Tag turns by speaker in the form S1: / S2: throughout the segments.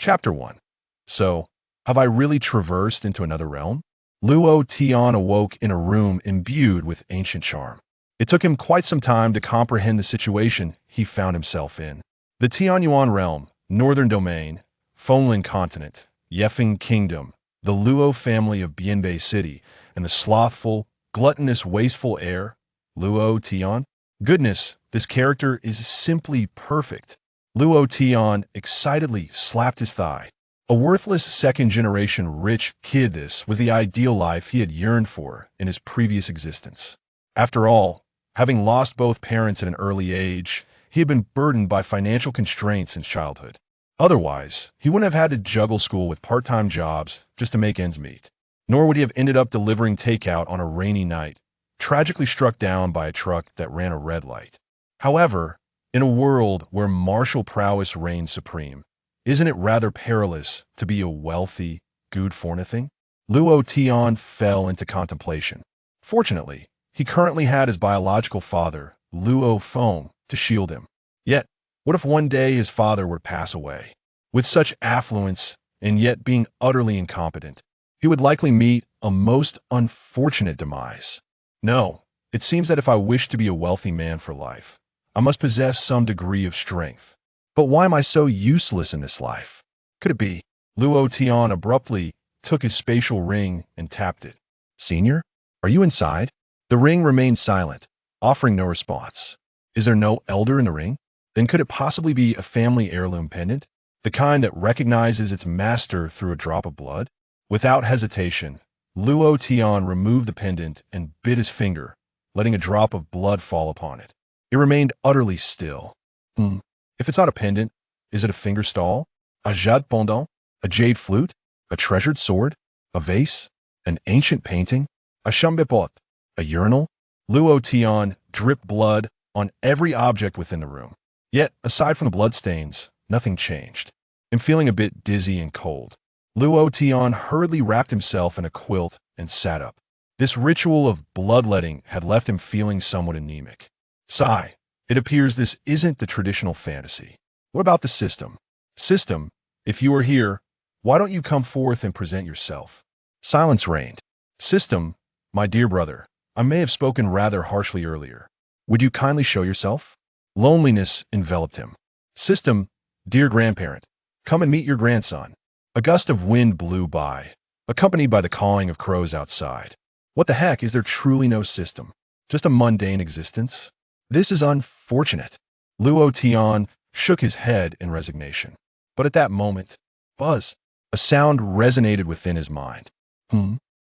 S1: Chapter 1. So, have I really traversed into another realm? Luo Tian awoke in a room imbued with ancient charm. It took him quite some time to comprehend the situation he found himself in. The Tianyuan realm, Northern Domain, Fonlin Continent, Yefeng Kingdom, the Luo family of Bianbei City, and the slothful, gluttonous, wasteful heir, Luo Tian. Goodness, this character is simply perfect. Luo Tian excitedly slapped his thigh. A worthless second-generation rich kid, this was the ideal life he had yearned for in his previous existence. After all, having lost both parents at an early age, he had been burdened by financial constraints since childhood. Otherwise, he wouldn't have had to juggle school with part-time jobs just to make ends meet. Nor would he have ended up delivering takeout on a rainy night, tragically struck down by a truck that ran a red light. However, in a world where martial prowess reigns supreme, isn't it rather perilous to be a wealthy, good-for-nothing? Luo Tian fell into contemplation. Fortunately, he currently had his biological father, Luo Feng, to shield him. Yet, what if one day his father were to pass away? With such affluence, and yet being utterly incompetent, he would likely meet a most unfortunate demise. No, it seems that if I wish to be a wealthy man for life, I must possess some degree of strength. But why am I so useless in this life? Could it be? Luo Tian abruptly took his spatial ring and tapped it. Senior, are you inside? The ring remained silent, offering no response. Is there no elder in the ring? Then could it possibly be a family heirloom pendant? The kind that recognizes its master through a drop of blood? Without hesitation, Luo Tian removed the pendant and bit his finger, letting a drop of blood fall upon it. It remained utterly still. If it's not a pendant, is it a finger stall? A jade pendant? A jade flute? A treasured sword? A vase? An ancient painting? A chambepot? A urinal? Luo Tian dripped blood on every object within the room. Yet, aside from the bloodstains, nothing changed. I'm feeling a bit dizzy and cold. Luo Tian hurriedly wrapped himself in a quilt and sat up. This ritual of bloodletting had left him feeling somewhat anemic. Sigh. It appears this isn't the traditional fantasy. What about the system? System, if you are here, why don't you come forth and present yourself? Silence reigned. System, my dear brother, I may have spoken rather harshly earlier. Would you kindly show yourself? Loneliness enveloped him. System, dear grandparent, come and meet your grandson. A gust of wind blew by, accompanied by the cawing of crows outside. What the heck, is there truly no system? Just a mundane existence? This is unfortunate. Luo Tian shook his head in resignation. But at that moment, buzz, a sound resonated within his mind.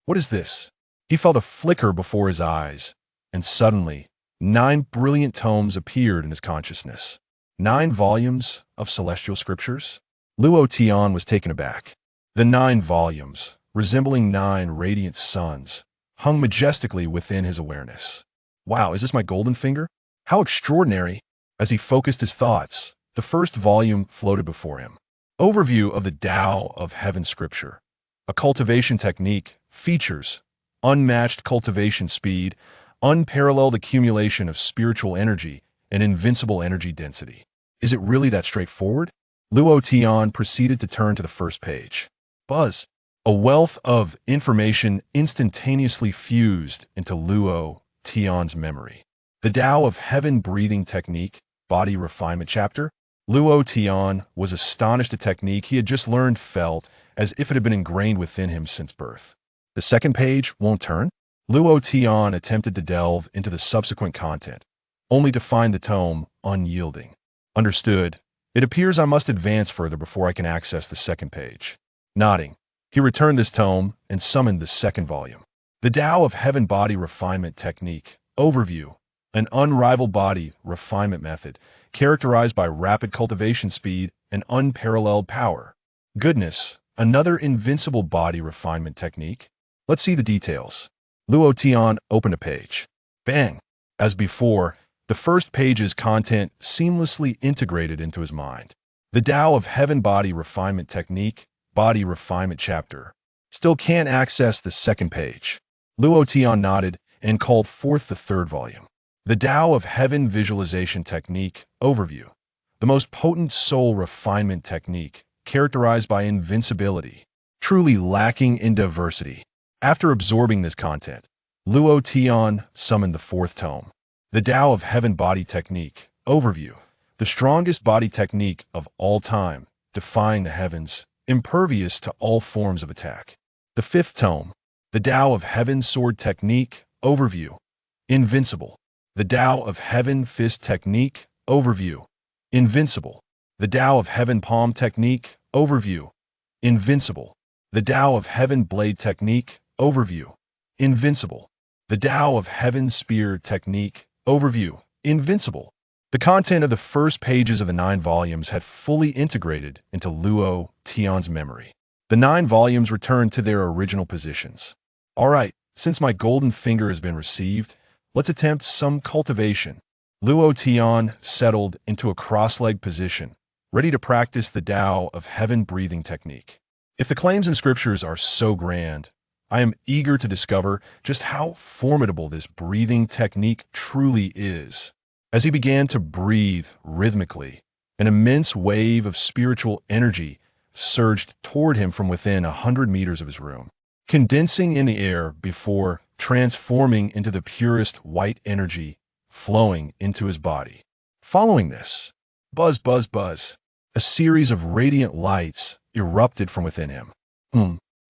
S1: What is this? He felt a flicker before his eyes, and suddenly, 9 brilliant tomes appeared in his consciousness. 9 volumes of celestial scriptures? Luo Tian was taken aback. The 9 volumes, resembling 9 radiant suns, hung majestically within his awareness. Wow, is this my golden finger? How extraordinary! As he focused his thoughts, the first volume floated before him. Overview of the Tao of Heaven Sutra. A cultivation technique, features, unmatched cultivation speed, unparalleled accumulation of spiritual energy, and invincible energy density. Is it really that straightforward? Luo Tian proceeded to turn to the first page. Buzz. A wealth of information instantaneously fused into Luo Tian's memory. The Tao of Heaven Breathing Technique, Body Refinement Chapter. Luo Tian was astonished. The technique he had just learned felt as if it had been ingrained within him since birth. The second page won't turn? Luo Tian attempted to delve into the subsequent content, only to find the tome unyielding. Understood. It appears I must advance further before I can access the second page. Nodding, he returned this tome and summoned the second volume. The Tao of Heaven Body Refinement Technique, Overview. An unrivaled body refinement method, characterized by rapid cultivation speed and unparalleled power. Goodness, another invincible body refinement technique. Let's see the details. Luo Tian opened a page. Bang! As before, the first page's content seamlessly integrated into his mind. The Tao of Heaven Body Refinement Technique, Body Refinement Chapter. Still can't access the second page. Luo Tian nodded and called forth the third volume. The Tao of Heaven Visualization Technique, Overview. The most potent soul refinement technique, characterized by invincibility, truly lacking in diversity. After absorbing this content, Luo Tian summoned the fourth tome, the Tao of Heaven Body Technique. Overview: the strongest body technique of all time, defying the heavens, impervious to all forms of attack. The fifth tome, the Tao of Heaven Sword Technique. Overview: Invincible. The Tao of Heaven Fist Technique. Overview: Invincible. The Tao of Heaven Palm Technique. Overview: Invincible. The Tao of Heaven Blade Technique. Overview: Invincible. The Tao of Heaven Spear Technique. Overview: Invincible. The content of the first pages of the 9 volumes had fully integrated into Luo Tian's memory. The 9 volumes returned to their original positions. All right, since my golden finger has been received, let's attempt some cultivation. Luo Tian settled into a cross-legged position, ready to practice the Tao of Heaven breathing technique. If the claims in scriptures are so grand, I am eager to discover just how formidable this breathing technique truly is. As he began to breathe rhythmically, an immense wave of spiritual energy surged toward him from within 100 meters of his room, condensing in the air before transforming into the purest white energy flowing into his body. Following this, buzz, buzz, buzz, a series of radiant lights erupted from within him.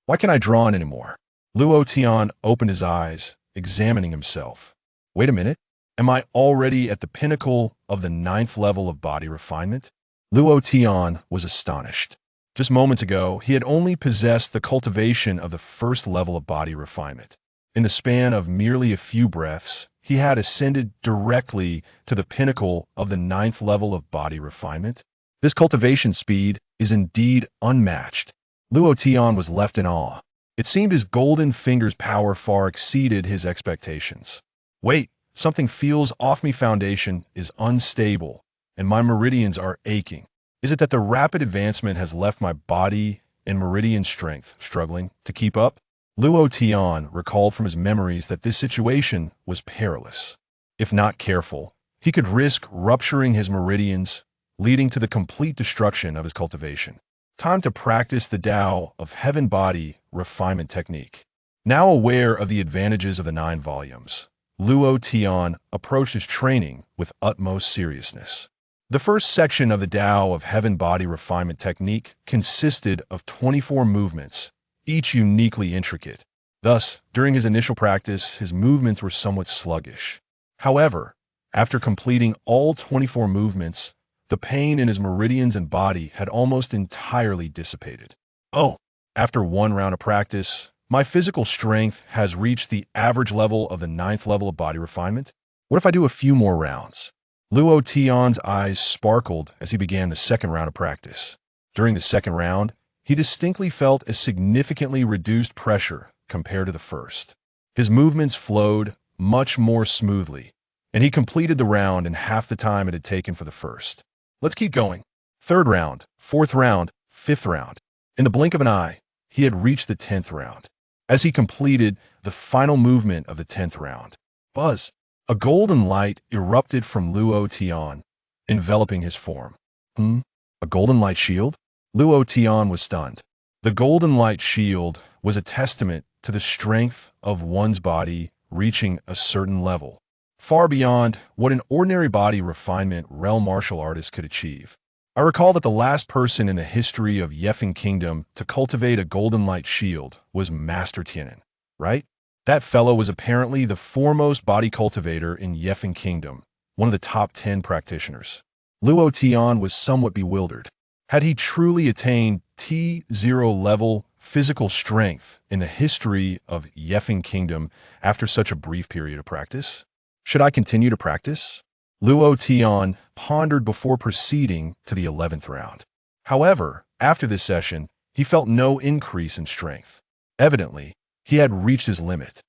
S1: Why can't I draw on anymore? Luo Tian opened his eyes, examining himself. Wait a minute, am I already at the pinnacle of the 9th level of body refinement? Luo Tian was astonished. Just moments ago, he had only possessed the cultivation of the 1st level of body refinement. In the span of merely a few breaths, he had ascended directly to the pinnacle of the 9th level of body refinement. This cultivation speed is indeed unmatched. Luo Tian was left in awe. It seemed his golden finger's power far exceeded his expectations. Wait, something feels off me. Foundation is unstable, and my meridians are aching. Is it that the rapid advancement has left my body and meridian strength struggling to keep up? Luo Tian recalled from his memories that this situation was perilous. If not careful, he could risk rupturing his meridians, leading to the complete destruction of his cultivation. Time to practice the Tao of Heaven Body Refinement Technique. Now aware of the advantages of the 9 volumes, Luo Tian approached his training with utmost seriousness. The first section of the Tao of Heaven Body Refinement Technique consisted of 24 movements, each uniquely intricate. Thus, during his initial practice, his movements were somewhat sluggish. However, after completing all 24 movements, the pain in his meridians and body had almost entirely dissipated. Oh, after 1 round of practice, my physical strength has reached the average level of the 9th level of body refinement. What if I do a few more rounds? Luo Tian's eyes sparkled as he began the 2nd round of practice. During the 2nd round, he distinctly felt a significantly reduced pressure compared to the first. His movements flowed much more smoothly, and he completed the round in half the time it had taken for the first. Let's keep going. 3rd round, 4th round, 5th round. In the blink of an eye, he had reached the 10th round. As he completed the final movement of the 10th round, buzz, a golden light erupted from Luo Tian, enveloping his form. A golden light shield? Luo Tian was stunned. The golden light shield was a testament to the strength of one's body reaching a certain level, far beyond what an ordinary body refinement realm martial artist could achieve. I recall that the last person in the history of Heaven Kingdom to cultivate a golden light shield was Master Tianan, right? That fellow was apparently the foremost body cultivator in Heaven Kingdom, one of the top 10 practitioners. Luo Tian was somewhat bewildered. Had he truly attained T0 level physical strength in the history of Heaven Kingdom after such a brief period of practice? Should I continue to practice? Luo Tian pondered before proceeding to the 11th round. However, after this session, he felt no increase in strength. Evidently, he had reached his limit.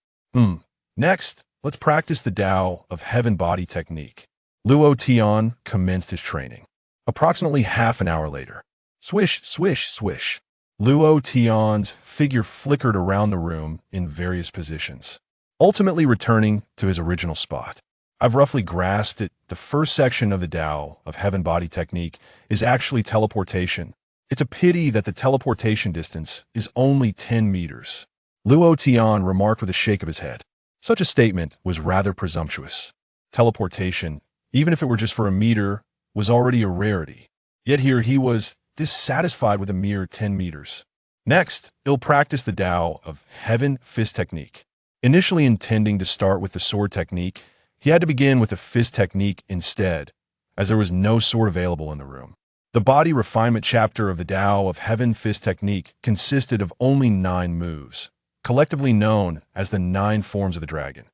S1: Next, let's practice the Tao of Heaven Body Technique. Luo Tian commenced his training. Approximately half an hour later, swish, swish, swish, Luo Tian's figure flickered around the room in various positions, ultimately returning to his original spot. I've roughly grasped it. The first section of the Tao of Heaven Body Technique is actually teleportation. It's a pity that the teleportation distance is only 10 meters. Luo Tian remarked with a shake of his head. Such a statement was rather presumptuous. Teleportation, even if it were just for a meter, was already a rarity. Yet here he was dissatisfied with a mere 10 meters. Next, he'll practice the Tao of Heaven Fist Technique. Initially intending to start with the sword technique, he had to begin with the fist technique instead, as there was no sword available in the room. The Body Refinement chapter of the Tao of Heaven Fist Technique consisted of only 9 moves, collectively known as the 9 forms of the dragon.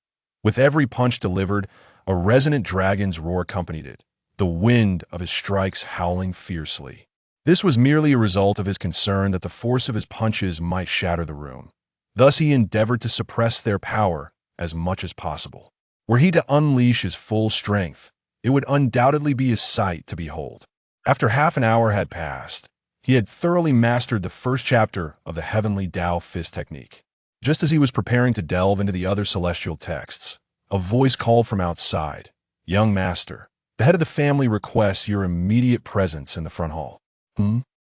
S1: With every punch delivered, a resonant dragon's roar accompanied it, the wind of his strikes howling fiercely. This was merely a result of his concern that the force of his punches might shatter the room. Thus he endeavored to suppress their power as much as possible. Were he to unleash his full strength, it would undoubtedly be a sight to behold. After half an hour had passed, he had thoroughly mastered the first chapter of the Heavenly Tao Fist Technique. Just as he was preparing to delve into the other celestial texts, a voice called from outside, "Young master, the head of the family requests your immediate presence in the front hall."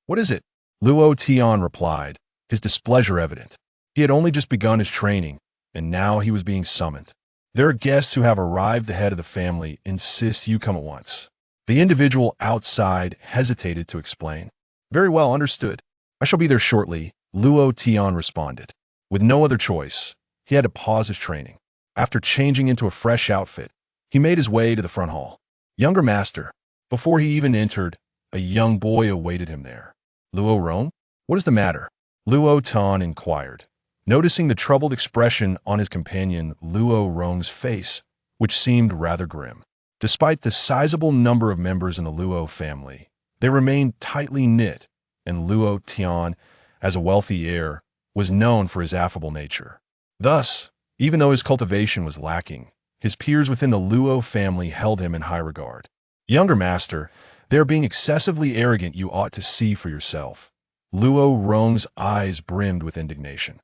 S1: What is it?" Luo Tian replied, his displeasure evident. He had only just begun his training, and now he was being summoned. "There are guests who have arrived. The head of the family insists you come at once." The individual outside hesitated to explain. "Very well, understood. I shall be there shortly," Luo Tian responded. With no other choice, he had to pause his training. After changing into a fresh outfit, he made his way to the front hall. "Younger master." Before he even entered, a young boy awaited him there. "Luo Rong? What is the matter?" Luo Tian inquired, noticing the troubled expression on his companion Luo Rong's face, which seemed rather grim. Despite the sizable number of members in the Luo family, they remained tightly knit, and Luo Tian, as a wealthy heir, was known for his affable nature. Thus, even though his cultivation was lacking, his peers within the Luo family held him in high regard. "Younger master, they are being excessively arrogant. You ought to see for yourself." Luo Rong's eyes brimmed with indignation.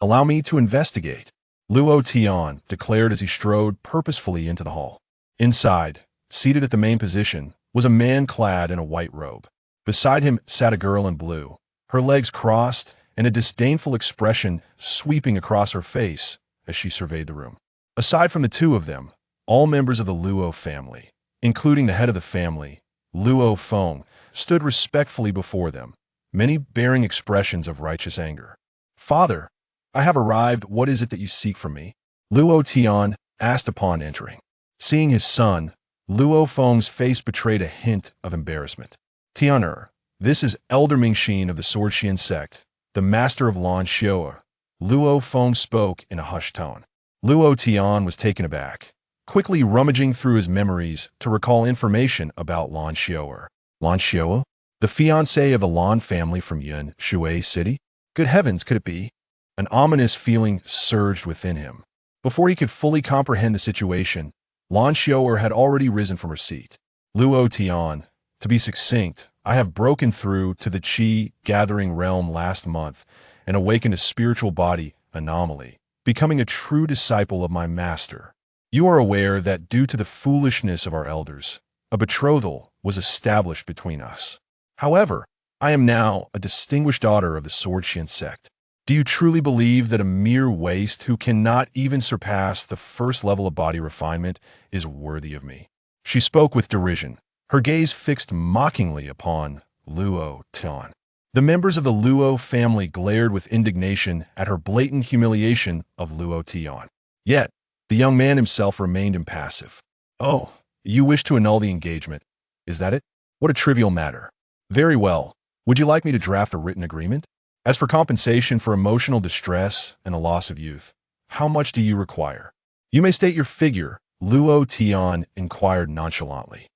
S1: Allow me to investigate," Luo Tian declared as he strode purposefully into the hall. Inside, seated at the main position, was a man clad in a white robe. Beside him sat a girl in blue, her legs crossed and a disdainful expression sweeping across her face as she surveyed the room. Aside from the two of them, all members of the Luo family, including the head of the family, Luo Feng, stood respectfully before them, many bearing expressions of righteous anger. "Father, I have arrived. What is it that you seek from me?" Luo Tian asked upon entering. Seeing his son, Luo Feng's face betrayed a hint of embarrassment. "Tianer, this is Elder Mingxin of the Sword Xian sect, the master of Lan Xiao." Luo Feng spoke in a hushed tone. Luo Tian was taken aback, quickly rummaging through his memories to recall information about Lan Xiao. Lan Xiao? The fiancé of the Lan family from Yun, Shui City? Good heavens, could it be? An ominous feeling surged within him. Before he could fully comprehend the situation, Lan Xiao had already risen from her seat. "Luo Tian, to be succinct, I have broken through to the Qi gathering realm last month and awakened a spiritual body anomaly, becoming a true disciple of my master. You are aware that due to the foolishness of our elders, a betrothal was established between us. However, I am now a distinguished daughter of the Sword Xian sect. Do you truly believe that a mere waste who cannot even surpass the first level of body refinement is worthy of me?" She spoke with derision, her gaze fixed mockingly upon Luo Tian. The members of the Luo family glared with indignation at her blatant humiliation of Luo Tian. Yet, the young man himself remained impassive. "Oh, you wish to annul the engagement, is that it? What a trivial matter. Very well. Would you like me to draft a written agreement? As for compensation for emotional distress and the loss of youth, how much do you require?" "You may state your figure," Luo Tian inquired nonchalantly.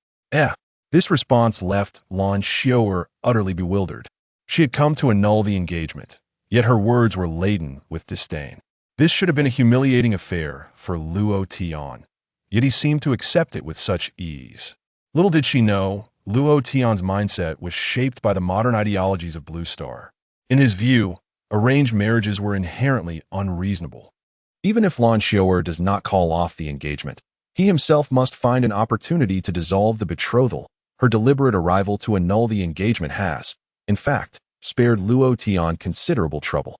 S1: This response left Lan Xiao utterly bewildered. She had come to annul the engagement, yet her words were laden with disdain. This should have been a humiliating affair for Luo Tian, yet he seemed to accept it with such ease. Little did she know, Luo Tian's mindset was shaped by the modern ideologies of Blue Star. In his view, arranged marriages were inherently unreasonable. Even if Lan Xiao does not call off the engagement, he himself must find an opportunity to dissolve the betrothal. Her deliberate arrival to annul the engagement has, In fact, spared Luo Tian considerable trouble.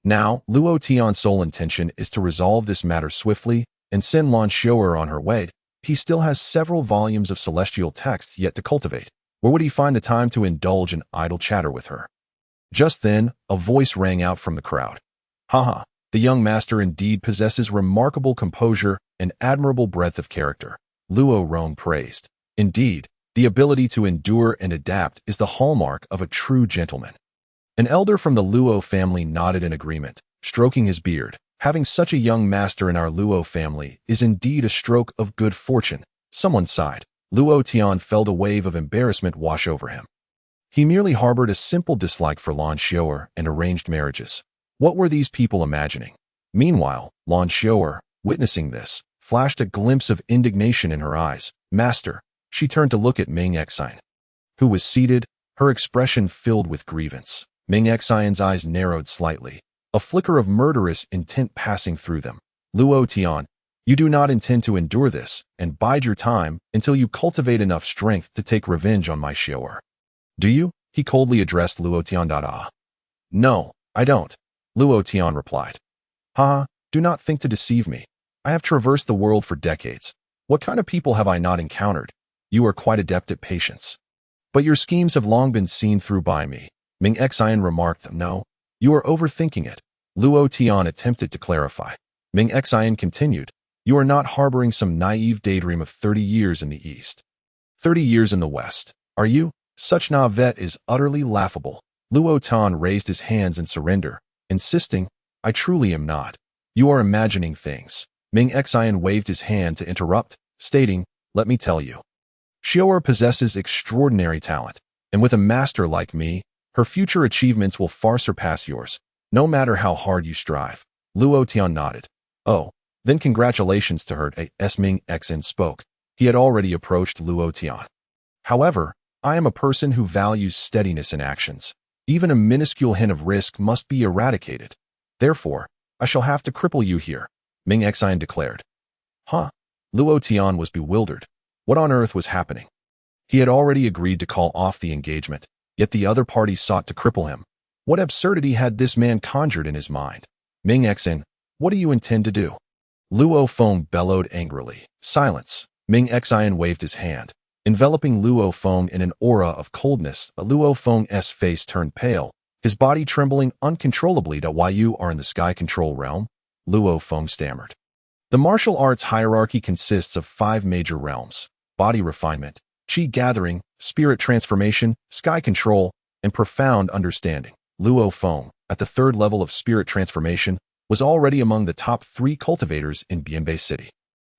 S1: Now, Luo Tian's sole intention is to resolve this matter swiftly and send Lan Xiu'er on her way. He still has several volumes of celestial texts yet to cultivate. Where would he find the time to indulge in idle chatter with her? Just then, a voice rang out from the crowd. Haha, the young master indeed possesses remarkable composure and admirable breadth of character, Luo Rong praised. Indeed, the ability to endure and adapt is the hallmark of a true gentleman. An elder from the Luo family nodded in agreement, stroking his beard. Having such a young master in our Luo family is indeed a stroke of good fortune. Someone sighed. Luo Tian felt a wave of embarrassment wash over him. He merely harbored a simple dislike for Lan Xiu'er and arranged marriages. What were these people imagining? Meanwhile, Lan Xiu'er, witnessing this, flashed a glimpse of indignation in her eyes. Master, she turned to look at Ming Xian, who was seated, her expression filled with grievance. Ming Xian's eyes narrowed slightly, a flicker of murderous intent passing through them. Luo Tian, you do not intend to endure this, and bide your time until you cultivate enough strength to take revenge on my Xiu'er. Do you? He coldly addressed Luo Tian. No, I don't, Luo Tian replied. Haha, do not think to deceive me. I have traversed the world for decades. What kind of people have I not encountered? You are quite adept at patience. But your schemes have long been seen through by me. Ming Xian remarked. No, you are overthinking it. Luo Tian attempted to clarify. Ming Xian continued. You are not harboring some naive daydream of 30 years in the East. 30 years in the West, are you? Such naivete is utterly laughable. Luo Tian raised his hands in surrender, insisting, I truly am not. You are imagining things. Ming Xian waved his hand to interrupt, stating, let me tell you. Xiu'er possesses extraordinary talent, and with a master like me, her future achievements will far surpass yours, no matter how hard you strive. Luo Tian nodded. Oh, then congratulations to her. As Ming Xian spoke, he had already approached Luo Tian. However, I am a person who values steadiness in actions. Even a minuscule hint of risk must be eradicated. Therefore, I shall have to cripple you here, Ming Xian declared. Huh? Luo Tian was bewildered. What on earth was happening? He had already agreed to call off the engagement, yet the other party sought to cripple him. What absurdity had this man conjured in his mind? Ming Xian, what do you intend to do? Luo Feng bellowed angrily. Silence. Ming Xian waved his hand, enveloping Luo Feng in an aura of coldness. Luo Feng's face turned pale, his body trembling uncontrollably. Why you are in the sky control realm? Luo Feng stammered. The martial arts hierarchy consists of 5 major realms: body refinement, qi gathering, spirit transformation, sky control, and profound understanding. Luo Feng, at the 3rd level of spirit transformation, was already among the top 3 cultivators in Bianbei City.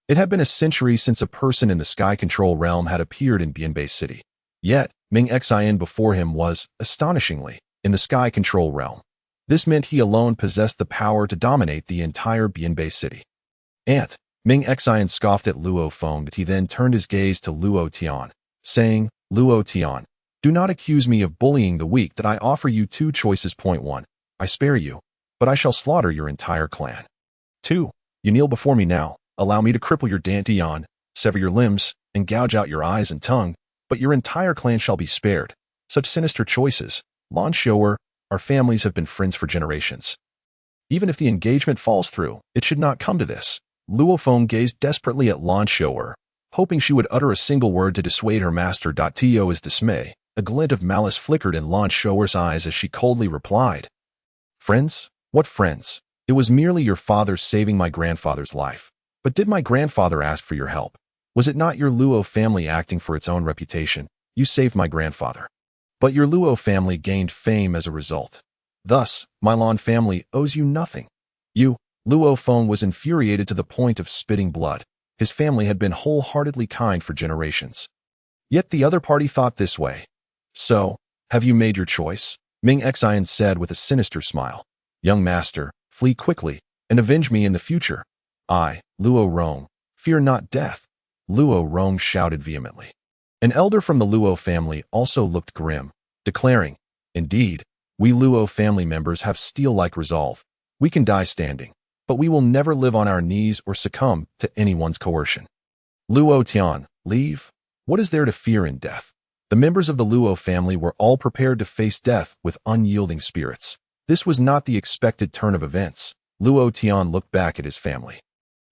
S1: It had been a century since a person in the sky control realm had appeared in Bianbei City. Yet, Ming Xian before him was, astonishingly, in the sky control realm. This meant he alone possessed the power to dominate the entire Bianbei City. Ming Xian scoffed at Luo Feng, but he then turned his gaze to Luo Tian, saying, Luo Tian, do not accuse me of bullying the weak. That I offer you 2 choices. Point 1, I spare you, but I shall slaughter your entire clan. 2, you kneel before me now, allow me to cripple your dantian, sever your limbs, and gouge out your eyes and tongue, but your entire clan shall be spared. Such sinister choices. Lan Xiu'er, our families have been friends for generations. Even if the engagement falls through, it should not come to this. Luo Feng gazed desperately at Lan Xiu'er, hoping she would utter a single word to dissuade her master. To his dismay, a glint of malice flickered in Lan Xiu'er's eyes as she coldly replied, Friends? What friends? It was merely your father saving my grandfather's life. But did my grandfather ask for your help? Was it not your Luo family acting for its own reputation? You saved my grandfather. But your Luo family gained fame as a result. Thus, my Lan family owes you nothing. Luo Feng was infuriated to the point of spitting blood. His family had been wholeheartedly kind for generations. Yet the other party thought this way. So, have you made your choice? Ming Xian said with a sinister smile. Young master, flee quickly, and avenge me in the future. I, Luo Rong, fear not death. Luo Rong shouted vehemently. An elder from the Luo family also looked grim, declaring, Indeed, we Luo family members have steel-like resolve. We can die standing, but we will never live on our knees or succumb to anyone's coercion. Luo Tian, leave? What is there to fear in death? The members of the Luo family were all prepared to face death with unyielding spirits. This was not the expected turn of events. Luo Tian looked back at his family,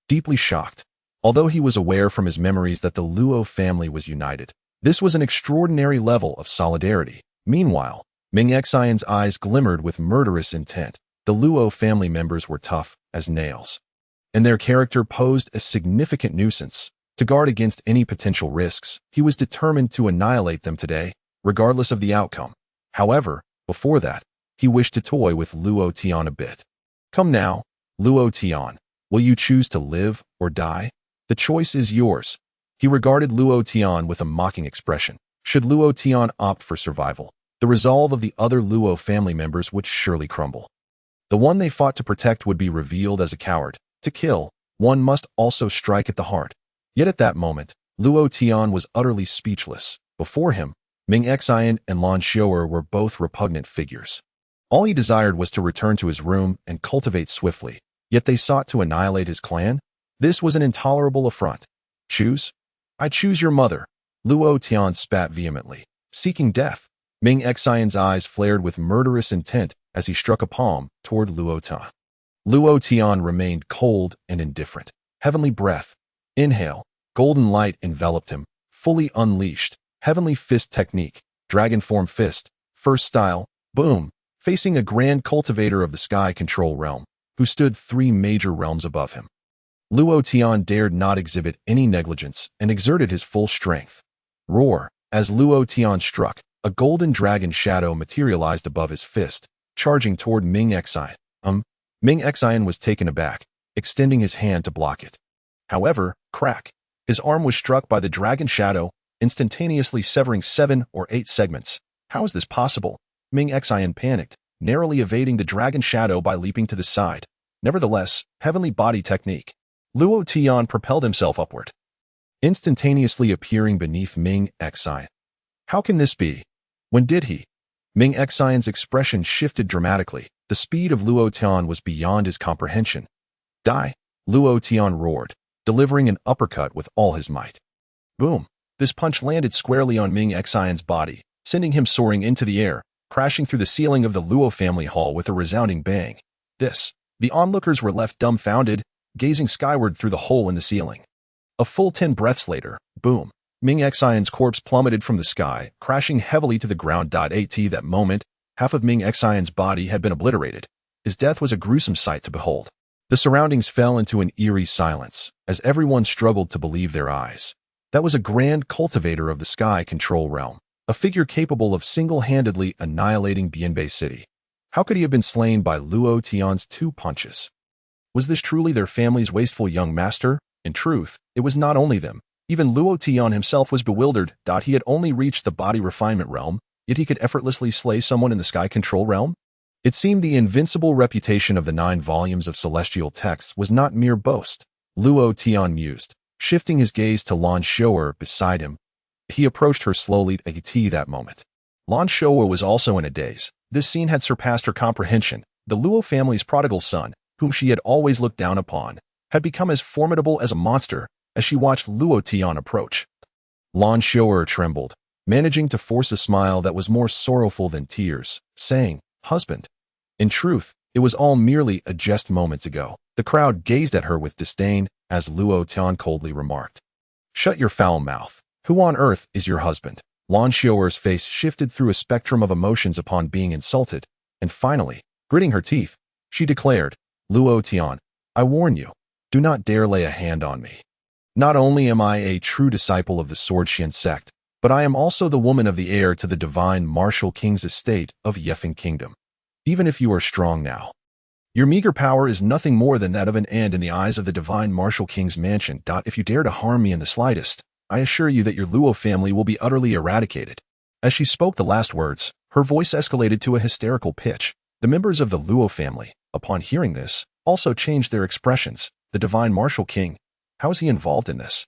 S1: deeply shocked. Although he was aware from his memories that the Luo family was united, this was an extraordinary level of solidarity. Meanwhile, Ming Xian's eyes glimmered with murderous intent. The Luo family members were tough as nails, and their character posed a significant nuisance. To guard against any potential risks, he was determined to annihilate them today, regardless of the outcome. However, before that, he wished to toy with Luo Tian a bit. Come now, Luo Tian, will you choose to live or die? The choice is yours. He regarded Luo Tian with a mocking expression. Should Luo Tian opt for survival, the resolve of the other Luo family members would surely crumble. The one they fought to protect would be revealed as a coward. To kill, one must also strike at the heart. Yet at that moment, Luo Tian was utterly speechless. Before him, Ming Xian and Lan Xiao'er were both repugnant figures. All he desired was to return to his room and cultivate swiftly, yet they sought to annihilate his clan? This was an intolerable affront. Choose? I choose your mother. Luo Tian spat vehemently, seeking death. Ming Xian's eyes flared with murderous intent as he struck a palm toward Luo Tian. Luo Tian remained cold and indifferent. Heavenly breath. Inhale. Golden light enveloped him, fully unleashed. Heavenly fist technique. Dragon form fist. First style. Boom. Facing a grand cultivator of the sky control realm, who stood 3 major realms above him. Luo Tian dared not exhibit any negligence and exerted his full strength. Roar. As Luo Tian struck, a golden dragon shadow materialized above his fist, charging toward Ming Xian. Ming Xian was taken aback, extending his hand to block it. However, crack. His arm was struck by the dragon shadow, instantaneously severing 7 or 8 segments. How is this possible? Ming Xian panicked, narrowly evading the dragon shadow by leaping to the side. Nevertheless, Heavenly Body Technique. Luo Tian propelled himself upward, instantaneously appearing beneath Ming Xian. How can this be? When did he? Ming Xian's expression shifted dramatically. The speed of Luo Tian was beyond his comprehension. Die! Luo Tian roared, delivering an uppercut with all his might. Boom! This punch landed squarely on Ming Xian's body, sending him soaring into the air, crashing through the ceiling of the Luo family hall with a resounding bang. The onlookers were left dumbfounded, gazing skyward through the hole in the ceiling. A full 10 breaths later, boom! Ming Xian's corpse plummeted from the sky, crashing heavily to the ground. At that moment, half of Ming Xian's body had been obliterated. His death was a gruesome sight to behold. The surroundings fell into an eerie silence, as everyone struggled to believe their eyes. That was a grand cultivator of the sky control realm, a figure capable of single-handedly annihilating Bianbei City. How could he have been slain by Luo Tian's 2 punches? Was this truly their family's wasteful young master? In truth, it was not only them. Even Luo Tian himself was bewildered. He had only reached the body refinement realm, yet he could effortlessly slay someone in the sky control realm? It seemed the invincible reputation of the 9 volumes of celestial texts was not mere boast. Luo Tian mused, shifting his gaze to Lan Xiao'er beside him. He approached her slowly at that moment. Lan Xiao'er was also in a daze. This scene had surpassed her comprehension. The Luo family's prodigal son, whom she had always looked down upon, had become as formidable as a monster as she watched Luo Tian approach. Lan Xiao'er trembled, managing to force a smile that was more sorrowful than tears, saying, "Husband." In truth, it was all merely a jest moments ago. The crowd gazed at her with disdain as Luo Tian coldly remarked, "Shut your foul mouth. Who on earth is your husband?" Lan Xiao'er's face shifted through a spectrum of emotions upon being insulted, and finally, gritting her teeth, she declared, "Luo Tian, I warn you, do not dare lay a hand on me. Not only am I a true disciple of the Sword Xian sect, but I am also the woman of the heir to the divine martial king's estate of Heaven Kingdom. Even if you are strong now, your meager power is nothing more than that of an ant in the eyes of the divine martial king's mansion. If you dare to harm me in the slightest, I assure you that your Luo family will be utterly eradicated." As she spoke the last words, her voice escalated to a hysterical pitch. The members of the Luo family, upon hearing this, also changed their expressions. The divine martial king, how is he involved in this?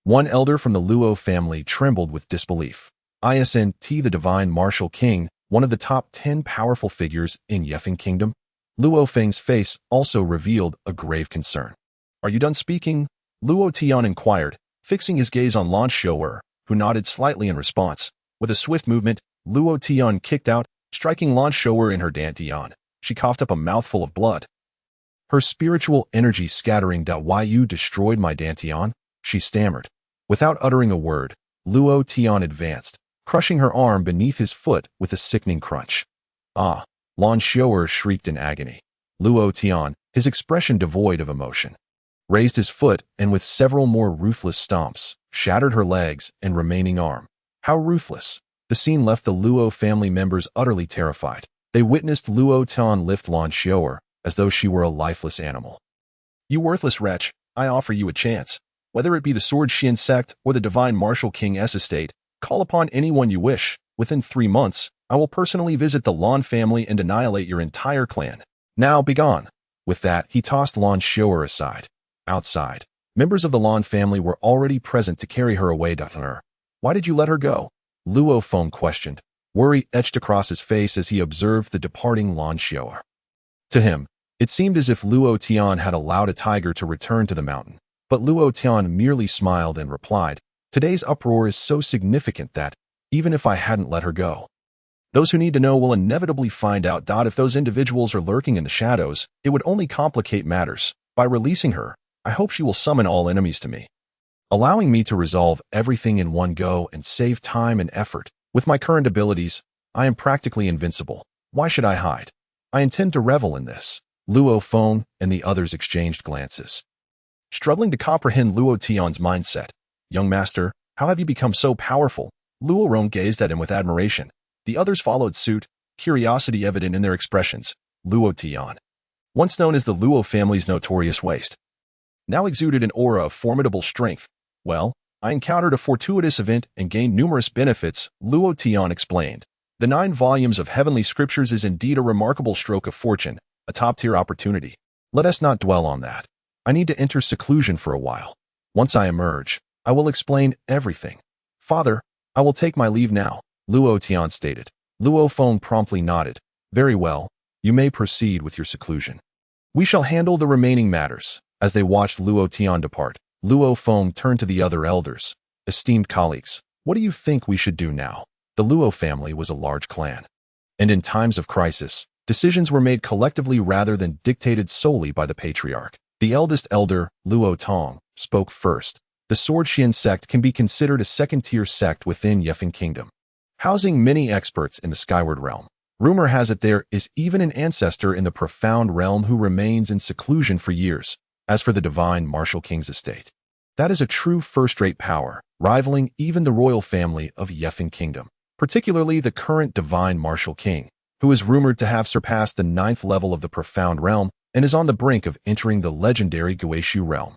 S1: One elder from the Luo family trembled with disbelief. The divine martial king, one of the top 10 powerful figures in Heaven Kingdom? Luo Feng's face also revealed a grave concern. "Are you done speaking?" Luo Tian inquired, fixing his gaze on Lan Xiao'er, who nodded slightly in response. With a swift movement, Luo Tian kicked out, striking Lan Shouer in her dantian. She coughed up a mouthful of blood. Her spiritual energy scattering. Why you destroyed my dantian? She stammered. Without uttering a word, Luo Tian advanced, crushing her arm beneath his foot with a sickening crunch. Ah! Lan Shouer shrieked in agony. Luo Tian, his expression devoid of emotion, raised his foot and with several more ruthless stomps, shattered her legs and remaining arm. How ruthless! The scene left the Luo family members utterly terrified. They witnessed Luo Tian lift Lan Shouer as though she were a lifeless animal. You worthless wretch, I offer you a chance. Whether it be the Sword Xian sect or the Divine Martial King's estate, call upon anyone you wish. Within 3 months, I will personally visit the Lan family and annihilate your entire clan. Now begone. With that, he tossed Lan Shouer aside. Outside, members of the Lan family were already present to carry her away. Why did you let her go? Luo Feng questioned. Worry etched across his face as he observed the departing Lan Shouer. To him, it seemed as if Luo Tian had allowed a tiger to return to the mountain. But Luo Tian merely smiled and replied, today's uproar is so significant that, even if I hadn't let her go, those who need to know will inevitably find out. If those individuals are lurking in the shadows, it would only complicate matters. By releasing her, I hope she will summon all enemies to me, allowing me to resolve everything in one go and save time and effort. With my current abilities, I am practically invincible. Why should I hide? I intend to revel in this. Luo Feng and the others exchanged glances, struggling to comprehend Luo Tian's mindset. Young master, how have you become so powerful? Luo Rong gazed at him with admiration. The others followed suit, curiosity evident in their expressions. Luo Tian, once known as the Luo family's notorious waste, now exuded an aura of formidable strength. Well, I encountered a fortuitous event and gained numerous benefits, Luo Tian explained. The 9 volumes of heavenly scriptures is indeed a remarkable stroke of fortune, a top-tier opportunity. Let us not dwell on that. I need to enter seclusion for a while. Once I emerge, I will explain everything. Father, I will take my leave now, Luo Tian stated. Luo Feng promptly nodded. Very well, you may proceed with your seclusion. We shall handle the remaining matters. As they watched Luo Tian depart, Luo Feng turned to the other elders. Esteemed colleagues, what do you think we should do now? The Luo family was a large clan, and in times of crisis, decisions were made collectively rather than dictated solely by the patriarch. The eldest elder, Luo Tong, spoke first. The Sword Xian sect can be considered a second-tier sect within Yefeng Kingdom, housing many experts in the Skyward Realm. Rumor has it there is even an ancestor in the Profound Realm who remains in seclusion for years. As for the Divine Martial King's estate, that is a true first-rate power, rivaling even the royal family of Yefeng Kingdom, particularly the current Divine Martial King, who is rumored to have surpassed the 9th level of the Profound Realm and is on the brink of entering the legendary Guishu Realm.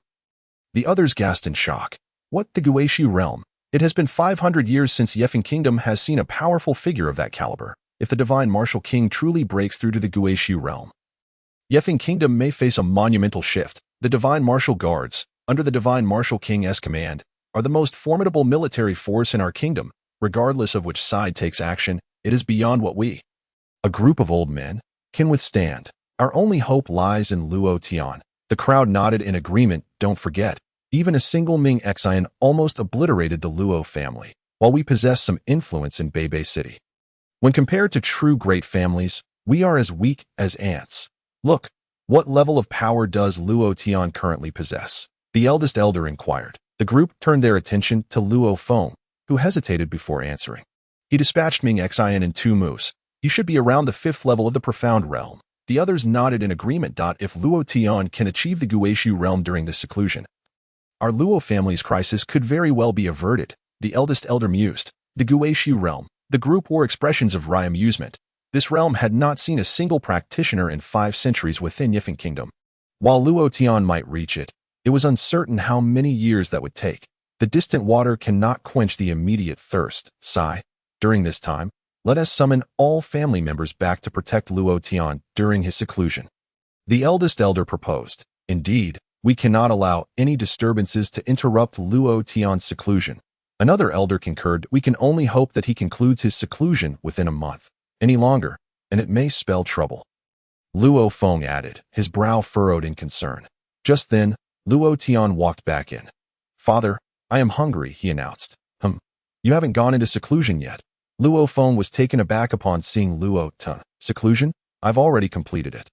S1: The others gasped in shock. What, the Guishu Realm? It has been 500 years since Yefeng Kingdom has seen a powerful figure of that caliber. If the Divine Martial King truly breaks through to the Guishu Realm, Yefeng Kingdom may face a monumental shift. The Divine Martial Guards, under the Divine Martial King's command, are the most formidable military force in our kingdom. Regardless of which side takes action, it is beyond what we, a group of old men, can withstand. Our only hope lies in Luo Tian. The crowd nodded in agreement. Don't forget, even a single Ming Xian almost obliterated the Luo family, while we possess some influence in Beibei City. When compared to true great families, we are as weak as ants. Look, what level of power does Luo Tian currently possess? The eldest elder inquired. The group turned their attention to Luo Feng, who hesitated before answering. He dispatched Ming Xian in 2 moves. He should be around the 5th level of the Profound Realm. The others nodded in agreement. If Luo Tian can achieve the Guishu Realm during this seclusion, our Luo family's crisis could very well be averted. The eldest elder mused. The Guishu Realm. The group wore expressions of wry amusement. This realm had not seen a single practitioner in 5 centuries within Yefeng Kingdom. While Luo Tian might reach it, it was uncertain how many years that would take. The distant water cannot quench the immediate thirst. Sigh. During this time, let us summon all family members back to protect Luo Tian during his seclusion. The eldest elder proposed. Indeed, we cannot allow any disturbances to interrupt Luo Tian's seclusion. Another elder concurred. We can only hope that he concludes his seclusion within a month. Any longer, and it may spell trouble. Luo Feng added, his brow furrowed in concern. Just then, Luo Tian walked back in. Father, I am hungry, he announced. You haven't gone into seclusion yet. Luo Feng was taken aback upon seeing Luo Tian. Seclusion? I've already completed it.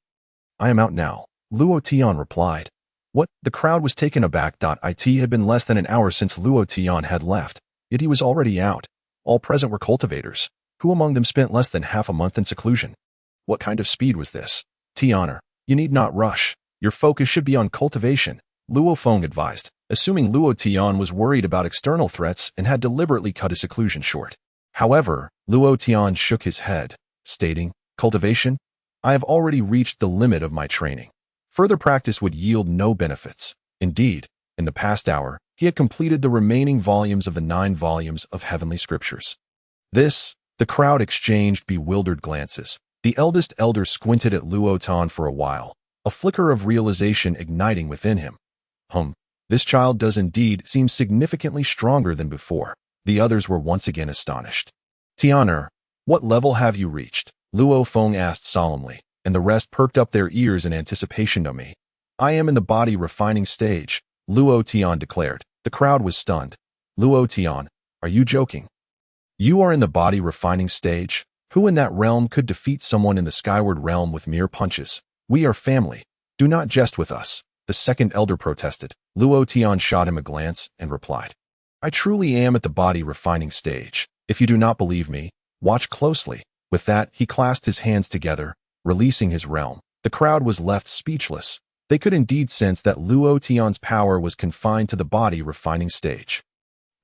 S1: I am out now, Luo Tian replied. What? The crowd was taken aback. It had been less than an hour since Luo Tian had left, yet he was already out. All present were cultivators. Who among them spent less than half a month in seclusion? What kind of speed was this? Tianer, you need not rush. Your focus should be on cultivation, Luo Feng advised, assuming Luo Tian was worried about external threats and had deliberately cut his seclusion short. However, Luo Tian shook his head, stating, cultivation? I have already reached the limit of my training. Further practice would yield no benefits. Indeed, in the past hour, he had completed the remaining volumes of the 9 volumes of heavenly scriptures. The crowd exchanged bewildered glances. The eldest elder squinted at Luo Tian for a while, a flicker of realization igniting within him. This child does indeed seem significantly stronger than before. The others were once again astonished. Tianer, what level have you reached? Luo Feng asked solemnly, and the rest perked up their ears in anticipation of me. I am in the body refining stage, Luo Tian declared. The crowd was stunned. Luo Tian, are you joking? You are in the body refining stage? Who in that realm could defeat someone in the skyward realm with mere punches? We are family. Do not jest with us, the second elder protested. Luo Tian shot him a glance and replied, I truly am at the body refining stage. If you do not believe me, watch closely. With that, he clasped his hands together, releasing his realm. The crowd was left speechless. They could indeed sense that Luo Tian's power was confined to the body refining stage.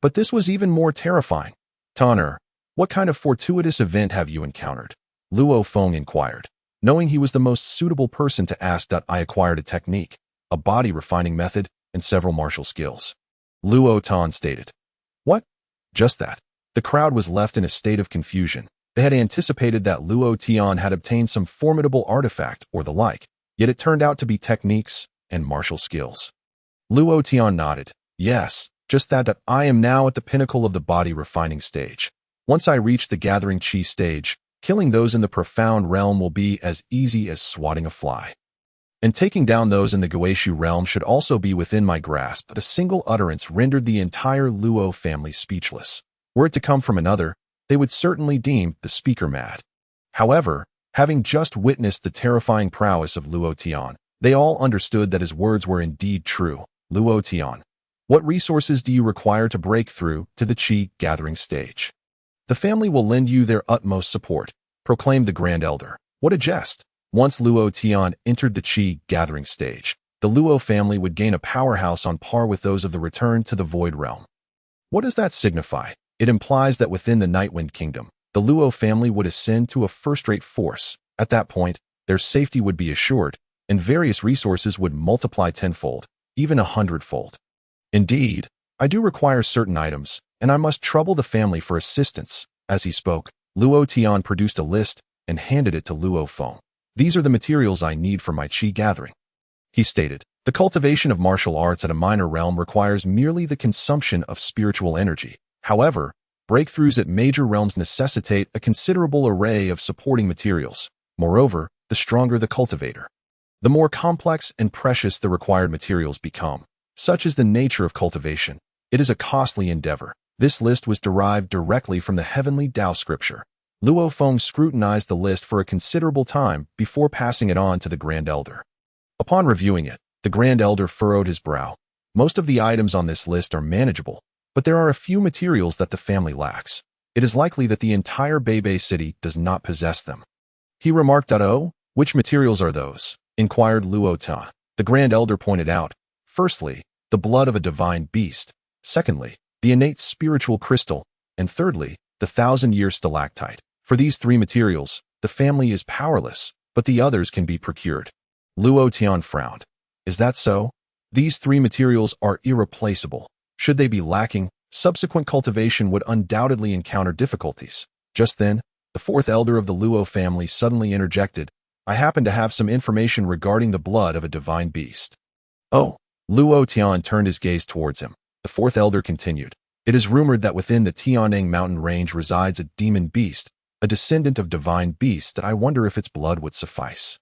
S1: But this was even more terrifying. Tanner, what kind of fortuitous event have you encountered? Luo Feng inquired. Knowing he was the most suitable person to ask, I acquired a technique, a body refining method, and several martial skills. Luo Tian stated. What? Just that. The crowd was left in a state of confusion. They had anticipated that Luo Tian had obtained some formidable artifact or the like, yet it turned out to be techniques and martial skills. Luo Tian nodded. Yes, just that. I am now at the pinnacle of the body refining stage. Once I reach the gathering chi stage, killing those in the profound realm will be as easy as swatting a fly. And taking down those in the Guishu realm should also be within my grasp. But a single utterance rendered the entire Luo family speechless. Were it to come from another, they would certainly deem the speaker mad. However, having just witnessed the terrifying prowess of Luo Tian, they all understood that his words were indeed true. Luo Tian, what resources do you require to break through to the Qi gathering stage? The family will lend you their utmost support, proclaimed the Grand Elder. What a jest! Once Luo Tian entered the Qi gathering stage, the Luo family would gain a powerhouse on par with those of the Return to the Void realm. What does that signify? It implies that within the Nightwind Kingdom, the Luo family would ascend to a first-rate force. At that point, their safety would be assured, and various resources would multiply tenfold, even 100-fold. Indeed, I do require certain items, and I must trouble the family for assistance. As he spoke, Luo Tian produced a list and handed it to Luo Feng. These are the materials I need for my Qi gathering. He stated, the cultivation of martial arts at a minor realm requires merely the consumption of spiritual energy. However, breakthroughs at major realms necessitate a considerable array of supporting materials. Moreover, the stronger the cultivator, the more complex and precious the required materials become. Such is the nature of cultivation. It is a costly endeavor. This list was derived directly from the Heavenly Tao scripture. Luo Feng scrutinized the list for a considerable time before passing it on to the Grand Elder. Upon reviewing it, the Grand Elder furrowed his brow. Most of the items on this list are manageable, but there are a few materials that the family lacks. It is likely that the entire Beibei city does not possess them. He remarked, "Oh, which materials are those?" inquired Luo Tian. The Grand Elder pointed out, firstly, the blood of a divine beast, secondly, the innate spiritual crystal, and thirdly, the 1,000-year stalactite. For these 3 materials, the family is powerless, but the others can be procured. Luo Tian frowned. Is that so? These 3 materials are irreplaceable. Should they be lacking, subsequent cultivation would undoubtedly encounter difficulties. Just then, the 4th elder of the Luo family suddenly interjected, I happen to have some information regarding the blood of a divine beast. Oh, Luo Tian turned his gaze towards him. The 4th elder continued, it is rumored that within the Tianneng mountain range resides a demon beast, a descendant of divine beasts that I wonder if its blood would suffice.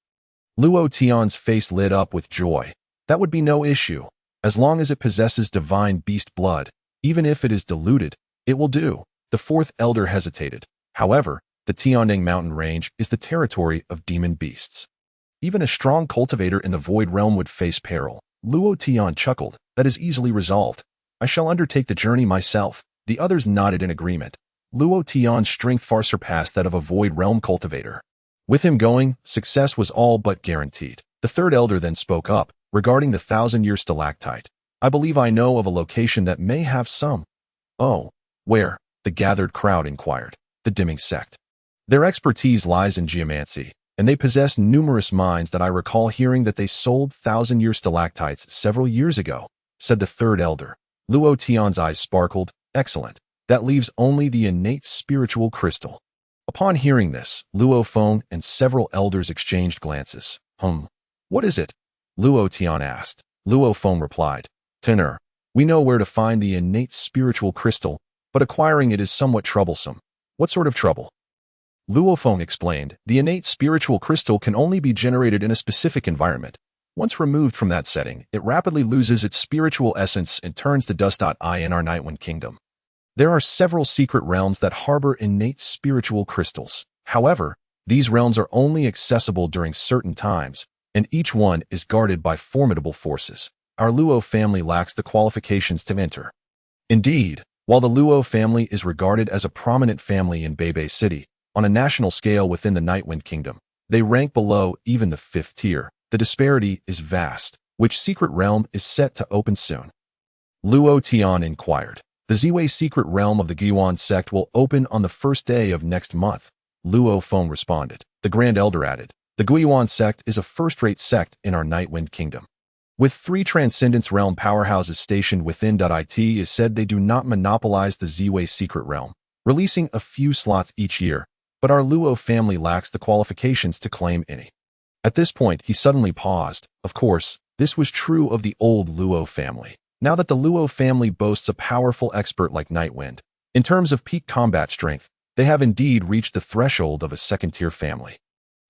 S1: Luo Tian's face lit up with joy. That would be no issue. As long as it possesses divine beast blood, even if it is diluted, it will do. The 4th elder hesitated. However, the Tianyang mountain range is the territory of demon beasts. Even a strong cultivator in the void realm would face peril. Luo Tian chuckled. That is easily resolved. I shall undertake the journey myself. The others nodded in agreement. Luo Tian's strength far surpassed that of a void realm cultivator. With him going, success was all but guaranteed. The third elder then spoke up, regarding the 1,000-year stalactite. I believe I know of a location that may have some. Oh, where? The gathered crowd inquired. The dimming sect. Their expertise lies in geomancy, and they possess numerous mines that I recall hearing that they sold 1,000-year stalactites several years ago, said the third elder. Luo Tian's eyes sparkled. Excellent. That leaves only the innate spiritual crystal. Upon hearing this, Luo Feng and several elders exchanged glances. What is it? Luo Tian asked. Luo Feng replied. Tenor, we know where to find the innate spiritual crystal, but acquiring it is somewhat troublesome. What sort of trouble? Luo Feng explained. The innate spiritual crystal can only be generated in a specific environment. Once removed from that setting, it rapidly loses its spiritual essence and turns to dust. In our Nightwind Kingdom, there are several secret realms that harbor innate spiritual crystals. However, these realms are only accessible during certain times, and each one is guarded by formidable forces. Our Luo family lacks the qualifications to enter. Indeed, while the Luo family is regarded as a prominent family in Beibei City, on a national scale within the Nightwind Kingdom, they rank below even the 5th tier. The disparity is vast. Which secret realm is set to open soon? Luo Tian inquired. The Ziwei secret realm of the Guiyuan sect will open on the first day of next month. Luo Feng responded. The Grand Elder added. The Guiyuan sect is a first-rate sect in our Nightwind Kingdom. With 3 Transcendence Realm powerhouses stationed within. It is said they do not monopolize the Ziwei secret realm, releasing a few slots each year, but our Luo family lacks the qualifications to claim any. At this point, he suddenly paused. Of course, this was true of the old Luo family. Now that the Luo family boasts a powerful expert like Nightwind, in terms of peak combat strength, they have indeed reached the threshold of a second-tier family.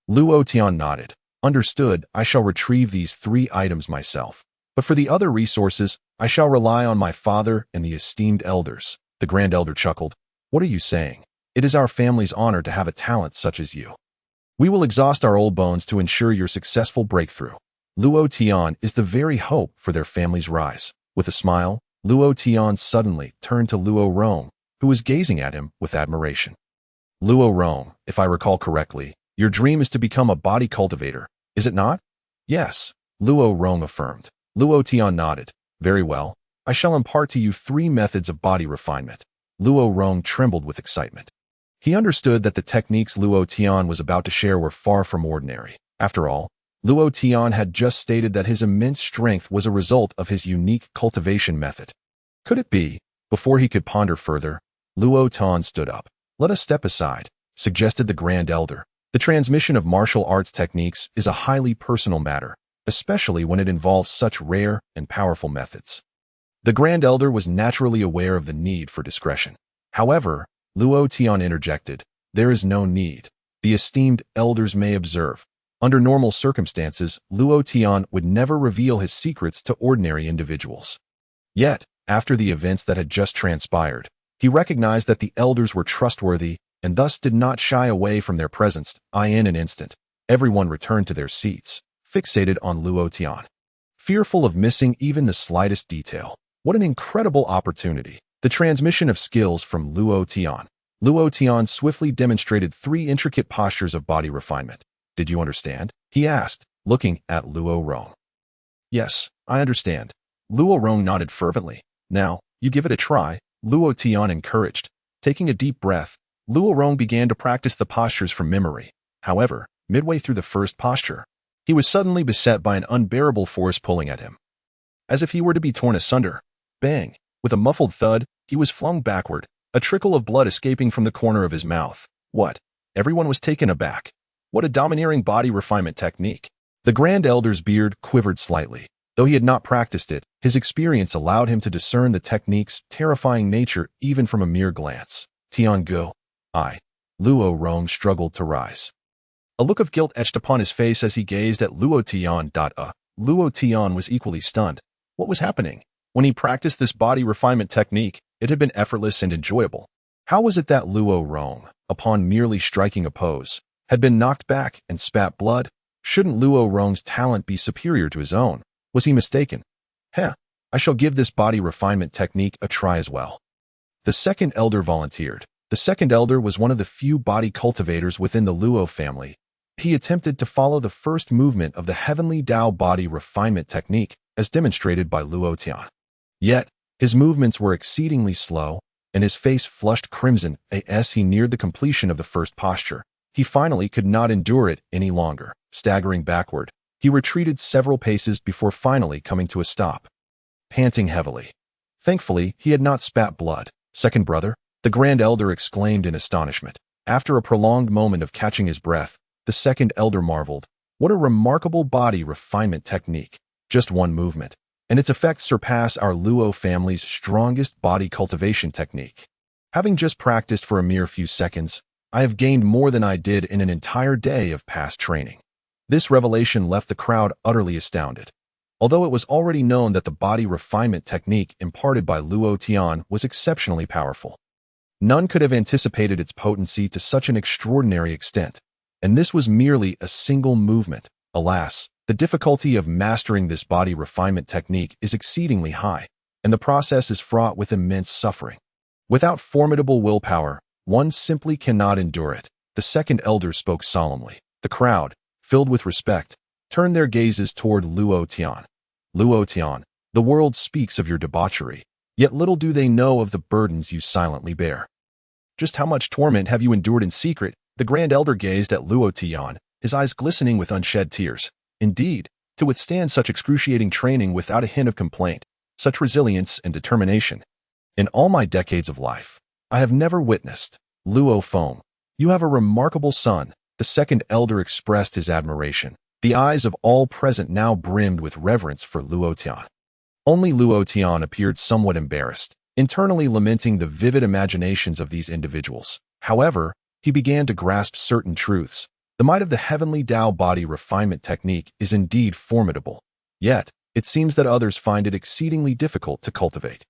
S1: Luo Tian nodded. Understood, I shall retrieve these 3 items myself. But for the other resources, I shall rely on my father and the esteemed elders. The Grand Elder chuckled. What are you saying? It is our family's honor to have a talent such as you. We will exhaust our old bones to ensure your successful breakthrough. Luo Tian is the very hope for their family's rise. With a smile, Luo Tian suddenly turned to Luo Rong, who was gazing at him with admiration. Luo Rong, if I recall correctly, your dream is to become a body cultivator, is it not? Yes, Luo Rong affirmed. Luo Tian nodded. Very well. I shall impart to you 3 methods of body refinement. Luo Rong trembled with excitement. He understood that the techniques Luo Tian was about to share were far from ordinary. After all, Luo Tian had just stated that his immense strength was a result of his unique cultivation method. Could it be? Before he could ponder further, Luo Tian stood up. Let us step aside, suggested the Grand Elder. The transmission of martial arts techniques is a highly personal matter, especially when it involves such rare and powerful methods. The Grand Elder was naturally aware of the need for discretion. However, Luo Tian interjected. There is no need. The esteemed elders may observe. Under normal circumstances, Luo Tian would never reveal his secrets to ordinary individuals. Yet, after the events that had just transpired, he recognized that the elders were trustworthy and thus did not shy away from their presence. In an instant, everyone returned to their seats, fixated on Luo Tian, fearful of missing even the slightest detail. What an incredible opportunity! The transmission of skills from Luo Tian. Luo Tian swiftly demonstrated 3 intricate postures of body refinement. Did you understand? He asked, looking at Luo Rong. Yes, I understand. Luo Rong nodded fervently. Now, you give it a try, Luo Tian encouraged. Taking a deep breath, Luo Rong began to practice the postures from memory. However, midway through the first posture, he was suddenly beset by an unbearable force pulling at him. As if he were to be torn asunder. Bang! With a muffled thud, he was flung backward, a trickle of blood escaping from the corner of his mouth. What? Everyone was taken aback. What a domineering body refinement technique. The Grand Elder's beard quivered slightly. Though he had not practiced it, his experience allowed him to discern the technique's terrifying nature even from a mere glance. Tian Go. Luo Rong struggled to rise. A look of guilt etched upon his face as he gazed at Luo Tian. Luo Tian was equally stunned. What was happening? When he practiced this body refinement technique, it had been effortless and enjoyable. How was it that Luo Rong, upon merely striking a pose, had been knocked back and spat blood. Shouldn't Luo Rong's talent be superior to his own? Was he mistaken? Heh, I shall give this body refinement technique a try as well. The second elder volunteered. The second elder was one of the few body cultivators within the Luo family. He attempted to follow the first movement of the Heavenly Body Refinement Technique as demonstrated by Luo Tian. Yet, his movements were exceedingly slow, and his face flushed crimson as he neared the completion of the first posture. He finally could not endure it any longer. Staggering backward, he retreated several paces before finally coming to a stop, panting heavily. Thankfully, he had not spat blood. Second brother, the Grand Elder exclaimed in astonishment. After a prolonged moment of catching his breath, the second elder marveled. What a remarkable body refinement technique. Just one movement, and its effects surpass our Luo family's strongest body cultivation technique. Having just practiced for a mere few seconds, I have gained more than I did in an entire day of past training. This revelation left the crowd utterly astounded. Although it was already known that the body refinement technique imparted by Luo Tian was exceptionally powerful, none could have anticipated its potency to such an extraordinary extent. And this was merely a single movement. Alas, the difficulty of mastering this body refinement technique is exceedingly high, and the process is fraught with immense suffering. Without formidable willpower, one simply cannot endure it. The second elder spoke solemnly. The crowd, filled with respect, turned their gazes toward Luo Tian. Luo Tian, the world speaks of your debauchery, yet little do they know of the burdens you silently bear. Just how much torment have you endured in secret? The Grand Elder gazed at Luo Tian, his eyes glistening with unshed tears. Indeed, to withstand such excruciating training without a hint of complaint, such resilience and determination. In all my decades of life, I have never witnessed. Luo Feng, you have a remarkable son. The second elder expressed his admiration. The eyes of all present now brimmed with reverence for Luo Tian. Only Luo Tian appeared somewhat embarrassed, internally lamenting the vivid imaginations of these individuals. However, he began to grasp certain truths. The might of the Heavenly Body Refinement Technique is indeed formidable. Yet, it seems that others find it exceedingly difficult to cultivate.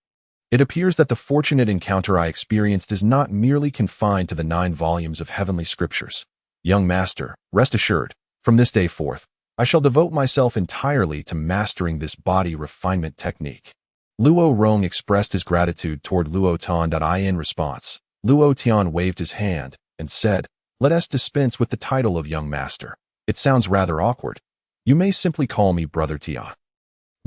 S1: It appears that the fortunate encounter I experienced is not merely confined to the 9 volumes of heavenly scriptures. Young master, rest assured, from this day forth, I shall devote myself entirely to mastering this body refinement technique. Luo Rong expressed his gratitude toward Luo Tian. In response, Luo Tian waved his hand and said, "Let us dispense with the title of young master. It sounds rather awkward. You may simply call me Brother Tian."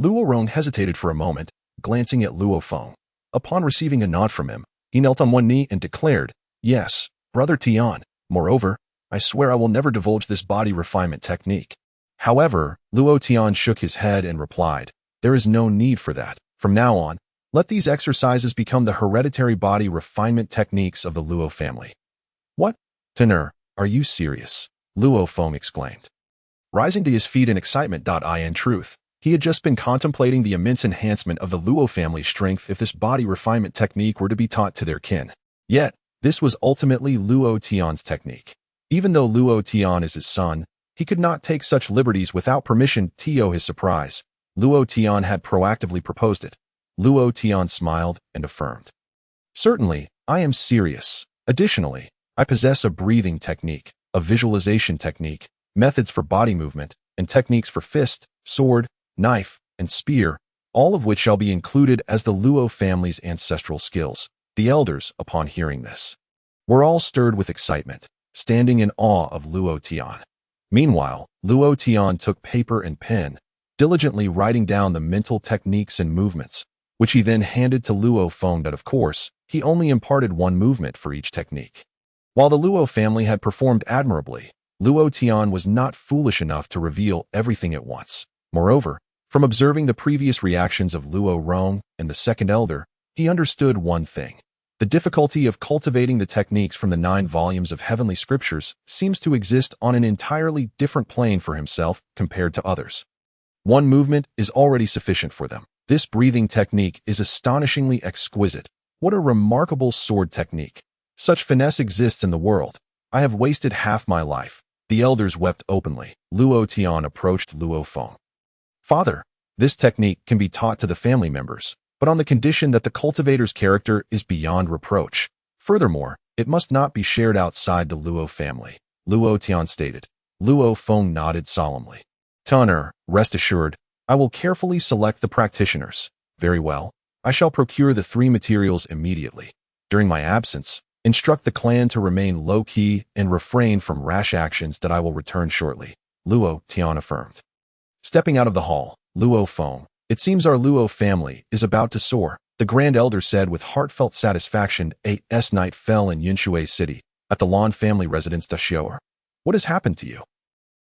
S1: Luo Rong hesitated for a moment, glancing at Luo Feng. Upon receiving a nod from him, he knelt on one knee and declared, "Yes, Brother Tian. Moreover, I swear I will never divulge this body refinement technique." However, Luo Tian shook his head and replied, "There is no need for that. From now on, let these exercises become the hereditary body refinement techniques of the Luo family." "What? Tenor, are you serious?" Luo Feng exclaimed, rising to his feet in excitement. In truth, he had just been contemplating the immense enhancement of the Luo family's strength if this body refinement technique were to be taught to their kin. Yet, this was ultimately Luo Tian's technique. Even though Luo Tian is his son, he could not take such liberties without permission. To his surprise, Luo Tian had proactively proposed it. Luo Tian smiled and affirmed, "Certainly, I am serious. Additionally, I possess a breathing technique, a visualization technique, methods for body movement, and techniques for fist, sword, knife, and spear, all of which shall be included as the Luo family's ancestral skills." The elders, upon hearing this, were all stirred with excitement, standing in awe of Luo Tian. Meanwhile, Luo Tian took paper and pen, diligently writing down the mental techniques and movements, which he then handed to Luo Feng. Of course, he only imparted one movement for each technique. While the Luo family had performed admirably, Luo Tian was not foolish enough to reveal everything at once. Moreover, from observing the previous reactions of Luo Rong and the second elder, he understood one thing. The difficulty of cultivating the techniques from the 9 volumes of heavenly scriptures seems to exist on an entirely different plane for himself compared to others. One movement is already sufficient for them. This breathing technique is astonishingly exquisite. What a remarkable sword technique. Such finesse exists in the world. I have wasted half my life. The elders wept openly. Luo Tian approached Luo Feng. "Father, this technique can be taught to the family members, but on the condition that the cultivator's character is beyond reproach. Furthermore, It must not be shared outside the Luo family, Luo Tian stated. Luo Feng nodded solemnly. Tanner, rest assured, I will carefully select the practitioners. Very well. I shall procure the 3 materials immediately. During my absence, instruct the clan to remain low-key and refrain from rash actions that I will return shortly, Luo Tian affirmed. Stepping out of the hall, Luo Feng, it seems our Luo family is about to soar, the Grand Elder said with heartfelt satisfaction. A night fell in Yunshui City, at the Lan family residence Dashioer. What has happened to you?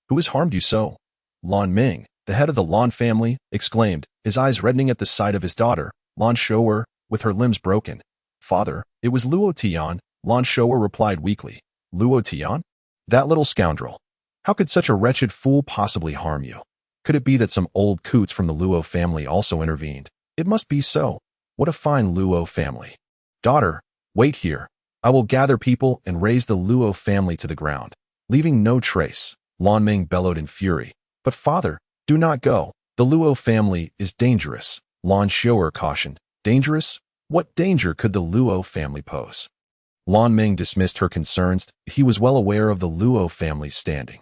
S1: Who has harmed you so? Lan Ming, the head of the Lan family, exclaimed, his eyes reddening at the sight of his daughter, Lan Shouer, with her limbs broken. Father, it was Luo Tian, Lan Shouer replied weakly. Luo Tian? That little scoundrel. How could such a wretched fool possibly harm you? Could it be that some old coots from the Luo family also intervened? It must be so. What a fine Luo family. Daughter, wait here. I will gather people and raise the Luo family to the ground, leaving no trace, Lan Ming bellowed in fury. But father, do not go. The Luo family is dangerous, Lan Shouer cautioned. Dangerous? What danger could the Luo family pose? Lan Ming dismissed her concerns. He was well aware of the Luo family's standing.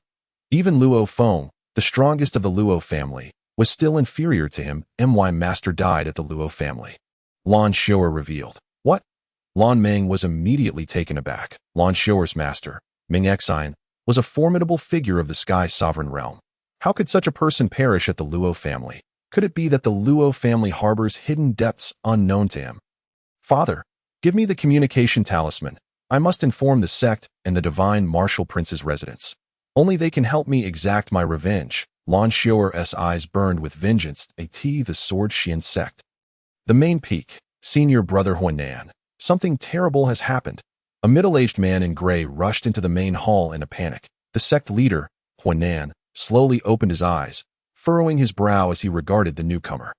S1: Even Luo Feng, the strongest of the Luo family, was still inferior to him. My master died at the Luo family. Lan Shouer revealed. What? Lan Ming was immediately taken aback. Lan Shouer's master, Ming Xian, was a formidable figure of the Sky Sovereign realm. How could such a person perish at the Luo family? Could it be that the Luo family harbors hidden depths unknown to him? Father, give me the communication talisman. I must inform the sect and the divine martial prince's residence. Only they can help me exact my revenge. Lan Shouer's eyes burned with vengeance. The Sword Xian sect. The main peak, senior brother Huanan. Something terrible has happened. A middle-aged man in gray rushed into the main hall in a panic. The sect leader, Huanan, slowly opened his eyes, furrowing his brow as he regarded the newcomer.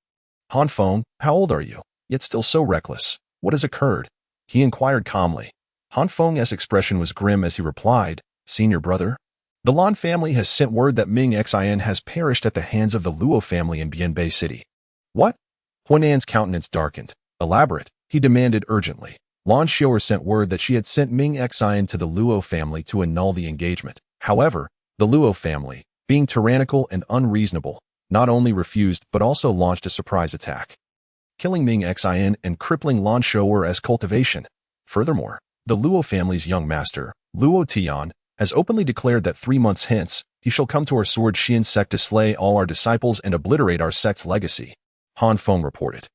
S1: Han Feng, how old are you? Yet still so reckless. What has occurred? He inquired calmly. Han Feng's expression was grim as he replied, Senior brother, the Lan family has sent word that Ming Xian has perished at the hands of the Luo family in Bianbei City. What? Huanan's countenance darkened. Elaborate, he demanded urgently. Lan Shouer sent word that she had sent Ming Xian to the Luo family to annul the engagement. However, the Luo family, being tyrannical and unreasonable, not only refused but also launched a surprise attack, killing Ming Xian and crippling Lan Shouer's cultivation. Furthermore, the Luo family's young master, Luo Tian, has openly declared that 3 months hence, he shall come to our Sword Xian sect to slay all our disciples and obliterate our sect's legacy, Han Feng reported.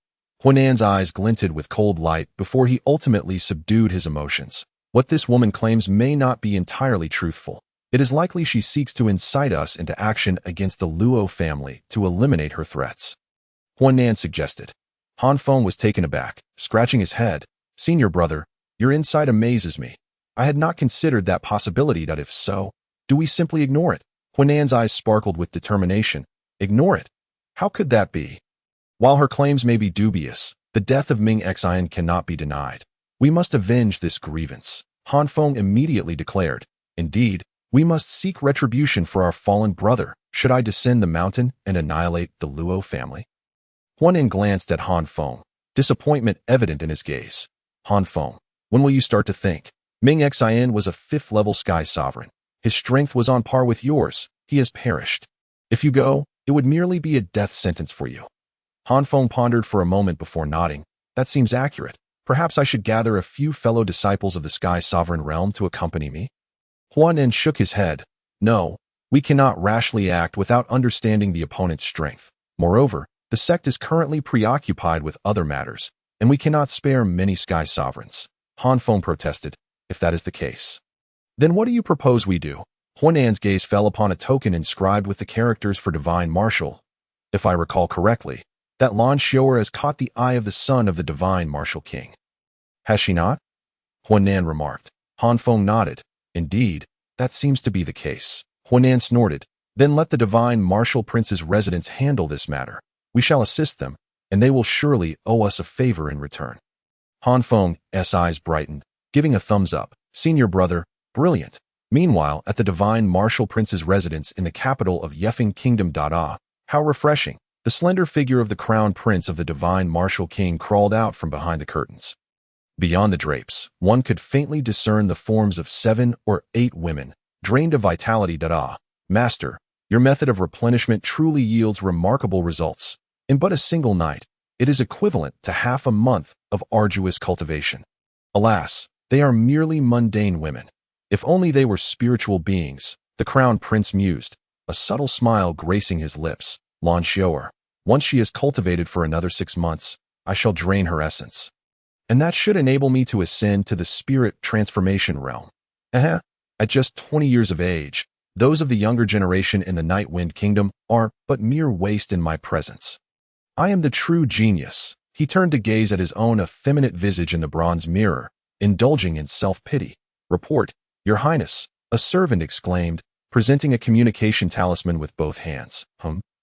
S1: Huanan's eyes glinted with cold light before he ultimately subdued his emotions. What this woman claims may not be entirely truthful. It is likely she seeks to incite us into action against the Luo family to eliminate her threats, Huanan suggested. Han Feng was taken aback, scratching his head. Senior brother, your insight amazes me. I had not considered that possibility. That if so, do we simply ignore it? Huanan's eyes sparkled with determination. Ignore it? How could that be? While her claims may be dubious, the death of Ming Xian cannot be denied. We must avenge this grievance, Han Feng immediately declared. Indeed, we must seek retribution for our fallen brother. Should I descend the mountain and annihilate the Luo family? Huanan glanced at Han Feng, disappointment evident in his gaze. Han Feng, when will you start to think? Ming Xian was a 5th-level Sky Sovereign. His strength was on par with yours. He has perished. If you go, it would merely be a death sentence for you. Han Feng pondered for a moment before nodding. That seems accurate. Perhaps I should gather a few fellow disciples of the Sky Sovereign realm to accompany me. Huanan shook his head. No, we cannot rashly act without understanding the opponent's strength. Moreover, the sect is currently preoccupied with other matters, and we cannot spare many Sky Sovereigns. Han Feng protested. If that is the case, then what do you propose we do? Huanan's gaze fell upon a token inscribed with the characters for Divine Martial. If I recall correctly, that Lan Shouer has caught the eye of the son of the Divine Martial King. Has she not? Huanan remarked. Han Feng nodded. Indeed, that seems to be the case. Huanan snorted. Then let the Divine Martial Prince's residents handle this matter. We shall assist them, and they will surely owe us a favor in return. Han Feng's eyes brightened, giving a thumbs up. Senior brother, brilliant. Meanwhile, at the Divine Martial Prince's residence in the capital of Yefeng Kingdom. How refreshing. The slender figure of the crown prince of the Divine Martial King crawled out from behind the curtains. Beyond the drapes, one could faintly discern the forms of 7 or 8 women, drained of vitality. Master, your method of replenishment truly yields remarkable results. In but a single night, it is equivalent to half a month of arduous cultivation. Alas, they are merely mundane women. If only they were spiritual beings, the Crown Prince mused, a subtle smile gracing his lips. Lan Xiao'er, once she is cultivated for another 6 months, I shall drain her essence. And that should enable me to ascend to the spirit transformation realm. At just 20 years of age, those of the younger generation in the Night Wind Kingdom are but mere waste in my presence. I am the true genius. He turned to gaze at his own effeminate visage in the bronze mirror, indulging in self-pity. Report, Your Highness, a servant exclaimed, presenting a communication talisman with both hands.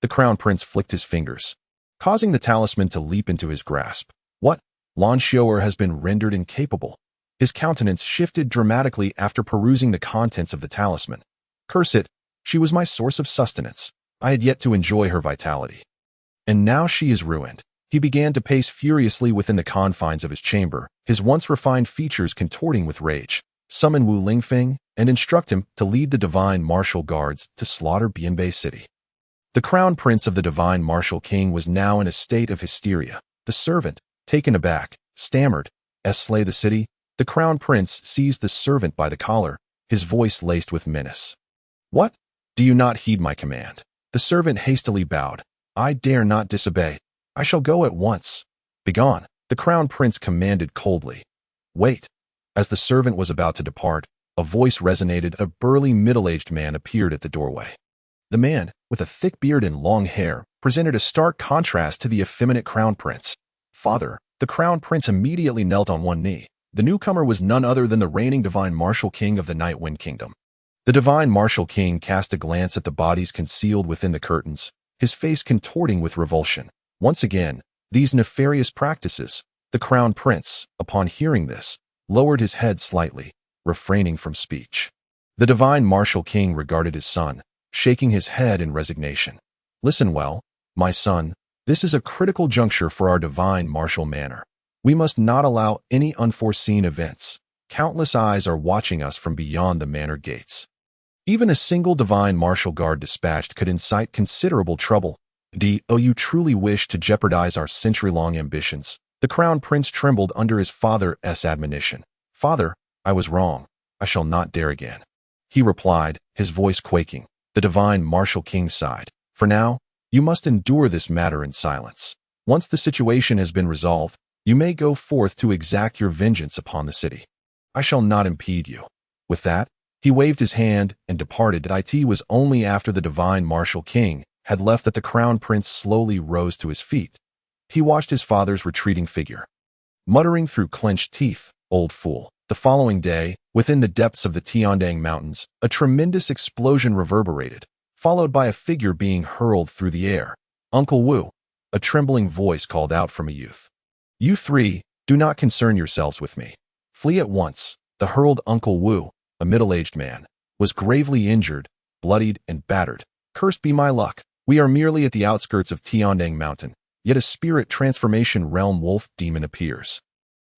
S1: The Crown Prince flicked his fingers, causing the talisman to leap into his grasp. What? Lan Xiao'er has been rendered incapable. His countenance shifted dramatically after perusing the contents of the talisman. Curse it, she was my source of sustenance. I had yet to enjoy her vitality. And now she is ruined. He began to pace furiously within the confines of his chamber, his once refined features contorting with rage. Summon Wu Lingfeng and instruct him to lead the Divine Martial Guards to slaughter Bianbei City. The Crown Prince of the Divine Martial King was now in a state of hysteria. The servant, taken aback, stammered, slay the city. The Crown Prince seized the servant by the collar, his voice laced with menace. What? Do you not heed my command? The servant hastily bowed. I dare not disobey. I shall go at once. Begone, the Crown Prince commanded coldly. Wait. As the servant was about to depart, a voice resonated. A burly middle-aged man appeared at the doorway. The man, with a thick beard and long hair, presented a stark contrast to the effeminate Crown Prince. Father, the Crown Prince immediately knelt on one knee. The newcomer was none other than the reigning Divine Martial King of the Night Wind Kingdom. The Divine Martial King cast a glance at the bodies concealed within the curtains, his face contorting with revulsion. Once again, these nefarious practices. The Crown Prince, upon hearing this, lowered his head slightly, refraining from speech. The Divine Martial King regarded his son, shaking his head in resignation. Listen well, my son, this is a critical juncture for our Divine Martial Manor. We must not allow any unforeseen events. Countless eyes are watching us from beyond the manor gates. Even a single Divine Martial Guard dispatched could incite considerable trouble. Do you truly wish to jeopardize our century-long ambitions? The Crown Prince trembled under his father's admonition. Father, I was wrong. I shall not dare again. He replied, his voice quaking. The Divine Martial King sighed. For now, you must endure this matter in silence. Once the situation has been resolved, you may go forth to exact your vengeance upon the city. I shall not impede you. With that, he waved his hand and departed. It was only after the Divine Martial King had left that the Crown Prince slowly rose to his feet. He watched his father's retreating figure, muttering through clenched teeth, old fool. The following day, within the depths of the Tiandang Mountains, a tremendous explosion reverberated, followed by a figure being hurled through the air. Uncle Wu, a trembling voice called out from a youth. You three, do not concern yourselves with me. Flee at once. The hurled Uncle Wu, a middle-aged man, was gravely injured, bloodied, and battered. Cursed be my luck. We are merely at the outskirts of Tiandang Mountain, yet a spirit transformation realm wolf demon appears.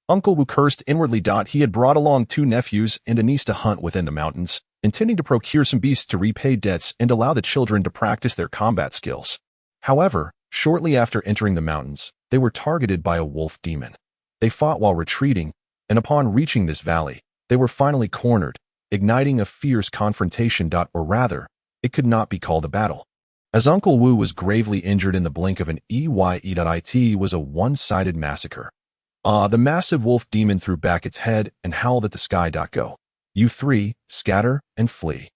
S1: Uncle Wu cursed inwardly. He had brought along 2 nephews and a niece to hunt within the mountains, intending to procure some beasts to repay debts and allow the children to practice their combat skills. However, shortly after entering the mountains, they were targeted by a wolf demon. They fought while retreating, and upon reaching this valley, they were finally cornered, igniting a fierce confrontation. Or rather, it could not be called a battle, as Uncle Wu was gravely injured in the blink of an eye. It was a one-sided massacre. The massive wolf demon threw back its head and howled at the sky. Go. You three, scatter and flee.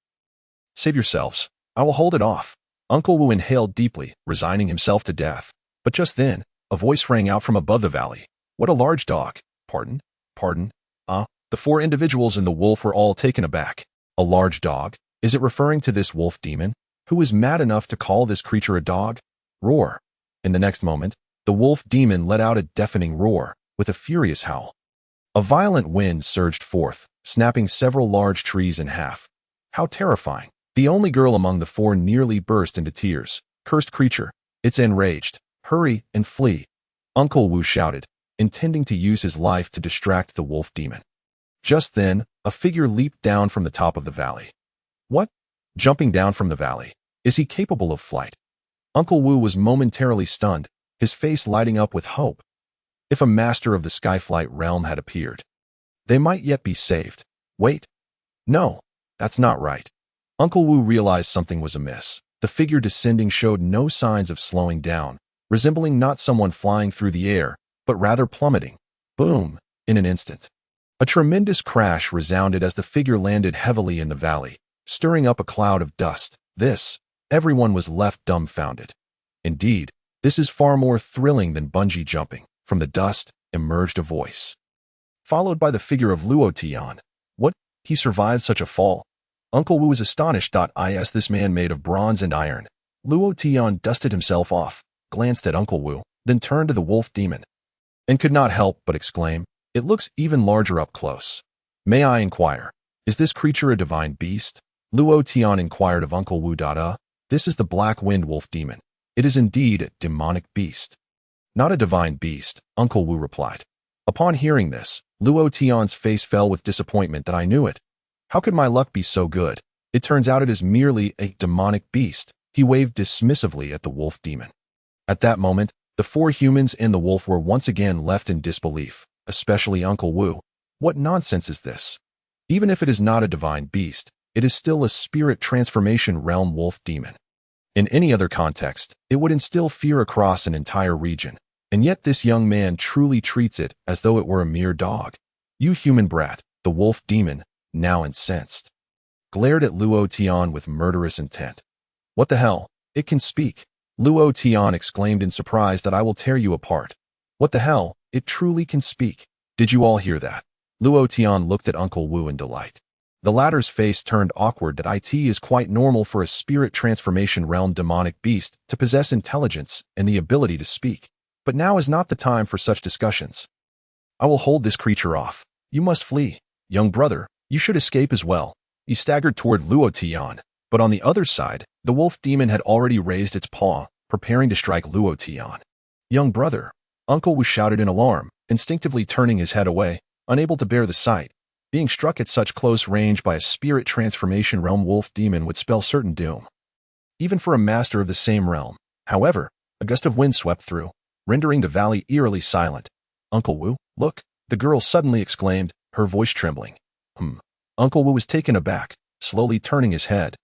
S1: Save yourselves. I will hold it off. Uncle Wu inhaled deeply, resigning himself to death. But just then, a voice rang out from above the valley. What a large dog. Pardon? The 4 individuals in the wolf were all taken aback. A large dog? Is it referring to this wolf demon? Who is mad enough to call this creature a dog? Roar. In the next moment, the wolf demon let out a deafening roar, with a furious howl. A violent wind surged forth, snapping several large trees in half. How terrifying. The only girl among the 4 nearly burst into tears. Cursed creature. It's enraged. Hurry and flee. Uncle Wu shouted, intending to use his life to distract the wolf demon. Just then, a figure leaped down from the top of the valley. What? Jumping down from the valley? Is he capable of flight? Uncle Wu was momentarily stunned, his face lighting up with hope. If a master of the skyflight realm had appeared, they might yet be saved. Wait. No, that's not right. Uncle Wu realized something was amiss. The figure descending showed no signs of slowing down, resembling not someone flying through the air, but rather plummeting. Boom! In an instant. A tremendous crash resounded as the figure landed heavily in the valley, stirring up a cloud of dust. Everyone was left dumbfounded. Indeed, this is far more thrilling than bungee jumping. From the dust emerged a voice, followed by the figure of Luo Tian. What? He survived such a fall? Uncle Wu was astonished. Is this man made of bronze and iron? Luo Tian dusted himself off, glanced at Uncle Wu, then turned to the wolf demon, and could not help but exclaim, "It looks even larger up close. May I inquire, is this creature a divine beast?" Luo Tian inquired of Uncle Wu. This is the Black Wind Wolf Demon. It is indeed a demonic beast. Not a divine beast, Uncle Wu replied. Upon hearing this, Luo Tian's face fell with disappointment. I knew it. How could my luck be so good? It turns out it is merely a demonic beast. He waved dismissively at the wolf demon. At that moment, the four humans and the wolf were once again left in disbelief, especially Uncle Wu. What nonsense is this? Even if it is not a divine beast, it is still a spirit transformation realm wolf demon. In any other context, it would instill fear across an entire region, and yet this young man truly treats it as though it were a mere dog. You human brat, the wolf demon, now incensed, glared at Luo Tian with murderous intent. What the hell? It can speak. Luo Tian exclaimed in surprise. I will tear you apart. What the hell? It truly can speak. Did you all hear that? Luo Tian looked at Uncle Wu in delight. The latter's face turned awkward. It is quite normal for a spirit transformation realm demonic beast to possess intelligence and the ability to speak. But now is not the time for such discussions. I will hold this creature off. You must flee. Young brother, you should escape as well. He staggered toward Luo Tian, but on the other side, the wolf demon had already raised its paw, preparing to strike Luo Tian. Young brother, Uncle Wu shouted in alarm, instinctively turning his head away, unable to bear the sight. Being struck at such close range by a spirit transformation realm wolf demon would spell certain doom, even for a master of the same realm. However, a gust of wind swept through, rendering the valley eerily silent. Uncle Wu, look, the girl suddenly exclaimed, her voice trembling. Uncle Wu was taken aback, slowly turning his head,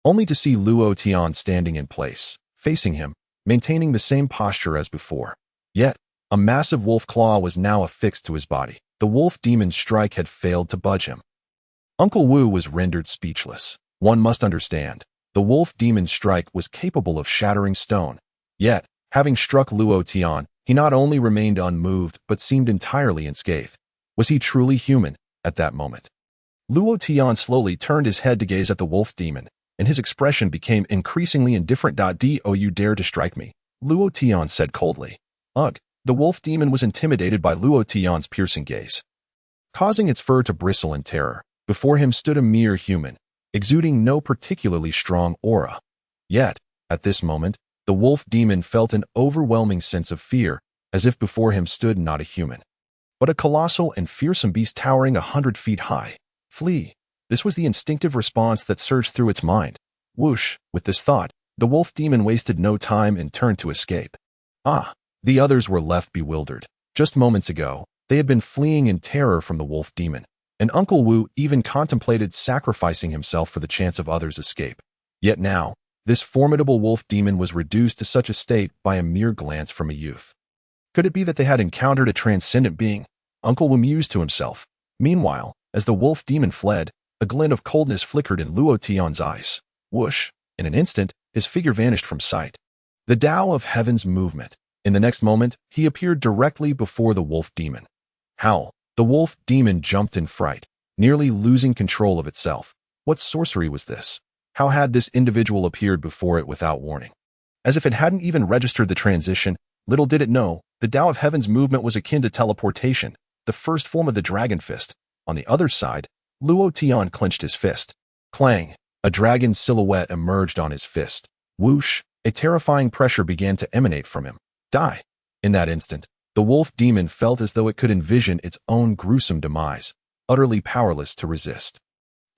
S1: only to see Luo Tian standing in place, facing him, maintaining the same posture as before. Yet, a massive wolf claw was now affixed to his body. The wolf demon's strike had failed to budge him. Uncle Wu was rendered speechless. One must understand, the wolf demon's strike was capable of shattering stone. Yet, having struck Luo Tian, he not only remained unmoved but seemed entirely unscathed. Was he truly human at that moment? Luo Tian slowly turned his head to gaze at the wolf demon, and his expression became increasingly indifferent. "Do you dare to strike me?" Luo Tian said coldly. Ugh. The wolf demon was intimidated by Luo Tian's piercing gaze, causing its fur to bristle in terror. Before him stood a mere human, exuding no particularly strong aura. Yet, at this moment, the wolf demon felt an overwhelming sense of fear, as if before him stood not a human, but a colossal and fearsome beast towering 100 feet high. Flee. This was the instinctive response that surged through its mind. Whoosh! With this thought, the wolf demon wasted no time and turned to escape. The others were left bewildered. Just moments ago, they had been fleeing in terror from the wolf demon, and Uncle Wu even contemplated sacrificing himself for the chance of others' escape. Yet now, this formidable wolf demon was reduced to such a state by a mere glance from a youth. Could it be that they had encountered a transcendent being? Uncle Wu mused to himself. Meanwhile, as the wolf demon fled, a glint of coldness flickered in Luo Tian's eyes. Whoosh! In an instant, his figure vanished from sight. The Tao of Heaven's movement. In the next moment, he appeared directly before the wolf demon. Howl! The wolf demon jumped in fright, nearly losing control of itself. What sorcery was this? How had this individual appeared before it without warning? As if it hadn't even registered the transition, little did it know, the Tao of Heaven's movement was akin to teleportation, the first form of the dragon fist. On the other side, Luo Tian clenched his fist. Clang! A dragon silhouette emerged on his fist. Whoosh! A terrifying pressure began to emanate from him. Die! In that instant, The wolf demon felt as though it could envision its own gruesome demise, utterly powerless to resist.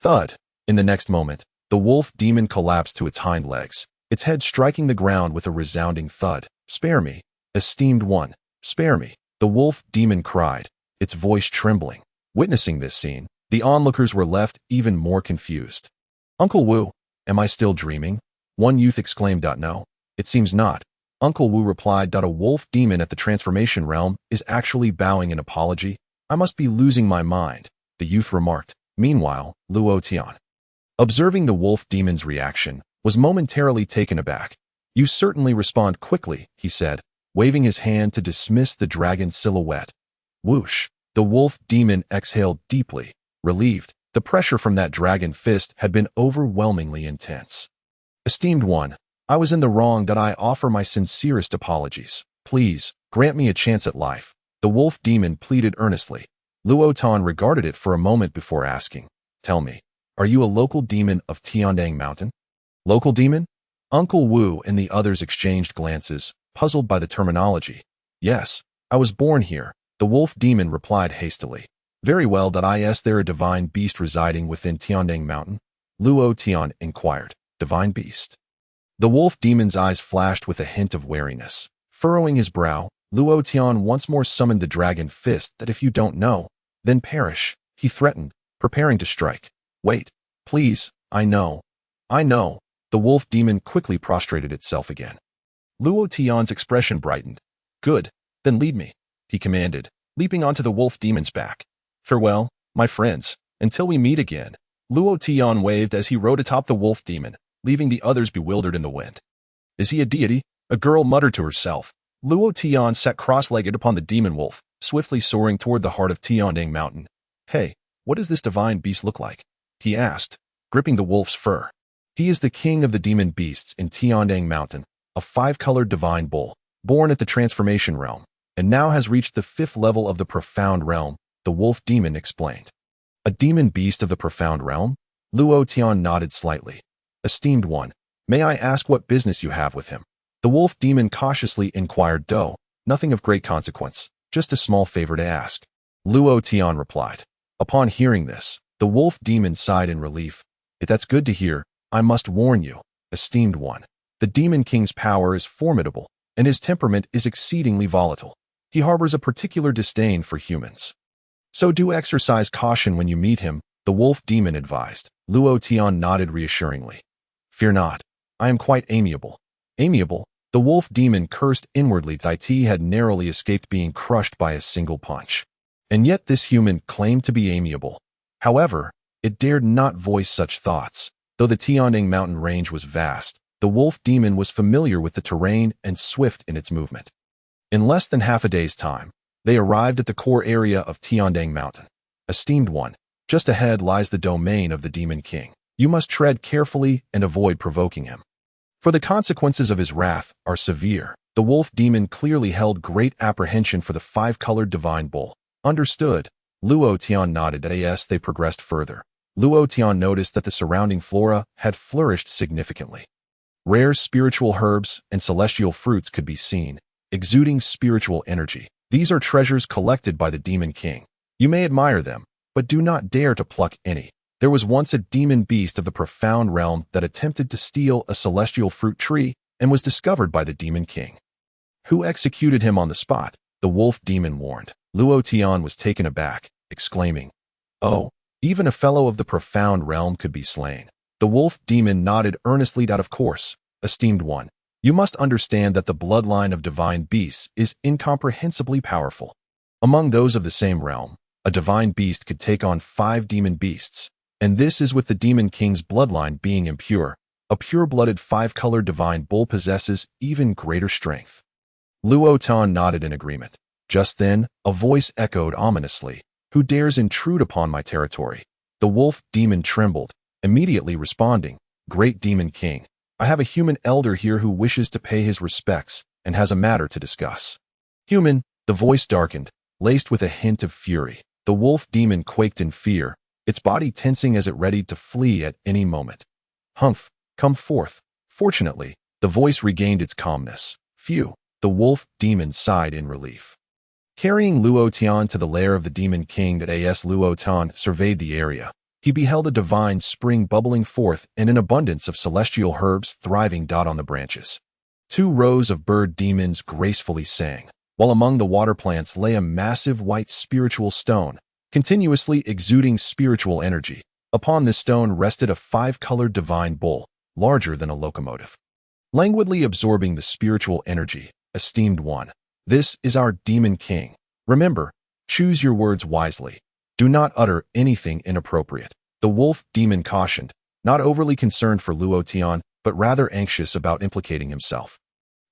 S1: Thud! In the next moment, the wolf demon collapsed to its hind legs, its head striking the ground with a resounding thud. "Spare me, esteemed one, spare me," the wolf demon cried, its voice trembling. Witnessing this scene, the onlookers were left even more confused. "Uncle Wu, am I still dreaming?" one youth exclaimed. "No, it seems not," Uncle Wu replied. "A wolf demon at the transformation realm is actually bowing in apology. I must be losing my mind," the youth remarked. Meanwhile, Luo Tian, observing the wolf demon's reaction, was momentarily taken aback. "You certainly respond quickly," he said, waving his hand to dismiss the dragon's silhouette. Whoosh! The wolf demon exhaled deeply, relieved. The pressure from that dragon fist had been overwhelmingly intense. "Esteemed one, I was in the wrong. I offer my sincerest apologies. Please, grant me a chance at life," the wolf demon pleaded earnestly. Luo Tian regarded it for a moment before asking, "Tell me, are you a local demon of Tiandang Mountain?" "Local demon?" Uncle Wu and the others exchanged glances, puzzled by the terminology. "Yes, I was born here," the wolf demon replied hastily. "Very well. Is there a divine beast residing within Tiandang Mountain?" Luo Tian inquired. "Divine beast?" The wolf demon's eyes flashed with a hint of wariness. Furrowing his brow, Luo Tian once more summoned the dragon fist. "If you don't know, then perish," he threatened, preparing to strike. "Wait, please, I know. The wolf demon quickly prostrated itself again. Luo Tian's expression brightened. "Good, then lead me," he commanded, leaping onto the wolf demon's back. "Farewell, my friends, until we meet again." Luo Tian waved as he rode atop the wolf demon, leaving the others bewildered in the wind. "Is he a deity?" a girl muttered to herself. Luo Tian sat cross-legged upon the demon wolf, swiftly soaring toward the heart of Tiandang Mountain. "Hey, what does this divine beast look like?" he asked, gripping the wolf's fur. "He is the king of the demon beasts in Tiandang Mountain, a 5-colored divine bull, born at the transformation realm, and now has reached the 5th level of the profound realm," the wolf demon explained. "A demon beast of the profound realm?" Luo Tian nodded slightly. "Esteemed one, may I ask what business you have with him?" The wolf demon cautiously inquired. "Nothing of great consequence, just a small favor to ask," Luo Tian replied. Upon hearing this, the wolf demon sighed in relief. "If that's good to hear, I must warn you, esteemed one. The demon king's power is formidable, and his temperament is exceedingly volatile. He harbors a particular disdain for humans. So do exercise caution when you meet him," the wolf demon advised. Luo Tian nodded reassuringly. "Fear not, I am quite amiable." "Amiable?" The wolf demon cursed inwardly. He had narrowly escaped being crushed by a single punch. And yet this human claimed to be amiable. However, it dared not voice such thoughts. Though the Tiandang mountain range was vast, the wolf demon was familiar with the terrain and swift in its movement. In less than half a day's time, they arrived at the core area of Tiandang Mountain. "Esteemed one, just ahead lies the domain of the Demon King. You must tread carefully and avoid provoking him, for the consequences of his wrath are severe." The wolf demon clearly held great apprehension for the 5-colored divine bull. "Understood." Luo Tian nodded. As they progressed further, Luo Tian noticed that the surrounding flora had flourished significantly. Rare spiritual herbs and celestial fruits could be seen, exuding spiritual energy. These are treasures collected by the Demon King. You may admire them, but do not dare to pluck any. There was once a demon beast of the profound realm that attempted to steal a celestial fruit tree and was discovered by the Demon King, who executed him on the spot, the wolf demon warned. Luo Tian was taken aback, exclaiming, "Oh, even a fellow of the profound realm could be slain." The wolf demon nodded earnestly. "Of course, esteemed one. You must understand that the bloodline of divine beasts is incomprehensibly powerful. Among those of the same realm, a divine beast could take on 5 demon beasts, and this is with the Demon King's bloodline being impure. A pure-blooded 5-colored divine bull possesses even greater strength." Luo Tian nodded in agreement. Just then, a voice echoed ominously, "Who dares intrude upon my territory?" The wolf demon trembled, immediately responding, "Great Demon King, I have a human elder here who wishes to pay his respects and has a matter to discuss." "Human?" The voice darkened, laced with a hint of fury. The wolf demon quaked in fear, its body tensing as it readied to flee at any moment. "Humph, come forth." Fortunately, the voice regained its calmness. "Phew," the wolf demon sighed in relief. Carrying Luo Tian to the lair of the Demon King, as Luo Tian surveyed the area, he beheld a divine spring bubbling forth and an abundance of celestial herbs thriving on the branches. 2 rows of bird demons gracefully sang, while among the water plants lay a massive white spiritual stone, continuously exuding spiritual energy. Upon this stone rested a 5-colored divine bull, larger than a locomotive, languidly absorbing the spiritual energy. Esteemed one, this is our Demon King. Remember, choose your words wisely. Do not utter anything inappropriate. The wolf demon cautioned, not overly concerned for Luo Tian, but rather anxious about implicating himself.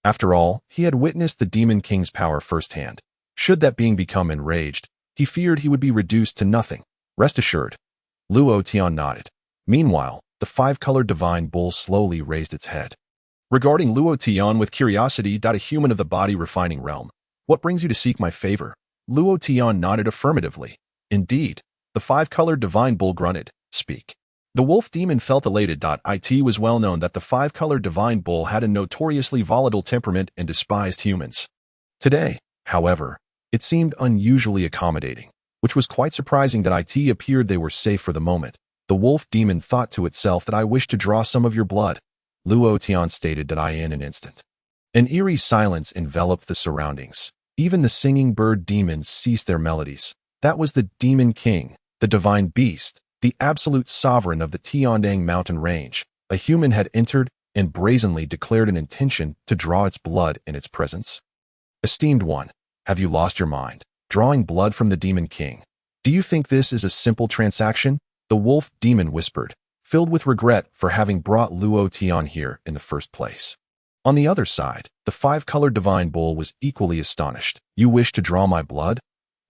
S1: After all, he had witnessed the Demon King's power firsthand. Should that being become enraged, he feared he would be reduced to nothing. Rest assured. Luo Tian nodded. Meanwhile, the 5-colored divine bull slowly raised its head. Regarding Luo Tian with curiosity, a human of the body refining realm, what brings you to seek my favor? Luo Tian nodded affirmatively. Indeed, the 5-colored divine bull grunted. Speak. The wolf demon felt elated. It was well known that the 5-colored divine bull had a notoriously volatile temperament and despised humans. Today, however, it seemed unusually accommodating, which was quite surprising. That it appeared they were safe for the moment. The wolf demon thought to itself, that I wish to draw some of your blood. Luo Tian stated that in an instant. An eerie silence enveloped the surroundings. Even the singing bird demons ceased their melodies. That was the Demon King, the divine beast, the absolute sovereign of the Tiandang mountain range. A human had entered and brazenly declared an intention to draw its blood in its presence. Esteemed one, have you lost your mind? Drawing blood from the Demon King. Do you think this is a simple transaction? The wolf demon whispered, filled with regret for having brought Luo Tian here in the first place. On the other side, the 5-colored divine bull was equally astonished. You wish to draw my blood?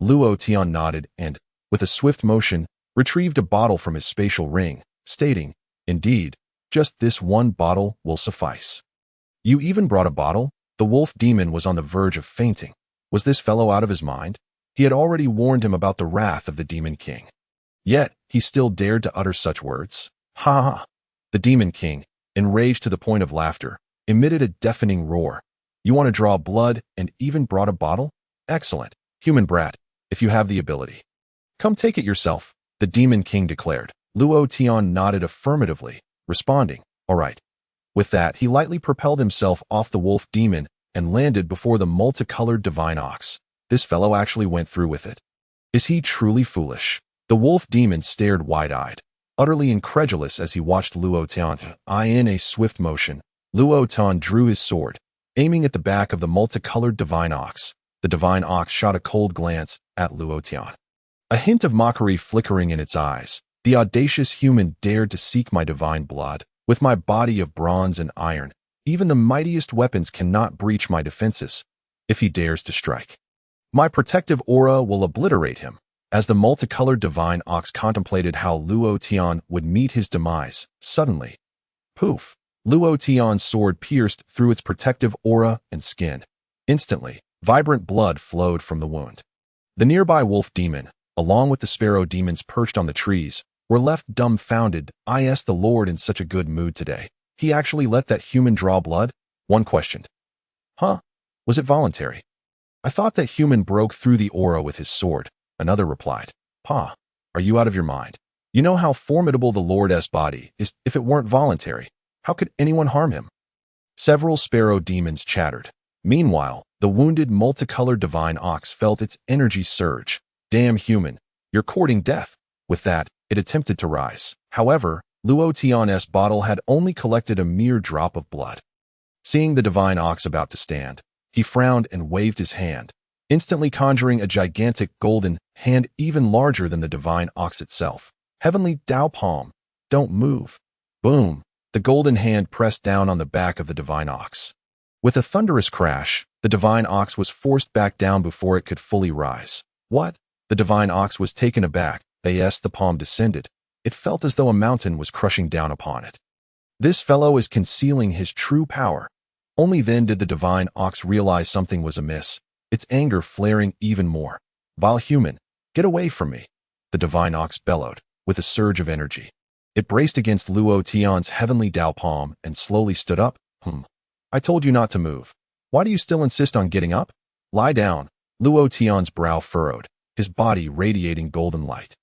S1: Luo Tian nodded and, with a swift motion, retrieved a bottle from his spatial ring, stating, Indeed, just this one bottle will suffice. You even brought a bottle? The wolf demon was on the verge of fainting. Was this fellow out of his mind? He had already warned him about the wrath of the Demon King. Yet, he still dared to utter such words. Ha ha! The Demon King, enraged to the point of laughter, emitted a deafening roar. You want to draw blood and even brought a bottle? Excellent, human brat, if you have the ability. Come take it yourself, the Demon King declared. Luo Tian nodded affirmatively, responding, All right. With that, he lightly propelled himself off the wolf demon and landed before the multicolored divine ox. This fellow actually went through with it. Is he truly foolish? The wolf demon stared wide-eyed, utterly incredulous as he watched Luo Tian. In a swift motion, Luo Tian drew his sword, aiming at the back of the multicolored divine ox. The divine ox shot a cold glance at Luo Tian, a hint of mockery flickering in its eyes. The audacious human dared to seek my divine blood. With my body of bronze and iron, even the mightiest weapons cannot breach my defenses. If he dares to strike, my protective aura will obliterate him. As the multicolored divine ox contemplated how Luo Tian would meet his demise, suddenly, poof, Luo Tian's sword pierced through its protective aura and skin. Instantly, vibrant blood flowed from the wound. The nearby wolf demon, along with the sparrow demons perched on the trees, were left dumbfounded. Is the Lord in such a good mood today? He actually let that human draw blood? One questioned. Huh? Was it voluntary? I thought that human broke through the aura with his sword. Another replied. Pa, are you out of your mind? You know how formidable the Lord's body is. If it weren't voluntary, how could anyone harm him? Several sparrow demons chattered. Meanwhile, the wounded multicolored divine ox felt its energy surge. Damn human, you're courting death. With that, it attempted to rise. However, Luo Tian's bottle had only collected a mere drop of blood. Seeing the divine ox about to stand, he frowned and waved his hand, instantly conjuring a gigantic golden hand even larger than the divine ox itself. Heavenly Dao Palm, don't move. Boom! The golden hand pressed down on the back of the divine ox. With a thunderous crash, the divine ox was forced back down before it could fully rise. What? The divine ox was taken aback. As the palm descended, it felt as though a mountain was crushing down upon it. This fellow is concealing his true power. Only then did the divine ox realize something was amiss, its anger flaring even more. Vile human, get away from me, the divine ox bellowed, with a surge of energy. It braced against Luo Tian's heavenly Dao palm and slowly stood up. I told you not to move. Why do you still insist on getting up? Lie down. Luo Tian's brow furrowed, his body radiating golden light.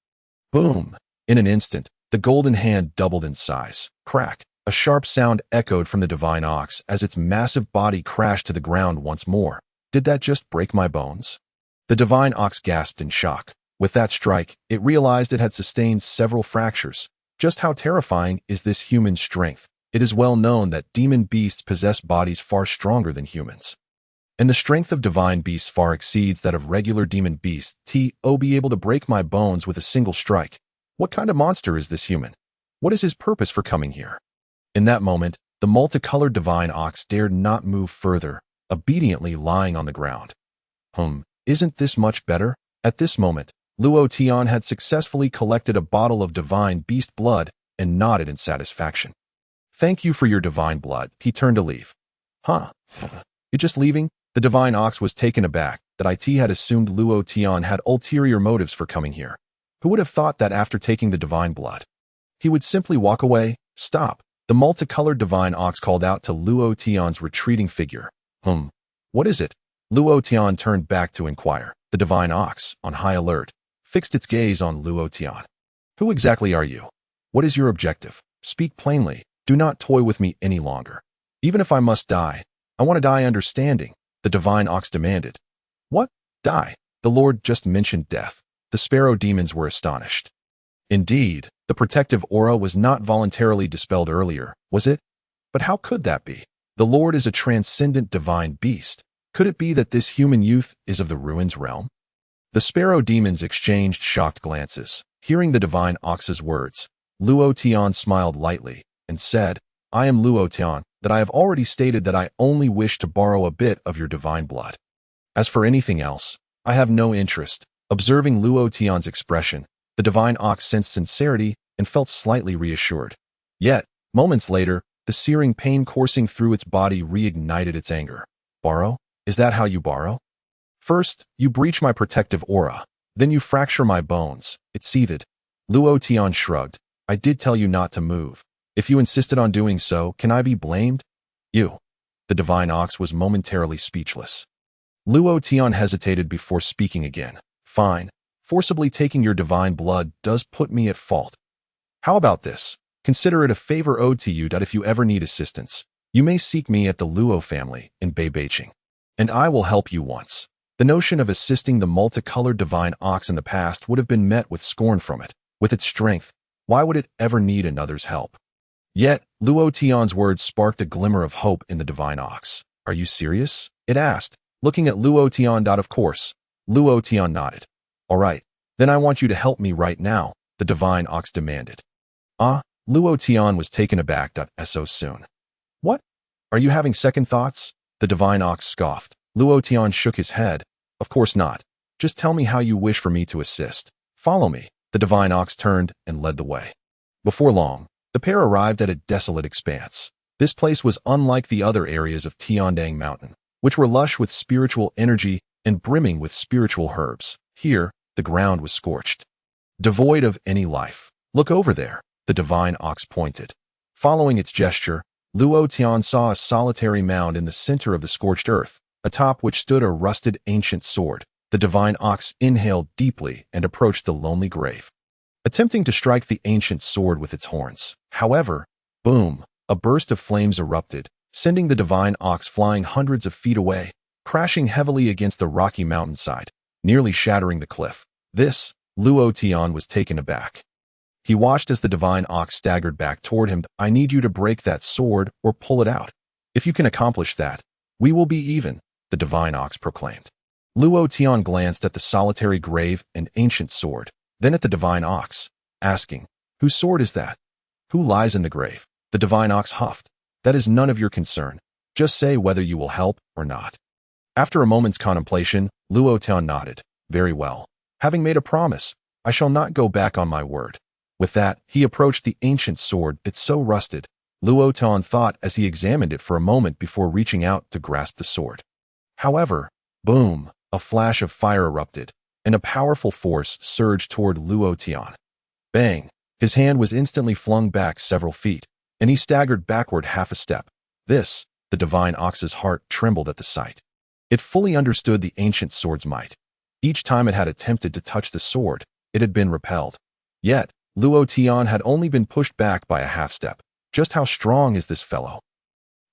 S1: Boom! In an instant, the golden hand doubled in size. Crack! A sharp sound echoed from the divine ox as its massive body crashed to the ground once more. Did that just break my bones? The divine ox gasped in shock. With that strike, it realized it had sustained several fractures. Just how terrifying is this human strength? It is well known that demon beasts possess bodies far stronger than humans. And the strength of divine beasts far exceeds that of regular demon beasts. Be able to break my bones with a single strike. What kind of monster is this human? What is his purpose for coming here? In that moment, the multicolored divine ox dared not move further, obediently lying on the ground. Isn't this much better? At this moment, Luo Tian had successfully collected a bottle of divine beast blood and nodded in satisfaction. Thank you for your divine blood. He turned to leave. You're just leaving? The divine ox was taken aback that it had assumed Luo Tian had ulterior motives for coming here. Who would have thought that after taking the divine blood, he would simply walk away? Stop. The multicolored divine ox called out to Luo Tian's retreating figure. What is it? Luo Tian turned back to inquire. The divine ox, on high alert, fixed its gaze on Luo Tian. Who exactly are you? What is your objective? Speak plainly. Do not toy with me any longer. Even if I must die, I want to die understanding, the divine ox demanded. What? Die? The Lord just mentioned death. The sparrow demons were astonished. Indeed, the protective aura was not voluntarily dispelled earlier, was it? But how could that be? The Lord is a transcendent divine beast. Could it be that this human youth is of the ruins realm? The sparrow demons exchanged shocked glances. Hearing the divine ox's words, Luo Tian smiled lightly and said, I am Luo Tian, that I have already stated that I only wish to borrow a bit of your divine blood. As for anything else, I have no interest. Observing Luo Tian's expression, the divine ox sensed sincerity and felt slightly reassured. Yet, moments later, the searing pain coursing through its body reignited its anger. Borrow? Is that how you borrow? First, you breach my protective aura. Then you fracture my bones. It seethed. Luo Tian shrugged. I did tell you not to move. If you insisted on doing so, can I be blamed? You. The divine ox was momentarily speechless. Luo Tian hesitated before speaking again. Fine. Forcibly taking your divine blood does put me at fault. How about this? Consider it a favor owed to you that if you ever need assistance, you may seek me at the Luo family in Beibeiqing, and I will help you once. The notion of assisting the multicolored divine ox in the past would have been met with scorn from it. With its strength, why would it ever need another's help? Yet, Luo Tian's words sparked a glimmer of hope in the divine ox. Are you serious? It asked, looking at Luo Tian. Of course. Luo Tian nodded. All right, then I want you to help me right now, the divine ox demanded. Luo Tian was taken aback. So soon. What? Are you having second thoughts? The divine ox scoffed. Luo Tian shook his head. Of course not. Just tell me how you wish for me to assist. Follow me. The divine ox turned and led the way. Before long, the pair arrived at a desolate expanse. This place was unlike the other areas of Tiandang Mountain, which were lush with spiritual energy and brimming with spiritual herbs. Here, the ground was scorched, devoid of any life. Look over there, the divine ox pointed. Following its gesture, Luo Tian saw a solitary mound in the center of the scorched earth, atop which stood a rusted ancient sword. The divine ox inhaled deeply and approached the lonely grave, attempting to strike the ancient sword with its horns. However, boom, a burst of flames erupted, sending the divine ox flying hundreds of feet away, crashing heavily against the rocky mountainside, nearly shattering the cliff. This, Luo Tian was taken aback. He watched as the divine ox staggered back toward him. I need you to break that sword or pull it out. If you can accomplish that, we will be even, the divine ox proclaimed. Luo Tian glanced at the solitary grave and ancient sword, then at the divine ox, asking, whose sword is that? Who lies in the grave? The divine ox huffed. That is none of your concern. Just say whether you will help or not. After a moment's contemplation, Luo Tian nodded. Very well. Having made a promise, I shall not go back on my word. With that, he approached the ancient sword. It's so rusted, Luo Tian thought as he examined it for a moment before reaching out to grasp the sword. However, boom, a flash of fire erupted, and a powerful force surged toward Luo Tian. Bang! His hand was instantly flung back several feet, and he staggered backward half a step. The divine ox's heart trembled at the sight. It fully understood the ancient sword's might. Each time it had attempted to touch the sword, it had been repelled. Yet, Luo Tian had only been pushed back by a half-step. Just how strong is this fellow?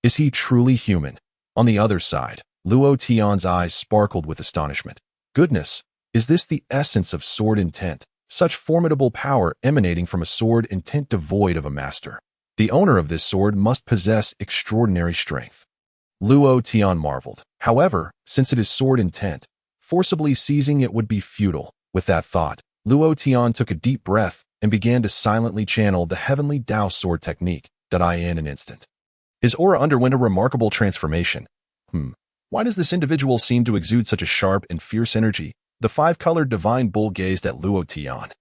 S1: Is he truly human? On the other side, Luo Tian's eyes sparkled with astonishment. Goodness, is this the essence of sword intent? Such formidable power emanating from a sword intent devoid of a master. The owner of this sword must possess extraordinary strength. Luo Tian marveled. However, since it is sword intent, forcibly seizing it would be futile. With that thought, Luo Tian took a deep breath and began to silently channel the Heavenly Tao sword technique in an instant. His aura underwent a remarkable transformation. Why does this individual seem to exude such a sharp and fierce energy? The five-colored divine bull gazed at Luo Tian.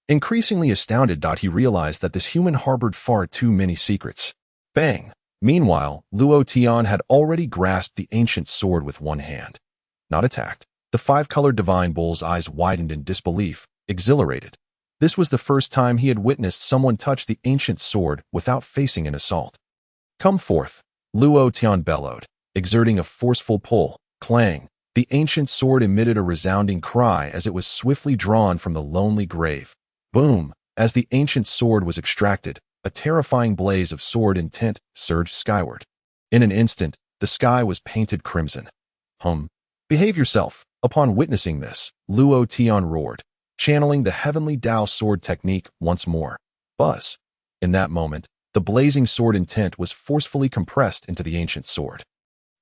S1: Increasingly astounded, he realized that this human harbored far too many secrets. Bang! Meanwhile, Luo Tian had already grasped the ancient sword with one hand. Not attacked. The five-colored divine bull's eyes widened in disbelief, exhilarated. This was the first time he had witnessed someone touch the ancient sword without facing an assault. Come forth, Luo Tian bellowed, exerting a forceful pull. Clang! The ancient sword emitted a resounding cry as it was swiftly drawn from the lonely grave. Boom! As the ancient sword was extracted, a terrifying blaze of sword intent surged skyward. In an instant, the sky was painted crimson. Behave yourself. Upon witnessing this, Luo Tian roared, channeling the Heavenly Tao sword technique once more. Buzz! In that moment, the blazing sword intent was forcefully compressed into the ancient sword.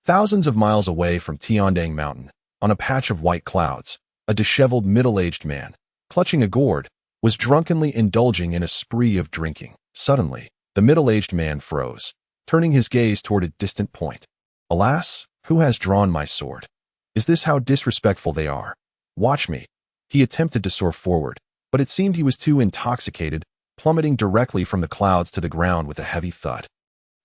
S1: Thousands of miles away from Tiandang Mountain, on a patch of white clouds, a disheveled middle-aged man, clutching a gourd, was drunkenly indulging in a spree of drinking. Suddenly, the middle-aged man froze, turning his gaze toward a distant point. Alas, who has drawn my sword? Is this how disrespectful they are? Watch me. He attempted to soar forward, but it seemed he was too intoxicated, plummeting directly from the clouds to the ground with a heavy thud.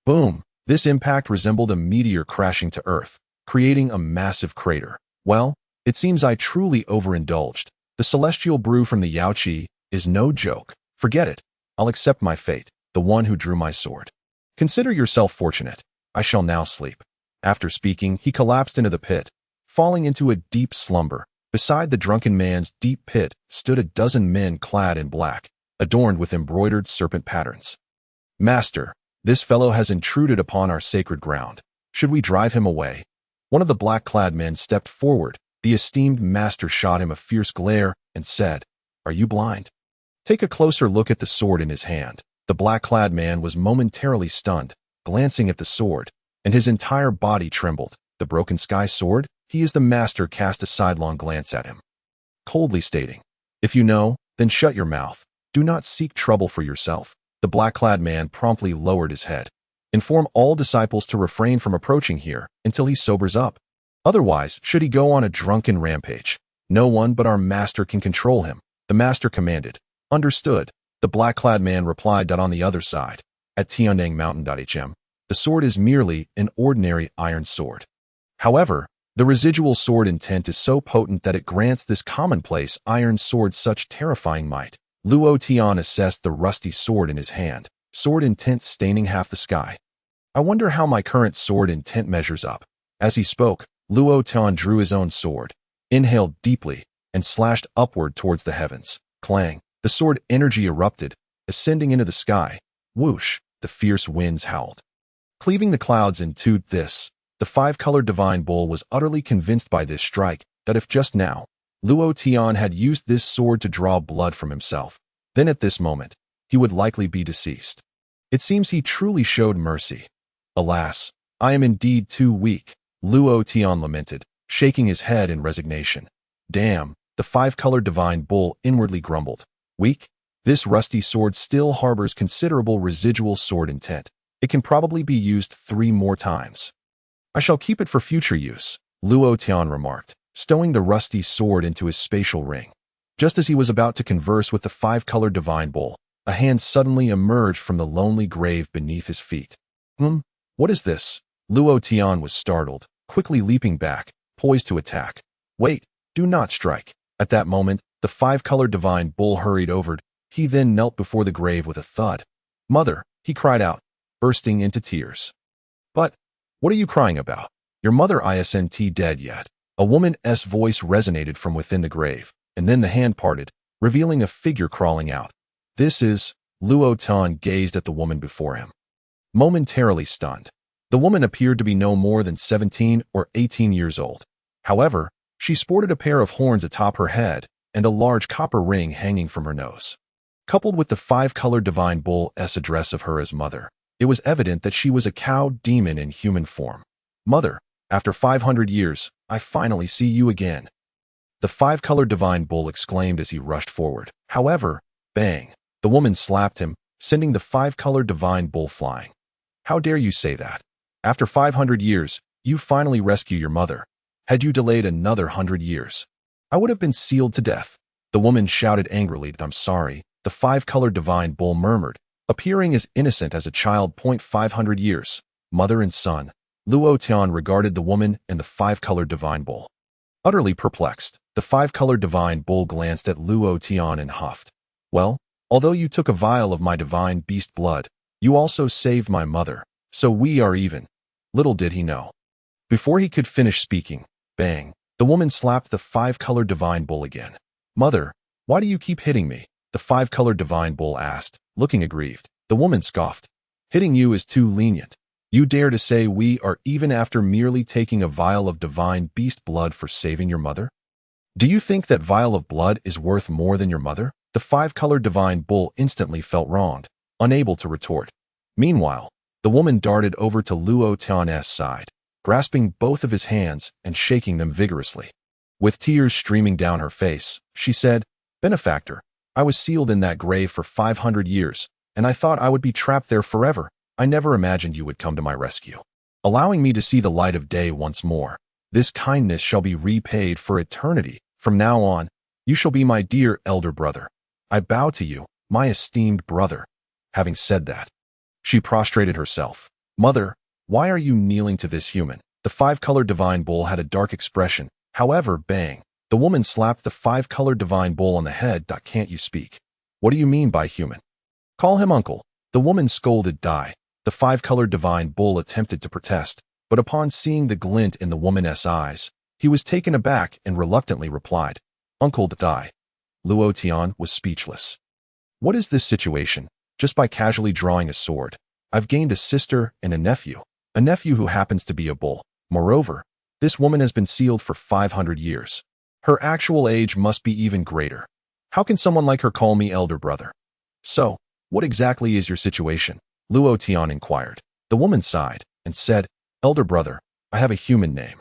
S1: Boom! This impact resembled a meteor crashing to Earth, creating a massive crater. Well, it seems I truly overindulged. The celestial brew from the Yaoqi is no joke. Forget it. I'll accept my fate, the one who drew my sword. Consider yourself fortunate. I shall now sleep. After speaking, he collapsed into the pit, falling into a deep slumber. Beside the drunken man's deep pit stood a dozen men clad in black, adorned with embroidered serpent patterns. Master, this fellow has intruded upon our sacred ground. Should we drive him away? One of the black-clad men stepped forward. The esteemed master shot him a fierce glare and said, "Are you blind? Take a closer look at the sword in his hand." The black-clad man was momentarily stunned, glancing at the sword, and his entire body trembled. The broken sky sword? He is the master cast a sidelong glance at him, coldly stating, "If you know, then shut your mouth. Do not seek trouble for yourself." The black-clad man promptly lowered his head. "Inform all disciples to refrain from approaching here until he sobers up. Otherwise, should he go on a drunken rampage, no one but our master can control him." The master commanded. "Understood." The black-clad man replied. On the other side, at Tiandang Mountain, the sword is merely an ordinary iron sword. However, the residual sword intent is so potent that it grants this commonplace iron sword such terrifying might. Luo Tian assessed the rusty sword in his hand, sword intent staining half the sky. "I wonder how my current sword intent measures up." As he spoke, Luo Tian drew his own sword, inhaled deeply, and slashed upward towards the heavens. Clang! The sword energy erupted, ascending into the sky. Whoosh! The fierce winds howled, cleaving the clouds in two. The five-colored divine bull was utterly convinced by this strike that if just now, Luo Tian had used this sword to draw blood from himself, then at this moment, he would likely be deceased. It seems he truly showed mercy. "Alas, I am indeed too weak," Luo Tian lamented, shaking his head in resignation. "Damn," the five-colored divine bull inwardly grumbled. "Weak? This rusty sword still harbors considerable residual sword intent. It can probably be used 3 more times. I shall keep it for future use," Luo Tian remarked, stowing the rusty sword into his spatial ring. Just as he was about to converse with the five-colored divine bull, a hand suddenly emerged from the lonely grave beneath his feet. What is this?" Luo Tian was startled, quickly leaping back, poised to attack. "Wait, do not strike." At that moment, the five-colored divine bull hurried over. He then knelt before the grave with a thud. "Mother," he cried out, bursting into tears. "But, what are you crying about? Your mother isn't dead yet. A woman's voice resonated from within the grave, and then the hand parted, revealing a figure crawling out. This is... Luo Tian gazed at the woman before him, momentarily stunned. The woman appeared to be no more than 17 or 18 years old. However, she sported a pair of horns atop her head and a large copper ring hanging from her nose. Coupled with the five-colored divine bull's address of her as mother, it was evident that she was a cow demon in human form. Mother, after 500 years, I finally see you again. The five-colored divine bull exclaimed as he rushed forward. However, bang, the woman slapped him, sending the five-colored divine bull flying. How dare you say that? After 500 years, you finally rescue your mother. Had you delayed another 100 years, I would have been sealed to death. The woman shouted angrily. I'm sorry, the five-colored divine bull murmured, appearing as innocent as a child. 500 years, mother and son. Luo Tian regarded the woman and the five-colored divine bull. Utterly perplexed, the five-colored divine bull glanced at Luo Tian and huffed. Well, although you took a vial of my divine beast blood, you also saved my mother, so we are even. Little did he know. Before he could finish speaking, bang, the woman slapped the five-colored divine bull again. Mother, why do you keep hitting me? The five-colored divine bull asked, looking aggrieved. The woman scoffed. Hitting you is too lenient. You dare to say we are even after merely taking a vial of divine beast blood for saving your mother? Do you think that vial of blood is worth more than your mother? The five-colored divine bull instantly felt wronged, unable to retort. Meanwhile, the woman darted over to Luo Tian's side, grasping both of his hands and shaking them vigorously. With tears streaming down her face, she said, Benefactor, I was sealed in that grave for 500 years, and I thought I would be trapped there forever. I never imagined you would come to my rescue, allowing me to see the light of day once more. This kindness shall be repaid for eternity. From now on, you shall be my dear elder brother. I bow to you, my esteemed brother. Having said that, she prostrated herself. Mother, why are you kneeling to this human? The five-colored divine bull had a dark expression. However, bang, the woman slapped the five-colored divine bull on the head. Can't you speak? What do you mean by human? Call him uncle. The woman scolded. The five-colored divine bull attempted to protest, but upon seeing the glint in the woman's eyes, he was taken aback and reluctantly replied, Uncle die. Luo Tian was speechless. What is this situation? Just by casually drawing a sword, I've gained a sister and a nephew who happens to be a bull. Moreover, this woman has been sealed for 500 years. Her actual age must be even greater. How can someone like her call me elder brother? So, what exactly is your situation? Luo Tian inquired. The woman sighed and said, Elder brother, I have a human name,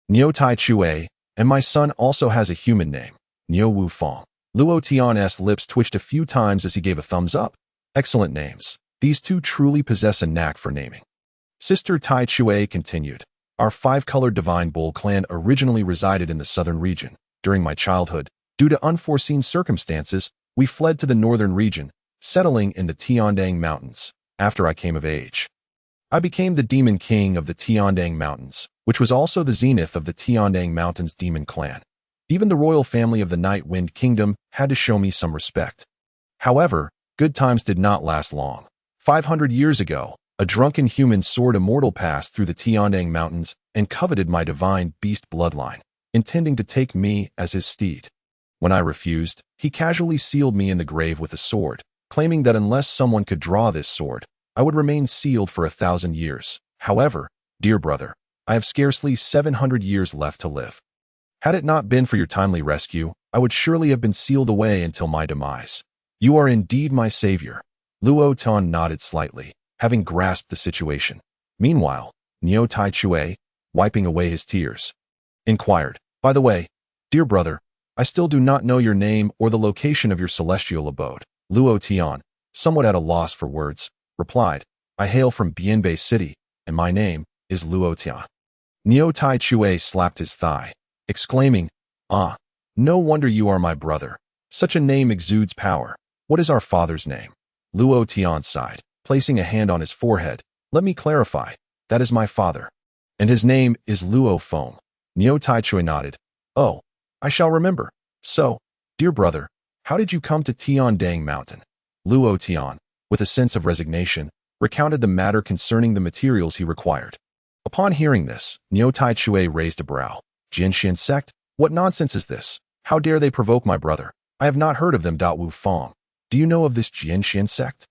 S1: Niu Tai Chue, and my son also has a human name, Niu Wu Fong. Luo Tian's lips twitched a few times as he gave a thumbs up. Excellent names. These two truly possess a knack for naming. Sister Tai Chue continued. Our five-colored divine bull clan originally resided in the southern region. During my childhood, due to unforeseen circumstances, we fled to the northern region, settling in the Tiandang Mountains. After I came of age, I became the demon king of the Tiandang Mountains, which was also the zenith of the Tiandang Mountains demon clan. Even the royal family of the Night Wind Kingdom had to show me some respect. However, good times did not last long. 500 years ago, a drunken human soared immortal passed through the Tiandang Mountains and coveted my divine beast bloodline, intending to take me as his steed. When I refused, he casually sealed me in the grave with a sword, claiming that unless someone could draw this sword, I would remain sealed for 1,000 years. However, dear brother, I have scarcely 700 years left to live. Had it not been for your timely rescue, I would surely have been sealed away until my demise. You are indeed my savior. Luo Tian nodded slightly, having grasped the situation. Meanwhile, Niu Tai Chue, wiping away his tears, inquired, By the way, dear brother, I still do not know your name or the location of your celestial abode. Luo Tian, somewhat at a loss for words, replied, I hail from Bianbei City, and my name is Luo Tian. Niu Tai Chue slapped his thigh, exclaiming, no wonder you are my brother. Such a name exudes power. What is our father's name? Luo Tian sighed, placing a hand on his forehead. Let me clarify. That is my father. And his name is Luo Fong. Niu Tai Chue nodded. Oh, I shall remember. So, dear brother, how did you come to Tiandang Mountain? Luo Tian, with a sense of resignation, recounted the matter concerning the materials he required. Upon hearing this, Niu Tai Chue raised a brow. Jianxian sect? What nonsense is this? How dare they provoke my brother? I have not heard of them. Wu Fong. Do you know of this Jianxian sect?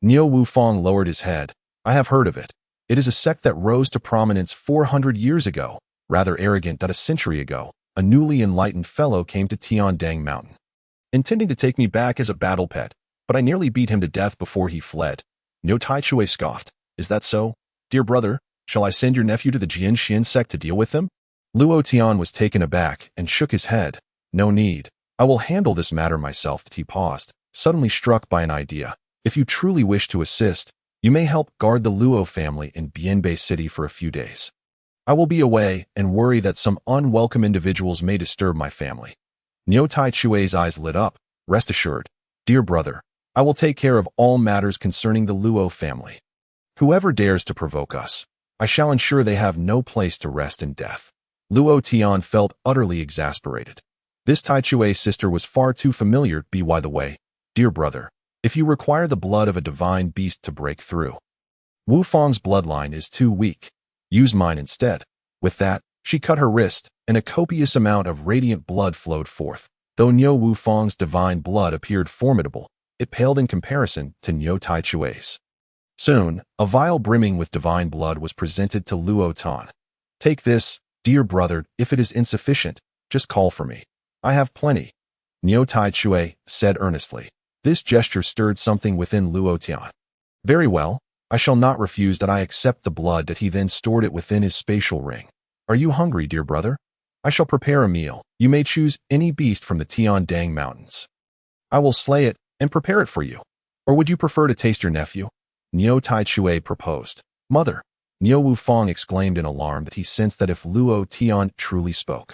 S1: Niu Wu Fong lowered his head. I have heard of it. It is a sect that rose to prominence 400 years ago, rather arrogant that a century ago, a newly enlightened fellow came to Tiandang Mountain, intending to take me back as a battle pet, but I nearly beat him to death before he fled. Niu Tai Chue scoffed. Is that so? Dear brother, shall I send your nephew to the Jianxian sect to deal with them? Luo Tian was taken aback and shook his head. No need. I will handle this matter myself. He paused, suddenly struck by an idea. If you truly wish to assist, you may help guard the Luo family in Bianbei City for a few days. I will be away and worry that some unwelcome individuals may disturb my family. Niu Tai Chue's eyes lit up. Rest assured, dear brother, I will take care of all matters concerning the Luo family. Whoever dares to provoke us, I shall ensure they have no place to rest in death. Luo Tian felt utterly exasperated. This Tai Chue's sister was far too familiar. By the way, dear brother, if you require the blood of a divine beast to break through, Wu Fong's bloodline is too weak. Use mine instead. With that, she cut her wrist, and a copious amount of radiant blood flowed forth. Though Niu Wu Fong's divine blood appeared formidable, it paled in comparison to Niu Tai Chue's. Soon, a vial brimming with divine blood was presented to Luo Tian. Take this, dear brother. If it is insufficient, just call for me. I have plenty. Niu Tai Chue said earnestly. This gesture stirred something within Luo Tian. Very well, I shall not refuse that. I accept the blood. That he then stored it within his spatial ring. Are you hungry, dear brother? I shall prepare a meal. You may choose any beast from the Tiandang Mountains. I will slay it and prepare it for you. Or would you prefer to taste your nephew? Niu Tai Chue proposed. Mother, Niu Wu Fong exclaimed in alarm that he sensed that if Luo Tian truly spoke,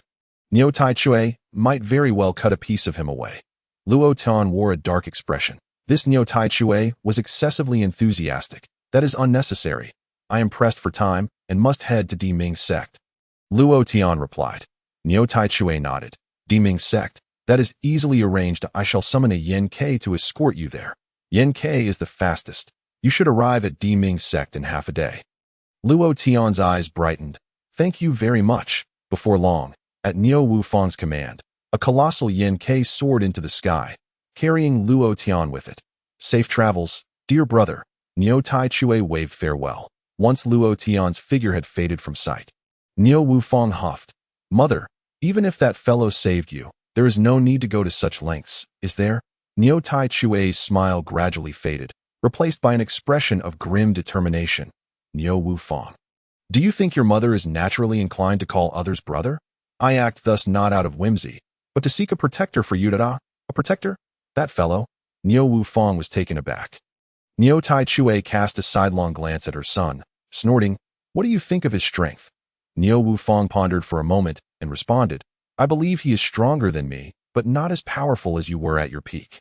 S1: Niu Tai Chue might very well cut a piece of him away. Luo Tian wore a dark expression. This Niu Tai Chue was excessively enthusiastic. That is unnecessary. I am pressed for time and must head to Di Ming's sect. Luo Tian replied. Niu Tai Chue nodded. Di Ming's sect? That is easily arranged. I shall summon a Yen K to escort you there. Yen K is the fastest. You should arrive at Di Ming's sect in half a day. Luo Tian's eyes brightened. Thank you very much. Before long, at Niu Wu Fong's command, a colossal Yen K soared into the sky, carrying Luo Tian with it. Safe travels, dear brother. Niu Tai Chue waved farewell. Once Luo Tian's figure had faded from sight, Niu Wu Fong huffed. Mother, even if that fellow saved you, there is no need to go to such lengths, is there? Niu Tai Chue's smile gradually faded, replaced by an expression of grim determination. Niu Wu Fong. Do you think your mother is naturally inclined to call others brother? I act thus not out of whimsy, but to seek a protector for you. A protector? That fellow? Niu Wu Fong was taken aback. Niu Tai Chue cast a sidelong glance at her son, snorting, What do you think of his strength? Niu Wu Fong pondered for a moment and responded, I believe he is stronger than me, but not as powerful as you were at your peak.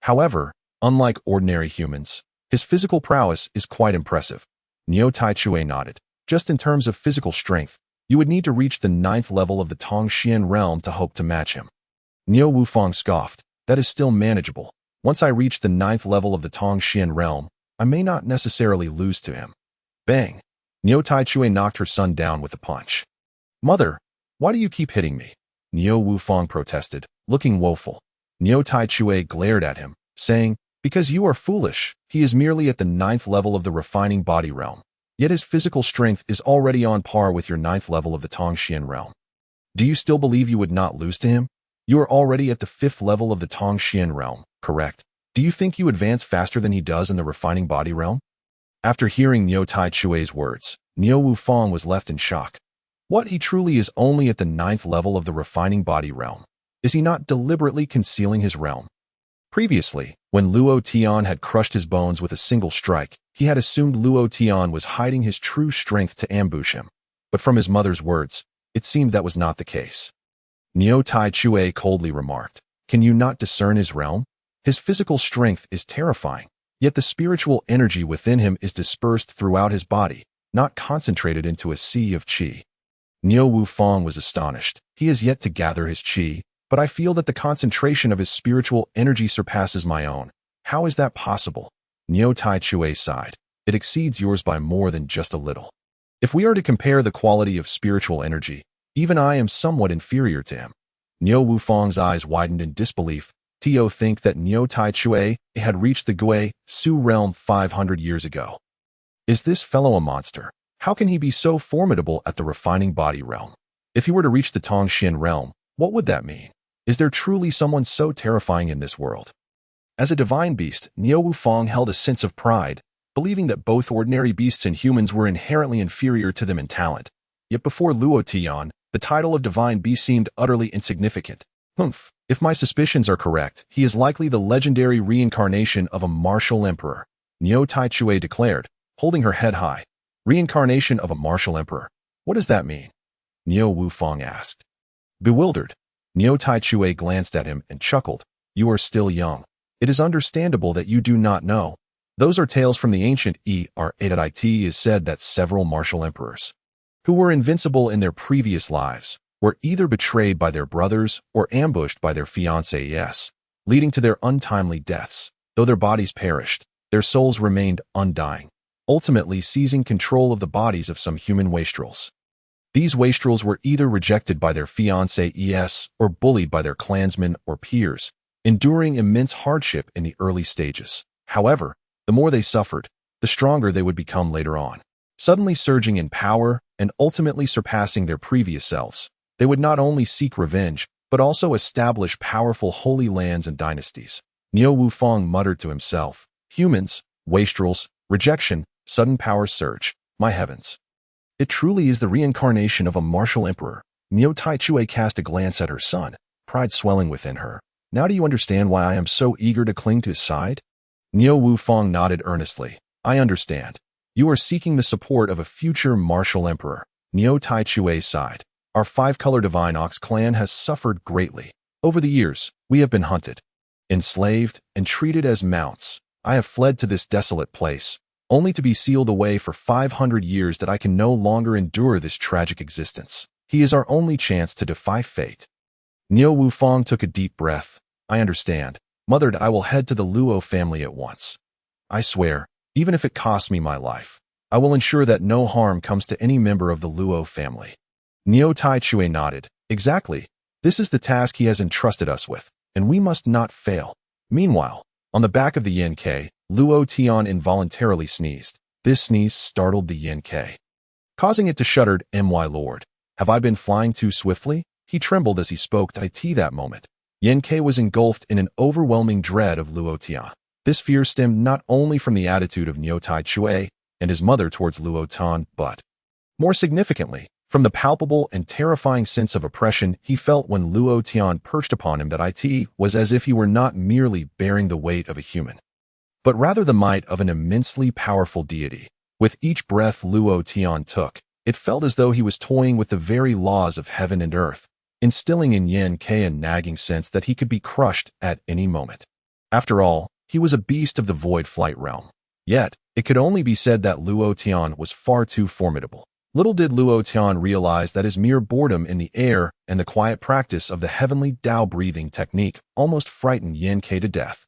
S1: However, unlike ordinary humans, his physical prowess is quite impressive. Niu Tai Chue nodded. Just in terms of physical strength, you would need to reach the 9th level of the Tongxian realm to hope to match him. Niu Wu Fong scoffed. That is still manageable. Once I reach the 9th level of the Tongxian realm, I may not necessarily lose to him. Bang! Niu Tai Chue knocked her son down with a punch. Mother, why do you keep hitting me? Niu Wu Fong protested, looking woeful. Niu Tai Chue glared at him, saying, Because you are foolish. He is merely at the 9th level of the refining body realm. Yet his physical strength is already on par with your 9th level of the Tongxian realm. Do you still believe you would not lose to him? You are already at the 5th level of the Tongxian realm, correct? Do you think you advance faster than he does in the refining body realm? After hearing Niu Tai Chue's words, Niu Wu Fong was left in shock. What, he truly is only at the 9th level of the refining body realm? Is he not deliberately concealing his realm? Previously, when Luo Tian had crushed his bones with a single strike, he had assumed Luo Tian was hiding his true strength to ambush him. But from his mother's words, it seemed that was not the case. Niu Tai Chue coldly remarked, Can you not discern his realm? His physical strength is terrifying, yet the spiritual energy within him is dispersed throughout his body, not concentrated into a sea of qi. Niu Wu Fong was astonished. He has yet to gather his qi, but I feel that the concentration of his spiritual energy surpasses my own. How is that possible? Niu Tai Chue sighed. It exceeds yours by more than just a little. If we are to compare the quality of spiritual energy, even I am somewhat inferior to him. Niu Wufang's eyes widened in disbelief. Tio think that Niu Tai Chue had reached the Gui Su realm 500 years ago. Is this fellow a monster? How can he be so formidable at the refining body realm? If he were to reach the Tongxin realm, what would that mean? Is there truly someone so terrifying in this world? As a divine beast, Niu Wufang held a sense of pride, believing that both ordinary beasts and humans were inherently inferior to them in talent. Yet before Luo Tian, the title of divine beast seemed utterly insignificant. Humph, if my suspicions are correct, he is likely the legendary reincarnation of a martial emperor, Niu Tai Chue declared, holding her head high. Reincarnation of a martial emperor. What does that mean? Niu Wufang asked. Bewildered, Niu Tai Chue glanced at him and chuckled. You are still young. It is understandable that you do not know. Those are tales from the ancient era. It is said that several martial emperors, who were invincible in their previous lives, were either betrayed by their brothers or ambushed by their fiancés, leading to their untimely deaths. Though their bodies perished, their souls remained undying, ultimately seizing control of the bodies of some human wastrels. These wastrels were either rejected by their fiancés or bullied by their clansmen or peers, enduring immense hardship in the early stages. However, the more they suffered, the stronger they would become later on, suddenly surging in power and ultimately surpassing their previous selves. They would not only seek revenge, but also establish powerful holy lands and dynasties. Niu Wufang muttered to himself, humans, wastrels, rejection, sudden power surge. My heavens. It truly is the reincarnation of a martial emperor. Niu Tai Chue cast a glance at her son, pride swelling within her. Now do you understand why I am so eager to cling to his side? Niu Wufang nodded earnestly. I understand. You are seeking the support of a future martial emperor. Niu Tai Chue sighed. Our five-color Divine Ox clan has suffered greatly. Over the years, we have been hunted, enslaved, and treated as mounts. I have fled to this desolate place, only to be sealed away for 500 years that I can no longer endure this tragic existence. He is our only chance to defy fate. Niu Wufang took a deep breath. I understand. Mother, I will head to the Luo family at once. I swear, even if it costs me my life, I will ensure that no harm comes to any member of the Luo family. Niu Tai Chue nodded. Exactly. This is the task he has entrusted us with, and we must not fail. Meanwhile, on the back of the Yen K, Luo Tian involuntarily sneezed. This sneeze startled the Yen K, causing it to shudder. My lord, have I been flying too swiftly? He trembled as he spoke to it that moment. Yen K was engulfed in an overwhelming dread of Luo Tian. This fear stemmed not only from the attitude of Niu Tai Chue and his mother towards Luo Tian, but, more significantly, from the palpable and terrifying sense of oppression he felt when Luo Tian perched upon him. That it was as if he were not merely bearing the weight of a human, but rather the might of an immensely powerful deity. With each breath Luo Tian took, it felt as though he was toying with the very laws of heaven and earth, instilling in Yen K a nagging sense that he could be crushed at any moment. After all, he was a beast of the void flight realm. Yet, it could only be said that Luo Tian was far too formidable. Little did Luo Tian realize that his mere boredom in the air and the quiet practice of the Heavenly Tao breathing technique almost frightened Yen K to death.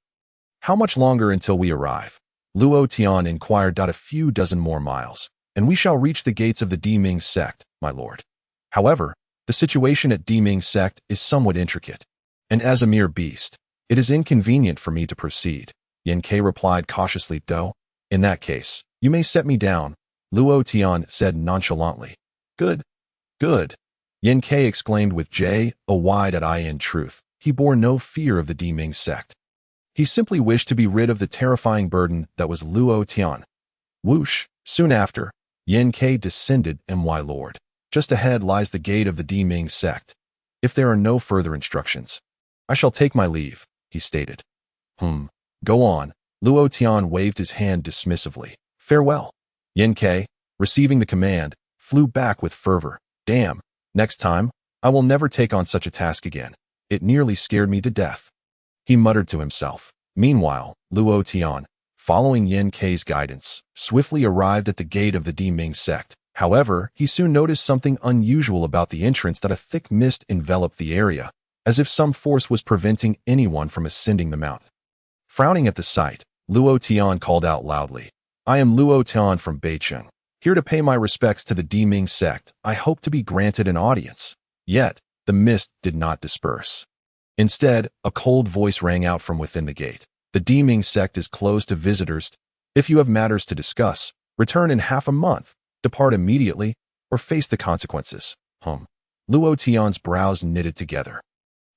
S1: How much longer until we arrive? Luo Tian inquired. A few dozen more miles, and we shall reach the gates of the Diming sect, my lord. However, the situation at Diming sect is somewhat intricate, and as a mere beast, it is inconvenient for me to proceed. Yen K replied cautiously. In that case, you may set me down, Luo Tian said nonchalantly. Good. Good. Yen K exclaimed with a wide eye. In truth, he bore no fear of the Diming sect. He simply wished to be rid of the terrifying burden that was Luo Tian. Whoosh! Soon after, Yen K descended. My lord. Just ahead lies the gate of the Diming sect. If there are no further instructions, I shall take my leave, he stated. Go on. Luo Tian waved his hand dismissively. Farewell. Yen K, receiving the command, flew back with fervor. Damn. Next time, I will never take on such a task again. It nearly scared me to death. He muttered to himself. Meanwhile, Luo Tian, following Yen K's guidance, swiftly arrived at the gate of the Diming sect. However, he soon noticed something unusual about the entrance. That a thick mist enveloped the area, as if some force was preventing anyone from ascending the mountain. Frowning at the sight, Luo Tian called out loudly, I am Luo Tian from Beicheng, Here to pay my respects to the Diming sect, I hope to be granted an audience. Yet, the mist did not disperse. Instead, a cold voice rang out from within the gate. The Diming sect is closed to visitors. If you have matters to discuss, return in half a month, depart immediately, or face the consequences. Luo Tian's brows knitted together.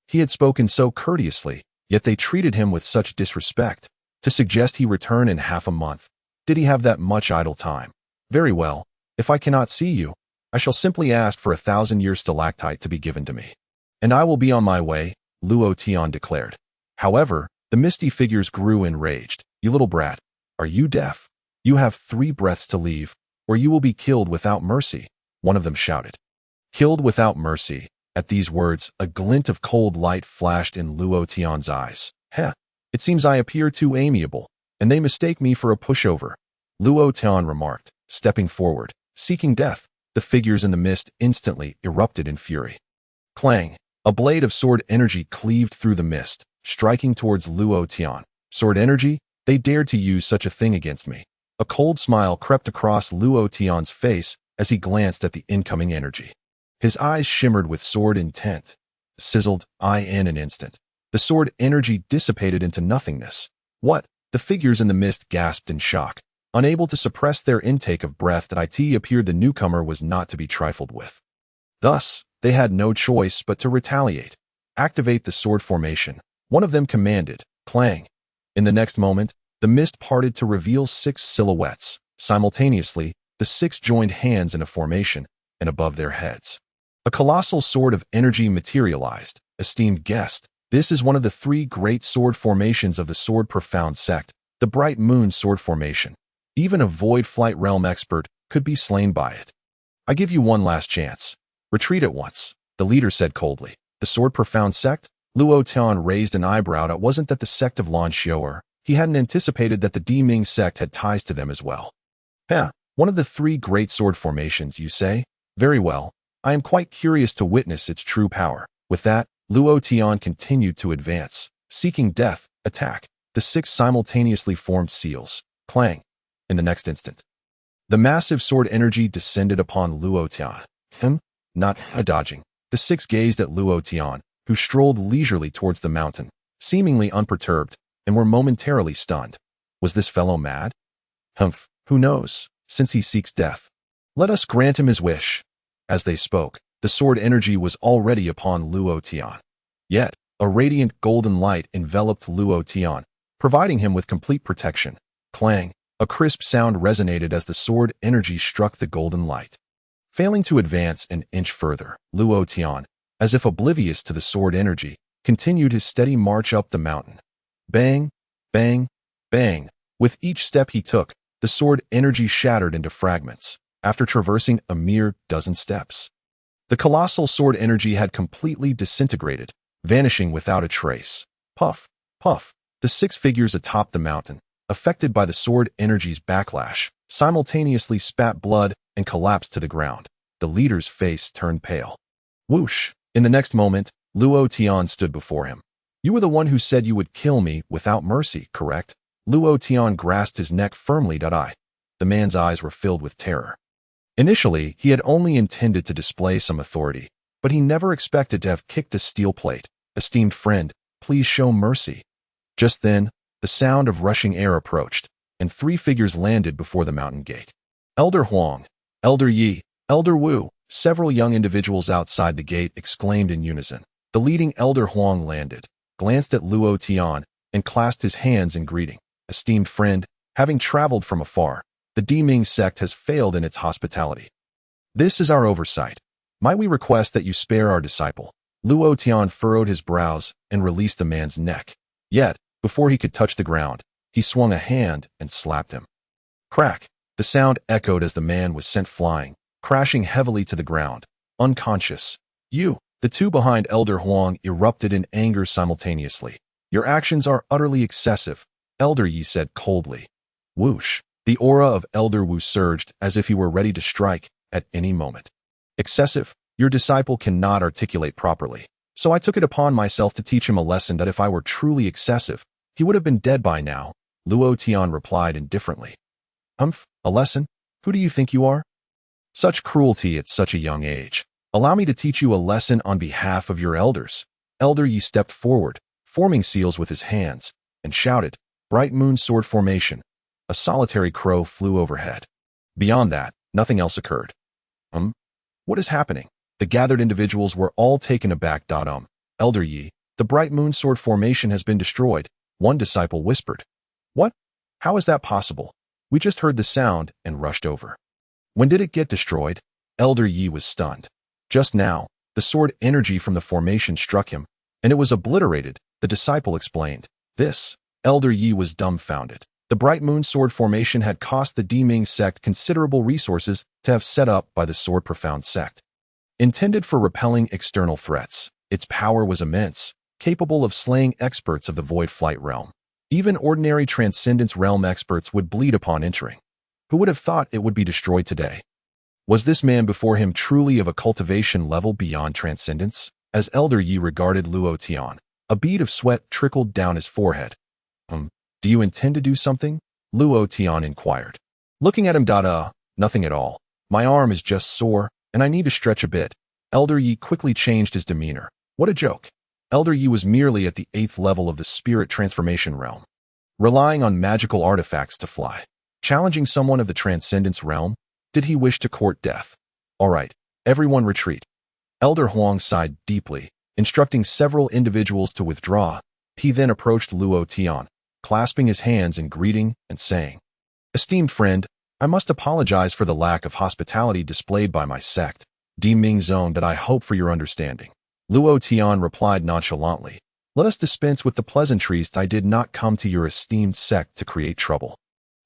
S1: He had spoken so courteously, yet they treated him with such disrespect. To suggest he return in half a month. Did he have that much idle time? Very well. If I cannot see you, I shall simply ask for 1,000-year stalactite to be given to me. And I will be on my way, Luo Tian declared. However, the misty figures grew enraged. You little brat, are you deaf? You have 3 breaths to leave, or you will be killed without mercy, one of them shouted. Killed without mercy. At these words, a glint of cold light flashed in Luo Tian's eyes. Heh, it seems I appear too amiable, and they mistake me for a pushover, Luo Tian remarked, stepping forward. Seeking death, the figures in the mist instantly erupted in fury. Clang! A blade of sword energy cleaved through the mist, striking towards Luo Tian. Sword energy? They dared to use such a thing against me. A cold smile crept across Luo Tian's face as he glanced at the incoming energy. His eyes shimmered with sword intent. Sizzled, in an instant. The sword energy dissipated into nothingness. What? The figures in the mist gasped in shock. Unable to suppress their intake of breath, it appeared the newcomer was not to be trifled with. Thus, they had no choice but to retaliate. Activate the sword formation, one of them commanded. Clang! In the next moment, the mist parted to reveal 6 silhouettes. Simultaneously, the 6 joined hands in a formation, and above their heads. A colossal sword of energy materialized. Esteemed guest, this is one of the 3 great sword formations of the Sword Profound sect, the Bright Moon Sword Formation. Even a Void Flight Realm expert could be slain by it. I give you one last chance. Retreat at once, the leader said coldly. The Sword Profound sect? Luo Tian raised an eyebrow. It wasn't that the sect of Lan Xiu'er. He hadn't anticipated that the Diming sect had ties to them as well. One of the 3 great sword formations, you say? Very well. I am quite curious to witness its true power. With that, Luo Tian continued to advance. Seeking death, attack. The 6 simultaneously formed seals. Clang! In the next instant, the massive sword energy descended upon Luo Tian. Not dodging. The 6 gazed at Luo Tian, who strolled leisurely towards the mountain, seemingly unperturbed, and were momentarily stunned. Was this fellow mad? Who knows, since he seeks death. Let us grant him his wish. As they spoke, the sword energy was already upon Luo Tian. Yet, a radiant golden light enveloped Luo Tian, providing him with complete protection. Clang! A crisp sound resonated as the sword energy struck the golden light. Failing to advance an inch further, Luo Tian, as if oblivious to the sword energy, continued his steady march up the mountain. Bang! Bang! Bang! With each step he took, the sword energy shattered into fragments, after traversing a mere dozen steps. The colossal sword energy had completely disintegrated, vanishing without a trace. Puff! Puff! The 6 figures atop the mountain, affected by the sword energy's backlash, simultaneously spat blood and collapsed to the ground. The leader's face turned pale. Whoosh! In the next moment, Luo Tian stood before him. You were the one who said you would kill me without mercy, correct? Luo Tian grasped his neck firmly. The man's eyes were filled with terror. Initially, he had only intended to display some authority, but he never expected to have kicked a steel plate. Esteemed friend, please show mercy. Just then, the sound of rushing air approached, and 3 figures landed before the mountain gate. Elder Huang, Elder Yi, Elder Wu, several young individuals outside the gate exclaimed in unison. The leading Elder Huang landed, glanced at Luo Tian, and clasped his hands in greeting. Esteemed friend, having traveled from afar, the Diming sect has failed in its hospitality. This is our oversight. Might we request that you spare our disciple? Luo Tian furrowed his brows and released the man's neck. Yet, before he could touch the ground, he swung a hand and slapped him. Crack! The sound echoed as the man was sent flying, crashing heavily to the ground, unconscious. You! The 2 behind Elder Huang erupted in anger simultaneously. Your actions are utterly excessive, Elder Yi said coldly. Whoosh! The aura of Elder Wu surged as if he were ready to strike at any moment. Excessive? Your disciple cannot articulate properly. So I took it upon myself to teach him a lesson that if I were truly excessive, he would have been dead by now, Luo Tian replied indifferently. A lesson? Who do you think you are? Such cruelty at such a young age. Allow me to teach you a lesson on behalf of your elders. Elder Yi stepped forward, forming seals with his hands, and shouted, "Bright moon sword formation." A solitary crow flew overhead. Beyond that, nothing else occurred. What is happening? The gathered individuals were all taken aback. Elder Yi, the bright moon sword formation has been destroyed, one disciple whispered. What? How is that possible? We just heard the sound and rushed over. When did it get destroyed? Elder Yi was stunned. Just now, the sword energy from the formation struck him, and it was obliterated, the disciple explained. Elder Yi was dumbfounded. The bright moon sword formation had cost the Diming sect considerable resources to have set up by the Sword Profound sect. Intended for repelling external threats, its power was immense, capable of slaying experts of the Void Flight realm. Even ordinary Transcendence realm experts would bleed upon entering. Who would have thought it would be destroyed today? Was this man before him truly of a cultivation level beyond Transcendence? As Elder Yi regarded Luo Tian, a bead of sweat trickled down his forehead. Do you intend to do something? Luo Tian inquired. Looking at him, nothing at all. My arm is just sore, and I need to stretch a bit. Elder Yi quickly changed his demeanor. What a joke. Elder Yi was merely at the 8th level of the spirit transformation realm, relying on magical artifacts to fly. Challenging someone of the Transcendence realm? Did he wish to court death? All right, everyone retreat. Elder Huang sighed deeply, instructing several individuals to withdraw. He then approached Luo Tian, clasping his hands in greeting and saying, Esteemed friend, I must apologize for the lack of hospitality displayed by my sect, Diming Zone, that I hope for your understanding. Luo Tian replied nonchalantly, Let us dispense with the pleasantries. I did not come to your esteemed sect to create trouble.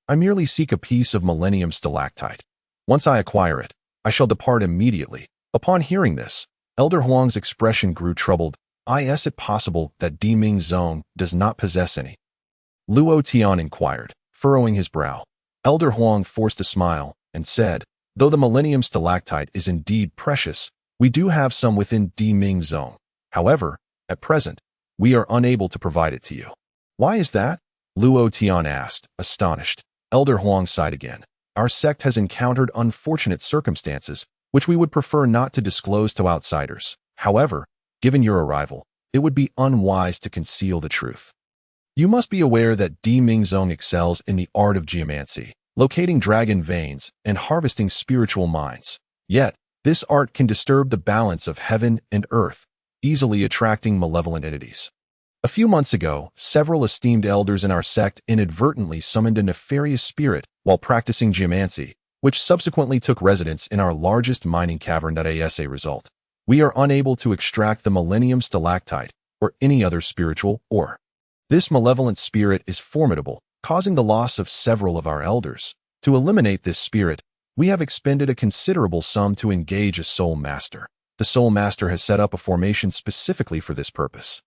S1: I merely seek a piece of Millennium Stalactite. Once I acquire it, I shall depart immediately. Upon hearing this, Elder Huang's expression grew troubled. Is it possible that Diming Zone does not possess any? Luo Tian inquired, furrowing his brow. Elder Huang forced a smile and said, Though the Millennium Stalactite is indeed precious, we do have some within Diming Zone. However, at present, we are unable to provide it to you. Why is that? Luo Tian asked, astonished. Elder Huang sighed again. Our sect has encountered unfortunate circumstances, which we would prefer not to disclose to outsiders. However, given your arrival, it would be unwise to conceal the truth. You must be aware that Diming Zone excels in the art of geomancy, locating dragon veins and harvesting spiritual minds. Yet, this art can disturb the balance of heaven and earth, easily attracting malevolent entities. A few months ago, several esteemed elders in our sect inadvertently summoned a nefarious spirit while practicing geomancy, which subsequently took residence in our largest mining cavern. As a result, we are unable to extract the Millennium Stalactite or any other spiritual ore. This malevolent spirit is formidable, causing the loss of several of our elders. To eliminate this spirit, we have expended a considerable sum to engage a soul master. The soul master has set up a formation specifically for this purpose.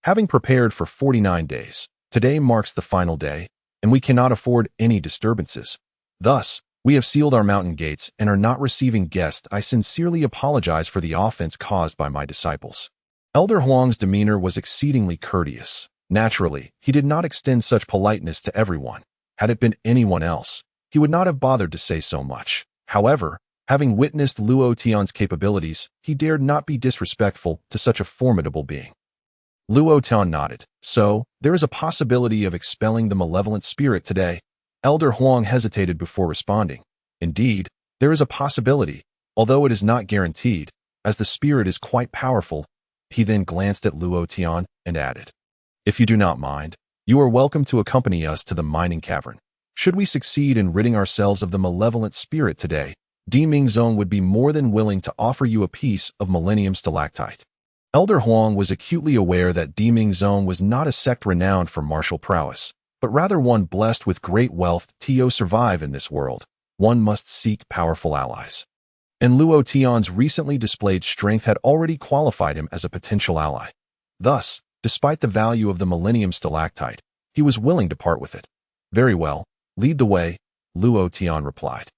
S1: Having prepared for 49 days, today marks the final day, and we cannot afford any disturbances. Thus, we have sealed our mountain gates and are not receiving guests. I sincerely apologize for the offense caused by my disciples. Elder Huang's demeanor was exceedingly courteous. Naturally, he did not extend such politeness to everyone. Had it been anyone else, he would not have bothered to say so much. However, having witnessed Luo Tian's capabilities, he dared not be disrespectful to such a formidable being. Luo Tian nodded. So, there is a possibility of expelling the malevolent spirit today. Elder Huang hesitated before responding. Indeed, there is a possibility, although it is not guaranteed, as the spirit is quite powerful. He then glanced at Luo Tian and added, If you do not mind, you are welcome to accompany us to the mining cavern. Should we succeed in ridding ourselves of the malevolent spirit today, Diming Zone would be more than willing to offer you a piece of Millennium Stalactite. Elder Huang was acutely aware that Diming Zone was not a sect renowned for martial prowess, but rather one blessed with great wealth. To survive in this world, one must seek powerful allies. And Luo Tian's recently displayed strength had already qualified him as a potential ally. Thus, despite the value of the Millennium Stalactite, he was willing to part with it. Very well, lead the way, Luo Tian replied.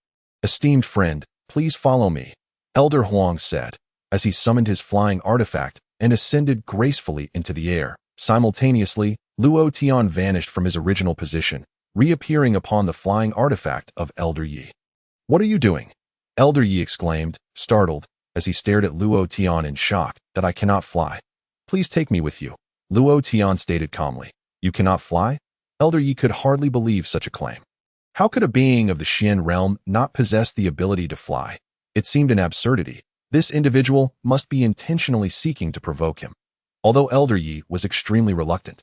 S1: Esteemed friend, please follow me, Elder Huang said, as he summoned his flying artifact and ascended gracefully into the air. Simultaneously, Luo Tian vanished from his original position, reappearing upon the flying artifact of Elder Yi. What are you doing? Elder Yi exclaimed, startled, as he stared at Luo Tian in shock. That I cannot fly. Please take me with you. Luo Tian stated calmly. You cannot fly? Elder Yi could hardly believe such a claim. How could a being of the Xian realm not possess the ability to fly? It seemed an absurdity. This individual must be intentionally seeking to provoke him. Although Elder Yi was extremely reluctant,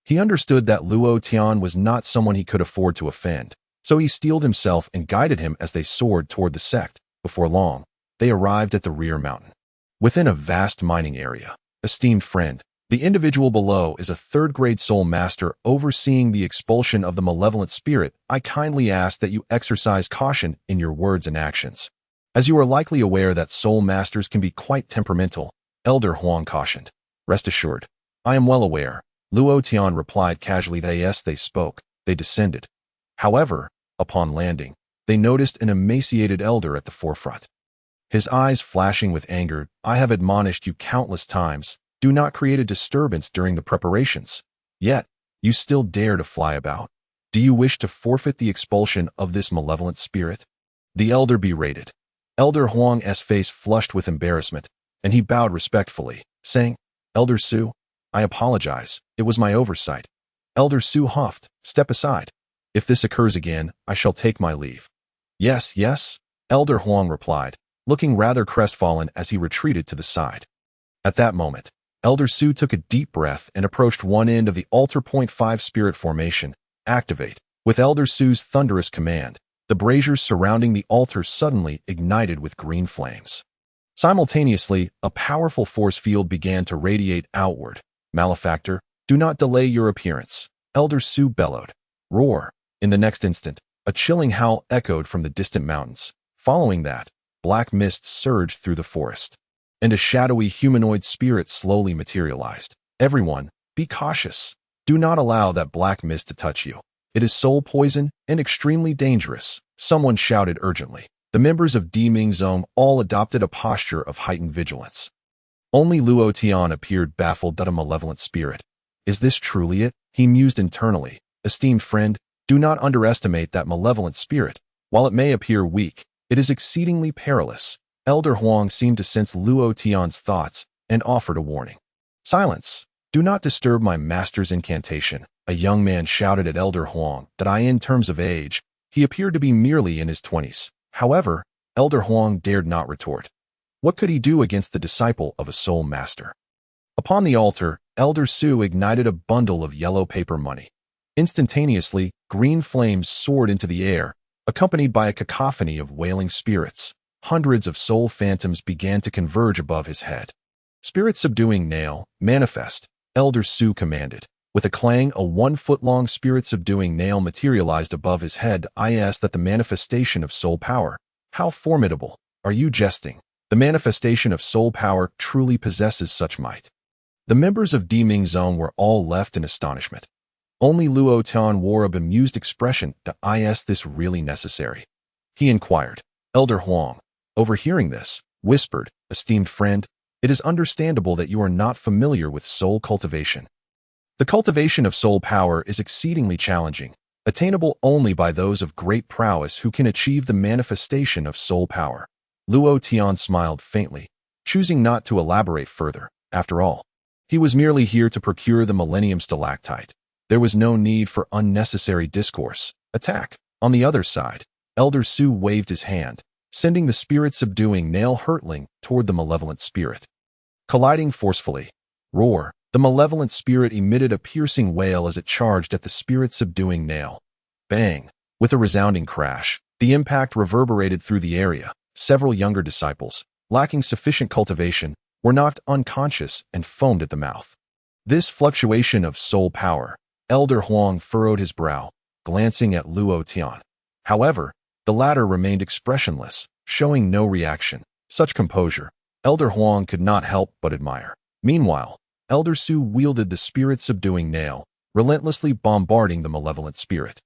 S1: he understood that Luo Tian was not someone he could afford to offend, so he steeled himself and guided him as they soared toward the sect. Before long, they arrived at the rear mountain. Within a vast mining area, esteemed friend, the individual below is a third-grade soul master overseeing the expulsion of the malevolent spirit. I kindly ask that you exercise caution in your words and actions, as you are likely aware that soul masters can be quite temperamental, Elder Huang cautioned. Rest assured, I am well aware, Luo Tian replied casually. As they spoke, they descended. However, upon landing, they noticed an emaciated elder at the forefront. His eyes flashing with anger. I have admonished you countless times. Do not create a disturbance during the preparations. Yet, you still dare to fly about. Do you wish to forfeit the expulsion of this malevolent spirit? The elder berated. Elder Huang's face flushed with embarrassment, and he bowed respectfully, saying, Elder Su, I apologize. It was my oversight. Elder Su huffed. Step aside. If this occurs again, I shall take my leave. Yes, yes, Elder Huang replied, looking rather crestfallen as he retreated to the side. At that moment, Elder Su took a deep breath and approached one end of the altar. 5 spirit formation. Activate. With Elder Su's thunderous command, the braziers surrounding the altar suddenly ignited with green flames. Simultaneously, a powerful force field began to radiate outward. Malefactor, do not delay your appearance, Elder Su bellowed. Roar. In the next instant, a chilling howl echoed from the distant mountains. Following that, black mist surged through the forest, and a shadowy humanoid spirit slowly materialized. Everyone, be cautious. Do not allow that black mist to touch you. It is soul poison and extremely dangerous, someone shouted urgently. The members of Di Ming Zone all adopted a posture of heightened vigilance. Only Luo Tian appeared baffled. That a malevolent spirit. Is this truly it? He mused internally. Esteemed friend, do not underestimate that malevolent spirit. While it may appear weak, it is exceedingly perilous. Elder Huang seemed to sense Luo Tian's thoughts and offered a warning. Silence! Do not disturb my master's incantation. A young man shouted at Elder Huang. That in terms of age, he appeared to be merely in his 20s. However, Elder Huang dared not retort. What could he do against the disciple of a soul master? Upon the altar, Elder Su ignited a bundle of yellow paper money. Instantaneously, green flames soared into the air, accompanied by a cacophony of wailing spirits. Hundreds of soul phantoms began to converge above his head. Spirit subduing nail, manifest, Elder Su commanded. With a clang, a 1-foot-long spirit subduing nail materialized above his head. I asked that the manifestation of soul power. How formidable. Are you jesting? The manifestation of soul power truly possesses such might. The members of Di Ming Zone were all left in astonishment. Only Luo Tian wore a bemused expression. Is this really necessary? He inquired. Elder Huang, overhearing this, whispered, Esteemed friend, it is understandable that you are not familiar with soul cultivation. The cultivation of soul power is exceedingly challenging, attainable only by those of great prowess who can achieve the manifestation of soul power. Luo Tian smiled faintly, choosing not to elaborate further. After all, he was merely here to procure the Millennium Stalactite. There was no need for unnecessary discourse. Attack. On the other side, Elder Su waved his hand, sending the spirit-subduing nail hurtling toward the malevolent spirit. Colliding forcefully. Roar. The malevolent spirit emitted a piercing wail as it charged at the spirit-subduing nail. Bang. With a resounding crash, the impact reverberated through the area. Several younger disciples, lacking sufficient cultivation, were knocked unconscious and foamed at the mouth. This fluctuation of soul power, Elder Huang furrowed his brow, glancing at Luo Tian. However, the latter remained expressionless, showing no reaction. Such composure, Elder Huang could not help but admire. Meanwhile, Elder Su wielded the spirit-subduing nail, relentlessly bombarding the malevolent spirit,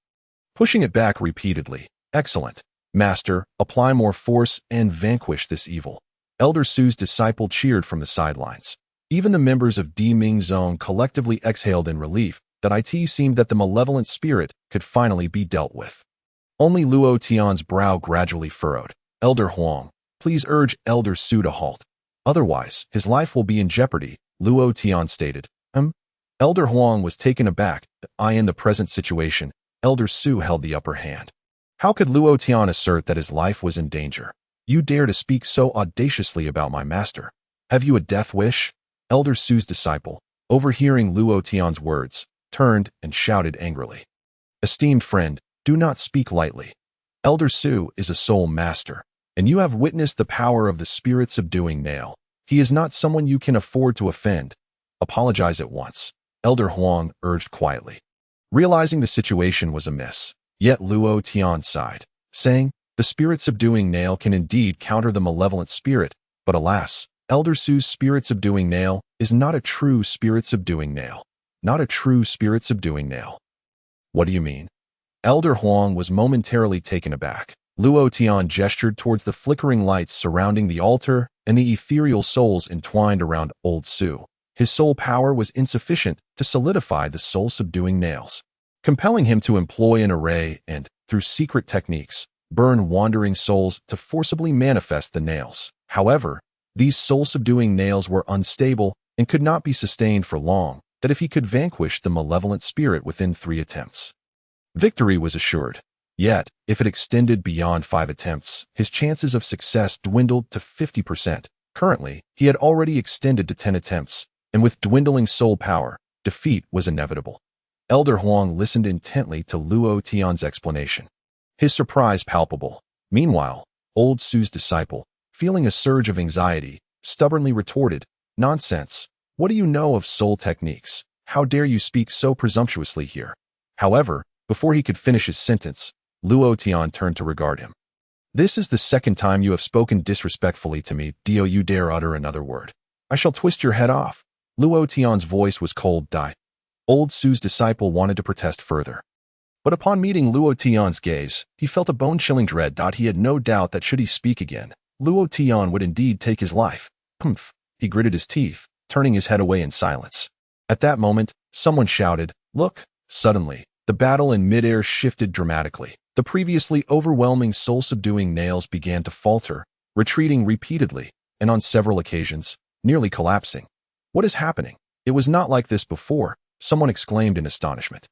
S1: pushing it back repeatedly. Excellent. Master, apply more force and vanquish this evil. Elder Su's disciple cheered from the sidelines. Even the members of Di Ming Zone collectively exhaled in relief. That it seemed that the malevolent spirit could finally be dealt with. Only Luo Tian's brow gradually furrowed. Elder Huang, please urge Elder Su to halt. Otherwise, his life will be in jeopardy, Luo Tian stated. Elder Huang was taken aback. In the present situation, Elder Su held the upper hand. How could Luo Tian assert that his life was in danger? You dare to speak so audaciously about my master. Have you a death wish? Elder Su's disciple, overhearing Luo Tian's words, turned and shouted angrily. Esteemed friend, do not speak lightly. Elder Su is a soul master, and you have witnessed the power of the spirit-subduing nail. He is not someone you can afford to offend. Apologize at once, Elder Huang urged quietly. Realizing the situation was amiss, yet Luo Tian sighed, saying, the spirit-subduing nail can indeed counter the malevolent spirit, but alas, Elder Su's spirit-subduing nail is not a true spirit-subduing nail. Not a true spirit-subduing nail. What do you mean? Elder Huang was momentarily taken aback. Luo Tian gestured towards the flickering lights surrounding the altar and the ethereal souls entwined around Old Su. His soul power was insufficient to solidify the soul-subduing nails, compelling him to employ an array and, through secret techniques, burn wandering souls to forcibly manifest the nails. However, these soul-subduing nails were unstable and could not be sustained for long, that if he could vanquish the malevolent spirit within 3 attempts, victory was assured. Yet, if it extended beyond 5 attempts, his chances of success dwindled to 50%. Currently, he had already extended to 10 attempts, and with dwindling soul power, defeat was inevitable. Elder Huang listened intently to Luo Tian's explanation, his surprise palpable. Meanwhile, Old Su's disciple, feeling a surge of anxiety, stubbornly retorted, nonsense. What do you know of soul techniques? How dare you speak so presumptuously here? However, before he could finish his sentence, Luo Tian turned to regard him. This is the 2nd time you have spoken disrespectfully to me. Do you dare utter another word? I shall twist your head off. Luo Tian's voice was cold. Old Su's disciple wanted to protest further, but upon meeting Luo Tian's gaze, he felt a bone-chilling dread. He had no doubt that should he speak again, Luo Tian would indeed take his life. Humph! He gritted his teeth, turning his head away in silence. At that moment, someone shouted, "Look!" Suddenly, the battle in midair shifted dramatically. The previously overwhelming soul-subduing nails began to falter, retreating repeatedly, and on several occasions, nearly collapsing. What is happening? It was not like this before, someone exclaimed in astonishment.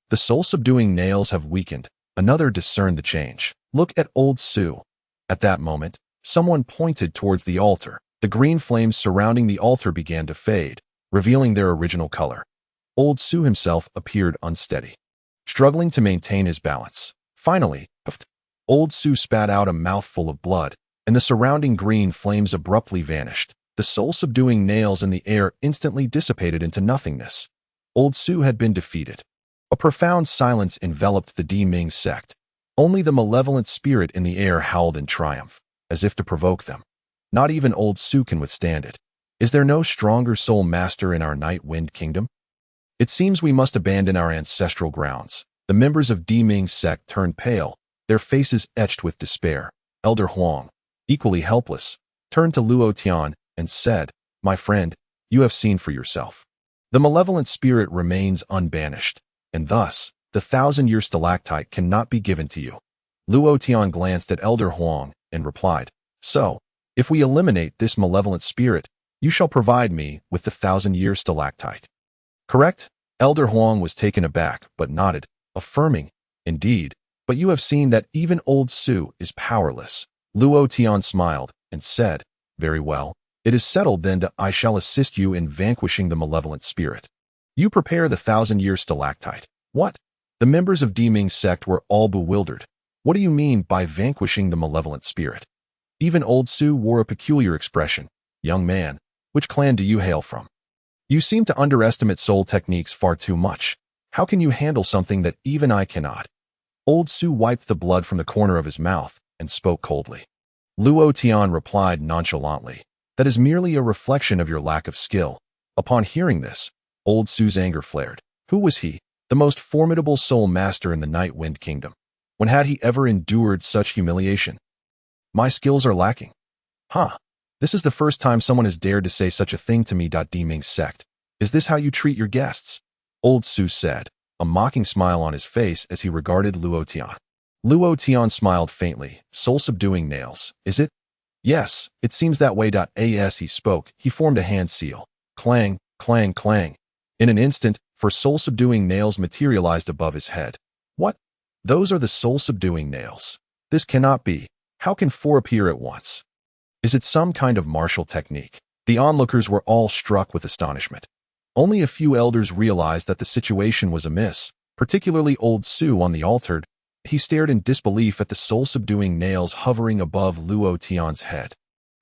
S1: The soul-subduing nails have weakened. Another discerned the change. Look at Old Su. At that moment, someone pointed towards the altar. The green flames surrounding the altar began to fade, revealing their original color. Old Su himself appeared unsteady, struggling to maintain his balance. Finally, Old Su spat out a mouthful of blood, and the surrounding green flames abruptly vanished. The soul-subduing nails in the air instantly dissipated into nothingness. Old Su had been defeated. A profound silence enveloped the Di Ming sect. Only the malevolent spirit in the air howled in triumph, as if to provoke them. Not even Old Su can withstand it. Is there no stronger soul master in our Night Wind Kingdom? It seems we must abandon our ancestral grounds. The members of Di Ming's sect turned pale, their faces etched with despair. Elder Huang, equally helpless, turned to Luo Tian and said, "My friend, you have seen for yourself. The malevolent spirit remains unbanished, and thus, the 1,000-year stalactite cannot be given to you." Luo Tian glanced at Elder Huang and replied, "So, if we eliminate this malevolent spirit, you shall provide me with the 1,000-year stalactite. Correct?" Elder Huang was taken aback, but nodded, affirming, "Indeed, but you have seen that even Old Su is powerless." Luo Tian smiled and said, "Very well. It is settled then that I shall assist you in vanquishing the malevolent spirit. You prepare the 1,000-year stalactite." What? The members of Di Ming's sect were all bewildered. What do you mean by vanquishing the malevolent spirit? Even Old Su wore a peculiar expression. "Young man, which clan do you hail from? You seem to underestimate soul techniques far too much. How can you handle something that even I cannot?" Old Su wiped the blood from the corner of his mouth and spoke coldly. Luo Tian replied nonchalantly, "That is merely a reflection of your lack of skill." Upon hearing this, Old Su's anger flared. Who was he, the most formidable soul master in the Night Wind Kingdom? When had he ever endured such humiliation? "My skills are lacking." Huh. This is the first time someone has dared to say such a thing to me. Di Ming's sect. Is this how you treat your guests? Old Su said, a mocking smile on his face as he regarded Luo Tian. Luo Tian smiled faintly. Soul-subduing nails, is it? Yes, it seems that way. As he spoke, he formed a hand seal. Clang, clang, clang. In an instant, four soul-subduing nails materialized above his head. What? Those are the soul-subduing nails. This cannot be. How can four appear at once? Is it some kind of martial technique? The onlookers were all struck with astonishment. Only a few elders realized that the situation was amiss, particularly old Su on the altar. He stared in disbelief at the soul-subduing nails hovering above Luo Tian's head.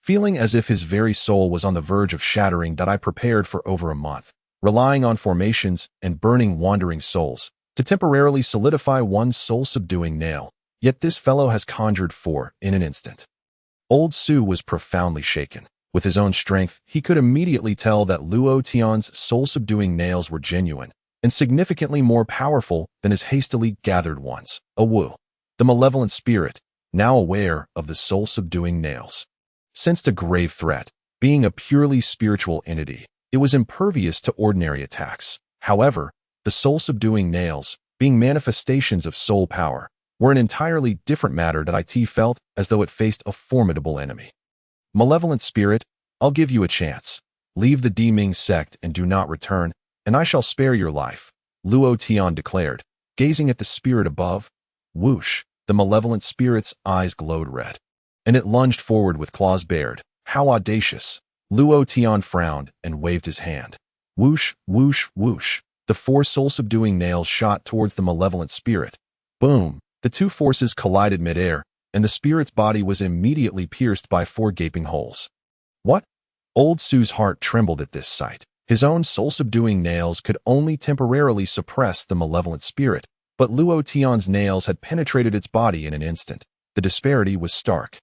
S1: Feeling as if his very soul was on the verge of shattering, I prepared for over a month, relying on formations and burning wandering souls to temporarily solidify one soul-subduing nail, yet this fellow has conjured four in an instant. Old Su was profoundly shaken. With his own strength, he could immediately tell that Luo Tian's soul-subduing nails were genuine and significantly more powerful than his hastily gathered ones. Wu, the malevolent spirit, now aware of the soul-subduing nails, sensed a grave threat. Being a purely spiritual entity, it was impervious to ordinary attacks. However, the soul-subduing nails, being manifestations of soul power, were an entirely different matter. It felt as though it faced a formidable enemy. Malevolent spirit, I'll give you a chance. Leave the Diming sect and do not return, and I shall spare your life, Luo Tian declared, gazing at the spirit above. Whoosh, the malevolent spirit's eyes glowed red, and it lunged forward with claws bared. How audacious! Luo Tian frowned and waved his hand. Whoosh, whoosh, whoosh. The four soul-subduing nails shot towards the malevolent spirit. Boom! The two forces collided midair, and the spirit's body was immediately pierced by four gaping holes. What? Old Su's heart trembled at this sight. His own soul-subduing nails could only temporarily suppress the malevolent spirit, but Luo Tian's nails had penetrated its body in an instant. The disparity was stark.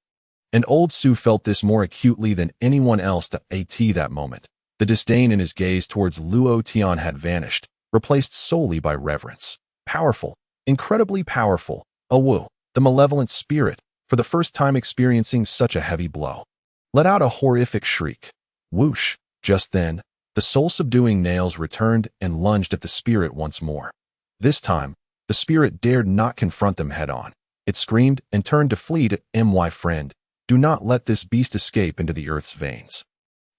S1: And Old Su felt this more acutely than anyone else at that moment. The disdain in his gaze towards Luo Tian had vanished, replaced solely by reverence. Powerful, incredibly powerful. Wu, the malevolent spirit, for the first time experiencing such a heavy blow, let out a horrific shriek. Whoosh! Just then, the soul-subduing nails returned and lunged at the spirit once more. This time, the spirit dared not confront them head-on. It screamed and turned to flee. My friend, do not let this beast escape into the earth's veins.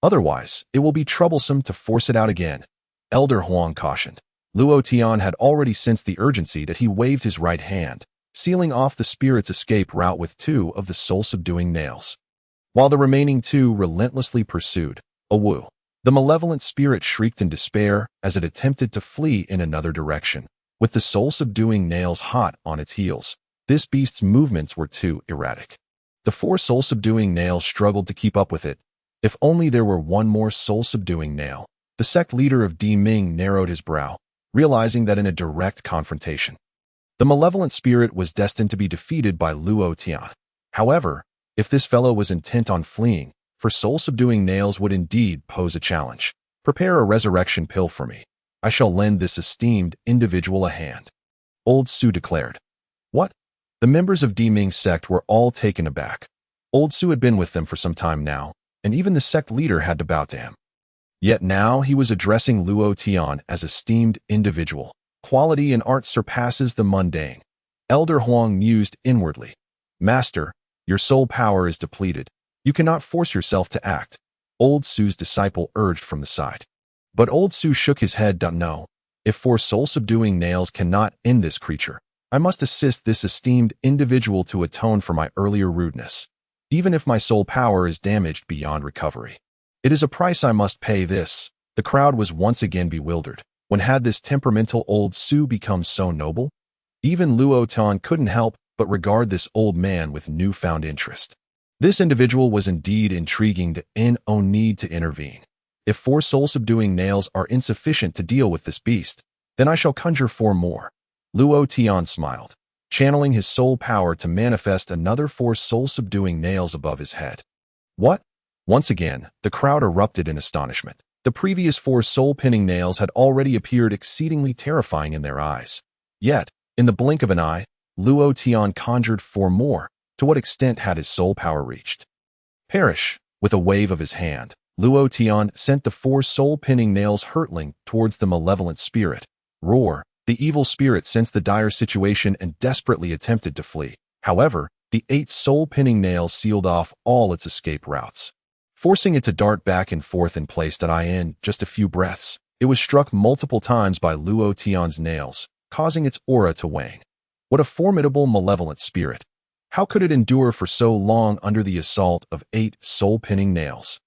S1: Otherwise, it will be troublesome to force it out again, Elder Huang cautioned. Luo Tian had already sensed the urgency. He waved his right hand, sealing off the spirit's escape route with two of the soul-subduing nails, while the remaining two relentlessly pursued. Wu, the malevolent spirit shrieked in despair as it attempted to flee in another direction, with the soul-subduing nails hot on its heels. This beast's movements were too erratic. The four soul-subduing nails struggled to keep up with it. If only there were one more soul-subduing nail. The sect leader of Di Ming narrowed his brow, realizing that in a direct confrontation, the malevolent spirit was destined to be defeated by Luo Tian. However, if this fellow was intent on fleeing, for soul-subduing nails would indeed pose a challenge. Prepare a resurrection pill for me. I shall lend this esteemed individual a hand, Old Su declared. What? The members of Di Ming's sect were all taken aback. Old Su had been with them for some time now, and even the sect leader had to bow to him. Yet now he was addressing Luo Tian as esteemed individual. Quality in art surpasses the mundane. Elder Huang mused inwardly. Master, your soul power is depleted. You cannot force yourself to act, Old Su's disciple urged from the side. But Old Su shook his head. No, if four soul-subduing nails cannot end this creature, I must assist this esteemed individual to atone for my earlier rudeness, even if my soul power is damaged beyond recovery. It is a price I must pay. The crowd was once again bewildered. When had this temperamental Old Su become so noble? Even Luo Tian couldn't help but regard this old man with newfound interest. This individual was indeed intriguing. No need to intervene. If four soul-subduing nails are insufficient to deal with this beast, then I shall conjure four more. Luo Tian smiled, channeling his soul power to manifest another four soul-subduing nails above his head. What? Once again, the crowd erupted in astonishment. The previous four soul-pinning nails had already appeared exceedingly terrifying in their eyes. Yet, in the blink of an eye, Luo Tian conjured four more. To what extent had his soul power reached? Perish! With a wave of his hand, Luo Tian sent the four soul-pinning nails hurtling towards the malevolent spirit. Roar! The evil spirit sensed the dire situation and desperately attempted to flee. However, the 8 soul-pinning nails sealed off all its escape routes, forcing it to dart back and forth in place. In just a few breaths, it was struck multiple times by Luo Tian's nails, causing its aura to wane. What a formidable, malevolent spirit! How could it endure for so long under the assault of 8 soul-pinning nails?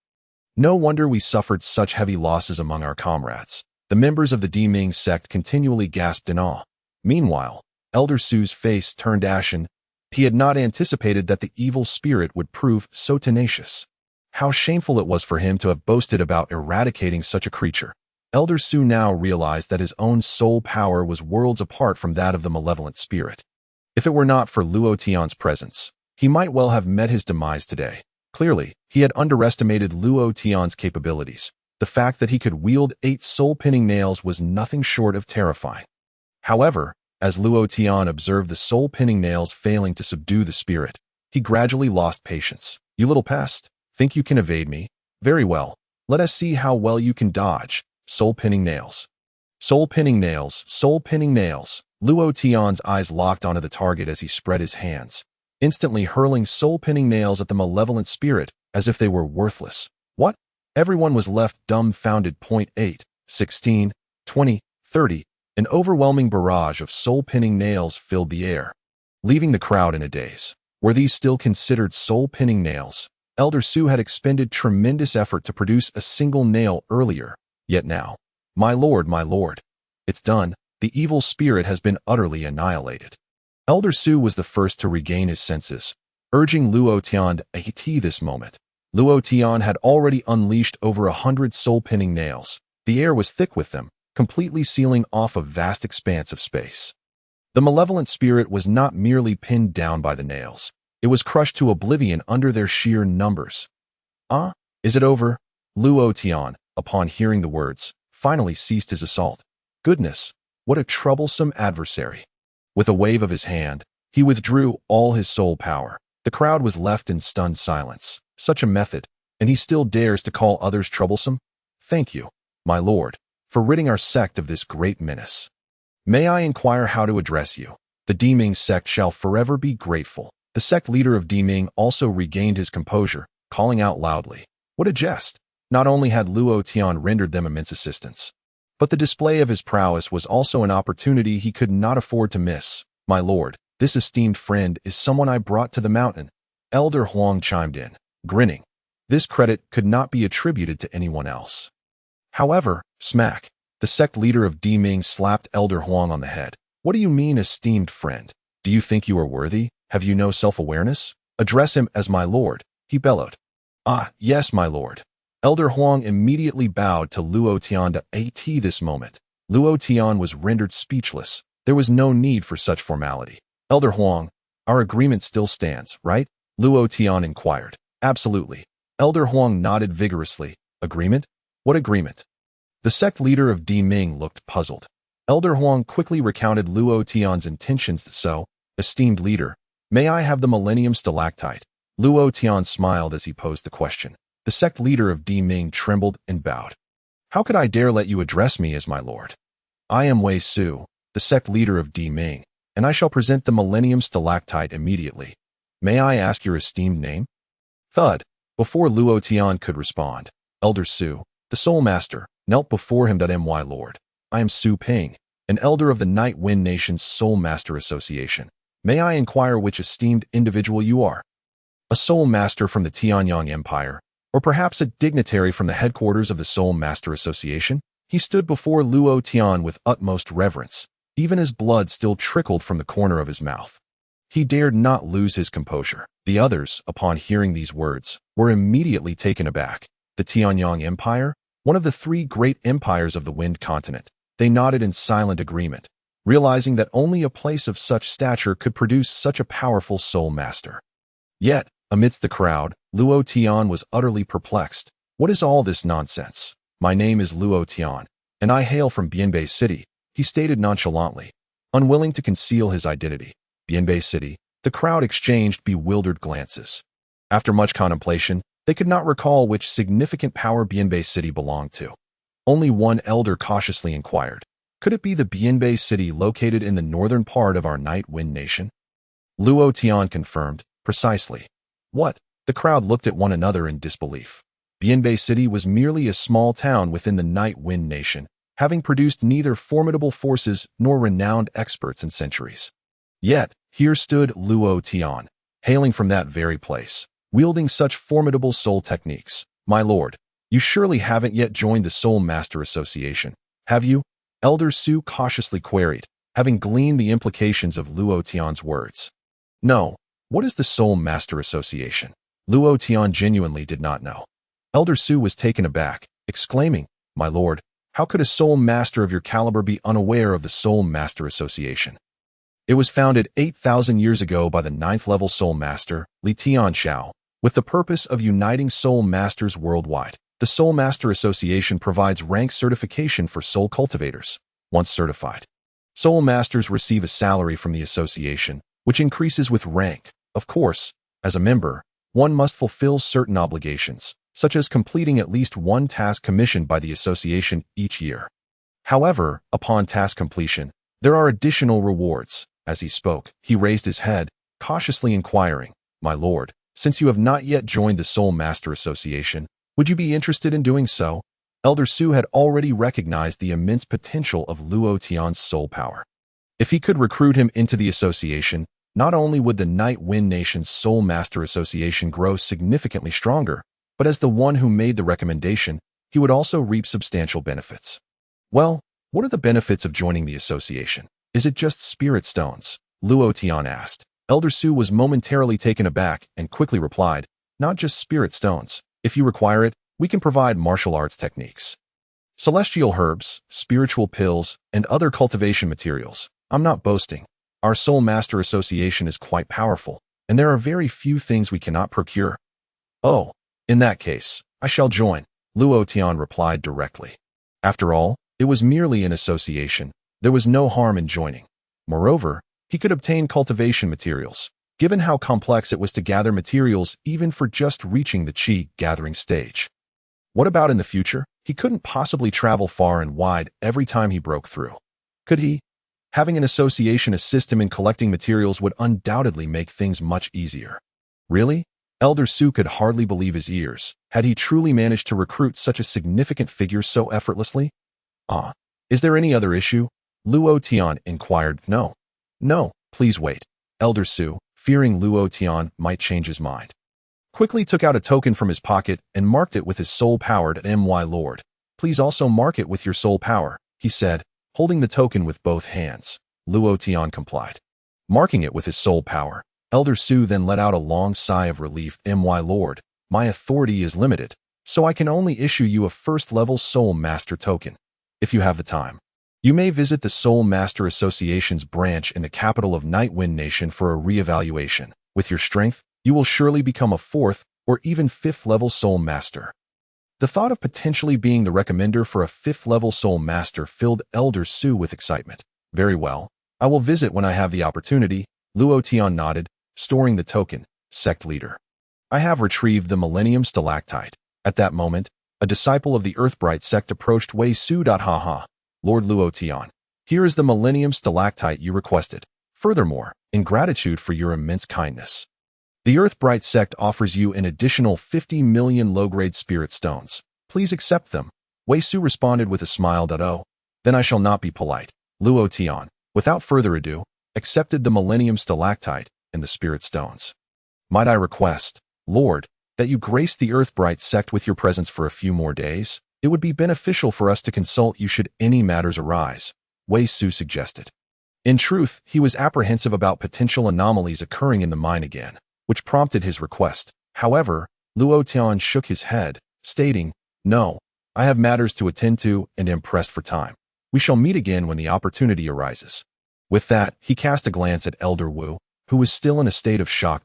S1: No wonder we suffered such heavy losses among our comrades. The members of the Diming sect continually gasped in awe. Meanwhile, Elder Su's face turned ashen. He had not anticipated that the evil spirit would prove so tenacious. How shameful it was for him to have boasted about eradicating such a creature. Elder Su now realized that his own soul power was worlds apart from that of the malevolent spirit. If it were not for Luo Tian's presence, he might well have met his demise today. Clearly, he had underestimated Luo Tian's capabilities. The fact that he could wield 8 soul-pinning nails was nothing short of terrifying. However, as Luo Tian observed the soul-pinning nails failing to subdue the spirit, he gradually lost patience. "You little pest, think you can evade me? Very well. Let us see how well you can dodge. Soul-pinning nails. Soul-pinning nails, soul-pinning nails." Luo Tian's eyes locked onto the target as he spread his hands, instantly hurling soul-pinning nails at the malevolent spirit as if they were worthless. What? Everyone was left dumbfounded. 8, 16, 20, 30. An overwhelming barrage of soul-pinning nails filled the air, leaving the crowd in a daze. Were these still considered soul-pinning nails? Elder Su had expended tremendous effort to produce a single nail earlier, yet now, my lord, it's done. The evil spirit has been utterly annihilated. Elder Su was the first to regain his senses, urging Luo Tian to AT this moment. Luo Tian had already unleashed over 100 soul-pinning nails. The air was thick with them, completely sealing off a vast expanse of space. The malevolent spirit was not merely pinned down by the nails. It was crushed to oblivion under their sheer numbers. Is it over? Luo Tian, upon hearing the words, finally ceased his assault. Goodness, what a troublesome adversary. With a wave of his hand, he withdrew all his soul power. The crowd was left in stunned silence. Such a method, and he still dares to call others troublesome? Thank you, my lord, for ridding our sect of this great menace. May I inquire how to address you? The Diming sect shall forever be grateful. The sect leader of Diming also regained his composure, calling out loudly. What a jest! Not only had Luo Tian rendered them immense assistance, but the display of his prowess was also an opportunity he could not afford to miss. My lord, this esteemed friend is someone I brought to the mountain. Elder Huang chimed in, grinning. This credit could not be attributed to anyone else. However, smack, the sect leader of Diming slapped Elder Huang on the head. What do you mean, esteemed friend? Do you think you are worthy? Have you no self-awareness? Address him as my lord, he bellowed. Yes, my lord. Elder Huang immediately bowed to Luo Tian to AT this moment. Luo Tian was rendered speechless. There was no need for such formality. Elder Huang, our agreement still stands, right? Luo Tian inquired. Absolutely. Elder Huang nodded vigorously. Agreement? What agreement? The sect leader of Diming looked puzzled. Elder Huang quickly recounted Luo Tian's intentions. So, esteemed leader, may I have the Millennium Stalactite? Luo Tian smiled as he posed the question. The sect leader of Diming trembled and bowed. How could I dare let you address me as my lord? I am Wei Su, the sect leader of Diming, and I shall present the Millennium Stalactite immediately. May I ask your esteemed name? Thud. Before Luo Tian could respond, Elder Su, the Soul Master, knelt before him. My lord, I am Su Ping, an elder of the Night Wind Nation's Soul Master Association. May I inquire which esteemed individual you are? A Soul Master from the Tianyang Empire, or perhaps a dignitary from the headquarters of the Soul Master Association? He stood before Luo Tian with utmost reverence, even as blood still trickled from the corner of his mouth. He dared not lose his composure. The others, upon hearing these words, were immediately taken aback. The Tianyang Empire, one of the 3 great empires of the Wind Continent. They nodded in silent agreement, realizing that only a place of such stature could produce such a powerful Soul Master. Yet, amidst the crowd, Luo Tian was utterly perplexed. What is all this nonsense? My name is Luo Tian, and I hail from Bianbei City, he stated nonchalantly, unwilling to conceal his identity. Bianbei City. The crowd exchanged bewildered glances. After much contemplation, they could not recall which significant power Bianbei City belonged to. Only one elder cautiously inquired, Could it be the Bianbei city located in the northern part of our Night Wind Nation? Luo Tian confirmed, precisely. What? The crowd looked at one another in disbelief. Bianbei city was merely a small town within the Night Wind Nation, having produced neither formidable forces nor renowned experts in centuries. Yet, here stood Luo Tian, hailing from that very place, wielding such formidable soul techniques. My lord, you surely haven't yet joined the Soul Master Association, have you? Elder Su cautiously queried, having gleaned the implications of Luo Tian's words. No. What is the Soul Master Association? Luo Tian genuinely did not know. Elder Su was taken aback, exclaiming, My lord, how could a soul master of your caliber be unaware of the Soul Master Association? It was founded 8,000 years ago by the 9th-level Soul Master, Li Tianxiao, with the purpose of uniting soul masters worldwide. The Soul Master Association provides rank certification for soul cultivators. Once certified, soul masters receive a salary from the association, which increases with rank. Of course, as a member, one must fulfill certain obligations, such as completing at least one task commissioned by the association each year. However, upon task completion, there are additional rewards. As he spoke, he raised his head, cautiously inquiring, My lord, since you have not yet joined the Soul Master Association, would you be interested in doing so? Elder Su had already recognized the immense potential of Luo Tian's soul power. If he could recruit him into the association, not only would the Night Wind Nation's Soul Master Association grow significantly stronger, but as the one who made the recommendation, he would also reap substantial benefits. Well, what are the benefits of joining the association? Is it just spirit stones? Luo Tian asked. Elder Su was momentarily taken aback and quickly replied, Not just spirit stones. If you require it, we can provide martial arts techniques, celestial herbs, spiritual pills, and other cultivation materials. I'm not boasting. Our Soul Master Association is quite powerful, and there are very few things we cannot procure. Oh, in that case, I shall join, Luo Tian replied directly. After all, it was merely an association. There was no harm in joining. Moreover, he could obtain cultivation materials, given how complex it was to gather materials even for just reaching the qi gathering stage. What about in the future? He couldn't possibly travel far and wide every time he broke through. Could he? Having an association assist him in collecting materials would undoubtedly make things much easier. Really? Elder Su could hardly believe his ears. Had he truly managed to recruit such a significant figure so effortlessly? Is there any other issue? Luo Tian inquired. No, please wait. Elder Su, fearing Luo Tian might change his mind, quickly took out a token from his pocket and marked it with his soul-powered My Lord. Please also mark it with your soul power, he said, holding the token with both hands. Luo Tian complied. Marking it with his soul power, Elder Su then let out a long sigh of relief. My Lord, my authority is limited, so I can only issue you a first-level Soul Master token. If you have the time, you may visit the Soul Master Association's branch in the capital of Night Wind Nation for a re-evaluation. With your strength, you will surely become a 4th or even 5th-level Soul Master. The thought of potentially being the recommender for a 5th-level Soul Master filled Elder Su with excitement. Very well, I will visit when I have the opportunity, Luo Tian nodded, storing the token. Sect leader. I have retrieved the Millennium Stalactite. At that moment, a disciple of the Earthbright sect approached Wei Su. Haha. Lord Luo Tian, here is the Millennium Stalactite you requested. Furthermore, in gratitude for your immense kindness, the Earthbright sect offers you an additional 50 million low-grade spirit stones. Please accept them. Wei Su responded with a smile. Oh, then I shall not be polite. Luo Tian, without further ado, accepted the Millennium Stalactite and the spirit stones. Might I request, Lord, that you grace the Earthbright sect with your presence for a few more days? It would be beneficial for us to consult you should any matters arise, Wei Su suggested. In truth, he was apprehensive about potential anomalies occurring in the mine again, which prompted his request. However, Luo Tian shook his head, stating, No, I have matters to attend to and am pressed for time. We shall meet again when the opportunity arises. With that, he cast a glance at Elder Wu, who was still in a state of shock.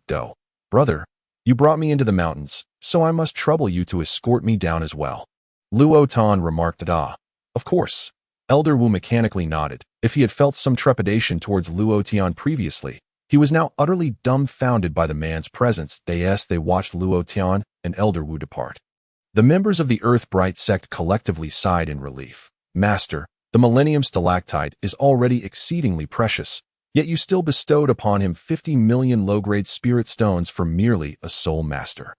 S1: Brother, you brought me into the mountains, so I must trouble you to escort me down as well. Luo Tian remarked. Of course. Elder Wu mechanically nodded. If he had felt some trepidation towards Luo Tian previously, he was now utterly dumbfounded by the man's presence. They watched Luo Tian and Elder Wu depart. The members of the Earthbright sect collectively sighed in relief. Master, The Millennium Stalactite is already exceedingly precious, yet you still bestowed upon him 50 million low-grade spirit stones for merely a soul master.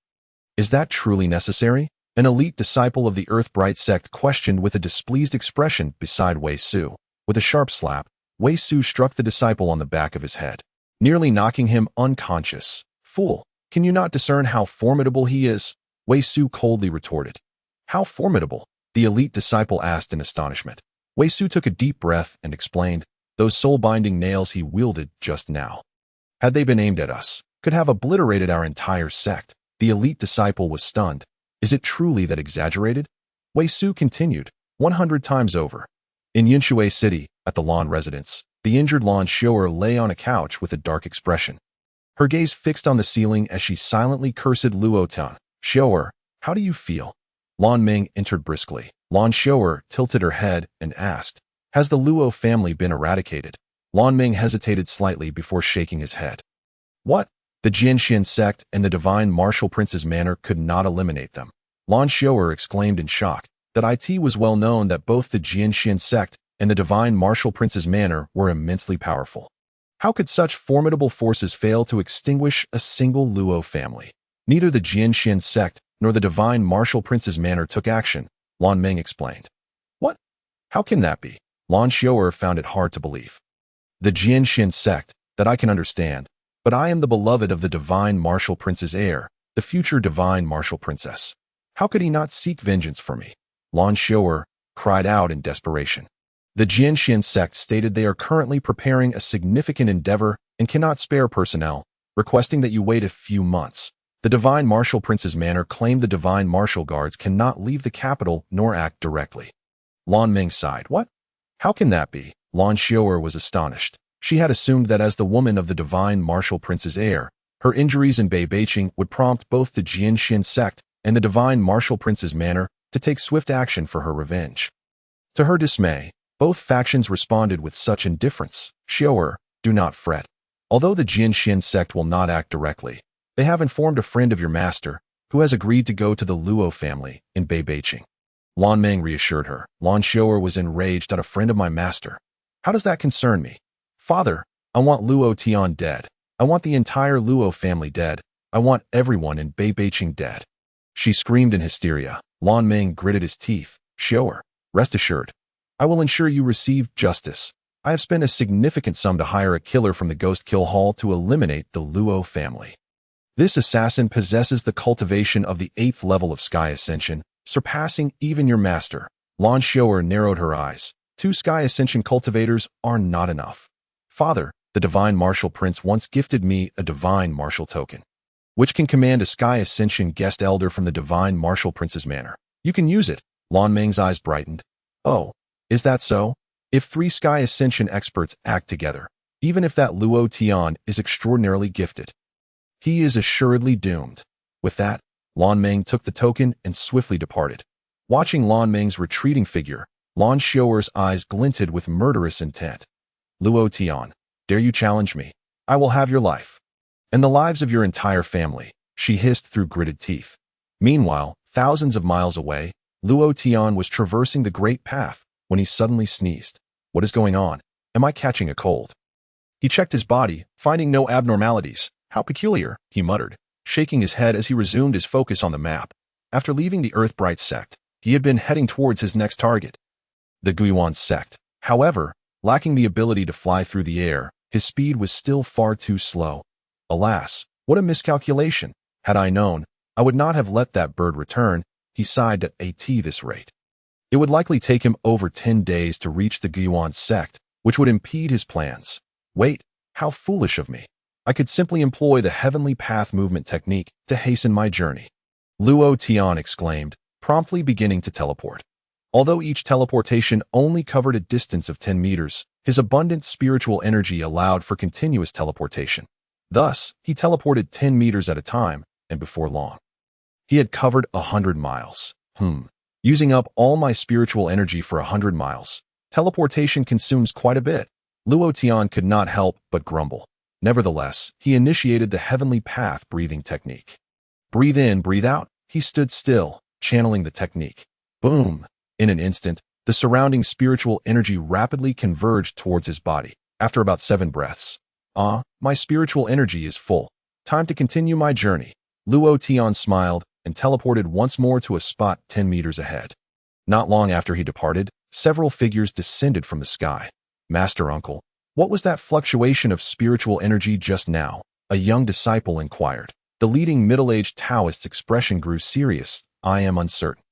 S1: Is that truly necessary? An elite disciple of the Earth-Bright sect questioned with a displeased expression beside Wei Su. With a sharp slap, Wei Su struck the disciple on the back of his head, nearly knocking him unconscious. Fool, can you not discern how formidable he is? Wei Su coldly retorted. How formidable? The elite disciple asked in astonishment. Wei Su took a deep breath and explained, those soul-binding nails he wielded just now, had they been aimed at us, could have obliterated our entire sect. The elite disciple was stunned. Is it truly that exaggerated? Wei Su continued, 100 times over. In Yunshui City, at the Lan residence, the injured Lan Shower lay on a couch with a dark expression. Her gaze fixed on the ceiling as she silently cursed Luo Tian. Shower, how do you feel? Lan Ming entered briskly. Lan Shower tilted her head and asked, has the Luo family been eradicated? Lan Ming hesitated slightly before shaking his head. What? The Jianxian sect and the Divine Martial Prince's manor could not eliminate them. Lan Shower exclaimed in shock. That it was well known that both the Jianxian sect and the Divine Martial Prince's manor were immensely powerful. How could such formidable forces fail to extinguish a single Luo family? Neither the Jianxian sect nor the Divine Martial Prince's manor took action, Lan Ming explained. What? How can that be? Lan Shower found it hard to believe. The Jianxian sect, that I can understand, but I am the beloved of the Divine Martial Prince's heir, the future Divine Martial Princess. How could he not seek vengeance for me? Lan Shower cried out in desperation. The Jianxian sect stated they are currently preparing a significant endeavor and cannot spare personnel, requesting that you wait a few months. The Divine Martial Prince's manor claimed the Divine Martial Guards cannot leave the capital nor act directly. Lan Ming sighed. What? How can that be? Lan Shower was astonished. She had assumed that as the woman of the Divine Martial Prince's heir, her injuries in Beibeiqing would prompt both the Jianxian sect and the Divine Martial Prince's manor to take swift action for her revenge. To her dismay, both factions responded with such indifference. Shower, do not fret. Although the Jianxian sect will not act directly, they have informed a friend of your master, who has agreed to go to the Luo family in Beibeiqing. Lan Ming reassured her. Lan Shower was enraged at a friend of my master. How does that concern me? Father, I want Luo Tian dead. I want the entire Luo family dead. I want everyone in Beibeiqing dead. She screamed in hysteria. Lan Ming gritted his teeth. Shower, rest assured, I will ensure you receive justice. I have spent a significant sum to hire a killer from the Ghost Kill Hall to eliminate the Luo family. This assassin possesses the cultivation of the 8th level of Sky Ascension, surpassing even your master. Lan Shower narrowed her eyes. 2 Sky Ascension cultivators are not enough. Father, the Divine Martial Prince once gifted me a Divine Martial token, which can command a Sky Ascension guest elder from the Divine Martial Prince's manor. You can use it. Lan Ming's eyes brightened. Oh, is that so? If 3 Sky Ascension experts act together, even if that Luo Tian is extraordinarily gifted, he is assuredly doomed. With that, Lan Ming took the token and swiftly departed. Watching Lan Ming's retreating figure, Lan Shower's eyes glinted with murderous intent. Luo Tian, dare you challenge me? I will have your life. And the lives of your entire family, she hissed through gritted teeth. Meanwhile, thousands of miles away, Luo Tian was traversing the Great Path when he suddenly sneezed. What is going on? Am I catching a cold? He checked his body, finding no abnormalities. How peculiar, he muttered, shaking his head as he resumed his focus on the map. After leaving the Earth-Bright sect, he had been heading towards his next target, the Guiyuan sect. However, lacking the ability to fly through the air, his speed was still far too slow. Alas, what a miscalculation. Had I known, I would not have let that bird return. He sighed at this rate. It would likely take him over 10 days to reach the Guiyuan sect, which would impede his plans. Wait, how foolish of me. I could simply employ the Heavenly Path movement technique to hasten my journey. Luo Tian exclaimed, promptly beginning to teleport. Although each teleportation only covered a distance of 10 meters, his abundant spiritual energy allowed for continuous teleportation. Thus, he teleported 10 meters at a time, and before long, he had covered 100 miles. Using up all my spiritual energy for 100 miles. Teleportation consumes quite a bit. Luo Tian could not help but grumble. Nevertheless, he initiated the Heavenly Path breathing technique. Breathe in, breathe out. He stood still, channeling the technique. Boom! In an instant, The surrounding spiritual energy rapidly converged towards his body. After about 7 breaths, my spiritual energy is full. Time to continue my journey. Luo Tian smiled and teleported once more to a spot 10 meters ahead. Not long after he departed, several figures descended from the sky. Master Uncle, what was that fluctuation of spiritual energy just now? A young disciple inquired. The leading middle-aged Taoist's expression grew serious. I am uncertain.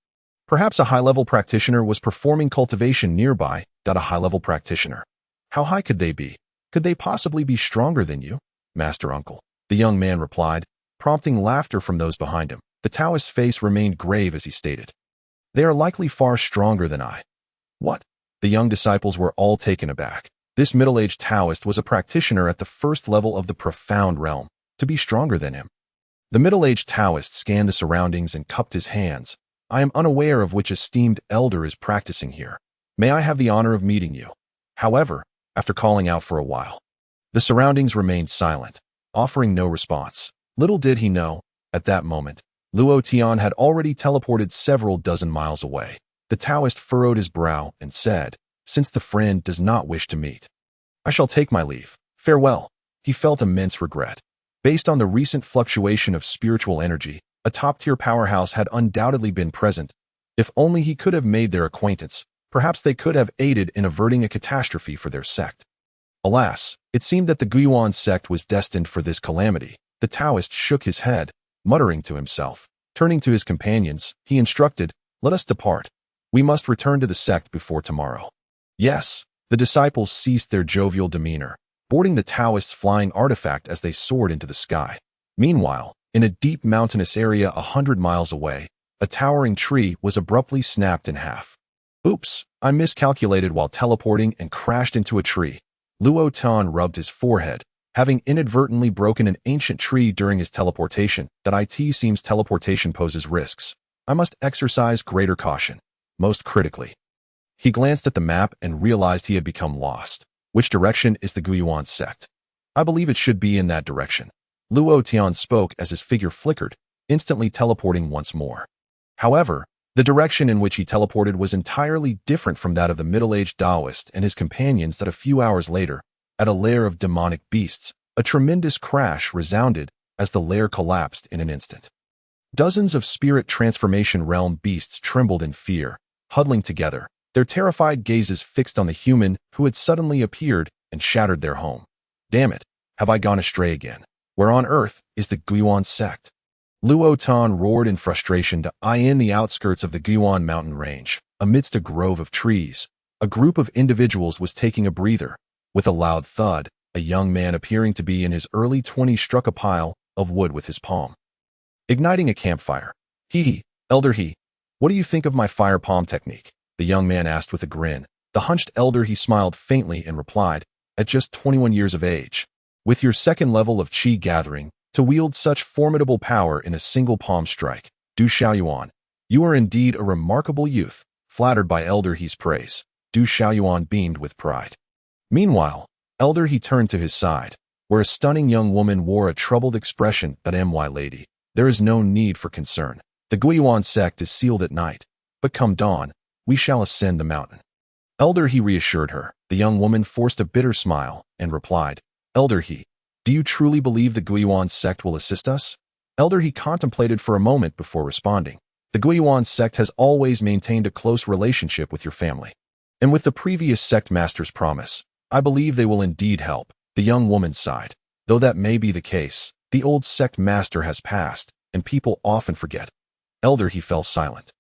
S1: Perhaps a high-level practitioner was performing cultivation nearby. A high-level practitioner. How high could they be? Could they possibly be stronger than you, Master Uncle? The young man replied, prompting laughter from those behind him. The Taoist's face remained grave as he stated, they are likely far stronger than I. What? The young disciples were all taken aback. This middle-aged Taoist was a practitioner at the first level of the profound realm. To be stronger than him. The middle-aged Taoist scanned the surroundings and cupped his hands. I am unaware of which esteemed elder is practicing here. May I have the honor of meeting you? However, after calling out for a while, the surroundings remained silent, offering no response. Little did he know, at that moment, Luo Tian had already teleported several dozen miles away. The Taoist furrowed his brow and said, since the friend does not wish to meet, I shall take my leave. Farewell. He felt immense regret. Based on the recent fluctuation of spiritual energy, a top-tier powerhouse had undoubtedly been present. If only he could have made their acquaintance, perhaps they could have aided in averting a catastrophe for their sect. Alas, it seemed that the Guiyuan sect was destined for this calamity. The Taoist shook his head, muttering to himself. Turning to his companions, he instructed, let us depart. We must return to the sect before tomorrow. Yes, the disciples ceased their jovial demeanor, boarding the Taoist's flying artifact as they soared into the sky. Meanwhile, in a deep mountainous area 100 miles away, a towering tree was abruptly snapped in half. Oops, I miscalculated while teleporting and crashed into a tree. Luo Tian rubbed his forehead, having inadvertently broken an ancient tree during his teleportation. It seems teleportation poses risks. I must exercise greater caution. Most critically, he glanced at the map and realized he had become lost. Which direction is the Guiyuan sect? I believe it should be in that direction. Luo Tian spoke as his figure flickered, instantly teleporting once more. However, the direction in which he teleported was entirely different from that of the middle-aged Taoist and his companions. A few hours later, at a lair of demonic beasts, a tremendous crash resounded as the lair collapsed in an instant. Dozens of spirit transformation realm beasts trembled in fear, huddling together, their terrified gazes fixed on the human who had suddenly appeared and shattered their home. Damn it, have I gone astray again? Where on earth is the Guiyuan sect? Luo Tian roared in frustration. In the outskirts of the Guiyuan mountain range, amidst a grove of trees, a group of individuals was taking a breather. With a loud thud, a young man appearing to be in his early 20s struck a pile of wood with his palm, igniting a campfire. Elder what do you think of my fire palm technique? The young man asked with a grin. The hunched elder smiled faintly and replied, at just 21 years of age, with your second level of qi gathering, to wield such formidable power in a single palm strike, Du Xiaoyuan, you are indeed a remarkable youth. Flattered by Elder He's praise, Du Xiaoyuan beamed with pride. Meanwhile, Elder He turned to his side, where a stunning young woman wore a troubled expression. My lady, there is no need for concern. The Guiyuan sect is sealed at night, but come dawn, we shall ascend the mountain. Elder He reassured her. The young woman forced a bitter smile and replied, Elder He, do you truly believe the Guiyuan sect will assist us? Elder He contemplated for a moment before responding. The Guiyuan sect has always maintained a close relationship with your family. And with the previous sect master's promise, I believe they will indeed help. The young woman sighed. Though that may be the case, the old sect master has passed, and people often forget. Elder He fell silent.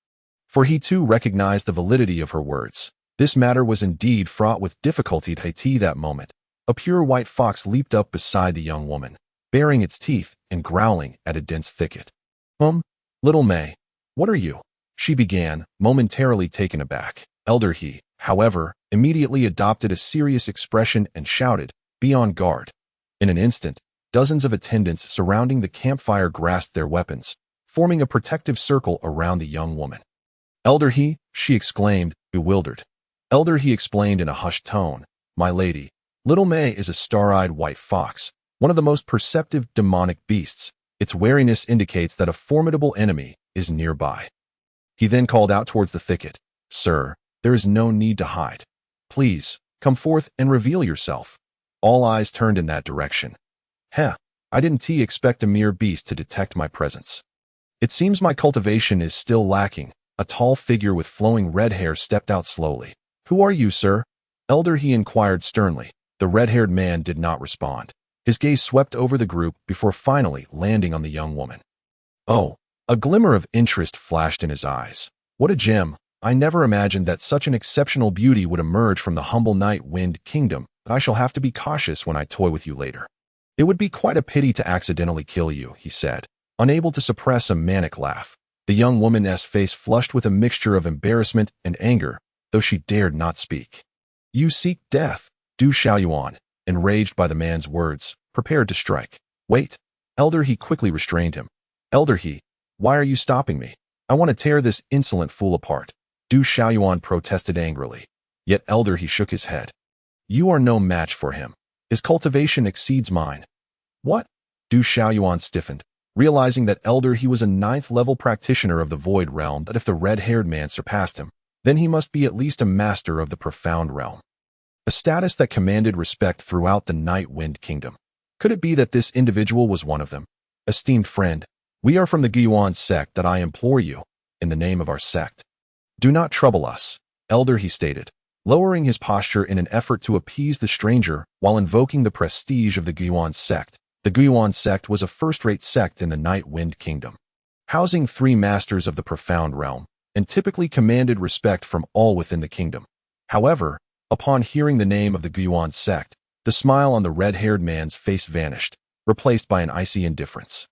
S1: For he too recognized the validity of her words. This matter was indeed fraught with difficulty. That moment, a pure white fox leaped up beside the young woman, baring its teeth and growling at a dense thicket. Little May, what are you? She began, momentarily taken aback. Elder He, however, immediately adopted a serious expression and shouted, be on guard. In an instant, dozens of attendants surrounding the campfire grasped their weapons, forming a protective circle around the young woman. Elder He, she exclaimed, bewildered. Elder He explained in a hushed tone, my lady, Little May is a star-eyed white fox, one of the most perceptive demonic beasts. Its wariness indicates that a formidable enemy is nearby. He then called out towards the thicket, Sir, There is no need to hide. Please, come forth and reveal yourself. All eyes turned in that direction. Heh, I didn't expect a mere beast to detect my presence. It seems my cultivation is still lacking. A tall figure with flowing red hair stepped out slowly. Who are you, sir? Elder, he inquired sternly. The red-haired man did not respond. His gaze swept over the group before finally landing on the young woman. Oh, a glimmer of interest flashed in his eyes. What a gem! I never imagined that such an exceptional beauty would emerge from the humble Night Wind Kingdom, but I shall have to be cautious when I toy with you later. It would be quite a pity to accidentally kill you, he said, unable to suppress a manic laugh. The young woman's face flushed with a mixture of embarrassment and anger, though she dared not speak. You seek death, Du Shaoyuan, enraged by the man's words, prepared to strike. Wait. Elder He quickly restrained him. Elder He, why are you stopping me? I want to tear this insolent fool apart. Du Shaoyuan protested angrily. Yet Elder He shook his head. You are no match for him. His cultivation exceeds mine. What? Du Shaoyuan stiffened, realizing that Elder He was a 9th-level practitioner of the Void Realm, that if the red-haired man surpassed him, then he must be at least a master of the Profound Realm. A status that commanded respect throughout the Night Wind Kingdom. Could it be that this individual was one of them? Esteemed friend, we are from the Guiyuan sect that I implore you, in the name of our sect. Do not trouble us, Elder He stated, lowering his posture in an effort to appease the stranger while invoking the prestige of the Guiyuan sect. The Guiyuan sect was a first-rate sect in the Night Wind Kingdom, housing 3 masters of the Profound Realm, and typically commanded respect from all within the kingdom. However, upon hearing the name of the Guiyuan sect, the smile on the red-haired man's face vanished, replaced by an icy indifference.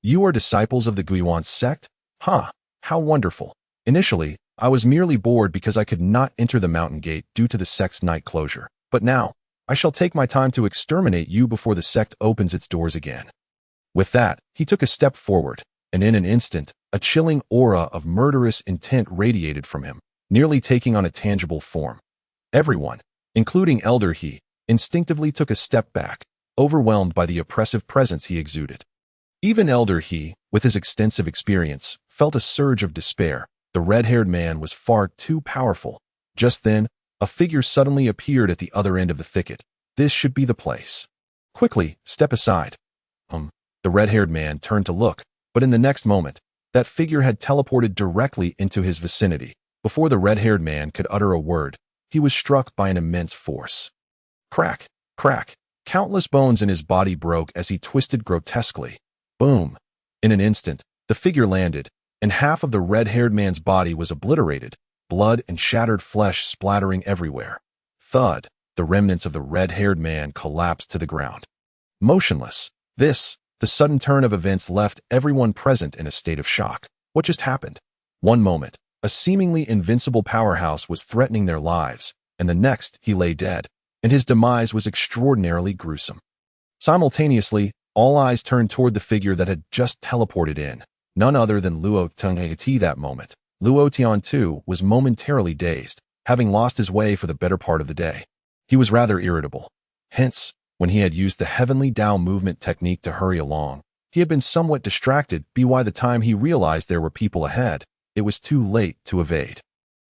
S1: You are disciples of the Guiyuan sect? Huh, how wonderful. Initially, I was merely bored because I could not enter the mountain gate due to the sect's night closure, but now, I shall take my time to exterminate you before the sect opens its doors again. With that, he took a step forward, and in an instant, a chilling aura of murderous intent radiated from him, nearly taking on a tangible form. Everyone, including Elder He, instinctively took a step back, overwhelmed by the oppressive presence he exuded. Even Elder He, with his extensive experience, felt a surge of despair. The red-haired man was far too powerful. Just then, a figure suddenly appeared at the other end of the thicket. This should be the place. Quickly, step aside. The red-haired man turned to look, but in the next moment, that figure had teleported directly into his vicinity. Before the red-haired man could utter a word, he was struck by an immense force. Crack, crack, countless bones in his body broke as he twisted grotesquely. Boom. In an instant, the figure landed, and half of the red-haired man's body was obliterated, blood and shattered flesh splattering everywhere. Thud, the remnants of the red-haired man collapsed to the ground. Motionless. The sudden turn of events left everyone present in a state of shock. What just happened? One moment, a seemingly invincible powerhouse was threatening their lives, and the next he lay dead, and his demise was extraordinarily gruesome. Simultaneously, all eyes turned toward the figure that had just teleported in, none other than Luo Tian. At that moment, Luo Tian too was momentarily dazed, having lost his way for the better part of the day. He was rather irritable. Hence, when he had used the Heavenly Tao movement technique to hurry along, he had been somewhat distracted. By the time he realized there were people ahead, it was too late to evade.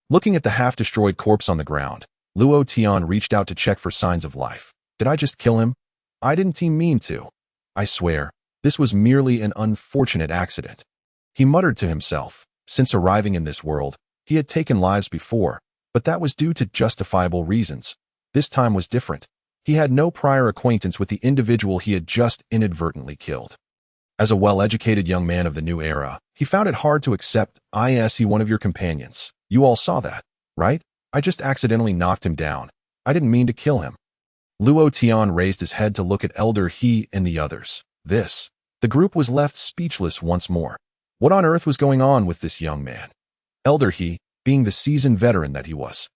S1: Looking at the half-destroyed corpse on the ground, Luo Tian reached out to check for signs of life. Did I just kill him? I didn't mean to. I swear, this was merely an unfortunate accident. He muttered to himself. Since arriving in this world, he had taken lives before, but that was due to justifiable reasons. This time was different. He had no prior acquaintance with the individual he had just inadvertently killed. As a well-educated young man of the new era, he found it hard to accept. I see one of your companions. You all saw that, right? I just accidentally knocked him down. I didn't mean to kill him. Luo Tian raised his head to look at Elder He and the others. The group was left speechless once more. What on earth was going on with this young man? Elder He, being the seasoned veteran that he was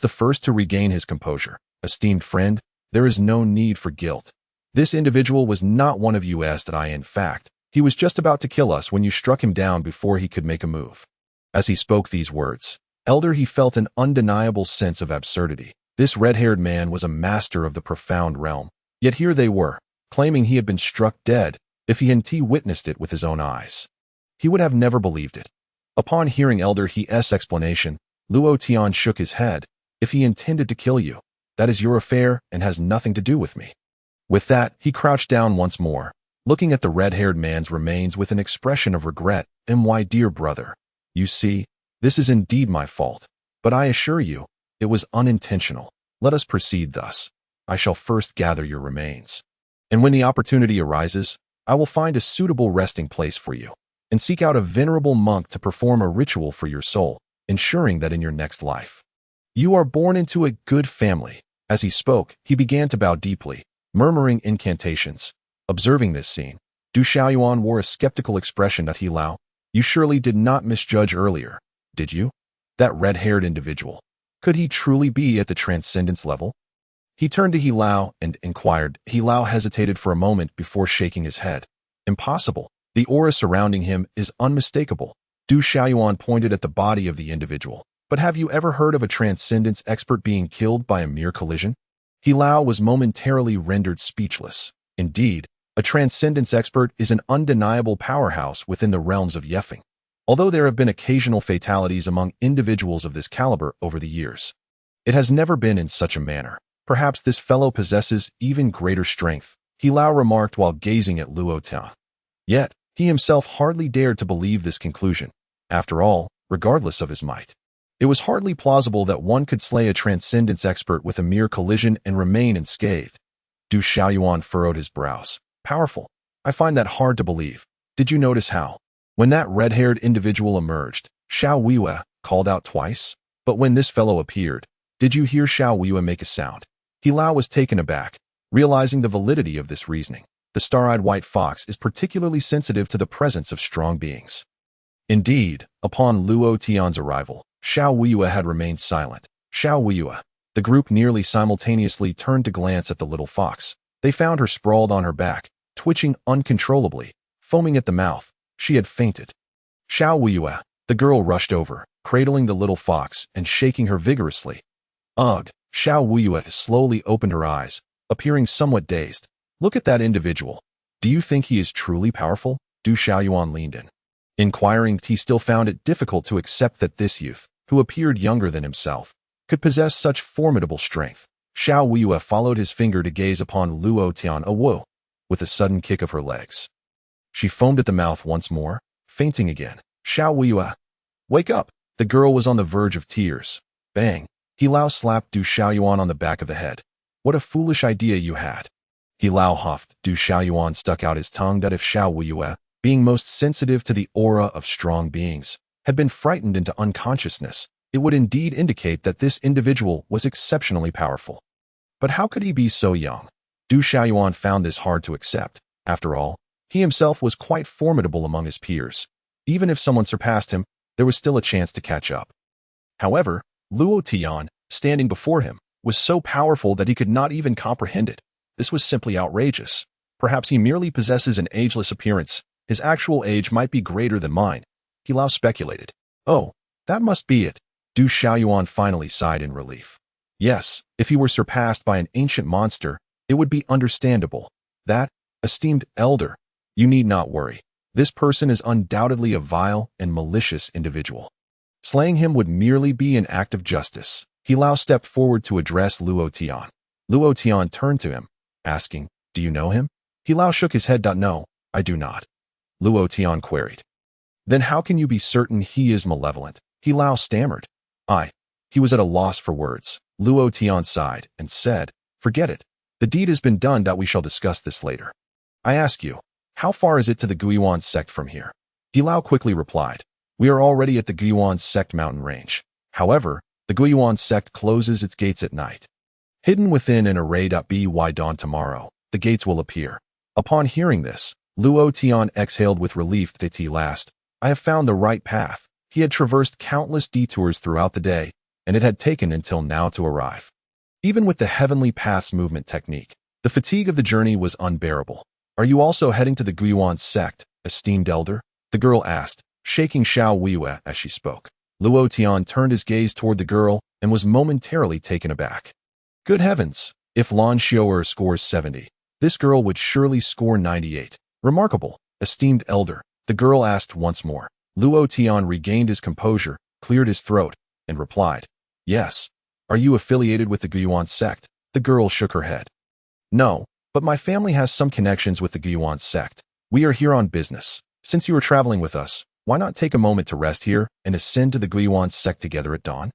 S1: the first to regain his composure. Esteemed friend, there is no need for guilt. This individual was not one of you that in fact, he was just about to kill us when you struck him down before he could make a move. As he spoke these words, Elder He felt an undeniable sense of absurdity. This red-haired man was a master of the Profound Realm, yet here they were, claiming he had been struck dead. If he hadn't witnessed it with his own eyes, he would have never believed it. Upon hearing Elder He's explanation, Luo Tian shook his head. If he intended to kill you, that is your affair and has nothing to do with me. With that, he crouched down once more, looking at the red-haired man's remains with an expression of regret. My dear brother, you see, this is indeed my fault, but I assure you, it was unintentional. Let us proceed thus. I shall first gather your remains, and when the opportunity arises, I will find a suitable resting place for you, and seek out a venerable monk to perform a ritual for your soul, ensuring that in your next life, you are born into a good family. As he spoke, he began to bow deeply, murmuring incantations. Observing this scene, Du Xiaoyuan wore a skeptical expression at He Lao. You surely did not misjudge earlier, did you? That red-haired individual. Could he truly be at the transcendence level? He turned to He Lao and inquired. He Lao hesitated for a moment before shaking his head. Impossible. The aura surrounding him is unmistakable. Du Xiaoyuan pointed at the body of the individual. But have you ever heard of a transcendence expert being killed by a mere collision? He Lao was momentarily rendered speechless. Indeed, a transcendence expert is an undeniable powerhouse within the realms of Yefeng. Although there have been occasional fatalities among individuals of this caliber over the years, it has never been in such a manner. Perhaps this fellow possesses even greater strength, He Lao remarked while gazing at Luo Tian. Yet, he himself hardly dared to believe this conclusion. After all, regardless of his might, it was hardly plausible that one could slay a transcendence expert with a mere collision and remain unscathed. Du Xiaoyuan furrowed his brows. Powerful. I find that hard to believe. Did you notice how, when that red-haired individual emerged, Xiao Weiyue called out twice? But when this fellow appeared, did you hear Xiao Weiyue make a sound? He Lao was taken aback, realizing the validity of this reasoning. The star-eyed white fox is particularly sensitive to the presence of strong beings. Indeed, upon Luo Tian's arrival, Xiao Weiyue had remained silent. Xiao Weiyue. The group nearly simultaneously turned to glance at the little fox. They found her sprawled on her back, twitching uncontrollably, foaming at the mouth. She had fainted. Xiao Weiyue. The girl rushed over, cradling the little fox and shaking her vigorously. Ugh. Xiao Weiyue slowly opened her eyes, appearing somewhat dazed. Look at that individual. Do you think he is truly powerful? Du Xiaoyuan leaned in, inquiring. He still found it difficult to accept that this youth, who appeared younger than himself, could possess such formidable strength. Xiao Weiyue followed his finger to gaze upon Luo Tian awoke, with a sudden kick of her legs. She foamed at the mouth once more, fainting again. Xiao Weiyue, wake up! The girl was on the verge of tears. Bang! He Lao slapped Du Xiaoyuan on the back of the head. What a foolish idea you had. He Lao huffed. Du Xiaoyuan stuck out his tongue that if Xiao Weiyue, being most sensitive to the aura of strong beings, had been frightened into unconsciousness, it would indeed indicate that this individual was exceptionally powerful. But how could he be so young? Du Xiaoyuan found this hard to accept. After all, he himself was quite formidable among his peers. Even if someone surpassed him, there was still a chance to catch up. However, Luo Tian, standing before him, was so powerful that he could not even comprehend it. This was simply outrageous. Perhaps he merely possesses an ageless appearance. His actual age might be greater than mine. He Lao speculated. Oh, that must be it. Du Xiaoyuan finally sighed in relief. Yes, if he were surpassed by an ancient monster, it would be understandable. That, esteemed elder, you need not worry. This person is undoubtedly a vile and malicious individual. Slaying him would merely be an act of justice. He Lao stepped forward to address Luo Tian. Luo Tian turned to him, asking, do you know him? He Lao shook his head. No, I do not. Luo Tian queried. Then how can you be certain he is malevolent? He Lao stammered. He was at a loss for words. Luo Tian sighed and said, forget it. The deed has been done. We shall discuss this later. I ask you, how far is it to the Guiyuan sect from here? He Lao quickly replied, we are already at the Guiyuan sect mountain range. However, the Guiyuan sect closes its gates at night. Hidden within an array. By dawn tomorrow, the gates will appear. Upon hearing this, Luo Tian exhaled with relief. At last, I have found the right path. He had traversed countless detours throughout the day, and it had taken until now to arrive. Even with the Heavenly Path's movement technique, the fatigue of the journey was unbearable. Are you also heading to the Guiyuan sect, esteemed elder? The girl asked, shaking Xiao Weiyue as she spoke. Luo Tian turned his gaze toward the girl and was momentarily taken aback. Good heavens! If Lan Xiao'er scores 70, this girl would surely score 98. Remarkable, esteemed elder, the girl asked once more. Luo Tian regained his composure, cleared his throat, and replied, "Yes. Are you affiliated with the Guiyuan sect?" The girl shook her head. "No, but my family has some connections with the Guiyuan sect. We are here on business. Since you are traveling with us, why not take a moment to rest here and ascend to the Guiyuan sect together at dawn?"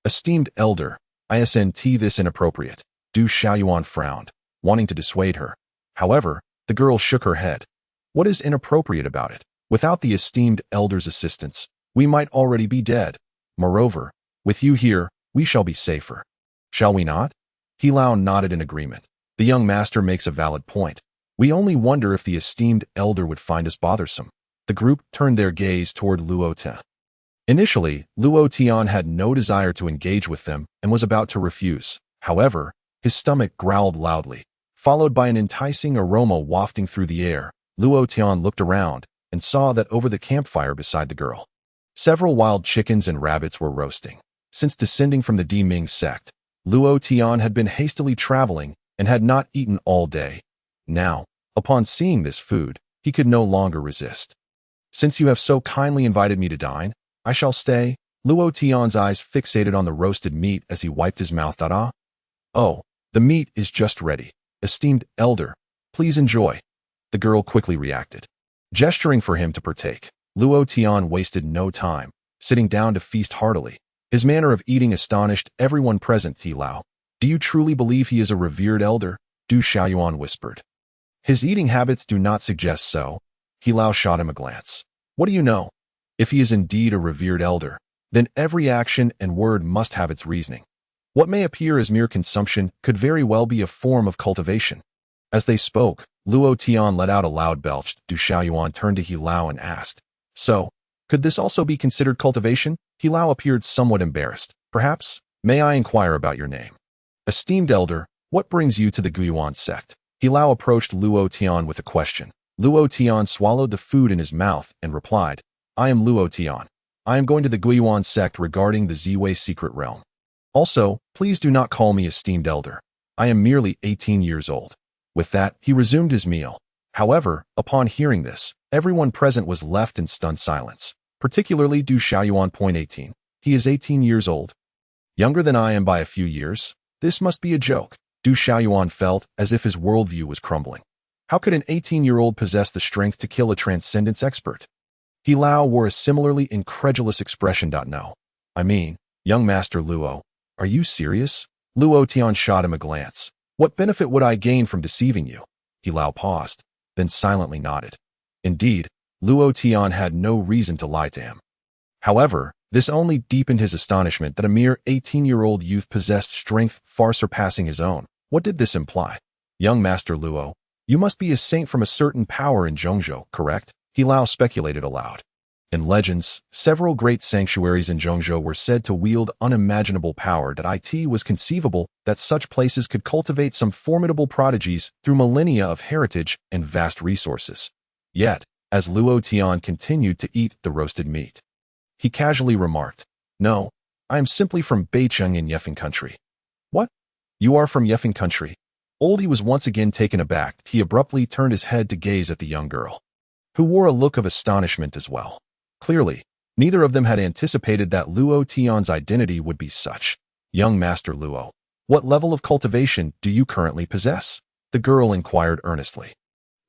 S1: "Esteemed elder, isn't this inappropriate?" Du Xiaoyuan frowned, wanting to dissuade her. However, the girl shook her head. "What is inappropriate about it? Without the esteemed elder's assistance, we might already be dead. Moreover, with you here, we shall be safer. Shall we not?" He Lao nodded in agreement. "The young master makes a valid point. We only wonder if the esteemed elder would find us bothersome." The group turned their gaze toward Luo Tian. Initially, Luo Tian had no desire to engage with them and was about to refuse. However, his stomach growled loudly, followed by an enticing aroma wafting through the air. Luo Tian looked around and saw that over the campfire beside the girl, several wild chickens and rabbits were roasting. Since descending from the Di Ming sect, Luo Tian had been hastily traveling and had not eaten all day. Now, upon seeing this food, he could no longer resist. "Since you have so kindly invited me to dine, I shall stay." Luo Tian's eyes fixated on the roasted meat as he wiped his mouth. "Oh, the meat is just ready. Esteemed elder, please enjoy." The girl quickly reacted, gesturing for him to partake. Luo Tian wasted no time, sitting down to feast heartily. His manner of eating astonished everyone present. "He Lao, do you truly believe he is a revered elder?" Du Xiaoyuan whispered. "His eating habits do not suggest so." He Lao shot him a glance. "What do you know? If he is indeed a revered elder, then every action and word must have its reasoning. What may appear as mere consumption could very well be a form of cultivation." As they spoke, Luo Tian let out a loud belch. Du Xiaoyuan turned to He Lao and asked, "So, could this also be considered cultivation?" He Lao appeared somewhat embarrassed. "Perhaps. May I inquire about your name?" "Esteemed elder, what brings you to the Guiyuan sect?" He Lao approached Luo Tian with a question. Luo Tian swallowed the food in his mouth and replied, "I am Luo Tian. I am going to the Guiyuan sect regarding the Ziwei secret realm. Also, please do not call me esteemed elder. I am merely 18 years old." With that, he resumed his meal. However, upon hearing this, everyone present was left in stunned silence, particularly Du Xiaoyuan. 18. He is 18 years old. Younger than I am by a few years. This must be a joke. Du Xiaoyuan felt as if his worldview was crumbling. How could an 18-year-old possess the strength to kill a transcendence expert? He Lao wore a similarly incredulous expression. "No. I mean, young Master Luo, are you serious?" Luo Tian shot him a glance. "What benefit would I gain from deceiving you?" He Lao paused, then silently nodded. Indeed, Luo Tian had no reason to lie to him. However, this only deepened his astonishment that a mere 18-year-old youth possessed strength far surpassing his own. What did this imply? "Young Master Luo, you must be a saint from a certain power in Zhongzhou, correct?" He Lao speculated aloud. In legends, several great sanctuaries in Zhongzhou were said to wield unimaginable power. It was conceivable that such places could cultivate some formidable prodigies through millennia of heritage and vast resources. Yet, as Luo Tian continued to eat the roasted meat, he casually remarked, "No, I am simply from Beicheng in Yefeng country." "What? You are from Yefeng country?" Oldie was once again taken aback. He abruptly turned his head to gaze at the young girl, who wore a look of astonishment as well. Clearly, neither of them had anticipated that Luo Tian's identity would be such. "Young Master Luo, what level of cultivation do you currently possess?" the girl inquired earnestly,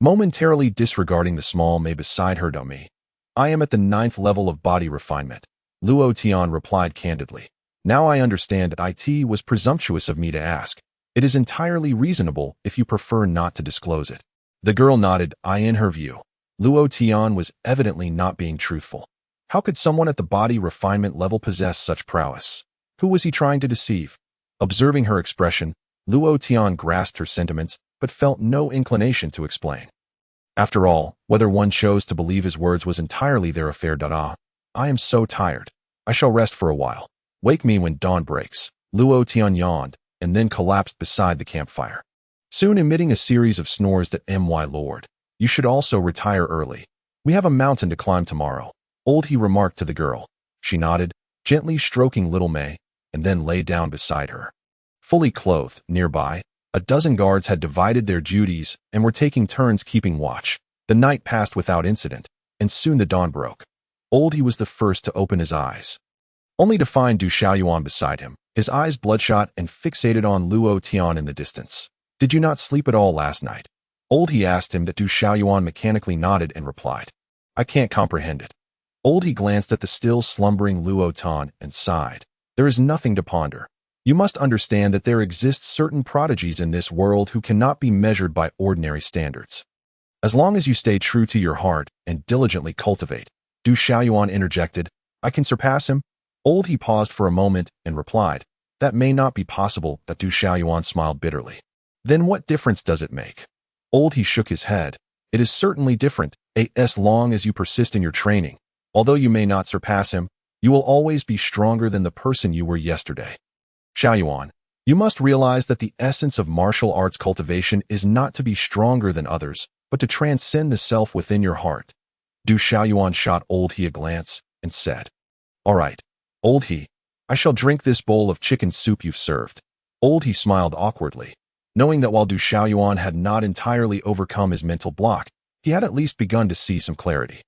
S1: momentarily disregarding the small May beside her. "Me. I am at the 9th level of body refinement," Luo Tian replied candidly. "Now I understand that it was presumptuous of me to ask. It is entirely reasonable if you prefer not to disclose it." The girl nodded. In her view, Luo Tian was evidently not being truthful. How could someone at the body refinement level possess such prowess? Who was he trying to deceive? Observing her expression, Luo Tian grasped her sentiments but felt no inclination to explain. After all, whether one chose to believe his words was entirely their affair. "I am so tired. I shall rest for a while. Wake me when dawn breaks." Luo Tian yawned and then collapsed beside the campfire, soon emitting a series of snores. "My lord, you should also retire early. We have a mountain to climb tomorrow," he remarked to the girl. She nodded, gently stroking little May, and then lay down beside her. Fully clothed, nearby, a dozen guards had divided their duties and were taking turns keeping watch. The night passed without incident, and soon the dawn broke. He was the first to open his eyes. only to find Du Xiaoyuan beside him, his eyes bloodshot and fixated on Luo Tian in the distance. "Did you not sleep at all last night?" Old He asked him that Du Xiaoyuan mechanically nodded and replied, "I can't comprehend it." Old He glanced at the still slumbering Luo Tian and sighed. "There is nothing to ponder. You must understand that there exist certain prodigies in this world who cannot be measured by ordinary standards. As long as you stay true to your heart and diligently cultivate," Du Xiaoyuan interjected, "I can surpass him." Old He paused for a moment and replied, "That may not be possible." That Du Xiaoyuan smiled bitterly. "Then what difference does it make?" Old He shook his head. "It is certainly different, as long as you persist in your training. Although you may not surpass him, you will always be stronger than the person you were yesterday. Xiaoyuan, you must realize that the essence of martial arts cultivation is not to be stronger than others, but to transcend the self within your heart." Du Xiaoyuan shot Old He a glance and said, "All right, Old He, I shall drink this bowl of chicken soup you've served." Old He smiled awkwardly, knowing that while Du Xiaoyuan had not entirely overcome his mental block, he had at least begun to see some clarity.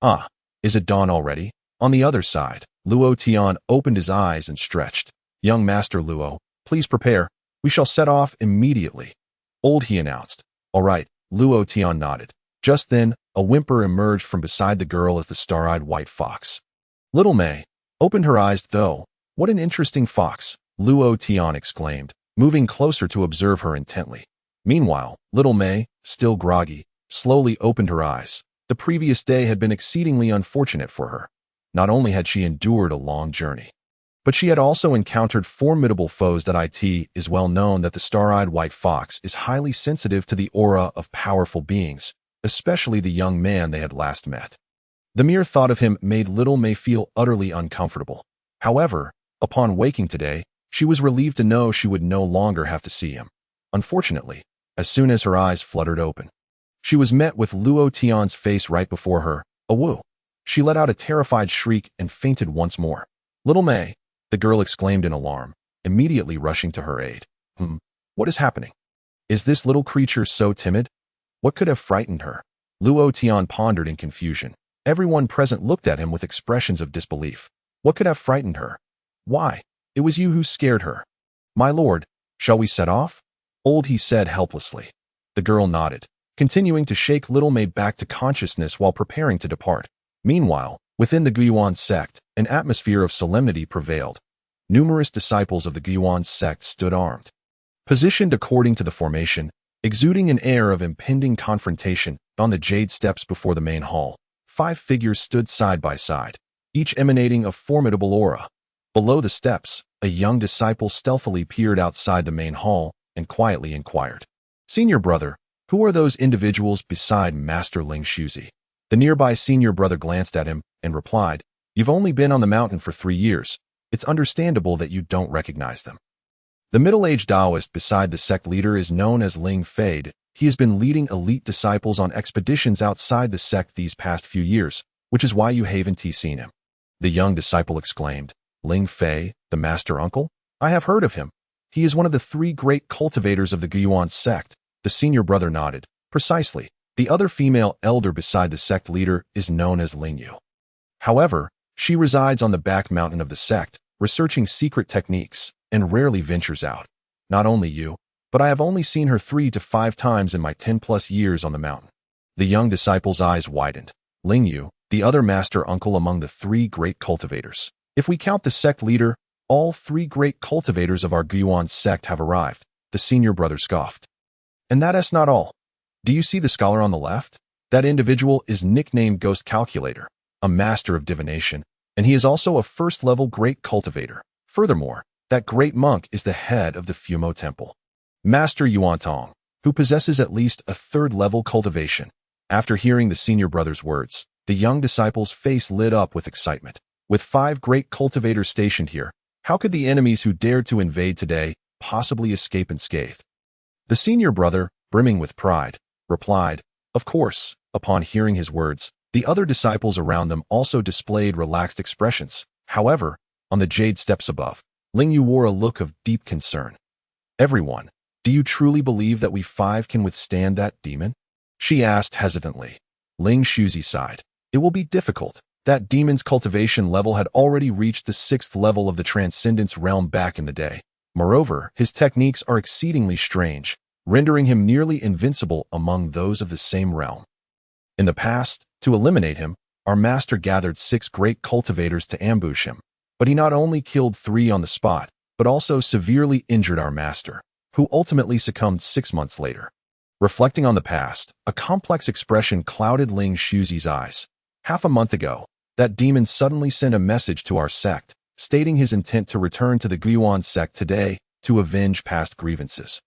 S1: "Ah, is it dawn already?" On the other side, Luo Tian opened his eyes and stretched. "Young Master Luo, please prepare. We shall set off immediately," Old He announced. "All right," Luo Tian nodded. Just then, a whimper emerged from beside the girl as the star-eyed white fox. Little May opened her eyes though. "What an interesting fox," Luo Tian exclaimed, moving closer to observe her intently. Meanwhile, little May, still groggy, slowly opened her eyes. The previous day had been exceedingly unfortunate for her. Not only had she endured a long journey, but she had also encountered formidable foes. That it is well known that the star-eyed white fox is highly sensitive to the aura of powerful beings, especially the young man they had last met. The mere thought of him made little May feel utterly uncomfortable. However, upon waking today, she was relieved to know she would no longer have to see him. Unfortunately, as soon as her eyes fluttered open, she was met with Luo Tian's face right before her. A woo! She let out a terrified shriek and fainted once more. "Little May," the girl exclaimed in alarm, immediately rushing to her aid. What is happening? Is this little creature so timid? What could have frightened her?" Luo Tian pondered in confusion. Everyone present looked at him with expressions of disbelief. What could have frightened her? "Why, it was you who scared her." "My lord, shall we set off?" Old He said helplessly. The girl nodded, continuing to shake little May back to consciousness while preparing to depart. Meanwhile, within the Guiyuan sect, an atmosphere of solemnity prevailed. Numerous disciples of the Guiyuan sect stood armed, positioned according to the formation, exuding an air of impending confrontation. On the jade steps before the main hall, 5 figures stood side by side, each emanating a formidable aura. Below the steps, a young disciple stealthily peered outside the main hall and quietly inquired, "Senior brother, who are those individuals beside Master Ling Shuzi?" The nearby senior brother glanced at him and replied, "You've only been on the mountain for 3 years. It's understandable that you don't recognize them." The middle-aged Taoist beside the sect leader is known as Ling Fade. He has been leading elite disciples on expeditions outside the sect these past few years, which is why you haven't seen him. The young disciple exclaimed, "Ling Fei, the master uncle? I have heard of him. He is one of the 3 great cultivators of the Guiyuan sect." The senior brother nodded. "Precisely. The other female elder beside the sect leader is known as Ling Yu. However, she resides on the back mountain of the sect, researching secret techniques, and rarely ventures out. Not only you, but I have only seen her 3 to 5 times in my 10+ years on the mountain." The young disciple's eyes widened. Ling Yu, the other master uncle among the 3 great cultivators. If we count the sect leader, all 3 great cultivators of our Guiyuan sect have arrived, the senior brother scoffed. "And that's not all. Do you see the scholar on the left? That individual is nicknamed Ghost Calculator, a master of divination, and he is also a first-level great cultivator. Furthermore, that great monk is the head of the Fumo Temple, Master Yuantong, who possesses at least a 3rd-level cultivation." After hearing the senior brother's words, the young disciple's face lit up with excitement. With 5 great cultivators stationed here, how could the enemies who dared to invade today possibly escape unscathed? The senior brother, brimming with pride, replied, "Of course." Upon hearing his words, the other disciples around them also displayed relaxed expressions. However, on the jade steps above, Ling Yu wore a look of deep concern. "Everyone, do you truly believe that we 5 can withstand that demon?" she asked hesitantly. Ling Shuzi sighed. "It will be difficult, That demon's cultivation level had already reached the 6th level of the Transcendence realm back in the day. Moreover, his techniques are exceedingly strange, rendering him nearly invincible among those of the same realm. In the past, to eliminate him, our master gathered 6 great cultivators to ambush him, but he not only killed 3 on the spot, but also severely injured our master, who ultimately succumbed 6 months later. Reflecting on the past, a complex expression clouded Ling Shuzi's eyes. Half a month ago, that demon suddenly sent a message to our sect, stating his intent to return to the Guiyuan sect today to avenge past grievances.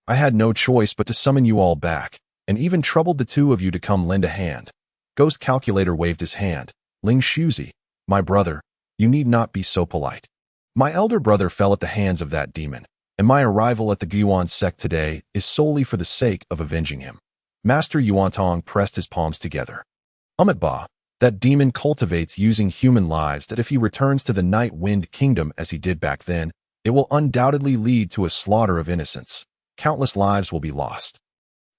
S1: I had no choice but to summon you all back, and even troubled the 2 of you to come lend a hand. Ghost Calculator waved his hand. Ling Shuzi, my brother, you need not be so polite. My elder brother fell at the hands of that demon, and my arrival at the Guiyuan sect today is solely for the sake of avenging him. Master Yuantong pressed his palms together. Ba, that demon cultivates using human lives that if he returns to the Night Wind Kingdom as he did back then, it will undoubtedly lead to a slaughter of innocents. Countless lives will be lost.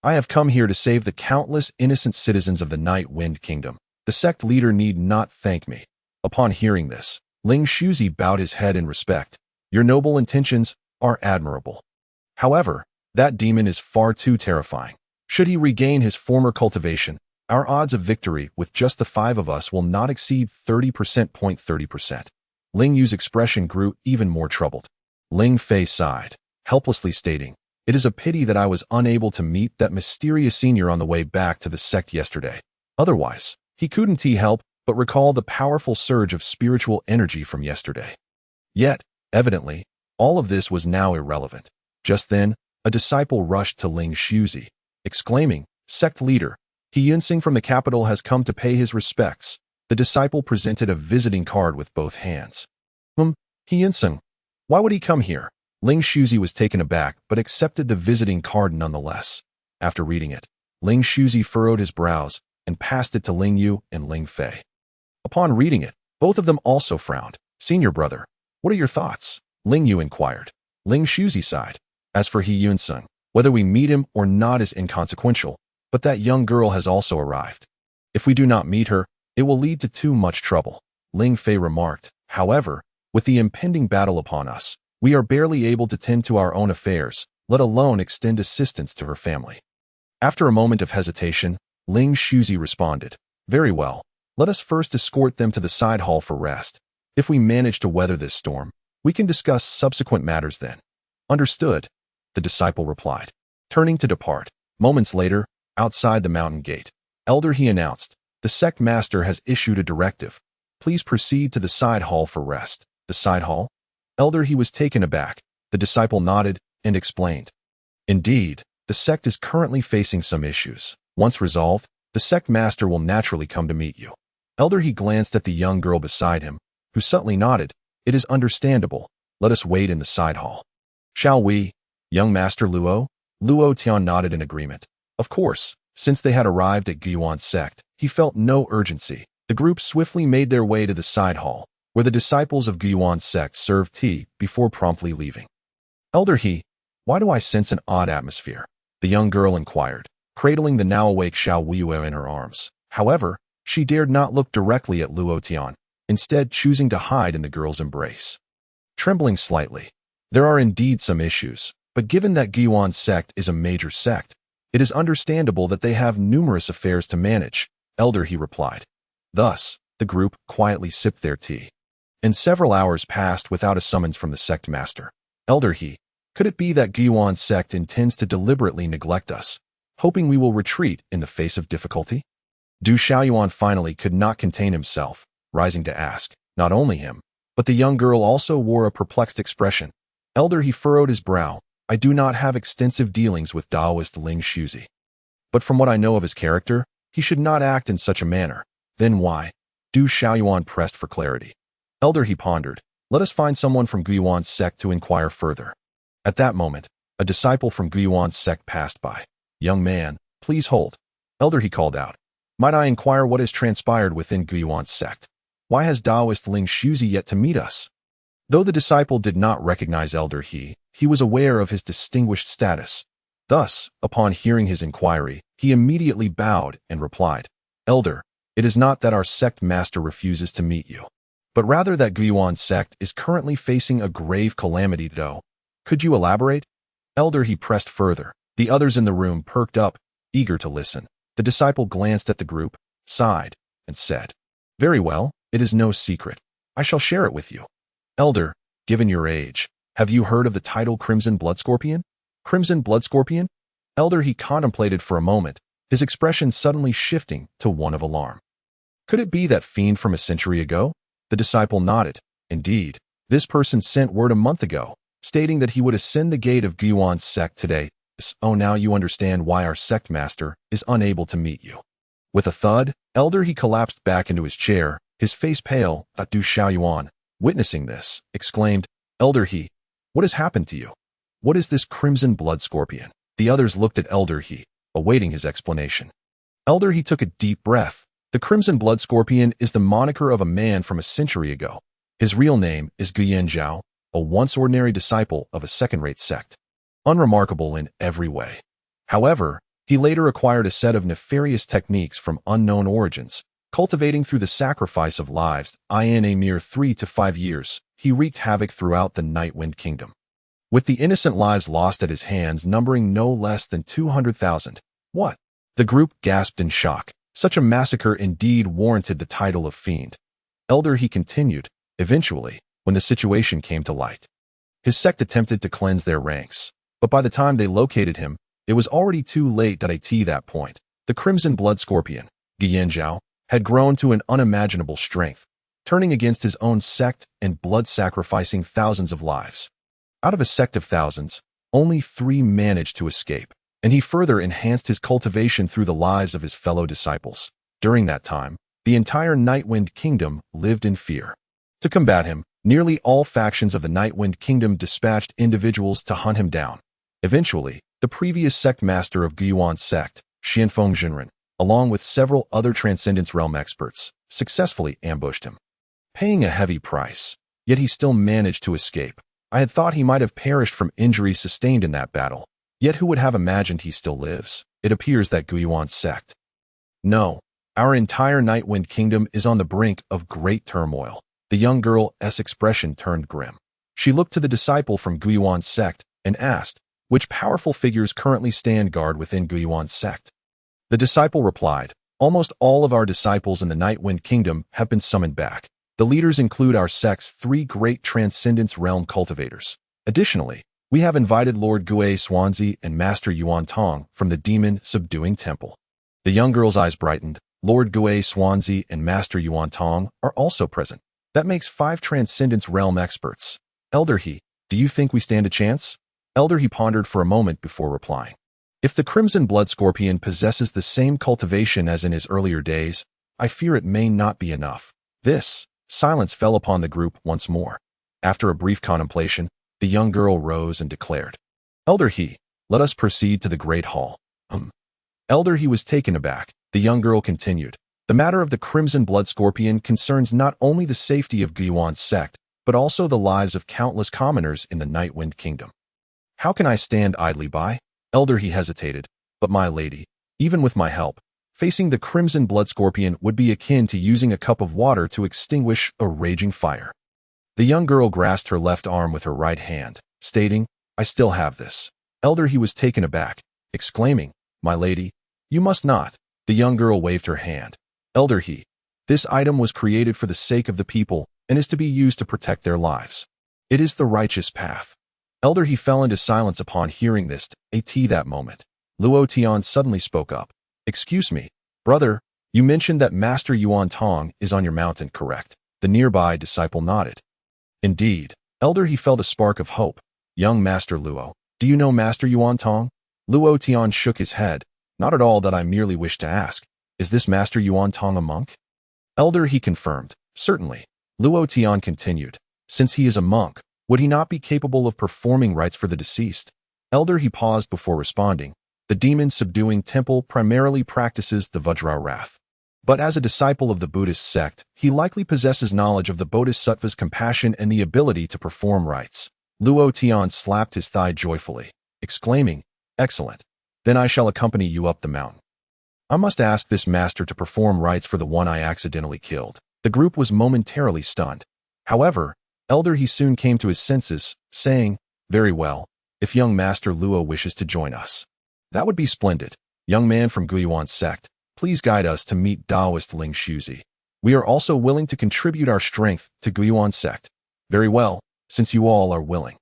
S1: I have come here to save the countless innocent citizens of the Night Wind Kingdom. The sect leader need not thank me. Upon hearing this, Ling Shuzi bowed his head in respect. Your noble intentions are admirable. However, that demon is far too terrifying. Should he regain his former cultivation, our odds of victory with just the 5 of us will not exceed 30%. Ling Yu's expression grew even more troubled. Ling Fei sighed, helplessly stating, it is a pity that I was unable to meet that mysterious senior on the way back to the sect yesterday. Otherwise, he couldn't help but recall the powerful surge of spiritual energy from yesterday. Yet, evidently, all of this was now irrelevant. Just then, a disciple rushed to Ling Shuzi, exclaiming, Sect leader, He Yunsing from the capital has come to pay his respects. The disciple presented a visiting card with both hands. He Yunsing, why would he come here? Ling Shuzi was taken aback but accepted the visiting card nonetheless. After reading it, Ling Shuzi furrowed his brows and passed it to Ling Yu and Ling Fei. Upon reading it, both of them also frowned. Senior brother, what are your thoughts? Ling Yu inquired. Ling Shuzi sighed. As for He Yunsing, whether we meet him or not is inconsequential, but that young girl has also arrived. If we do not meet her, it will lead to too much trouble. Ling Fei remarked. However, with the impending battle upon us, we are barely able to tend to our own affairs, let alone extend assistance to her family. After a moment of hesitation, Ling Shuzi responded, Very well, let us first escort them to the side hall for rest. If we manage to weather this storm, we can discuss subsequent matters then. Understood, the disciple replied. Turning to depart, moments later, outside the mountain gate, Elder He announced, the sect master has issued a directive. Please proceed to the side hall for rest. The side hall? Elder He was taken aback. The disciple nodded and explained. Indeed, the sect is currently facing some issues. Once resolved, the sect master will naturally come to meet you. Elder He glanced at the young girl beside him, who subtly nodded. It is understandable. Let us wait in the side hall. Shall we? Young Master Luo? Luo Tian nodded in agreement. Of course, since they had arrived at Guiyuan sect, he felt no urgency. The group swiftly made their way to the side hall, where the disciples of Guiyuan sect served tea before promptly leaving. Elder He, why do I sense an odd atmosphere? The young girl inquired, cradling the now-awake Xiao Weiyue in her arms. However, she dared not look directly at Luo Tian, instead choosing to hide in the girl's embrace. Trembling slightly, there are indeed some issues, but given that Guiyuan sect is a major sect, it is understandable that they have numerous affairs to manage, Elder He replied. Thus, the group quietly sipped their tea. And several hours passed without a summons from the sect master. Elder He, could it be that Guiyuan sect intends to deliberately neglect us, hoping we will retreat in the face of difficulty? Du Xiaoyuan finally could not contain himself, rising to ask. Not only him, but the young girl also wore a perplexed expression. Elder He furrowed his brow. I do not have extensive dealings with Taoist Ling Shuzi. But from what I know of his character, he should not act in such a manner. Then why? Du Xiaoyuan pressed for clarity. Elder He pondered. Let us find someone from Guiyuan's sect to inquire further. At that moment, a disciple from Guiyuan's sect passed by. Young man, please hold. Elder He called out. Might I inquire what has transpired within Guiyuan's sect? Why has Taoist Ling Shuzi yet to meet us? Though the disciple did not recognize Elder He was aware of his distinguished status. Thus, upon hearing his inquiry, he immediately bowed and replied, Elder, It is not that our sect master refuses to meet you, but rather that Guyuan's sect is currently facing a grave calamity, though. Could you elaborate? Elder, he pressed further. The others in the room perked up, eager to listen. The disciple glanced at the group, sighed, and said, "Very well, it is no secret. I shall share it with you. Elder, given your age, have you heard of the title Crimson Blood Scorpion? Crimson Blood Scorpion?" Elder, he contemplated for a moment, his expression suddenly shifting to one of alarm. Could it be that fiend from a century ago? The disciple nodded. Indeed, this person sent word a month ago, stating that he would ascend the gate of Guyuan's sect today. Oh, now you understand why our sect master is unable to meet you. With a thud, Elder, he collapsed back into his chair, his face pale. Du Xiaoyuan, witnessing this, exclaimed, "Elder, what has happened to you? What is this Crimson Blood Scorpion?" The others looked at Elder, awaiting his explanation. Elder, he took a deep breath. The Crimson Blood Scorpion is the moniker of a man from a century ago. His real name is Guyan Zhao, a once ordinary disciple of a second-rate sect. Unremarkable in every way. However, he later acquired a set of nefarious techniques from unknown origins, cultivating through the sacrifice of lives. In a mere 3 to 5 years, he wreaked havoc throughout the Nightwind Kingdom, with the innocent lives lost at his hands numbering no less than 200,000. What? The group gasped in shock. Such a massacre indeed warranted the title of fiend. Elder, he continued, eventually, when the situation came to light, his sect attempted to cleanse their ranks, but by the time they located him, it was already too late. At that point, the Crimson Blood Scorpion, Guyan Zhao, had grown to an unimaginable strength, turning against his own sect and blood-sacrificing thousands of lives. Out of a sect of thousands, only 3 managed to escape, and he further enhanced his cultivation through the lives of his fellow disciples. During that time, the entire Nightwind Kingdom lived in fear. To combat him, nearly all factions of the Nightwind Kingdom dispatched individuals to hunt him down. Eventually, the previous sect master of Guyuan's sect, Xianfeng Jinren, along with several other Transcendence Realm experts, successfully ambushed him, paying a heavy price. Yet he still managed to escape. I had thought he might have perished from injuries sustained in that battle. Yet who would have imagined he still lives? It appears that Guyuan's sect. No, our entire Nightwind Kingdom is on the brink of great turmoil. The young girl's expression turned grim. She looked to the disciple from Guyuan's sect and asked, "Which powerful figures currently stand guard within Guyuan's sect?" The disciple replied, "Almost all of our disciples in the Nightwind Kingdom have been summoned back. The leaders include our sect's 3 great Transcendence Realm cultivators. Additionally, we have invited Lord Gue Xuanzi and Master Yuan Tong from the Demon Subduing Temple." The young girl's eyes brightened. Lord Gue Xuanzi and Master Yuan Tong are also present. That makes 5 Transcendence Realm experts. Elder, do you think we stand a chance? Elder, he pondered for a moment before replying. If the Crimson Blood Scorpion possesses the same cultivation as in his earlier days, I fear it may not be enough. Silence fell upon the group once more. After a brief contemplation, the young girl rose and declared, "Elder, let us proceed to the Great Hall." Elder, he was taken aback. The young girl continued, "The matter of the Crimson Blood Scorpion concerns not only the safety of Guyuan's sect, but also the lives of countless commoners in the Nightwind Kingdom. How can I stand idly by?" Elder, he hesitated, "But my lady, even with my help, facing the Crimson Blood Scorpion would be akin to using a cup of water to extinguish a raging fire." The young girl grasped her left arm with her right hand, stating, "I still have this." Elder, he was taken aback, exclaiming, "My lady, you must not." The young girl waved her hand. "Elder, this item was created for the sake of the people and is to be used to protect their lives. It is the righteous path." Elder, he fell into silence upon hearing this. That moment, Luo Tian suddenly spoke up. "Excuse me, brother, you mentioned that Master Yuan Tong is on your mountain, correct?" The nearby disciple nodded. "Indeed." Elder, he felt a spark of hope. "Young Master Luo, do you know Master Yuan Tong?" Luo Tian shook his head. "Not at all. That I merely wish to ask. Is this Master Yuan Tong a monk?" Elder, he confirmed. "Certainly." Luo Tian continued. "Since he is a monk, would he not be capable of performing rites for the deceased?" Elder, he paused before responding. "The Demon Subduing Temple primarily practices the Vajra Wrath. But as a disciple of the Buddhist sect, he likely possesses knowledge of the Bodhisattva's compassion and the ability to perform rites." Luo Tian slapped his thigh joyfully, exclaiming, "Excellent. Then I shall accompany you up the mountain." I must ask this master to perform rites for the one I accidentally killed. The group was momentarily stunned. However, Elder He soon came to his senses, saying, "Very well, if young Master Luo wishes to join us. That would be splendid. Young man from Guyuan sect, please guide us to meet Taoist Ling Shuzi. We are also willing to contribute our strength to Guyuan sect." "Very well, since you all are willing.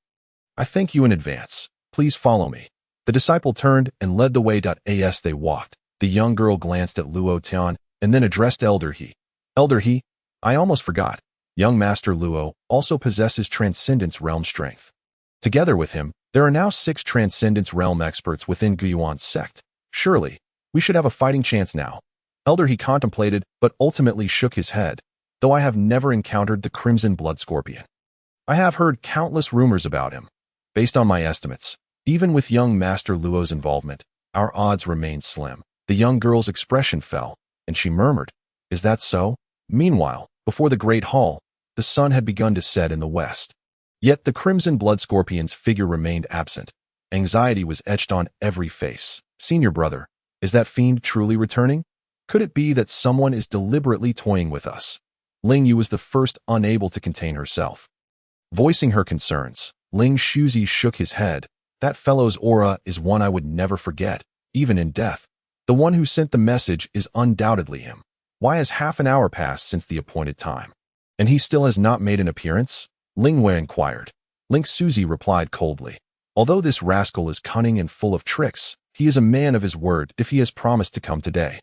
S1: I thank you in advance. Please follow me." The disciple turned and led the way. As they walked, the young girl glanced at Luo Tian and then addressed Elder He. "Elder He, I almost forgot. Young Master Luo also possesses Transcendence Realm strength. Together with him, there are now 6 Transcendence Realm experts within Guyuan sect. Surely, we should have a fighting chance now." Elder He contemplated, but ultimately shook his head. "Though I have never encountered the Crimson Blood Scorpion, I have heard countless rumors about him. Based on my estimates, even with young Master Luo's involvement, our odds remain slim." The young girl's expression fell, and she murmured, "Is that so?" Meanwhile, before the Great Hall, the sun had begun to set in the west. Yet the Crimson Blood Scorpion's figure remained absent. Anxiety was etched on every face. "Senior brother, is that fiend truly returning? Could it be that someone is deliberately toying with us?" Ling Yu was the first unable to contain herself. Voicing her concerns, Ling Shuzi shook his head. "That fellow's aura is one I would never forget, even in death. The one who sent the message is undoubtedly him. Why has half an hour passed since the appointed time? And he still has not made an appearance?" Ling Wei inquired. Ling Suzi replied coldly, "Although this rascal is cunning and full of tricks, he is a man of his word if he has promised to come today.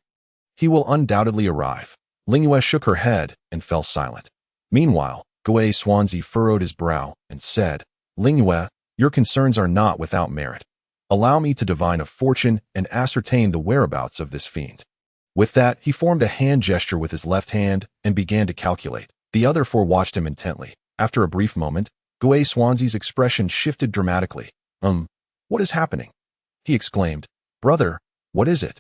S1: He will undoubtedly arrive." Ling Yue shook her head and fell silent. Meanwhile, Gui Swanzi furrowed his brow and said, "Ling Yue, your concerns are not without merit. Allow me to divine a fortune and ascertain the whereabouts of this fiend." With that, he formed a hand gesture with his left hand and began to calculate. The other 4 watched him intently. After a brief moment, Gui Swanzi's expression shifted dramatically. What is happening?" he exclaimed. "Brother, what is it?"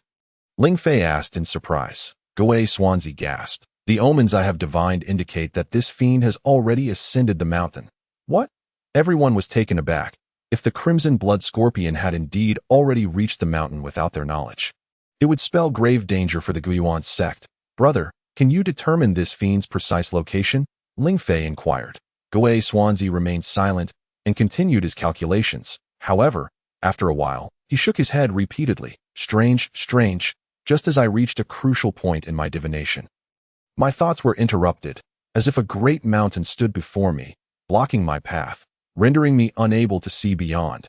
S1: Ling Fei asked in surprise. Gui Swanzi gasped. "The omens I have divined indicate that this fiend has already ascended the mountain." "What?" Everyone was taken aback. If the Crimson Blood Scorpion had indeed already reached the mountain without their knowledge, it would spell grave danger for the Guyuan sect. "Brother, can you determine this fiend's precise location?" Ling Fei inquired. Gui Swanzi remained silent and continued his calculations. However, after a while, he shook his head repeatedly. Strange, just as I reached a crucial point in my divination, my thoughts were interrupted, as if a great mountain stood before me, blocking my path, rendering me unable to see beyond.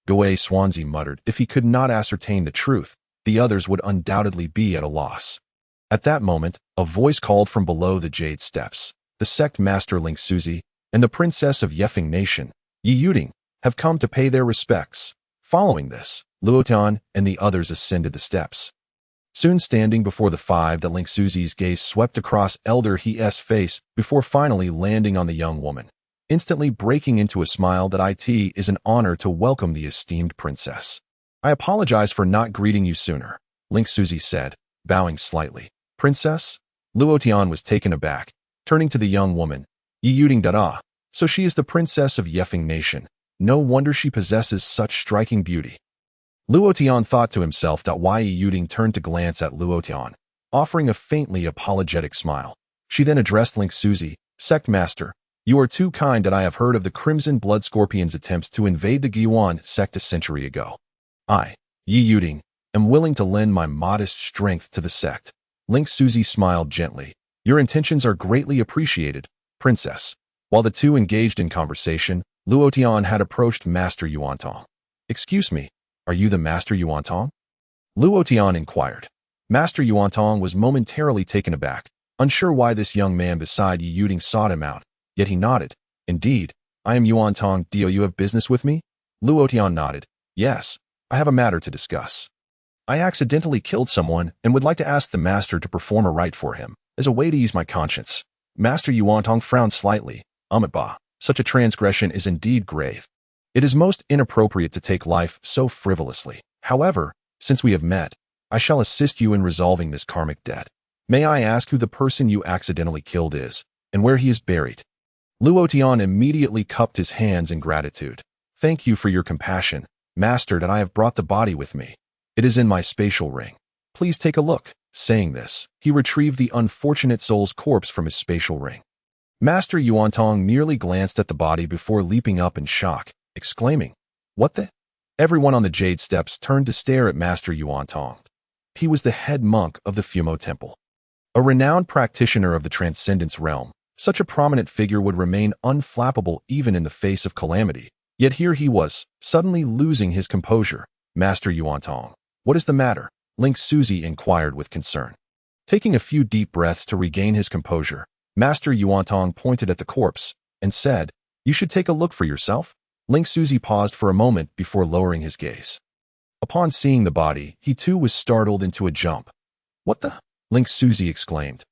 S1: Gui Swanzi muttered, "If he could not ascertain the truth, the others would undoubtedly be at a loss." At that moment, a voice called from below the Jade Steps. "The sect master Ling Suzi and the princess of Yefeng Nation, Yi Yuding, have come to pay their respects." Following this, Luo Tian and the others ascended the steps. Soon standing before the 5, the Ling Suzi's gaze swept across Elder He's face before finally landing on the young woman, instantly breaking into a smile. "It is an honor to welcome the esteemed princess. I apologize for not greeting you sooner," Ling Suzi said, bowing slightly. "Princess?" Luo Tian was taken aback, turning to the young woman. "Yi Yuding. So she is the princess of Yefeng Nation. No wonder she possesses such striking beauty." Luo Tian thought to himself. Why Yi Yuding turned to glance at Luo Tian, offering a faintly apologetic smile. She then addressed Ling Suzi. "Sect Master, you are too kind. I have heard of the Crimson Blood Scorpion's attempts to invade the Guyuan sect a century ago. I, Yi Yuding, am willing to lend my modest strength to the sect." Ling Suzi smiled gently. "Your intentions are greatly appreciated, Princess." While the two engaged in conversation, Luo Tian had approached Master Yuantong. "Excuse me, are you the Master Yuantong?" Luo Tian inquired. Master Yuantong was momentarily taken aback, unsure why this young man beside Yi Yuding sought him out, yet he nodded. "Indeed, I am Yuantong. Do you have business with me?" Luo Tian nodded. "Yes, I have a matter to discuss. I accidentally killed someone and would like to ask the master to perform a rite for him, as a way to ease my conscience." Master Yuantong frowned slightly. Such a transgression is indeed grave. It is most inappropriate to take life so frivolously. However, since we have met, I shall assist you in resolving this karmic debt. May I ask who the person you accidentally killed is, and where he is buried?" Luo Tian immediately cupped his hands in gratitude. "Thank you for your compassion, Master. I have brought the body with me. It is in my spatial ring." Please take a look. Saying this, he retrieved the unfortunate soul's corpse from his spatial ring. Master Yuantong merely glanced at the body before leaping up in shock, exclaiming, "What the?" Everyone on the jade steps turned to stare at Master Yuantong. He was the head monk of the Fumo Temple. A renowned practitioner of the Transcendence realm, such a prominent figure would remain unflappable even in the face of calamity. Yet here he was, suddenly losing his composure. "Master Yuantong, what is the matter?" Link Suzy inquired with concern. Taking a few deep breaths to regain his composure, Master Yuantong pointed at the corpse and said, "You should take a look for yourself." Link Suzy paused for a moment before lowering his gaze. Upon seeing the body, he too was startled into a jump. "What the?" Link Suzy exclaimed.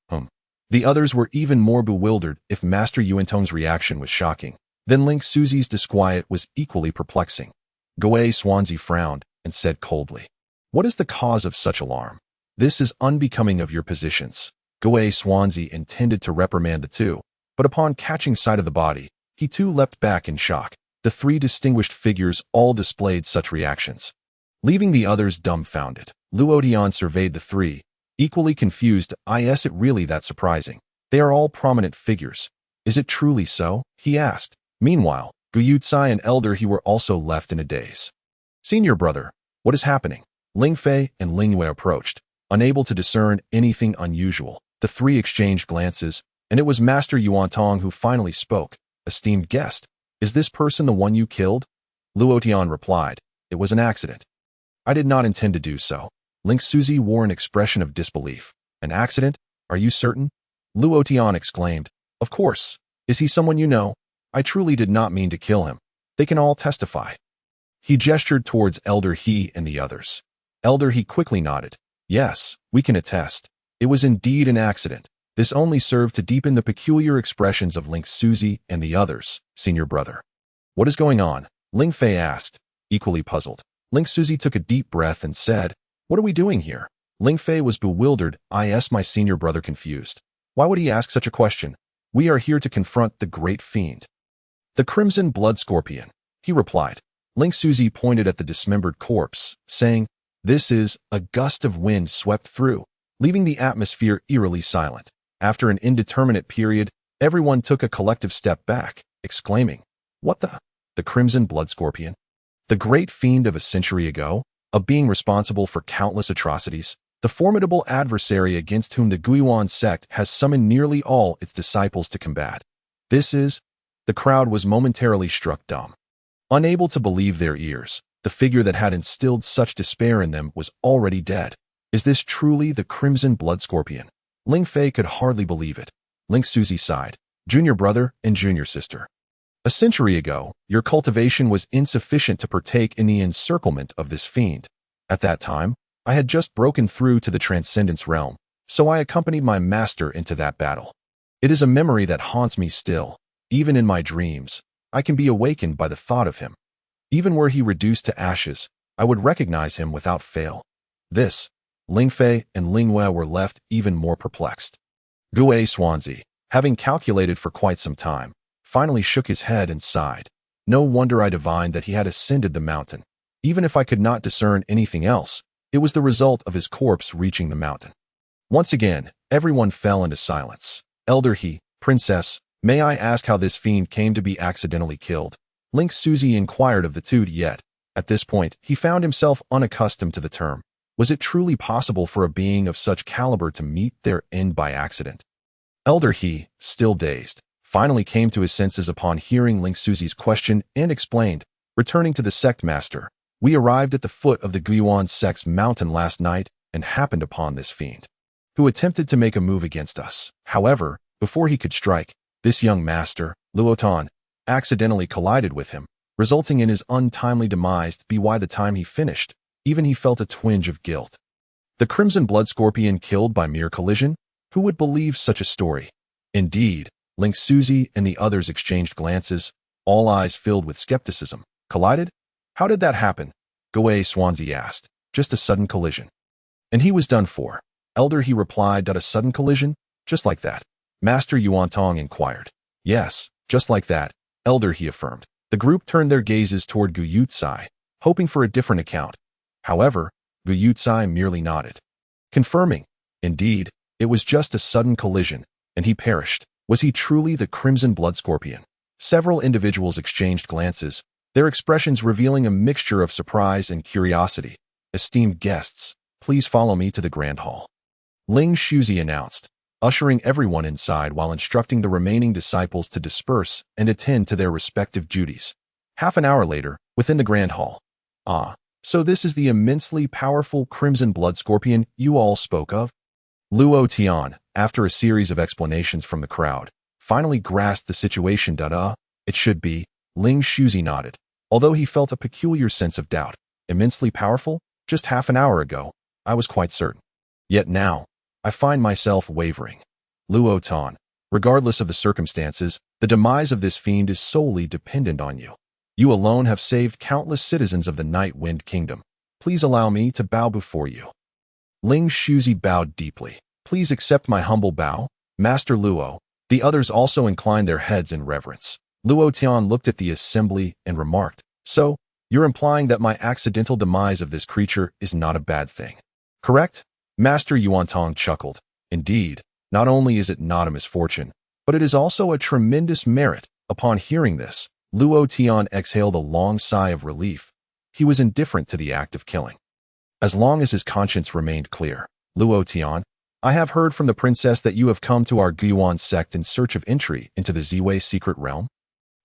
S1: The others were even more bewildered. If Master Yuantong's reaction was shocking, then Link Suzy's disquiet was equally perplexing. Goei Swansea frowned and said coldly, "What is the cause of such alarm? This is unbecoming of your positions." Goei Swansea intended to reprimand the two, but upon catching sight of the body, he too leapt back in shock. The three distinguished figures all displayed such reactions. Leaving the others dumbfounded, Luo Tian surveyed the three, equally confused. "Is it really that surprising? They are all prominent figures. Is it truly so?" he asked. Meanwhile, Guyutsai and Elder He were also left in a daze. "Senior brother, what is happening?" Ling Fei and Ling Wei approached, unable to discern anything unusual. The three exchanged glances, and it was Master Yuantong who finally spoke. "Esteemed guest, is this person the one you killed?" Luo Tian replied, "It was an accident. I did not intend to do so." Link Suzy wore an expression of disbelief. "An accident? Are you certain?" Luo Tian exclaimed, "Of course. Is he someone you know? I truly did not mean to kill him. They can all testify." He gestured towards Elder He and the others. Elder He quickly nodded. "Yes, we can attest. It was indeed an accident." This only served to deepen the peculiar expressions of Link Suzy and the others. "Senior brother, what is going on?" Ling Fei asked, equally puzzled. Link Suzy took a deep breath and said, "What are we doing here?" Ling Fei was bewildered. My senior brother confused. Why would he ask such a question? "We are here to confront the great fiend, the Crimson Blood Scorpion," he replied. Link Suzy pointed at the dismembered corpse, saying, "This is..." A gust of wind swept through, leaving the atmosphere eerily silent. After an indeterminate period, everyone took a collective step back, exclaiming, "What the?" The Crimson Blood Scorpion? The great fiend of a century ago? A being responsible for countless atrocities? The formidable adversary against whom the Guiyuan sect has summoned nearly all its disciples to combat? This is... The crowd was momentarily struck dumb. Unable to believe their ears, the figure that had instilled such despair in them was already dead. Is this truly the Crimson Blood Scorpion? Ling Fei could hardly believe it. Link Suzy sighed. "Junior brother and junior sister, a century ago, your cultivation was insufficient to partake in the encirclement of this fiend. At that time, I had just broken through to the Transcendence realm, so I accompanied my master into that battle. It is a memory that haunts me still. Even in my dreams, I can be awakened by the thought of him. Even were he reduced to ashes, I would recognize him without fail." This, Ling Fei and Ling Wei were left even more perplexed. Goei Swansea, having calculated for quite some time, finally shook his head and sighed. "No wonder I divined that he had ascended the mountain. Even if I could not discern anything else, it was the result of his corpse reaching the mountain." Once again, everyone fell into silence. "Elder He, Princess, may I ask how this fiend came to be accidentally killed?" Link Suzy inquired of the two, yet, at this point, he found himself unaccustomed to the term. Was it truly possible for a being of such caliber to meet their end by accident? Elder He, still dazed, finally came to his senses upon hearing Link Suzy's question and explained, returning to the sect master, "We arrived at the foot of the Guiyuan sect's mountain last night and happened upon this fiend, who attempted to make a move against us. However, before he could strike, this young master, Luo Tian, accidentally collided with him, resulting in his untimely demise. By the time he finished, even he felt a twinge of guilt. The Crimson Blood Scorpion killed by mere collision? Who would believe such a story?" Indeed, Link Suzy and the others exchanged glances, all eyes filled with skepticism. "Collided? How did that happen?" Goei Swansea asked. "Just a sudden collision, and he was done for." Elder He replied. "A sudden collision? Just like that?" Master Yuantong inquired. "Yes, just like that," Elder He affirmed. The group turned their gazes toward Guyutsai, hoping for a different account. However, Guyutsai merely nodded. confirming, indeed, it was just a sudden collision, and he perished. Was he truly the Crimson Blood Scorpion? Several individuals exchanged glances, their expressions revealing a mixture of surprise and curiosity. Esteemed guests, please follow me to the Grand Hall, Ling Shuzi announced, ushering everyone inside while instructing the remaining disciples to disperse and attend to their respective duties. Half an hour later, within the Grand Hall. Ah, so this is the immensely powerful Crimson Blood Scorpion you all spoke of? Luo Tian, after a series of explanations from the crowd, finally grasped the situation. It should be, Ling Shuzi nodded, although he felt a peculiar sense of doubt. Immensely powerful? Just half an hour ago, I was quite certain. Yet now, I find myself wavering. Luo Tian, regardless of the circumstances, the demise of this fiend is solely dependent on you. You alone have saved countless citizens of the Night Wind Kingdom. Please allow me to bow before you. Ling Shuzi bowed deeply. Please accept my humble bow, Master Luo. The others also inclined their heads in reverence. Luo Tian looked at the assembly and remarked, so, you're implying that my accidental demise of this creature is not a bad thing, correct? Master Yuantong chuckled. Indeed, not only is it not a misfortune, but it is also a tremendous merit. Upon hearing this, Luo Tian exhaled a long sigh of relief. He was indifferent to the act of killing, as long as his conscience remained clear. Luo Tian, I have heard from the princess that you have come to our Guiyuan sect in search of entry into the Ziwei secret realm?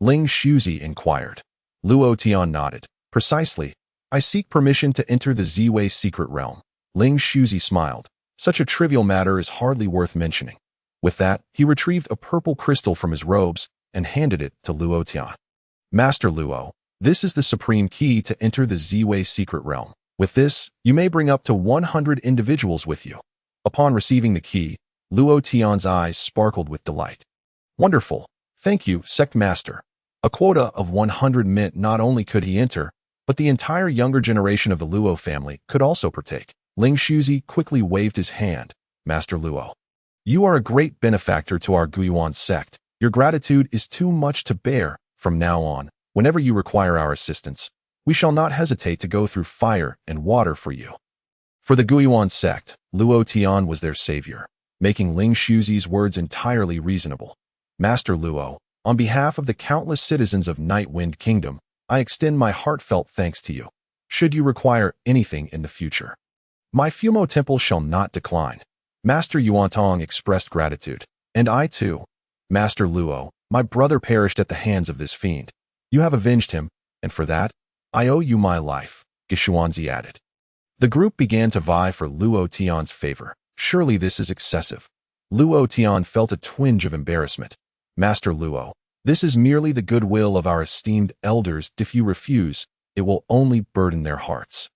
S1: Ling Shuzi inquired. Luo Tian nodded. Precisely. I seek permission to enter the Ziwei secret realm. Ling Shuzi smiled. Such a trivial matter is hardly worth mentioning. With that, he retrieved a purple crystal from his robes and handed it to Luo Tian. Master Luo, this is the supreme key to enter the Ziwei secret realm. With this, you may bring up to 100 individuals with you. Upon receiving the key, Luo Tian's eyes sparkled with delight. Wonderful. Thank you, Sect Master. A quota of 100 meant not only could he enter, but the entire younger generation of the Luo family could also partake. Ling Shuzi quickly waved his hand. Master Luo, you are a great benefactor to our Guiyuan sect. Your gratitude is too much to bear. From now on, whenever you require our assistance, we shall not hesitate to go through fire and water for you. For the Guiyuan sect, Luo Tian was their savior, making Ling Shuzi's words entirely reasonable. Master Luo, on behalf of the countless citizens of Night Wind Kingdom, I extend my heartfelt thanks to you. Should you require anything in the future, my Fumo Temple shall not decline. Master Yuantong expressed gratitude. And I too. Master Luo, my brother perished at the hands of this fiend. You have avenged him, and for that, I owe you my life, Gishuanzi added. The group began to vie for Luo Tian's favor. Surely this is excessive. Luo Tian felt a twinge of embarrassment. Master Luo, this is merely the goodwill of our esteemed elders. If you refuse, it will only burden their hearts.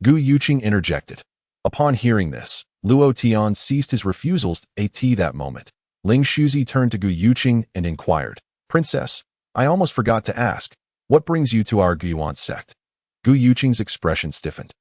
S1: Gu Yuqing interjected. Upon hearing this, Luo Tian ceased his refusals at that moment. Ling Shuzi turned to Gu Yuqing and inquired, Princess, I almost forgot to ask, what brings you to our Guiyuan sect? Gu Yuqing's expression stiffened.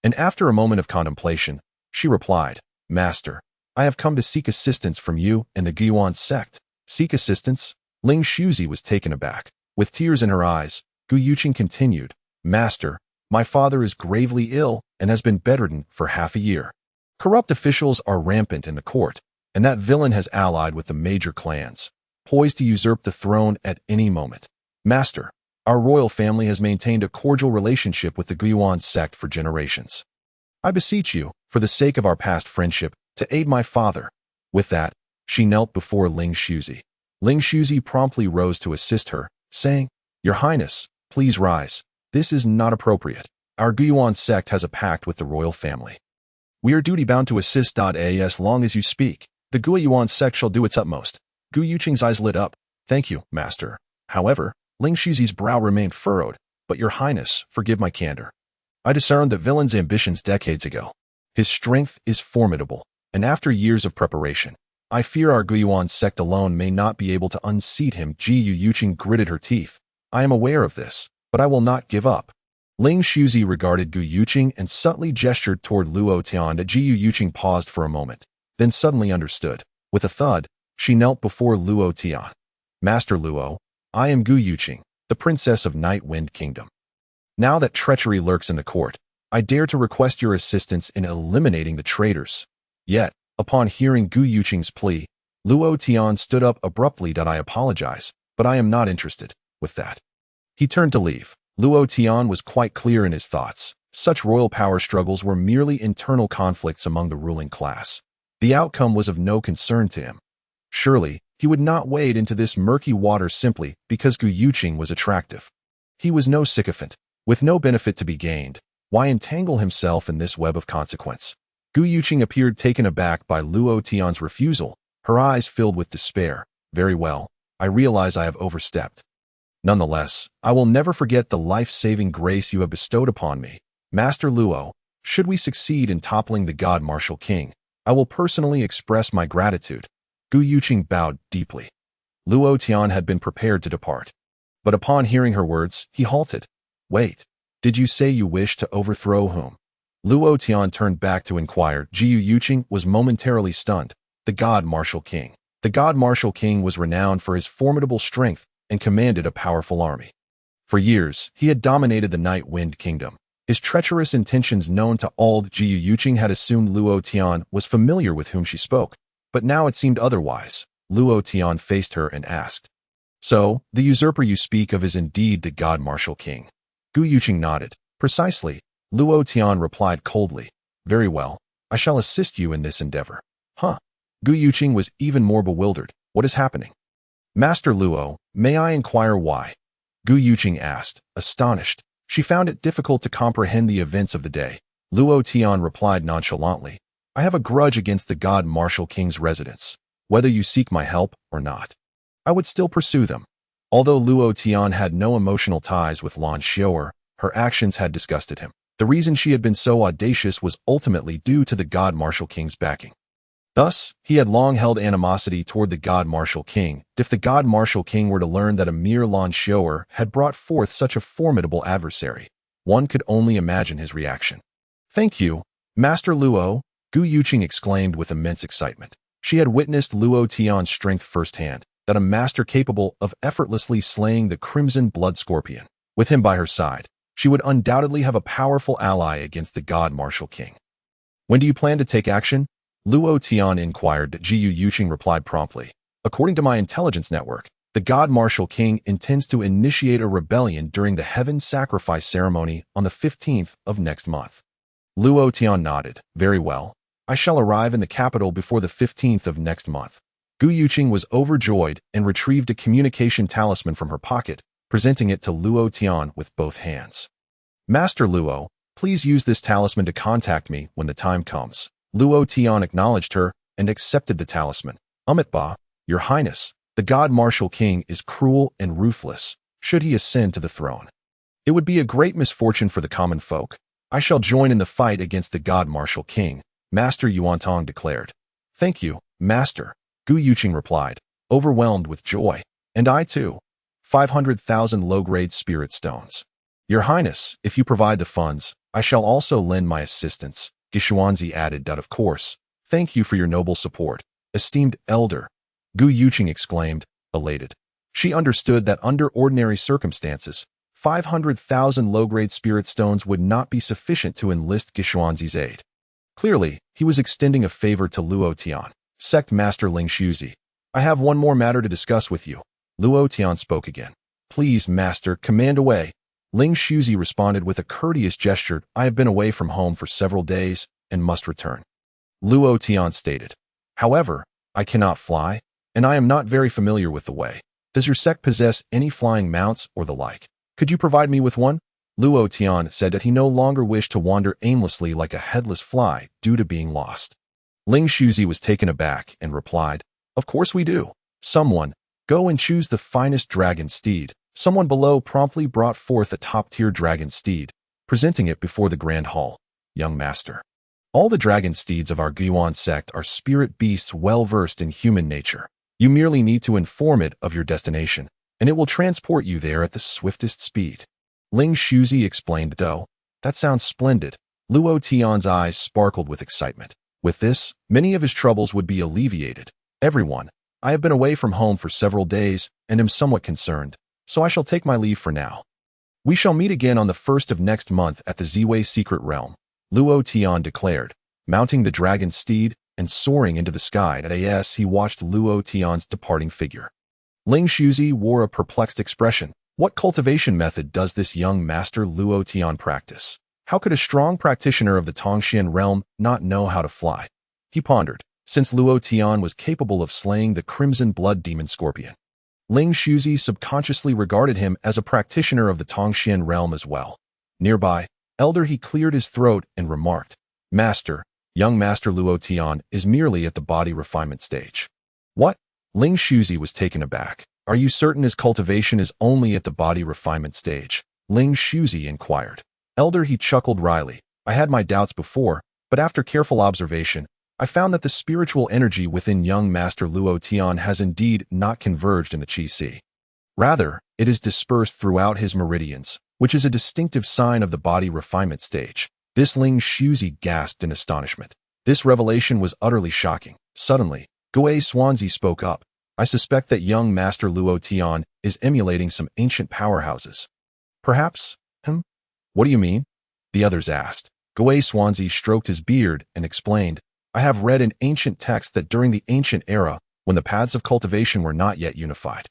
S1: And after a moment of contemplation, she replied, Master, I have come to seek assistance from you and the Guiyuan sect. Seek assistance? Ling Shuzi was taken aback. With tears in her eyes, Gu Yuqing continued, Master, my father is gravely ill and has been bedridden for half a year. Corrupt officials are rampant in the court, and that villain has allied with the major clans, poised to usurp the throne at any moment. Master, our royal family has maintained a cordial relationship with the Guiyuan sect for generations. I beseech you, for the sake of our past friendship, to aid my father. With that, she knelt before Ling Shuzi. Ling Shuzi promptly rose to assist her, saying, Your Highness, please rise. This is not appropriate. Our Guiyuan sect has a pact with the royal family. We are duty-bound to assist. As long as you speak, the Guiyuan sect shall do its utmost. Gu Yuqing's eyes lit up. Thank you, Master. However, Ling Shuzi's brow remained furrowed. But Your Highness, forgive my candor. I discerned the villain's ambitions decades ago. His strength is formidable, and after years of preparation, I fear our Guiyuan sect alone may not be able to unseat him. Gu Yuqing gritted her teeth. I am aware of this, but I will not give up. Ling Shuzi regarded Gu Yuqing and subtly gestured toward Luo Tian. Gu Yuqing paused for a moment, then suddenly understood. With a thud, she knelt before Luo Tian. Master Luo, I am Gu Yuqing, the princess of Night Wind Kingdom. Now that treachery lurks in the court, I dare to request your assistance in eliminating the traitors. Yet, upon hearing Gu Yuqing's plea, Luo Tian stood up abruptly. I apologize, but I am not interested. With that, he turned to leave. Luo Tian was quite clear in his thoughts. Such royal power struggles were merely internal conflicts among the ruling class. The outcome was of no concern to him. Surely, he would not wade into this murky water simply because Gu Yuqing was attractive. He was no sycophant. With no benefit to be gained, why entangle himself in this web of consequence? Gu Yuqing appeared taken aback by Luo Tian's refusal. Her eyes filled with despair. Very well, I realize I have overstepped. Nonetheless, I will never forget the life-saving grace you have bestowed upon me. Master Luo, should we succeed in toppling the God Martial King, I will personally express my gratitude. Gu Yuqing bowed deeply. Luo Tian had been prepared to depart. But upon hearing her words, he halted. Wait, did you say you wished to overthrow whom? Luo Tian turned back to inquire. Gu Yuqing was momentarily stunned. The God Martial King. The God Martial King was renowned for his formidable strength and commanded a powerful army. For years, he had dominated the Night Wind Kingdom. His treacherous intentions known to all. Gu Yuqing had assumed Luo Tian was familiar with whom she spoke, but now it seemed otherwise. Luo Tian faced her and asked, So, the usurper you speak of is indeed the God Martial King? Gu Yuqing nodded. Precisely. Luo Tian replied coldly. Very well, I shall assist you in this endeavor. Huh? Gu Yuqing was even more bewildered. What is happening? Master Luo, may I inquire why? Gu Yuqing asked, astonished. She found it difficult to comprehend the events of the day. Luo Tian replied nonchalantly, I have a grudge against the God Martial King's residents. Whether you seek my help or not, I would still pursue them. Although Luo Tian had no emotional ties with Lan Xiao'er, her actions had disgusted him. The reason she had been so audacious was ultimately due to the God Martial King's backing. Thus, he had long held animosity toward the God Martial King. If the God Martial King were to learn that a mere Lan Xiao'er had brought forth such a formidable adversary, one could only imagine his reaction. Thank you, Master Luo, Gu Yuqing exclaimed with immense excitement. She had witnessed Luo Tian's strength firsthand, that a master capable of effortlessly slaying the Crimson Blood Scorpion. With him by her side, she would undoubtedly have a powerful ally against the God Martial King. When do you plan to take action? Luo Tian inquired. Gu Yuqing replied promptly. According to my intelligence network, the God Martial King intends to initiate a rebellion during the Heaven Sacrifice ceremony on the 15th of next month. Luo Tian nodded. Very well. I shall arrive in the capital before the 15th of next month. Gu Yuqing was overjoyed and retrieved a communication talisman from her pocket, presenting it to Luo Tian with both hands. Master Luo, please use this talisman to contact me when the time comes. Luo Tian acknowledged her and accepted the talisman. Amitabha, Your Highness, the God Martial King is cruel and ruthless, should he ascend to the throne. It would be a great misfortune for the common folk. I shall join in the fight against the God Martial King, Master Yuantong declared. Thank you, Master, Gu Yuqing replied, overwhelmed with joy. And I too. 500,000 low-grade spirit stones. Your Highness, if you provide the funds, I shall also lend my assistance. Gishuanzi added. Of course. Thank you for your noble support, esteemed elder. Gu Yuqing exclaimed, elated. She understood that under ordinary circumstances, 500,000 low-grade spirit stones would not be sufficient to enlist Gishuanzi's aid. Clearly, he was extending a favor to Luo Tian. Sect Master Ling Shuzi, I have one more matter to discuss with you. Luo Tian spoke again. Please, Master, command away. Ling Shuzi responded with a courteous gesture. I have been away from home for several days and must return. Luo Tian stated. However, I cannot fly, and I am not very familiar with the way. Does your sect possess any flying mounts or the like? Could you provide me with one? Luo Tian said that he no longer wished to wander aimlessly like a headless fly due to being lost. Ling Shuzi was taken aback and replied, Of course we do. Someone, go and choose the finest dragon steed. Someone below promptly brought forth a top-tier dragon steed, presenting it before the Grand Hall. Young Master, all the dragon steeds of our Guan sect are spirit beasts well-versed in human nature. You merely need to inform it of your destination, and it will transport you there at the swiftest speed. Ling Shuzi explained. That sounds splendid. Luo Tian's eyes sparkled with excitement. With this, many of his troubles would be alleviated. Everyone, I have been away from home for several days and am somewhat concerned, so I shall take my leave for now. We shall meet again on the 1st of next month at the Ziwei Secret Realm, Luo Tian declared, mounting the dragon's steed and soaring into the sky. As he watched Luo Tian's departing figure, Ling Shuzi wore a perplexed expression. What cultivation method does this young master Luo Tian practice? How could a strong practitioner of the Tongxian realm not know how to fly? He pondered, since Luo Tian was capable of slaying the crimson blood demon scorpion. Ling Shuzi subconsciously regarded him as a practitioner of the Tongxian realm as well. Nearby, Elder He cleared his throat and remarked, Master, young Master Luo Tian is merely at the body refinement stage. What? Ling Shuzi was taken aback. Are you certain his cultivation is only at the body refinement stage? Ling Shuzi inquired. Elder He chuckled wryly. I had my doubts before, but after careful observation, I found that the spiritual energy within young Master Luo Tian has indeed not converged in the Qi Si. Rather, it is dispersed throughout his meridians, which is a distinctive sign of the body refinement stage. This Ling Shuzi gasped in astonishment. This revelation was utterly shocking. Suddenly, Gui Swanzi spoke up. I suspect that young Master Luo Tian is emulating some ancient powerhouses. Perhaps? What do you mean? The others asked. Gui Swanzi stroked his beard and explained, I have read in ancient texts that during the ancient era, when the paths of cultivation were not yet unified,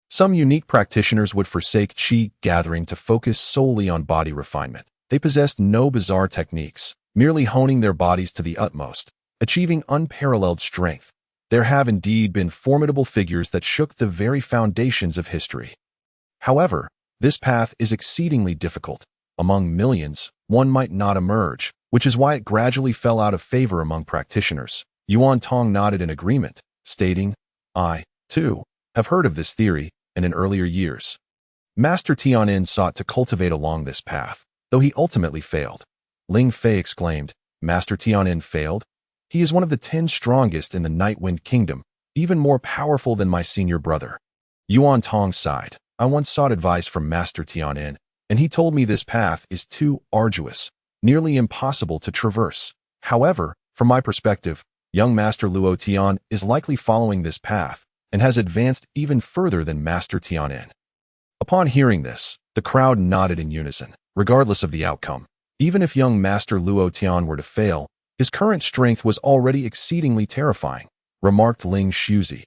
S1: some unique practitioners would forsake Qi gathering to focus solely on body refinement. They possessed no bizarre techniques, merely honing their bodies to the utmost, achieving unparalleled strength. There have indeed been formidable figures that shook the very foundations of history. However, this path is exceedingly difficult. Among millions, one might not emerge, which is why it gradually fell out of favor among practitioners. Yuan Tong nodded in agreement, stating, I, too, have heard of this theory, and in earlier years, Master Tianin sought to cultivate along this path, though he ultimately failed. Ling Fei exclaimed, Master Tianin failed? He is one of the 10 strongest in the Night Wind Kingdom, even more powerful than my senior brother. Yuan Tong sighed. I once sought advice from Master Tianin, and he told me this path is too arduous, nearly impossible to traverse. However, from my perspective, young Master Luo Tian is likely following this path and has advanced even further than Master Tianin. Upon hearing this, the crowd nodded in unison, regardless of the outcome. Even if young Master Luo Tian were to fail, his current strength was already exceedingly terrifying, remarked Ling Shuzi.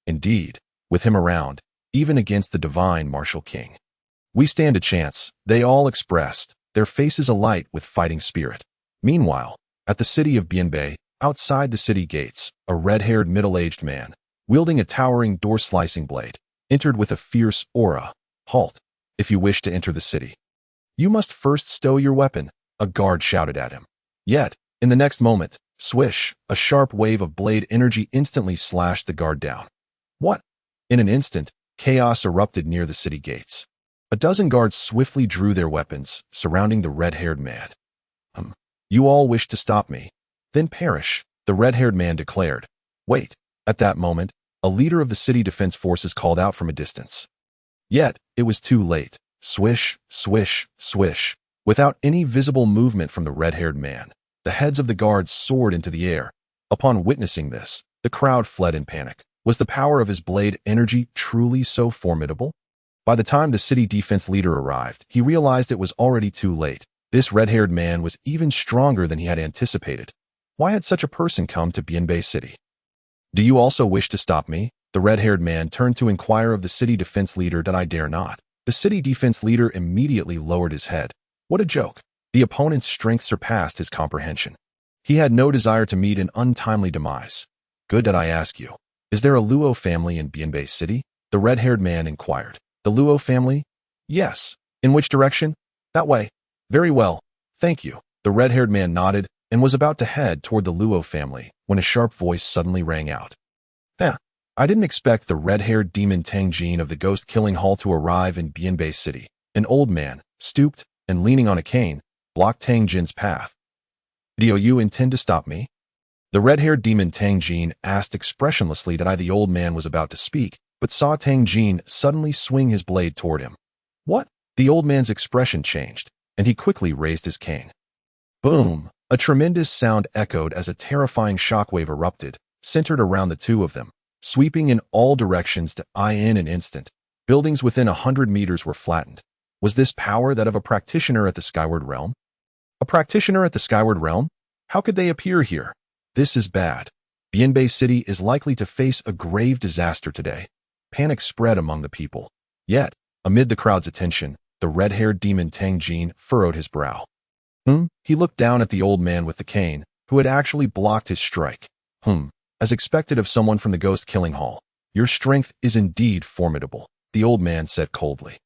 S1: Indeed, with him around, even against the divine martial king, we stand a chance, they all expressed, their faces alight with fighting spirit. Meanwhile, at the city of Bianbei, outside the city gates, a red-haired middle-aged man, wielding a towering door-slicing blade, entered with a fierce aura. Halt, if you wish to enter the city. You must first stow your weapon, a guard shouted at him. Yet, in the next moment, swish, a sharp wave of blade energy instantly slashed the guard down. What? In an instant, chaos erupted near the city gates. A dozen guards swiftly drew their weapons, surrounding the red-haired man. You all wish to stop me? Then perish, the red-haired man declared. Wait. At that moment, a leader of the city defense forces called out from a distance. Yet, it was too late. Swish, swish, swish. Without any visible movement from the red-haired man, the heads of the guards soared into the air. Upon witnessing this, the crowd fled in panic. Was the power of his blade energy truly so formidable? By the time the city defense leader arrived, he realized it was already too late. This red-haired man was even stronger than he had anticipated. Why had such a person come to Bianbei City? Do you also wish to stop me? The red-haired man turned to inquire of the city defense leader. I dare not. The city defense leader immediately lowered his head. What a joke. The opponent's strength surpassed his comprehension. He had no desire to meet an untimely demise. Good that I ask you. Is there a Luo family in Bianbei City? The red-haired man inquired. The Luo family? Yes. In which direction? That way. Very well. Thank you. The red-haired man nodded and was about to head toward the Luo family when a sharp voice suddenly rang out. I didn't expect the red-haired demon Tang Jin of the ghost-killing hall to arrive in Bianbei City. An old man, stooped and leaning on a cane, blocked Tang Jin's path. Do you intend to stop me? The red-haired demon Tang Jin asked expressionlessly. The old man was about to speak, but saw Tang Jin suddenly swing his blade toward him. What? The old man's expression changed, and he quickly raised his cane. Boom! A tremendous sound echoed as a terrifying shockwave erupted, centered around the two of them, sweeping in all directions. In an instant, buildings within 100 meters were flattened. Was this power that of a practitioner at the Skyward Realm? A practitioner at the Skyward Realm? How could they appear here? This is bad. Bianbei City is likely to face a grave disaster today. Panic spread among the people. Yet, amid the crowd's attention, the red-haired demon Tang Jin furrowed his brow. He looked down at the old man with the cane, who had actually blocked his strike. As expected of someone from the Ghost Killing Hall. Your strength is indeed formidable, the old man said coldly.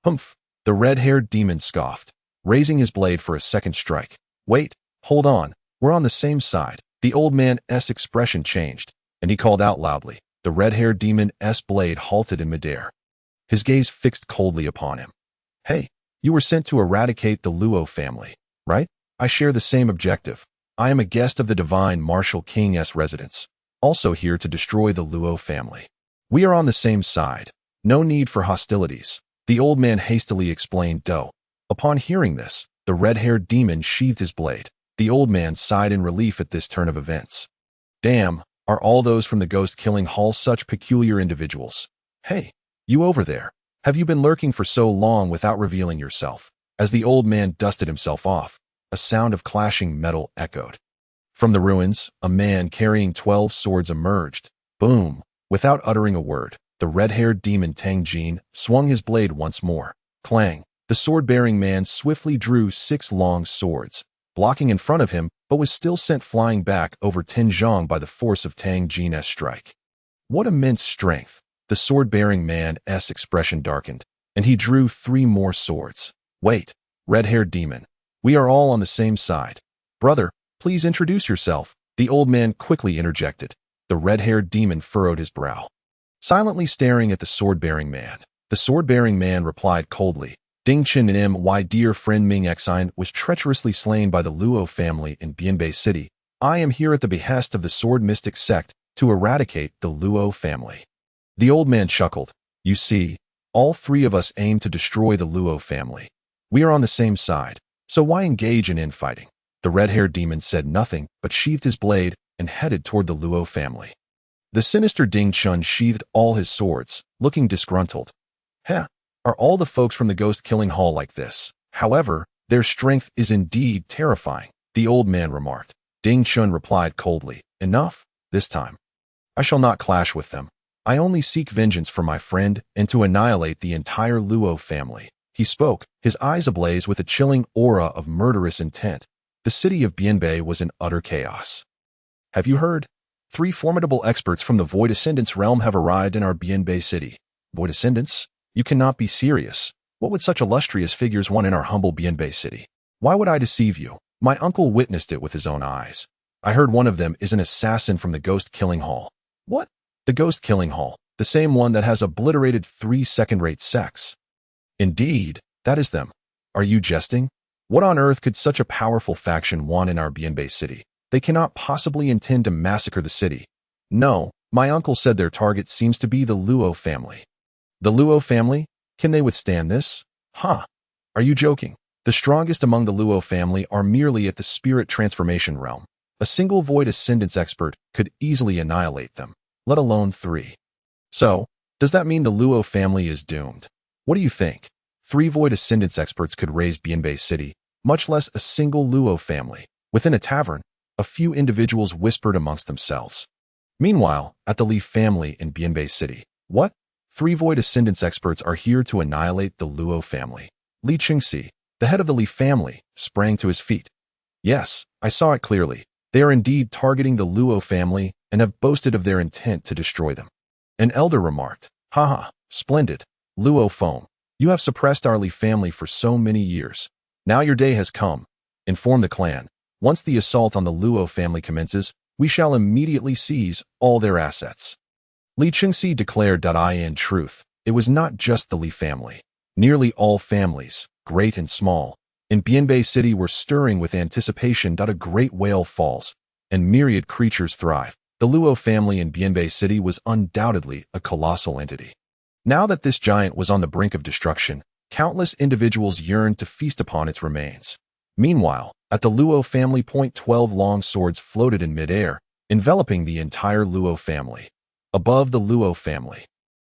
S1: Humph, the red-haired demon scoffed, raising his blade for a second strike. Wait, hold on, we're on the same side. The old man's expression changed, and he called out loudly. The red-haired demon's blade halted in midair. His gaze fixed coldly upon him. Hey, you were sent to eradicate the Luo family, right? I share the same objective. I am a guest of the Divine Martial King's residence, also here to destroy the Luo family. We are on the same side. No need for hostilities, the old man hastily explained. Upon hearing this, the red-haired demon sheathed his blade. The old man sighed in relief at this turn of events. Damn, are all those from the Ghost Killing Hall such peculiar individuals? Hey, you over there, have you been lurking for so long without revealing yourself? As the old man dusted himself off, a sound of clashing metal echoed. From the ruins, a man carrying 12 swords emerged. Boom! Without uttering a word, the red-haired demon Tang Jin swung his blade once more. Clang! The sword-bearing man swiftly drew 6 long swords, blocking in front of him, but was still sent flying back over Tianzhong by the force of Tang Jin's strike. What immense strength! The sword-bearing man's expression darkened, and he drew 3 more swords. Wait, red-haired demon. We are all on the same side. Brother, please introduce yourself, the old man quickly interjected. The red-haired demon furrowed his brow, silently staring at the sword-bearing man. The sword-bearing man replied coldly, Ding Chen and my dear friend Ming Xine was treacherously slain by the Luo family in Bianbei City. I am here at the behest of the Sword Mystic sect to eradicate the Luo family. The old man chuckled. You see, all 3 of us aim to destroy the Luo family. We are on the same side, so why engage in infighting? The red-haired demon said nothing but sheathed his blade and headed toward the Luo family. The sinister Ding Chun sheathed all his swords, looking disgruntled. Are all the folks from the Ghost Killing Hall like this? However, their strength is indeed terrifying, the old man remarked. Ding Chun replied coldly, Enough, this time. I shall not clash with them. I only seek vengeance for my friend and to annihilate the entire Luo family. He spoke, his eyes ablaze with a chilling aura of murderous intent. The city of Bianbei was in utter chaos. Have you heard? 3 formidable experts from the Void Ascendants realm have arrived in our Bianbei city. Void Ascendants? You cannot be serious. What would such illustrious figures want in our humble Bianbei city? Why would I deceive you? My uncle witnessed it with his own eyes. I heard one of them is an assassin from the Ghost Killing Hall. What? The Ghost Killing Hall, the same one that has obliterated 3 second-rate sects. Indeed, that is them. Are you jesting? What on earth could such a powerful faction want in our Bianbei city? They cannot possibly intend to massacre the city. No, my uncle said their target seems to be the Luo family. The Luo family? Can they withstand this? Are you joking? The strongest among the Luo family are merely at the spirit transformation realm. A single Void Ascendants expert could easily annihilate them, let alone 3. So, does that mean the Luo family is doomed? What do you think? 3 Void Ascendants experts could raise Bianbei City, much less a single Luo family. Within a tavern, a few individuals whispered amongst themselves. Meanwhile, at the Li family in Bianbei City, what? 3 Void Ascendants experts are here to annihilate the Luo family. Li Qingxi, the head of the Li family, sprang to his feet. Yes, I saw it clearly. They are indeed targeting the Luo family and have boasted of their intent to destroy them. An elder remarked, splendid. Luo Foam, you have suppressed our Li family for so many years. Now your day has come. Inform the clan. Once the assault on the Luo family commences, we shall immediately seize all their assets. Li Qingxi declared. In truth, it was not just the Li family. Nearly all families, great and small, in Bianbei City were stirring with anticipation. A great whale falls, and myriad creatures thrive. The Luo family in Bianbei City was undoubtedly a colossal entity. Now that this giant was on the brink of destruction, countless individuals yearned to feast upon its remains. Meanwhile, at the Luo family point 12 long swords floated in midair, enveloping the entire Luo family. Above the Luo family,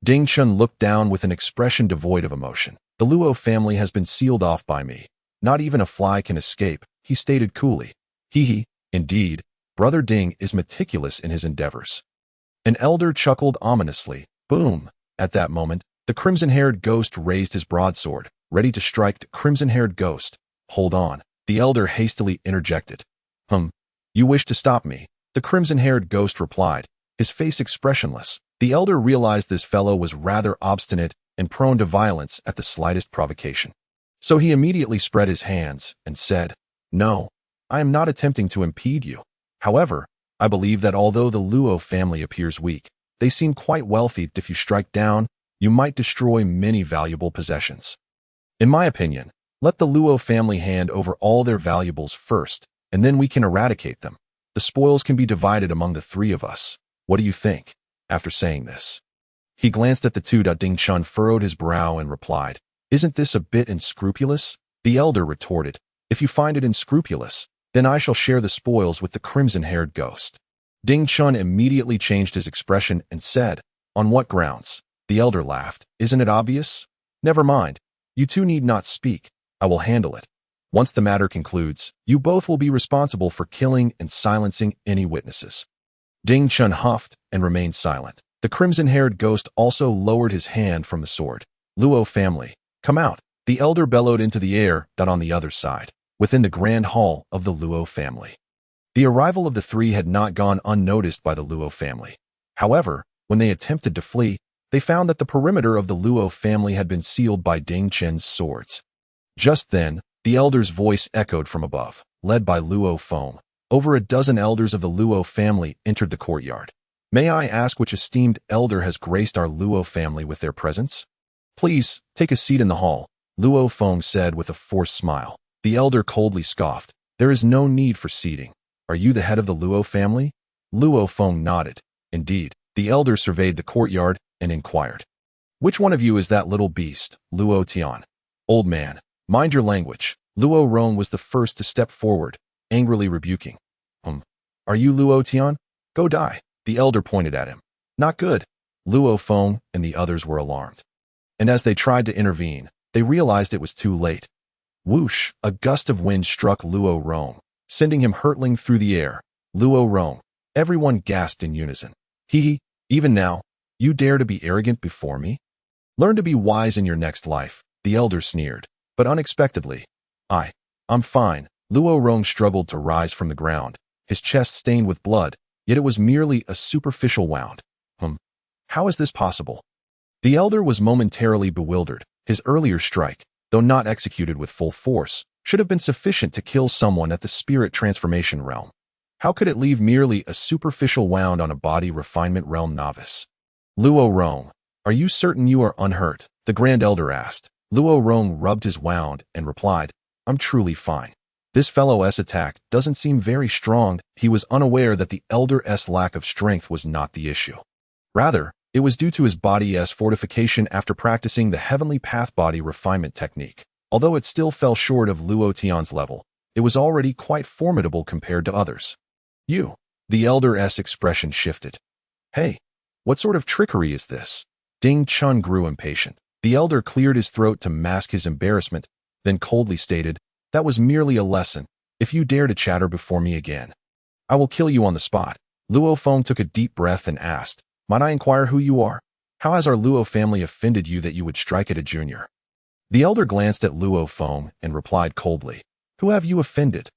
S1: Ding Chun looked down with an expression devoid of emotion. The Luo family has been sealed off by me. Not even a fly can escape, he stated coolly. Hee. Indeed, Brother Ding is meticulous in his endeavors. An elder chuckled ominously. Boom! At that moment, the crimson-haired ghost raised his broadsword, ready to strike the crimson-haired ghost. Hold on, the elder hastily interjected. You wish to stop me? The crimson-haired ghost replied, his face expressionless. The elder realized this fellow was rather obstinate and prone to violence at the slightest provocation. So he immediately spread his hands and said, No, I am not attempting to impede you. However, I believe that although the Luo family appears weak, they seem quite wealthy. If you strike down, you might destroy many valuable possessions. In my opinion, let the Luo family hand over all their valuables first, and then we can eradicate them. The spoils can be divided among the three of us. What do you think? After saying this, he glanced at the two. Ding Chun furrowed his brow and replied, Isn't this a bit unscrupulous? The elder retorted, If you find it unscrupulous, then I shall share the spoils with the crimson-haired ghost. Ding Chun immediately changed his expression and said, On what grounds? The elder laughed. Isn't it obvious? Never mind. You two need not speak. I will handle it. Once the matter concludes, you both will be responsible for killing and silencing any witnesses. Ding Chun huffed and remained silent. The crimson-haired ghost also lowered his hand from the sword. Luo family, come out. The elder bellowed into the air. On the other side, within the grand hall of the Luo family. The arrival of the three had not gone unnoticed by the Luo family. However, when they attempted to flee, they found that the perimeter of the Luo family had been sealed by Ding Chen's swords. Just then, the elder's voice echoed from above, led by Luo Feng. Over a dozen elders of the Luo family entered the courtyard. May I ask which esteemed elder has graced our Luo family with their presence? Please, take a seat in the hall, Luo Feng said with a forced smile. The elder coldly scoffed. There is no need for seating. Are you the head of the Luo family? Luo Feng nodded. Indeed. The elder surveyed the courtyard and inquired. Which one of you is that little beast, Luo Tian? Old man, mind your language. Luo Rong was the first to step forward, angrily rebuking. Are you Luo Tian? Go die. The elder pointed at him. Not good. Luo Feng and the others were alarmed. And as they tried to intervene, they realized it was too late. Whoosh, a gust of wind struck Luo Rong, sending him hurtling through the air. Luo Rong. Everyone gasped in unison. Even now, you dare to be arrogant before me? Learn to be wise in your next life, the elder sneered, but unexpectedly. I'm fine. Luo Rong struggled to rise from the ground, his chest stained with blood, yet it was merely a superficial wound. How is this possible? The elder was momentarily bewildered. His earlier strike, though not executed with full force, should have been sufficient to kill someone at the spirit transformation realm. How could it leave merely a superficial wound on a body refinement realm novice? Luo Rong, are you certain you are unhurt? The Grand Elder asked. Luo Rong rubbed his wound and replied, I'm truly fine. This fellow's attack doesn't seem very strong. He was unaware that the Elder's lack of strength was not the issue. Rather, it was due to his body's fortification after practicing the Heavenly Body Refinement Technique. Although it still fell short of Luo Tian's level, it was already quite formidable compared to others. The Elder's expression shifted. Hey, what sort of trickery is this? Ding Chun grew impatient. The elder cleared his throat to mask his embarrassment, then coldly stated, That was merely a lesson. If you dare to chatter before me again, I will kill you on the spot. Luo Feng took a deep breath and asked, Might I inquire who you are? How has our Luo family offended you that you would strike at a junior? The elder glanced at Luo Feng and replied coldly, Who have you offended?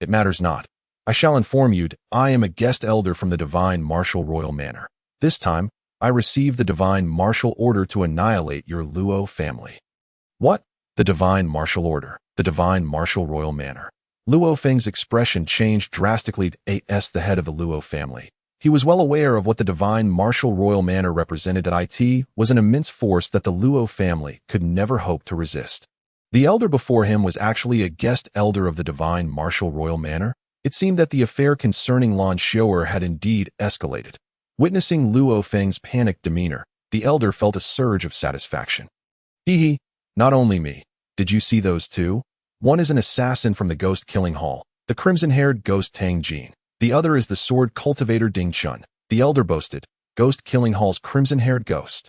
S1: It matters not. I shall inform you, I am a guest elder from the Divine Martial Royal Manor. This time, I received the Divine Martial Order to annihilate your Luo family. What? The Divine Martial Order, the Divine Martial Royal Manor. Luo Feng's expression changed drastically. As the head of the Luo family, he was well aware of what the Divine Martial Royal Manor represented. It was an immense force that the Luo family could never hope to resist. The elder before him was actually a guest elder of the Divine Martial Royal Manor. It seemed that the affair concerning Lan Xiao'er had indeed escalated. Witnessing Luo Feng's panicked demeanor, the elder felt a surge of satisfaction. Not only me. Did you see those two? One is an assassin from the Ghost Killing Hall, the crimson-haired ghost Tang Jin. The other is the sword cultivator Ding Chun. The elder boasted, Ghost Killing Hall's crimson-haired ghost.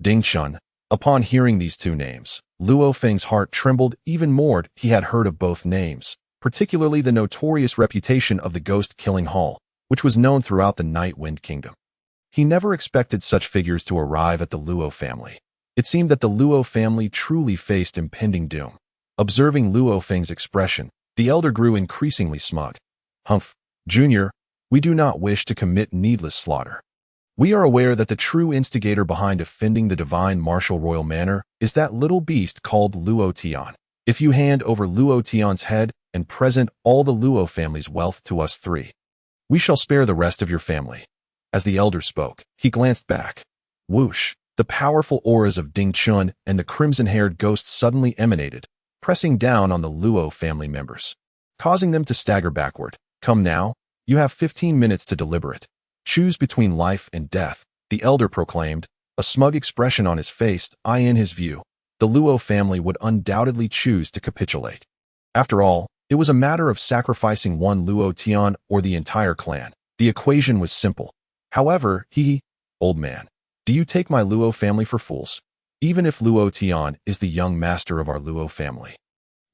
S1: Ding Chun, Upon hearing these two names, Luo Feng's heart trembled even more. He had heard of both names, particularly the notorious reputation of the ghost-killing hall, which was known throughout the Night Wind Kingdom. He never expected such figures to arrive at the Luo family. It seemed that the Luo family truly faced impending doom. Observing Luo Feng's expression, the elder grew increasingly smug. Humph, Junior, we do not wish to commit needless slaughter. We are aware that the true instigator behind offending the divine martial royal manor is that little beast called Luo Tian. If you hand over Luo Tian's head and present all the Luo family's wealth to us three, we shall spare the rest of your family. As the elder spoke, he glanced back. Whoosh! The powerful auras of Ding Chun and the crimson-haired ghost suddenly emanated, pressing down on the Luo family members, causing them to stagger backward. Come now, you have 15 minutes to deliberate. Choose between life and death, the elder proclaimed, a smug expression on his face. In his view, the Luo family would undoubtedly choose to capitulate. After all, it was a matter of sacrificing one Luo Tian or the entire clan. The equation was simple. However, old man, do you take my Luo family for fools? Even if Luo Tian is the young master of our Luo family,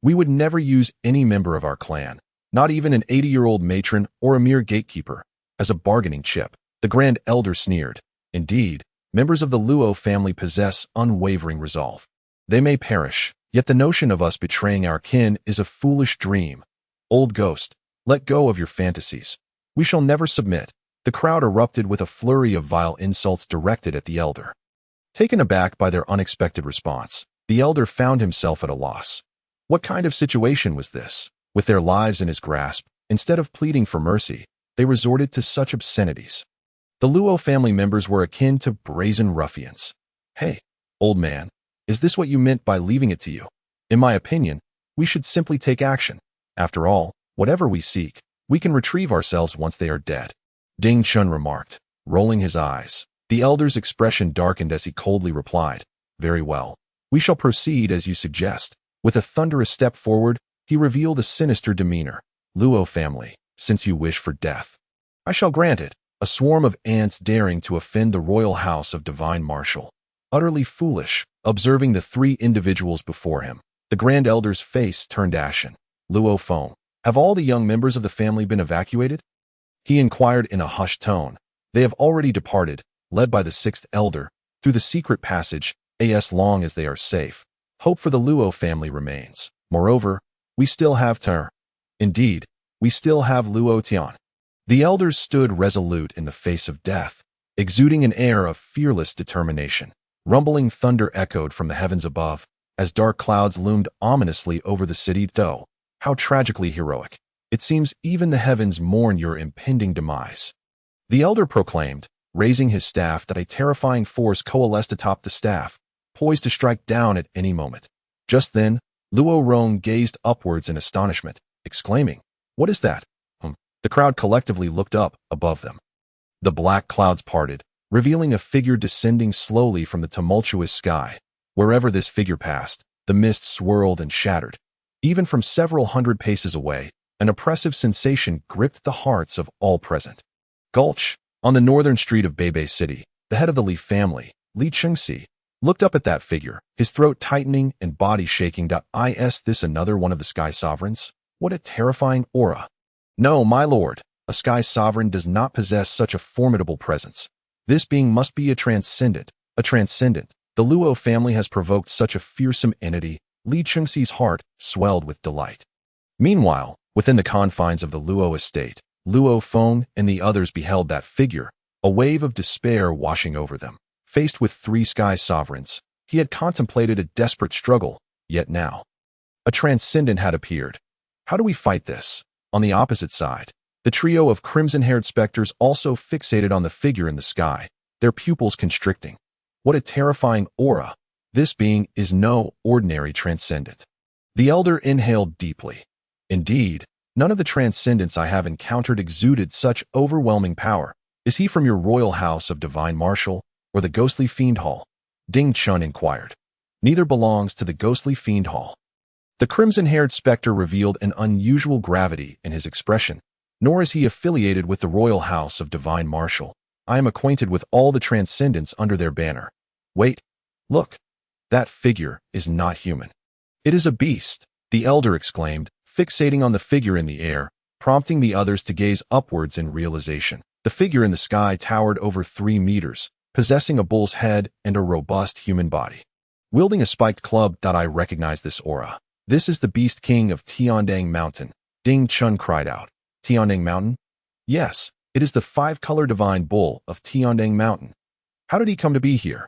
S1: we would never use any member of our clan, not even an 80-year-old matron or a mere gatekeeper, as a bargaining chip. The Grand Elder sneered. Indeed, members of the Luo family possess unwavering resolve. They may perish, yet the notion of us betraying our kin is a foolish dream. Old ghost, let go of your fantasies. We shall never submit. The crowd erupted with a flurry of vile insults directed at the elder. Taken aback by their unexpected response, the elder found himself at a loss. What kind of situation was this? With their lives in his grasp, instead of pleading for mercy, they resorted to such obscenities. The Luo family members were akin to brazen ruffians. Hey, old man, is this what you meant by leaving it to you? In my opinion, we should simply take action. After all, whatever we seek, we can retrieve ourselves once they are dead. Ding Chun remarked, rolling his eyes. The elder's expression darkened as he coldly replied, Very well. We shall proceed as you suggest. With a thunderous step forward, he revealed a sinister demeanor. Luo family, since you wish for death, I shall grant it. A swarm of ants daring to offend the royal house of divine marshal. Utterly foolish. Observing the three individuals before him, the Grand Elder's face turned ashen. Luo Feng, have all the young members of the family been evacuated? He inquired in a hushed tone. They have already departed, led by the sixth elder, through the secret passage. As long as they are safe, hope for the Luo family remains. Moreover, we still have Ter. Indeed, we still have Luo Tian. The elders stood resolute in the face of death, exuding an air of fearless determination. Rumbling thunder echoed from the heavens above, as dark clouds loomed ominously over the city. Though, how tragically heroic. It seems even the heavens mourn your impending demise. The elder proclaimed, raising his staff that a terrifying force coalesced atop the staff, poised to strike down at any moment. Just then, Luo Rong gazed upwards in astonishment, exclaiming, What is that? The crowd collectively looked up above them. The black clouds parted, revealing a figure descending slowly from the tumultuous sky. Wherever this figure passed, the mist swirled and shattered. Even from several hundred paces away, an oppressive sensation gripped the hearts of all present. Gulch, on the northern street of Beibei City, the head of the Li family, Li Chengxi, looked up at that figure, his throat tightening and body shaking. Is this another one of the Sky Sovereigns? What a terrifying aura! No, my lord, a Sky Sovereign does not possess such a formidable presence. This being must be a transcendent. The Luo family has provoked such a fearsome entity. Li Chengxi's heart swelled with delight. Meanwhile, within the confines of the Luo estate, Luo Feng and the others beheld that figure, a wave of despair washing over them. Faced with three Sky Sovereigns, he had contemplated a desperate struggle, yet now a transcendent had appeared. How do we fight this? On the opposite side, the trio of crimson-haired specters also fixated on the figure in the sky, their pupils constricting. What a terrifying aura! This being is no ordinary transcendent. The elder inhaled deeply. Indeed, none of the transcendents I have encountered exuded such overwhelming power. Is he from your royal house of divine marshal, or the ghostly fiend hall? Ding Chun inquired. Neither belongs to the ghostly fiend hall. The crimson-haired specter revealed an unusual gravity in his expression. Nor is he affiliated with the royal house of divine marshal. I am acquainted with all the transcendents under their banner. Wait, look. That figure is not human. It is a beast, the elder exclaimed, fixating on the figure in the air, prompting the others to gaze upwards in realization. The figure in the sky towered over 3 meters, possessing a bull's head and a robust human body. Wielding a spiked club, I recognize this aura. This is the Beast King of Tiandang Mountain, Ding Chun cried out. Tiandang Mountain? Yes, it is the 5-color divine bull of Tiandang Mountain. How did he come to be here?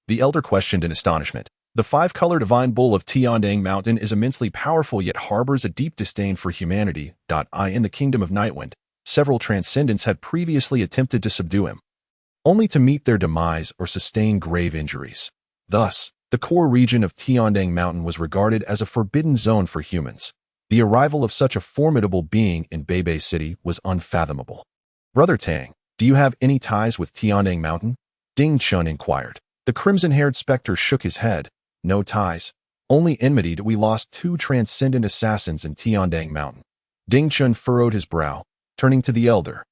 S1: The elder questioned in astonishment. The 5-color divine bull of Tiandang Mountain is immensely powerful yet harbors a deep disdain for humanity. In the kingdom of Nightwind, several transcendents had previously attempted to subdue him, only to meet their demise or sustain grave injuries. Thus, the core region of Tiandang Mountain was regarded as a forbidden zone for humans. The arrival of such a formidable being in Beibei City was unfathomable. Brother Tang, do you have any ties with Tiandang Mountain? Ding Chun inquired. The crimson-haired specter shook his head. No ties. Only enmity. We lost 2 transcendent assassins in Tiandang Mountain. Ding Chun furrowed his brow, turning to the elder.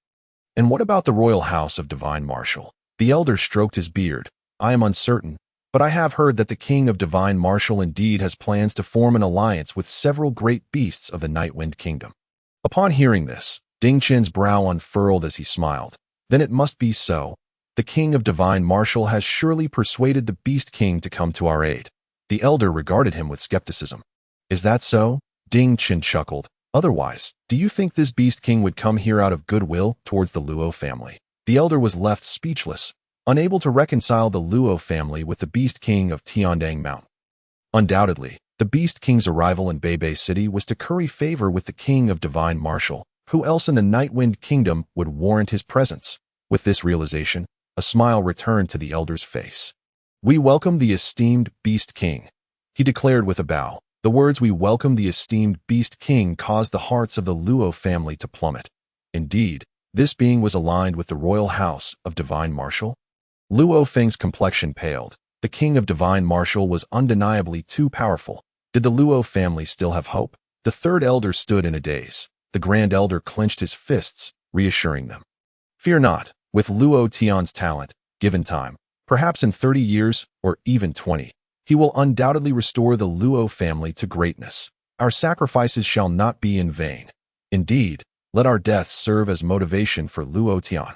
S1: And what about the royal house of Divine Martial? The elder stroked his beard. I am uncertain, but I have heard that the king of Divine Martial indeed has plans to form an alliance with several great beasts of the Nightwind Kingdom. Upon hearing this, Ding Chun's brow unfurled as he smiled. Then it must be so. The king of Divine Martial has surely persuaded the Beast King to come to our aid. The elder regarded him with skepticism. Is that so? Ding Chun chuckled. Otherwise, do you think this Beast King would come here out of goodwill towards the Luo family? The elder was left speechless, unable to reconcile the Luo family with the Beast King of Tiandang Mountain. Undoubtedly, the Beast King's arrival in Beibei City was to curry favor with the king of Divine Martial. Who else in the Nightwind Kingdom would warrant his presence? With this realization, a smile returned to the elder's face. We welcome the esteemed Beast King, he declared with a bow. The words "we welcome the esteemed Beast King" caused the hearts of the Luo family to plummet. Indeed, this being was aligned with the royal house of Divine Martial. Luo Feng's complexion paled. The king of Divine Martial was undeniably too powerful. Did the Luo family still have hope? The third elder stood in a daze. The grand elder clenched his fists, reassuring them. Fear not, with Luo Tian's talent, given time, perhaps in 30 years or even 20, he will undoubtedly restore the Luo family to greatness. Our sacrifices shall not be in vain. Indeed, let our deaths serve as motivation for Luo Tian.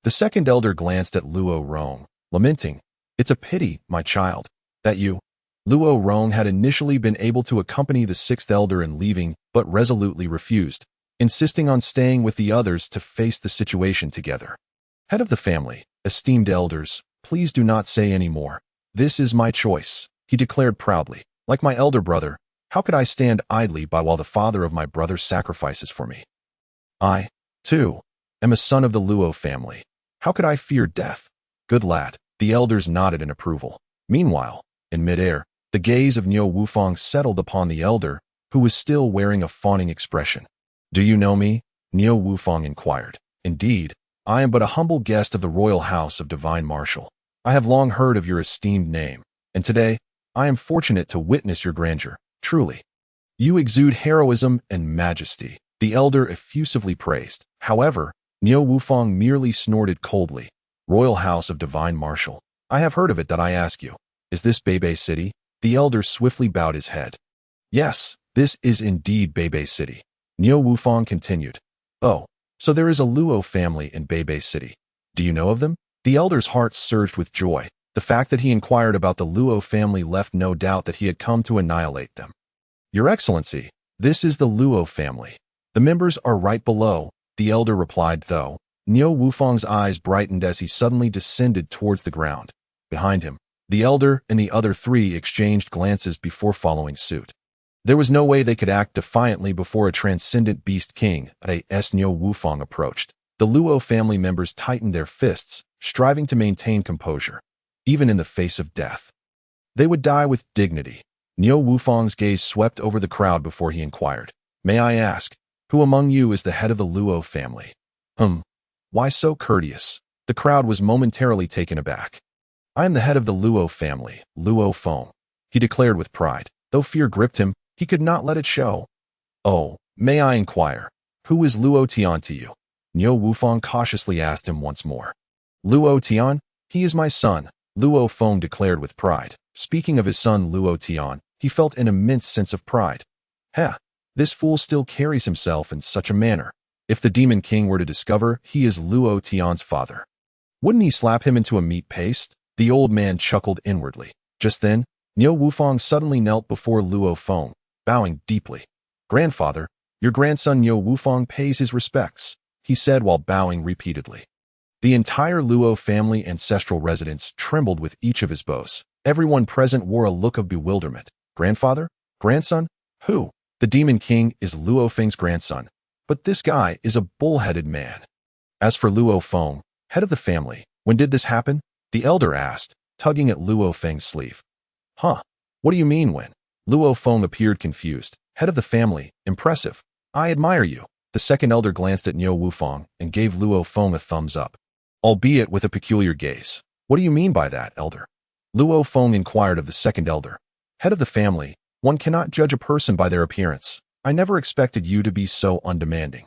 S1: The second elder glanced at Luo Rong, lamenting, It's a pity, my child, that you. Luo Rong had initially been able to accompany the sixth elder in leaving, but resolutely refused, insisting on staying with the others to face the situation together. Head of the family, esteemed elders, please do not say any more. This is my choice, he declared proudly. Like my elder brother, how could I stand idly by while the father of my brother sacrifices for me? I, too, am a son of the Luo family. How could I fear death? Good lad, the elders nodded in approval. Meanwhile, in midair, the gaze of Niu Wufang settled upon the elder, who was still wearing a fawning expression. Do you know me? Niu Wufang inquired. Indeed, I am but a humble guest of the royal house of Divine Martial. I have long heard of your esteemed name, and today, I am fortunate to witness your grandeur. Truly, you exude heroism and majesty, the elder effusively praised. However, Niu Wufang merely snorted coldly. Royal House of Divine Martial. I have heard of it. That I ask you, is this Beibei City? The elder swiftly bowed his head. Yes, this is indeed Beibei City. Niu Wufang continued. Oh, so there is a Luo family in Beibei City. Do you know of them? The elder's heart surged with joy. The fact that he inquired about the Luo family left no doubt that he had come to annihilate them. Your Excellency, this is the Luo family. The members are right below, the elder replied, though. Niu Wufang's eyes brightened as he suddenly descended towards the ground. Behind him, the elder and the other 3 exchanged glances before following suit. There was no way they could act defiantly before a transcendent beast king. As Niu Wufang approached, the Luo family members tightened their fists, striving to maintain composure, even in the face of death. They would die with dignity. Niu Wufang's gaze swept over the crowd before he inquired, May I ask, who among you is the head of the Luo family? Why so courteous? The crowd was momentarily taken aback. I am the head of the Luo family, Luo Feng, he declared with pride. Though fear gripped him, he could not let it show. Oh, may I inquire, who is Luo Tian to you? Niu Wufang cautiously asked him once more. Luo Tian? He is my son, Luo Feng declared with pride. Speaking of his son Luo Tian, he felt an immense sense of pride. Heh, this fool still carries himself in such a manner. If the Demon King were to discover he is Luo Tian's father, wouldn't he slap him into a meat paste? The old man chuckled inwardly. Just then, Niu Wufang suddenly knelt before Luo Feng, bowing deeply. "Grandfather, your grandson Niu Wufang pays his respects," he said while bowing repeatedly. The entire Luo family ancestral residence trembled with each of his bows. Everyone present wore a look of bewilderment. Grandfather? Grandson? Who? The Demon King is Luo Feng's grandson, but this guy is a bull-headed man. As for Luo Feng, head of the family, when did this happen? The elder asked, tugging at Luo Feng's sleeve. Huh? What do you mean when? Luo Feng appeared confused. Head of the family, impressive. I admire you. The second elder glanced at Niu Wufang and gave Luo Feng a thumbs up, albeit with a peculiar gaze. What do you mean by that, elder? Luo Feng inquired of the second elder. Head of the family, one cannot judge a person by their appearance. I never expected you to be so undemanding.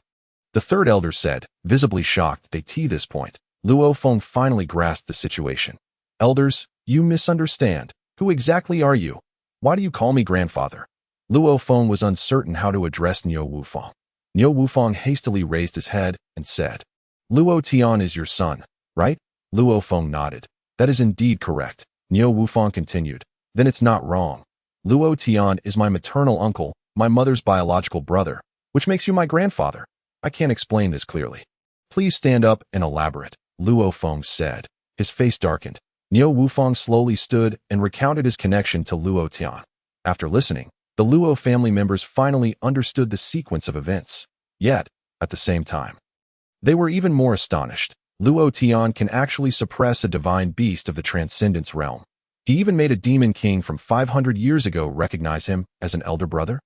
S1: The third elder said, visibly shocked at this point. Luo Feng finally grasped the situation. Elders, you misunderstand. Who exactly are you? Why do you call me grandfather? Luo Feng was uncertain how to address Niu Wufang. Niu Wufang hastily raised his head and said, Luo Tian is your son, right? Luo Feng nodded. That is indeed correct. Niu Wufang continued. Then it's not wrong. Luo Tian is my maternal uncle, my mother's biological brother, which makes you my grandfather. I can't explain this clearly. Please stand up and elaborate, Luo Feng said. His face darkened. Niu Wufang slowly stood and recounted his connection to Luo Tian. After listening, the Luo family members finally understood the sequence of events. Yet, at the same time, they were even more astonished. Luo Tian can actually suppress a divine beast of the transcendence realm. He even made a demon king from 500 years ago recognize him as an elder brother.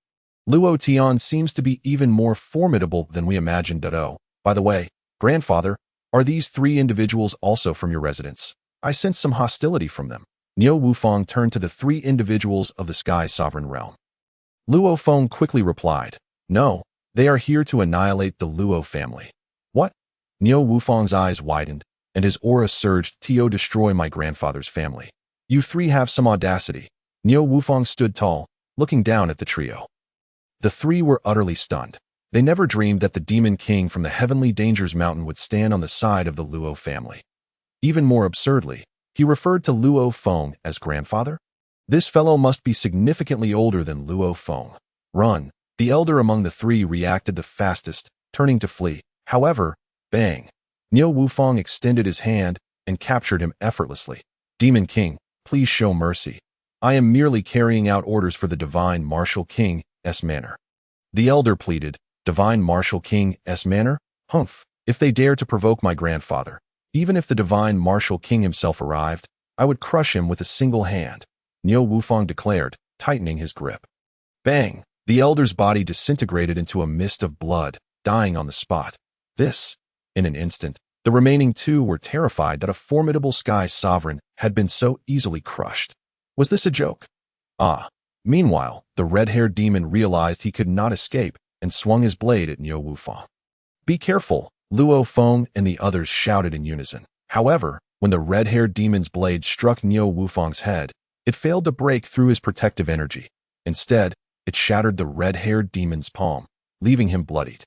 S1: Luo Tian seems to be even more formidable than we imagined. Oh, by the way, grandfather, are these three individuals also from your residence? I sense some hostility from them. Niu Wufang turned to the three individuals of the Sky Sovereign Realm. Luo Feng quickly replied, No, they are here to annihilate the Luo family. What? Niu Wufang's eyes widened, and his aura surged. To destroy my grandfather's family. You three have some audacity. Niu Wufang stood tall, looking down at the trio. The three were utterly stunned. They never dreamed that the Demon King from the Heavenly Dangers Mountain would stand on the side of the Luo family. Even more absurdly, he referred to Luo Feng as grandfather? This fellow must be significantly older than Luo Feng. Run! The elder among the three reacted the fastest, turning to flee. However, bang! Niu Wufang extended his hand and captured him effortlessly. Demon King, please show mercy. I am merely carrying out orders for the Divine Martial King's manor. The elder pleaded, Divine Martial King's manor? Humph! If they dare to provoke my grandfather, even if the Divine Martial King himself arrived, I would crush him with a single hand, Niu Wufang declared, tightening his grip. Bang! The elder's body disintegrated into a mist of blood, dying on the spot. In an instant, the remaining two were terrified that a formidable Sky Sovereign had been so easily crushed. Was this a joke? Meanwhile, the red-haired demon realized he could not escape and swung his blade at Niu Wufang. Be careful! Luo Feng and the others shouted in unison. However, when the red-haired demon's blade struck Niu Wufang's head, it failed to break through his protective energy. Instead, it shattered the red-haired demon's palm, leaving him bloodied.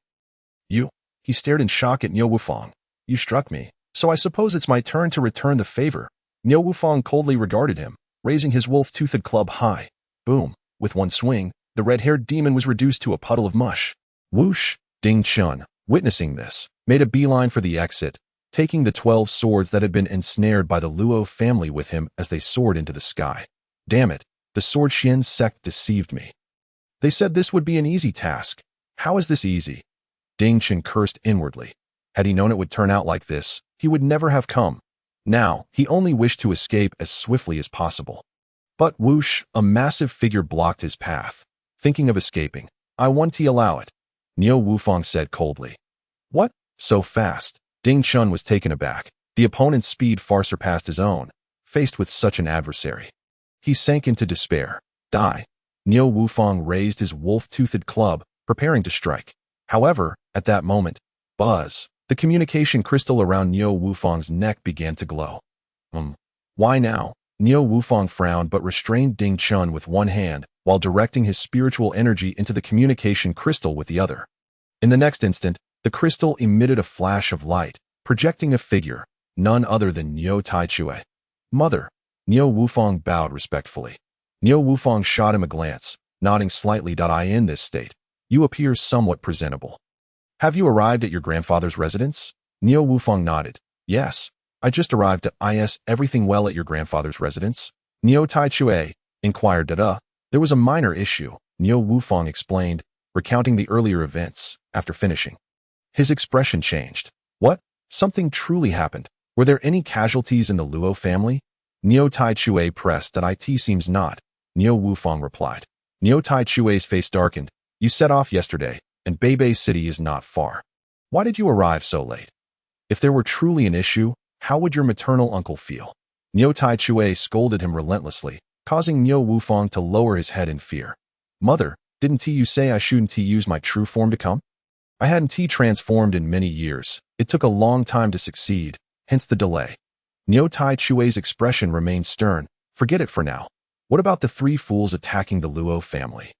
S1: You? He stared in shock at Niu Wufang. You struck me, so I suppose it's my turn to return the favor. Niu Wufang coldly regarded him, raising his wolf-toothed club high. Boom! With one swing, the red-haired demon was reduced to a puddle of mush. Whoosh! Ding Chun, witnessing this, made a beeline for the exit, taking the 12 swords that had been ensnared by the Luo family with him as they soared into the sky. Damn it, the Sword Xian sect deceived me. They said this would be an easy task. How is this easy? Ding Chun cursed inwardly. Had he known it would turn out like this, he would never have come. Now, he only wished to escape as swiftly as possible. But whoosh, a massive figure blocked his path. Thinking of escaping, I want to allow it, Niu Wufang said coldly. What? So fast? Ding Chun was taken aback. The opponent's speed far surpassed his own, faced with such an adversary. He sank into despair. Die. Niu Wufang raised his wolf-toothed club, preparing to strike. However, at that moment, buzz, the communication crystal around Niu Wufang's neck began to glow. Why now? Niu Wufang frowned but restrained Ding Chun with one hand while directing his spiritual energy into the communication crystal with the other. In the next instant, the crystal emitted a flash of light, projecting a figure, none other than Niu Taichue. Mother, Niu Wufang bowed respectfully. Niu Wufang shot him a glance, nodding slightly. In this state, you appear somewhat presentable. Have you arrived at your grandfather's residence? Niu Wufang nodded. Yes, I just arrived. Is everything well at your grandfather's residence? Niu Taichue inquired. There was a minor issue, Niu Wufang explained, recounting the earlier events. After finishing, his expression changed. What? Something truly happened. Were there any casualties in the Luo family? Niu Taichue pressed. It seems not, Niu Wufang replied. Niu Taichue's face darkened. You set off yesterday, and Beibei City is not far. Why did you arrive so late? If there were truly an issue, how would your maternal uncle feel? Niu Taichue scolded him relentlessly, causing Niu Wufang to lower his head in fear. Mother, didn't you say I shouldn't use my true form to come? I hadn't transformed in many years. It took a long time to succeed, hence the delay. Niu Taichue's expression remained stern. Forget it for now. What about the 3 fools attacking the Luo family?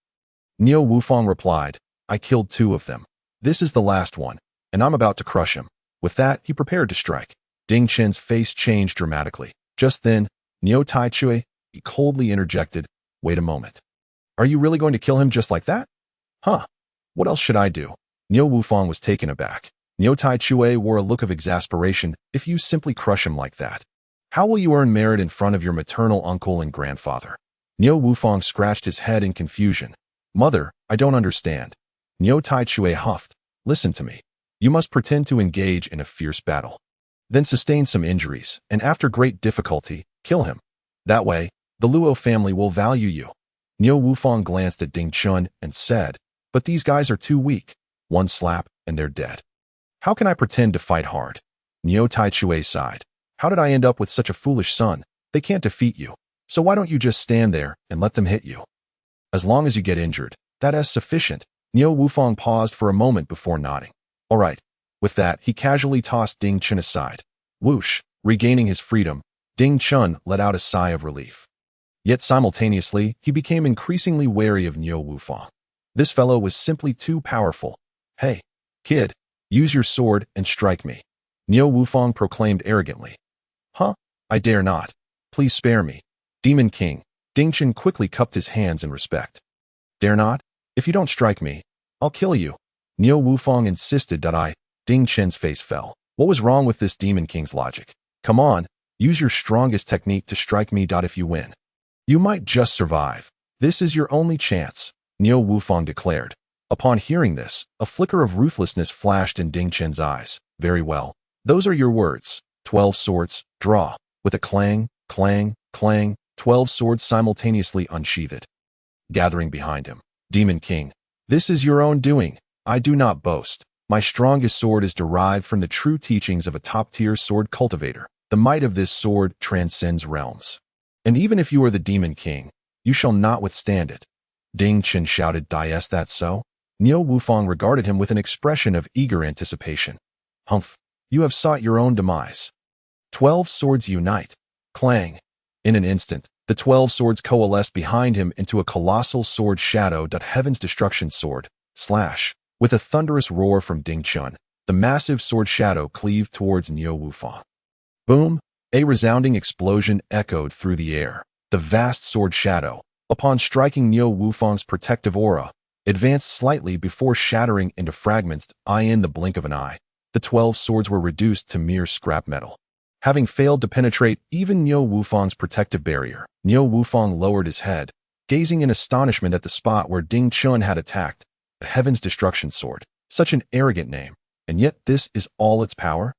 S1: Niu Wufang replied, I killed 2 of them. This is the last one, and I'm about to crush him. With that, he prepared to strike. Ding Chen's face changed dramatically. Just then, Niu Taichue coldly interjected, wait a moment. Are you really going to kill him just like that? Huh. What else should I do? Niu Wufang was taken aback. Niu Taichue wore a look of exasperation. If you simply crush him like that, how will you earn merit in front of your maternal uncle and grandfather? Niu Wufang scratched his head in confusion. Mother, I don't understand. Niu Taichue huffed. Listen to me. You must pretend to engage in a fierce battle. Then sustain some injuries, and after great difficulty, kill him. That way, the Luo family will value you. Niu Wufang glanced at Ding Chun and said, but these guys are too weak. One slap, and they're dead. How can I pretend to fight hard? Niu Taichue sighed. How did I end up with such a foolish son? They can't defeat you. So why don't you just stand there and let them hit you? As long as you get injured, that is sufficient. Niu Wufang paused for a moment before nodding. All right. With that, he casually tossed Ding Chun aside. Whoosh, regaining his freedom, Ding Chun let out a sigh of relief. Yet simultaneously, he became increasingly wary of Niu Wufang. This fellow was simply too powerful. Hey, kid, use your sword and strike me. Niu Wufang proclaimed arrogantly. Huh? I dare not. Please spare me. Demon King. Ding Chun quickly cupped his hands in respect. Dare not? If you don't strike me, I'll kill you. Niu Wufang insisted. Ding Chun's face fell. What was wrong with this Demon King's logic? Come on, use your strongest technique to strike me. If you win, you might just survive. This is your only chance, Niu Wufang declared. Upon hearing this, a flicker of ruthlessness flashed in Ding Chun's eyes. Very well. Those are your words. 12 swords, draw. With a clang, clang, clang, 12 swords simultaneously unsheathed. Gathering behind him. Demon King, this is your own doing. I do not boast. My strongest sword is derived from the true teachings of a top-tier sword cultivator. The might of this sword transcends realms. And even if you are the Demon King, you shall not withstand it. Ding Chun shouted. Is that so? Niu Wufang regarded him with an expression of eager anticipation. Humph, you have sought your own demise. 12 swords unite. Clang. In an instant, the 12 swords coalesced behind him into a colossal sword shadow. Heaven's destruction sword. Slash. With a thunderous roar from Ding Chun, the massive sword shadow cleaved towards Niu Wufang. Boom! A resounding explosion echoed through the air. The vast sword shadow, upon striking Niu Wufang's protective aura, advanced slightly before shattering into fragments. In the blink of an eye, the 12 swords were reduced to mere scrap metal. Having failed to penetrate even Niu Wufang's protective barrier, Niu Wufang lowered his head, gazing in astonishment at the spot where Ding Chun had attacked. The Heaven's Destruction Sword. Such an arrogant name, and yet this is all its power?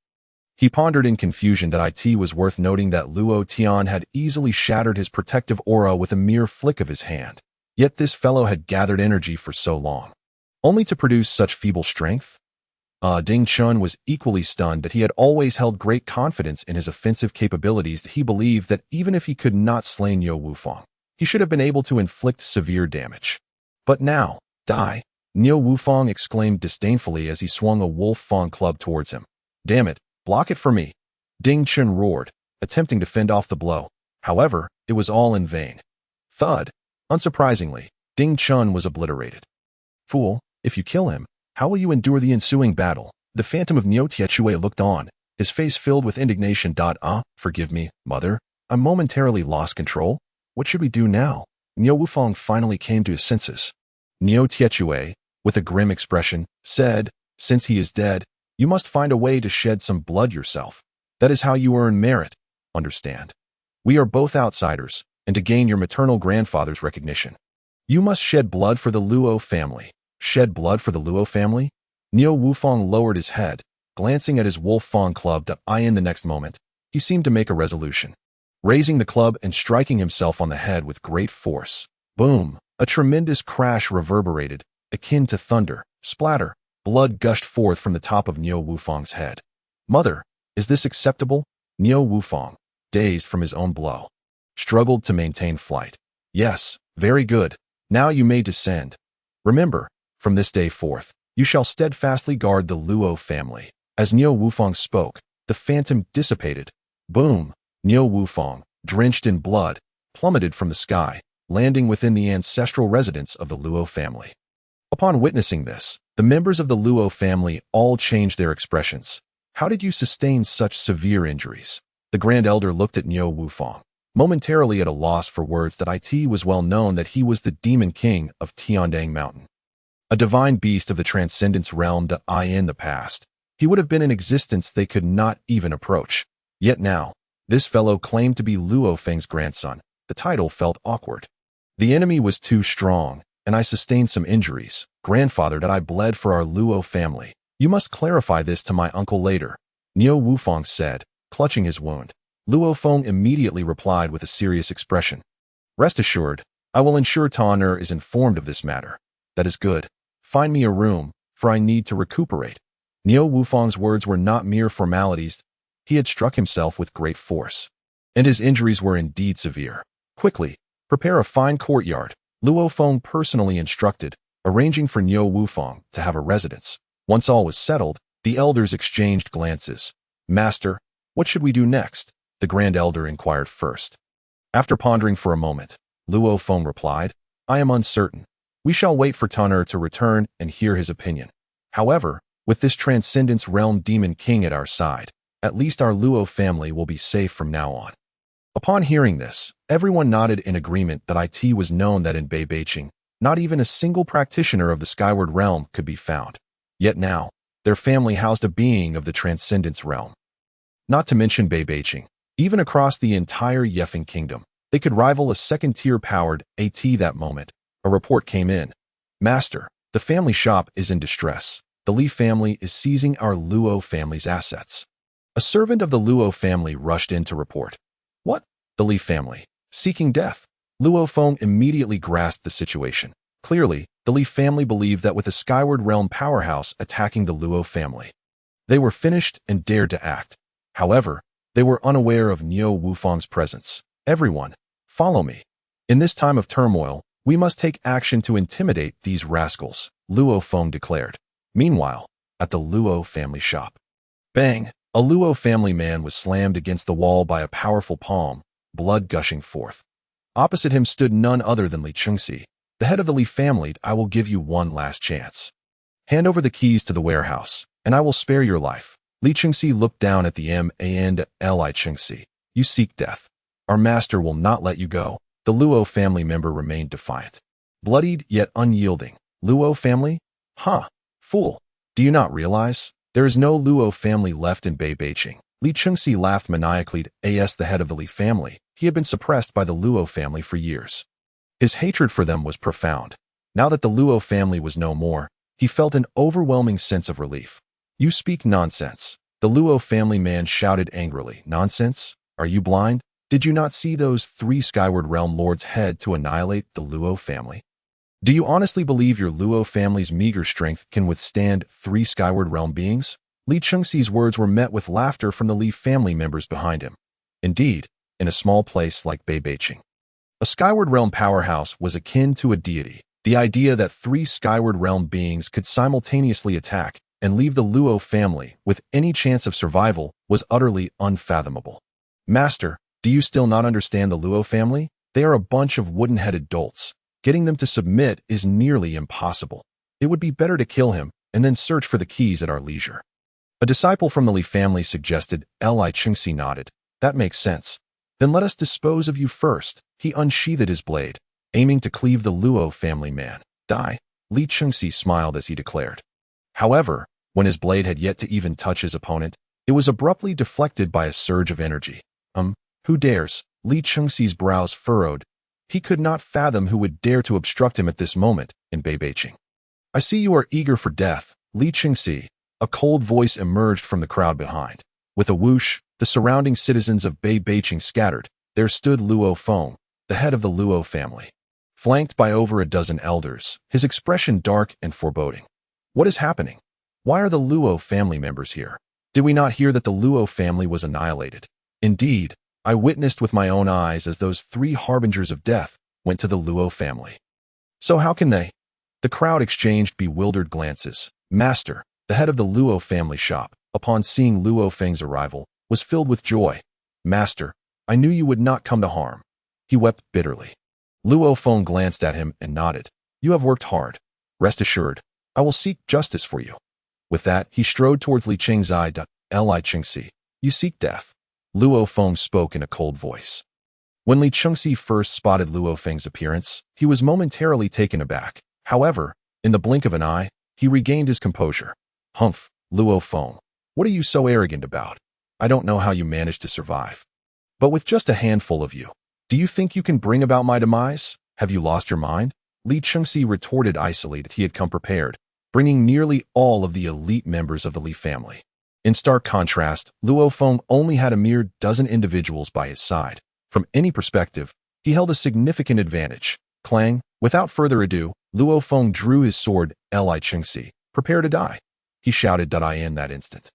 S1: He pondered in confusion. It was worth noting that Luo Tian had easily shattered his protective aura with a mere flick of his hand. Yet this fellow had gathered energy for so long, only to produce such feeble strength? Ding Chun was equally stunned that he had always held great confidence in his offensive capabilities. He believed that even if he could not slay Niu Wufang, he should have been able to inflict severe damage. But now, die! Niu Wufang exclaimed disdainfully as he swung a wolf fang club towards him. Damn it, block it for me! Ding Chun roared, attempting to fend off the blow. However, it was all in vain. Thud. Unsurprisingly, Ding Chun was obliterated. Fool, if you kill him, how will you endure the ensuing battle? The phantom of Luo Tian looked on, his face filled with indignation. Forgive me, mother. I momentarily lost control. What should we do now? Luo Wufang finally came to his senses. Luo Tian, with a grim expression, said, since he is dead, you must find a way to shed some blood yourself. That is how you earn merit. Understand? We are both outsiders, and to gain your maternal grandfather's recognition, you must shed blood for the Luo family. Shed blood for the Luo family? Luo Wufang lowered his head, glancing at his Wolf Fang club. In the next moment, he seemed to make a resolution. Raising the club and striking himself on the head with great force. Boom! A tremendous crash reverberated, akin to thunder. Splatter! Blood gushed forth from the top of Luo Wufang's head. Mother, is this acceptable? Luo Wufang, dazed from his own blow, struggled to maintain flight. Yes, very good. Now you may descend. Remember, from this day forth, you shall steadfastly guard the Luo family. As Luo Wufang spoke, the phantom dissipated. Boom! Luo Wufang, drenched in blood, plummeted from the sky, landing within the ancestral residence of the Luo family. Upon witnessing this, the members of the Luo family all changed their expressions. How did you sustain such severe injuries? The Grand Elder looked at Luo Wufang, momentarily at a loss for words. It was well known that he was the Demon King of Tiandang Mountain, a divine beast of the Transcendence realm. In the past, he would have been in existence they could not even approach. Yet now, this fellow claimed to be Luo Feng's grandson. The title felt awkward. The enemy was too strong, and I sustained some injuries. Grandfather, I bled for our Luo family. You must clarify this to my uncle later, Luo Wufang said, clutching his wound. Luo Feng immediately replied with a serious expression. Rest assured, I will ensure Tanner is informed of this matter. That is good. Find me a room, for I need to recuperate. Luo Wufang's words were not mere formalities. He had struck himself with great force, and his injuries were indeed severe. Quickly, prepare a fine courtyard, Luo Feng personally instructed, arranging for Luo Wufang to have a residence. Once all was settled, the elders exchanged glances. Master, what should we do next? The Grand Elder inquired first. After pondering for a moment, Luo Feng replied, I am uncertain. We shall wait for Tanner to return and hear his opinion. However, with this Transcendence Realm Demon King at our side, at least our Luo family will be safe from now on. Upon hearing this, everyone nodded in agreement. It was known that in Beibeiqing, not even a single practitioner of the Skyward Realm could be found. Yet now, their family housed a being of the Transcendence Realm. Not to mention Beibeiqing, even across the entire Yefeng Kingdom, they could rival a second-tier powered AT. That moment, a report came in. Master, the family shop is in distress. The Li family is seizing our Luo family's assets. A servant of the Luo family rushed in to report. What? The Li family? Seeking death? Luo Feng immediately grasped the situation. Clearly, the Li family believed that with the Skyward Realm powerhouse attacking the Luo family, they were finished and dared to act. However, they were unaware of Luo Wufang's presence. Everyone, follow me. In this time of turmoil, we must take action to intimidate these rascals, Luo Feng declared. Meanwhile, at the Luo family shop. Bang! A Luo family man was slammed against the wall by a powerful palm, blood gushing forth. Opposite him stood none other than Li Chengxi, the head of the Li family. I will give you one last chance. Hand over the keys to the warehouse, and I will spare your life. Li Chengxi looked down at the man. Li Chengxi, you seek death. Our master will not let you go. The Luo family member remained defiant. Bloodied yet unyielding. Luo family? Huh. Fool. Do you not realize? There is no Luo family left in Beibeiqing. Li Chengxi laughed maniacally. As the head of the Li family, he had been suppressed by the Luo family for years. His hatred for them was profound. Now that the Luo family was no more, he felt an overwhelming sense of relief. You speak nonsense. The Luo family man shouted angrily. Nonsense? Are you blind? Did you not see those 3 Skyward Realm lords head to annihilate the Luo family? Do you honestly believe your Luo family's meager strength can withstand 3 Skyward Realm beings? Li Chengxi's words were met with laughter from the Li family members behind him. Indeed, in a small place like Beibeiqing, a Skyward Realm powerhouse was akin to a deity. The idea that 3 Skyward Realm beings could simultaneously attack and leave the Luo family with any chance of survival was utterly unfathomable. Master, do Do you still not understand the Luo family? They are a bunch of wooden-headed dolts. Getting them to submit is nearly impossible. It would be better to kill him and then search for the keys at our leisure. A disciple from the Li family suggested. Li Chengxi nodded. That makes sense. Then let us dispose of you first. He unsheathed his blade, aiming to cleave the Luo family man. Die. Li Chengxi smiled as he declared. However, when his blade had yet to even touch his opponent, it was abruptly deflected by a surge of energy. Who dares? Li Chengxi's brows furrowed. He could not fathom who would dare to obstruct him at this moment in Beibeiqing. I see you are eager for death, Li Chengxi. A cold voice emerged from the crowd behind. With a whoosh, the surrounding citizens of Beibeiqing scattered. There stood Luo Feng, the head of the Luo family, flanked by over a dozen elders, his expression dark and foreboding. What is happening? Why are the Luo family members here? Did we not hear that the Luo family was annihilated? Indeed, I witnessed with my own eyes as those three harbingers of death went to the Luo family. So how can they? The crowd exchanged bewildered glances. Master, the head of the Luo family shop, upon seeing Luo Feng's arrival, was filled with joy. Master, I knew you would not come to harm. He wept bitterly. Luo Feng glanced at him and nodded. You have worked hard. Rest assured, I will seek justice for you. With that, he strode towards Li Chengzai. Li Chengxi, you seek death. Luo Feng spoke in a cold voice. When Li Chengxi first spotted Luo Feng's appearance, he was momentarily taken aback. However, in the blink of an eye, he regained his composure. Humph, Luo Feng, what are you so arrogant about? I don't know how you managed to survive. But with just a handful of you, do you think you can bring about my demise? Have you lost your mind? Li Chengxi retorted icily that he had come prepared, bringing nearly all of the elite members of the Li family. In stark contrast, Luo Feng only had a mere dozen individuals by his side. From any perspective, he held a significant advantage. Clang, without further ado, Luo Feng drew his sword. Li Chengxi, prepare to die. He shouted. In that instant,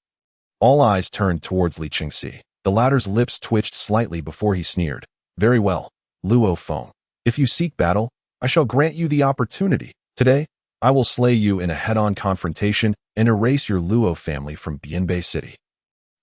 S1: all eyes turned towards Li Chengxi. The latter's lips twitched slightly before he sneered. Very well, Luo Feng. If you seek battle, I shall grant you the opportunity. Today, I will slay you in a head-on confrontation and erase your Luo family from Bianbei City.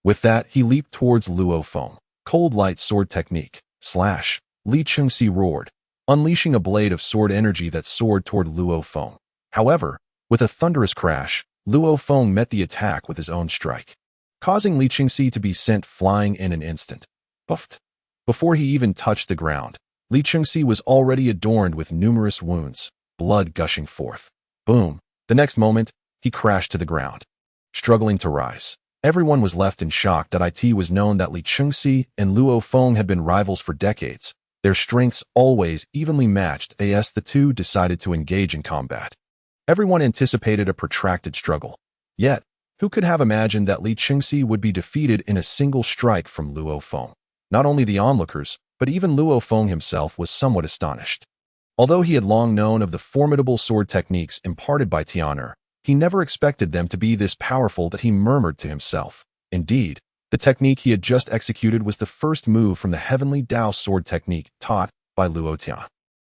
S1: With that, he leaped towards Luo Feng. Cold light sword technique. Slash. Li Chengxi roared, unleashing a blade of sword energy that soared toward Luo Feng. However, with a thunderous crash, Luo Feng met the attack with his own strike, causing Li Chengxi to be sent flying in an instant. Buffed. Before he even touched the ground, Li Chengxi was already adorned with numerous wounds, blood gushing forth. Boom. The next moment, he crashed to the ground, struggling to rise. Everyone was left in shock. It was known that Li Chengxi and Luo Feng had been rivals for decades, their strengths always evenly matched. As the two decided to engage in combat, everyone anticipated a protracted struggle. Yet, who could have imagined that Li Chengxi would be defeated in a single strike from Luo Feng? Not only the onlookers, but even Luo Feng himself was somewhat astonished. Although he had long known of the formidable sword techniques imparted by Tian, he never expected them to be this powerful. That he murmured to himself. Indeed, the technique he had just executed was the first move from the Heavenly Dao sword technique taught by Luo Tian.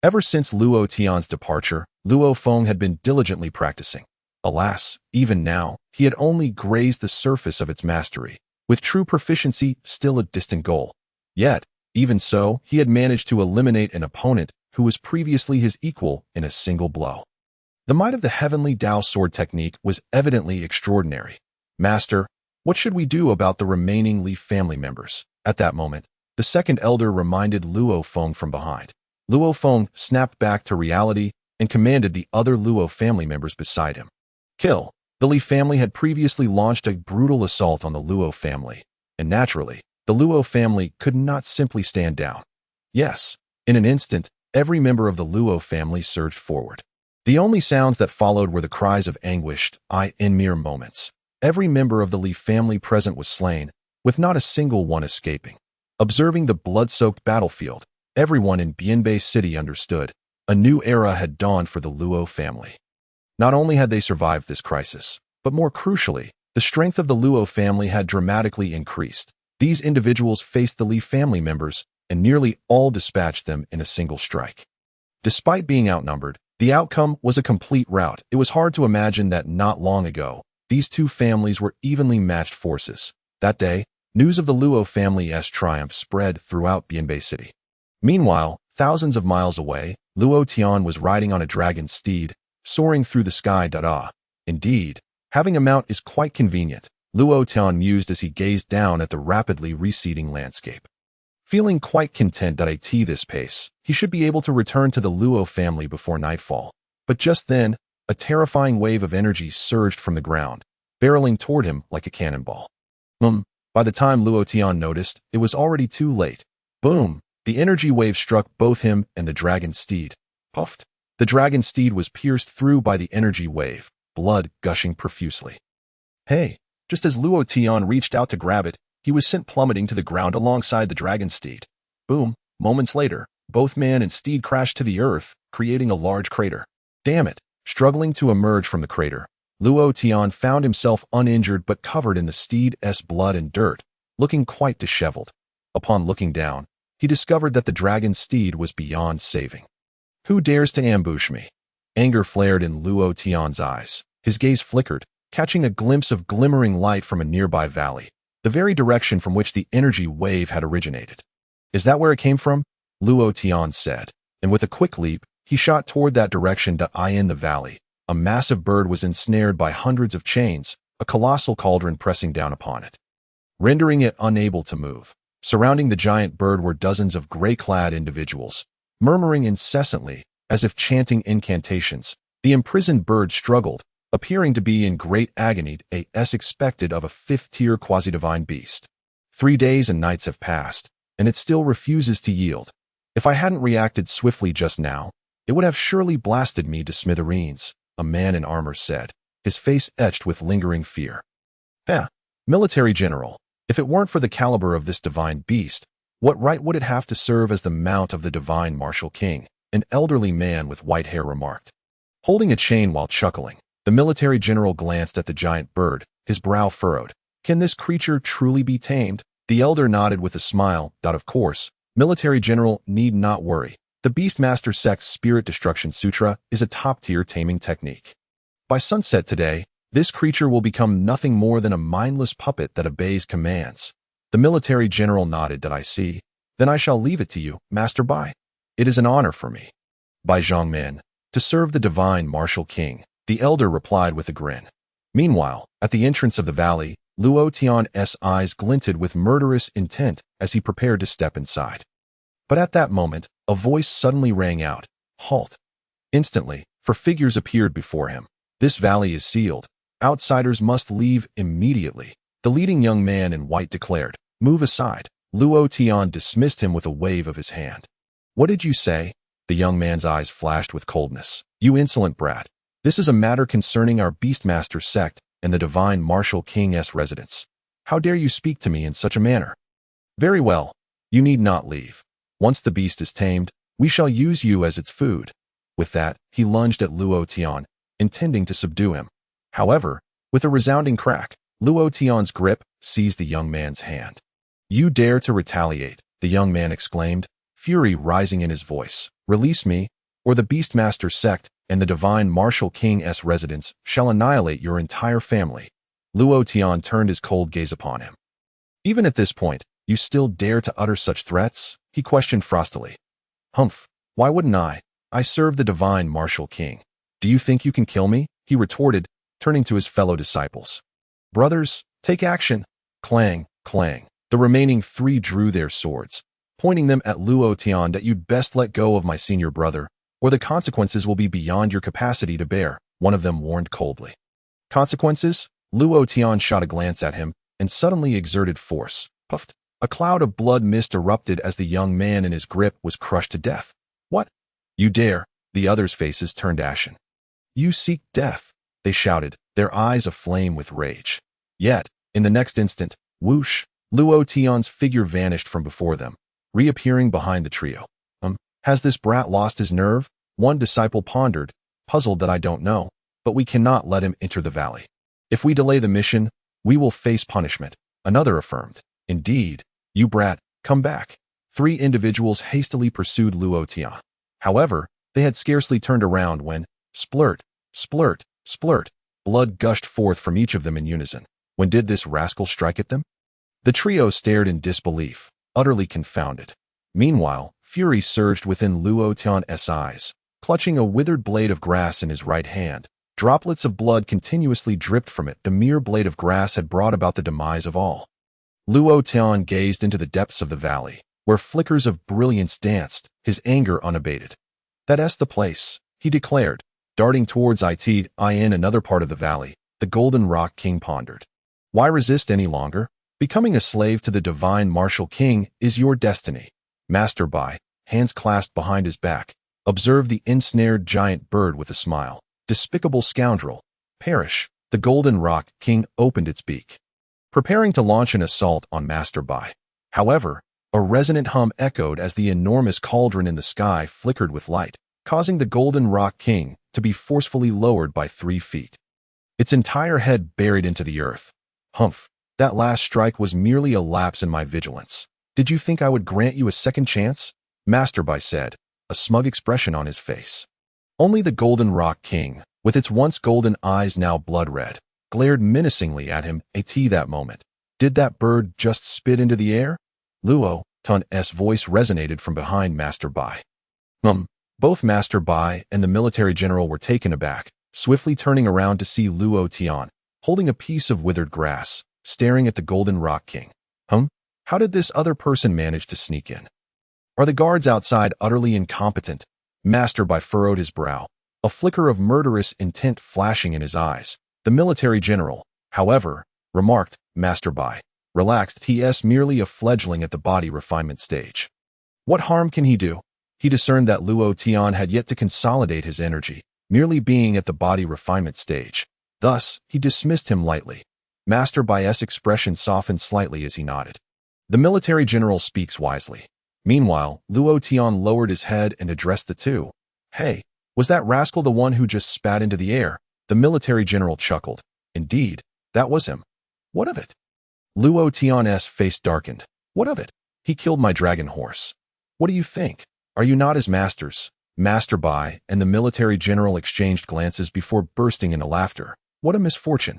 S1: Ever since Luo Tian's departure, Luo Feng had been diligently practicing. Alas, even now, he had only grazed the surface of its mastery, with true proficiency still a distant goal. Yet, even so, he had managed to eliminate an opponent who was previously his equal in a single blow. The might of the Heavenly Dao sword technique was evidently extraordinary. Master, what should we do about the remaining Li family members? At that moment, the second elder reminded Luo Feng from behind. Luo Feng snapped back to reality and commanded the other Luo family members beside him. Kill. The Li family had previously launched a brutal assault on the Luo family, and naturally, the Luo family could not simply stand down. Yes, in an instant, every member of the Luo family surged forward. The only sounds that followed were the cries of anguished, in mere moments. Every member of the Li family present was slain, with not a single one escaping. Observing the blood-soaked battlefield, everyone in Bianbei City understood. A new era had dawned for the Luo family. Not only had they survived this crisis, but more crucially, the strength of the Luo family had dramatically increased. These individuals faced the Li family members, and nearly all dispatched them in a single strike. Despite being outnumbered, the outcome was a complete rout. It was hard to imagine that not long ago, these two families were evenly matched forces. That day, News of the Luo family's triumph spread throughout Bianbei City. Meanwhile, thousands of miles away, Luo Tian was riding on a dragon steed, soaring through the sky. Indeed, having a mount is quite convenient, Luo Tian mused as he gazed down at the rapidly receding landscape. Feeling quite content at this pace, he should be able to return to the Luo family before nightfall. But just then, a terrifying wave of energy surged from the ground, barreling toward him like a cannonball. By the time Luo Tian noticed, it was already too late. Boom! The energy wave struck both him and the dragon steed. Puffed! The dragon steed was pierced through by the energy wave, blood gushing profusely. Hey! Just as Luo Tian reached out to grab it, he was sent plummeting to the ground alongside the dragon steed. Boom! Moments later, both man and steed crashed to the earth, creating a large crater. Damn it! Struggling to emerge from the crater, Luo Tian found himself uninjured but covered in the steed's blood and dirt, looking quite disheveled. Upon looking down, he discovered that the dragon steed was beyond saving. Who dares to ambush me? Anger flared in Luo Tian's eyes. His gaze flickered, catching a glimpse of glimmering light from a nearby valley, the very direction from which the energy wave had originated. Is that where it came from? Luo Tian said, and with a quick leap, he shot toward that direction. In the valley, a massive bird was ensnared by hundreds of chains, a colossal cauldron pressing down upon it, rendering it unable to move. Surrounding the giant bird were dozens of gray-clad individuals, murmuring incessantly, as if chanting incantations. The imprisoned bird struggled, appearing to be in great agony, as expected of a fifth-tier quasi-divine beast. 3 days and nights have passed, and it still refuses to yield. If I hadn't reacted swiftly just now, it would have surely blasted me to smithereens, a man in armor said, his face etched with lingering fear. Military general, if it weren't for the caliber of this divine beast, what right would it have to serve as the mount of the divine martial king? An elderly man with white hair remarked. Holding a chain while chuckling, the military general glanced at the giant bird, his brow furrowed. Can this creature truly be tamed? The elder nodded with a smile. Of course, military general need not worry. The Beastmaster Sect's Spirit Destruction Sutra is a top-tier taming technique. By sunset today, this creature will become nothing more than a mindless puppet that obeys commands. The military general nodded. I see. Then I shall leave it to you, Master Bai. It is an honor for me, Bai Zhongmin, to serve the divine martial king, the elder replied with a grin. Meanwhile, at the entrance of the valley, Luo Tian's eyes glinted with murderous intent as he prepared to step inside. But at that moment, a voice suddenly rang out. Halt! Instantly, 4 figures appeared before him. This valley is sealed. Outsiders must leave immediately. The leading young man in white declared. Move aside. Luo Tian dismissed him with a wave of his hand. What did you say? The young man's eyes flashed with coldness. You insolent brat. This is a matter concerning our Beastmaster sect and the divine martial king's residence. How dare you speak to me in such a manner? Very well. You need not leave. Once the beast is tamed, we shall use you as its food. With that, he lunged at Luo Tian, intending to subdue him. However, with a resounding crack, Luo Tian's grip seized the young man's hand. You dare to retaliate, the young man exclaimed, fury rising in his voice. Release me, or the Beastmaster sect and the divine martial king's residence shall annihilate your entire family. Luo Tian turned his cold gaze upon him. Even at this point, you still dare to utter such threats? He questioned frostily. Humph, why wouldn't I? I serve the divine martial king. Do you think you can kill me? He retorted, turning to his fellow disciples. Brothers, take action. Clang, clang. The remaining 3 drew their swords, pointing them at Luo Tian. That you'd best let go of my senior brother, or the consequences will be beyond your capacity to bear, one of them warned coldly. Consequences? Luo Tian shot a glance at him, and suddenly exerted force. Puffed. A cloud of blood mist erupted as the young man in his grip was crushed to death. What? You dare? The others' faces turned ashen. You seek death, they shouted, their eyes aflame with rage. Yet, in the next instant, whoosh, Luo Tian's figure vanished from before them, reappearing behind the trio. Has this brat lost his nerve? One disciple pondered, puzzled. That I don't know, but we cannot let him enter the valley. If we delay the mission, we will face punishment, another affirmed. Indeed, you brat, come back. 3 individuals hastily pursued Luo Tian. However, they had scarcely turned around when, splurt, splurt, splurt, blood gushed forth from each of them in unison. When did this rascal strike at them? The trio stared in disbelief, utterly confounded. Meanwhile, fury surged within Luo Tian's eyes. Clutching a withered blade of grass in his right hand, droplets of blood continuously dripped from it. The mere blade of grass had brought about the demise of all. Luo Tian gazed into the depths of the valley, where flickers of brilliance danced, his anger unabated. "That's the place," he declared, darting towards it. In another part of the valley, the Golden Rock King pondered. "Why resist any longer? Becoming a slave to the divine martial king is your destiny." Master Bai, hands clasped behind his back, observed the ensnared giant bird with a smile. "Despicable scoundrel! Perish!" The Golden Rock King opened its beak, preparing to launch an assault on Master Bai. However, a resonant hum echoed as the enormous cauldron in the sky flickered with light, causing the Golden Rock King to be forcefully lowered by 3 feet. Its entire head buried into the earth. "Humph, that last strike was merely a lapse in my vigilance. Did you think I would grant you a second chance?" Master Bai said, a smug expression on his face. Only the Golden Rock King, with its once golden eyes now blood-red, glared menacingly at him. That moment. Did that bird just spit into the air? Luo Tian's voice resonated from behind Master Bai. Both Master Bai and the military general were taken aback, swiftly turning around to see Luo Tian, holding a piece of withered grass, staring at the Golden Rock King. How did this other person manage to sneak in? Are the guards outside utterly incompetent? Master Bai furrowed his brow, a flicker of murderous intent flashing in his eyes. The military general, however, remarked, "Master Bai, relaxed. He's merely a fledgling at the body refinement stage. What harm can he do?" He discerned that Luo Tian had yet to consolidate his energy, merely being at the body refinement stage. Thus, he dismissed him lightly. Master Bai's expression softened slightly as he nodded. The military general speaks wisely. Meanwhile, Luo Tian lowered his head and addressed the two. "Hey, was that rascal the one who just spat into the air?" The military general chuckled. "Indeed, that was him." "What of it?" Luo Tian's face darkened. "What of it? He killed my dragon horse. What do you think? Are you not his masters?" Master Bai and the military general exchanged glances before bursting into laughter. "What a misfortune."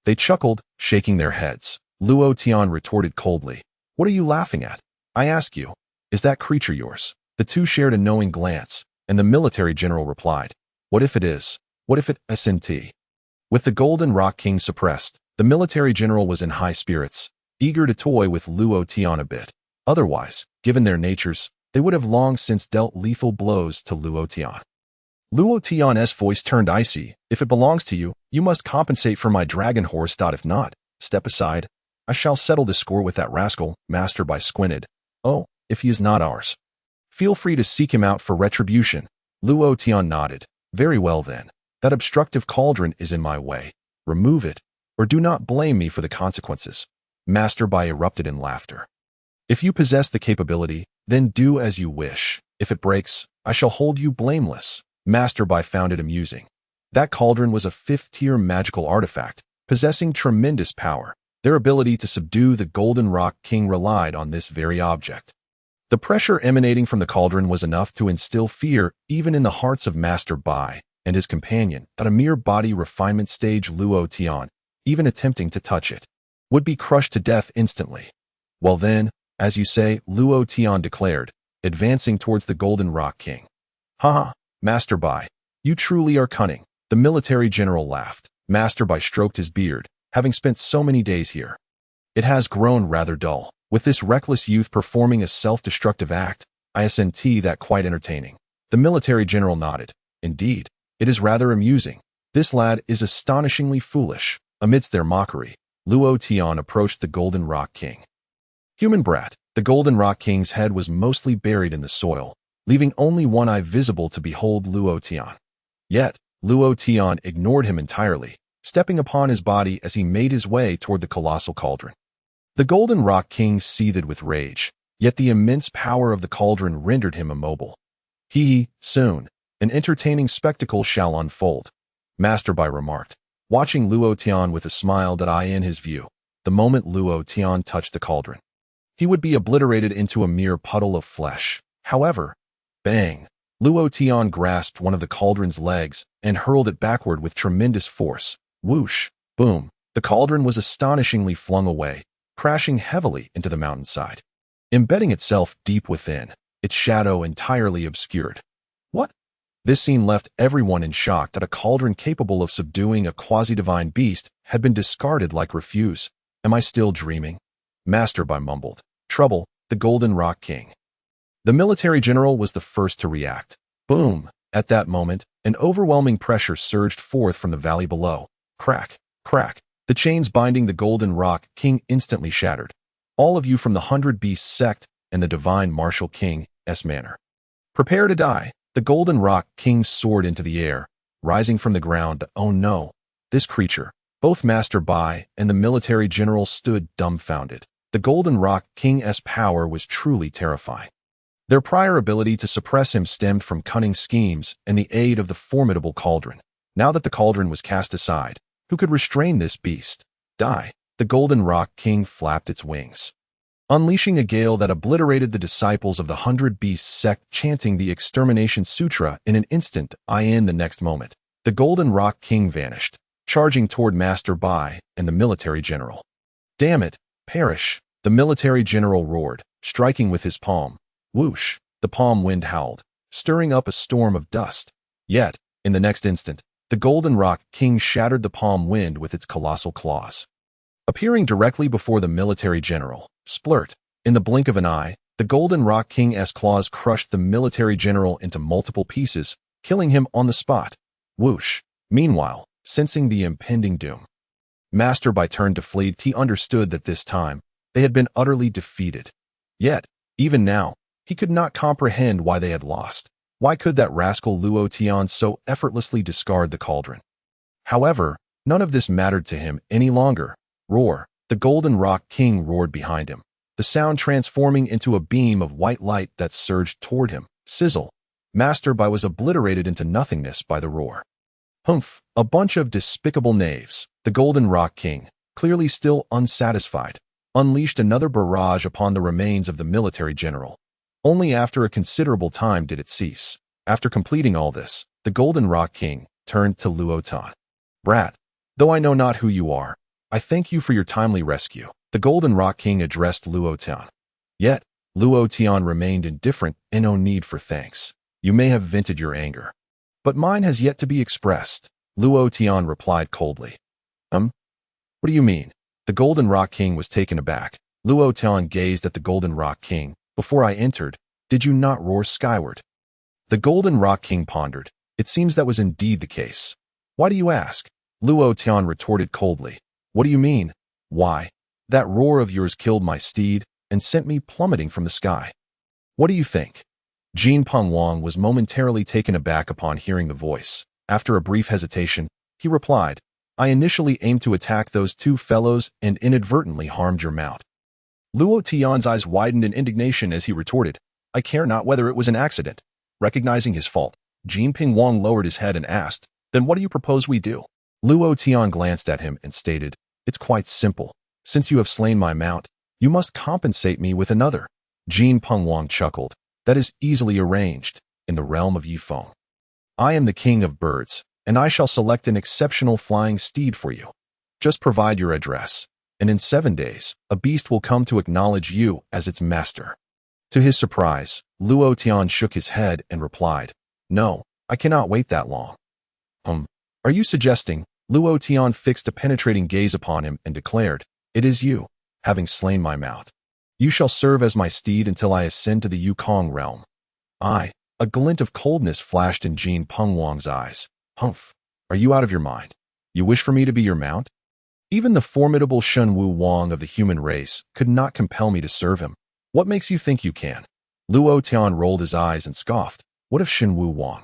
S1: They chuckled, shaking their heads. Luo Tian retorted coldly. "What are you laughing at? I ask you, is that creature yours?" The two shared a knowing glance, and the military general replied, "What if it is? What if it isn't?" With the Golden Rock King suppressed, the military general was in high spirits, eager to toy with Luo Tian a bit. Otherwise, given their natures, they would have long since dealt lethal blows to Luo Tian. Luo Tian's voice turned icy. "If it belongs to you, you must compensate for my dragon horse. If not, step aside. I shall settle the score with that rascal." Master Bai squinted. "Oh, if he is not ours, feel free to seek him out for retribution." Luo Tian nodded. "Very well then. That obstructive cauldron is in my way. Remove it, or do not blame me for the consequences." Master Bai erupted in laughter. "If you possess the capability, then do as you wish. If it breaks, I shall hold you blameless." Master Bai found it amusing. That cauldron was a 5th-tier magical artifact, possessing tremendous power. Their ability to subdue the Golden Rock King relied on this very object. The pressure emanating from the cauldron was enough to instill fear even in the hearts of Master Bai and his companion. At a mere body refinement stage, Luo Tian, even attempting to touch it, would be crushed to death instantly. "Well then, as you say," Luo Tian declared, advancing towards the Golden Rock King. "Ha, Master Bai, you truly are cunning." The military general laughed. Master Bai stroked his beard, having spent so many days here. "It has grown rather dull. With this reckless youth performing a self-destructive act, isn't that quite entertaining?" The military general nodded. "Indeed, it is rather amusing. This lad is astonishingly foolish." Amidst their mockery, Luo Tian approached the Golden Rock King. "Human brat." The Golden Rock King's head was mostly buried in the soil, leaving only one eye visible to behold Luo Tian. Yet, Luo Tian ignored him entirely, stepping upon his body as he made his way toward the colossal cauldron. The Golden Rock King seethed with rage, yet the immense power of the cauldron rendered him immobile. Soon, an entertaining spectacle shall unfold," Master Bai remarked, watching Luo Tian with a smile. In his view, the moment Luo Tian touched the cauldron, he would be obliterated into a mere puddle of flesh. However, bang! Luo Tian grasped one of the cauldron's legs and hurled it backward with tremendous force. Whoosh! Boom! The cauldron was astonishingly flung away, crashing heavily into the mountainside, embedding itself deep within, its shadow entirely obscured. What? This scene left everyone in shock that a cauldron capable of subduing a quasi-divine beast had been discarded like refuse. Am I still dreaming? Master Bai mumbled. Trouble, the Golden Rock King. The military general was the first to react. Boom! At that moment, an overwhelming pressure surged forth from the valley below. Crack, crack. The chains binding the Golden Rock King instantly shattered. All of you from the 100 Beast sect and the Divine Martial King's manor. Prepare to die. The Golden Rock King soared into the air, rising from the ground. Oh no! This creature, both Master Bai and the military general stood dumbfounded. The Golden Rock King's power was truly terrifying. Their prior ability to suppress him stemmed from cunning schemes and the aid of the formidable cauldron. Now that the cauldron was cast aside, who could restrain this beast? Die! The Golden Rock King flapped its wings, unleashing a gale that obliterated the disciples of the 100 Beast sect chanting the Extermination Sutra in an instant. In the next moment, the Golden Rock King vanished, charging toward Master Bai and the military general. Damn it! Perish! The military general roared, striking with his palm. Whoosh! The palm wind howled, stirring up a storm of dust. Yet, in the next instant, the Golden Rock King shattered the palm wind with its colossal claws. Appearing directly before the military general, splurt, in the blink of an eye, the Golden Rock King's claws crushed the military general into multiple pieces, killing him on the spot. Whoosh! Meanwhile, sensing the impending doom, Master Bai turned to flee. He understood that this time, they had been utterly defeated. Yet, even now, he could not comprehend why they had lost. Why could that rascal Luo Tian so effortlessly discard the cauldron? However, none of this mattered to him any longer. Roar! The Golden Rock King roared behind him, the sound transforming into a beam of white light that surged toward him. Sizzle! Master Bai was obliterated into nothingness by the roar. Humph! A bunch of despicable knaves. The Golden Rock King, clearly still unsatisfied, unleashed another barrage upon the remains of the military general. Only after a considerable time did it cease. After completing all this, the Golden Rock King turned to Luo Tian. Brat, though I know not who you are, I thank you for your timely rescue. The Golden Rock King addressed Luo Tian. Yet, Luo Tian remained indifferent. No need for thanks. You may have vented your anger, but mine has yet to be expressed. Luo Tian replied coldly. What do you mean? The Golden Rock King was taken aback. Luo Tian gazed at the Golden Rock King. Before I entered, did you not roar skyward? The Golden Rock King pondered. It seems that was indeed the case. Why do you ask? Luo Tian retorted coldly. What do you mean? Why, that roar of yours killed my steed and sent me plummeting from the sky. What do you think? Jin Peng Wang was momentarily taken aback upon hearing the voice. After a brief hesitation, he replied, I initially aimed to attack those two fellows and inadvertently harmed your mount. Luo Tian's eyes widened in indignation as he retorted, I care not whether it was an accident. Recognizing his fault, Jin Peng Wang lowered his head and asked, Then what do you propose we do? Luo Tian glanced at him and stated, It's quite simple. Since you have slain my mount, you must compensate me with another. Jin Peng Wang chuckled. That is easily arranged, in the realm of Yifeng. I am the king of birds, and I shall select an exceptional flying steed for you. Just provide your address, and in 7 days, a beast will come to acknowledge you as its master. To his surprise, Luo Tian shook his head and replied, No, I cannot wait that long. Are you suggesting? Luo Tian fixed a penetrating gaze upon him and declared, It is you, having slain my mount. You shall serve as my steed until I ascend to the Yukong realm. A glint of coldness flashed in Jin Peng Wang's eyes. Humph, are you out of your mind? You wish for me to be your mount? Even the formidable Shen Wu Wang of the human race could not compel me to serve him. What makes you think you can? Luo Tian rolled his eyes and scoffed. What of Shen Wu Wang?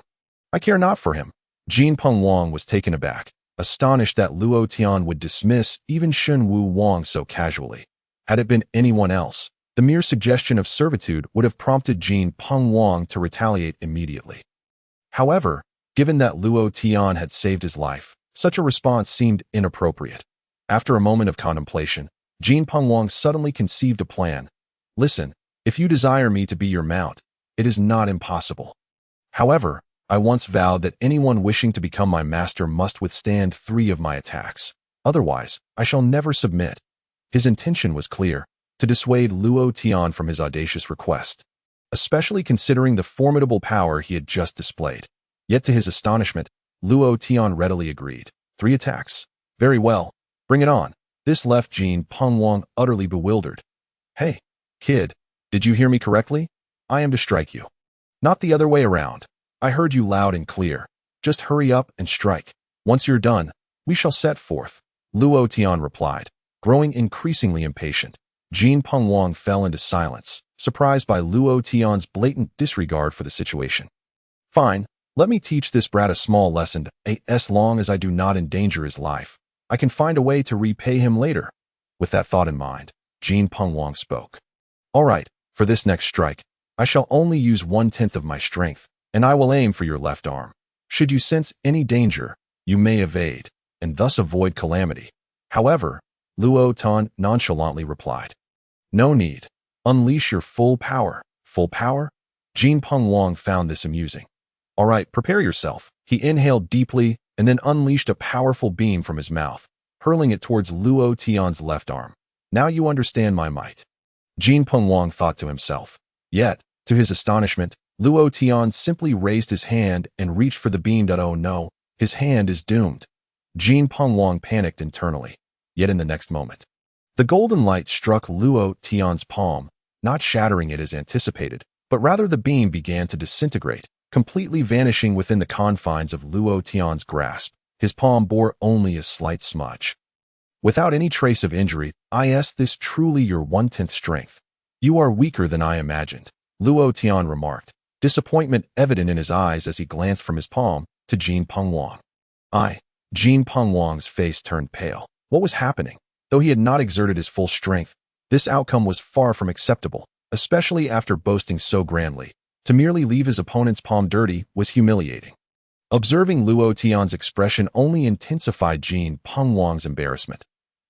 S1: I care not for him. Jin Peng Wang was taken aback, astonished that Luo Tian would dismiss even Shen Wu Wang so casually. Had it been anyone else, the mere suggestion of servitude would have prompted Jin Peng Wang to retaliate immediately. However, given that Luo Tian had saved his life, such a response seemed inappropriate. After a moment of contemplation, Jin Peng Wang suddenly conceived a plan. Listen, if you desire me to be your mount, it is not impossible. However, I once vowed that anyone wishing to become my master must withstand 3 of my attacks. Otherwise, I shall never submit. His intention was clear, to dissuade Luo Tian from his audacious request, especially considering the formidable power he had just displayed. Yet to his astonishment, Luo Tian readily agreed. 3 attacks. Very well. Bring it on. This left Jin Pengwang utterly bewildered. Hey, kid, did you hear me correctly? I am to strike you. Not the other way around. I heard you loud and clear. Just hurry up and strike. Once you're done, we shall set forth. Luo Tian replied, growing increasingly impatient. Jin Pengwang fell into silence, surprised by Luo Tian's blatant disregard for the situation. Fine, let me teach this brat a small lesson. As long as I do not endanger his life, I can find a way to repay him later. With that thought in mind, Jin Pengwang spoke. All right, for this next strike, I shall only use 1/10 of my strength, and I will aim for your left arm. Should you sense any danger, you may evade, and thus avoid calamity. However, Luo Tian nonchalantly replied, no need. Unleash your full power. Full power? Jin Pengwang found this amusing. All right, prepare yourself. He inhaled deeply and then unleashed a powerful beam from his mouth, hurling it towards Luo Tian's left arm. Now you understand my might. Jin Pengwang thought to himself. Yet, to his astonishment, Luo Tian simply raised his hand and reached for the beam. Oh no, his hand is doomed. Jin Pengwang panicked internally. Yet in the next moment, the golden light struck Luo Tian's palm, not shattering it as anticipated, but rather the beam began to disintegrate, completely vanishing within the confines of Luo Tian's grasp. His palm bore only a slight smudge. Without any trace of injury, is this truly your 1/10 strength? You are weaker than I imagined, Luo Tian remarked, disappointment evident in his eyes as he glanced from his palm to Jin Pengwang. Jin Pengwang's face turned pale. What was happening? Though he had not exerted his full strength, this outcome was far from acceptable, especially after boasting so grandly. To merely leave his opponent's palm dirty was humiliating. Observing Luo Tian's expression only intensified Jin Pengwang's embarrassment.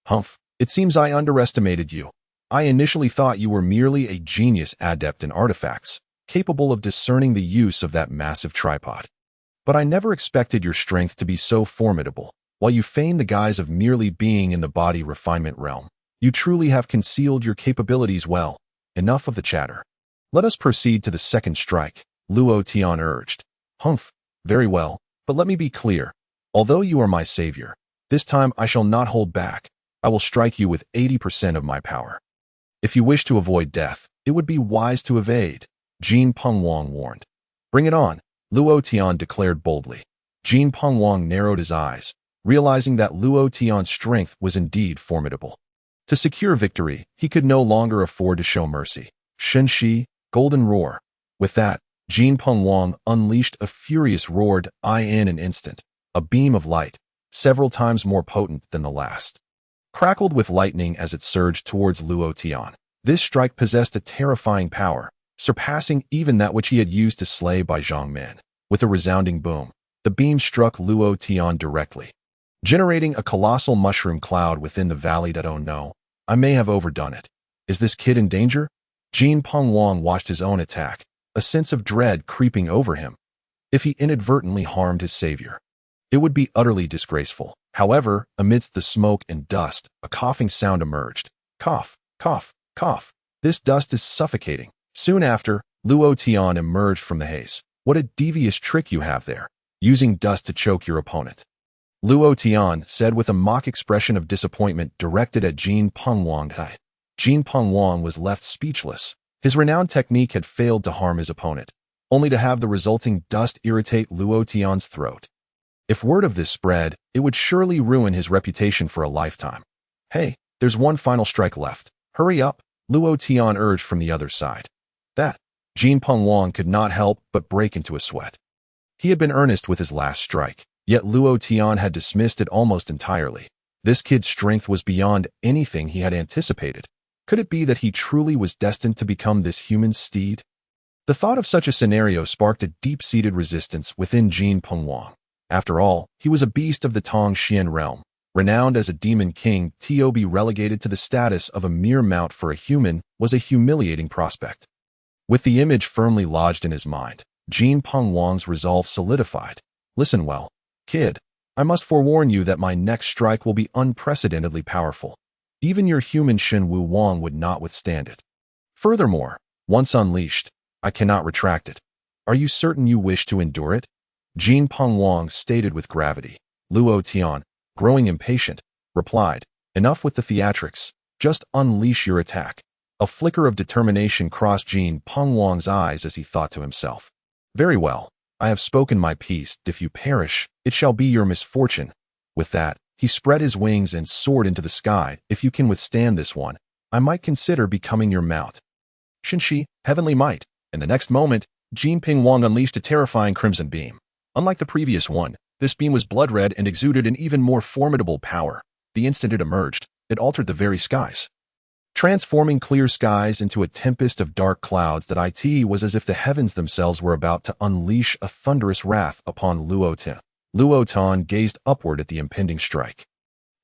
S1: Humph, it seems I underestimated you. I initially thought you were merely a genius adept in artifacts, capable of discerning the use of that massive tripod. But I never expected your strength to be so formidable. While you feign the guise of merely being in the body refinement realm, you truly have concealed your capabilities well. Enough of the chatter. Let us proceed to the second strike, Luo Tian urged. Humph, very well, but let me be clear. Although you are my savior, this time I shall not hold back. I will strike you with 80% of my power. If you wish to avoid death, it would be wise to evade, Jin Pengwang warned. Bring it on, Luo Tian declared boldly. Jin Pengwang narrowed his eyes, realizing that Luo Tian's strength was indeed formidable. To secure victory, he could no longer afford to show mercy. Shenshi, golden roar. With that, Jin Pengwang unleashed a furious roar in an instant, a beam of light, several times more potent than the last, crackled with lightning as it surged towards Luo Tian. This strike possessed a terrifying power, surpassing even that which he had used to slay Bai Zhongmin. With a resounding boom, the beam struck Luo Tian directly, generating a colossal mushroom cloud within the valley. Oh no, I may have overdone it. Is this kid in danger? Jin Pengwang watched his own attack, a sense of dread creeping over him. If he inadvertently harmed his savior, it would be utterly disgraceful. However, amidst the smoke and dust, a coughing sound emerged. Cough, cough, cough. This dust is suffocating. Soon after, Luo Tian emerged from the haze. What a devious trick you have there, using dust to choke your opponent. Luo Tian said with a mock expression of disappointment directed at Jin Pengwang. Jin Pengwang was left speechless. His renowned technique had failed to harm his opponent, only to have the resulting dust irritate Luo Tian's throat. If word of this spread, it would surely ruin his reputation for a lifetime. Hey, there's one final strike left. Hurry up, Luo Tian urged from the other side. That, Jin Pengwang could not help but break into a sweat. He had been earnest with his last strike, yet Luo Tian had dismissed it almost entirely. This kid's strength was beyond anything he had anticipated. Could it be that he truly was destined to become this human steed? The thought of such a scenario sparked a deep-seated resistance within Jin Pengwang. After all, he was a beast of the Tongxian realm, renowned as a demon king. To be relegated to the status of a mere mount for a human was a humiliating prospect. With the image firmly lodged in his mind, Jin Pengwang's resolve solidified. Listen well, kid. I must forewarn you that my next strike will be unprecedentedly powerful. Even your human Shen Wu Wang would not withstand it. Furthermore, once unleashed, I cannot retract it. Are you certain you wish to endure it? Jin Peng Wang stated with gravity. Luo Tian, growing impatient, replied, enough with the theatrics. Just unleash your attack. A flicker of determination crossed Jin Peng Wang's eyes as he thought to himself. Very well. I have spoken my piece. If you perish, it shall be your misfortune. With that, he spread his wings and soared into the sky. If you can withstand this one, I might consider becoming your mount. Shinshi, heavenly might. In the next moment, Jin Peng Wang unleashed a terrifying crimson beam. Unlike the previous one, this beam was blood-red and exuded an even more formidable power. The instant it emerged, it altered the very skies, transforming clear skies into a tempest of dark clouds. That it was as if the heavens themselves were about to unleash a thunderous wrath upon Luo Tian. Luo Tian gazed upward at the impending strike,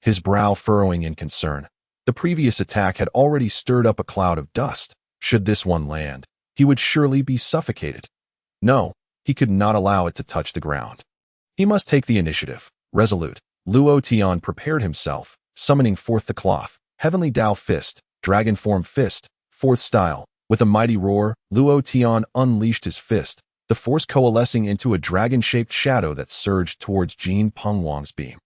S1: his brow furrowing in concern. The previous attack had already stirred up a cloud of dust. Should this one land, he would surely be suffocated. No, he could not allow it to touch the ground. He must take the initiative. Resolute, Luo Tian prepared himself, summoning forth the cloth, Heavenly Tao Fist, Dragon Form Fist, fourth style. With a mighty roar, Luo Tian unleashed his fist, the force coalescing into a dragon-shaped shadow that surged towards Jin Peng Wang's beam.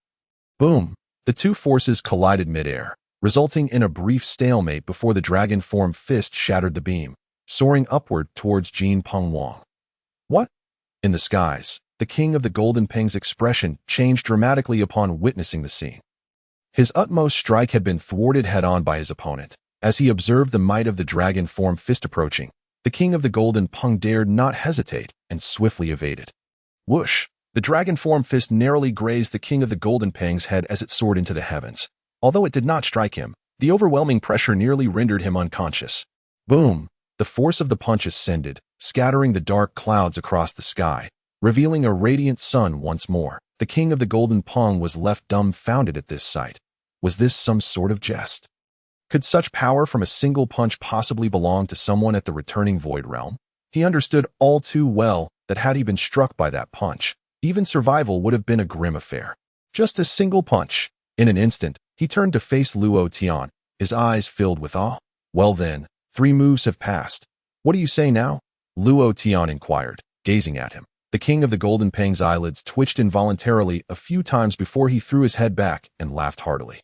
S1: Boom! The two forces collided mid-air, resulting in a brief stalemate before the dragon form fist shattered the beam, soaring upward towards Jin Peng Wang. What? In the skies, the king of the Golden Ping's expression changed dramatically upon witnessing the scene. His utmost strike had been thwarted head-on by his opponent. As he observed the might of the dragon form fist approaching, the king of the Golden Ping dared not hesitate and swiftly evaded. Whoosh! The dragon form fist narrowly grazed the king of the Golden Ping's head as it soared into the heavens. Although it did not strike him, the overwhelming pressure nearly rendered him unconscious. Boom! The force of the punch ascended, scattering the dark clouds across the sky, revealing a radiant sun once more. The king of the Golden Ping was left dumbfounded at this sight. Was this some sort of jest? Could such power from a single punch possibly belong to someone at the returning Void Realm? He understood all too well that had he been struck by that punch, even survival would have been a grim affair. Just a single punch. In an instant, he turned to face Luo Tian, his eyes filled with awe. Well then, 3 moves have passed. What do you say now? Luo Tian inquired, gazing at him. The king of the Golden Ping's eyelids twitched involuntarily a few times before he threw his head back and laughed heartily.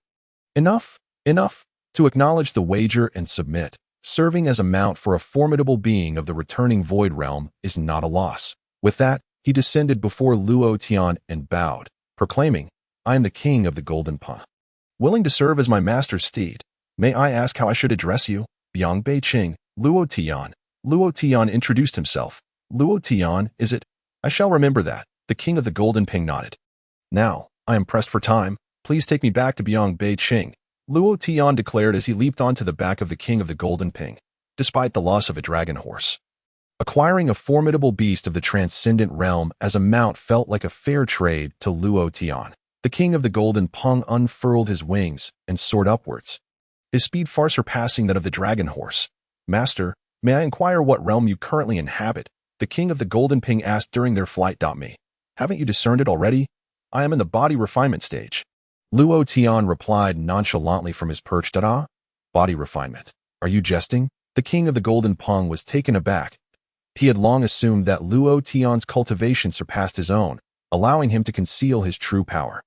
S1: Enough, enough. To acknowledge the wager and submit, serving as a mount for a formidable being of the returning Void Realm is not a loss. With that, he descended before Luo Tian and bowed, proclaiming, I am the king of the Golden Ping. Willing to serve as my master's steed. May I ask how I should address you? Biang Bei Qing, Luo Tian. Luo Tian introduced himself. Luo Tian, is it? I shall remember that. The king of the Golden Ping nodded. Now, I am pressed for time. Please take me back to Biang Bei Qing, Luo Tian declared as he leaped onto the back of the king of the Golden Ping, despite the loss of a dragon horse. Acquiring a formidable beast of the transcendent realm as a mount felt like a fair trade to Luo Tian. The king of the Golden Ping unfurled his wings and soared upwards, his speed far surpassing that of the dragon horse. Master, may I inquire what realm you currently inhabit? The king of the Golden Ping asked during their flight. Me. Haven't you discerned it already? I am in the body refinement stage. Luo Tian replied nonchalantly from his perch. Body refinement. Are you jesting? The king of the Golden Ping was taken aback. He had long assumed that Luo Tian's cultivation surpassed his own, allowing him to conceal his true power.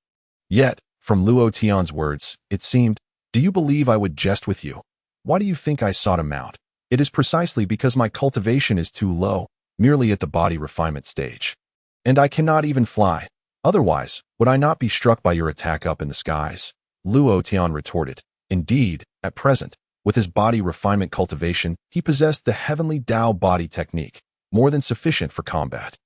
S1: Yet, from Luo Tian's words, it seemed, do you believe I would jest with you? Why do you think I sought a mount? It is precisely because my cultivation is too low, merely at the body refinement stage. And I cannot even fly. Otherwise, would I not be struck by your attack up in the skies? Luo Tian retorted. Indeed, at present, with his body refinement cultivation, he possessed the Heavenly Tao Body Technique, more than sufficient for combat.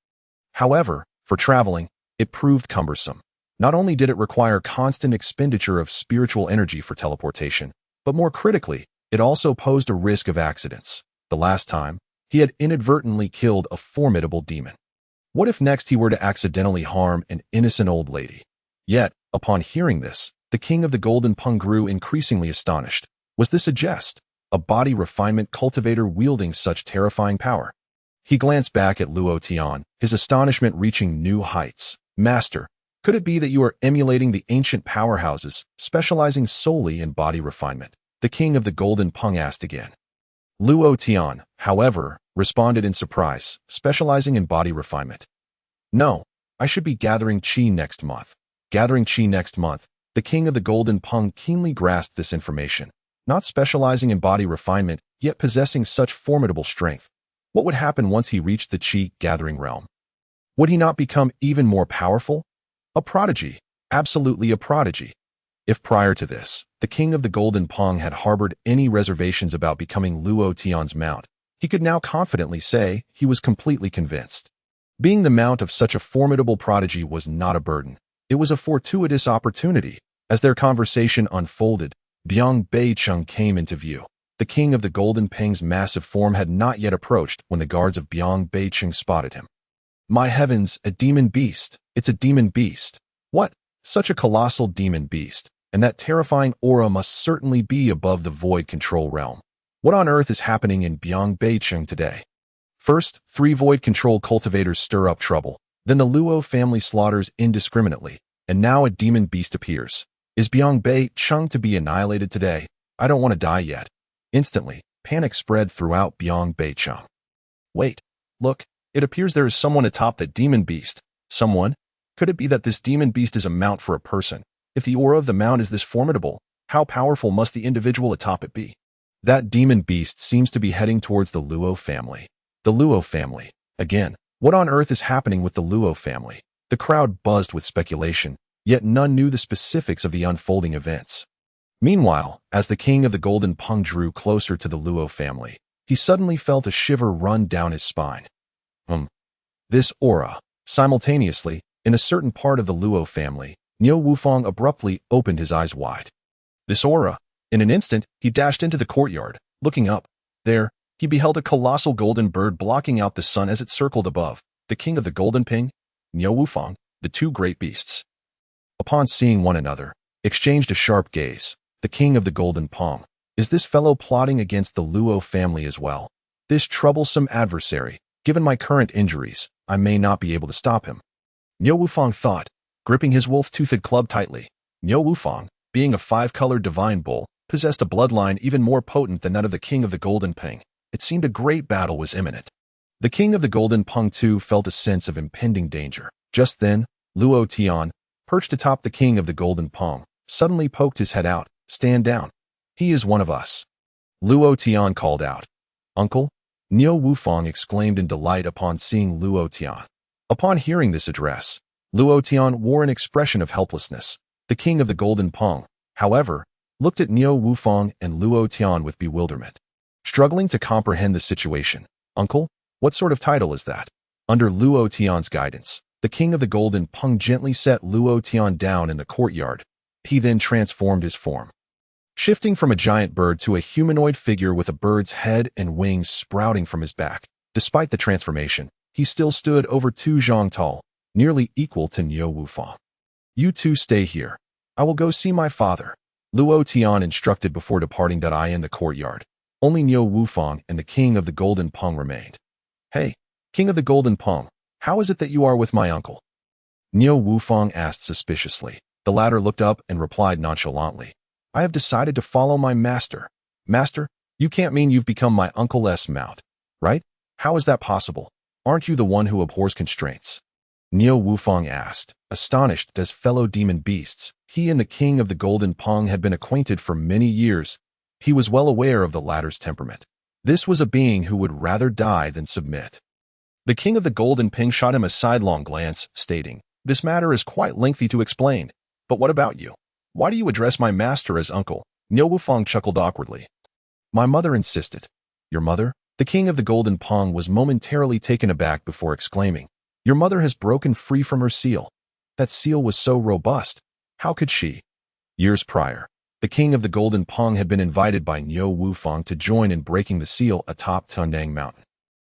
S1: However, for traveling, it proved cumbersome. Not only did it require constant expenditure of spiritual energy for teleportation, but more critically, it also posed a risk of accidents. The last time, he had inadvertently killed a formidable demon. What if next he were to accidentally harm an innocent old lady? Yet, upon hearing this, the king of the Golden Ping grew increasingly astonished. Was this a jest? A body refinement cultivator wielding such terrifying power? He glanced back at Luo Tian, his astonishment reaching new heights. Master, Could it be that you are emulating the ancient powerhouses, specializing solely in body refinement? The king of the golden pung asked again. Luo Tian, however, responded in surprise, specializing in body refinement. No, I should be gathering qi next month. Gathering qi next month. The king of the golden pung keenly grasped this information, not specializing in body refinement, yet possessing such formidable strength. What would happen once he reached the qi gathering realm? Would he not become even more powerful? A prodigy, absolutely a prodigy. If prior to this, the king of the golden pung had harbored any reservations about becoming Luo Tian's mount, he could now confidently say he was completely convinced. Being the mount of such a formidable prodigy was not a burden. It was a fortuitous opportunity. As their conversation unfolded, Biang Beicheng came into view. The king of the golden ping's massive form had not yet approached when the guards of Biang Beicheng spotted him. My heavens, a demon beast! It's a demon beast! What? Such a colossal demon beast, and that terrifying aura must certainly be above the void control realm. What on earth is happening in Biang Beicheng today? First, 3 void control cultivators stir up trouble, then the Luo family slaughters indiscriminately, and now a demon beast appears. Is Biang Beicheng to be annihilated today? I don't want to die yet. Instantly, panic spread throughout Biang Beicheng. Wait, look, it appears there is someone atop that demon beast. Someone? Could it be that this demon beast is a mount for a person? If the aura of the mount is this formidable, how powerful must the individual atop it be? That demon beast seems to be heading towards the Luo family. The Luo family. Again, what on earth is happening with the Luo family? The crowd buzzed with speculation, yet none knew the specifics of the unfolding events. Meanwhile, as the king of the golden pung drew closer to the Luo family, he suddenly felt a shiver run down his spine. This aura. Simultaneously, in a certain part of the Luo family, Niu Wufang abruptly opened his eyes wide. This aura. In an instant, he dashed into the courtyard. Looking up, there, he beheld a colossal golden bird blocking out the sun as it circled above. The king of the golden ping, Niu Wufang, the 2 great beasts. Upon seeing one another, exchanged a sharp gaze. The king of the golden pung. Is this fellow plotting against the Luo family as well? This troublesome adversary. Given my current injuries, I may not be able to stop him. Niu Wufang thought, gripping his wolf-toothed club tightly. Niu Wufang, being a 5-colored divine bull, possessed a bloodline even more potent than that of the king of the golden ping. It seemed a great battle was imminent. The king of the golden pung too felt a sense of impending danger. Just then, Luo Tian, perched atop the king of the golden pung, suddenly poked his head out. Stand down. He is one of us. Luo Tian called out. Uncle? Niu Wufang exclaimed in delight upon seeing Luo Tian. Upon hearing this address, Luo Tian wore an expression of helplessness. The king of the golden pung, however, looked at Niu Wufang and Luo Tian with bewilderment, struggling to comprehend the situation. Uncle? What sort of title is that? Under Luo Tian's guidance, the king of the golden pung gently set Luo Tian down in the courtyard. He then transformed his form, shifting from a giant bird to a humanoid figure with a bird's head and wings sprouting from his back. Despite the transformation, he still stood over 2 zhang tall, nearly equal to Niu Wufang. You 2 stay here. I will go see my father, Luo Tian instructed before departing. I in the courtyard. Only Niu Wufang and the king of the golden pung remained. Hey, king of the golden pung, how is it that you are with my uncle? Niu Wufang asked suspiciously. The latter looked up and replied nonchalantly. I have decided to follow my master. Master, you can't mean you've become my uncle's mount, right? How is that possible? Aren't you the one who abhors constraints? Niu Wufang asked, astonished as fellow demon beasts. He and the king of the golden pung had been acquainted for many years. He was well aware of the latter's temperament. This was a being who would rather die than submit. The king of the golden ping shot him a sidelong glance, stating, This matter is quite lengthy to explain. But what about you? Why do you address my master as uncle? Niu Wufang chuckled awkwardly. My mother insisted. Your mother? The king of the golden pung was momentarily taken aback before exclaiming, Your mother has broken free from her seal. That seal was so robust. How could she? Years prior, the king of the golden pung had been invited by Niu Wufang to join in breaking the seal atop Tundang Mountain.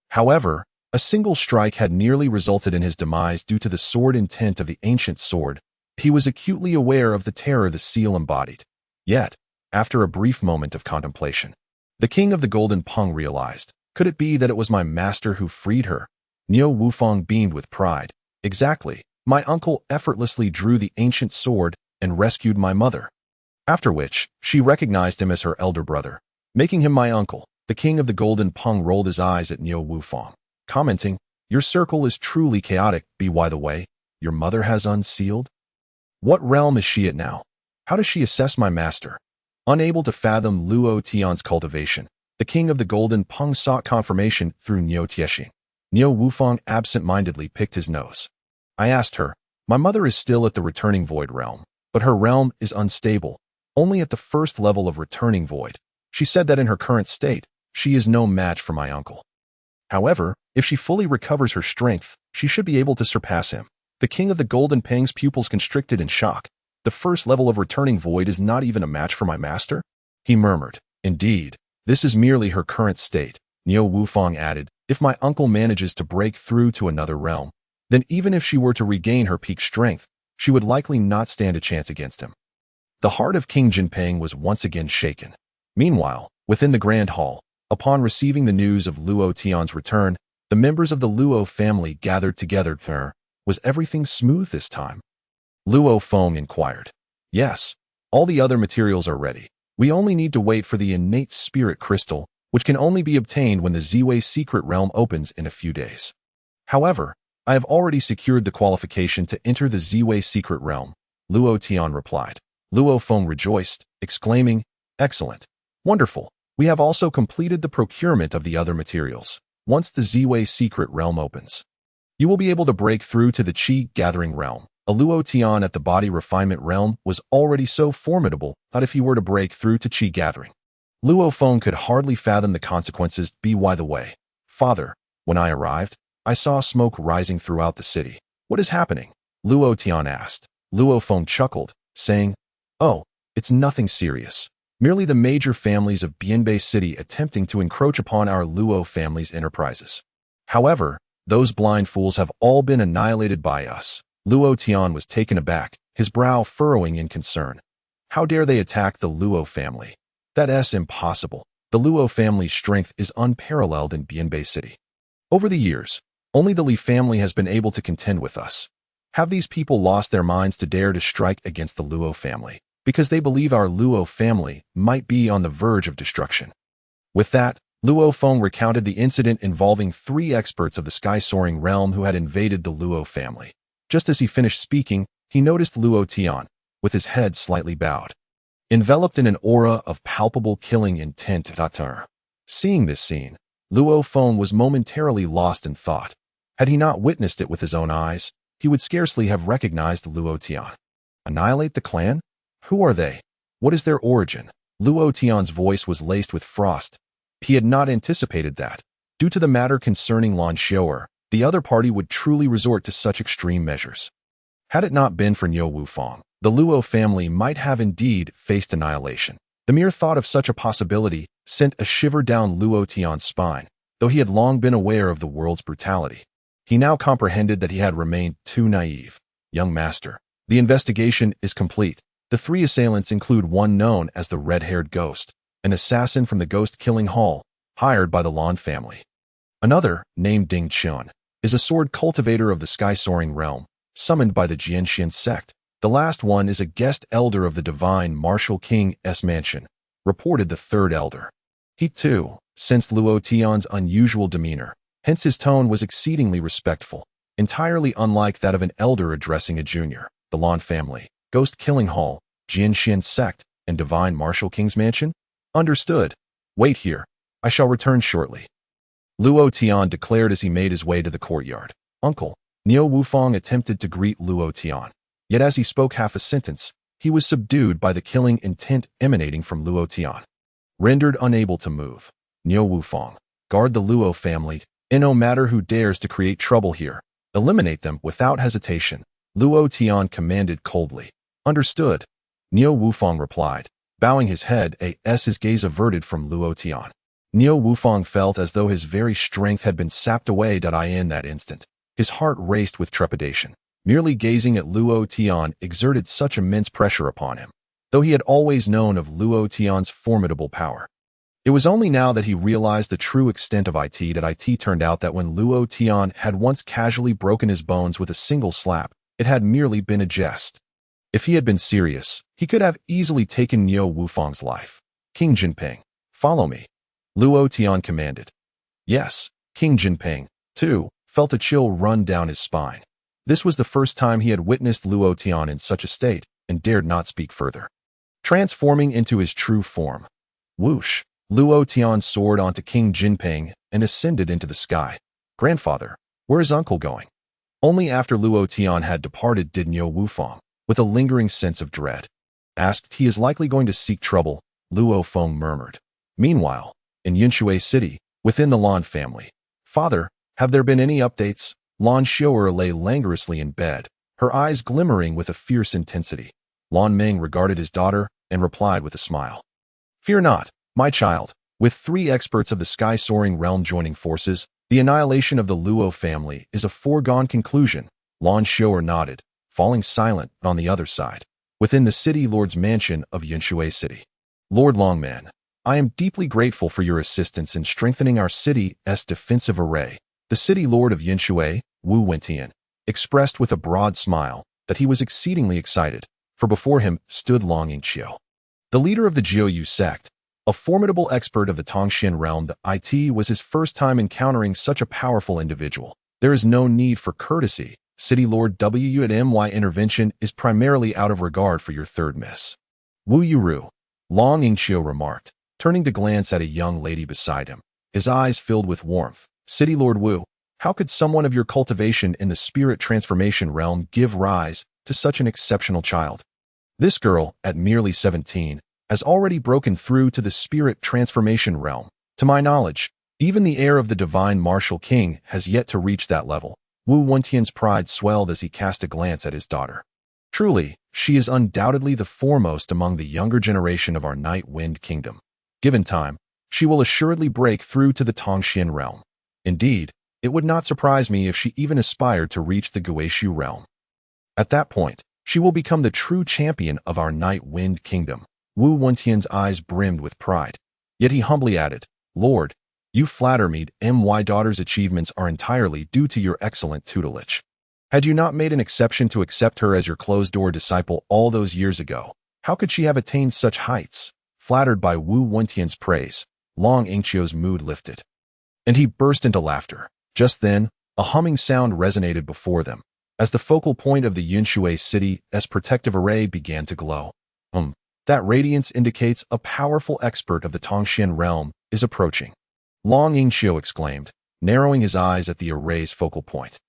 S1: However, a single strike had nearly resulted in his demise due to the sword intent of the ancient sword. He was acutely aware of the terror the seal embodied. Yet, after a brief moment of contemplation, the king of the golden pung realized, could it be that it was my master who freed her? Niu Wufang beamed with pride. Exactly. My uncle effortlessly drew the ancient sword and rescued my mother. After which, she recognized him as her elder brother, making him my uncle. The king of the Golden Peng rolled his eyes at Niu Wufang, commenting, "Your circle is truly chaotic, by the way. Your mother has unsealed? What realm is she at now? How does she assess my master?" Unable to fathom Luo Tian's cultivation, the king of the Golden Peng sought confirmation through Niu Tiexing. Niu Wufang absent-mindedly picked his nose. I asked her, "My mother is still at the returning void realm, but her realm is unstable, only at the first level of returning void. She said that in her current state, she is no match for my uncle. However, if she fully recovers her strength, she should be able to surpass him." The king of the Golden Peng's pupils constricted in shock. "The first level of returning void is not even a match for my master?" He murmured, "Indeed, this is merely her current state." Niu Wufang added, "If my uncle manages to break through to another realm, then even if she were to regain her peak strength, she would likely not stand a chance against him." The heart of King Jinping was once again shaken. Meanwhile, within the Grand Hall, upon receiving the news of Luo Tian's return, the members of the Luo family gathered together. Was everything smooth this time? Luo Feng inquired. "Yes, all the other materials are ready. We only need to wait for the innate spirit crystal, which can only be obtained when the Ziwei secret realm opens in a few days. However, I have already secured the qualification to enter the Ziwei secret realm," Luo Tian replied. Luo Feng rejoiced, exclaiming, "Excellent. Wonderful. We have also completed the procurement of the other materials. Once the Ziwei secret realm opens, you will be able to break through to the Qi gathering realm." A Luo Tian at the body refinement realm was already so formidable that if he were to break through to Qi gathering, Luo Feng could hardly fathom the consequences. By the way, father, when I arrived, I saw smoke rising throughout the city. What is happening? Luo Tian asked. Luo Feng chuckled, saying, "Oh, it's nothing serious. Merely the major families of Bianbei City attempting to encroach upon our Luo family's enterprises. However, those blind fools have all been annihilated by us." Luo Tian was taken aback, his brow furrowing in concern. How dare they attack the Luo family? That's impossible. The Luo family's strength is unparalleled in Bianbei City. Over the years, only the Li family has been able to contend with us. Have these people lost their minds to dare to strike against the Luo family, because they believe our Luo family might be on the verge of destruction? With that, Luo Feng recounted the incident involving 3 experts of the sky-soaring realm who had invaded the Luo family. Just as he finished speaking, he noticed Luo Tian, with his head slightly bowed, enveloped in an aura of palpable killing intent. Seeing this scene, Luo Feng was momentarily lost in thought. Had he not witnessed it with his own eyes, he would scarcely have recognized Luo Tian. Annihilate the clan? Who are they? What is their origin? Luo Tian's voice was laced with frost. He had not anticipated that, due to the matter concerning Lan Xiu'er, the other party would truly resort to such extreme measures. Had it not been for Niu Wufang, the Luo family might have indeed faced annihilation. The mere thought of such a possibility sent a shiver down Luo Tian's spine, though he had long been aware of the world's brutality. He now comprehended that he had remained too naive. "Young master, the investigation is complete. The 3 assailants include one known as the red-haired ghost, an assassin from the ghost-killing hall, hired by the Lan family. Another, named Ding Chun, is a sword cultivator of the sky-soaring realm, summoned by the Jianxian sect. The last one is a guest elder of the divine Martial King's mansion," reported the 3rd elder. He, too, sensed Luo Tian's unusual demeanor, hence his tone was exceedingly respectful, entirely unlike that of an elder addressing a junior. "The Lan family, Ghost Killing Hall, Jianxian sect, and divine Martial King's mansion? Understood. Wait here. I shall return shortly," Luo Tian declared as he made his way to the courtyard. "Uncle." Niu Wufang attempted to greet Luo Tian, yet as he spoke half a sentence, he was subdued by the killing intent emanating from Luo Tian. Rendered unable to move, Niu Wufang, "Guard the Luo family, and no matter who dares to create trouble here, eliminate them without hesitation," Luo Tian commanded coldly. "Understood," Niu Wufang replied, bowing his head as his gaze averted from Luo Tian. Niu Wufang felt as though his very strength had been sapped away. In that instant, his heart raced with trepidation. Merely gazing at Luo Tian exerted such immense pressure upon him, though he had always known of Luo Tian's formidable power. It was only now that he realized the true extent of it. It turned out that when Luo Tian had once casually broken his bones with a single slap, it had merely been a jest. If he had been serious, he could have easily taken Niu Wufang's life. King Jinping, follow me, Luo Tian commanded. Yes, King Jinping, too, felt a chill run down his spine. This was the first time he had witnessed Luo Tian in such a state and dared not speak further. Transforming into his true form, whoosh, Luo Tian soared onto King Jinping and ascended into the sky. Grandfather, where is uncle going? Only after Luo Tian had departed did Niu Wufang, with a lingering sense of dread, asked he is likely going to seek trouble, Luo Feng murmured. Meanwhile, in Yunshui City, within the Lan family, Father, have there been any updates? Lan Xiu'er lay languorously in bed, her eyes glimmering with a fierce intensity. Lan Ming regarded his daughter and replied with a smile. Fear not, my child. With 3 experts of the sky-soaring realm joining forces, the annihilation of the Luo family is a foregone conclusion. Lan Xiu'er nodded, falling silent on the other side, within the city lord's mansion of Yunshui City. Lord Longman, I am deeply grateful for your assistance in strengthening our city's defensive array. The city lord of Yunshui, Wu Wentian, expressed with a broad smile that he was exceedingly excited, for before him stood Long Yingqiu, the leader of the Jiuyu sect, a formidable expert of the Tongxian realm. It was his first time encountering such a powerful individual. There is no need for courtesy. City Lord Wu at my intervention is primarily out of regard for your third miss. Wu Yuru, Long Yingqiu remarked, turning to glance at a young lady beside him, his eyes filled with warmth. City Lord Wu, how could someone of your cultivation in the spirit transformation realm give rise to such an exceptional child? This girl, at merely 17, has already broken through to the spirit transformation realm. To my knowledge, even the heir of the divine martial king has yet to reach that level. Wu Wentian's pride swelled as he cast a glance at his daughter. Truly, she is undoubtedly the foremost among the younger generation of our Night Wind Kingdom. Given time, she will assuredly break through to the Tongxian realm. Indeed, it would not surprise me if she even aspired to reach the Guishu realm. At that point, she will become the true champion of our Night Wind Kingdom. Wu Wentian's eyes brimmed with pride. Yet he humbly added, Lord, you flatter me. My daughter's achievements are entirely due to your excellent tutelage. Had you not made an exception to accept her as your closed-door disciple all those years ago, how could she have attained such heights? Flattered by Wu Wentian's praise, Long Yingqiu's mood lifted, and he burst into laughter. Just then, a humming sound resonated before them, as the focal point of the Yunshui city's protective array began to glow. That radiance indicates a powerful expert of the Tongxian realm is approaching. Long Yingqiu exclaimed, narrowing his eyes at the array's focal point.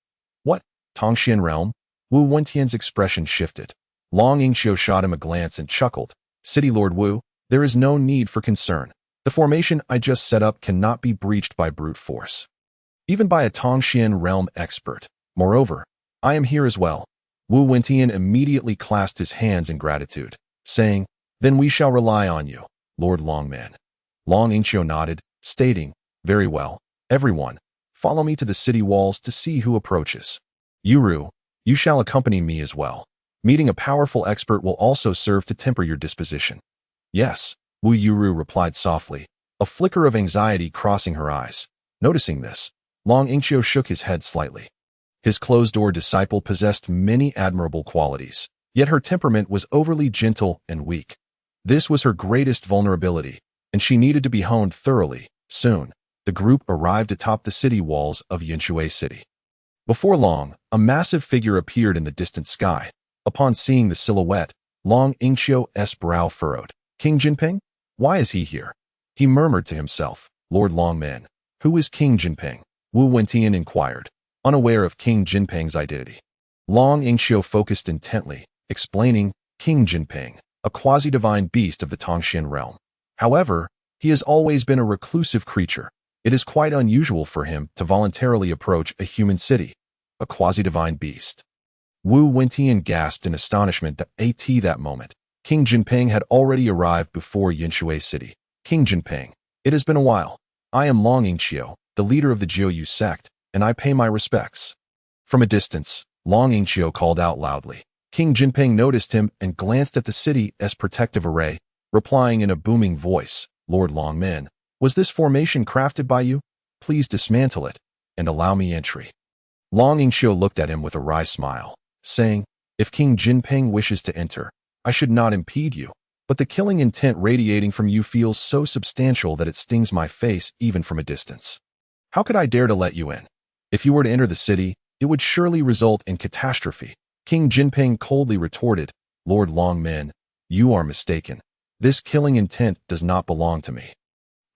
S1: What? Tongxian realm? Wu Wentian's expression shifted. Long Yingqiu shot him a glance and chuckled. City Lord Wu, there is no need for concern. The formation I just set up cannot be breached by brute force, even by a Tongxian realm expert. Moreover, I am here as well. Wu Wentian immediately clasped his hands in gratitude, saying, Then we shall rely on you, Lord Longman. Long Yingqiu nodded, stating, Very well, everyone, follow me to the city walls to see who approaches. Yuru, you shall accompany me as well. Meeting a powerful expert will also serve to temper your disposition. Yes, Wu Yuru replied softly, a flicker of anxiety crossing her eyes. Noticing this, Long Yingqiu shook his head slightly. His closed-door disciple possessed many admirable qualities, yet her temperament was overly gentle and weak. This was her greatest vulnerability, and she needed to be honed thoroughly. Soon, the group arrived atop the city walls of Yunshui City. Before long, a massive figure appeared in the distant sky. Upon seeing the silhouette, Long Yingqiu's brow furrowed. King Jinping? Why is he here? He murmured to himself. Lord Longman, who is King Jinping? Wu Wentian inquired, unaware of King Jinping's identity. Long Yingqiu focused intently, explaining, King Jinping, a quasi-divine beast of the Tongxian realm. However, he has always been a reclusive creature. It is quite unusual for him to voluntarily approach a human city, a quasi-divine beast. Wu Wentian gasped in astonishment that moment. King Jinping had already arrived before Yunshui City. King Jinping, it has been a while. I am Long Yingqiu, the leader of the Jiuyu sect, and I pay my respects. From a distance, Long Yingqiu called out loudly. King Jinping noticed him and glanced at the city's protective array, replying in a booming voice, Lord Longman, was this formation crafted by you? Please dismantle it, and allow me entry. Long Yingqiu looked at him with a wry smile. saying, "If King Jinping wishes to enter, I should not impede you. But the killing intent radiating from you feels so substantial that it stings my face even from a distance. How could I dare to let you in? If you were to enter the city, it would surely result in catastrophe." King Jinping coldly retorted, "Lord Longmin, you are mistaken. This killing intent does not belong to me,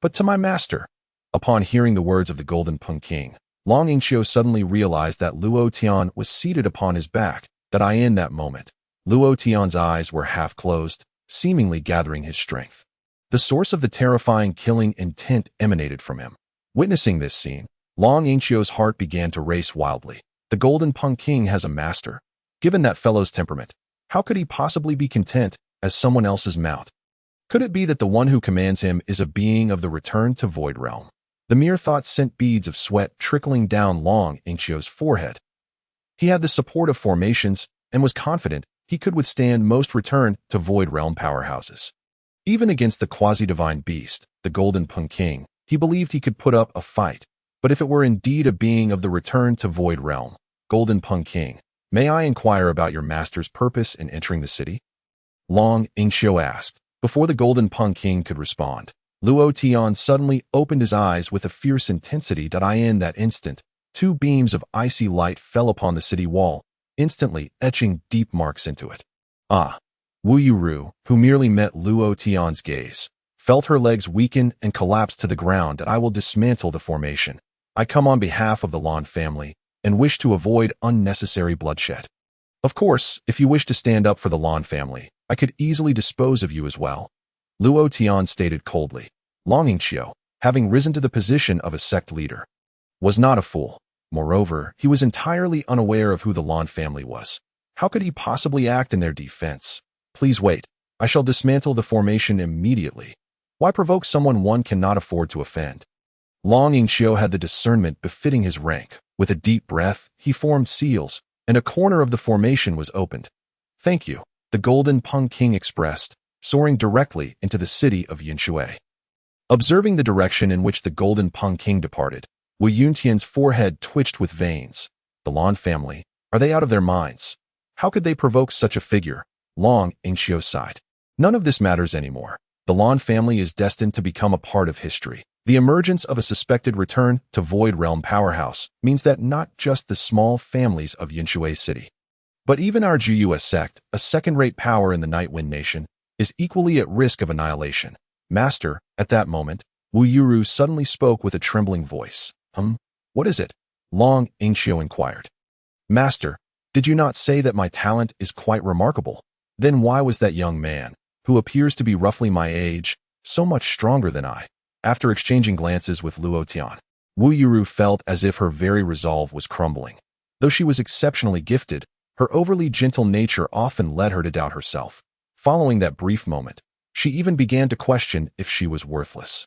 S1: but to my master." Upon hearing the words of the Golden Pung King, Long Yingxiu suddenly realized that Luo Tian was seated upon his back, in that moment, Luo Tian's eyes were half closed, seemingly gathering his strength. The source of the terrifying killing intent emanated from him. Witnessing this scene, Long Yingxiu's heart began to race wildly. The Golden Pung King has a master. Given that fellow's temperament, how could he possibly be content as someone else's mount? Could it be that the one who commands him is a being of the return to void realm? The mere thought sent beads of sweat trickling down Long Yingxiu's forehead. He had the support of formations and was confident he could withstand most return to void realm powerhouses. Even against the quasi-divine beast, the Golden Pung King, he believed he could put up a fight. But if it were indeed a being of the return to void realm, Golden Pung King, may I inquire about your master's purpose in entering the city? Long Yingxiu asked. Before the Golden Pung King could respond, Luo Tian suddenly opened his eyes with a fierce intensity. In that instant, two beams of icy light fell upon the city wall, instantly etching deep marks into it. Wu Yuru, who merely met Luo Tian's gaze, felt her legs weaken and collapse to the ground. "I will dismantle the formation. I come on behalf of the Lan family and wish to avoid unnecessary bloodshed. Of course, if you wish to stand up for the Lan family, I could easily dispose of you as well," Luo Tian stated coldly. Long Yingxiu, having risen to the position of a sect leader, was not a fool. Moreover, he was entirely unaware of who the Lan family was. How could he possibly act in their defense? "Please wait. I shall dismantle the formation immediately. Why provoke someone one cannot afford to offend?" Long Yingxiu had the discernment befitting his rank. With a deep breath, he formed seals, and a corner of the formation was opened. "Thank you," the Golden Pung King expressed, soaring directly into the city of Yinshui. Observing the direction in which the Golden Pung King departed, Wu Yuntian's forehead twitched with veins. The Lan family, are they out of their minds? How could they provoke such a figure? Long Yingxiu sighed. None of this matters anymore. The Lan family is destined to become a part of history. The emergence of a suspected return to void realm powerhouse means that not just the small families of Yinshui City, but even our Juyue sect, a second-rate power in the Nightwind Nation, is equally at risk of annihilation. "Master," at that moment, Wu Yuru suddenly spoke with a trembling voice. What is it?" Long Yingxiu inquired. "Master, did you not say that my talent is quite remarkable? Then why was that young man, who appears to be roughly my age, so much stronger than I?" After exchanging glances with Luo Tian, Wu Yuru felt as if her very resolve was crumbling. Though she was exceptionally gifted, her overly gentle nature often led her to doubt herself. Following that brief moment, she even began to question if she was worthless.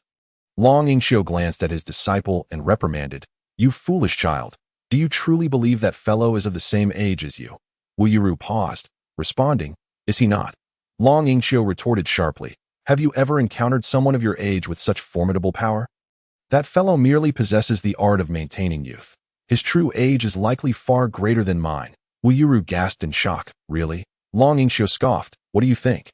S1: Long Yingxiu glanced at his disciple and reprimanded, "You foolish child, do you truly believe that fellow is of the same age as you?" Wu Yuru paused, responding, "Is he not?" Long Yingxiu retorted sharply, "Have you ever encountered someone of your age with such formidable power? That fellow merely possesses the art of maintaining youth. His true age is likely far greater than mine." Wu Yuru gasped in shock. "Really?" Long Yingxiu scoffed. "What do you think?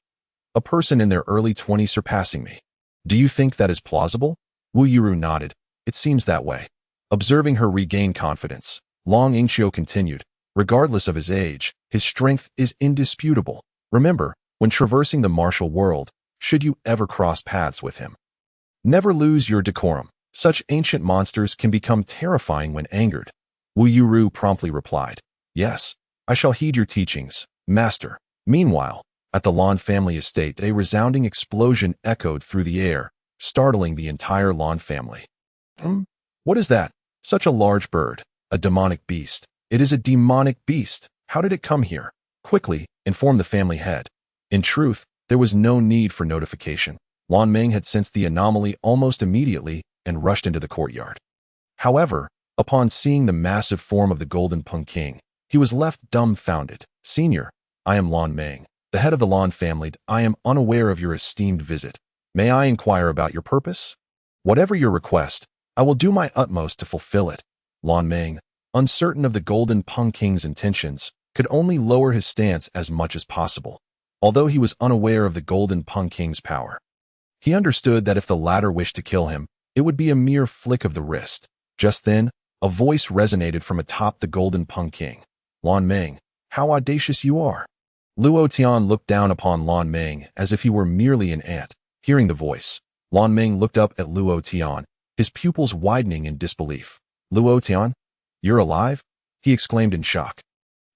S1: A person in their early 20s surpassing me. Do you think that is plausible?" Wu Yuru nodded. "It seems that way." Observing her regain confidence, Long Yingxiu continued, "Regardless of his age, his strength is indisputable. Remember, when traversing the martial world, should you ever cross paths with him, never lose your decorum. Such ancient monsters can become terrifying when angered." Wu Yuru promptly replied, "Yes, I shall heed your teachings, master." Meanwhile, at the Lan family estate, a resounding explosion echoed through the air, startling the entire Lan family. What is that? Such a large bird. A demonic beast. It is a demonic beast. How did it come here? Quickly, inform the family head. In truth, there was no need for notification. Lan Meng had sensed the anomaly almost immediately and rushed into the courtyard. However, upon seeing the massive form of the Golden Pung King, he was left dumbfounded. "Senior, I am Lan Meng, the head of the Lan family. I am unaware of your esteemed visit. May I inquire about your purpose?" "Whatever your request, I will do my utmost to fulfill it." Lan Meng, uncertain of the Golden Pung King's intentions, could only lower his stance as much as possible, although he was unaware of the Golden Pung King's power. He understood that if the latter wished to kill him, it would be a mere flick of the wrist. Just then, a voice resonated from atop the Golden Pung King. "Lan Meng, how audacious you are!" Luo Tian looked down upon Lan Meng as if he were merely an ant. Hearing the voice, Lan Meng looked up at Luo Tian, his pupils widening in disbelief. "Luo Tian, you're alive?" he exclaimed in shock.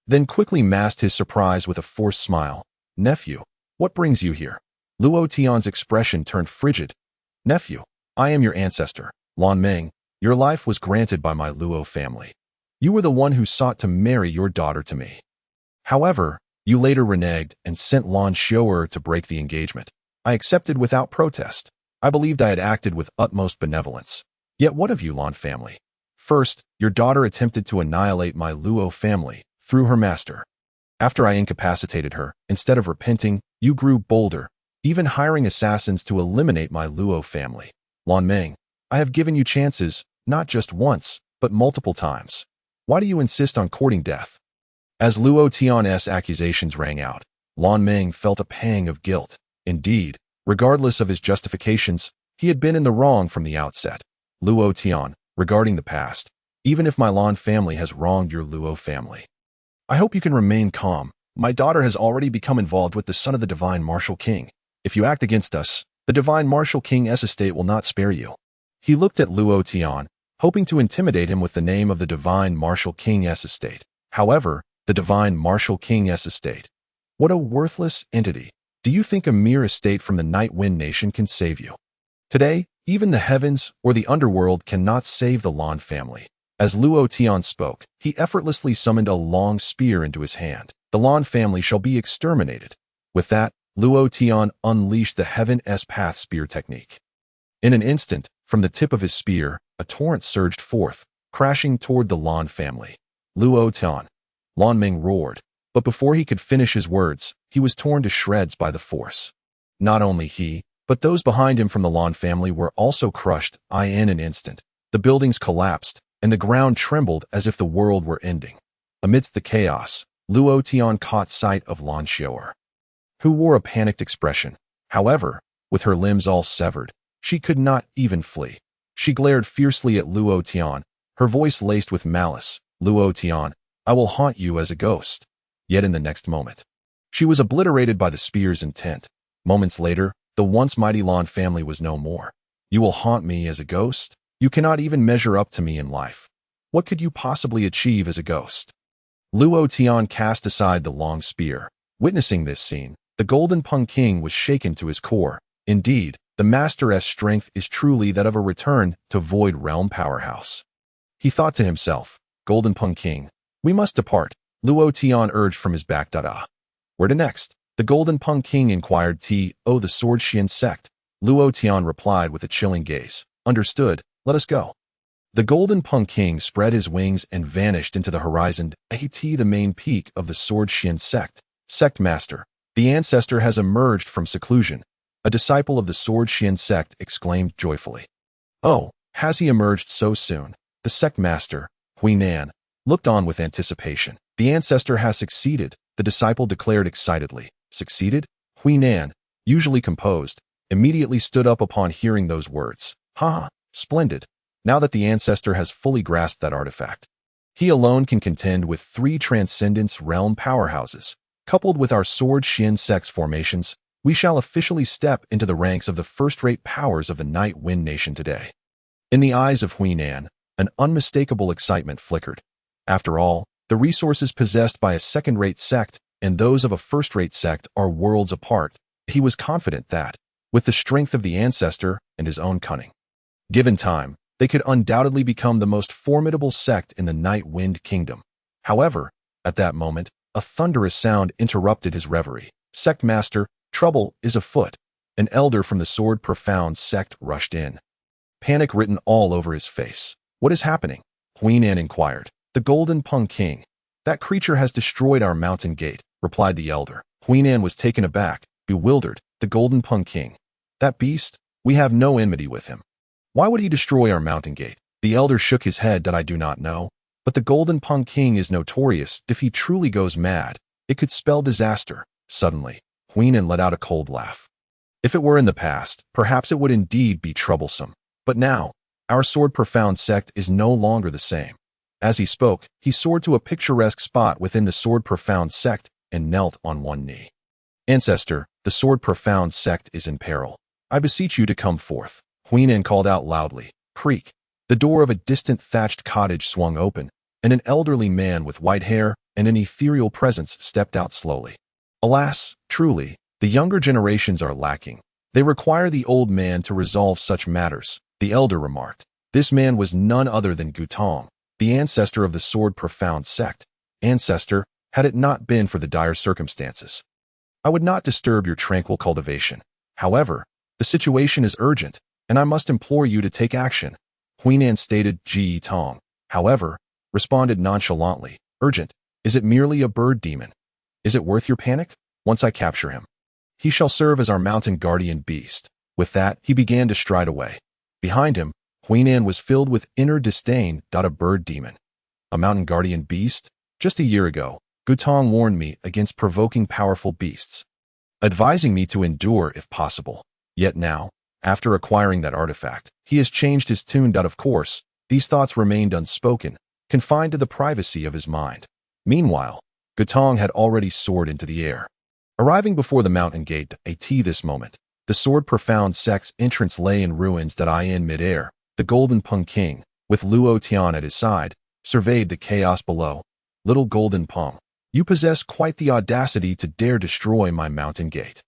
S1: Then quickly masked his surprise with a forced smile. "Nephew, what brings you here?" Luo Tian's expression turned frigid. "Nephew, I am your ancestor, Lan Meng. Your life was granted by my Luo family. You were the one who sought to marry your daughter to me. However, you later reneged and sent Lan Xiao'er to break the engagement. I accepted without protest. I believed I had acted with utmost benevolence. Yet what of you, Lan family? First, your daughter attempted to annihilate my Luo family through her master. After I incapacitated her, instead of repenting, you grew bolder, even hiring assassins to eliminate my Luo family. Lan Meng, I have given you chances, not just once, but multiple times. Why do you insist on courting death?" As Luo Tian's accusations rang out, Lan Meng felt a pang of guilt. Indeed, regardless of his justifications, he had been in the wrong from the outset. "Luo Tian, regarding the past, even if my Lan family has wronged your Luo family, I hope you can remain calm. My daughter has already become involved with the son of the Divine Martial King. If you act against us, the Divine Martial King's estate will not spare you." He looked at Luo Tian, hoping to intimidate him with the name of the Divine Martial King's estate. However, the Divine Martial King's estate. What a worthless entity. Do you think a mere estate from the Night Wind Nation can save you? Today, even the heavens or the underworld cannot save the Lan family. As Luo Tian spoke, he effortlessly summoned a long spear into his hand. The Lan family shall be exterminated. With that, Luo Tian unleashed the Heaven's Path Spear technique. In an instant, from the tip of his spear, a torrent surged forth, crashing toward the Lan family. "Luo Tian!" Lan Meng roared, but before he could finish his words, he was torn to shreds by the force. Not only he, but those behind him from the Lan family were also crushed. In an instant, the buildings collapsed, and the ground trembled as if the world were ending. Amidst the chaos, Luo Tian caught sight of Lan Xiao'er, who wore a panicked expression. However, with her limbs all severed, she could not even flee. She glared fiercely at Luo Tian, her voice laced with malice. "Luo Tian, I will haunt you as a ghost." Yet in the next moment, she was obliterated by the spear's intent. Moments later, the once mighty Lan family was no more. "You will haunt me as a ghost? You cannot even measure up to me in life. What could you possibly achieve as a ghost?" Luo Tian cast aside the long spear. Witnessing this scene, the Golden Pung King was shaken to his core. Indeed, the Master's strength is truly that of a return to Void Realm powerhouse. He thought to himself, "Golden Pung King, we must depart." Luo Tian urged from his back. "Where to next?" the Golden Pung King inquired. "The Sword Xian sect." Luo Tian replied with a chilling gaze. "Understood, let us go." The Golden Pung King spread his wings and vanished into the horizon. The main peak of the Sword Xian sect. "Sect Master, the ancestor has emerged from seclusion." A disciple of the Sword Xian sect exclaimed joyfully. "Oh, has he emerged so soon?" The sect master, Huinan, looked on with anticipation. "The ancestor has succeeded," the disciple declared excitedly. "Succeeded?" Huinan, usually composed, immediately stood up upon hearing those words. "Ha! Splendid. Now that the ancestor has fully grasped that artifact, he alone can contend with 3 Transcendence Realm powerhouses. Coupled with our Sword Xian sect's formations, we shall officially step into the ranks of the first-rate powers of the Night Wind Nation today." In the eyes of Huinan, an unmistakable excitement flickered. After all, the resources possessed by a second-rate sect and those of a first-rate sect are worlds apart. He was confident that, with the strength of the ancestor and his own cunning, given time, they could undoubtedly become the most formidable sect in the Night Wind Kingdom. However, at that moment, a thunderous sound interrupted his reverie. "Sect Master, trouble is afoot." An elder from the Sword Profound sect rushed in, panic written all over his face. "What is happening?" Huinan inquired. "The Golden Pung King. That creature has destroyed our mountain gate," replied the elder. Huinan was taken aback, bewildered. "The Golden Pung King? That beast? We have no enmity with him. Why would he destroy our mountain gate?" The elder shook his head. "I do not know. But the Golden Pung King is notorious. If he truly goes mad, it could spell disaster. Suddenly, Huinan let out a cold laugh. If it were in the past, perhaps it would indeed be troublesome. But now, our Sword Profound sect is no longer the same. As he spoke, he soared to a picturesque spot within the Sword Profound sect and knelt on one knee. Ancestor, the Sword Profound sect is in peril. I beseech you to come forth. Huinan called out loudly. Creak. The door of a distant thatched cottage swung open, and an elderly man with white hair and an ethereal presence stepped out slowly. Alas, truly, the younger generations are lacking. They require the old man to resolve such matters, the elder remarked. This man was none other than Gutong, the ancestor of the Sword Profound sect. Ancestor, had it not been for the dire circumstances, I would not disturb your tranquil cultivation. However, the situation is urgent, and I must implore you to take action. Huinan stated. Ji Tong, however, responded nonchalantly. Urgent? Is it merely a bird demon? Is it worth your panic? Once I capture him, he shall serve as our mountain guardian beast. With that, he began to stride away. Behind him, Huinan was filled with inner disdain. A bird demon? A mountain guardian beast? Just a year ago, Gutong warned me against provoking powerful beasts, advising me to endure if possible. Yet now, after acquiring that artifact, he has changed his tune. Of course, these thoughts remained unspoken, confined to the privacy of his mind. Meanwhile, Gutong had already soared into the air. Arriving before the mountain gate at this moment, the Sword Profound sect's entrance lay in ruins. In midair, the Golden Pung King, with Luo Tian at his side, surveyed the chaos below. Little Golden Pung, you possess quite the audacity to dare destroy my mountain gate.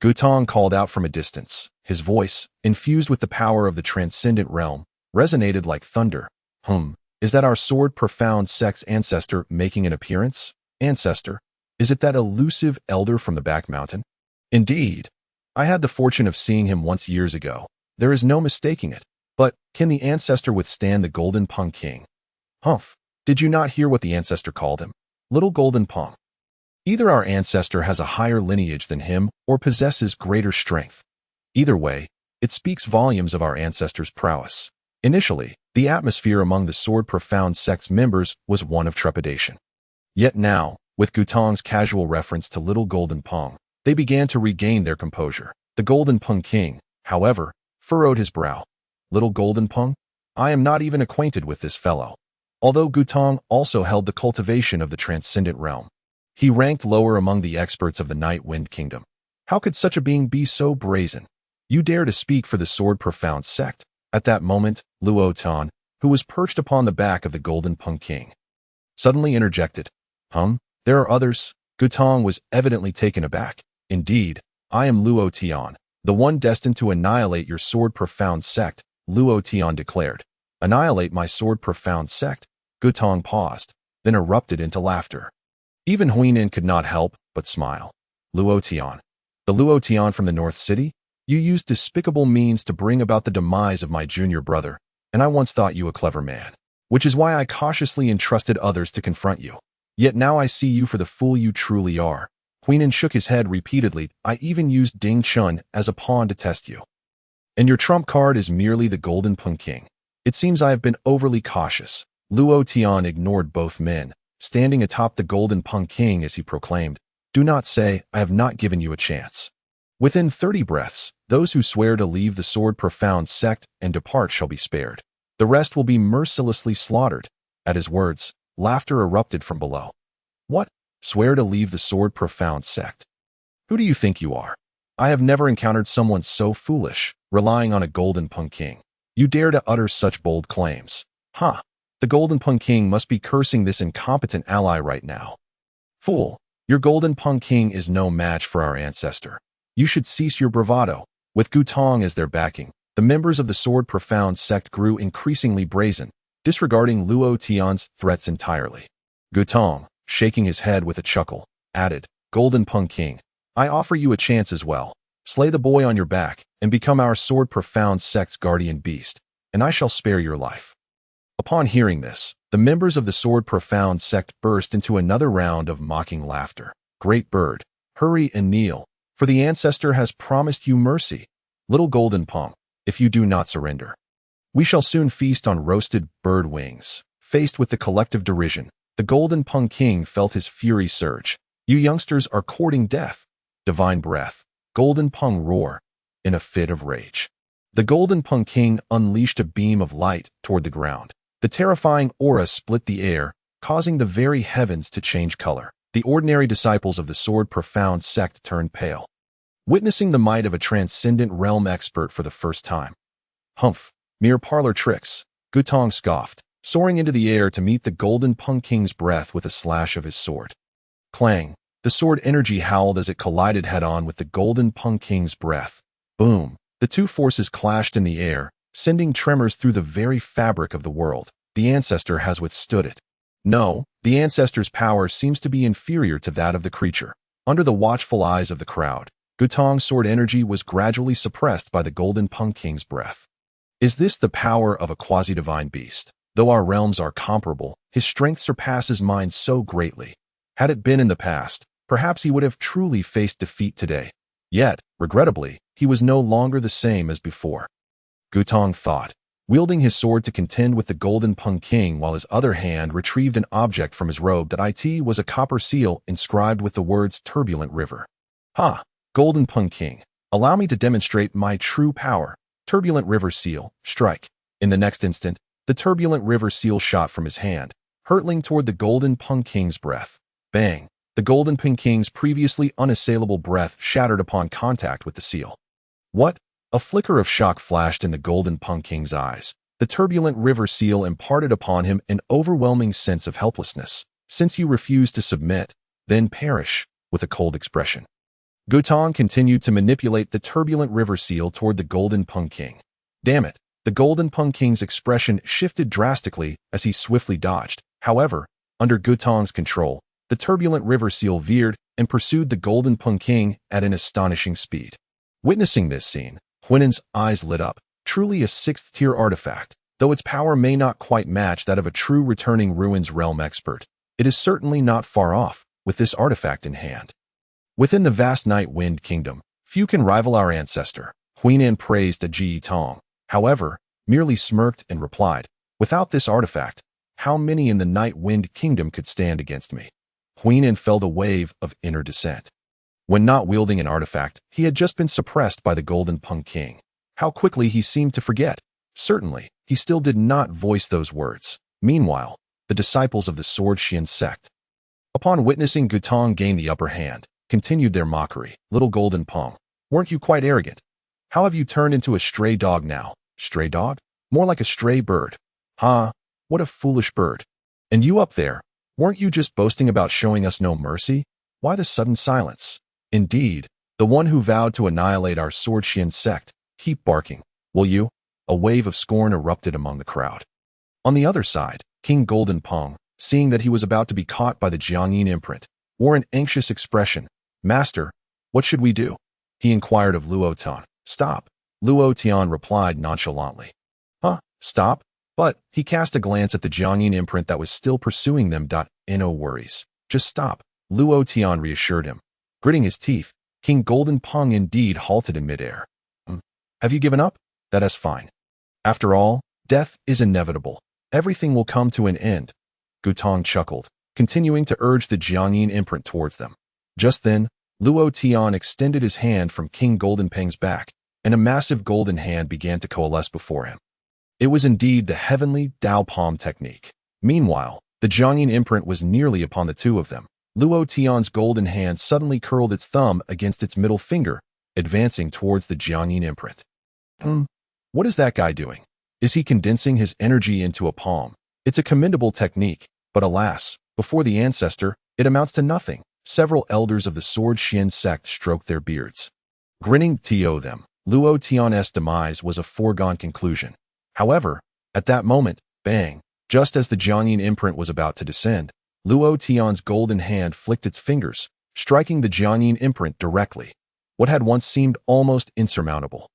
S1: Gutong called out from a distance. His voice, infused with the power of the transcendent realm, resonated like thunder. Is that our Sword Profound sect's ancestor making an appearance? Ancestor? Is it that elusive elder from the back mountain? Indeed. I had the fortune of seeing him once years ago. There is no mistaking it. But, can the ancestor withstand the Golden Pung King? Humph. Did you not hear what the ancestor called him? Little Golden Pung. Either our ancestor has a higher lineage than him or possesses greater strength. Either way, it speaks volumes of our ancestor's prowess. Initially, the atmosphere among the Sword Profound sect's members was one of trepidation. Yet now, with Gutong's casual reference to Little Golden Pung, they began to regain their composure. The Golden Pung King, however, furrowed his brow. Little Golden Pung? I am not even acquainted with this fellow. Although Gutong also held the cultivation of the transcendent realm, he ranked lower among the experts of the Night Wind Kingdom. How could such a being be so brazen? You dare to speak for the Sword Profound sect? At that moment, Luo Tian, who was perched upon the back of the Golden Pung King, suddenly interjected. There are others. Gutong was evidently taken aback. Indeed, I am Luo Tian, the one destined to annihilate your Sword Profound sect, Luo Tian declared. Annihilate my Sword Profound sect? Gutong paused, then erupted into laughter. Even Huinan could not help but smile. Luo Tian. The Luo Tian from the North City? You used despicable means to bring about the demise of my junior brother, and I once thought you a clever man, which is why I cautiously entrusted others to confront you. Yet now I see you for the fool you truly are. Huinan shook his head repeatedly. I even used Ding Chun as a pawn to test you. And your trump card is merely the Golden Pung King. It seems I have been overly cautious. Luo Tian ignored both men, standing atop the Golden Pung King as he proclaimed, Do not say, I have not given you a chance. Within 30 breaths, those who swear to leave the Sword Profound sect and depart shall be spared. The rest will be mercilessly slaughtered. At his words, laughter erupted from below. What? Swear to leave the Sword Profound sect? Who do you think you are? I have never encountered someone so foolish, relying on a Golden Pung King. You dare to utter such bold claims. The Golden Pung King must be cursing this incompetent ally right now. Fool, your Golden Pung King is no match for our ancestor. You should cease your bravado. With Gutong as their backing, the members of the Sword Profound sect grew increasingly brazen, disregarding Luo Tian's threats entirely. Gutong, shaking his head with a chuckle, added, Golden Pung King, I offer you a chance as well. Slay the boy on your back and become our Sword Profound sect's guardian beast, and I shall spare your life. Upon hearing this, the members of the Sword Profound sect burst into another round of mocking laughter. Great bird, hurry and kneel, for the ancestor has promised you mercy. Little Golden Pung, if you do not surrender, we shall soon feast on roasted bird wings. Faced with the collective derision, the Golden Pung King felt his fury surge. You youngsters are courting death. Divine breath. Golden Pung roar. In a fit of rage, the Golden Pung King unleashed a beam of light toward the ground. The terrifying aura split the air, causing the very heavens to change color. The ordinary disciples of the Sword Profound sect turned pale, witnessing the might of a transcendent realm expert for the first time. Humph, mere parlor tricks, Gutong scoffed, soaring into the air to meet the Golden Pung King's breath with a slash of his sword. Clang, the sword energy howled as it collided head-on with the Golden Pung King's breath. Boom, the two forces clashed in the air, sending tremors through the very fabric of the world. The ancestor has withstood it. No, the ancestor's power seems to be inferior to that of the creature. Under the watchful eyes of the crowd, Gutong's sword energy was gradually suppressed by the Golden Pung King's breath. Is this the power of a quasi-divine beast? Though our realms are comparable, his strength surpasses mine so greatly. Had it been in the past, perhaps he would have truly faced defeat today. Yet, regrettably, he was no longer the same as before. Gutong thought, wielding his sword to contend with the Golden Pung King while his other hand retrieved an object from his robe that was a copper seal inscribed with the words Turbulent River. Ha! Golden Pung King, allow me to demonstrate my true power. Turbulent River Seal, strike. In the next instant, the Turbulent River Seal shot from his hand, hurtling toward the Golden Pung King's breath. Bang! The Golden Pung King's previously unassailable breath shattered upon contact with the seal. What? A flicker of shock flashed in the Golden Pung King's eyes. The Turbulent River Seal imparted upon him an overwhelming sense of helplessness. Since you refuse to submit, then perish, with a cold expression. Gutong continued to manipulate the Turbulent River Seal toward the Golden Pung King. Damn it! The Golden Pung King's expression shifted drastically as he swiftly dodged. However, under Gutong's control, the Turbulent River Seal veered and pursued the Golden Pung King at an astonishing speed. Witnessing this scene, Huinen's eyes lit up. Truly a sixth-tier artifact. Though its power may not quite match that of a true returning Ruins realm expert, it is certainly not far off, with this artifact in hand. Within the vast Night Wind Kingdom, few can rival our ancestor. Huinen praised Ji Tong, however, merely smirked and replied, without this artifact, how many in the Night Wind Kingdom could stand against me? Huinen felt a wave of inner dissent. When not wielding an artifact, he had just been suppressed by the Golden Pung King. How quickly he seemed to forget. Certainly, he still did not voice those words. Meanwhile, the disciples of the Sword Xian sect, upon witnessing Gutong gain the upper hand, continued their mockery. Little Golden Pung, weren't you quite arrogant? How have you turned into a stray dog now? Stray dog? More like a stray bird. Ha! What a foolish bird. And you up there, weren't you just boasting about showing us no mercy? Why the sudden silence? Indeed, the one who vowed to annihilate our Sword Xian sect, keep barking, will you? A wave of scorn erupted among the crowd. On the other side, King Golden Pung, seeing that he was about to be caught by the Jiangyin imprint, wore an anxious expression. Master, what should we do? He inquired of Luo Tian. Stop. Luo Tian replied nonchalantly. Huh, stop? But he cast a glance at the Jiangyin imprint that was still pursuing them. No worries. Just stop. Luo Tian reassured him. Gritting his teeth, King Golden Pung indeed halted in midair. Have you given up? That is fine. After all, death is inevitable. Everything will come to an end. Gutong chuckled, continuing to urge the Jiangyin imprint towards them. Just then, Luo Tian extended his hand from King Golden Peng's back, and a massive golden hand began to coalesce before him. It was indeed the Heavenly Dao Palm technique. Meanwhile, the Jiangyin imprint was nearly upon the two of them. Luo Tian's golden hand suddenly curled its thumb against its middle finger, advancing towards the Jiangyin imprint. What is that guy doing? Is he condensing his energy into a palm? It's a commendable technique, but alas, before the ancestor, it amounts to nothing. Several elders of the Sword Xian sect stroked their beards. Grinning to them, Luo Tian's demise was a foregone conclusion. However, at that moment, bang, just as the Jiangyin imprint was about to descend, Luo Tian's golden hand flicked its fingers, striking the Jiangyin imprint directly. What had once seemed almost insurmountable.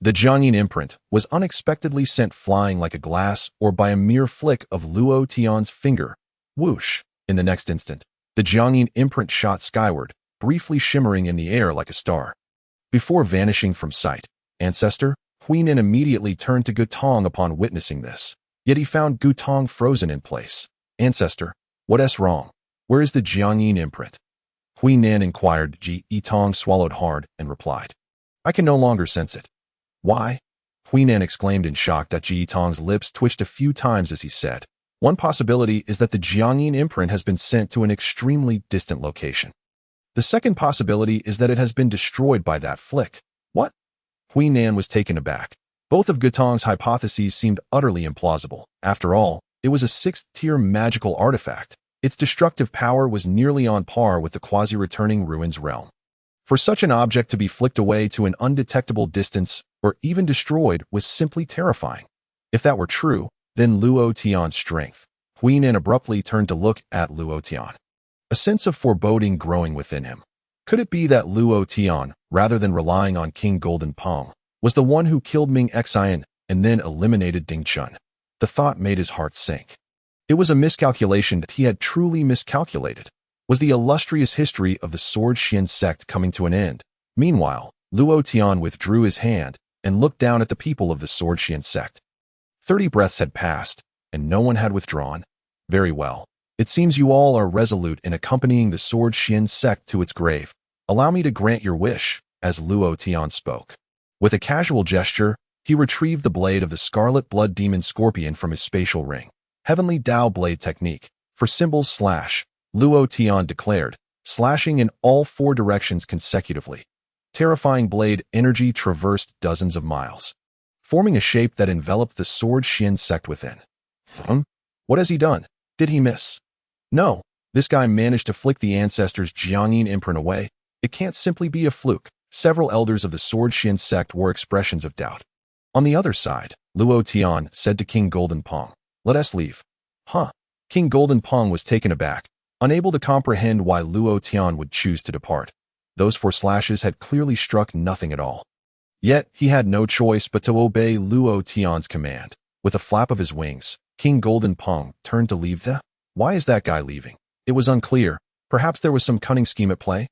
S1: The Jiangyin imprint was unexpectedly sent flying like a glass or by a mere flick of Luo Tian's finger. Whoosh! In the next instant, the Jiangyin imprint shot skyward, briefly shimmering in the air like a star. Before vanishing from sight, Ancestor, Huinen immediately turned to Gutong upon witnessing this. Yet he found Gutong frozen in place. Ancestor, what's wrong? Where is the Jiangyin imprint? Hui Nan inquired. Ji Yitong swallowed hard and replied, I can no longer sense it. Why? Hui Nan exclaimed in shock. Ji Yitong's lips twitched a few times as he said, one possibility is that the Jiangyin imprint has been sent to an extremely distant location. The second possibility is that it has been destroyed by that flick. What? Hui Nan was taken aback. Both of Gutong's hypotheses seemed utterly implausible. After all, it was a sixth-tier magical artifact. Its destructive power was nearly on par with the quasi-returning ruins realm. For such an object to be flicked away to an undetectable distance or even destroyed was simply terrifying. If that were true, then Luo Tian's strength. Hui Nan abruptly turned to look at Luo Tian. A sense of foreboding growing within him. Could it be that Luo Tian, rather than relying on King Golden Pong, was the one who killed Ming Xian and then eliminated Ding Chun? The thought made his heart sink. It was a miscalculation that he had truly miscalculated. Was the illustrious history of the Sword Xian sect coming to an end? Meanwhile, Luo Tian withdrew his hand and looked down at the people of the Sword Xian sect. 30 breaths had passed, and no one had withdrawn. Very well. It seems you all are resolute in accompanying the Sword Xian sect to its grave. Allow me to grant your wish, as Luo Tian spoke. With a casual gesture, he retrieved the blade of the Scarlet Blood Demon Scorpion from his spatial ring. Heavenly Dao Blade Technique. For symbols slash, Luo Tian declared, slashing in all 4 directions consecutively. Terrifying blade energy traversed dozens of miles, forming a shape that enveloped the Sword Xian sect within. What has he done? Did he miss? No, this guy managed to flick the ancestor's Jiangyin imprint away. It can't simply be a fluke. Several elders of the Sword Xian sect wore expressions of doubt. On the other side, Luo Tian said to King Golden Pong, let us leave. Huh? King Golden Pong was taken aback, unable to comprehend why Luo Tian would choose to depart. Those 4 slashes had clearly struck nothing at all. Yet, he had no choice but to obey Luo Tian's command. With a flap of his wings, King Golden Pong turned to leave. Why is that guy leaving? It was unclear. Perhaps there was some cunning scheme at play?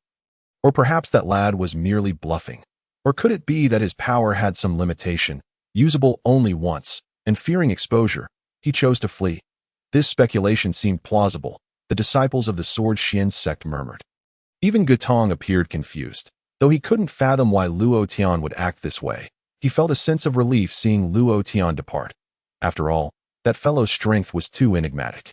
S1: Or perhaps that lad was merely bluffing. Or could it be that his power had some limitation, usable only once, and fearing exposure, he chose to flee? This speculation seemed plausible. The disciples of the Sword Xian sect murmured. Even Gutong appeared confused. Though he couldn't fathom why Luo Tian would act this way, he felt a sense of relief seeing Luo Tian depart. After all, that fellow's strength was too enigmatic.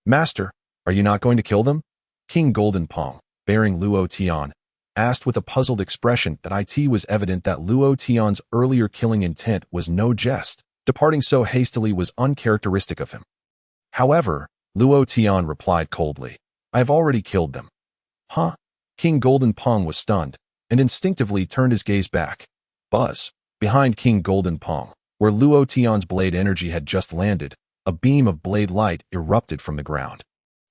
S1: Master, are you not going to kill them? King Golden Pong, bearing Luo Tian, asked with a puzzled expression. That it was evident that Luo Tian's earlier killing intent was no jest. Departing so hastily was uncharacteristic of him. However, Luo Tian replied coldly, I have already killed them. Huh? King Golden Pong was stunned, and instinctively turned his gaze back. Buzz. Behind King Golden Pong, where Luo Tian's blade energy had just landed, a beam of blade light erupted from the ground.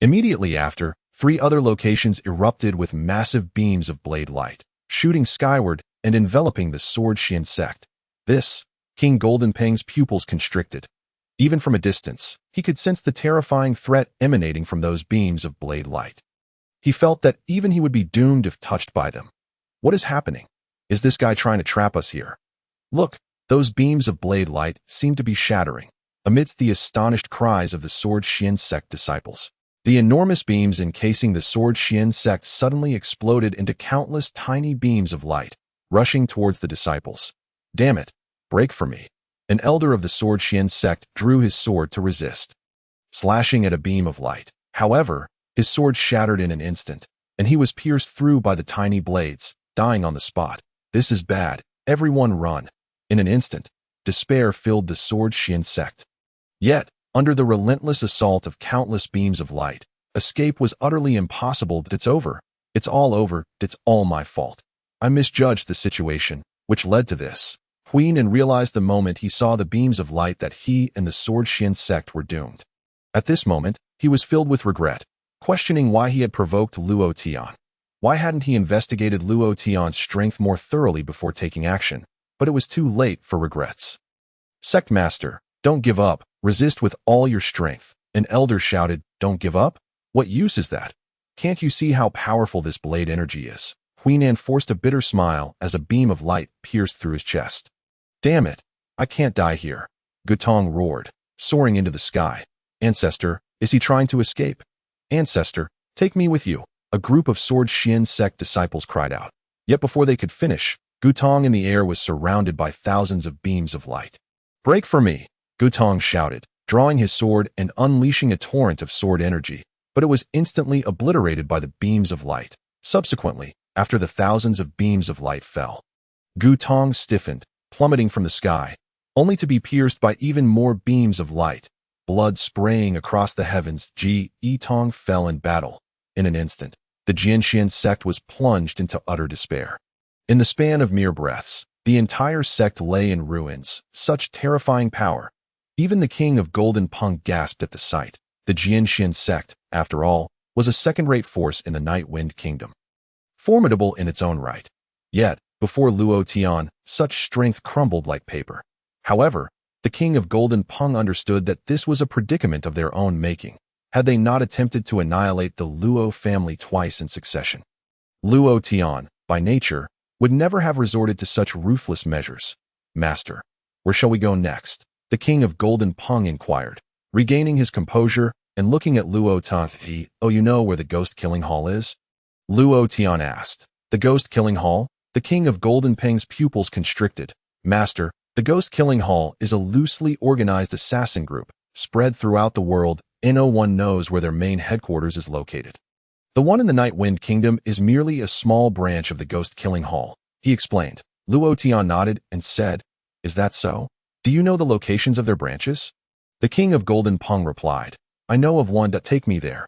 S1: Immediately after, 3 other locations erupted with massive beams of blade light, shooting skyward and enveloping the Sword Xian sect. This, King Golden Pong's pupils constricted. Even from a distance, he could sense the terrifying threat emanating from those beams of blade light. He felt that even he would be doomed if touched by them. What is happening? Is this guy trying to trap us here? Look, those beams of blade light seem to be shattering, amidst the astonished cries of the Sword Xian sect disciples. The enormous beams encasing the Sword Xian sect suddenly exploded into countless tiny beams of light, rushing towards the disciples. Damn it, break for me. An elder of the Sword Xian sect drew his sword to resist, slashing at a beam of light. However, his sword shattered in an instant, and he was pierced through by the tiny blades, dying on the spot. This is bad. Everyone run. In an instant, despair filled the Sword Xian sect. Yet, under the relentless assault of countless beams of light, escape was utterly impossible. It's over. It's all over. It's all my fault. I misjudged the situation, which led to this. Hui Nan realized the moment he saw the beams of light that he and the Sword Xian sect were doomed. At this moment, he was filled with regret, questioning why he had provoked Luo Tian. Why hadn't he investigated Luo Tian's strength more thoroughly before taking action? But it was too late for regrets. Sect Master, don't give up. Resist with all your strength. An elder shouted, don't give up? What use is that? Can't you see how powerful this blade energy is? Hui Nan forced a bitter smile as a beam of light pierced through his chest. Damn it, I can't die here. Gutong roared. soaring into the sky. Ancestor, is he trying to escape? Ancestor, take me with you, a group of Sword Xian sect disciples cried out. Yet before they could finish, Gutong in the air was surrounded by thousands of beams of light. Break for me, Gutong shouted, drawing his sword and unleashing a torrent of sword energy, but it was instantly obliterated by the beams of light. Subsequently, after the thousands of beams of light fell, Gutong stiffened, plummeting from the sky, only to be pierced by even more beams of light. Blood spraying across the heavens, Tong fell in battle. In an instant, the Jianxian sect was plunged into utter despair. In the span of mere breaths, the entire sect lay in ruins. Such terrifying power. Even the king of Golden Pung gasped at the sight. The Jianxian sect, after all, was a second-rate force in the Night Wind Kingdom. Formidable in its own right. Yet, before Luo Tian, such strength crumbled like paper. However, the king of Golden Pung understood that this was a predicament of their own making, had they not attempted to annihilate the Luo family twice in succession. Luo Tian, by nature, would never have resorted to such ruthless measures. Master, where shall we go next? The king of Golden Pung inquired, regaining his composure and looking at Luo Tian. Oh, you know where the ghost-killing hall is? Luo Tian asked. The ghost-killing hall? The king of Golden Pung's pupils constricted. Master, the ghost-killing hall is a loosely organized assassin group, spread throughout the world. No one knows where their main headquarters is located. The one in the Night Wind Kingdom is merely a small branch of the ghost-killing hall, he explained. Luo Tian nodded and said, Is that so? Do you know the locations of their branches? The king of Golden Pung replied, I know of one. Take me there.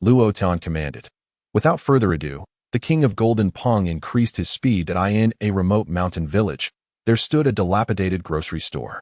S1: Luo Tian commanded. Without further ado, the king of Golden Pung increased his speed. In a remote mountain village, there stood a dilapidated grocery store.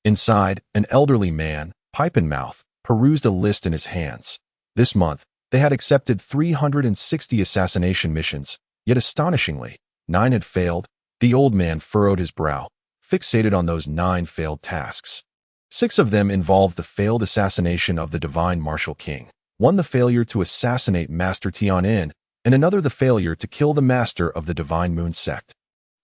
S1: Inside, an elderly man, pipe in mouth, perused a list in his hands. This month, they had accepted 360 assassination missions, yet astonishingly, 9 had failed. The old man furrowed his brow, fixated on those 9 failed tasks. 6 of them involved the failed assassination of the Divine Martial King, 1 the failure to assassinate Master Tianin, and another the failure to kill the master of the Divine Moon sect.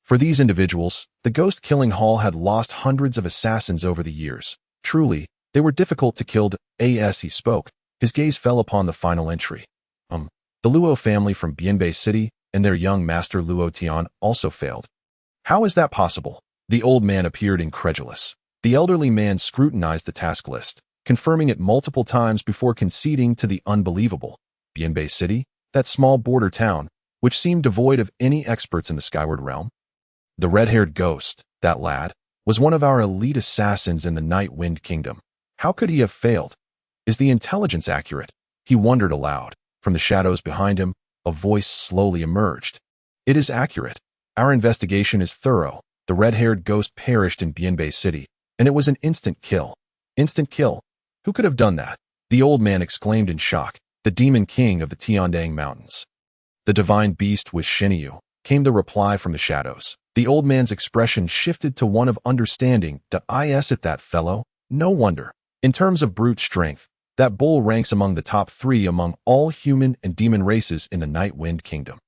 S1: For these individuals, the ghost-killing hall had lost hundreds of assassins over the years. Truly, they were difficult to kill. As he spoke, his gaze fell upon the final entry. The Luo family from Bianbei City and their young master Luo Tian also failed. How is that possible? The old man appeared incredulous. The elderly man scrutinized the task list, confirming it multiple times before conceding to the unbelievable. Bianbei City, that small border town, which seemed devoid of any experts in the skyward realm. The red-haired ghost, that lad, was one of our elite assassins in the Night Wind Kingdom. How could he have failed? Is the intelligence accurate? He wondered aloud. From the shadows behind him, a voice slowly emerged. It is accurate. Our investigation is thorough. The red-haired ghost perished in Bianbei City, and it was an instant kill. Instant kill? Who could have done that? The old man exclaimed in shock. The demon king of the Tiandang Mountains. The divine beast was Shinyu, came the reply from the shadows. The old man's expression shifted to one of understanding. Is it that fellow? No wonder. In terms of brute strength, that bull ranks among the top 3 among all human and demon races in the Night Wind Kingdom.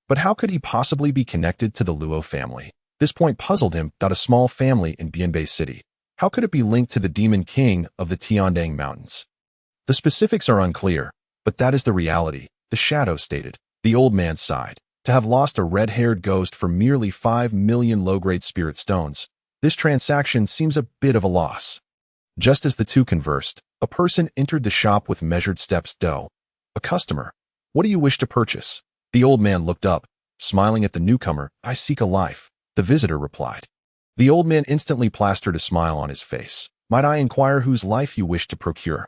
S1: But how could he possibly be connected to the Luo family? This point puzzled him. A small family in Bianbei City. How could it be linked to the demon king of the Tiandang Mountains? The specifics are unclear, but that is the reality, the shadow stated. The old man sighed. To have lost a red-haired ghost for merely 5 million low-grade spirit stones, this transaction seems a bit of a loss. Just as the two conversed, a person entered the shop with measured steps. A customer. What do you wish to purchase? The old man looked up, smiling at the newcomer. I seek a life, the visitor replied. The old man instantly plastered a smile on his face. Might I inquire whose life you wish to procure?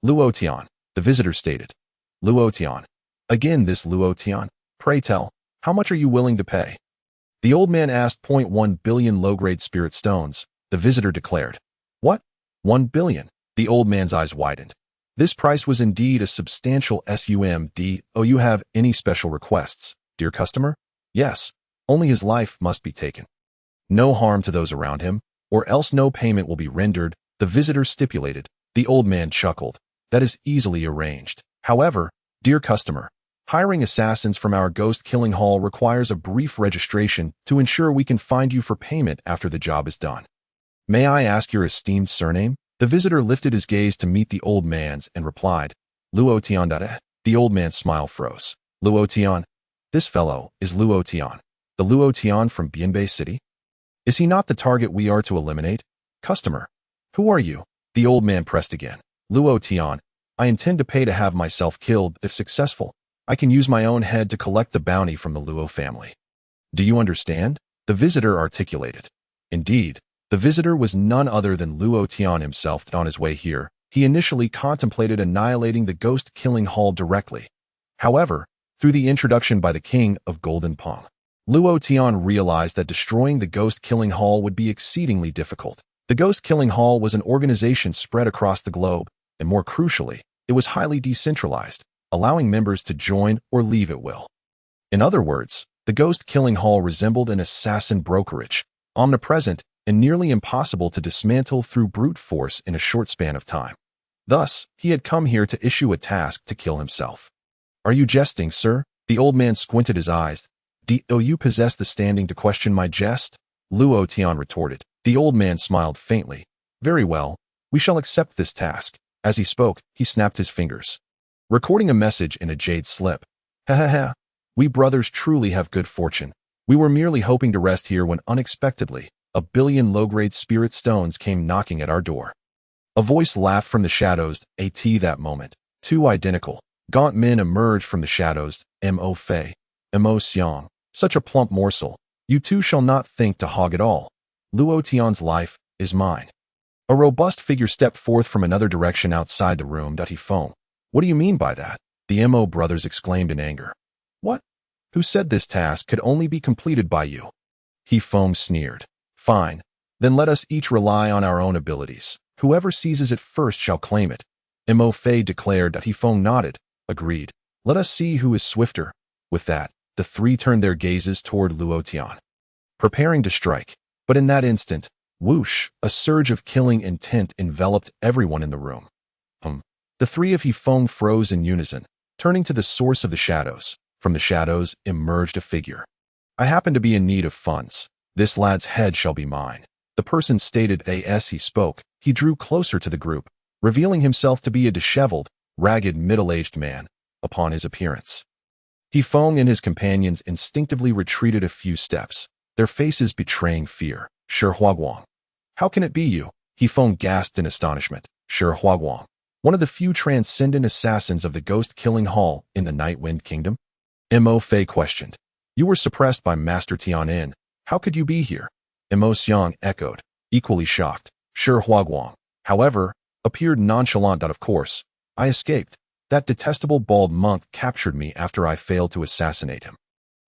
S1: Luo Tian, the visitor stated. Luo Tian. Again this Luo Tian. Pray tell, how much are you willing to pay? The old man asked. 1 billion low-grade spirit stones, the visitor declared. What? 1 billion? The old man's eyes widened. This price was indeed a substantial sum. You have any special requests, dear customer? Yes, only his life must be taken. No harm to those around him, or else no payment will be rendered, the visitor stipulated. The old man chuckled. That is easily arranged. However, dear customer, hiring assassins from our ghost-killing hall requires a brief registration to ensure we can find you for payment after the job is done. May I ask your esteemed surname? The visitor lifted his gaze to meet the old man's and replied, Luo Tian. The old man's smile froze. Luo Tian? This fellow is Luo Tian. The Luo Tian from Bianbei City? Is he not the target we are to eliminate? Customer. Who are you? The old man pressed again. Luo Tian, I intend to pay to have myself killed if successful. I can use my own head to collect the bounty from the Luo family. Do you understand? The visitor articulated. Indeed, the visitor was none other than Luo Tian himself. On his way here, he initially contemplated annihilating the ghost-killing hall directly. However, through the introduction by the king of Golden Pong, Luo Tian realized that destroying the ghost-killing hall would be exceedingly difficult. The ghost-killing hall was an organization spread across the globe, and more crucially, it was highly decentralized, allowing members to join or leave at will. In other words, the ghost-killing hall resembled an assassin brokerage, omnipresent and nearly impossible to dismantle through brute force in a short span of time. Thus, he had come here to issue a task to kill himself. Are you jesting, sir? The old man squinted his eyes. Do you possess the standing to question my jest? Luo Tian retorted. The old man smiled faintly. Very well, we shall accept this task. As he spoke, he snapped his fingers, recording a message in a jade slip. Ha ha ha. We brothers truly have good fortune. We were merely hoping to rest here when unexpectedly, a billion low-grade spirit stones came knocking at our door. A voice laughed from the shadows. That moment, two identical, gaunt men emerged from the shadows. Mo Fei, Mo Xiang, such a plump morsel. You two shall not think to hog it all. Luo Tian's life is mine. A robust figure stepped forth from another direction outside the room. He foamed. What do you mean by that? The Mo brothers exclaimed in anger. What? Who said this task could only be completed by you? He foamed sneered. Fine, then let us each rely on our own abilities. Whoever seizes it first shall claim it. Mo Fei declared. He foamed nodded. Agreed. Let us see who is swifter. With that, the three turned their gazes toward Luo Tian, preparing to strike. But in that instant, whoosh, a surge of killing intent enveloped everyone in the room. The three of He Feng froze in unison, turning to the source of the shadows. From the shadows emerged a figure. I happen to be in need of funds. This lad's head shall be mine. The person stated as he spoke. He drew closer to the group, revealing himself to be a disheveled, ragged, middle-aged man. Upon his appearance, He Feng and his companions instinctively retreated a few steps, their faces betraying fear. Shi Huaguang. How can it be you? He Feng gasped in astonishment. Shi Huaguang, one of the few transcendent assassins of the ghost-killing hall in the Night Wind Kingdom? Mo Fei questioned. You were suppressed by Master Tianin. How could you be here? Mo Xiang echoed, equally shocked. Shi Huaguang, however, appeared nonchalant. Of course, I escaped. That detestable bald monk captured me after I failed to assassinate him.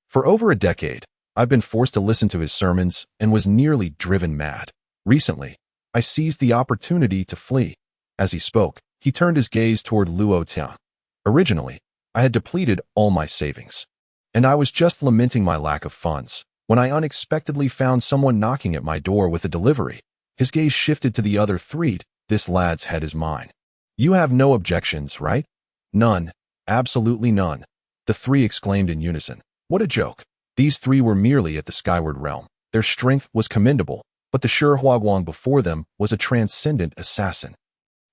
S1: For over a decade, I've been forced to listen to his sermons and was nearly driven mad. Recently, I seized the opportunity to flee. As he spoke, he turned his gaze toward Luo Tian. Originally, I had depleted all my savings, and I was just lamenting my lack of funds when I unexpectedly found someone knocking at my door with a delivery. His gaze shifted to the other three. This lad's head is mine. You have no objections, right? None. Absolutely none. The three exclaimed in unison. What a joke. These three were merely at the skyward realm. Their strength was commendable, but the Shi Huaguang before them was a transcendent assassin.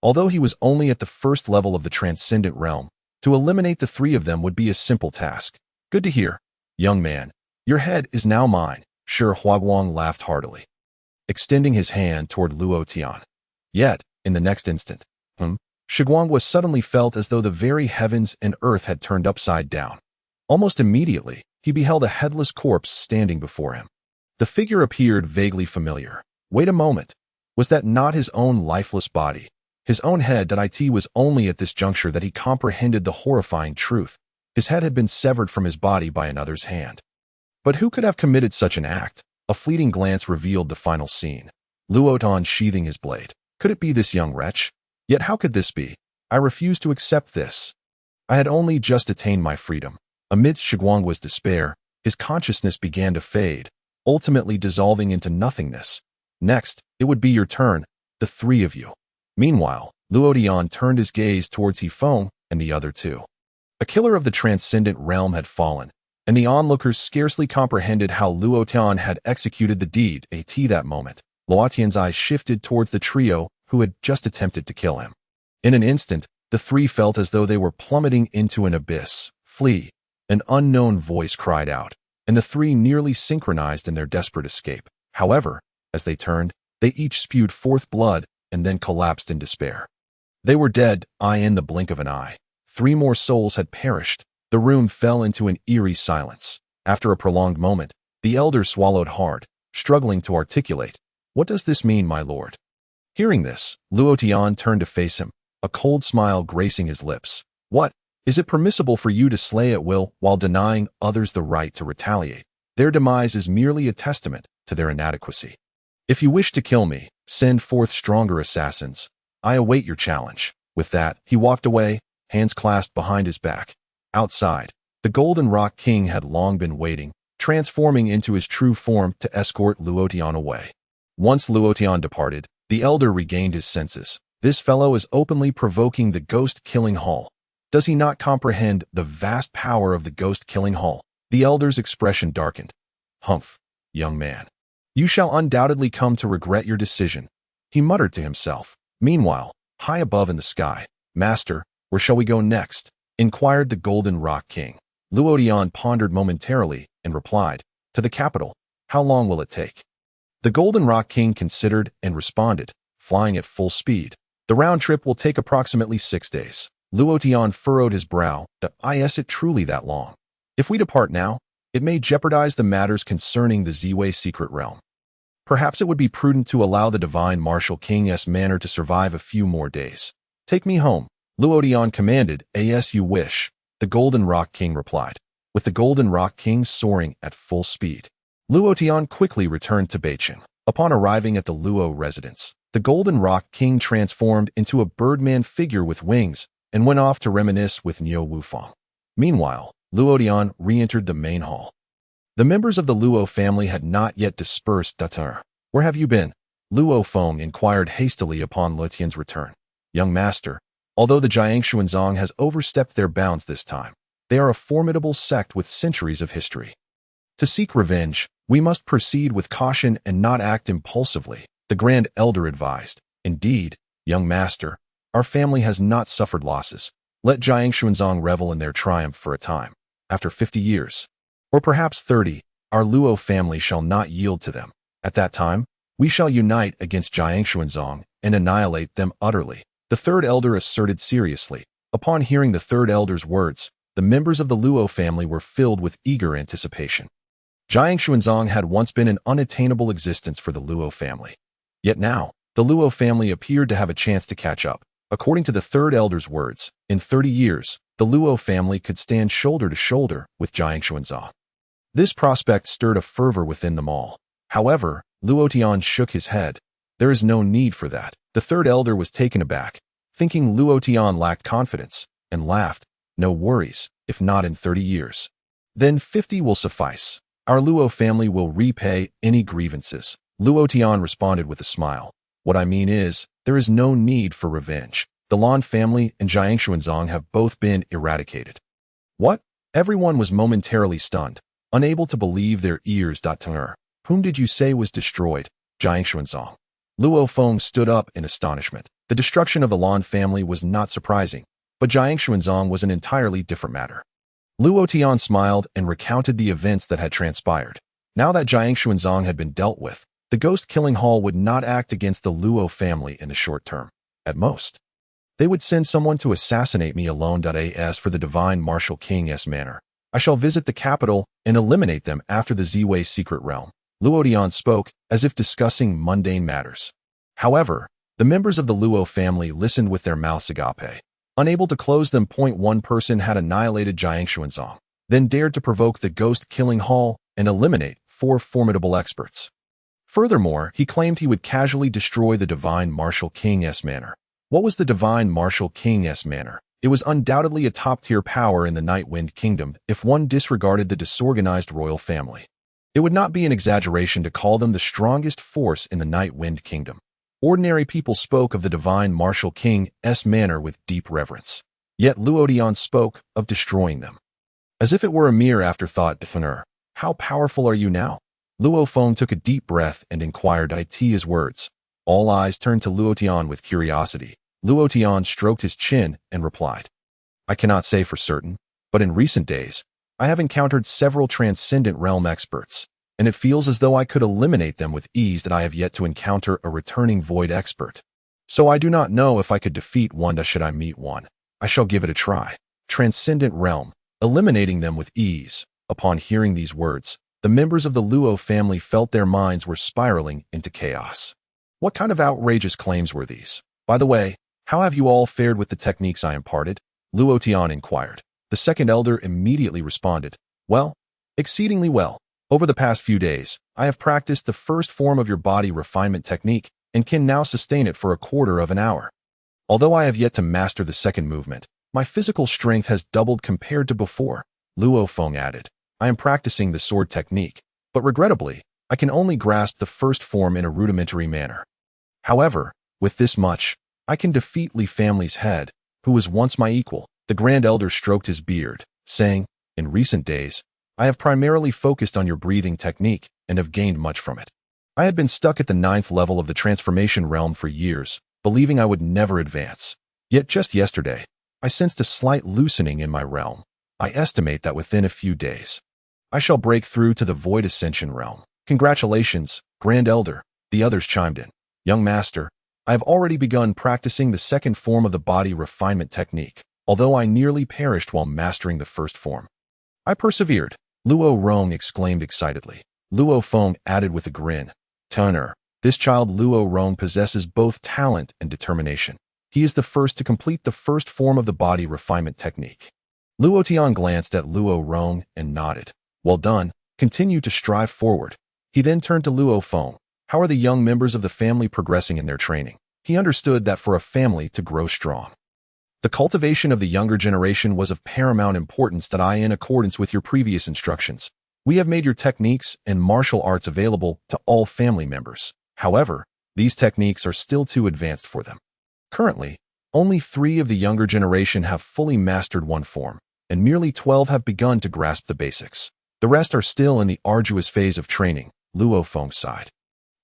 S1: Although he was only at the first level of the transcendent realm, to eliminate the three of them would be a simple task. Good to hear. Young man, your head is now mine. Shi Huaguang laughed heartily, extending his hand toward Luo Tian. Yet, in the next instant, Shiguang was suddenly felt as though the very heavens and earth had turned upside down. Almost immediately, he beheld a headless corpse standing before him. The figure appeared vaguely familiar. Wait a moment. Was that not his own lifeless body? His own head? It was only at this juncture that he comprehended the horrifying truth. His head had been severed from his body by another's hand. But who could have committed such an act? A fleeting glance revealed the final scene. Luo Tian sheathing his blade. Could it be this young wretch? Yet how could this be? I refuse to accept this. I had only just attained my freedom. Amidst Shiguang's despair, his consciousness began to fade, ultimately dissolving into nothingness. Next, it would be your turn, the three of you. Meanwhile, Luo Tian turned his gaze towards He Feng and the other two. A killer of the transcendent realm had fallen, and the onlookers scarcely comprehended how Luo Tian had executed the deed. At that moment, Luo Tian's eyes shifted towards the trio who had just attempted to kill him. In an instant, the three felt as though they were plummeting into an abyss. "Flee!" An unknown voice cried out, and the three nearly synchronized in their desperate escape. However, as they turned, they each spewed forth blood and then collapsed in despair. They were dead, in the blink of an eye. 3 more souls had perished. The room fell into an eerie silence. After a prolonged moment, the elder swallowed hard, struggling to articulate. "What does this mean, my lord?" Hearing this, Luo Tian turned to face him, a cold smile gracing his lips. "What? Is it permissible for you to slay at will while denying others the right to retaliate? Their demise is merely a testament to their inadequacy. If you wish to kill me, send forth stronger assassins. I await your challenge." With that, he walked away, hands clasped behind his back. Outside, the Golden Rock King had long been waiting, transforming into his true form to escort Luo Tian away. Once Luo Tian departed, the elder regained his senses. This fellow is openly provoking the ghost-killing hall. Does he not comprehend the vast power of the ghost-killing hall? The elder's expression darkened. "Humph, young man. You shall undoubtedly come to regret your decision," he muttered to himself. Meanwhile, high above in the sky, "Master, where shall we go next?" inquired the Golden Rock King. Luo Tian pondered momentarily and replied, "To the capital. How long will it take?" The Golden Rock King considered and responded, "Flying at full speed. The round trip will take approximately 6 days." Luo Tian furrowed his brow. Is it truly that long? If we depart now, it may jeopardize the matters concerning the Ziwei secret realm. Perhaps it would be prudent to allow the Divine Martial King's manor to survive a few more days. "Take me home," Luo Tian commanded. "As you wish," the Golden Rock King replied, with the Golden Rock King soaring at full speed. Luo Tian quickly returned to Beijing. Upon arriving at the Luo residence, the Golden Rock King transformed into a birdman figure with wings and went off to reminisce with Niu Wufang. Meanwhile, Luo Tian re-entered the main hall. The members of the Luo family had not yet dispersed. "Where have you been?" Luo Feng inquired hastily upon Luo Tian's return. "Young master, although the Jiangxuanzong has overstepped their bounds this time, they are a formidable sect with centuries of history. To seek revenge, we must proceed with caution and not act impulsively," the Grand Elder advised. "Indeed, young master, our family has not suffered losses. Let Jiangxuanzong revel in their triumph for a time. After 50 years, or perhaps 30, our Luo family shall not yield to them. At that time, we shall unite against Jiangxuanzong and annihilate them utterly," the third elder asserted seriously. Upon hearing the third elder's words, the members of the Luo family were filled with eager anticipation. Jiangxuanzong had once been an unattainable existence for the Luo family. Yet now, the Luo family appeared to have a chance to catch up. According to the third elder's words, in 30 years, the Luo family could stand shoulder to shoulder with Jiangxuanzong. This prospect stirred a fervor within them all. However, Luo Tian shook his head. "There is no need for that." The third elder was taken aback, thinking Luo Tian lacked confidence, and laughed. "No worries, if not in 30 years. Then 50 will suffice. Our Luo family will repay any grievances." Luo Tian responded with a smile. "What I mean is, there is no need for revenge. The Lan family and Jiangxuanzong have both been eradicated." "What?" Everyone was momentarily stunned, unable to believe their ears. "Whom did you say was destroyed?" "Jiangxuanzong." Luo Feng stood up in astonishment. The destruction of the Lan family was not surprising, but Jiangxuanzong was an entirely different matter. Luo Tian smiled and recounted the events that had transpired. Now that Jiangxuanzong had been dealt with, the ghost-killing hall would not act against the Luo family in the short term. At most, they would send someone to assassinate me alone. As for the Divine Martial King's manor, I shall visit the capital and eliminate them after the Ziwei secret realm. Luo Tian spoke as if discussing mundane matters. However, the members of the Luo family listened with their mouths agape. Unable to close them. One person had annihilated Jiangxuanzong, then dared to provoke the ghost-killing hall and eliminate 4 formidable experts. Furthermore, he claimed he would casually destroy the Divine Martial King's manor. What was the Divine Martial King's manor? It was undoubtedly a top-tier power in the Night Wind Kingdom if one disregarded the disorganized royal family. It would not be an exaggeration to call them the strongest force in the Night Wind Kingdom. Ordinary people spoke of the Divine Martial King's manor with deep reverence. Yet Luo Tian spoke of destroying them, as if it were a mere afterthought. "How powerful are you now?" Luo Feng took a deep breath and inquired his words. All eyes turned to Luo Tian with curiosity. Luo Tian stroked his chin and replied, I cannot say for certain, but in recent days, I have encountered several transcendent realm experts, and it feels as though I could eliminate them with ease that I have yet to encounter a returning void expert. So I do not know if I could defeat one should I meet one. I shall give it a try. Transcendent realm, eliminating them with ease. Upon hearing these words, the members of the Luo family felt their minds were spiraling into chaos. What kind of outrageous claims were these? By the way, how have you all fared with the techniques I imparted? Luo Tian inquired. The second elder immediately responded, well, exceedingly well. Over the past few days, I have practiced the first form of your body refinement technique and can now sustain it for a quarter of an hour. Although I have yet to master the second movement, my physical strength has doubled compared to before. Luo Feng added, I am practicing the sword technique, but regrettably, I can only grasp the first form in a rudimentary manner. However, with this much, I can defeat Li family's head, who was once my equal. The Grand Elder stroked his beard, saying, in recent days, I have primarily focused on your breathing technique and have gained much from it. I had been stuck at the 9th level of the transformation realm for years, believing I would never advance. Yet just yesterday, I sensed a slight loosening in my realm. I estimate that within a few days, I shall break through to the Void Ascension realm. Congratulations, Grand Elder, the others chimed in. Young Master, I have already begun practicing the second form of the body refinement technique, although I nearly perished while mastering the first form. I persevered, Luo Rong exclaimed excitedly. Luo Feng added with a grin, Tunner, this child Luo Rong possesses both talent and determination. He is the first to complete the first form of the body refinement technique. Luo Tian glanced at Luo Rong and nodded. Well done, continue to strive forward. He then turned to Luo Feng. How are the young members of the family progressing in their training? He understood that for a family to grow strong, the cultivation of the younger generation was of paramount importance. That in accordance with your previous instructions, we have made your techniques and martial arts available to all family members. However, these techniques are still too advanced for them. Currently, only 3 of the younger generation have fully mastered one form, and merely 12 have begun to grasp the basics. The rest are still in the arduous phase of training, Luo Feng sighed.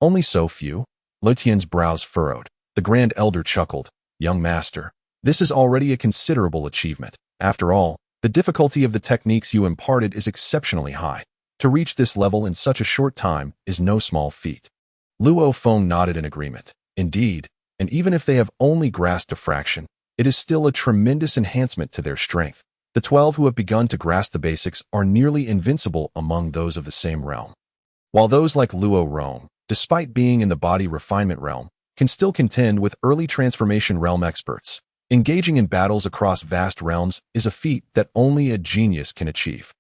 S1: Only so few? Luo Tian's brows furrowed. The Grand Elder chuckled. Young Master, this is already a considerable achievement. After all, the difficulty of the techniques you imparted is exceptionally high. To reach this level in such a short time is no small feat. Luo Feng nodded in agreement. Indeed, and even if they have only grasped a fraction, it is still a tremendous enhancement to their strength. The 12 who have begun to grasp the basics are nearly invincible among those of the same realm. While those like Luo Rong, despite being in the body refinement realm, can still contend with early transformation realm experts. Engaging in battles across vast realms is a feat that only a genius can achieve.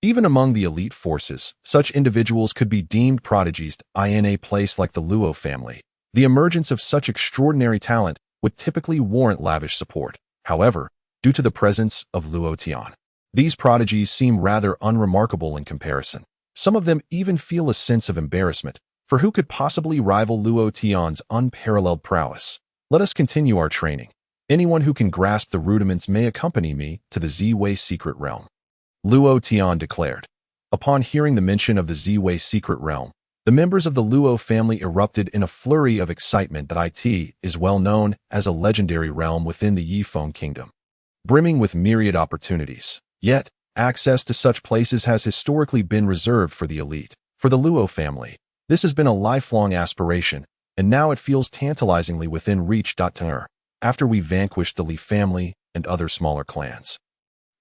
S1: Even among the elite forces, such individuals could be deemed prodigies. In a place like the Luo family, the emergence of such extraordinary talent would typically warrant lavish support. However, due to the presence of Luo Tian, these prodigies seem rather unremarkable in comparison. Some of them even feel a sense of embarrassment, for who could possibly rival Luo Tian's unparalleled prowess? Let us continue our training. Anyone who can grasp the rudiments may accompany me to the Z-Wei secret realm, Luo Tian declared. Upon hearing the mention of the Z-Wei secret realm, the members of the Luo family erupted in a flurry of excitement. That it is well known as a legendary realm within the Yifeng kingdom, brimming with myriad opportunities. Yet, access to such places has historically been reserved for the elite. For the Luo family, this has been a lifelong aspiration, and now it feels tantalizingly within reach. After we vanquished the Li family and other smaller clans,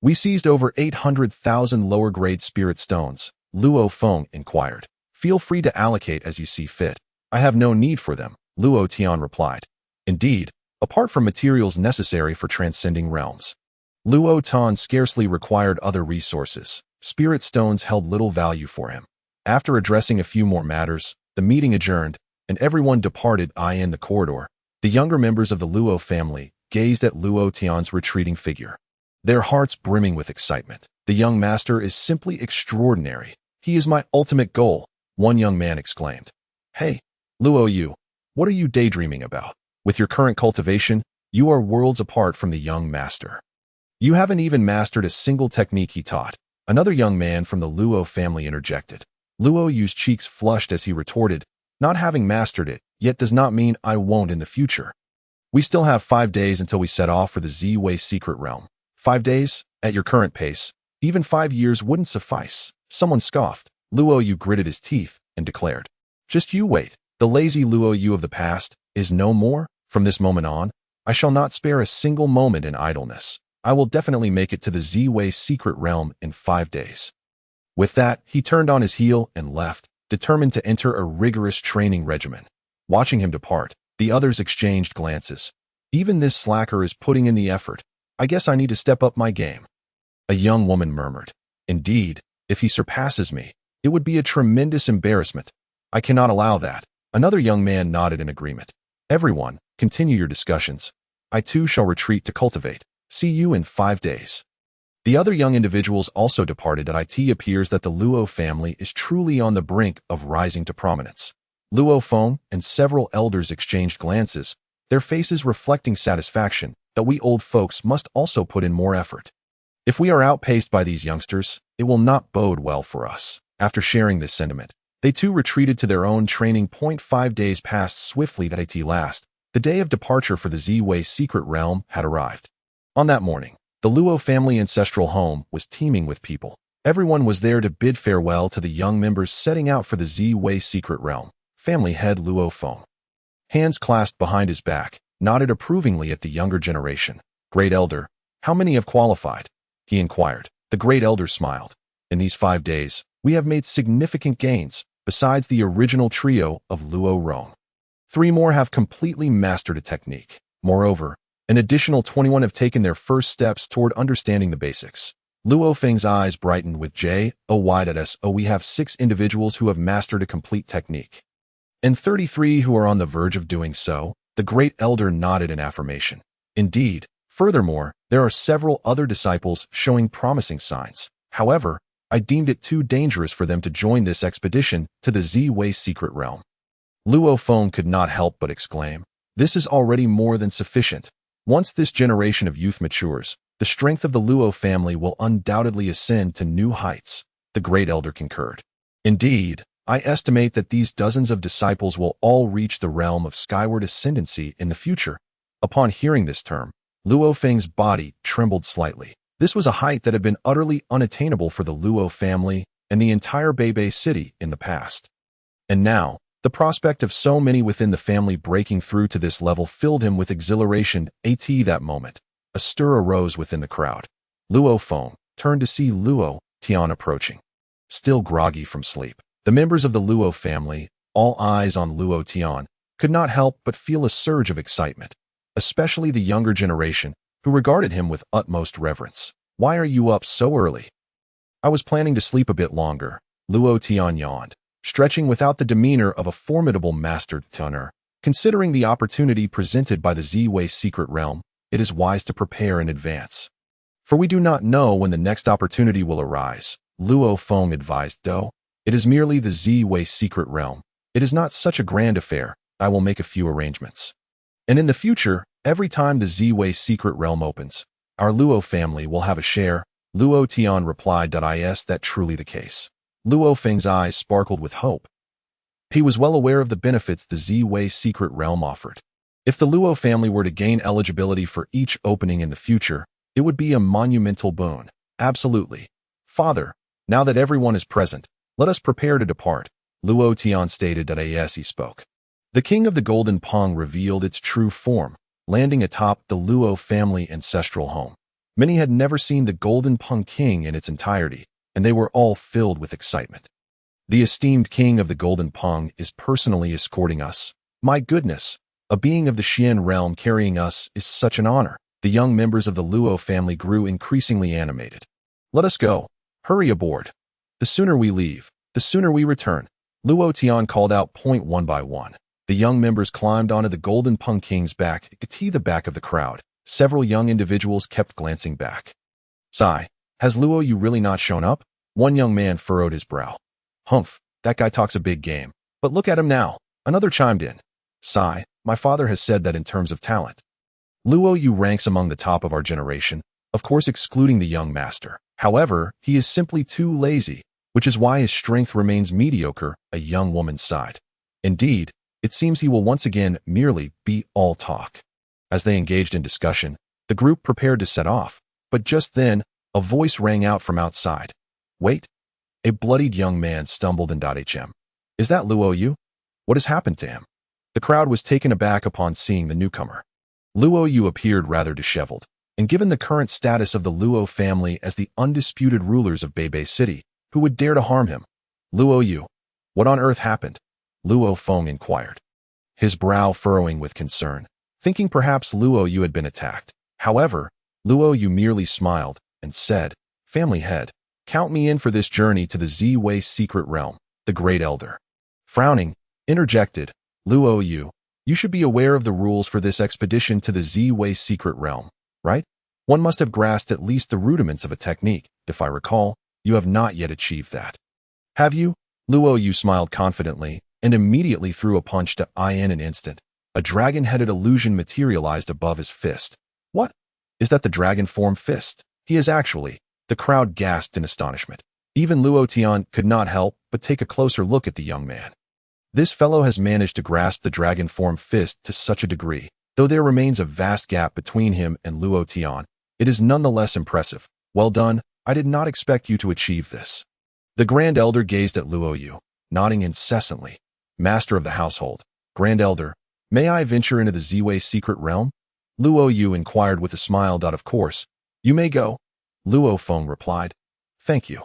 S1: we seized over 800,000 lower-grade spirit stones, Luo Feng inquired. Feel free to allocate as you see fit. I have no need for them, Luo Tian replied. Indeed, apart from materials necessary for transcending realms, Luo Tian scarcely required other resources. Spirit stones held little value for him. After addressing a few more matters, the meeting adjourned, and everyone departed. In the corridor, the younger members of the Luo family gazed at Luo Tian's retreating figure, their hearts brimming with excitement. The young master is simply extraordinary. He is my ultimate goal, one young man exclaimed. Hey, Luo Yu, what are you daydreaming about? With your current cultivation, you are worlds apart from the young master. You haven't even mastered a single technique he taught. Another young man from the Luo family interjected. Luo Yu's cheeks flushed as he retorted, not having mastered it, yet does not mean I won't in the future. We still have 5 days until we set off for the Z-Way secret realm. 5 days? At your current pace, even 5 years wouldn't suffice. Someone scoffed. Luo Yu gritted his teeth and declared, "Just you wait. The lazy Luo Yu of the past is no more. From this moment on, I shall not spare a single moment in idleness. I will definitely make it to the Z-Way secret realm in 5 days." With that, he turned on his heel and left, determined to enter a rigorous training regimen. Watching him depart, the others exchanged glances. Even this slacker is putting in the effort. I guess I need to step up my game. A young woman murmured, "Indeed, if he surpasses me, it would be a tremendous embarrassment. I cannot allow that." Another young man nodded in agreement. "Everyone, continue your discussions. I too shall retreat to cultivate. See you in 5 days." The other young individuals also departed. It appears that the Luo family is truly on the brink of rising to prominence. Luo Feng and several elders exchanged glances, their faces reflecting satisfaction that we old folks must also put in more effort. If we are outpaced by these youngsters, it will not bode well for us. After sharing this sentiment, they too retreated to their own training point. 5 days passed swiftly at last. The day of departure for the Z-Way secret realm had arrived. On that morning, the Luo family ancestral home was teeming with people. Everyone was there to bid farewell to the young members setting out for the Z-Way secret realm. Family head Luo Feng, hands clasped behind his back, nodded approvingly at the younger generation. "Great Elder, how many have qualified?" he inquired. The Great Elder smiled. "In these 5 days, we have made significant gains, besides the original trio of Luo Rong. 3 more have completely mastered a technique. Moreover, an additional 21 have taken their first steps toward understanding the basics." Luo Feng's eyes brightened with J-O-Y-S-O. "We have 6 individuals who have mastered a complete technique, and 33 who are on the verge of doing so." The Great Elder nodded in affirmation. "Indeed. Furthermore, there are several other disciples showing promising signs. However, I deemed it too dangerous for them to join this expedition to the Z-Way secret realm." Luo Feng could not help but exclaim, "This is already more than sufficient. Once this generation of youth matures, the strength of the Luo family will undoubtedly ascend to new heights." The Great Elder concurred. "Indeed, I estimate that these dozens of disciples will all reach the realm of skyward ascendancy in the future." Upon hearing this term, Luo Feng's body trembled slightly. This was a height that had been utterly unattainable for the Luo family and the entire Beibei city in the past. And now, the prospect of so many within the family breaking through to this level filled him with exhilaration. At that moment, a stir arose within the crowd. Luo Feng turned to see Luo Tian approaching. Still groggy from sleep, the members of the Luo family, all eyes on Luo Tian, could not help but feel a surge of excitement, especially the younger generation, who regarded him with utmost reverence. "Why are you up so early?" "I was planning to sleep a bit longer," Luo Tian yawned, stretching without the demeanor of a formidable master tuner. "Considering the opportunity presented by the Z-Way secret realm, it is wise to prepare in advance. For we do not know when the next opportunity will arise," Luo Feng advised. "Though it is merely the Z-Way secret realm, it is not such a grand affair. I will make a few arrangements. And in the future, every time the Z-Way secret realm opens, our Luo family will have a share." Luo Tian replied, "Is that truly the case?" Luo Feng's eyes sparkled with hope. He was well aware of the benefits the Z-Way secret realm offered. If the Luo family were to gain eligibility for each opening in the future, it would be a monumental boon. "Absolutely. Father, now that everyone is present, let us prepare to depart," Luo Tian stated. As he spoke, the king of the Golden Pung revealed its true form, landing atop the Luo family ancestral home. Many had never seen the Golden Pung king in its entirety, and they were all filled with excitement. "The esteemed king of the Golden Pung is personally escorting us. My goodness, a being of the Xian realm carrying us is such an honor." The young members of the Luo family grew increasingly animated. "Let us go. Hurry aboard. The sooner we leave, the sooner we return," Luo Tian called out. One by one, the young members climbed onto the Golden Pung king's back. At the back of the crowd, several young individuals kept glancing back. "Sigh, has Luo Yu really not shown up?" One young man furrowed his brow. "Humph, that guy talks a big game. But look at him now," another chimed in. "Sigh, my father has said that in terms of talent, Luo Yu ranks among the top of our generation, of course excluding the young master. However, he is simply too lazy, which is why his strength remains mediocre," a young woman sighed. "Indeed, It seems he will once again merely be all talk. As they engaged in discussion, the group prepared to set off, but just then, a voice rang out from outside. Wait! A bloodied young man stumbled in. Is that Luo Yu? What has happened to him? The crowd was taken aback upon seeing the newcomer. Luo Yu appeared rather disheveled, and given the current status of the Luo family as the undisputed rulers of Beibei City, who would dare to harm him? Luo Yu, what on earth happened? Luo Feng inquired, his brow furrowing with concern, thinking perhaps Luo Yu had been attacked. However, Luo Yu merely smiled and said, Family head, count me in for this journey to the Z-Wei secret realm, the Great Elder. Frowning, interjected, Luo Yu, you should be aware of the rules for this expedition to the Z-Wei secret realm, right? One must have grasped at least the rudiments of a technique. If I recall, you have not yet achieved that. Have you? Luo Yu smiled confidently and immediately threw a punch to in an instant. A dragon-headed illusion materialized above his fist. What? Is that the dragon form fist? He is actually. The crowd gasped in astonishment. Even Luo Tian could not help but take a closer look at the young man. This fellow has managed to grasp the dragon form fist to such a degree. Though there remains a vast gap between him and Luo Tian, it is nonetheless impressive. Well done, I did not expect you to achieve this. The Grand Elder gazed at Luo Yu, nodding incessantly. Master of the household, Grand Elder, may I venture into the Z-Wei secret realm? Luo Yu inquired with a smile. Of course, you may go. Luo Feng replied. Thank you.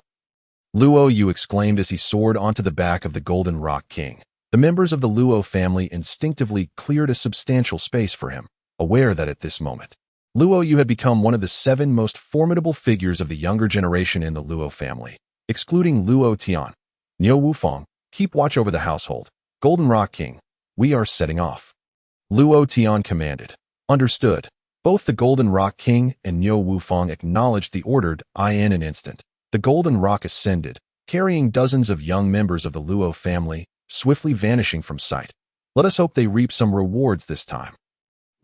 S1: Luo Yu exclaimed as he soared onto the back of the Golden Rock King. The members of the Luo family instinctively cleared a substantial space for him, aware that at this moment, Luo Yu had become one of the 7 most formidable figures of the younger generation in the Luo family, excluding Luo Tian. Niu Wufeng, keep watch over the household. Golden Rock King, we are setting off. Luo Tian commanded. Understood. Both the Golden Rock King and Niu Wufeng acknowledged the ordered in an instant. The Golden Rock ascended, carrying dozens of young members of the Luo family, swiftly vanishing from sight. Let us hope they reap some rewards this time.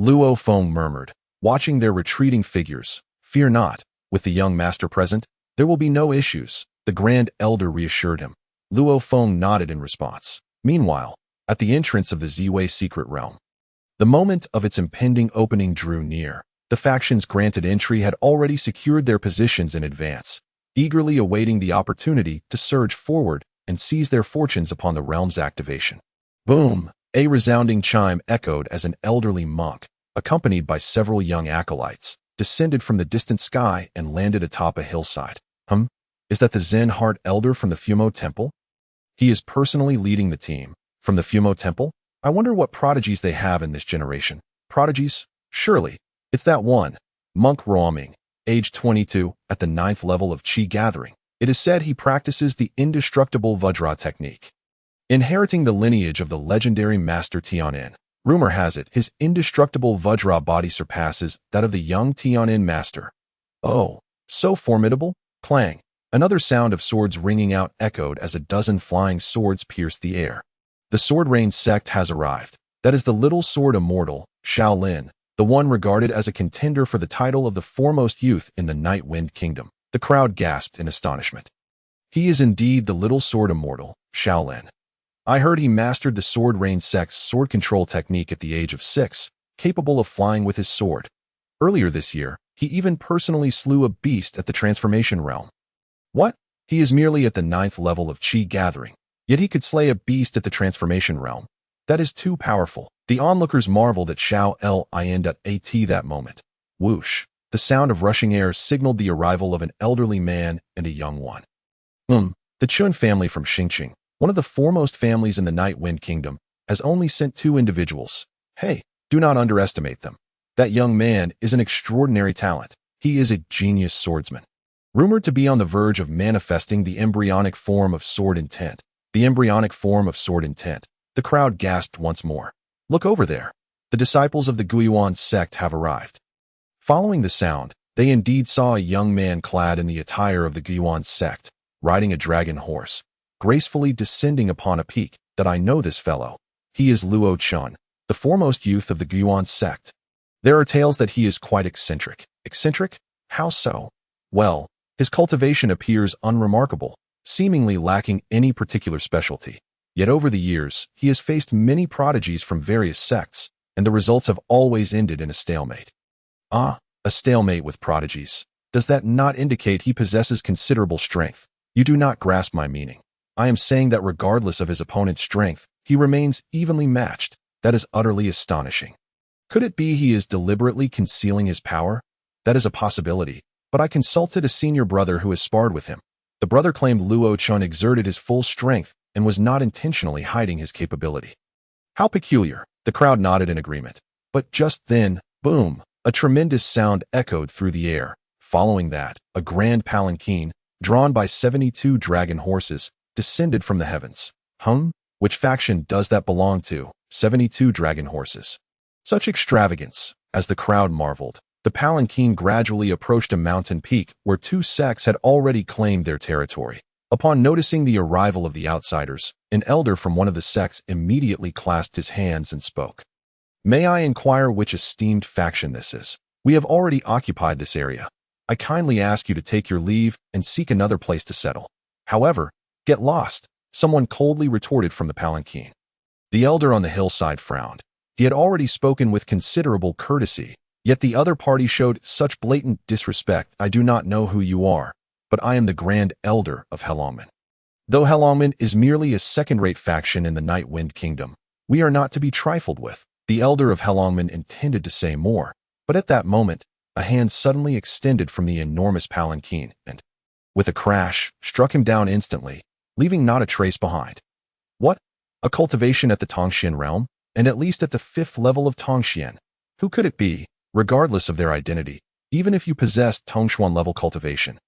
S1: Luo Feng murmured, watching their retreating figures. Fear not, with the young master present, there will be no issues, the Grand Elder reassured him. Luo Feng nodded in response. Meanwhile, at the entrance of the Z-Wei secret realm, the moment of its impending opening drew near. The factions granted entry had already secured their positions in advance, eagerly awaiting the opportunity to surge forward and seize their fortunes upon the realm's activation. Boom! A resounding chime echoed as an elderly monk, accompanied by several young acolytes, descended from the distant sky and landed atop a hillside. Is that the Zen Heart Elder from the Fumo Temple? He is personally leading the team. From the Fumo Temple? I wonder what prodigies they have in this generation. Prodigies? Surely. It's that one. Monk Roaming, age 22, at the 9th level of Qi Gathering. It is said he practices the indestructible Vajra technique. Inheriting the lineage of the legendary Master Tianin, rumor has it his indestructible Vajra body surpasses that of the young Tianin Master. Oh, so formidable! Clang! Another sound of swords ringing out echoed as a dozen flying swords pierced the air. The Sword Rain sect has arrived. That is the little sword immortal, Shaolin, the one regarded as a contender for the title of the foremost youth in the Night Wind Kingdom. The crowd gasped in astonishment. He is indeed the little sword immortal, Shaolin. I heard he mastered the Sword Rain sect's sword control technique at the age of 6, capable of flying with his sword. Earlier this year, he even personally slew a beast at the Transformation Realm. What? He is merely at the 9th level of Qi Gathering, yet he could slay a beast at the Transformation Realm. That is too powerful. The onlookers marveled at Xiao-Lin.at that moment. Whoosh! The sound of rushing air signaled the arrival of an elderly man and a young one. The Chun family from Xingqing, one of the foremost families in the Night Wind Kingdom, has only sent 2 individuals. Hey, do not underestimate them. That young man is an extraordinary talent. He is a genius swordsman. Rumored to be on the verge of manifesting the embryonic form of sword intent. The embryonic form of sword intent. The crowd gasped once more. Look over there. The disciples of the Guiyuan sect have arrived. Following the sound, they indeed saw a young man clad in the attire of the Guiyuan sect, riding a dragon horse, gracefully descending upon a peak. That I know this fellow. He is Luo Tian, the foremost youth of the Guiyuan sect. There are tales that he is quite eccentric. Eccentric? How so? Well, his cultivation appears unremarkable, seemingly lacking any particular specialty. Yet over the years, he has faced many prodigies from various sects, and the results have always ended in a stalemate. Ah, a stalemate with prodigies. Does that not indicate he possesses considerable strength? You do not grasp my meaning. I am saying that regardless of his opponent's strength, he remains evenly matched. That is utterly astonishing. Could it be he is deliberately concealing his power? That is a possibility, but I consulted a senior brother who has sparred with him. The brother claimed Luo Tian exerted his full strength and was not intentionally hiding his capability. How peculiar. The crowd nodded in agreement. But just then, boom, a tremendous sound echoed through the air. Following that, a grand palanquin, drawn by 72 dragon horses, descended from the heavens. Which faction does that belong to? 72 dragon horses. Such extravagance, as the crowd marveled. The palanquin gradually approached a mountain peak where two sects had already claimed their territory. Upon noticing the arrival of the outsiders, an elder from one of the sects immediately clasped his hands and spoke. May I inquire which esteemed faction this is? We have already occupied this area. I kindly ask you to take your leave and seek another place to settle. However, get lost, someone coldly retorted from the palanquin. The elder on the hillside frowned. He had already spoken with considerable courtesy, yet the other party showed such blatant disrespect. I do not know who you are, but I am the Grand Elder of Helongmen. Though Helongmen is merely a second-rate faction in the Night Wind Kingdom, we are not to be trifled with. The Elder of Helongmen intended to say more, but at that moment, a hand suddenly extended from the enormous palanquin and, with a crash, struck him down instantly, leaving not a trace behind. What? A cultivation at the Tongxian realm, and at least at the 5th level of Tongxian. Who could it be, regardless of their identity, even if you possessed Tongxuan level cultivation?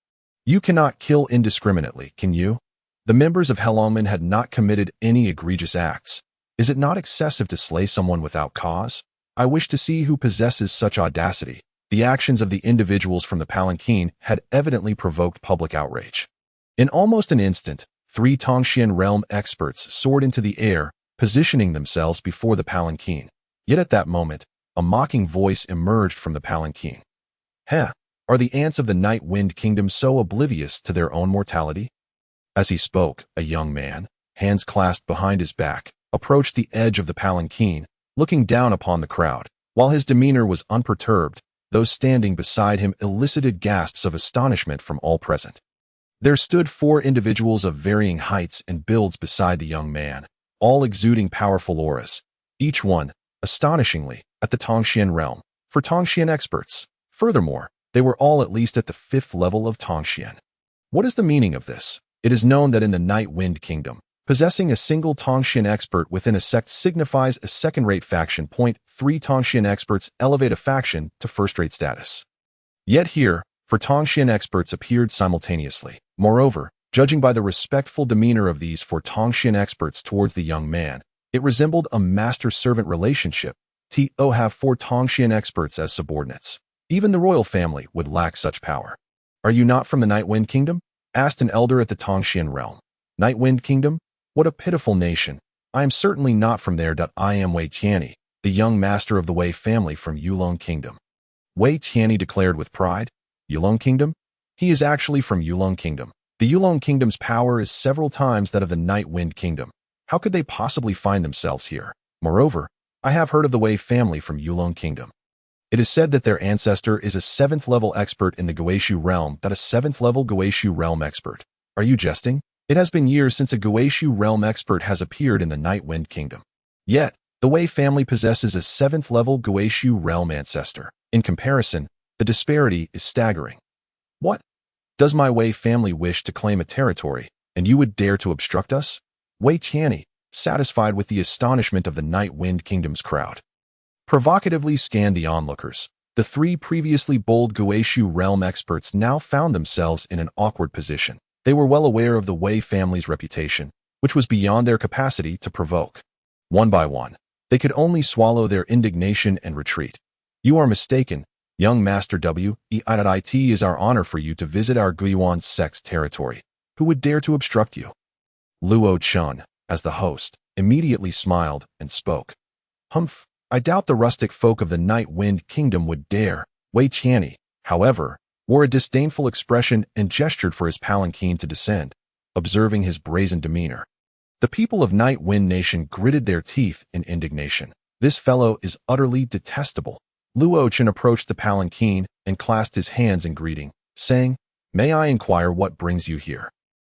S1: You cannot kill indiscriminately, can you? The members of Helongmen had not committed any egregious acts. Is it not excessive to slay someone without cause? I wish to see who possesses such audacity. The actions of the individuals from the palanquin had evidently provoked public outrage. In almost an instant, 3 Tongxian realm experts soared into the air, positioning themselves before the palanquin. Yet at that moment, a mocking voice emerged from the palanquin. Heh, are the ants of the Night Wind Kingdom so oblivious to their own mortality? As he spoke, a young man, hands clasped behind his back, approached the edge of the palanquin, looking down upon the crowd. While his demeanor was unperturbed, those standing beside him elicited gasps of astonishment from all present. There stood 4 individuals of varying heights and builds beside the young man, all exuding powerful auras, each one, astonishingly, at the Tongxian realm, for Tongxian experts. Furthermore, they were all at least at the 5th level of Tongxian. What is the meaning of this? It is known that in the Night Wind Kingdom, possessing a single Tongxian expert within a sect signifies a second-rate faction. 3 Tongxian experts elevate a faction to first-rate status. Yet here, 4 Tongxian experts appeared simultaneously. Moreover, judging by the respectful demeanor of these 4 Tongxian experts towards the young man, it resembled a master-servant relationship. To have 4 Tongxian experts as subordinates. Even the royal family would lack such power. Are you not from the Night Wind Kingdom? Asked an elder at the Tongxian realm. Night Wind Kingdom? What a pitiful nation. I am certainly not from there. I am Wei Tianyi, the young master of the Wei family from Yulong Kingdom. Wei Tianyi declared with pride. Yulong Kingdom? He is actually from Yulong Kingdom. The Yulong Kingdom's power is several times that of the Night Wind Kingdom. How could they possibly find themselves here? Moreover, I have heard of the Wei family from Yulong Kingdom. It is said that their ancestor is a 7th level expert in the Guishu realm. A 7th level Guishu realm expert. Are you jesting? It has been years since a Guishu realm expert has appeared in the Night Wind Kingdom. Yet, the Wei family possesses a 7th level Guishu realm ancestor. In comparison, the disparity is staggering. What? Does my Wei family wish to claim a territory, and you would dare to obstruct us? Wei Tianyi, satisfied with the astonishment of the Night Wind Kingdom's crowd, provocatively scanned the onlookers. The 3 previously bold Guishu realm experts now found themselves in an awkward position. They were well aware of the Wei family's reputation, which was beyond their capacity to provoke. One by one, they could only swallow their indignation and retreat. You are mistaken, young Master W. It is our honor for you to visit our Guiyuan sect's territory. Who would dare to obstruct you? Luo Tian, as the host, immediately smiled and spoke. Humph, I doubt the rustic folk of the Night Wind Kingdom would dare. Wei Tianyi, however, wore a disdainful expression and gestured for his palanquin to descend, observing his brazen demeanor. The people of Night Wind Nation gritted their teeth in indignation. This fellow is utterly detestable. Luo Tian approached the palanquin and clasped his hands in greeting, saying, "May I inquire what brings you here?"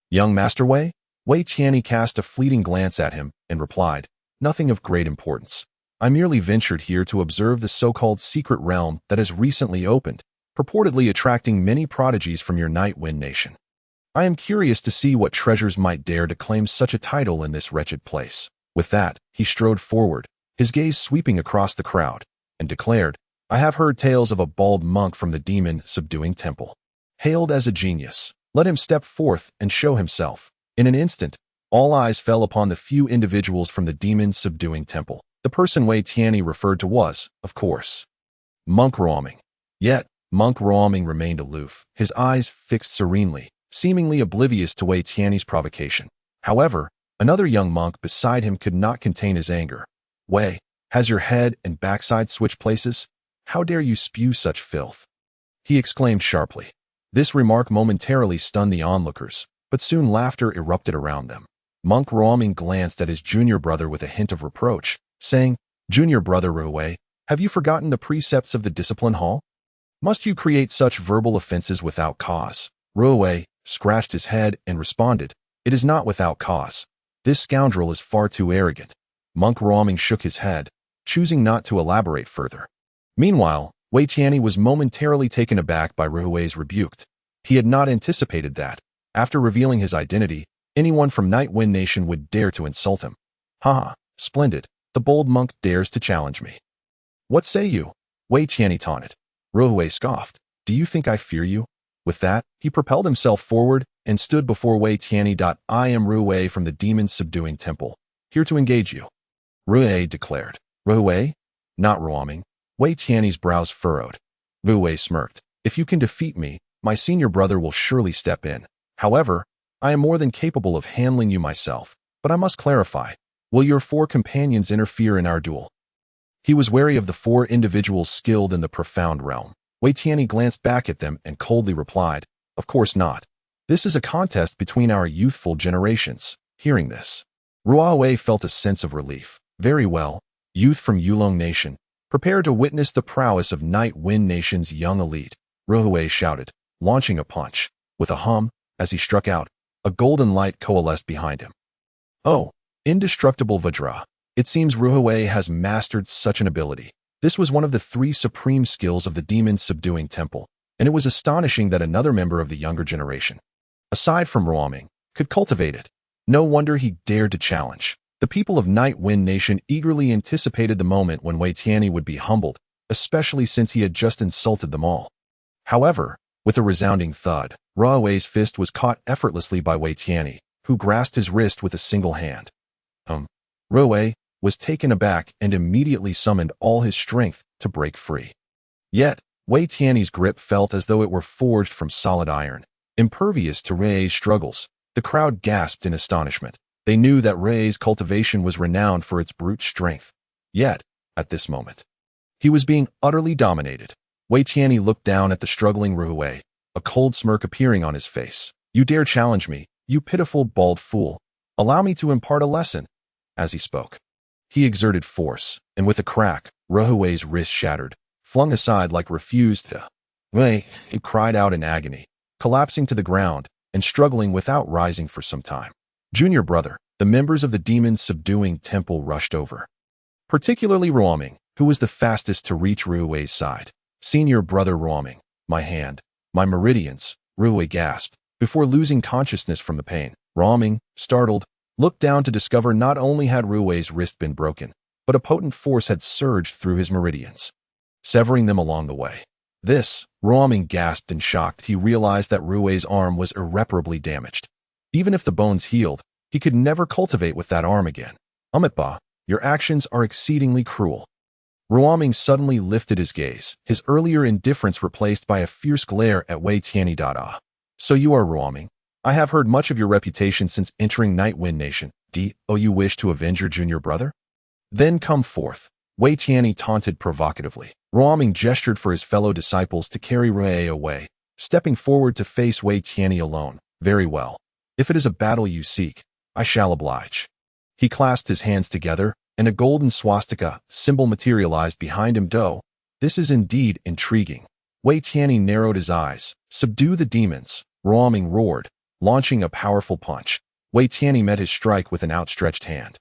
S1: "Young Master Wei?" Wei Tianyi cast a fleeting glance at him and replied, "Nothing of great importance. I merely ventured here to observe the so-called secret realm that has recently opened, purportedly attracting many prodigies from your Night Wind Nation. I am curious to see what treasures might dare to claim such a title in this wretched place." With that, he strode forward, his gaze sweeping across the crowd, and declared, "I have heard tales of a bald monk from the demon-subduing temple. Hailed as a genius, let him step forth and show himself." In an instant, all eyes fell upon the few individuals from the demon-subduing temple. The person Wei Tianyi referred to was, of course, Monk Ruoming. Yet, Monk Ruoming remained aloof, his eyes fixed serenely, seemingly oblivious to Wei Tianyi's provocation. However, another young monk beside him could not contain his anger. "Wei, has your head and backside switched places? How dare you spew such filth?" he exclaimed sharply. This remark momentarily stunned the onlookers, but soon laughter erupted around them. Monk Ruoming glanced at his junior brother with a hint of reproach, saying, "Junior brother Ruwei, have you forgotten the precepts of the discipline hall? Must you create such verbal offenses without cause?" Ruwei scratched his head and responded, "It is not without cause. This scoundrel is far too arrogant." Monk Ruoming shook his head, choosing not to elaborate further. Meanwhile, Wei Tianyi was momentarily taken aback by Ruwei's rebuke. He had not anticipated that, after revealing his identity, anyone from Night Wind Nation would dare to insult him. "Ha! Splendid. The bold monk dares to challenge me. What say you?" Wei Tianyi taunted. Ruwei scoffed. "Do you think I fear you?" With that, he propelled himself forward and stood before Wei Tianyi. "I am Ruwei from the demon-subduing temple, here to engage you," Ruwei declared. "Ruwei? Not Ruoming." Wei Tianyi's brows furrowed. Ruwei smirked. "If you can defeat me, my senior brother will surely step in. However, I am more than capable of handling you myself, but I must clarify. Will your 4 companions interfere in our duel?" He was wary of the 4 individuals skilled in the profound realm. Wei Tianyi glanced back at them and coldly replied, "Of course not. This is a contest between our youthful generations." Hearing this, Ruwei felt a sense of relief. Very well, youth from Yulong Nation, prepare to witness the prowess of Night Wind Nation's young elite, Ruwei shouted, launching a punch. With a hum, as he struck out, a golden light coalesced behind him. "Oh, indestructible Vajra. It seems Ruwei has mastered such an ability." This was one of the 3 supreme skills of the demon-subduing temple, and it was astonishing that another member of the younger generation, aside from Ruoming, could cultivate it. No wonder he dared to challenge. The people of Night Wind Nation eagerly anticipated the moment when Wei Tianyi would be humbled, especially since he had just insulted them all. However, with a resounding thud, Ruwei's fist was caught effortlessly by Wei Tianyi, who grasped his wrist with a single hand. Ruwei was taken aback and immediately summoned all his strength to break free. Yet, Wei Tianyi's grip felt as though it were forged from solid iron, impervious to Ruwei's struggles. The crowd gasped in astonishment. They knew that Ruwei's cultivation was renowned for its brute strength. Yet, at this moment, he was being utterly dominated. Wei Tianyi looked down at the struggling Ruwei, a cold smirk appearing on his face. "You dare challenge me, you pitiful bald fool. Allow me to impart a lesson." As he spoke, he exerted force, and with a crack, Ruwei's wrist shattered, flung aside like refused to. Wei, he cried out in agony, collapsing to the ground and struggling without rising for some time. "Junior brother," the members of the demon-subduing temple rushed over, particularly Ruoming, who was the fastest to reach Ruwei's side. "Senior brother Ruoming, my hand, my meridians," Ruwei gasped, before losing consciousness from the pain. Ruoming, startled, looked down to discover not only had Ruwei's wrist been broken, but a potent force had surged through his meridians, severing them along the way. This, Ruoming gasped in shock. He realized that Ruwei's arm was irreparably damaged. Even if the bones healed, he could never cultivate with that arm again. "Amitba, your actions are exceedingly cruel." Ruoming suddenly lifted his gaze, his earlier indifference replaced by a fierce glare at Wei Tianyi. "So you are Ruoming. I have heard much of your reputation since entering Night Wind Nation. Do you wish to avenge your junior brother? Then come forth." Wei Tianyi taunted provocatively. Ruoming gestured for his fellow disciples to carry Ruwei away, stepping forward to face Wei Tianyi alone. "Very well. If it is a battle you seek, I shall oblige." He clasped his hands together, and a golden swastika symbol materialized behind him. This is indeed intriguing. Wei Tianyi narrowed his eyes. Subdue the demons, Ruoming roared, launching a powerful punch. Wei Tianyi met his strike with an outstretched hand.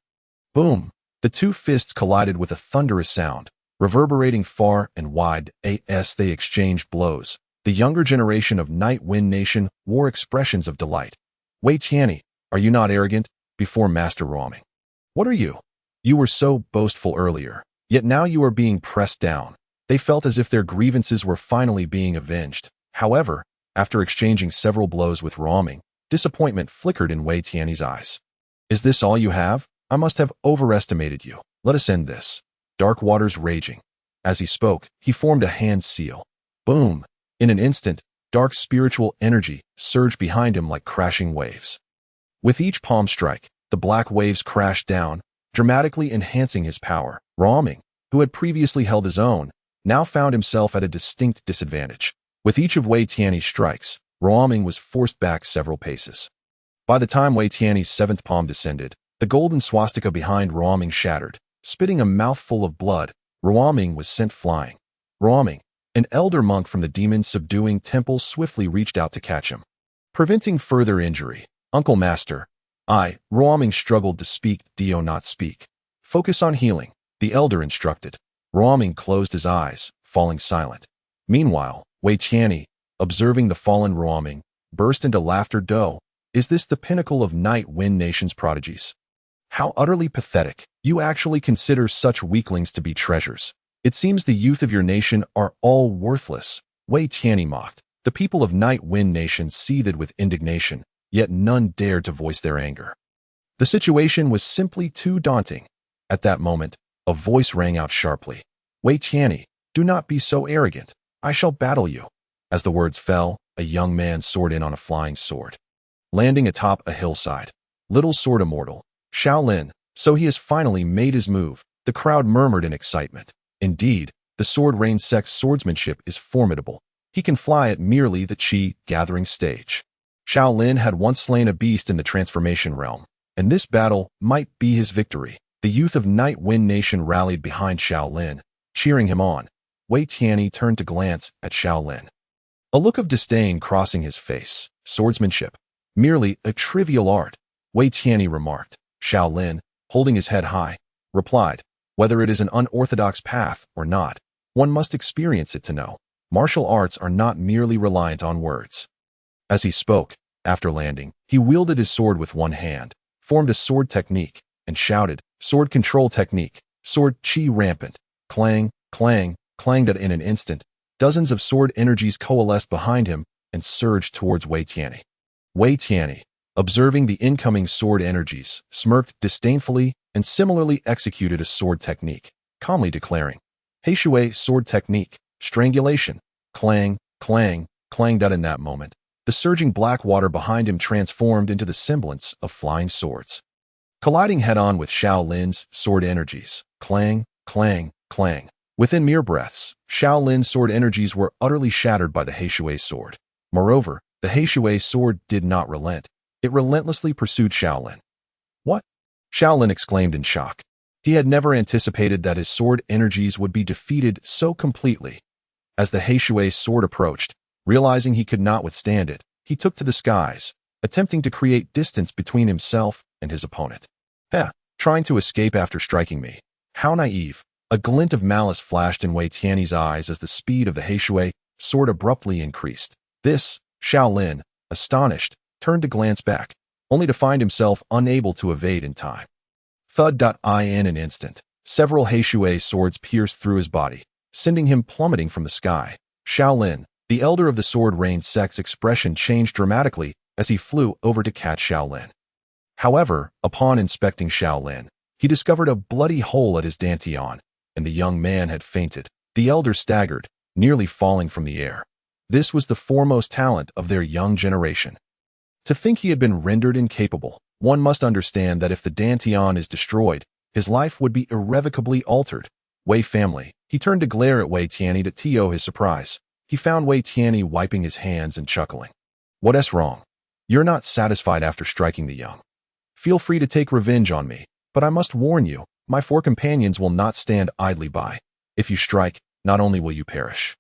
S1: Boom! The two fists collided with a thunderous sound, reverberating far and wide. As they exchanged blows, the younger generation of Night Wind Nation wore expressions of delight. Wei Tianyi, are you not arrogant? Before Master Ruoming. What are you? You were so boastful earlier, yet now you are being pressed down. They felt as if their grievances were finally being avenged. However, after exchanging several blows with Ruoming, disappointment flickered in Wei Tianyi's eyes. Is this all you have? I must have overestimated you. Let us end this. Dark waters raging. As he spoke, he formed a hand seal. Boom! In an instant, dark spiritual energy surged behind him like crashing waves. With each palm strike, the black waves crashed down, dramatically enhancing his power. Ruoming, who had previously held his own, now found himself at a distinct disadvantage. With each of Wei Tianyi's strikes, Ruoming was forced back several paces. By the time Wei Tianyi's seventh palm descended, the golden swastika behind Ruoming shattered. Spitting a mouthful of blood, Ruoming was sent flying. Ruoming, an elder monk from the demon-subduing temple, swiftly reached out to catch him. Preventing further injury, Uncle Master, Ruoming struggled to speak. Do not speak. Focus on healing, the elder instructed. Ruoming closed his eyes, falling silent. Meanwhile, Wei Tianyi, observing the fallen Ruoming, burst into laughter. Is this the pinnacle of Night Wind Nation's prodigies? How utterly pathetic. You actually consider such weaklings to be treasures. It seems the youth of your nation are all worthless. Wei Tianyi mocked. The people of Night Wind Nation seethed with indignation, yet none dared to voice their anger. The situation was simply too daunting. At that moment, a voice rang out sharply. Wei Tianyi, do not be so arrogant. I shall battle you. As the words fell, a young man soared in on a flying sword. Landing atop a hillside. Little sword immortal. Shaolin, so he has finally made his move. The crowd murmured in excitement. Indeed, the sword rain sect's swordsmanship is formidable. He can fly at merely the Qi gathering stage. Shaolin had once slain a beast in the transformation realm, and this battle might be his victory. The youth of Night Wind Nation rallied behind Shaolin, cheering him on. Wei Tianyi turned to glance at Shaolin. A look of disdain crossing his face. Swordsmanship. Merely a trivial art, Wei Tianyi remarked. Shaolin, holding his head high, replied, whether it is an unorthodox path or not, one must experience it to know. Martial arts are not merely reliant on words. As he spoke, after landing, he wielded his sword with one hand, formed a sword technique, and shouted, sword control technique, sword Qi rampant. Clang, clang, clanged in an instant. Dozens of sword energies coalesced behind him and surged towards Wei Tianyi. Wei Tianyi, observing the incoming sword energies, smirked disdainfully and similarly executed a sword technique, calmly declaring, Heishui sword technique, strangulation. Clang, clang, clanged out in that moment. The surging black water behind him transformed into the semblance of flying swords. Colliding head-on with Shaolin's sword energies. Clang, clang, clang. Within mere breaths, Shaolin's sword energies were utterly shattered by the Heishui sword. Moreover, the Heishui sword did not relent. It relentlessly pursued Shaolin. What? Shaolin exclaimed in shock. He had never anticipated that his sword energies would be defeated so completely. As the Heishui sword approached, realizing he could not withstand it, he took to the skies, attempting to create distance between himself and his opponent. Trying to escape after striking me. How naive. A glint of malice flashed in Wei Tianyi's eyes as the speed of the Heishui sword abruptly increased. This, Shaolin, astonished, turned to glance back, only to find himself unable to evade in time. Thud. In an instant, several Heishui swords pierced through his body, sending him plummeting from the sky. Shaolin, the elder of the sword rain sect's expression changed dramatically as he flew over to catch Shaolin. However, upon inspecting Shaolin, he discovered a bloody hole at his dantian, and the young man had fainted. The elder staggered, nearly falling from the air. This was the foremost talent of their young generation. To think he had been rendered incapable, one must understand that if the dantian is destroyed, his life would be irrevocably altered. Wei family. He turned to glare at Wei Tianyi to his surprise. He found Wei Tianyi wiping his hands and chuckling. What's wrong? You're not satisfied after striking the young. Feel free to take revenge on me. But I must warn you, my 4 companions will not stand idly by. If you strike, not only will you perish,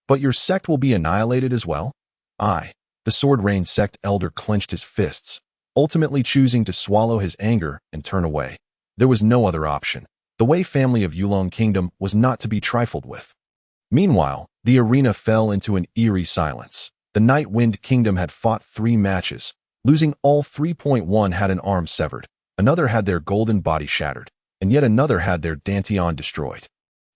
S1: but your sect will be annihilated as well. The Sword Rain sect elder clenched his fists, ultimately choosing to swallow his anger and turn away. There was no other option. The Wei family of Yulong Kingdom was not to be trifled with. Meanwhile, the arena fell into an eerie silence. The Night Wind Kingdom had fought 3 matches, losing all 3.1 had an arm severed, another had their golden body shattered, and yet another had their dantian destroyed.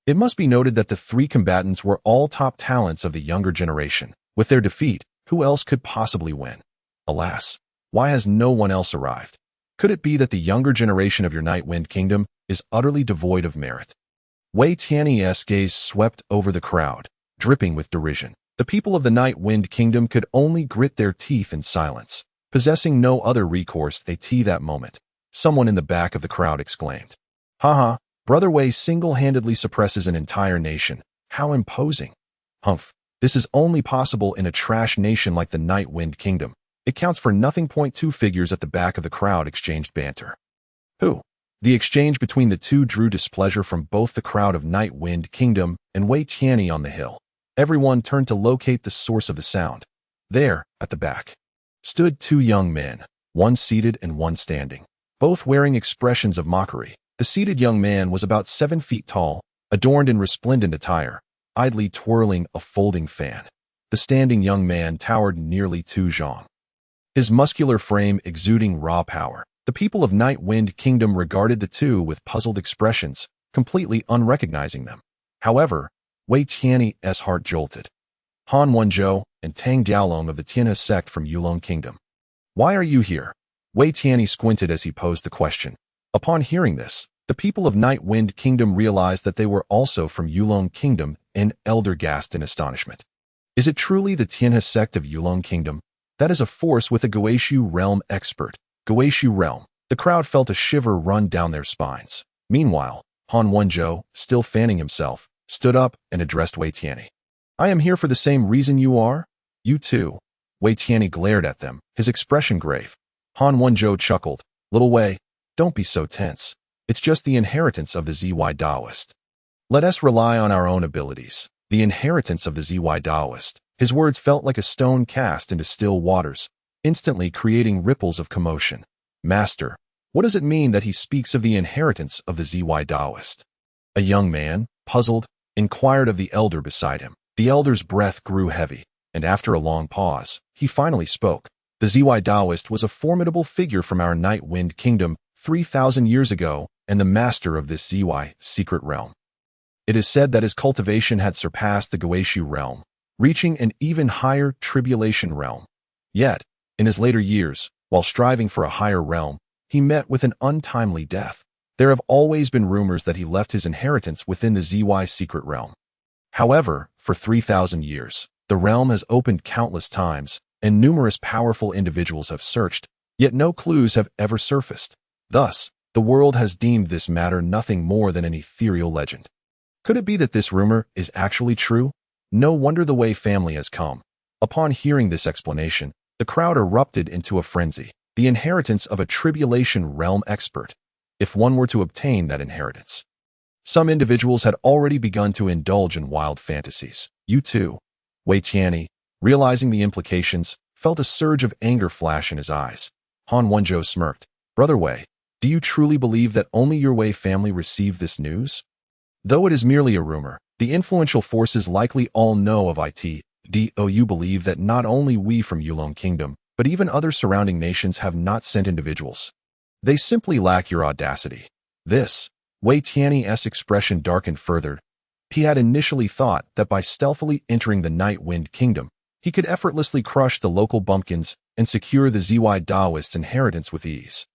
S1: It must be noted that the 3 combatants were all top talents of the younger generation. With their defeat, who else could possibly win? Alas, why has no one else arrived? Could it be that the younger generation of your Night Wind Kingdom is utterly devoid of merit? Wei Tian's gaze swept over the crowd, dripping with derision. The people of the Night Wind Kingdom could only grit their teeth in silence. Possessing no other recourse that moment, someone in the back of the crowd exclaimed, "Haha, Brother Wei single-handedly suppresses an entire nation. How imposing." Humph, this is only possible in a trash nation like the Night Wind Kingdom. It counts for nothing. 2 figures at the back of the crowd exchanged banter. Who? The exchange between the two drew displeasure from both the crowd of Night Wind Kingdom and Wei Tianyi on the hill. Everyone turned to locate the source of the sound. There, at the back, stood 2 young men, one seated and one standing, both wearing expressions of mockery. The seated young man was about 7 feet tall, adorned in resplendent attire, idly twirling a folding fan. The standing young man towered nearly 2 zhang, his muscular frame exuding raw power. The people of Night Wind Kingdom regarded the 2 with puzzled expressions, completely unrecognizing them. However, Wei Tianyi's heart jolted. Han Wenzhou and Tang Diaolong of the Tianhe sect from Yulong Kingdom. Why are you here? Wei Tianyi squinted as he posed the question. Upon hearing this, the people of Night Wind Kingdom realized that they were also from Yulong Kingdom and elder gasped in astonishment. Is it truly the Tianhe sect of Yulong Kingdom? That is a force with a Goeishu realm expert. Goeishu realm. The crowd felt a shiver run down their spines. Meanwhile, Han Wenzhou, still fanning himself, stood up and addressed Wei Tianyi. I am here for the same reason you are. You too. Wei Tianyi glared at them, his expression grave. Han Wenzhou chuckled. Little Wei, don't be so tense. It's just the inheritance of the ZY Taoist. Let us rely on our own abilities. The inheritance of the ZY Taoist. His words felt like a stone cast into still waters, instantly creating ripples of commotion. Master, what does it mean that he speaks of the inheritance of the ZY Taoist? A young man, puzzled, inquired of the elder beside him. The elder's breath grew heavy, and after a long pause, he finally spoke. The ZY Taoist was a formidable figure from our Night Wind Kingdom 3,000 years ago, and the master of this ZY secret realm. It is said that his cultivation had surpassed the Goeishu realm, reaching an even higher tribulation realm. Yet, in his later years, while striving for a higher realm, he met with an untimely death. There have always been rumors that he left his inheritance within the ZY secret realm. However, for 3,000 years, the realm has opened countless times, and numerous powerful individuals have searched, yet no clues have ever surfaced. Thus, the world has deemed this matter nothing more than an ethereal legend. Could it be that this rumor is actually true? No wonder the Wei family has come. Upon hearing this explanation, the crowd erupted into a frenzy. The inheritance of a tribulation realm expert. If one were to obtain that inheritance. Some individuals had already begun to indulge in wild fantasies. You too. Wei Tianyi, realizing the implications, felt a surge of anger flash in his eyes. Han Wenzhou smirked. Brother Wei, do you truly believe that only your Wei family received this news? Though it is merely a rumor, the influential forces likely all know of it. Do you believe that not only we from Yulong Kingdom, but even other surrounding nations have not sent individuals? They simply lack your audacity. This, Wei Tianyi's expression darkened further. He had initially thought that by stealthily entering the Night Wind Kingdom, he could effortlessly crush the local bumpkins and secure the ZY Taoist inheritance with ease.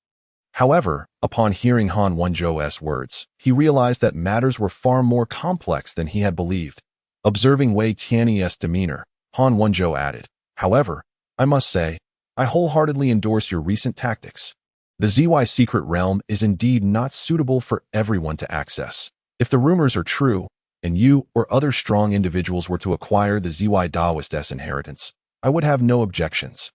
S1: However, upon hearing Han Wenzhou's words, he realized that matters were far more complex than he had believed. Observing Wei Tianyi's demeanor, Han Wenzhou added, However, I must say, I wholeheartedly endorse your recent tactics. The ZY secret realm is indeed not suitable for everyone to access. If the rumors are true, and you or other strong individuals were to acquire the ZY Taoist's inheritance, I would have no objections.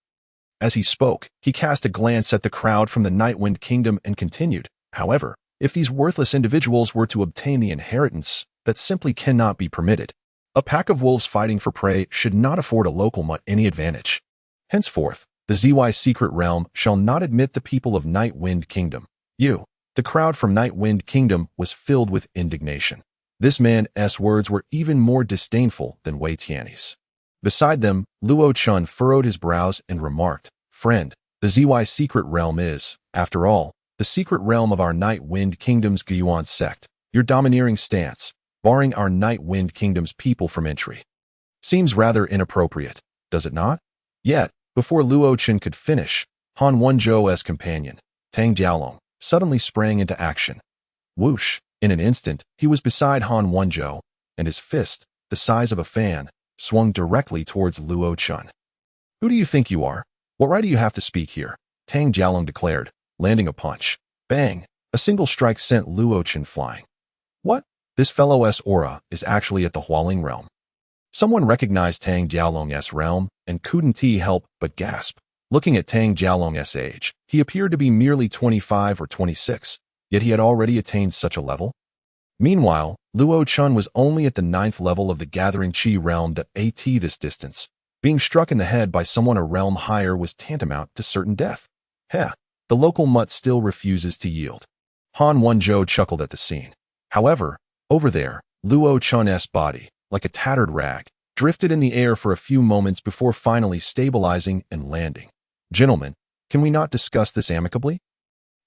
S1: As he spoke, he cast a glance at the crowd from the Night Wind Kingdom and continued, However, if these worthless individuals were to obtain the inheritance, that simply cannot be permitted. A pack of wolves fighting for prey should not afford a local mutt any advantage. Henceforth, the ZY secret realm shall not admit the people of Night Wind Kingdom. The crowd from Night Wind Kingdom was filled with indignation. This man's words were even more disdainful than Wei Tian's. Beside them, Luo Tian furrowed his brows and remarked, "Friend, the ZY secret realm is, after all, the secret realm of our Night Wind Kingdom's Guiyuan sect. Your domineering stance, barring our Night Wind Kingdom's people from entry, seems rather inappropriate, does it not?" Yet, before Luo Tian could finish, Han Wenzhou's companion, Tang Jialong, suddenly sprang into action. Whoosh! In an instant, he was beside Han Wenzhou, and his fist, the size of a fan, swung directly towards Luo Tian. "Who do you think you are? What right do you have to speak here?" Tang Jialong declared, landing a punch. Bang! A single strike sent Luo Tian flying. What? This fellow's aura is actually at the Hualing realm. Someone recognized Tang Jialong's realm and couldn't help but gasp. Looking at Tang Jialong's age, he appeared to be merely 25 or 26, yet he had already attained such a level. Meanwhile, Luo Tian was only at the 9th level of the Gathering Qi realm at this distance. Being struck in the head by someone a realm higher was tantamount to certain death. Heh, the local mutt still refuses to yield. Han Wenzhou chuckled at the scene. However, over there, Luo Tian's body, like a tattered rag, drifted in the air for a few moments before finally stabilizing and landing. "Gentlemen, can we not discuss this amicably?"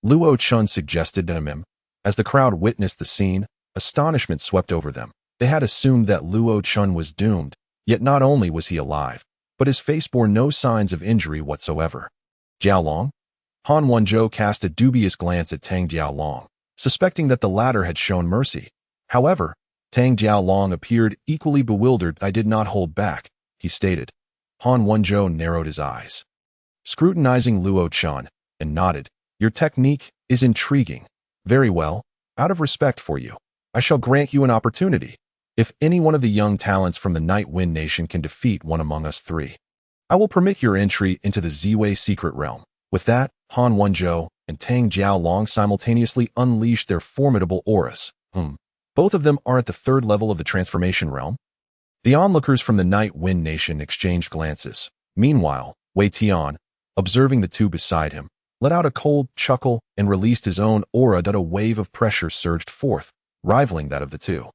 S1: Luo Tian suggested to him. As the crowd witnessed the scene, astonishment swept over them. They had assumed that Luo Tian was doomed, yet not only was he alive, but his face bore no signs of injury whatsoever. "Jialong?" Han Wenzhou cast a dubious glance at Tang Jialong, suspecting that the latter had shown mercy. However, Tang Jialong appeared equally bewildered. "I did not hold back," he stated. Han Wenzhou narrowed his eyes, scrutinizing Luo Tian, and nodded. "Your technique is intriguing. Very well. Out of respect for you, I shall grant you an opportunity. If any one of the young talents from the Night Wind Nation can defeat one among us three, I will permit your entry into the ZY secret realm." With that, Han Wenzhou and Tang Jialong simultaneously unleashed their formidable auras. Both of them are at the 3rd level of the transformation realm. The onlookers from the Night Wind Nation exchanged glances. Meanwhile, Wei Tian, observing the two beside him, let out a cold chuckle and released his own aura. A wave of pressure surged forth, rivaling that of the two.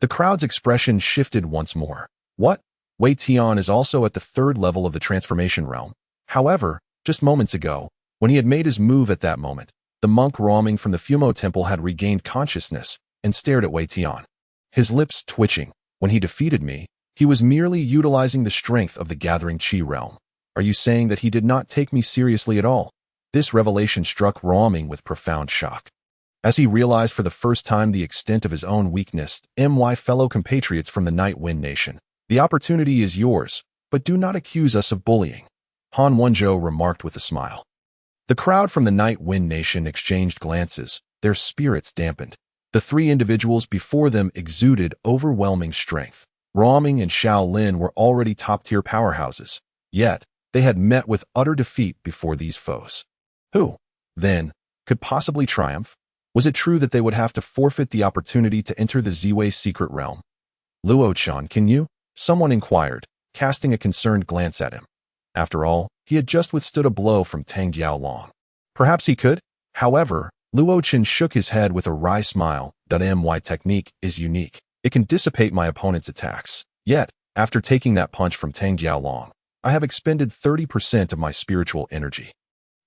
S1: The crowd's expression shifted once more. What? Wei Tian is also at the 3rd level of the transformation realm. However, just moments ago, when he had made his move at that moment, the monk roaming from the Fumo temple had regained consciousness and stared at Wei Tian, his lips twitching. "When he defeated me, he was merely utilizing the strength of the Gathering Qi realm. Are you saying that he did not take me seriously at all?" This revelation struck Roaming with profound shock. As he realized for the first time the extent of his own weakness, "My fellow compatriots from the Night Wind Nation, the opportunity is yours, but do not accuse us of bullying," Han Wenzhou remarked with a smile. The crowd from the Night Wind Nation exchanged glances, their spirits dampened. The 3 individuals before them exuded overwhelming strength. Roaming and Shaolin were already top-tier powerhouses, yet they had met with utter defeat before these foes. Who, then, could possibly triumph? Was it true that they would have to forfeit the opportunity to enter the ZY secret realm? "Luo Tian, can you?" someone inquired, casting a concerned glance at him. After all, he had just withstood a blow from Tang Jialong. Perhaps he could. However, Luo Tian shook his head with a wry smile. "My technique is unique. It can dissipate my opponent's attacks. Yet, after taking that punch from Tang Jialong, I have expended 30% of my spiritual energy.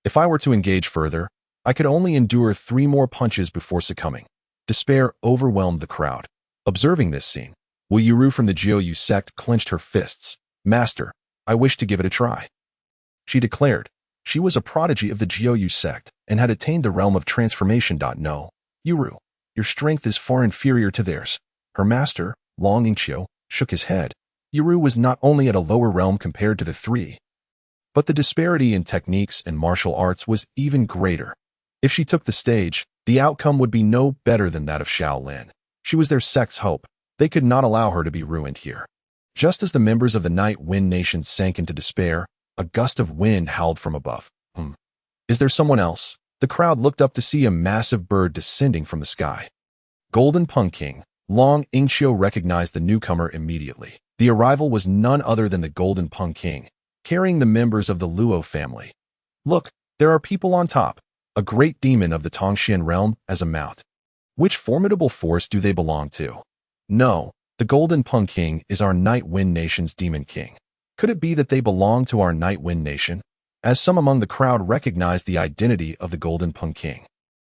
S1: If I were to engage further, I could only endure 3 more punches before succumbing." Despair overwhelmed the crowd. Observing this scene, Wu Yuru from the Jiu sect clenched her fists. "Master, I wish to give it a try," she declared. She was a prodigy of the Jiu sect and had attained the realm of transformation. "No, Yuru, your strength is far inferior to theirs." Her master, Long Yingqiu, shook his head. Yuru was not only at a lower realm compared to the 3, but the disparity in techniques and martial arts was even greater. If she took the stage, the outcome would be no better than that of Shaolin. She was their sect's hope. They could not allow her to be ruined here. Just as the members of the Night Wind Nation sank into despair, a gust of wind howled from above. Is there someone else?" The crowd looked up to see a massive bird descending from the sky. Golden Pumpkin. Long Ingqiu recognized the newcomer immediately. The arrival was none other than the Golden Pumpkin, carrying the members of the Luo family. Look, there are people on top, a great demon of the Tongxian realm as a mount. Which formidable force do they belong to? No, the Golden Pumpkin is our Night Wind Nation's demon king. Could it be that they belong to our Night Wind Nation? As some among the crowd recognized the identity of the Golden Pumpkin,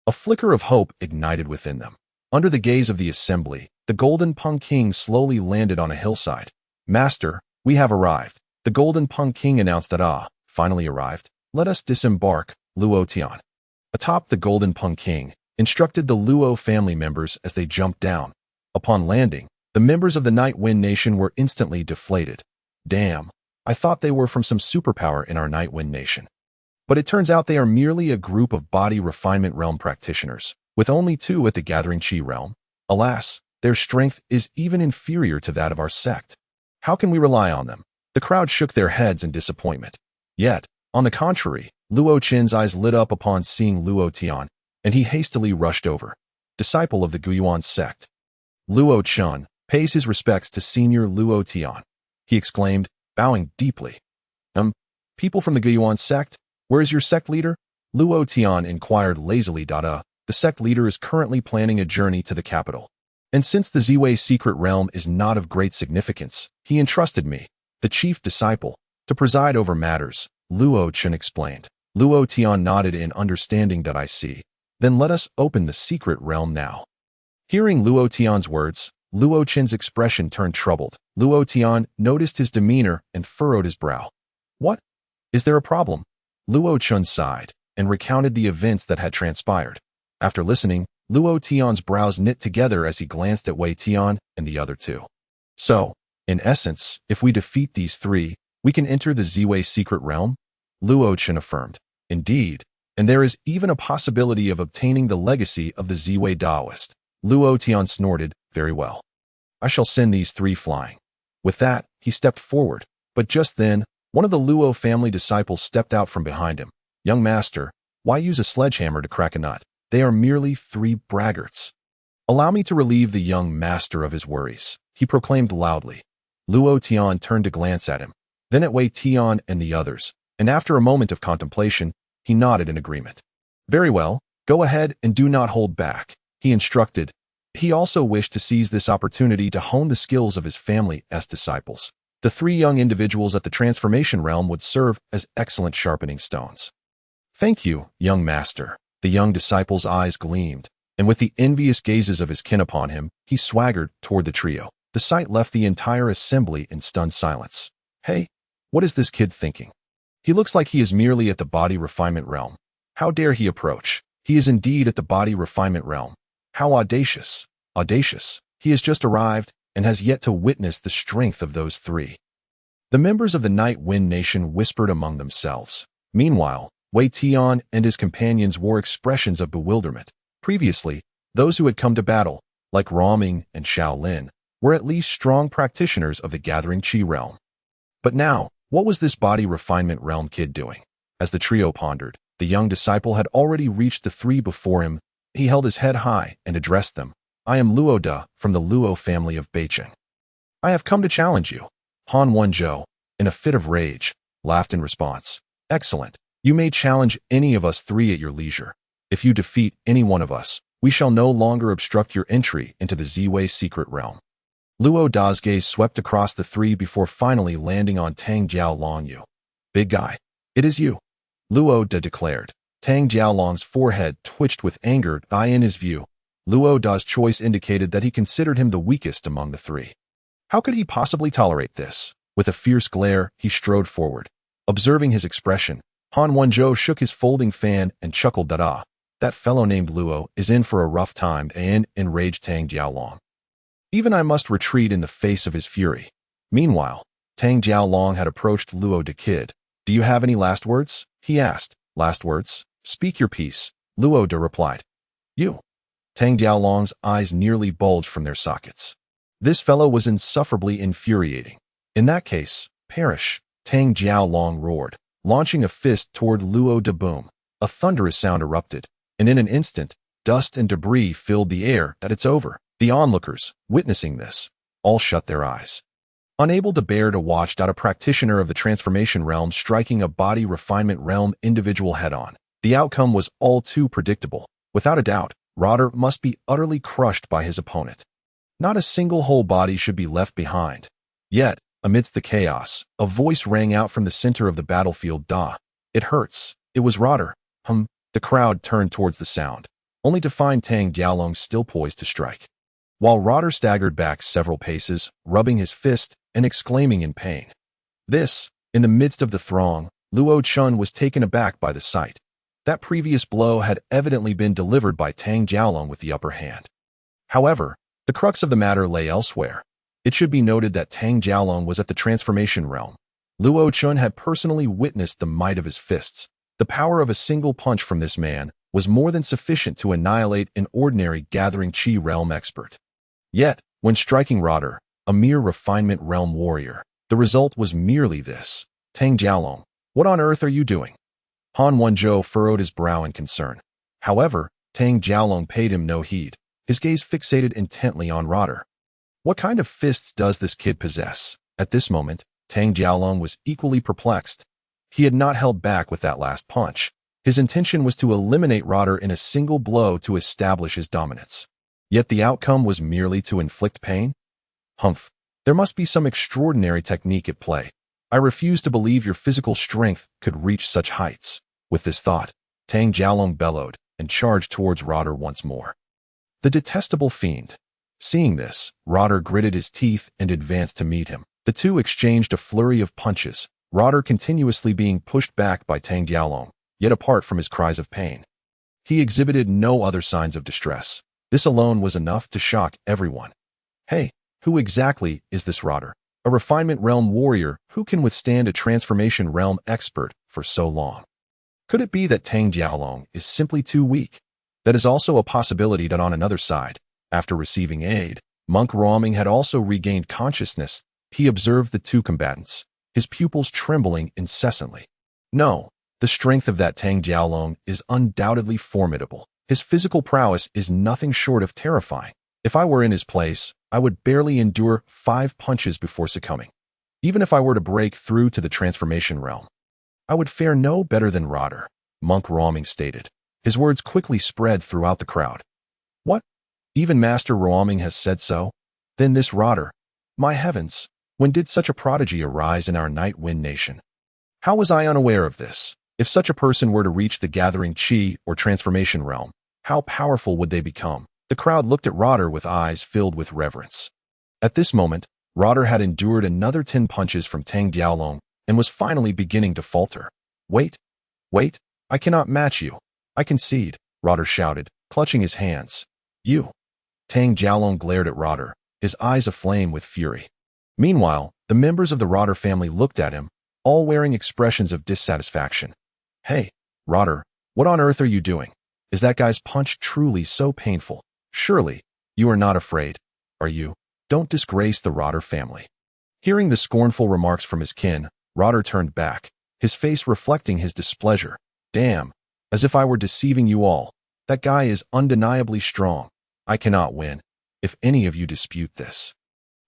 S1: a flicker of hope ignited within them. Under the gaze of the assembly, the Golden Pumpkin slowly landed on a hillside. Master, we have arrived. The Golden Pumpkin announced that finally arrived. Let us disembark, Luo Tian. Atop the Golden Pumpkin, instructed the Luo family members as they jumped down. Upon landing, the members of the Night Wind Nation were instantly deflated. Damn, I thought they were from some superpower in our Night Wind Nation. But it turns out they are merely a group of body refinement realm practitioners, with only 2 at the Gathering Chi realm. Alas, their strength is even inferior to that of our sect. How can we rely on them? The crowd shook their heads in disappointment. Yet, on the contrary, Luo Chen's eyes lit up upon seeing Luo Tian, and he hastily rushed over. Disciple of the Guyuan sect. Luo Chen pays his respects to Senior Luo Tian. He exclaimed, bowing deeply. People from the Guyuan sect? Where is your sect leader? Luo Tian inquired lazily. The sect leader is currently planning a journey to the capital. And since the Ziwei secret realm is not of great significance, he entrusted me, the chief disciple, to preside over matters, Luo Chen explained. Luo Tian nodded in understanding. I see. Then let us open the secret realm now. Hearing Luo Tian's words, Luo Chen's expression turned troubled. Luo Tian noticed his demeanor and furrowed his brow. What? Is there a problem? Luo Chen sighed and recounted the events that had transpired. After listening, Luo Tian's brows knit together as he glanced at Wei Tian and the other 2. So, in essence, if we defeat these 3, we can enter the Ziwei secret realm? Luo Chen affirmed. Indeed, and there is even a possibility of obtaining the legacy of the Ziwei Taoist. Luo Tian snorted. Very well. I shall send these 3 flying. With that, he stepped forward, but just then, one of the Luo family disciples stepped out from behind him. Young master, why use a sledgehammer to crack a nut? They are merely 3 braggarts. Allow me to relieve the young master of his worries, he proclaimed loudly. Luo Tian turned to glance at him, then at Wei Tian and the others, and after a moment of contemplation, he nodded in agreement. Very well, go ahead and do not hold back, he instructed. He also wished to seize this opportunity to hone the skills of his family as disciples. The 3 young individuals at the transformation realm would serve as excellent sharpening stones. Thank you, young master. The young disciple's eyes gleamed, and with the envious gazes of his kin upon him, he swaggered toward the trio. The sight left the entire assembly in stunned silence. Hey, what is this kid thinking? He looks like he is merely at the body refinement realm. How dare he approach? He is indeed at the body refinement realm. How audacious! Audacious! He has just arrived and has yet to witness the strength of those 3. The members of the Night Wind Nation whispered among themselves. Meanwhile, Wei Tian and his companions wore expressions of bewilderment. Previously, those who had come to battle, like Raming and Shaolin, were at least strong practitioners of the Gathering Chi realm. But now, what was this body refinement realm kid doing? As the trio pondered, the young disciple had already reached the 3 before him. He held his head high and addressed them. I am Luo Da from the Luo family of Beicheng. I have come to challenge you. Han Wenzhou, in a fit of rage, laughed in response. Excellent. You may challenge any of us 3 at your leisure. If you defeat any one of us, we shall no longer obstruct your entry into the Ziwei secret realm. Luo Da's gaze swept across the 3 before finally landing on Tang Jiaolongyu. Big guy, it is you, Luo Da declared. Tang Jiaolong's forehead twitched with anger. In his view, Luo Da's choice indicated that he considered him the weakest among the 3. How could he possibly tolerate this? With a fierce glare, he strode forward. Observing his expression, Han Wenzhou shook his folding fan and chuckled. That fellow named Luo is in for a rough time, and enraged Tang Jiaolong. Even I must retreat in the face of his fury. Meanwhile, Tang Jiaolong had approached Luo Da Kid. Do you have any last words? He asked. Last words? Speak your piece, Luo Da replied. You. Tang Jiaolong's eyes nearly bulged from their sockets. This fellow was insufferably infuriating. In that case, perish, Tang Jiaolong roared, launching a fist toward Luo Da. Boom. a thunderous sound erupted, and in an instant, dust and debris filled the air. That it's over. The onlookers, witnessing this, all shut their eyes. Unable to bear to watch a practitioner of the transformation realm striking a body refinement realm individual head-on. The outcome was all too predictable. Without a doubt, Rotter must be utterly crushed by his opponent. Not a single whole body should be left behind. Yet, amidst the chaos, a voice rang out from the center of the battlefield. "Da. It hurts." It was Rotter. The crowd turned towards the sound, only to find Tang Jialong still poised to strike. While Rotter staggered back several paces, rubbing his fist and exclaiming in pain. This, in the midst of the throng, Luo Tian was taken aback by the sight. That previous blow had evidently been delivered by Tang Jialong with the upper hand. However, the crux of the matter lay elsewhere. It should be noted that Tang Jialong was at the transformation realm. Luo Tian had personally witnessed the might of his fists. The power of a single punch from this man was more than sufficient to annihilate an ordinary gathering chi realm expert. Yet, when striking Rotter, a mere refinement realm warrior, the result was merely this. "Tang Jialong, what on earth are you doing?" Han Wenzhou furrowed his brow in concern. However, Tang Jialong paid him no heed, his gaze fixated intently on Rotter. What kind of fists does this kid possess? At this moment, Tang Jialong was equally perplexed. He had not held back with that last punch. His intention was to eliminate Rotter in a single blow to establish his dominance. Yet the outcome was merely to inflict pain? There must be some extraordinary technique at play. I refuse to believe your physical strength could reach such heights. With this thought, Tang Jialong bellowed and charged towards Rotter once more. The detestable fiend. Seeing this, Rotter gritted his teeth and advanced to meet him. The two exchanged a flurry of punches, Rotter continuously being pushed back by Tang Jialong, yet apart from his cries of pain. He exhibited no other signs of distress. This alone was enough to shock everyone. Hey, who exactly is this Rotter? A refinement realm warrior who can withstand a transformation realm expert for so long? Could it be that Tang Jialong is simply too weak? That is also a possibility. That on another side, after receiving aid, Monk Roaming had also regained consciousness. He observed the two combatants, his pupils trembling incessantly. No, the strength of that Tang Jialong is undoubtedly formidable. His physical prowess is nothing short of terrifying. If I were in his place, I would barely endure 5 punches before succumbing. Even if I were to break through to the transformation realm, I would fare no better than Rotter, Monk Roaming stated. His words quickly spread throughout the crowd. What? Even Master Roaming has said so? Then this Rotter? My heavens, when did such a prodigy arise in our Night Wind Nation? How was I unaware of this? If such a person were to reach the gathering chi or transformation realm, how powerful would they become? The crowd looked at Rotter with eyes filled with reverence. At this moment, Rotter had endured another 10 punches from Tang Jialong and was finally beginning to falter. Wait, I cannot match you. I concede, Rotter shouted, clutching his hands. You. Tang Jialong glared at Rotter, his eyes aflame with fury. Meanwhile, the members of the Rotter family looked at him, all wearing expressions of dissatisfaction. Hey, Rotter, what on earth are you doing? Is that guy's punch truly so painful? Surely, you are not afraid, are you? Don't disgrace the Rotter family. Hearing the scornful remarks from his kin, Rotter turned back, his face reflecting his displeasure. Damn, as if I were deceiving you all. That guy is undeniably strong. I cannot win, if any of you dispute this.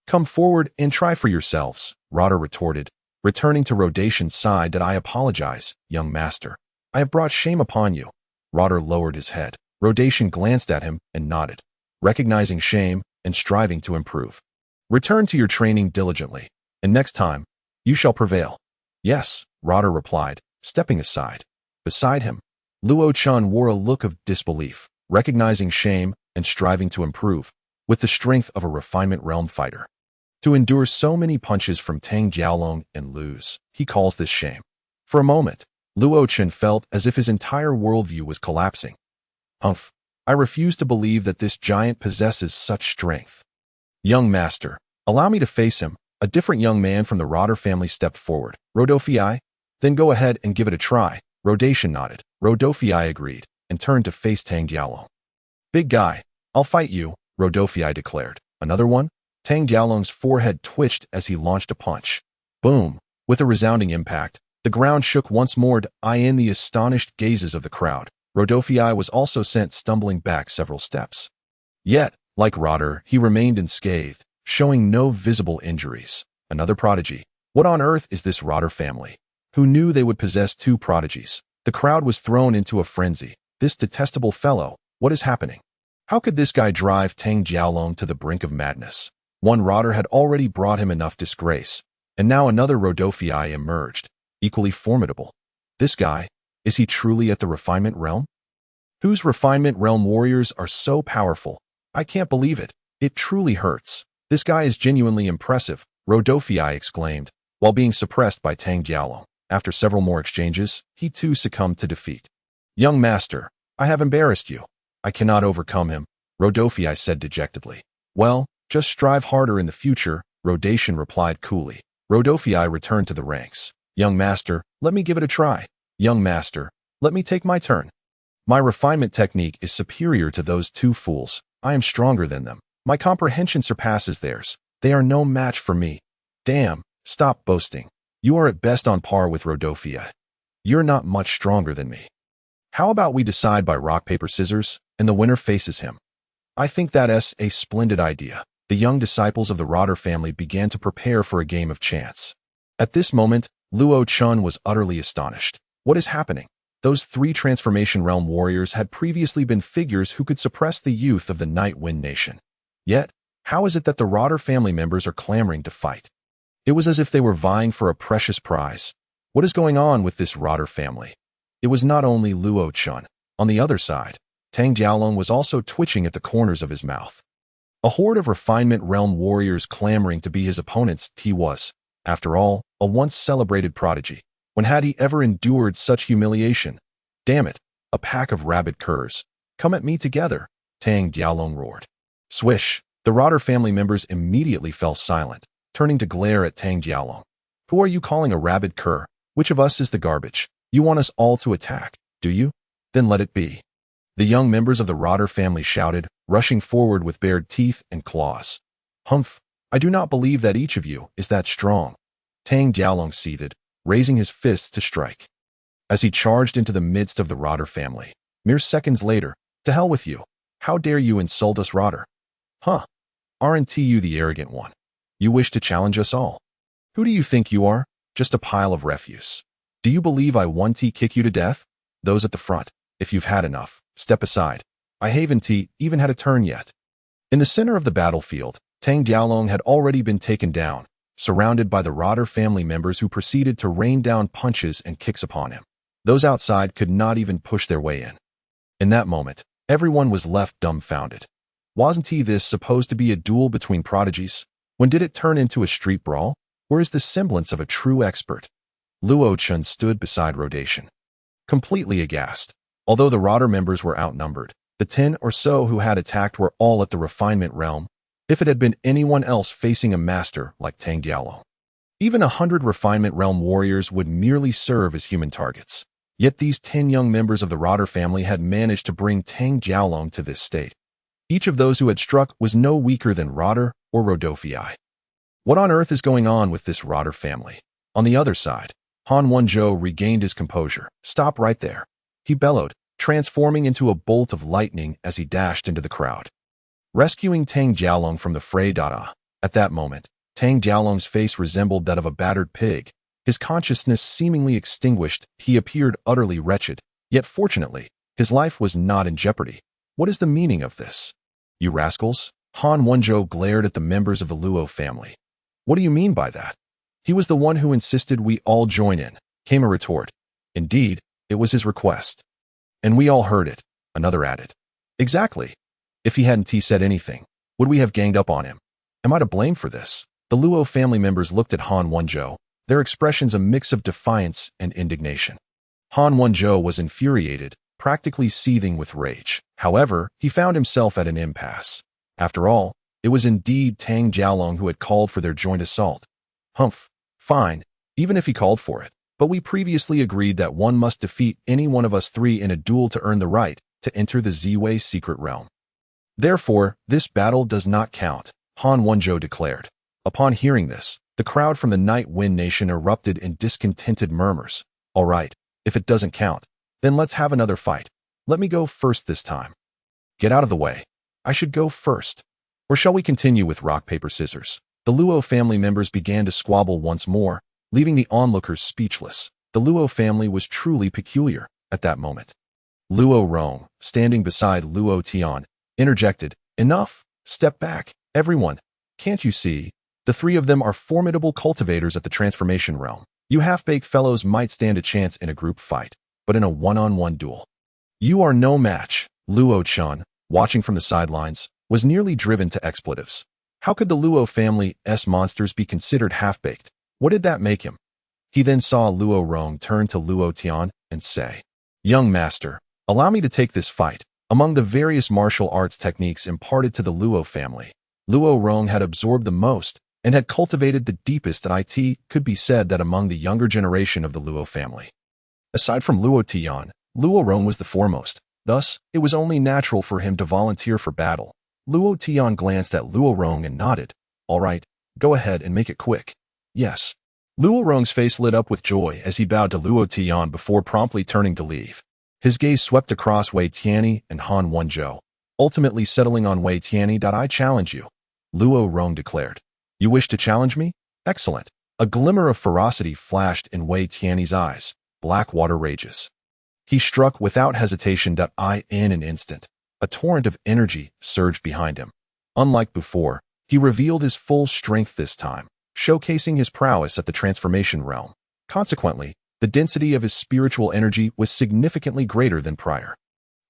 S1: Come forward and try for yourselves, Rotter retorted, returning to Rhodatian's side. That I apologize, young master. I have brought shame upon you. Rotter lowered his head. Rhodatian glanced at him and nodded, recognizing shame and striving to improve. Return to your training diligently, and next time, you shall prevail. Yes, Rotter replied, stepping aside. Beside him, Luo Tian wore a look of disbelief, recognizing shame and striving to improve, with the strength of a refinement realm fighter. To endure so many punches from Tang Jialong and lose, he calls this shame. For a moment, Luo Tian felt as if his entire worldview was collapsing. I refuse to believe that this giant possesses such strength. Young master, allow me to face him. A different young man from the Rotter family stepped forward. Rodophi? Then go ahead and give it a try. Rhodatian nodded. Rodophi agreed, and turned to face Tang Jialong. Big guy, I'll fight you, Rodophi declared. Another one? Tang Jialong's forehead twitched as he launched a punch. Boom! With a resounding impact, The ground shook once more to in the astonished gazes of the crowd. Rodophi was also sent stumbling back several steps. Yet, like Rotter, he remained unscathed, showing no visible injuries. Another prodigy. What on earth is this Rotter family? Who knew they would possess two prodigies? The crowd was thrown into a frenzy. This detestable fellow, what is happening? How could this guy drive Tang Jiaolong to the brink of madness? One Rotter had already brought him enough disgrace, and now another Rodophi emerged, equally formidable. This guy, is he truly at the refinement realm? Whose refinement realm warriors are so powerful? I can't believe it. It truly hurts. This guy is genuinely impressive, Rodophi exclaimed, while being suppressed by Tang Jiaolong. After several more exchanges, he too succumbed to defeat. Young master, I have embarrassed you. I cannot overcome him, Rodophi said dejectedly. Well, just strive harder in the future, Rodatian replied coolly. Rodophi returned to the ranks. Young master, let me give it a try. Young master, let me take my turn. My refinement technique is superior to those two fools. I am stronger than them. My comprehension surpasses theirs. They are no match for me. Damn, stop boasting. You are at best on par with Rodophi. You're not much stronger than me. How about we decide by rock, paper, scissors, and the winner faces him? I think that's a splendid idea. The young disciples of the Rotter family began to prepare for a game of chance. At this moment, Luo Tian was utterly astonished. What is happening? Those three Transformation Realm warriors had previously been figures who could suppress the youth of the Night Wind Nation. Yet, how is it that the Rotter family members are clamoring to fight? It was as if they were vying for a precious prize. What is going on with this Rotter family? It was not only Luo Tian. On the other side, Tang Jiaolong was also twitching at the corners of his mouth. A horde of Refinement Realm warriors clamoring to be his opponents. He was, after all, a once celebrated prodigy. When had he ever endured such humiliation? Damn it, a pack of rabid curs. Come at me together, Tang Jiaolong roared. Swish, the Rotter family members immediately fell silent, turning to glare at Tang Jiaolong. Who are you calling a rabid cur? Which of us is the garbage? You want us all to attack, do you? Then let it be. The young members of the Rotter family shouted, rushing forward with bared teeth and claws. Humph, I do not believe that each of you is that strong. Tang Jiaolong seethed, raising his fists to strike. As he charged into the midst of the Rotter family, mere seconds later, to hell with you. How dare you insult us, Rotter? Huh? Aren't you the arrogant one? You wish to challenge us all. Who do you think you are? Just a pile of refuse. Do you believe I want to kick you to death? Those at the front, if you've had enough, step aside. I haven't even had a turn yet. In the center of the battlefield, Tang Jiaolong had already been taken down, surrounded by the Rotter family members who proceeded to rain down punches and kicks upon him. Those outside could not even push their way in. In that moment, everyone was left dumbfounded. Wasn't this supposed to be a duel between prodigies? When did it turn into a street brawl? Where is the semblance of a true expert? Luo Tian stood beside Rodatian, completely aghast. Although the Rotter members were outnumbered, the 10 or so who had attacked were all at the refinement realm. If it had been anyone else facing a master like Tang Jiaolong, even 100 refinement realm warriors would merely serve as human targets. Yet these 10 young members of the Rotter family had managed to bring Tang Jiaolong to this state. Each of those who had struck was no weaker than Rotter or Rodophi. What on earth is going on with this Rotter family? On the other side, Han Wenzhou regained his composure. Stop right there, he bellowed, transforming into a bolt of lightning as he dashed into the crowd, rescuing Tang Jiaolong from the fray. At that moment, Tang Jiaolong's face resembled that of a battered pig. His consciousness seemingly extinguished, he appeared utterly wretched. Yet fortunately, his life was not in jeopardy. What is the meaning of this? You rascals? Han Wenzhou glared at the members of the Luo family. What do you mean by that? He was the one who insisted we all join in, came a retort. Indeed, it was his request. And we all heard it, another added. Exactly. If he hadn't said anything, would we have ganged up on him? Am I to blame for this? The Luo family members looked at Han Wenzhou, their expressions a mix of defiance and indignation. Han Wenzhou was infuriated, practically seething with rage. However, he found himself at an impasse. After all, it was indeed Tang Jiaolong who had called for their joint assault. Humph, fine, even if he called for it. But we previously agreed that one must defeat any one of us three in a duel to earn the right to enter the Ziwei secret realm. Therefore, this battle does not count, Han Wenzhou declared. Upon hearing this, The crowd from the Night Wind Nation erupted in discontented murmurs. All right, if it doesn't count, then let's have another fight. Let me go first this time. Get out of the way. I should go first. Or shall we continue with rock, paper, scissors? The Luo family members began to squabble once more, leaving the onlookers speechless. The Luo family was truly peculiar at that moment. Luo Rong, standing beside Luo Tian, interjected, "Enough! Step back, everyone. Can't you see? The three of them are formidable cultivators at the transformation realm. You half-baked fellows might stand a chance in a group fight, but in a one-on-one duel, you are no match." Luo Tian, watching from the sidelines, was nearly driven to expletives. How could the Luo family's monsters be considered half-baked? What did that make him? He then saw Luo Rong turn to Luo Tian and say, "Young master, allow me to take this fight." Among the various martial arts techniques imparted to the Luo family, Luo Rong had absorbed the most and had cultivated the deepest, and it could be said that among the younger generation of the Luo family. Aside from Luo Tian, Luo Rong was the foremost. Thus, it was only natural for him to volunteer for battle. Luo Tian glanced at Luo Rong and nodded. "All right, go ahead and make it quick." "Yes." Luo Rong's face lit up with joy as he bowed to Luo Tian before promptly turning to leave. His gaze swept across Wei Tianyi and Han Wenzhou, ultimately settling on Wei Tianyi. "I challenge you," Luo Rong declared. "You wish to challenge me? Excellent." A glimmer of ferocity flashed in Wei Tianyi's eyes. Black water rages. He struck without hesitation. In an instant, a torrent of energy surged behind him. Unlike before, he revealed his full strength this time, showcasing his prowess at the transformation realm. Consequently, the density of his spiritual energy was significantly greater than prior.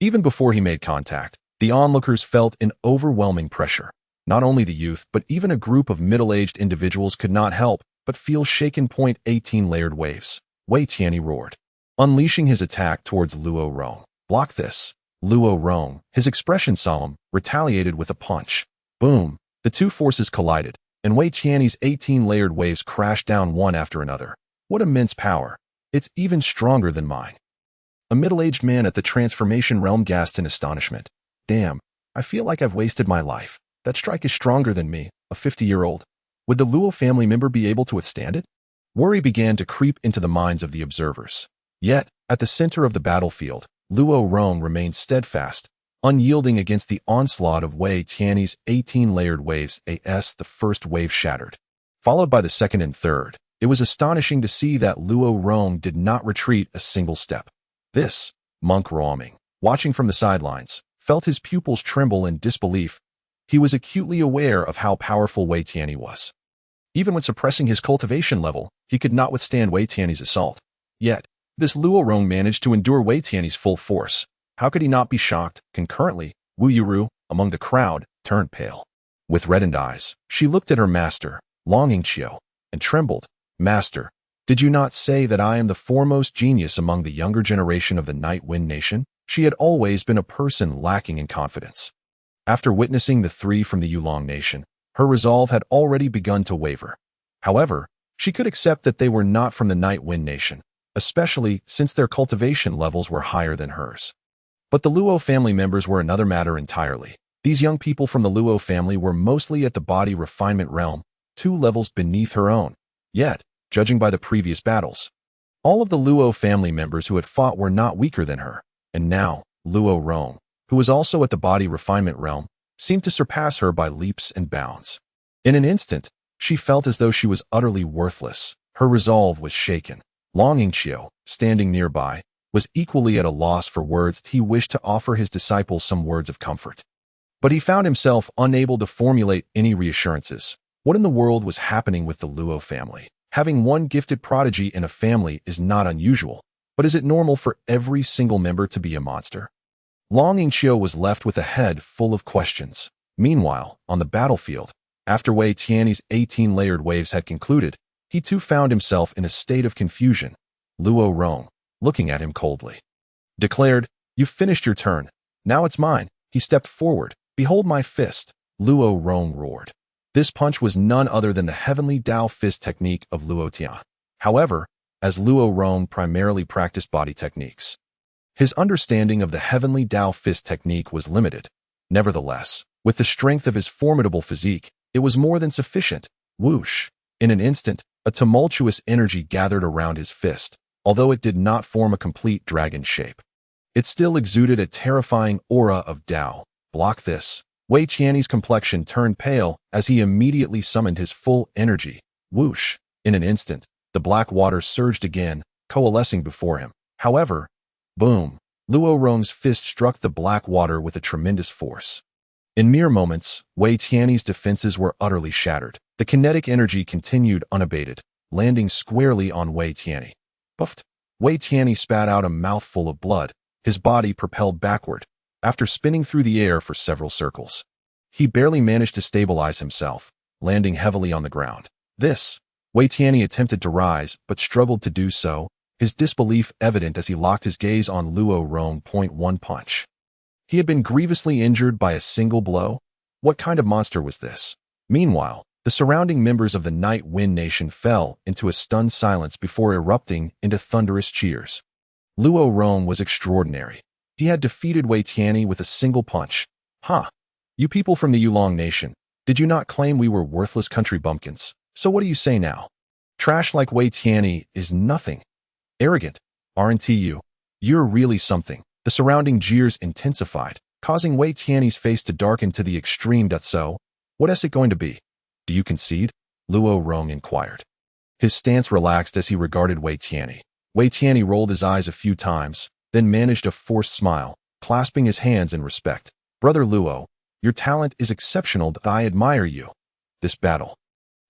S1: Even before he made contact, the onlookers felt an overwhelming pressure. Not only the youth, but even a group of middle-aged individuals could not help but feel shaken. 18 layered waves. Wei Tianyi roared, unleashing his attack towards Luo Rong. "Block this." Luo Rong, his expression solemn, retaliated with a punch. Boom! The two forces collided, and Wei Tianyi's 18 layered waves crashed down one after another. What immense power! It's even stronger than mine. A middle-aged man at the transformation realm gasped in astonishment. "Damn, I feel like I've wasted my life. That strike is stronger than me, a 50-year-old. Would the Luo family member be able to withstand it?" Worry began to creep into the minds of the observers. Yet, at the center of the battlefield, Luo Rong remained steadfast, unyielding against the onslaught of Wei Tianyi's 18 layered waves. The first wave shattered, followed by the second and third. It was astonishing to see that Luo Rong did not retreat a single step. This, Monk Roaming, watching from the sidelines, felt his pupils tremble in disbelief. He was acutely aware of how powerful Wei Tianyi was. Even when suppressing his cultivation level, he could not withstand Wei Tianyi's assault. Yet, this Luo Rong managed to endure Wei Tianyi's full force. How could he not be shocked? Concurrently, Wu Yuru, among the crowd, turned pale. With reddened eyes, she looked at her master, Longing Qiu, and trembled. "Master, did you not say that I am the foremost genius among the younger generation of the Night Wind Nation?" She had always been a person lacking in confidence. After witnessing the three from the Yulong Nation, her resolve had already begun to waver. However, she could accept that they were not from the Night Wind Nation, especially since their cultivation levels were higher than hers. But the Luo family members were another matter entirely. These young people from the Luo family were mostly at the body refinement realm, 2 levels beneath her own. Yet, judging by the previous battles, all of the Luo family members who had fought were not weaker than her, and now, Luo Rong, who was also at the body refinement realm, seemed to surpass her by leaps and bounds. In an instant, she felt as though she was utterly worthless. Her resolve was shaken. Longing Qiu, standing nearby, was equally at a loss for words. He wished to offer his disciples some words of comfort, but he found himself unable to formulate any reassurances. What in the world was happening with the Luo family? Having one gifted prodigy in a family is not unusual, but is it normal for every single member to be a monster? Longing Qiu was left with a head full of questions. Meanwhile, on the battlefield, after Wei Tianyi's 18 layered waves had concluded, he too found himself in a state of confusion. Luo Rong, looking at him coldly, declared, "You've finished your turn. Now it's mine." He stepped forward. "Behold my fist." Luo Rong roared. This punch was none other than the Heavenly Dao Fist technique of Luo Tian. However, as Luo Rong primarily practiced body techniques, his understanding of the Heavenly Dao Fist technique was limited. Nevertheless, with the strength of his formidable physique, it was more than sufficient. Whoosh! In an instant, a tumultuous energy gathered around his fist, although it did not form a complete dragon shape. It still exuded a terrifying aura of Tao. Block this. Wei Tianyi's complexion turned pale as he immediately summoned his full energy. Whoosh! In an instant, the black water surged again, coalescing before him. However, boom! Luo Rong's fist struck the black water with a tremendous force. In mere moments, Wei Tianyi's defenses were utterly shattered. The kinetic energy continued unabated, landing squarely on Wei Tianyi. Puffed! Wei Tianyi spat out a mouthful of blood, his body propelled backward, after spinning through the air for several circles. He barely managed to stabilize himself, landing heavily on the ground. Wei Tianyi attempted to rise, but struggled to do so, his disbelief evident as he locked his gaze on Luo Rong. One punch. He had been grievously injured by a single blow? What kind of monster was this? Meanwhile, the surrounding members of the Night Wind Nation fell into a stunned silence before erupting into thunderous cheers. Luo Rong was extraordinary. He had defeated Wei Tianyi with a single punch. Ha! You people from the Yulong Nation, did you not claim we were worthless country bumpkins? So what do you say now? Trash like Wei Tianyi is nothing. Arrogant, aren't you? You're really something. The surrounding jeers intensified, causing Wei Tianyi's face to darken to the extreme. So, what is it going to be? Do you concede? Luo Rong inquired. His stance relaxed as he regarded Wei Tianyi. Wei Tianyi rolled his eyes a few times, then managed a forced smile, clasping his hands in respect. Brother Luo, your talent is exceptional. I admire you. This battle.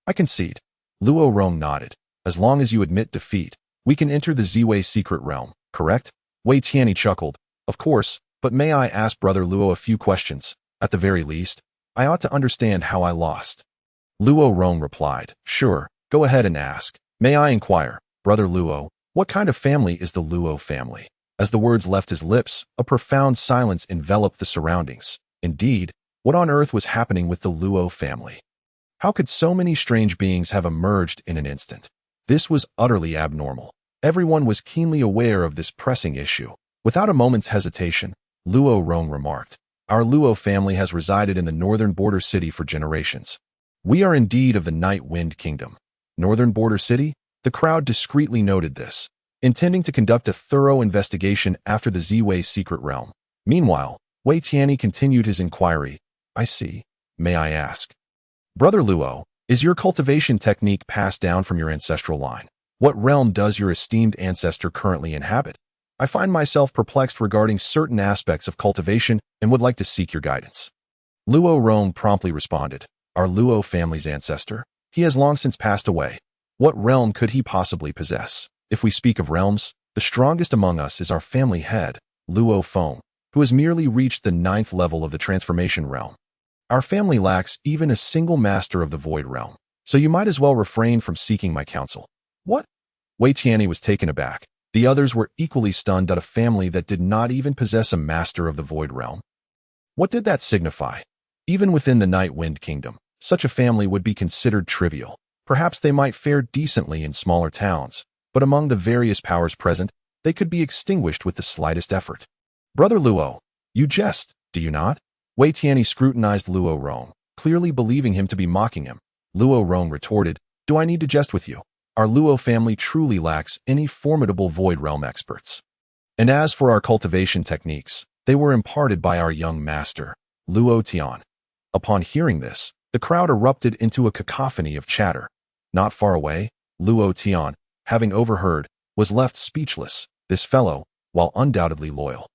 S1: I concede. Luo Rong nodded. As long as you admit defeat, we can enter the Ziwei secret realm, correct? Wei Tianyi chuckled. Of course, but may I ask Brother Luo a few questions? At the very least, I ought to understand how I lost. Luo Rong replied. Sure, go ahead and ask. May I inquire, Brother Luo, what kind of family is the Luo family? As the words left his lips, a profound silence enveloped the surroundings. Indeed, what on earth was happening with the Luo family? How could so many strange beings have emerged in an instant? This was utterly abnormal. Everyone was keenly aware of this pressing issue. Without a moment's hesitation, Luo Rong remarked, Our Luo family has resided in the northern border city for generations. We are indeed of the Night Wind Kingdom. Northern border city? The crowd discreetly noted this, intending to conduct a thorough investigation after the Ziwei secret realm. Meanwhile, Wei Tianyi continued his inquiry. I see. May I ask? Brother Luo, is your cultivation technique passed down from your ancestral line? What realm does your esteemed ancestor currently inhabit? I find myself perplexed regarding certain aspects of cultivation and would like to seek your guidance. Luo Rong promptly responded. Our Luo family's ancestor? He has long since passed away. What realm could he possibly possess? If we speak of realms, the strongest among us is our family head, Luo Feng, who has merely reached the 9th level of the transformation realm. Our family lacks even a single master of the void realm, so you might as well refrain from seeking my counsel. What? Wei Tianyi was taken aback. The others were equally stunned at a family that did not even possess a master of the void realm. What did that signify? Even within the Night Wind Kingdom, such a family would be considered trivial. Perhaps they might fare decently in smaller towns, but among the various powers present, they could be extinguished with the slightest effort. Brother Luo, you jest, do you not? Wei Tianyi scrutinized Luo Rong, clearly believing him to be mocking him. Luo Rong retorted, Do I need to jest with you? Our Luo family truly lacks any formidable void realm experts. And as for our cultivation techniques, they were imparted by our young master, Luo Tian. Upon hearing this, the crowd erupted into a cacophony of chatter. Not far away, Luo Tian, having overheard, was left speechless. This fellow, while undoubtedly loyal,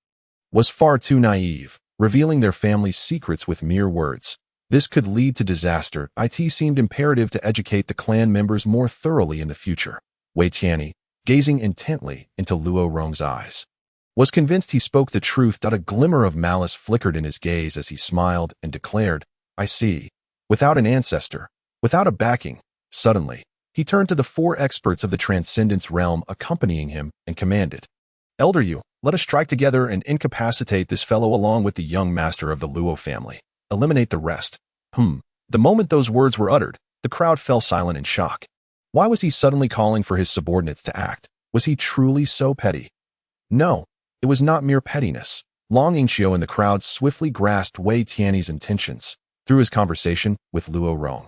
S1: was far too naive, revealing their family's secrets with mere words. This could lead to disaster. It seemed imperative to educate the clan members more thoroughly in the future. Wei Tianyi, gazing intently into Luo Rong's eyes, was convinced he spoke the truth. A glimmer of malice flickered in his gaze as he smiled and declared, I see. Without an ancestor, without a backing, suddenly, he turned to the 4 experts of the Transcendence realm accompanying him and commanded, Elder Yu, let us strike together and incapacitate this fellow along with the young master of the Luo family. Eliminate the rest. The moment those words were uttered, the crowd fell silent in shock. Why was he suddenly calling for his subordinates to act? Was he truly so petty? No, it was not mere pettiness. Long Yingxiu and the crowd swiftly grasped Wei Tianyi's intentions through his conversation with Luo Rong.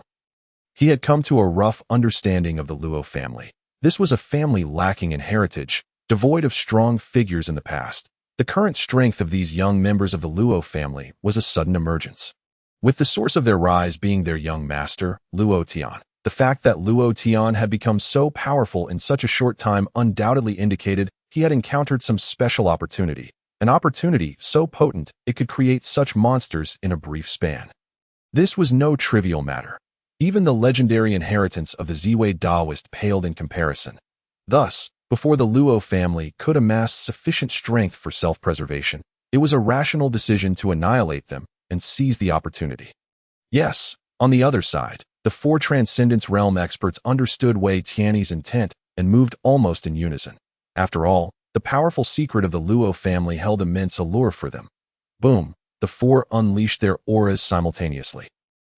S1: He had come to a rough understanding of the Luo family. This was a family lacking in heritage, devoid of strong figures in the past. The current strength of these young members of the Luo family was a sudden emergence, with the source of their rise being their young master, Luo Tian. The fact that Luo Tian had become so powerful in such a short time undoubtedly indicated he had encountered some special opportunity, an opportunity so potent it could create such monsters in a brief span. This was no trivial matter. Even the legendary inheritance of the Ziwei Daoist paled in comparison. Thus, before the Luo family could amass sufficient strength for self-preservation, it was a rational decision to annihilate them and seize the opportunity. Yes, on the other side, the four Transcendence Realm experts understood Wei Tianyi's intent and moved almost in unison. After all, the powerful secret of the Luo family held immense allure for them. Boom, the four unleashed their auras simultaneously.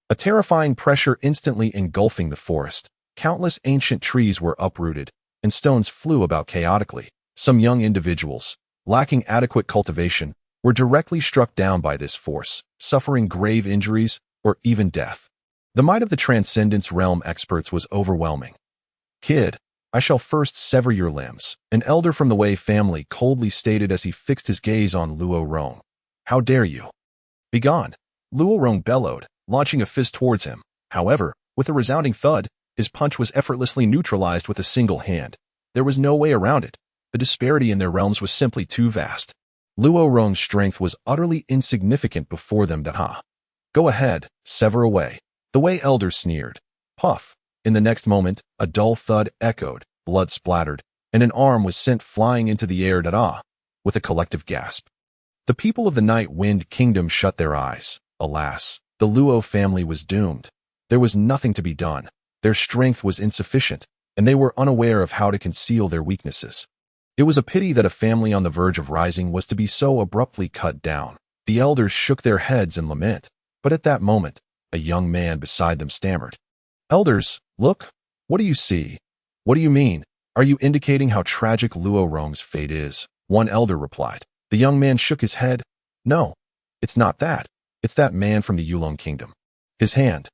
S1: A terrifying pressure instantly engulfing the forest. Countless ancient trees were uprooted, and stones flew about chaotically. Some young individuals, lacking adequate cultivation, were directly struck down by this force, suffering grave injuries or even death. The might of the Transcendence Realm experts was overwhelming. "Kid, I shall first sever your limbs," an elder from the Wei family coldly stated as he fixed his gaze on Luo Rong. "How dare you? Begone!" Luo Rong bellowed, launching a fist towards him. However, with a resounding thud, his punch was effortlessly neutralized with a single hand. There was no way around it. The disparity in their realms was simply too vast. Luo Rong's strength was utterly insignificant before them. "Go ahead, sever away." The Wei elder sneered. Puff. In the next moment, a dull thud echoed, blood splattered, and an arm was sent flying into the air. With a collective gasp, the people of the Night Wind Kingdom shut their eyes. Alas, the Luo family was doomed. There was nothing to be done. Their strength was insufficient, and they were unaware of how to conceal their weaknesses. It was a pity that a family on the verge of rising was to be so abruptly cut down. The elders shook their heads in lament, but at that moment, a young man beside them stammered. "Elders, look. What do you see?" "What do you mean? Are you indicating how tragic Luo Rong's fate is?" one elder replied. The young man shook his head. "No, it's not that. It's that man from the Yulong Kingdom. His hand."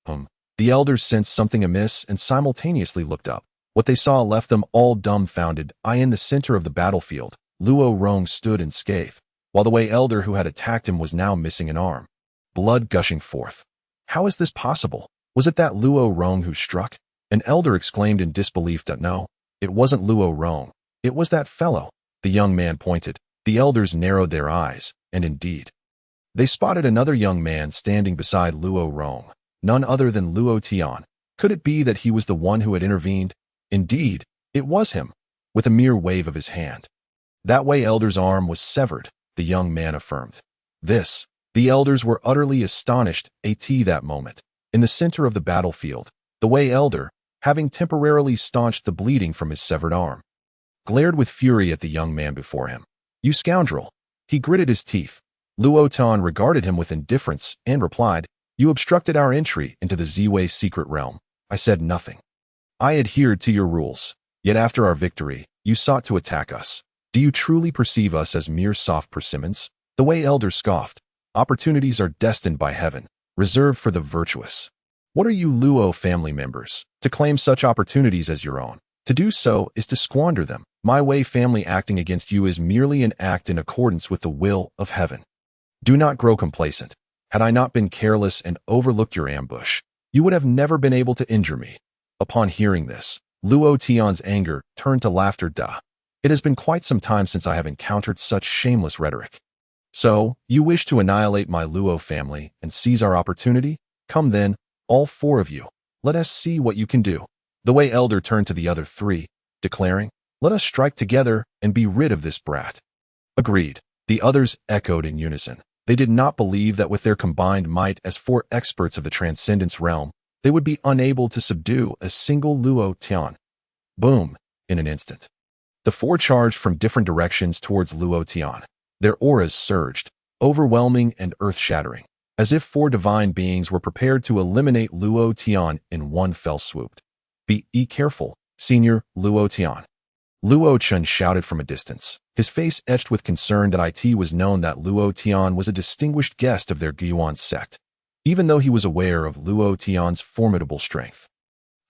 S1: The elders sensed something amiss and simultaneously looked up. What they saw left them all dumbfounded. In the center of the battlefield, Luo Rong stood in scathe, while the Wei elder who had attacked him was now missing an arm. Blood gushing forth. How is this possible? Was it that Luo Rong who struck? An elder exclaimed in disbelief. "No, it wasn't Luo Rong. It was that fellow." The young man pointed. The elders narrowed their eyes, and indeed, they spotted another young man standing beside Luo Rong, none other than Luo Tian. Could it be that he was the one who had intervened? Indeed, it was him, with a mere wave of his hand. That Wei elder's arm was severed, the young man affirmed. The elders were utterly astonished that moment. In the center of the battlefield, the Wei elder, having temporarily staunched the bleeding from his severed arm, glared with fury at the young man before him. "You scoundrel!" He gritted his teeth. Luo Tian regarded him with indifference and replied, "You obstructed our entry into the Ziwei secret realm. I said nothing. I adhered to your rules. Yet after our victory, you sought to attack us. Do you truly perceive us as mere soft persimmons?" The Wei elder scoffed. "Opportunities are destined by heaven, reserved for the virtuous. What are you Luo family members, to claim such opportunities as your own? To do so is to squander them. My Wei family acting against you is merely an act in accordance with the will of heaven. Do not grow complacent. Had I not been careless and overlooked your ambush, you would have never been able to injure me." Upon hearing this, Luo Tian's anger turned to laughter. It has been quite some time since I have encountered such shameless rhetoric. "So, you wish to annihilate my Luo family and seize our opportunity? Come then, all four of you. Let us see what you can do." The Wei elder turned to the other three, declaring, "Let us strike together and be rid of this brat." "Agreed." The others echoed in unison. They did not believe that with their combined might as four experts of the Transcendence Realm, they would be unable to subdue a single Luo Tian. Boom! In an instant, the four charged from different directions towards Luo Tian. Their auras surged, overwhelming and earth-shattering, as if four divine beings were prepared to eliminate Luo Tian in one fell swoop. Be careful, Senior Luo Tian." Luo Chen shouted from a distance, his face etched with concern. It was known that Luo Tian was a distinguished guest of their Guiyuan sect. even though he was aware of Luo Tian's formidable strength.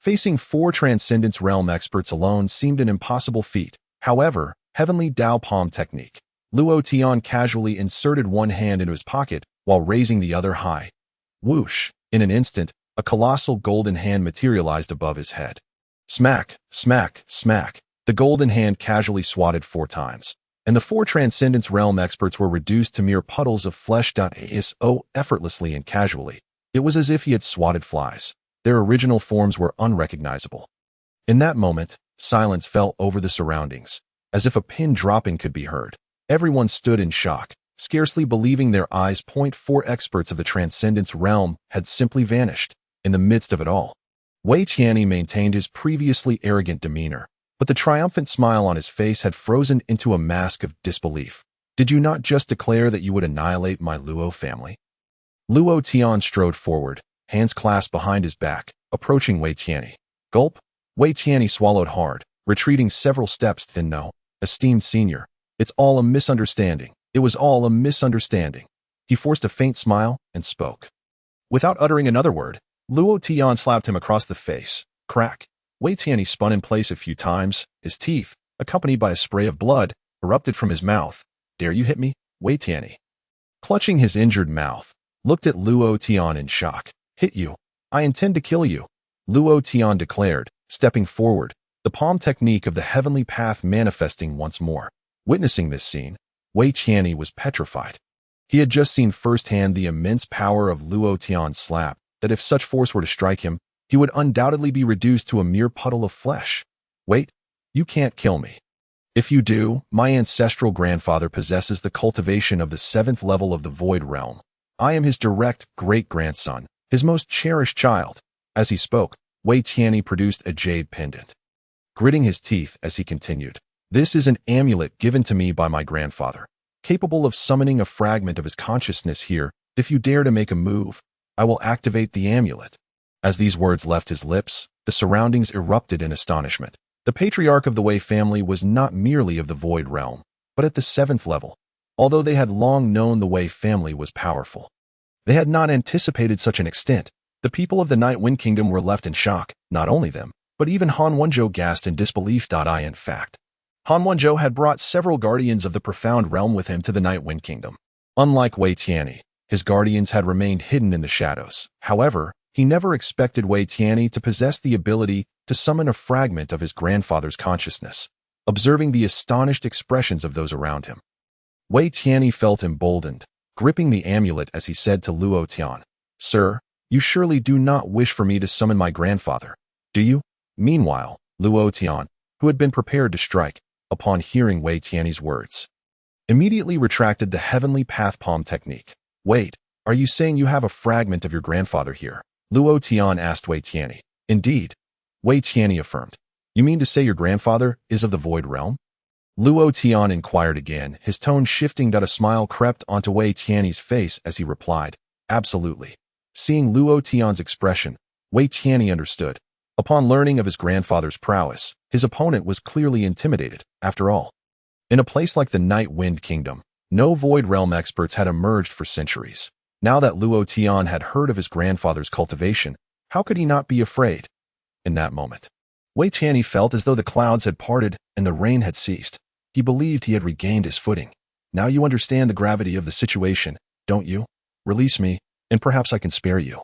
S1: Facing 4 Transcendence Realm experts alone seemed an impossible feat. However, Heavenly Dao Palm Technique. Luo Tian casually inserted one hand into his pocket while raising the other high. Whoosh! In an instant, a colossal golden hand materialized above his head. Smack, smack, smack. The golden hand casually swatted 4 times, and the 4 Transcendence Realm experts were reduced to mere puddles of flesh. So effortlessly and casually. It was as if he had swatted flies. Their original forms were unrecognizable. In that moment, silence fell over the surroundings, as if a pin dropping could be heard. Everyone stood in shock, scarcely believing their eyes. 4 experts of the Transcendence Realm had simply vanished. In the midst of it all, Wei Tianyi maintained his previously arrogant demeanor, but the triumphant smile on his face had frozen into a mask of disbelief. Did you not just declare that you would annihilate my Luo family? Luo Tian strode forward, hands clasped behind his back, approaching Wei Tianyi. Gulp! Wei Tianyi swallowed hard, retreating several steps. Then no, esteemed senior, it's all a misunderstanding. It was all a misunderstanding. He forced a faint smile and spoke. Without uttering another word, Luo Tian slapped him across the face. Crack! Wei Tianyi spun in place a few times. His teeth, accompanied by a spray of blood, erupted from his mouth. Dare you hit me? Wei Tianyi, clutching his injured mouth, looked at Luo Tian in shock. Hit you? I intend to kill you, Luo Tian declared, stepping forward, the palm technique of the heavenly path manifesting once more. Witnessing this scene, Wei Tianyi was petrified. He had just seen firsthand the immense power of Luo Tian's slap, that if such force were to strike him, he would undoubtedly be reduced to a mere puddle of flesh. Wait, you can't kill me. If you do, my ancestral grandfather possesses the cultivation of the 7th level of the Void Realm. I am his direct great-grandson, his most cherished child. As he spoke, Wei Tianyi produced a jade pendant. Gritting his teeth as he continued, this is an amulet given to me by my grandfather, capable of summoning a fragment of his consciousness here. If you dare to make a move, I will activate the amulet. As these words left his lips, the surroundings erupted in astonishment. The patriarch of the Wei family was not merely of the Void Realm, but at the 7th level. Although they had long known the Wei family was powerful, they had not anticipated such an extent. The people of the Night Wind Kingdom were left in shock. Not only them, but even Han Wenzhou gasped in disbelief. In fact, Han Wenzhou had brought several guardians of the Profound Realm with him to the Night Wind Kingdom. Unlike Wei Tianyi, his guardians had remained hidden in the shadows. However, he never expected Wei Tianyi to possess the ability to summon a fragment of his grandfather's consciousness. Observing the astonished expressions of those around him, Wei Tianyi felt emboldened, gripping the amulet as he said to Luo Tian, Sir, you surely do not wish for me to summon my grandfather, do you? Meanwhile, Luo Tian, who had been prepared to strike, upon hearing Wei Tianyi's words, immediately retracted the Heavenly Path Palm technique. Wait, are you saying you have a fragment of your grandfather here? Luo Tian asked Wei Tianyi. Indeed, Wei Tianyi affirmed. You mean to say your grandfather is of the Void Realm? Luo Tian inquired again, his tone shifting. A smile crept onto Wei Tianyi's face as he replied, Absolutely. Seeing Luo Tian's expression, Wei Tianyi understood. Upon learning of his grandfather's prowess, his opponent was clearly intimidated. After all, in a place like the Night Wind Kingdom, no Void Realm experts had emerged for centuries. Now that Luo Tian had heard of his grandfather's cultivation, how could he not be afraid? In that moment, Wei Tianyi felt as though the clouds had parted and the rain had ceased. He believed he had regained his footing. Now you understand the gravity of the situation, don't you? Release me, and perhaps I can spare you.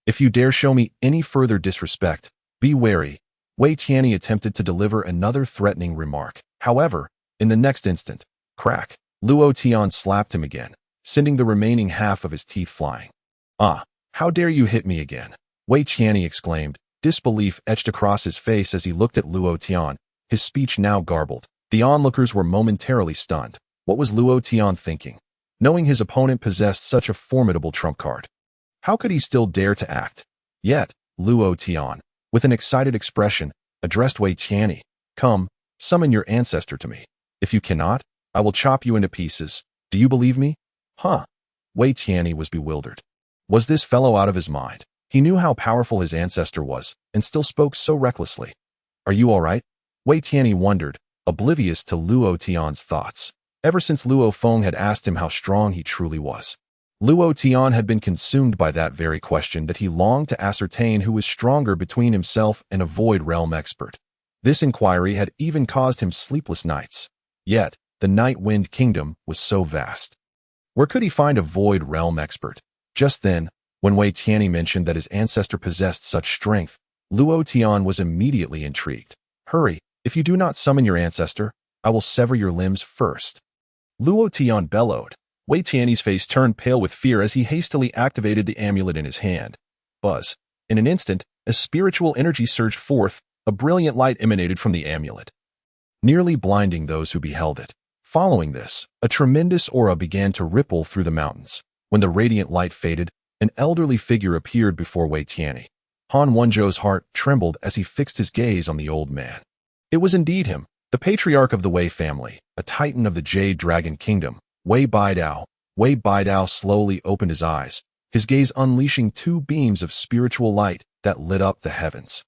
S1: If you dare show me any further disrespect, be wary. Wei Tianyi attempted to deliver another threatening remark. However, in the next instant, crack, Luo Tian slapped him again, sending the remaining half of his teeth flying. Ah, how dare you hit me again? Wei Tianyi exclaimed, disbelief etched across his face as he looked at Luo Tian, his speech now garbled. The onlookers were momentarily stunned. What was Luo Tian thinking? Knowing his opponent possessed such a formidable trump card, how could he still dare to act? Yet, Luo Tian, with an excited expression, addressed Wei Tianyi. Come, summon your ancestor to me. If you cannot, I will chop you into pieces. Do you believe me? Huh? Wei Tianyi was bewildered. Was this fellow out of his mind? He knew how powerful his ancestor was, and still spoke so recklessly. Are you all right? Wei Tianyi wondered, oblivious to Luo Tian's thoughts. Ever since Luo Feng had asked him how strong he truly was, Luo Tian had been consumed by that very question that he longed to ascertain who was stronger between himself and a void realm expert. This inquiry had even caused him sleepless nights. Yet, the Night Wind Kingdom was so vast. Where could he find a void realm expert? Just then, when Wei Tianyi mentioned that his ancestor possessed such strength, Luo Tian was immediately intrigued. Hurry, if you do not summon your ancestor, I will sever your limbs first. Luo Tian bellowed. Wei Tianyi's face turned pale with fear as he hastily activated the amulet in his hand. Buzz. In an instant, as spiritual energy surged forth, a brilliant light emanated from the amulet, nearly blinding those who beheld it. Following this, a tremendous aura began to ripple through the mountains. When the radiant light faded, an elderly figure appeared before Wei Tianyi. Han Wenzhou's heart trembled as he fixed his gaze on the old man. It was indeed him, the patriarch of the Wei family, a titan of the Jade Dragon Kingdom, Wei Baidao. Wei Baidao slowly opened his eyes, his gaze unleashing two beams of spiritual light that lit up the heavens.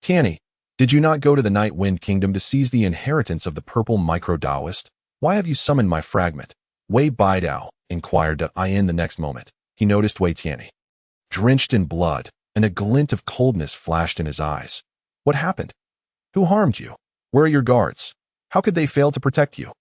S1: Tianyi, did you not go to the Night Wind Kingdom to seize the inheritance of the purple micro-Taoist? Why have you summoned my fragment? Wei Baidao inquired in the next moment. He noticed Wei Tianyi, drenched in blood, and a glint of coldness flashed in his eyes. What happened? Who harmed you? Where are your guards? How could they fail to protect you?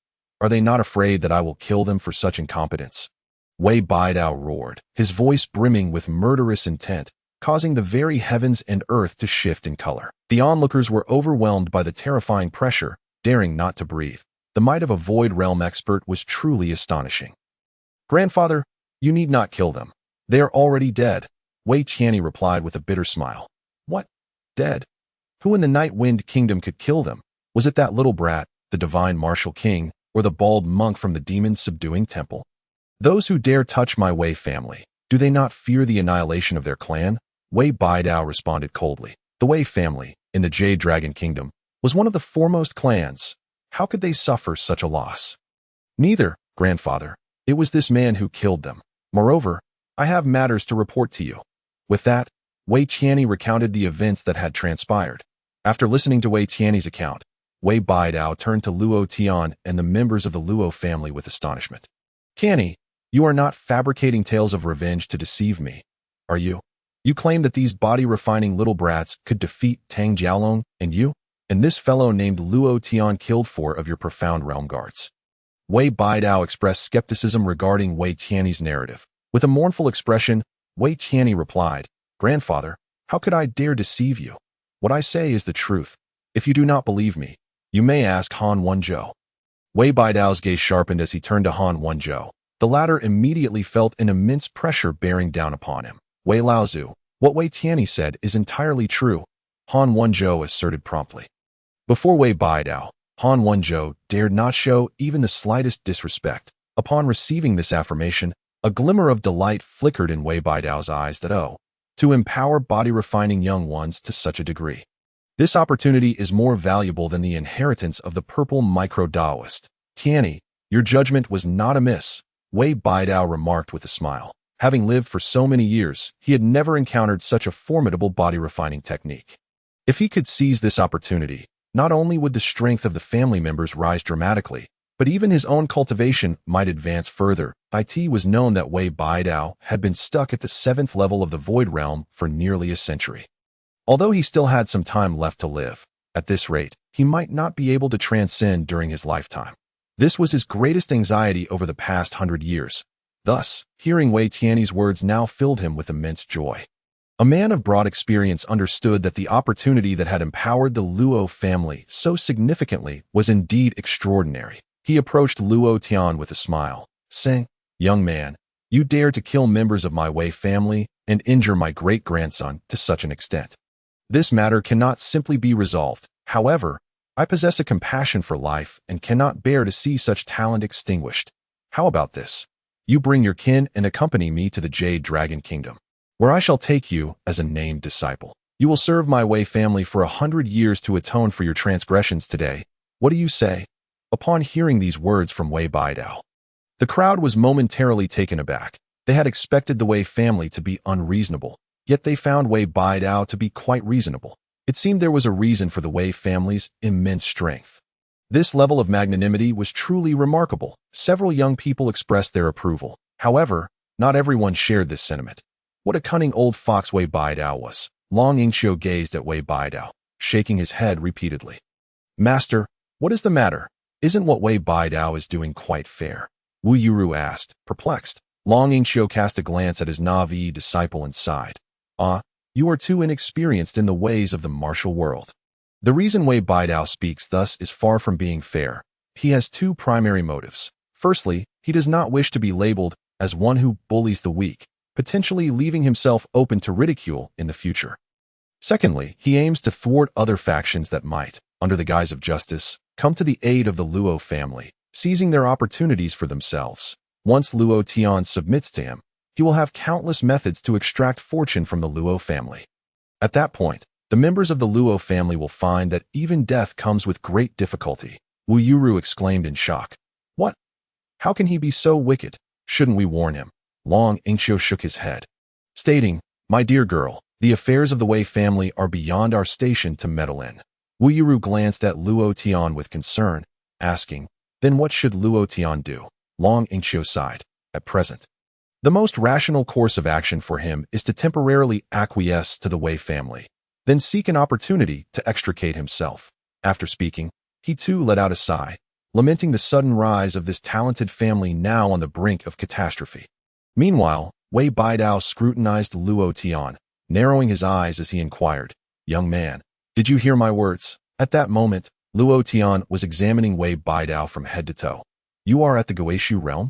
S1: Are they not afraid that I will kill them for such incompetence? Wei Baidao roared, his voice brimming with murderous intent, causing the very heavens and earth to shift in color. The onlookers were overwhelmed by the terrifying pressure, daring not to breathe. The might of a void realm expert was truly astonishing. Grandfather, you need not kill them. They are already dead, Wei Tianyi replied with a bitter smile. What? Dead? Who in the Night Wind Kingdom could kill them? Was it that little brat, the divine martial king, or the bald monk from the demon-subduing temple? Those who dare touch my Wei family, do they not fear the annihilation of their clan? Wei Baidao responded coldly. The Wei family, in the Jade Dragon Kingdom, was one of the foremost clans. How could they suffer such a loss? Neither, grandfather. It was this man who killed them. Moreover, I have matters to report to you. With that, Wei Tianyi recounted the events that had transpired. After listening to Wei Tianyi's account, Wei Baidao turned to Luo Tian and the members of the Luo family with astonishment. Tianyi, you are not fabricating tales of revenge to deceive me, are you? You claim that these body-refining little brats could defeat Tang Jialong and you, and this fellow named Luo Tian killed 4 of your profound realm guards. Wei Baidao expressed skepticism regarding Wei Tianyi's narrative. With a mournful expression, Wei Tianyi replied, Grandfather, how could I dare deceive you? What I say is the truth. If you do not believe me, you may ask Han Wenzhou. Wei Baidao's gaze sharpened as he turned to Han Wenzhou. The latter immediately felt an immense pressure bearing down upon him. Wei Laozu, what Wei Tianyi said is entirely true, Han Wenzhou asserted promptly. Before Wei Baidao, Han Wenzhou dared not show even the slightest disrespect. Upon receiving this affirmation, a glimmer of delight flickered in Wei Baidao's eyes to empower body-refining young ones to such a degree. This opportunity is more valuable than the inheritance of the purple micro-Taoist. Tianyi, your judgment was not amiss, Wei Baidao remarked with a smile. Having lived for so many years, he had never encountered such a formidable body-refining technique. If he could seize this opportunity, not only would the strength of the family members rise dramatically, but even his own cultivation might advance further. It was known that Wei Baidao had been stuck at the 7th level of the Void Realm for nearly a century. Although he still had some time left to live, at this rate, he might not be able to transcend during his lifetime. This was his greatest anxiety over the past 100 years. Thus, hearing Wei Tianyi's words now filled him with immense joy. A man of broad experience understood that the opportunity that had empowered the Luo family so significantly was indeed extraordinary. He approached Luo Tian with a smile, saying, Young man, you dare to kill members of my Wei family and injure my great-grandson to such an extent. This matter cannot simply be resolved. However, I possess a compassion for life and cannot bear to see such talent extinguished. How about this? You bring your kin and accompany me to the Jade Dragon Kingdom, where I shall take you as a named disciple. You will serve my Wei family for 100 years to atone for your transgressions today. What do you say? Upon hearing these words from Wei Baidao, the crowd was momentarily taken aback. They had expected the Wei family to be unreasonable, yet they found Wei Baidao to be quite reasonable. It seemed there was a reason for the Wei family's immense strength. This level of magnanimity was truly remarkable. Several young people expressed their approval. However, not everyone shared this sentiment. What a cunning old fox Wei Baidao was. Long Yingxiu gazed at Wei Baidao, shaking his head repeatedly. Master, what is the matter? Isn't what Wei Baidao is doing quite fair? Wu Yuru asked, perplexed. Long Yingxiu cast a glance at his Na'vi disciple and sighed. You are too inexperienced in the ways of the martial world. The reason Wei Baidao speaks thus is far from being fair. He has two primary motives. Firstly, he does not wish to be labeled as one who bullies the weak, potentially leaving himself open to ridicule in the future. Secondly, he aims to thwart other factions that might, under the guise of justice, come to the aid of the Luo family, seizing their opportunities for themselves. Once Luo Tian submits to him, he will have countless methods to extract fortune from the Luo family. At that point, the members of the Luo family will find that even death comes with great difficulty. Wu Yuru exclaimed in shock. What? How can he be so wicked? Shouldn't we warn him? Long Yingxiu shook his head, stating, My dear girl, the affairs of the Wei family are beyond our station to meddle in. Wu Yuru glanced at Luo Tian with concern, asking, Then what should Luo Tian do? Long Yingxiu sighed. At present, the most rational course of action for him is to temporarily acquiesce to the Wei family, then seek an opportunity to extricate himself. After speaking, he too let out a sigh, lamenting the sudden rise of this talented family now on the brink of catastrophe. Meanwhile, Wei Baidao scrutinized Luo Tian, narrowing his eyes as he inquired, Young man, did you hear my words? At that moment, Luo Tian was examining Wei Baidao from head to toe. You are at the Guishu realm?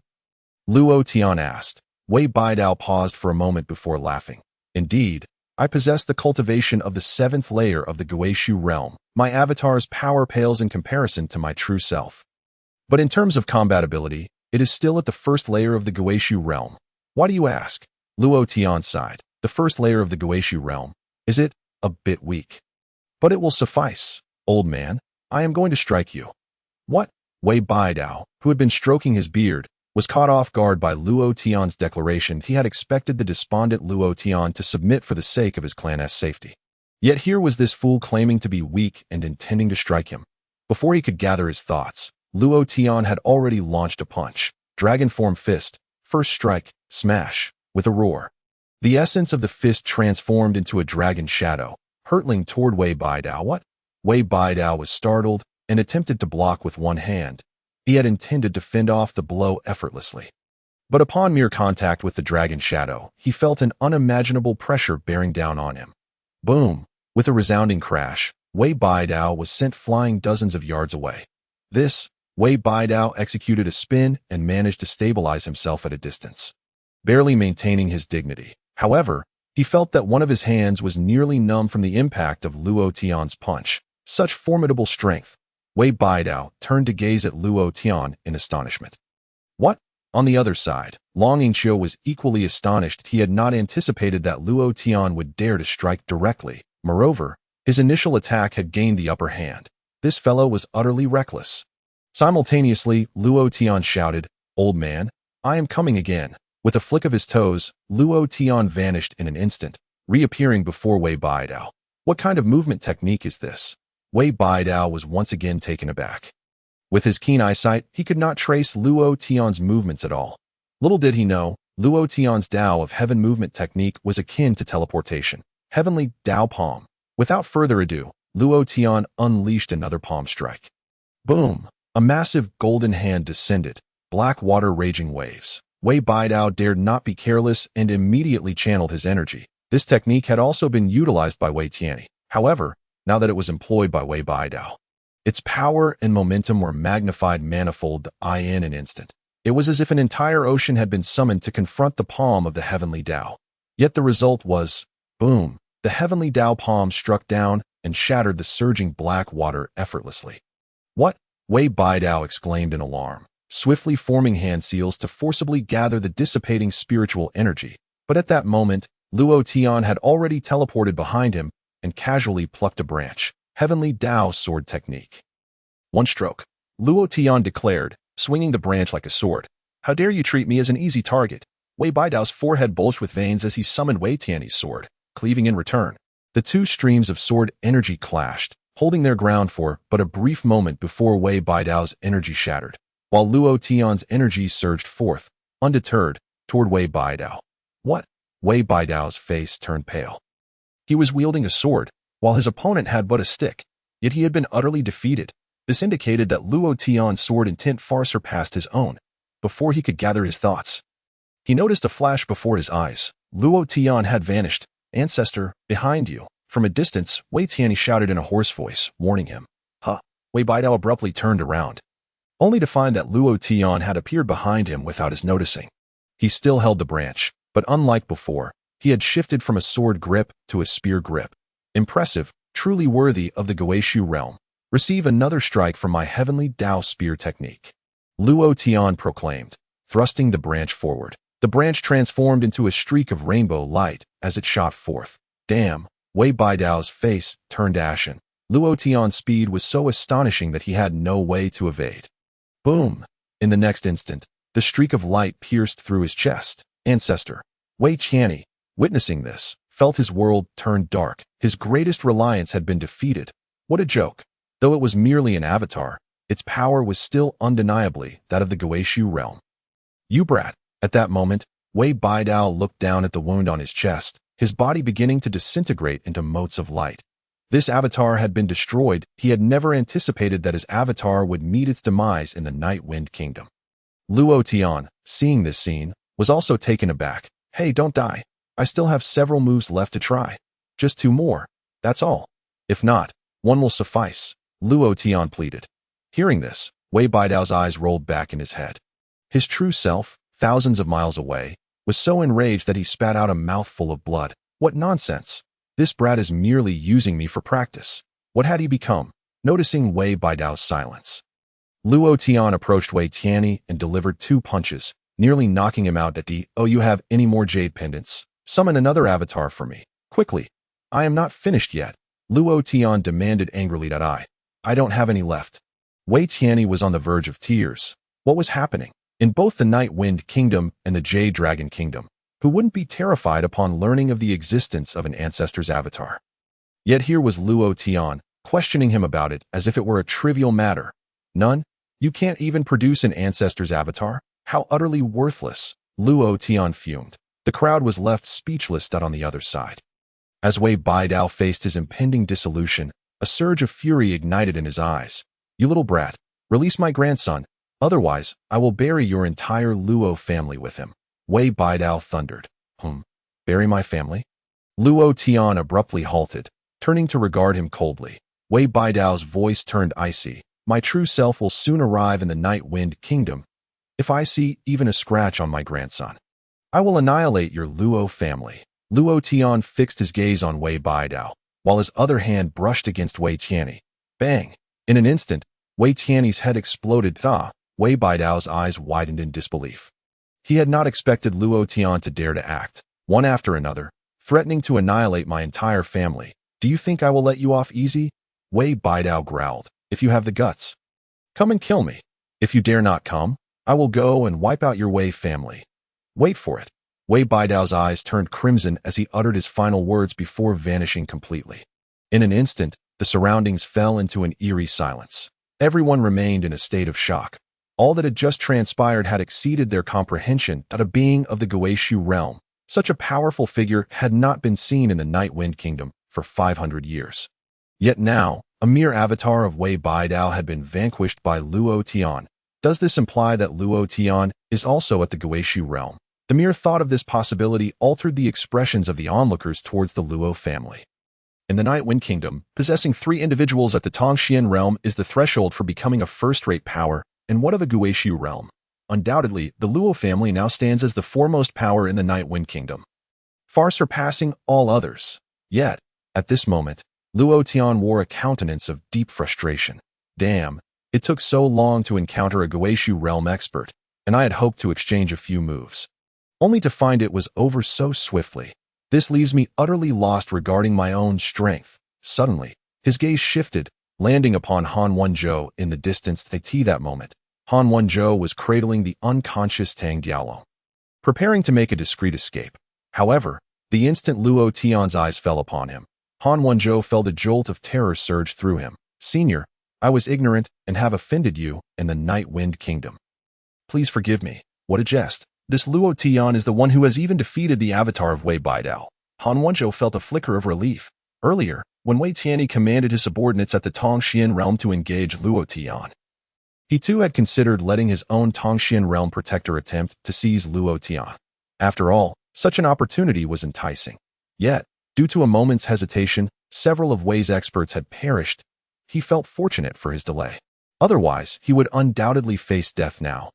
S1: Luo Tian asked. Wei Baidao paused for a moment before laughing. Indeed, I possess the cultivation of the 7th layer of the Guishu realm. My avatar's power pales in comparison to my true self. But in terms of combatability, it is still at the 1st layer of the Guishu realm. Why do you ask? Luo Tian sighed. The 1st layer of the Guishu realm. Is it a bit weak? But it will suffice. Old man, I am going to strike you. What? Wei Baidao, who had been stroking his beard, was caught off guard by Luo Tian's declaration. He had expected the despondent Luo Tian to submit for the sake of his clan's safety. Yet here was this fool claiming to be weak and intending to strike him. Before he could gather his thoughts, Luo Tian had already launched a punch. Dragon form fist, first strike, smash, with a roar. The essence of the fist transformed into a dragon shadow, hurtling toward Wei Baidao. What? Wei Baidao was startled and attempted to block with one hand. He had intended to fend off the blow effortlessly. But upon mere contact with the dragon shadow, he felt an unimaginable pressure bearing down on him. Boom! With a resounding crash, Wei Baidao was sent flying dozens of yards away. Wei Baidao executed a spin and managed to stabilize himself at a distance, barely maintaining his dignity. However, he felt that one of his hands was nearly numb from the impact of Luo Tian's punch. Such formidable strength. Wei Baidao turned to gaze at Luo Tian in astonishment. What? On the other side, Long Yingxiu was equally astonished. He had not anticipated that Luo Tian would dare to strike directly. Moreover, his initial attack had gained the upper hand. This fellow was utterly reckless. Simultaneously, Luo Tian shouted, Old man, I am coming again. With a flick of his toes, Luo Tian vanished in an instant, reappearing before Wei Baidao. What kind of movement technique is this? Wei Baidao was once again taken aback. With his keen eyesight, he could not trace Luo Tian's movements at all. Little did he know, Luo Tian's Tao of Heaven movement technique was akin to teleportation. Heavenly Tao palm. Without further ado, Luo Tian unleashed another palm strike. Boom! A massive golden hand descended, black water raging waves. Wei Baidao dared not be careless and immediately channeled his energy. This technique had also been utilized by Wei Tian. However, now that it was employed by Wei Baidao, its power and momentum were magnified manifold in an instant. It was as if an entire ocean had been summoned to confront the palm of the Heavenly Tao. Yet the result was, boom, the Heavenly Tao palm struck down and shattered the surging black water effortlessly. What? Wei Baidao exclaimed in alarm, swiftly forming hand seals to forcibly gather the dissipating spiritual energy. But at that moment, Luo Tian had already teleported behind him and casually plucked a branch. Heavenly Tao sword technique. One stroke, Luo Tian declared, swinging the branch like a sword. How dare you treat me as an easy target? Wei Baidao's forehead bulged with veins as he summoned Wei Tian's sword, cleaving in return. The two streams of sword energy clashed, holding their ground for but a brief moment before Wei Baidao's energy shattered. While Luo Tian's energy surged forth, undeterred, toward Wei Baidao. What? Wei Baidao's face turned pale. He was wielding a sword, while his opponent had but a stick, yet he had been utterly defeated. This indicated that Luo Tian's sword intent far surpassed his own. Before he could gather his thoughts, he noticed a flash before his eyes. Luo Tian had vanished. Ancestor, behind you. From a distance, Wei Tian shouted in a hoarse voice, warning him. Huh. Wei Baidao abruptly turned around, only to find that Luo Tian had appeared behind him without his noticing. He still held the branch, but unlike before, he had shifted from a sword grip to a spear grip. Impressive, truly worthy of the Guishu realm. Receive another strike from my Heavenly Dao spear technique. Luo Tian proclaimed, thrusting the branch forward. The branch transformed into a streak of rainbow light as it shot forth. Damn, Wei Baidao's face turned ashen. Luo Tian's speed was so astonishing that he had no way to evade. Boom! In the next instant, the streak of light pierced through his chest. Ancestor, Wei Tian, witnessing this, felt his world turn dark. His greatest reliance had been defeated. What a joke! Though it was merely an avatar, its power was still undeniably that of the Guishu realm. You brat! At that moment, Wei Baidao looked down at the wound on his chest, his body beginning to disintegrate into motes of light. This avatar had been destroyed. He had never anticipated that his avatar would meet its demise in the Night Wind Kingdom. Luo Tian, seeing this scene, was also taken aback. Hey, don't die. I still have several moves left to try. Just 2 more. That's all. If not, 1 will suffice, Luo Tian pleaded. Hearing this, Wei Baidao's eyes rolled back in his head. His true self, thousands of miles away, was so enraged that he spat out a mouthful of blood. What nonsense! This brat is merely using me for practice. What had he become? Noticing Wei Baidao's silence, Luo Tian approached Wei Tian and delivered 2 punches, nearly knocking him out. Oh, you have any more jade pendants? Summon another avatar for me. Quickly. I am not finished yet, Luo Tian demanded angrily. I don't have any left. Wei Tian was on the verge of tears. What was happening? In both the Night Wind Kingdom and the Jade Dragon Kingdom, who wouldn't be terrified upon learning of the existence of an ancestor's avatar? Yet here was Luo Tian, questioning him about it as if it were a trivial matter. None? You can't even produce an ancestor's avatar? How utterly worthless, Luo Tian fumed. The crowd was left speechless on the other side. As Wei Baidao faced his impending dissolution, a surge of fury ignited in his eyes. You little brat, release my grandson. Otherwise, I will bury your entire Luo family with him, Wei Baidao thundered. Bury my family? Luo Tian abruptly halted, turning to regard him coldly. Wei Baidao's voice turned icy. My true self will soon arrive in the Night Wind Kingdom. If I see even a scratch on my grandson, I will annihilate your Luo family. Luo Tian fixed his gaze on Wei Baidao, while his other hand brushed against Wei Tian. Bang! In an instant, Wei Tian's head exploded. Wei Baidao's eyes widened in disbelief. He had not expected Luo Tian to dare to act, one after another, threatening to annihilate my entire family. Do you think I will let you off easy? Wei Baidao growled. If you have the guts, come and kill me. If you dare not come, I will go and wipe out your Wei family. Wait for it. Wei Baidao's eyes turned crimson as he uttered his final words before vanishing completely. In an instant, the surroundings fell into an eerie silence. Everyone remained in a state of shock. All that had just transpired had exceeded their comprehension. That a being of the Guishu realm, such a powerful figure, had not been seen in the Night Wind Kingdom for 500 years. Yet now, a mere avatar of Wei Baidao had been vanquished by Luo Tian. Does this imply that Luo Tian is also at the Guishu realm? The mere thought of this possibility altered the expressions of the onlookers towards the Luo family. In the Night Wind Kingdom, possessing 3 individuals at the Tongxian realm is the threshold for becoming a first-rate power. And what of a Guishu realm? Undoubtedly, the Luo family now stands as the foremost power in the Night Wind Kingdom, far surpassing all others. Yet, at this moment, Luo Tian wore a countenance of deep frustration. Damn, it took so long to encounter a Guishu realm expert, and I had hoped to exchange a few moves, only to find it was over so swiftly. This leaves me utterly lost regarding my own strength. Suddenly, his gaze shifted, landing upon Han Wenzhou in the distance. That moment, Han Wenzhou was cradling the unconscious Tang Diaolong, preparing to make a discreet escape. However, the instant Luo Tian's eyes fell upon him, Han Wenzhou felt a jolt of terror surge through him. Senior, I was ignorant and have offended you in the Night Wind Kingdom. Please forgive me. What a jest. This Luo Tian is the one who has even defeated the avatar of Wei Baidao. Han Wenzhou felt a flicker of relief. Earlier, when Wei Tianyi commanded his subordinates at the Tongxian realm to engage Luo Tian, he too had considered letting his own Tongxian realm protector attempt to seize Luo Tian. After all, such an opportunity was enticing. Yet, due to a moment's hesitation, several of Wei's experts had perished. He felt fortunate for his delay. Otherwise, he would undoubtedly face death now.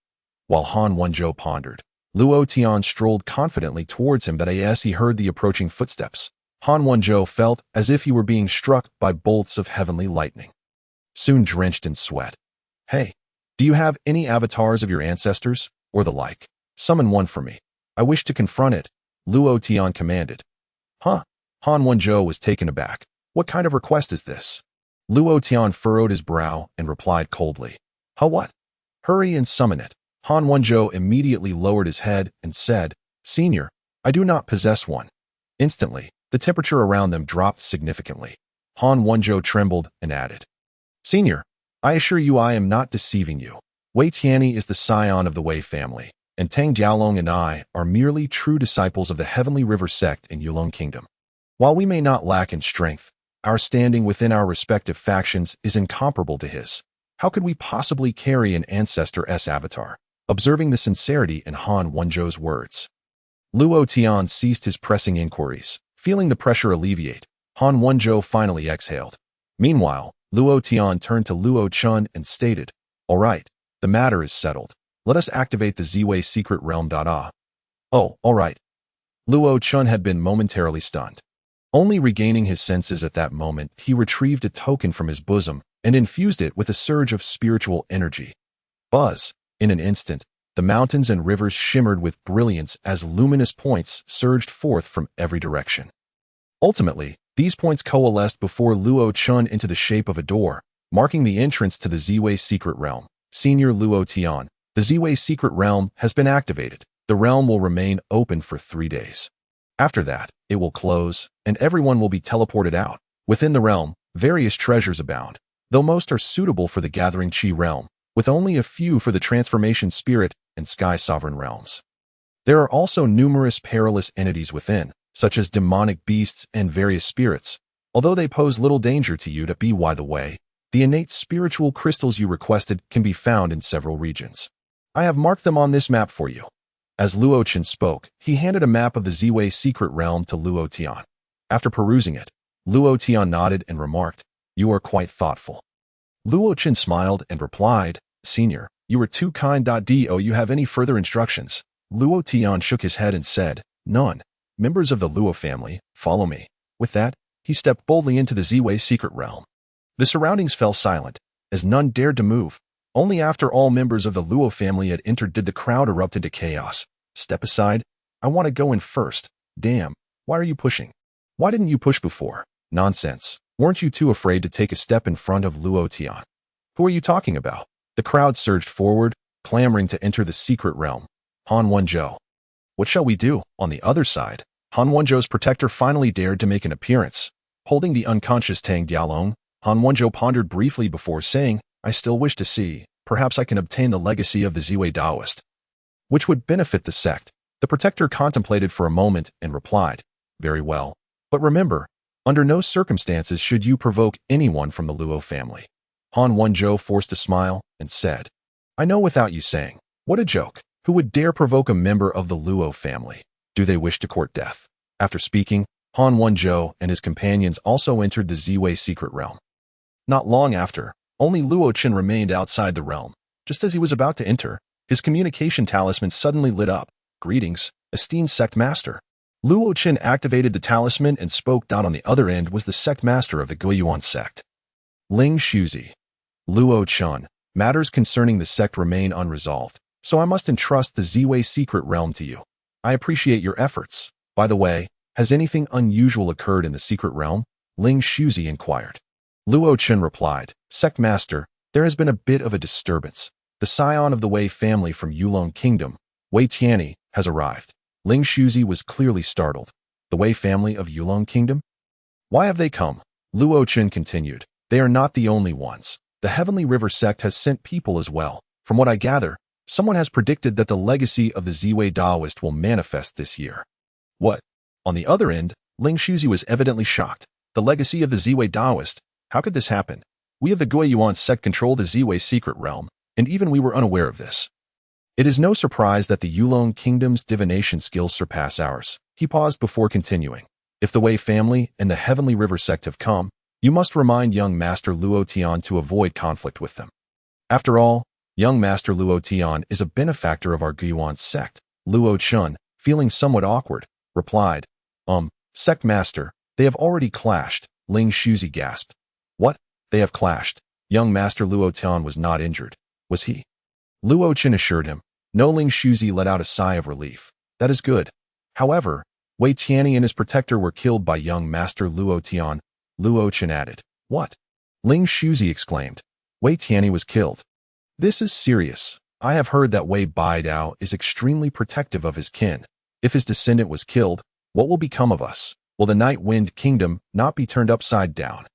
S1: While Han Wenzhou pondered, Luo Tian strolled confidently towards him, but as he heard the approaching footsteps, Han Wenzhou felt as if he were being struck by bolts of heavenly lightning. Soon drenched in sweat. "Hey, do you have any avatars of your ancestors, or the like? Summon one for me. I wish to confront it," Luo Tian commanded. "Huh?" Han Wenzhou was taken aback. "What kind of request is this?" Luo Tian furrowed his brow and replied coldly. "Huh, what? Hurry and summon it." Han Wenzhou immediately lowered his head and said, "Senior, I do not possess one." Instantly, the temperature around them dropped significantly. Han Wenzhou trembled and added, "Senior, I assure you I am not deceiving you. Wei Tianyi is the scion of the Wei family, and Tang Jialong and I are merely true disciples of the Heavenly River sect in Yulong Kingdom. While we may not lack in strength, our standing within our respective factions is incomparable to his. How could we possibly carry an ancestor-s avatar?" Observing the sincerity in Han Wenzhou's words, Luo Tian ceased his pressing inquiries. Feeling the pressure alleviate, Han Wenzhou finally exhaled. Meanwhile, Luo Tian turned to Luo Chun and stated, "All right, the matter is settled. Let us activate the Ziwei secret realm. Oh, all right." Luo Chun had been momentarily stunned. Only regaining his senses at that moment, he retrieved a token from his bosom and infused it with a surge of spiritual energy. Buzz! In an instant, the mountains and rivers shimmered with brilliance as luminous points surged forth from every direction. Ultimately, these points coalesced before Luo Chun into the shape of a door, marking the entrance to the Ziwei secret realm. "Senior Luo Tian, the Ziwei secret realm has been activated. The realm will remain open for 3 days. After that, it will close, and everyone will be teleported out. Within the realm, various treasures abound, though most are suitable for the Gathering Qi realm, with only a few for the Transformation Spirit and Sky Sovereign realms. There are also numerous perilous entities within, such as demonic beasts and various spirits. Although they pose little danger to you, by the way, the innate spiritual crystals you requested can be found in several regions. I have marked them on this map for you." As Luo Chen spoke, he handed a map of the Ziwei secret realm to Luo Tian. After perusing it, Luo Tian nodded and remarked, "You are quite thoughtful." Luo Chen smiled and replied, "Senior, you were too kind. Do you have any further instructions?" Luo Tian shook his head and said, "None. Members of the Luo family, follow me." With that, he stepped boldly into the Ziwei secret realm. The surroundings fell silent, as none dared to move. Only after all members of the Luo family had entered did the crowd erupt into chaos. "Step aside. I want to go in first." "Damn, why are you pushing? Why didn't you push before?" "Nonsense. Weren't you too afraid to take a step in front of Luo Tian?" "Who are you talking about?" The crowd surged forward, clamoring to enter the secret realm. Han Wenzhou. "What shall we do?" On the other side, Han Wenzhou's protector finally dared to make an appearance. Holding the unconscious Tang Jialong, Han Wenzhou pondered briefly before saying, "I still wish to see, perhaps I can obtain the legacy of the Ziwei Taoist, which would benefit the sect." The protector contemplated for a moment and replied, "Very well. But remember, under no circumstances should you provoke anyone from the Luo family." Han Wenzhou forced a smile and said, "I know without you saying. What a joke. Who would dare provoke a member of the Luo family? Do they wish to court death?" After speaking, Han Wenzhou and his companions also entered the Ziwei secret realm. Not long after, only Luo Chen remained outside the realm. Just as he was about to enter, his communication talisman suddenly lit up. "Greetings, esteemed sect master." Luo Chen activated the talisman and spoke. On the other end was the sect master of the Guiyuan sect, Ling Shuzi. "Luo Chen, matters concerning the sect remain unresolved, so I must entrust the Ziwei secret realm to you. I appreciate your efforts. By the way, has anything unusual occurred in the secret realm?" Ling Shuzi inquired. Luo Chen replied, "Sect master, there has been a bit of a disturbance. The scion of the Wei family from Yulong Kingdom, Wei Tianyi, has arrived." Ling Shuzi was clearly startled. "The Wei family of Yulong Kingdom? Why have they come?" Luo Chen continued, "They are not the only ones. The Heavenly River sect has sent people as well. From what I gather, Someone has predicted that the legacy of the Ziwei Daoist will manifest this year. What? On the other end, Ling Shuzi was evidently shocked. The legacy of the Ziwei Daoist? How could this happen? We of the Guiyuan sect control the Ziwei secret realm, and even we were unaware of this. It is no surprise that the Yulong Kingdom's divination skills surpass ours. He paused before continuing. If the Wei family and the Heavenly River sect have come, you must remind young Master Luo Tian to avoid conflict with them. After all, young Master Luo Tian is a benefactor of our Guiyuan sect. Luo Chun, feeling somewhat awkward, replied, Sect Master, they have already clashed. Ling Shuzi gasped. What? They have clashed. Young Master Luo Tian was not injured, was he? Luo Chen assured him. No. Ling Shuzi let out a sigh of relief. That is good. However, Wei Tianyi and his protector were killed by young Master Luo Tian. Luo Chen added. What? Ling Shuzi exclaimed. Wei Tianyi was killed. This is serious. I have heard that Wei Baidao is extremely protective of his kin. If his descendant was killed, what will become of us? Will the Night Wind Kingdom not be turned upside down?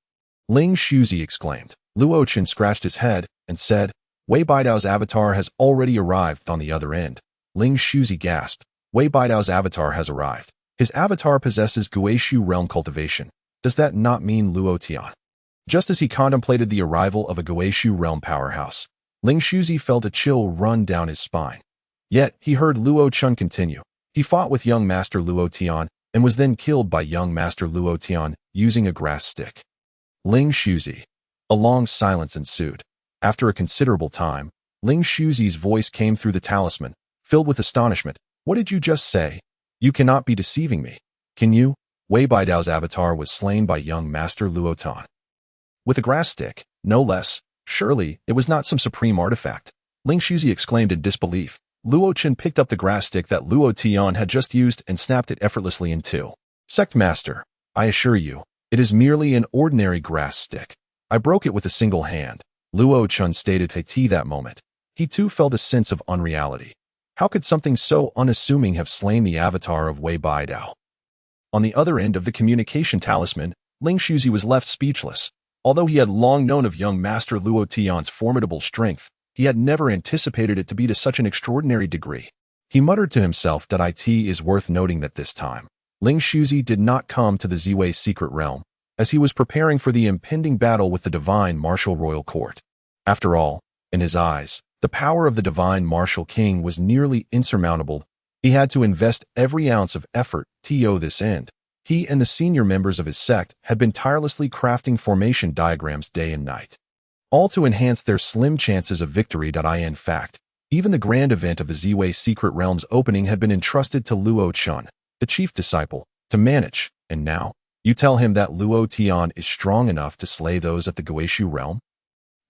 S1: Ling Shuzi exclaimed. Luo Chen scratched his head and said, Wei Baidao's avatar has already arrived on the other end. Ling Shuzi gasped. Wei Baidao's avatar has arrived. His avatar possesses Guishu realm cultivation. Does that not mean Luo Tian? Just as he contemplated the arrival of a Guishu realm powerhouse, Ling Shuzi felt a chill run down his spine. Yet, he heard Luo Chun continue. He fought with young Master Luo Tian and was then killed by young Master Luo Tian using a grass stick. Ling Shuzi. A long silence ensued. After a considerable time, Ling Shuzi's voice came through the talisman, filled with astonishment. What did you just say? You cannot be deceiving me. Can you? Wei Baidao's avatar was slain by young Master Luo Tian. With a grass stick, no less. Surely, it was not some supreme artifact. Ling Shuzi exclaimed in disbelief. Luo Chen picked up the grass stick that Luo Tian had just used and snapped it effortlessly in two. Sect Master, I assure you, it is merely an ordinary grass stick. I broke it with a single hand. Luo Chen stated Haiti that moment. He too felt a sense of unreality. How could something so unassuming have slain the avatar of Wei Baidao? On the other end of the communication talisman, Ling Shuzi was left speechless. Although he had long known of young Master Luo Tian's formidable strength, he had never anticipated it to be to such an extraordinary degree. He muttered to himself that it is worth noting that this time, Ling Shuzi did not come to the Ziwei secret realm, as he was preparing for the impending battle with the Divine Martial Royal Court. After all, in his eyes, the power of the Divine Martial King was nearly insurmountable. He had to invest every ounce of effort to this end. He and the senior members of his sect had been tirelessly crafting formation diagrams day and night, all to enhance their slim chances of victory. In fact, even the grand event of the Ziwei secret realm's opening had been entrusted to Luo Chun, the chief disciple, to manage, and now, you tell him that Luo Tian is strong enough to slay those at the Guishu realm?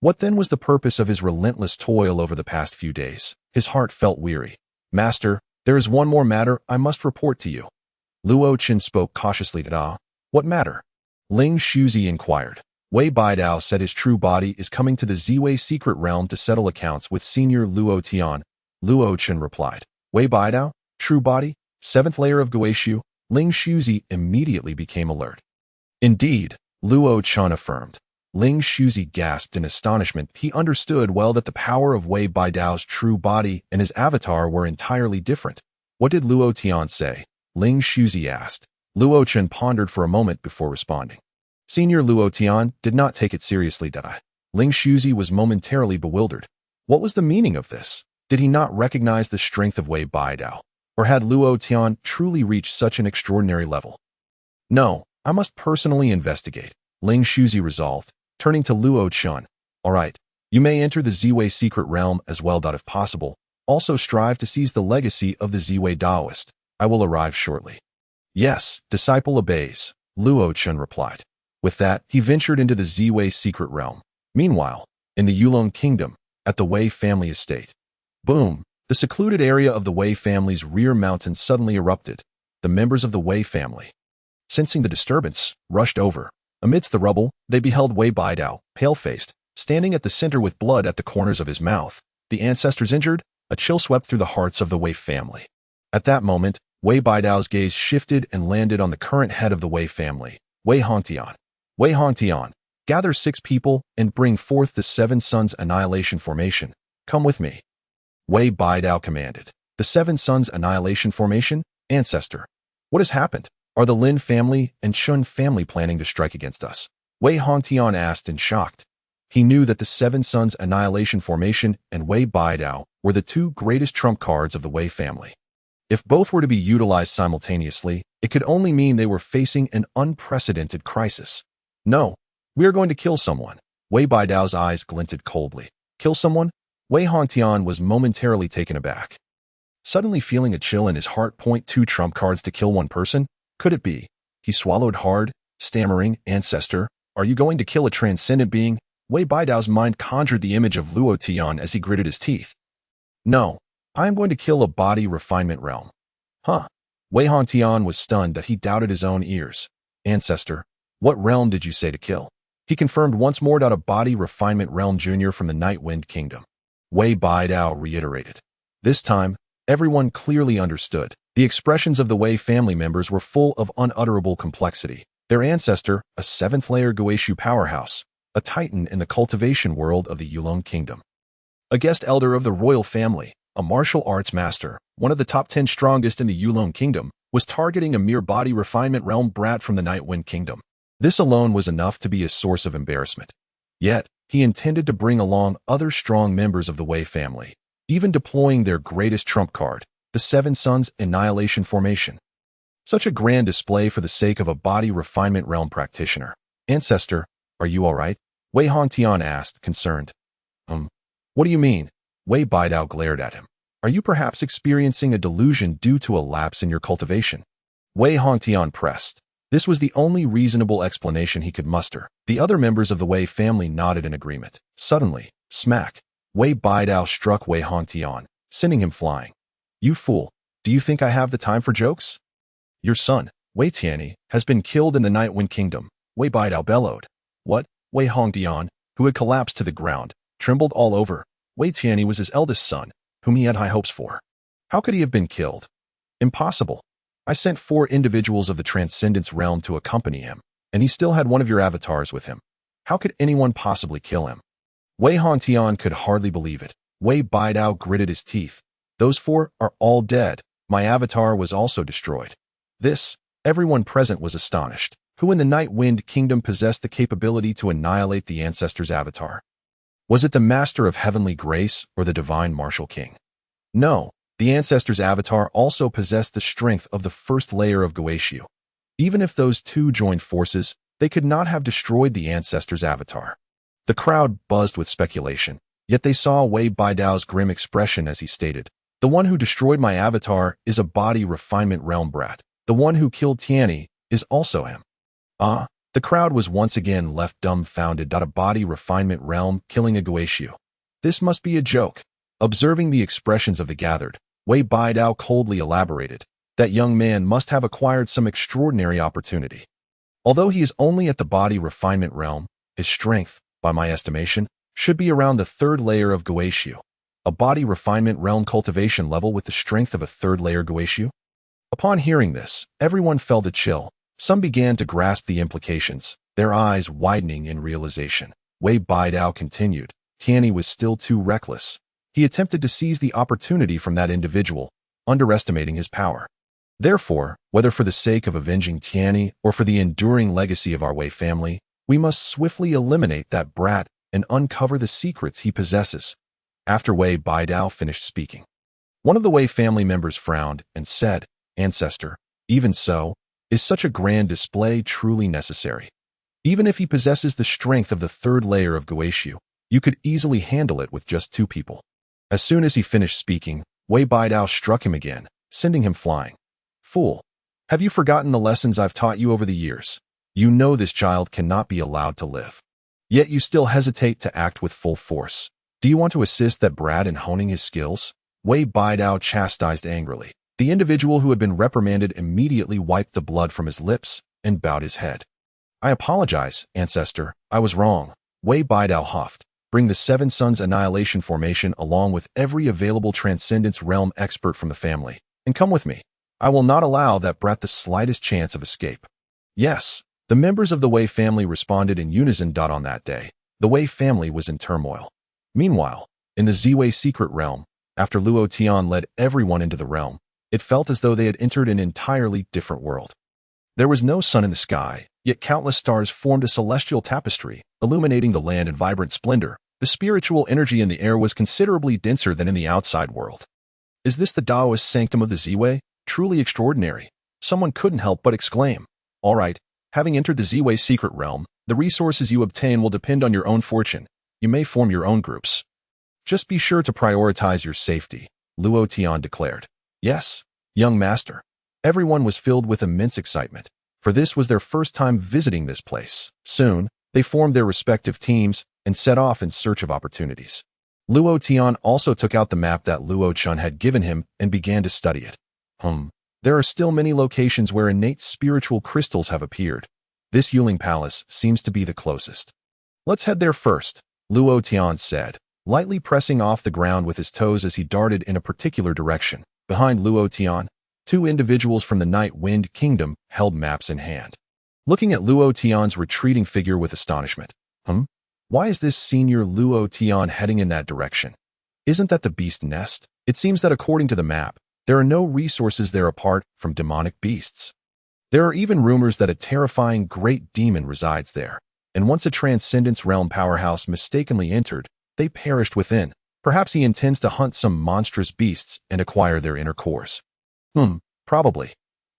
S1: What then was the purpose of his relentless toil over the past few days? His heart felt weary. Master, there is one more matter I must report to you. Luo Chen spoke cautiously. What matter? Ling Shuzi inquired. Wei Baidao said his true body is coming to the Ziwei secret realm to settle accounts with senior Luo Tian. Luo Chen replied. Wei Baidao? True body? Seventh layer of Guishu? Ling Shuzi immediately became alert. Indeed, Luo Chen affirmed. Ling Shuzi gasped in astonishment. He understood well that the power of Wei Baidao's true body and his avatar were entirely different. What did Luo Tian say? Ling Shuzi asked. Luo Chen pondered for a moment before responding. Senior Luo Tian did not take it seriously. Ling Shuzi was momentarily bewildered. What was the meaning of this? Did he not recognize the strength of Wei Baidao? Or had Luo Tian truly reached such an extraordinary level? No, I must personally investigate, Ling Shuzi resolved, turning to Luo Chun. All right, you may enter the Ziwei secret realm as well. If possible, also strive to seize the legacy of the Ziwei Daoist. I will arrive shortly. Yes, disciple obeys, Luo Chun replied. With that, he ventured into the Ziwei secret realm. Meanwhile, in the Yulong Kingdom, at the Wei family estate. Boom! The secluded area of the Wei family's rear mountain suddenly erupted. The members of the Wei family, sensing the disturbance, rushed over. Amidst the rubble, they beheld Wei Baidao, pale-faced, standing at the center with blood at the corners of his mouth. The ancestors injured, a chill swept through the hearts of the Wei family. At that moment, Wei Baidao's gaze shifted and landed on the current head of the Wei family, Wei Hongtian. Wei Hongtian, gather 6 people and bring forth the 7 Suns Annihilation Formation. Come with me. Wei Baidao commanded. The Seven Sons Annihilation Formation? Ancestor. What has happened? Are the Lin family and Chun family planning to strike against us? Wei Hongtian asked in shock. He knew that the Seven Sons Annihilation Formation and Wei Baidao were the two greatest trump cards of the Wei family. If both were to be utilized simultaneously, it could only mean they were facing an unprecedented crisis. No, we are going to kill someone. Wei Baidao's eyes glinted coldly. Kill someone? Wei Hongtian was momentarily taken aback. Suddenly feeling a chill in his heart. Two trump cards to kill one person? Could it be? He swallowed hard, stammering, Ancestor, are you going to kill a transcendent being? Wei Baidao's mind conjured the image of Luo Tian as he gritted his teeth. No, I am going to kill a body refinement realm. Huh? Wei Hongtian was stunned that he doubted his own ears. Ancestor, what realm did you say to kill? He confirmed once more. A body refinement realm junior from the Night Wind Kingdom. Wei Baidao reiterated. This time, everyone clearly understood. The expressions of the Wei family members were full of unutterable complexity. Their ancestor, a seventh-layer Guishu powerhouse, a titan in the cultivation world of the Yulong Kingdom. A guest elder of the royal family, a martial arts master, one of the top 10 strongest in the Yulong Kingdom, was targeting a mere body refinement realm brat from the Night Wind Kingdom. This alone was enough to be a source of embarrassment. Yet, he intended to bring along other strong members of the Wei family, even deploying their greatest trump card, the Seven Sons Annihilation Formation. Such a grand display for the sake of a body refinement realm practitioner. Ancestor, are you all right? Wei Hongtian asked, concerned. What do you mean? Wei Baidao glared at him. Are you perhaps experiencing a delusion due to a lapse in your cultivation? Wei Hongtian pressed. This was the only reasonable explanation he could muster. The other members of the Wei family nodded in agreement. Suddenly, smack, Wei Baidao struck Wei Hongtian, sending him flying. You fool, do you think I have the time for jokes? Your son, Wei Tian, has been killed in the Night Wind Kingdom, Wei Baidao bellowed. What? Wei Hongtian, who had collapsed to the ground, trembled all over. Wei Tian was his eldest son, whom he had high hopes for. How could he have been killed? Impossible. I sent 4 individuals of the Transcendence realm to accompany him, and he still had one of your avatars with him. How could anyone possibly kill him? Wei Hongtian could hardly believe it. Wei Baidao gritted his teeth. Those 4 are all dead. My avatar was also destroyed. Everyone present was astonished. Who in the Night Wind Kingdom possessed the capability to annihilate the ancestor's avatar? Was it the Master of Heavenly Grace or the Divine Martial King? No, the ancestor's avatar also possessed the strength of the first layer of Guishu. Even if those two joined forces, they could not have destroyed the ancestor's avatar. The crowd buzzed with speculation, yet they saw Wei Baidao's grim expression as he stated, the one who destroyed my avatar is a body refinement realm brat. The one who killed Tian is also him. The crowd was once again left dumbfounded. A body refinement realm killing a Guishu. This must be a joke. Observing the expressions of the gathered, Wei Baidao coldly elaborated, that young man must have acquired some extraordinary opportunity. Although he is only at the body refinement realm, his strength, by my estimation, should be around the 3rd layer of Guishu. A body refinement realm cultivation level with the strength of a 3rd layer Guishu? Upon hearing this, everyone felt a chill. Some began to grasp the implications, their eyes widening in realization. Wei Baidao continued. Tian was still too reckless. He attempted to seize the opportunity from that individual, underestimating his power. Therefore, whether for the sake of avenging Tian or for the enduring legacy of our Wei family, we must swiftly eliminate that brat and uncover the secrets he possesses. After Wei Baidao finished speaking, one of the Wei family members frowned and said, Ancestor, even so, is such a grand display truly necessary? Even if he possesses the strength of the 3rd layer of Guishu, you could easily handle it with just 2 people. As soon as he finished speaking, Wei Baidao struck him again, sending him flying. Fool! Have you forgotten the lessons I've taught you over the years? You know this child cannot be allowed to live. Yet you still hesitate to act with full force. Do you want to assist that brat in honing his skills? Wei Baidao chastised angrily. The individual who had been reprimanded immediately wiped the blood from his lips and bowed his head. I apologize, Ancestor. I was wrong. Wei Baidao huffed. Bring the Seven Sons Annihilation Formation along with every available Transcendence Realm expert from the family, and come with me. I will not allow that brat the slightest chance of escape. Yes, the members of the Wei family responded in unison. On that day, the Wei family was in turmoil. Meanwhile, in the Ziwei secret realm, After Luo Tian led everyone into the realm, it felt as though they had entered an entirely different world. There was no sun in the sky, yet countless stars formed a celestial tapestry, illuminating the land in vibrant splendor. The spiritual energy in the air was considerably denser than in the outside world. Is this the Taoist sanctum of the Ziwei? Truly extraordinary. Someone couldn't help but exclaim. All right, having entered the Ziwei secret realm, the resources you obtain will depend on your own fortune. You may form your own groups. Just be sure to prioritize your safety, Luo Tian declared. Yes, young master. Everyone was filled with immense excitement, for this was their first time visiting this place. Soon, they formed their respective teams and set off in search of opportunities. Luo Tian also took out the map that Luo Chun had given him and began to study it. There are still many locations where innate spiritual crystals have appeared. This Yuling Palace seems to be the closest. Let's head there first, Luo Tian said, lightly pressing off the ground with his toes as he darted in a particular direction. Behind Luo Tian, two individuals from the Night Wind Kingdom held maps in hand. Looking at Luo Tian's retreating figure with astonishment. Why is this senior Luo Tian heading in that direction? Isn't that the beast nest? It seems that according to the map, there are no resources there apart from demonic beasts. There are even rumors that a terrifying great demon resides there, and once a Transcendence Realm powerhouse mistakenly entered, they perished within. Perhaps he intends to hunt some monstrous beasts and acquire their inner cores. Probably.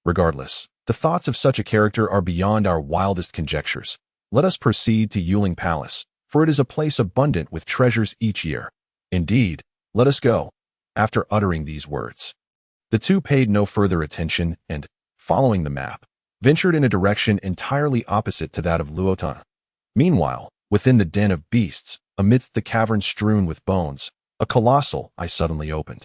S1: Regardless, the thoughts of such a character are beyond our wildest conjectures. Let us proceed to Yuling Palace, for it is a place abundant with treasures each year. Indeed, let us go. After uttering these words, the two paid no further attention and, following the map, ventured in a direction entirely opposite to that of Luo Tian. Meanwhile, within the den of beasts, amidst the cavern strewn with bones, a colossal eye suddenly opened.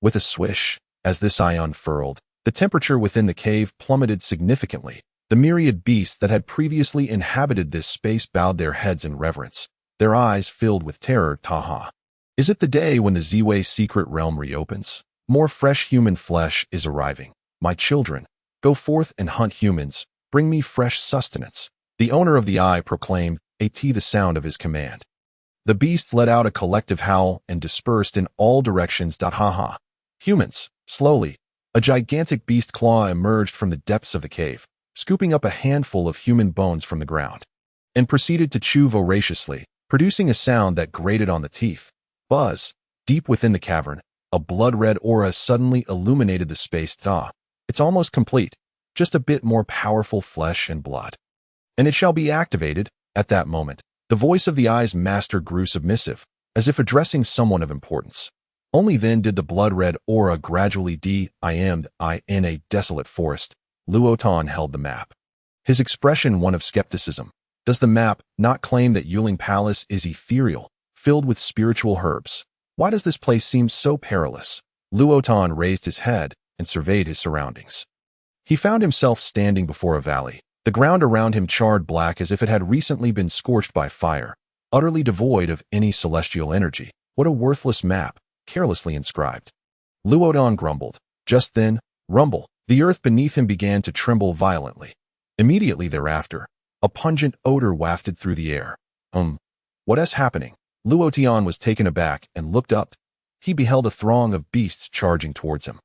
S1: With a swish, as this eye unfurled, the temperature within the cave plummeted significantly. The myriad beasts that had previously inhabited this space bowed their heads in reverence, their eyes filled with terror. Taha. Is it the day when the Ziwei secret realm reopens? More fresh human flesh is arriving. My children, go forth and hunt humans. Bring me fresh sustenance. The owner of the eye proclaimed, the sound of his command. The beasts let out a collective howl and dispersed in all directions. Ha. Humans, slowly, a gigantic beast claw emerged from the depths of the cave, scooping up a handful of human bones from the ground, and proceeded to chew voraciously, producing a sound that grated on the teeth. Buzz, deep within the cavern, a blood-red aura suddenly illuminated the space. It's almost complete, just a bit more powerful flesh and blood. And it shall be activated. At that moment, the voice of the eye's master grew submissive, as if addressing someone of importance. Only then did the blood-red aura gradually in a desolate forest. Luo Tian held the map. His expression one of skepticism. Does the map not claim that Yuling Palace is ethereal, filled with spiritual herbs? Why does this place seem so perilous? Luo Tian raised his head and surveyed his surroundings. He found himself standing before a valley, the ground around him charred black as if it had recently been scorched by fire, utterly devoid of any celestial energy. What a worthless map, carelessly inscribed. Luo Tian grumbled. Just then, rumble. The earth beneath him began to tremble violently. Immediately thereafter, a pungent odor wafted through the air. What is happening? Luo Tian was taken aback and looked up. He beheld a throng of beasts charging towards him.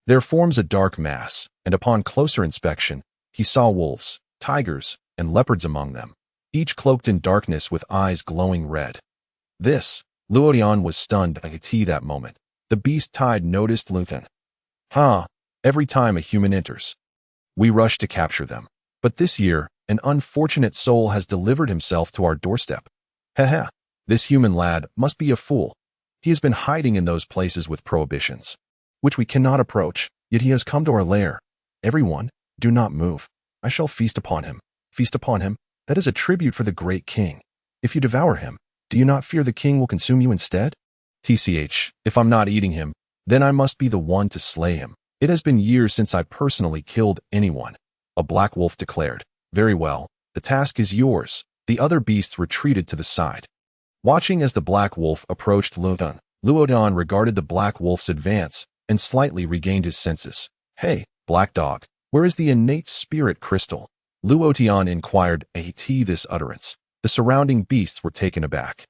S1: There forms a dark mass, and upon closer inspection, he saw wolves, tigers, and leopards among them, each cloaked in darkness with eyes glowing red. Luo Tian was stunned at that moment. The beast tide noticed Luo Tian. Every time a human enters, we rush to capture them. But this year, an unfortunate soul has delivered himself to our doorstep. This human lad must be a fool. He has been hiding in those places with prohibitions, which we cannot approach, yet he has come to our lair. Everyone, do not move. I shall feast upon him. Feast upon him? That is a tribute for the great king. If you devour him, do you not fear the king will consume you instead? If I'm not eating him, then I must be the one to slay him. It has been years since I personally killed anyone, a black wolf declared. Very well, the task is yours. The other beasts retreated to the side. Watching as the black wolf approached Luo Tian regarded the black wolf's advance and slightly regained his senses. Hey, black dog, where is the innate spirit crystal? Luo Tian inquired this utterance. The surrounding beasts were taken aback.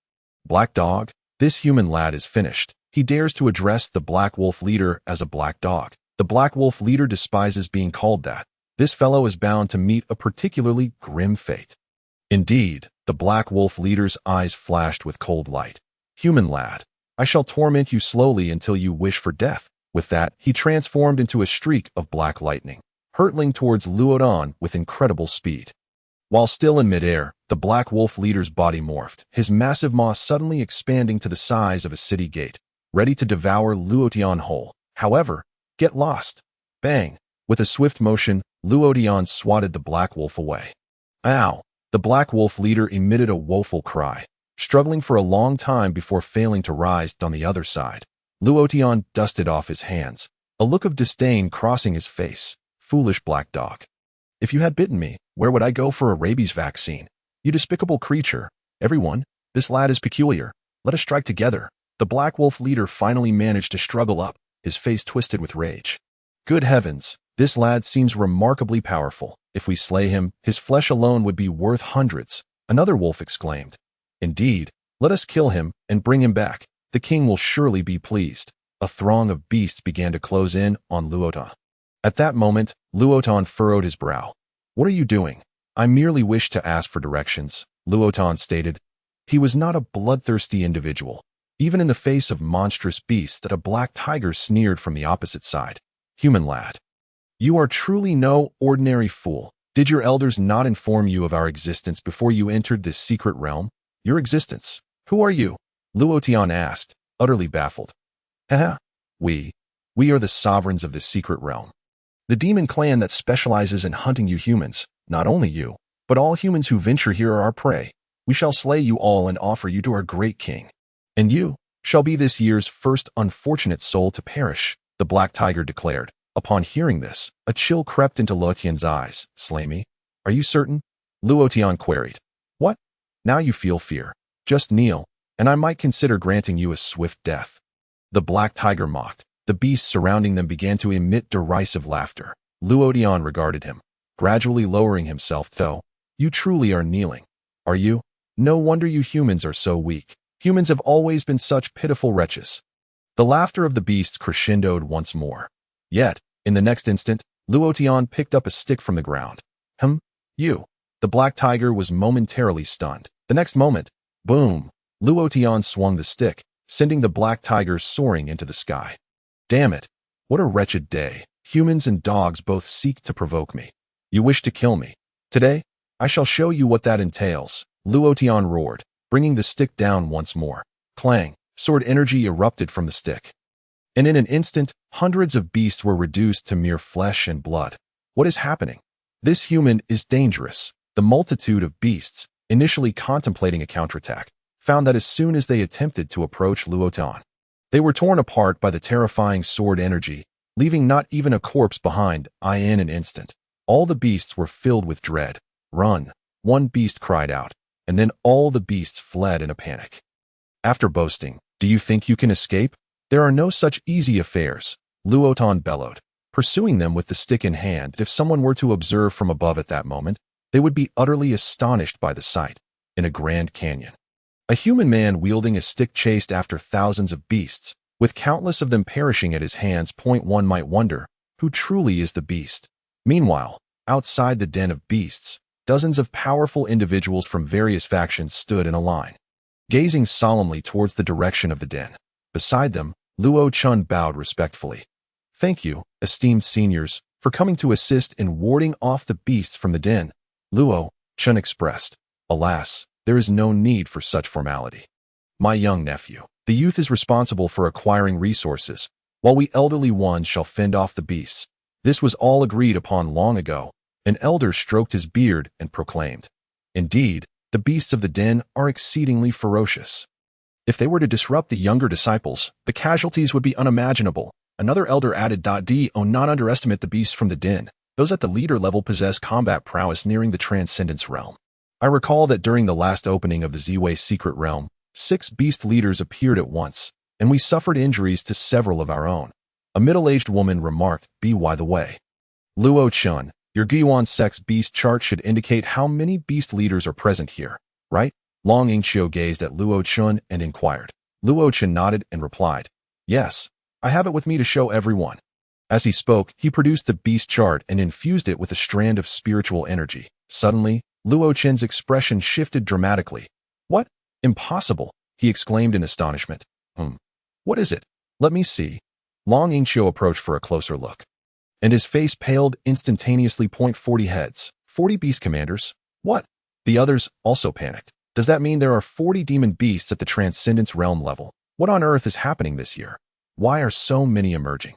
S1: Black dog, this human lad is finished. He dares to address the Black Wolf leader as a black dog. The Black Wolf leader despises being called that. This fellow is bound to meet a particularly grim fate. Indeed, the Black Wolf leader's eyes flashed with cold light. Human lad, I shall torment you slowly until you wish for death. With that, he transformed into a streak of black lightning, hurtling towards Luo Tian with incredible speed. While still in midair, the Black Wolf leader's body morphed, his massive maw suddenly expanding to the size of a city gate, ready to devour Luo Tian whole. However, get lost. Bang! With a swift motion, Luo Tian swatted the Black Wolf away. Ow! The Black Wolf leader emitted a woeful cry, struggling for a long time before failing to rise on the other side. Luo Tian dusted off his hands, a look of disdain crossing his face. Foolish black dog. If you had bitten me, where would I go for a rabies vaccine? You despicable creature. Everyone, this lad is peculiar. Let us strike together. The Black Wolf leader finally managed to struggle up, his face twisted with rage. Good heavens, this lad seems remarkably powerful. If we slay him, his flesh alone would be worth hundreds. Another wolf exclaimed. Indeed, let us kill him and bring him back. The king will surely be pleased. A throng of beasts began to close in on Luo Tian. At that moment, Luo Tian furrowed his brow. What are you doing? I merely wish to ask for directions, Luo Tian stated. He was not a bloodthirsty individual. Even in the face of monstrous beasts that a black tiger sneered from the opposite side. Human lad. You are truly no ordinary fool. Did your elders not inform you of our existence before you entered this secret realm? Your existence? Who are you? Luo Tian asked, utterly baffled. Haha, we are the sovereigns of this secret realm. The demon clan that specializes in hunting you humans, not only you, but all humans who venture here are our prey. We shall slay you all and offer you to our great king. And you shall be this year's first unfortunate soul to perish, the black tiger declared. Upon hearing this, a chill crept into Luo Tian's eyes. Slay me? Are you certain? Luo Tian queried. What? Now you feel fear. Just kneel, and I might consider granting you a swift death. The black tiger mocked. The beasts surrounding them began to emit derisive laughter. Luo Tian regarded him, gradually lowering himself. Though, you truly are kneeling. Are you? No wonder you humans are so weak. Humans have always been such pitiful wretches. The laughter of the beasts crescendoed once more. Yet, in the next instant, Luo Tian picked up a stick from the ground. You. The black tiger was momentarily stunned. The next moment, boom, Luo Tian swung the stick, sending the black tiger soaring into the sky. Damn it, what a wretched day. Humans and dogs both seek to provoke me. You wish to kill me. Today, I shall show you what that entails, Luo Tian roared, bringing the stick down once more. Clang, sword energy erupted from the stick. And in an instant, hundreds of beasts were reduced to mere flesh and blood. What is happening? This human is dangerous. The multitude of beasts, initially contemplating a counterattack, found that as soon as they attempted to approach Luo Tian, they were torn apart by the terrifying sword energy, leaving not even a corpse behind. In an instant, all the beasts were filled with dread. Run, one beast cried out, and then all the beasts fled in a panic. After boasting, do you think you can escape? There are no such easy affairs, Luo Tian bellowed, pursuing them with the stick in hand. If someone were to observe from above at that moment, they would be utterly astonished by the sight. In a grand canyon, a human man wielding a stick chased after thousands of beasts, with countless of them perishing at his hands. One might wonder, who truly is the beast? Meanwhile, outside the den of beasts, dozens of powerful individuals from various factions stood in a line, gazing solemnly towards the direction of the den. Beside them, Luo Tian bowed respectfully. Thank you, esteemed seniors, for coming to assist in warding off the beasts from the den, Luo Tian expressed. Alas, there is no need for such formality. My young nephew, the youth is responsible for acquiring resources, while we elderly ones shall fend off the beasts. This was all agreed upon long ago. An elder stroked his beard and proclaimed, Indeed, the beasts of the den are exceedingly ferocious. If they were to disrupt the younger disciples, the casualties would be unimaginable. Another elder added, Do not underestimate the beasts from the den. Those at the leader level possess combat prowess nearing the transcendence realm. I recall that during the last opening of the Ziwei secret realm, 6 beast leaders appeared at once, and we suffered injuries to several of our own. A middle-aged woman remarked, By the way, Luo Tian, your Guiyuan sex beast chart should indicate how many beast leaders are present here, right? Long Yingqiu gazed at Luo Tian and inquired. Luo Tian nodded and replied, Yes, I have it with me to show everyone. As he spoke, he produced the beast chart and infused it with a strand of spiritual energy. Suddenly, Luo Tian's expression shifted dramatically. What? Impossible, he exclaimed in astonishment. What is it? Let me see. Long Yingqiu approached for a closer look. And his face paled instantaneously. 40 heads. 40 beast commanders? What? The others also panicked. Does that mean there are 40 demon beasts at the Transcendence realm level? What on earth is happening this year? Why are so many emerging?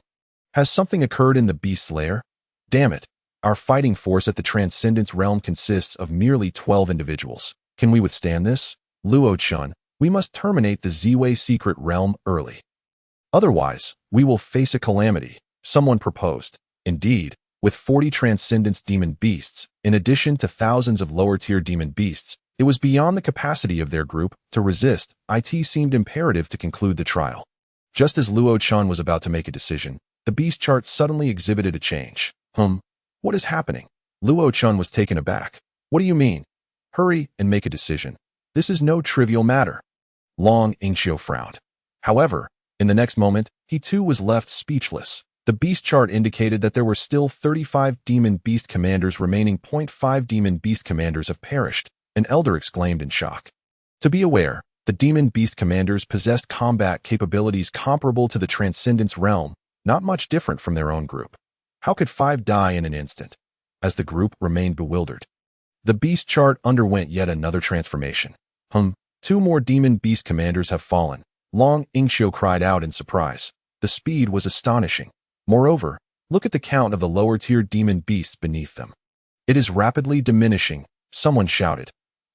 S1: Has something occurred in the beast lair? Damn it. Our fighting force at the Transcendence realm consists of merely 12 individuals. Can we withstand this? Luo Tian, we must terminate the Ziwei secret realm early. Otherwise, we will face a calamity, someone proposed. Indeed, with 40 Transcendence demon beasts, in addition to thousands of lower-tier demon beasts, it was beyond the capacity of their group to resist. It seemed imperative to conclude the trial. Just as Luo Tian was about to make a decision, the beast chart suddenly exhibited a change. What is happening? Luo Tian was taken aback. What do you mean? Hurry and make a decision. This is no trivial matter. Long Yingqiu frowned. However, in the next moment, he too was left speechless. The beast chart indicated that there were still 35 demon beast commanders remaining. 5 demon beast commanders have perished, an elder exclaimed in shock. To be aware, the demon beast commanders possessed combat capabilities comparable to the Transcendence realm, not much different from their own group. How could 5 die in an instant? As the group remained bewildered, the beast chart underwent yet another transformation. 2 more demon beast commanders have fallen. Long Yingqiu cried out in surprise. The speed was astonishing. Moreover, look at the count of the lower-tier demon beasts beneath them. It is rapidly diminishing, someone shouted.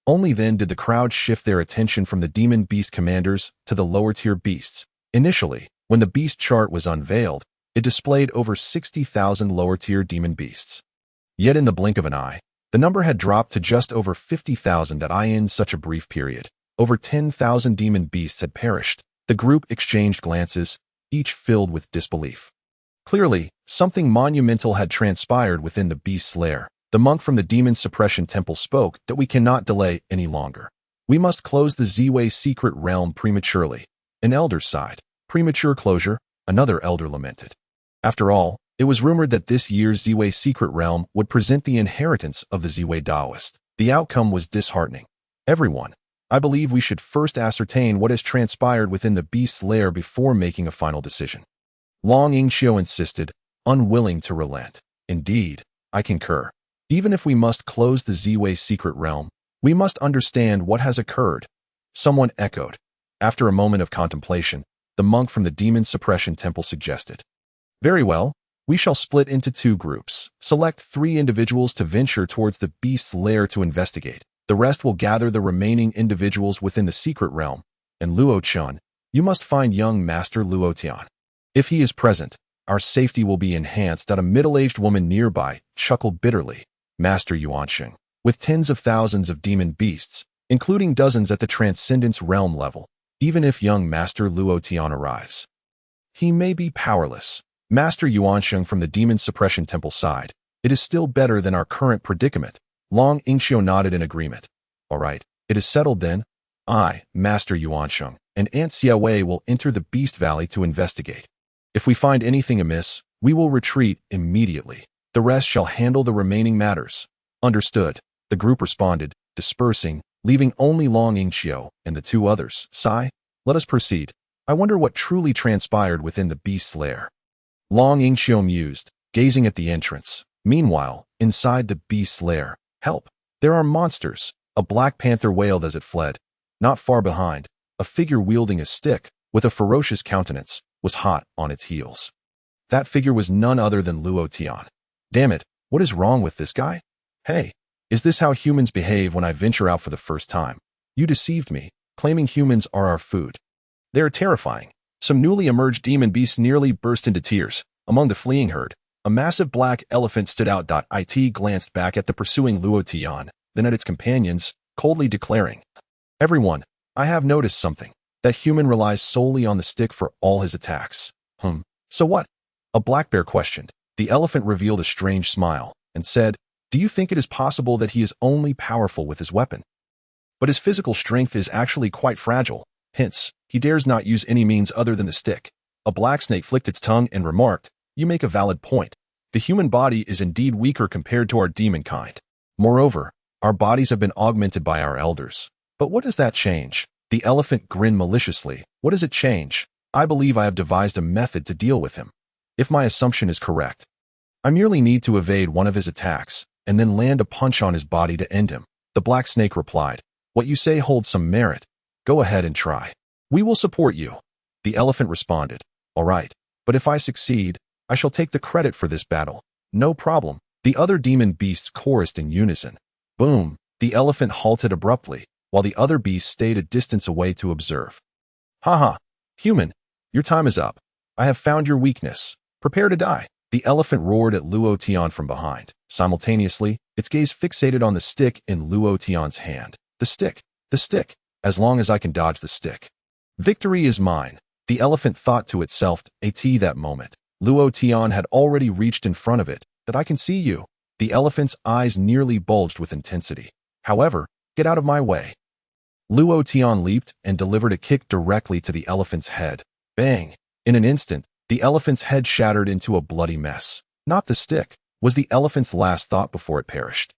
S1: Only then did the crowd shift their attention from the demon beast commanders to the lower-tier beasts. Initially, when the beast chart was unveiled, it displayed over 60,000 lower-tier demon beasts. Yet in the blink of an eye, the number had dropped to just over 50,000 in such a brief period. Over 10,000 demon beasts had perished. The group exchanged glances, each filled with disbelief. Clearly, something monumental had transpired within the beast's lair. The monk from the demon suppression temple spoke that we cannot delay any longer. We must close the Ziwei secret realm prematurely. An elder sighed. Premature closure, another elder lamented. After all, it was rumored that this year's Ziwei secret realm would present the inheritance of the Ziwei Taoist. The outcome was disheartening. Everyone, I believe we should first ascertain what has transpired within the beast's lair before making a final decision. Long Yingqiu insisted, unwilling to relent. Indeed, I concur. Even if we must close the Ziwei secret realm, we must understand what has occurred. Someone echoed. After a moment of contemplation, the monk from the demon suppression temple suggested. Very well, we shall split into 2 groups. Select 3 individuals to venture towards the beast's lair to investigate. The rest will gather the remaining individuals within the secret realm. And Luo Tian, you must find young Master Luo Tian. If he is present, our safety will be enhanced. A middle-aged woman nearby chuckled bitterly. Master Yuansheng, with tens of thousands of demon beasts, including dozens at the Transcendence realm level, even if young Master Luo Tian arrives, he may be powerless. Master Yuansheng from the demon suppression temple sighed. It is still better than our current predicament. Long Yingqiu nodded in agreement. All right, it is settled then. I, Master Yuansheng, and Aunt Xiaowei will enter the Beast Valley to investigate. If we find anything amiss, we will retreat immediately. The rest shall handle the remaining matters. Understood. The group responded, dispersing, leaving only Long Yingqiu and the 2 others. Sigh, let us proceed. I wonder what truly transpired within the beast's lair. Long Yingqiu mused, gazing at the entrance. Meanwhile, inside the beast's lair, help! There are monsters! A black panther wailed as it fled. Not far behind, a figure wielding a stick, with a ferocious countenance, was hot on its heels. That figure was none other than Luo Tian. Damn it, what is wrong with this guy? Hey, is this how humans behave when I venture out for the first time? You deceived me, claiming humans are our food. They are terrifying. Some newly emerged demon beasts nearly burst into tears. Among the fleeing herd, a massive black elephant stood out. It glanced back at the pursuing Luo Tian, then at its companions, coldly declaring, Everyone, I have noticed something. That human relies solely on the stick for all his attacks. So what? A black bear questioned. The elephant revealed a strange smile and said, Do you think it is possible that he is only powerful with his weapon? But his physical strength is actually quite fragile. Hence, he dares not use any means other than the stick. A black snake flicked its tongue and remarked, "You make a valid point. The human body is indeed weaker compared to our demon kind. Moreover, our bodies have been augmented by our elders. But what does that change?" The elephant grinned maliciously. "What does it change? I believe I have devised a method to deal with him. If my assumption is correct, I merely need to evade one of his attacks and then land a punch on his body to end him." The black snake replied, "What you say holds some merit. Go ahead and try. We will support you." The elephant responded, "All right, but if I succeed, I shall take the credit for this battle." "No problem." The other demon beasts chorused in unison. Boom! The elephant halted abruptly, while the other beasts stayed a distance away to observe. "Haha, human, your time is up. I have found your weakness. Prepare to die." The elephant roared at Luo Tian from behind. Simultaneously, its gaze fixated on the stick in Luo Tian's hand. The stick. As long as I can dodge the stick, victory is mine. The elephant thought to itself, that moment. Luo Tian had already reached in front of it. "That I can see you." The elephant's eyes nearly bulged with intensity. "However, get out of my way." Luo Tian leaped and delivered a kick directly to the elephant's head. Bang! In an instant, the elephant's head shattered into a bloody mess. "Not the stick," was the elephant's last thought before it perished.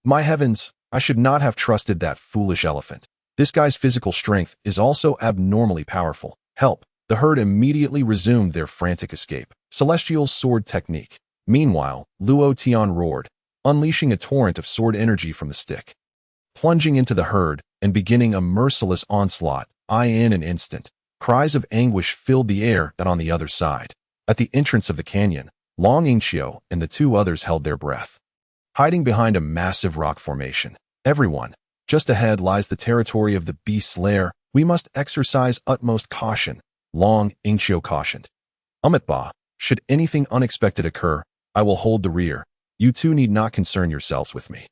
S1: My heavens, I should not have trusted that foolish elephant. This guy's physical strength is also abnormally powerful. Help! The herd immediately resumed their frantic escape. Celestial sword technique. Meanwhile, Luo Tian roared, unleashing a torrent of sword energy from the stick. Plunging into the herd and beginning a merciless onslaught, in an instant, cries of anguish filled the air on the other side. At the entrance of the canyon, Long Yingxiu and the two others held their breath, hiding behind a massive rock formation. "Everyone, just ahead lies the territory of the beast's lair. We must exercise utmost caution," Long Yingxiu cautioned. "Ba, should anything unexpected occur, I will hold the rear. You two need not concern yourselves with me.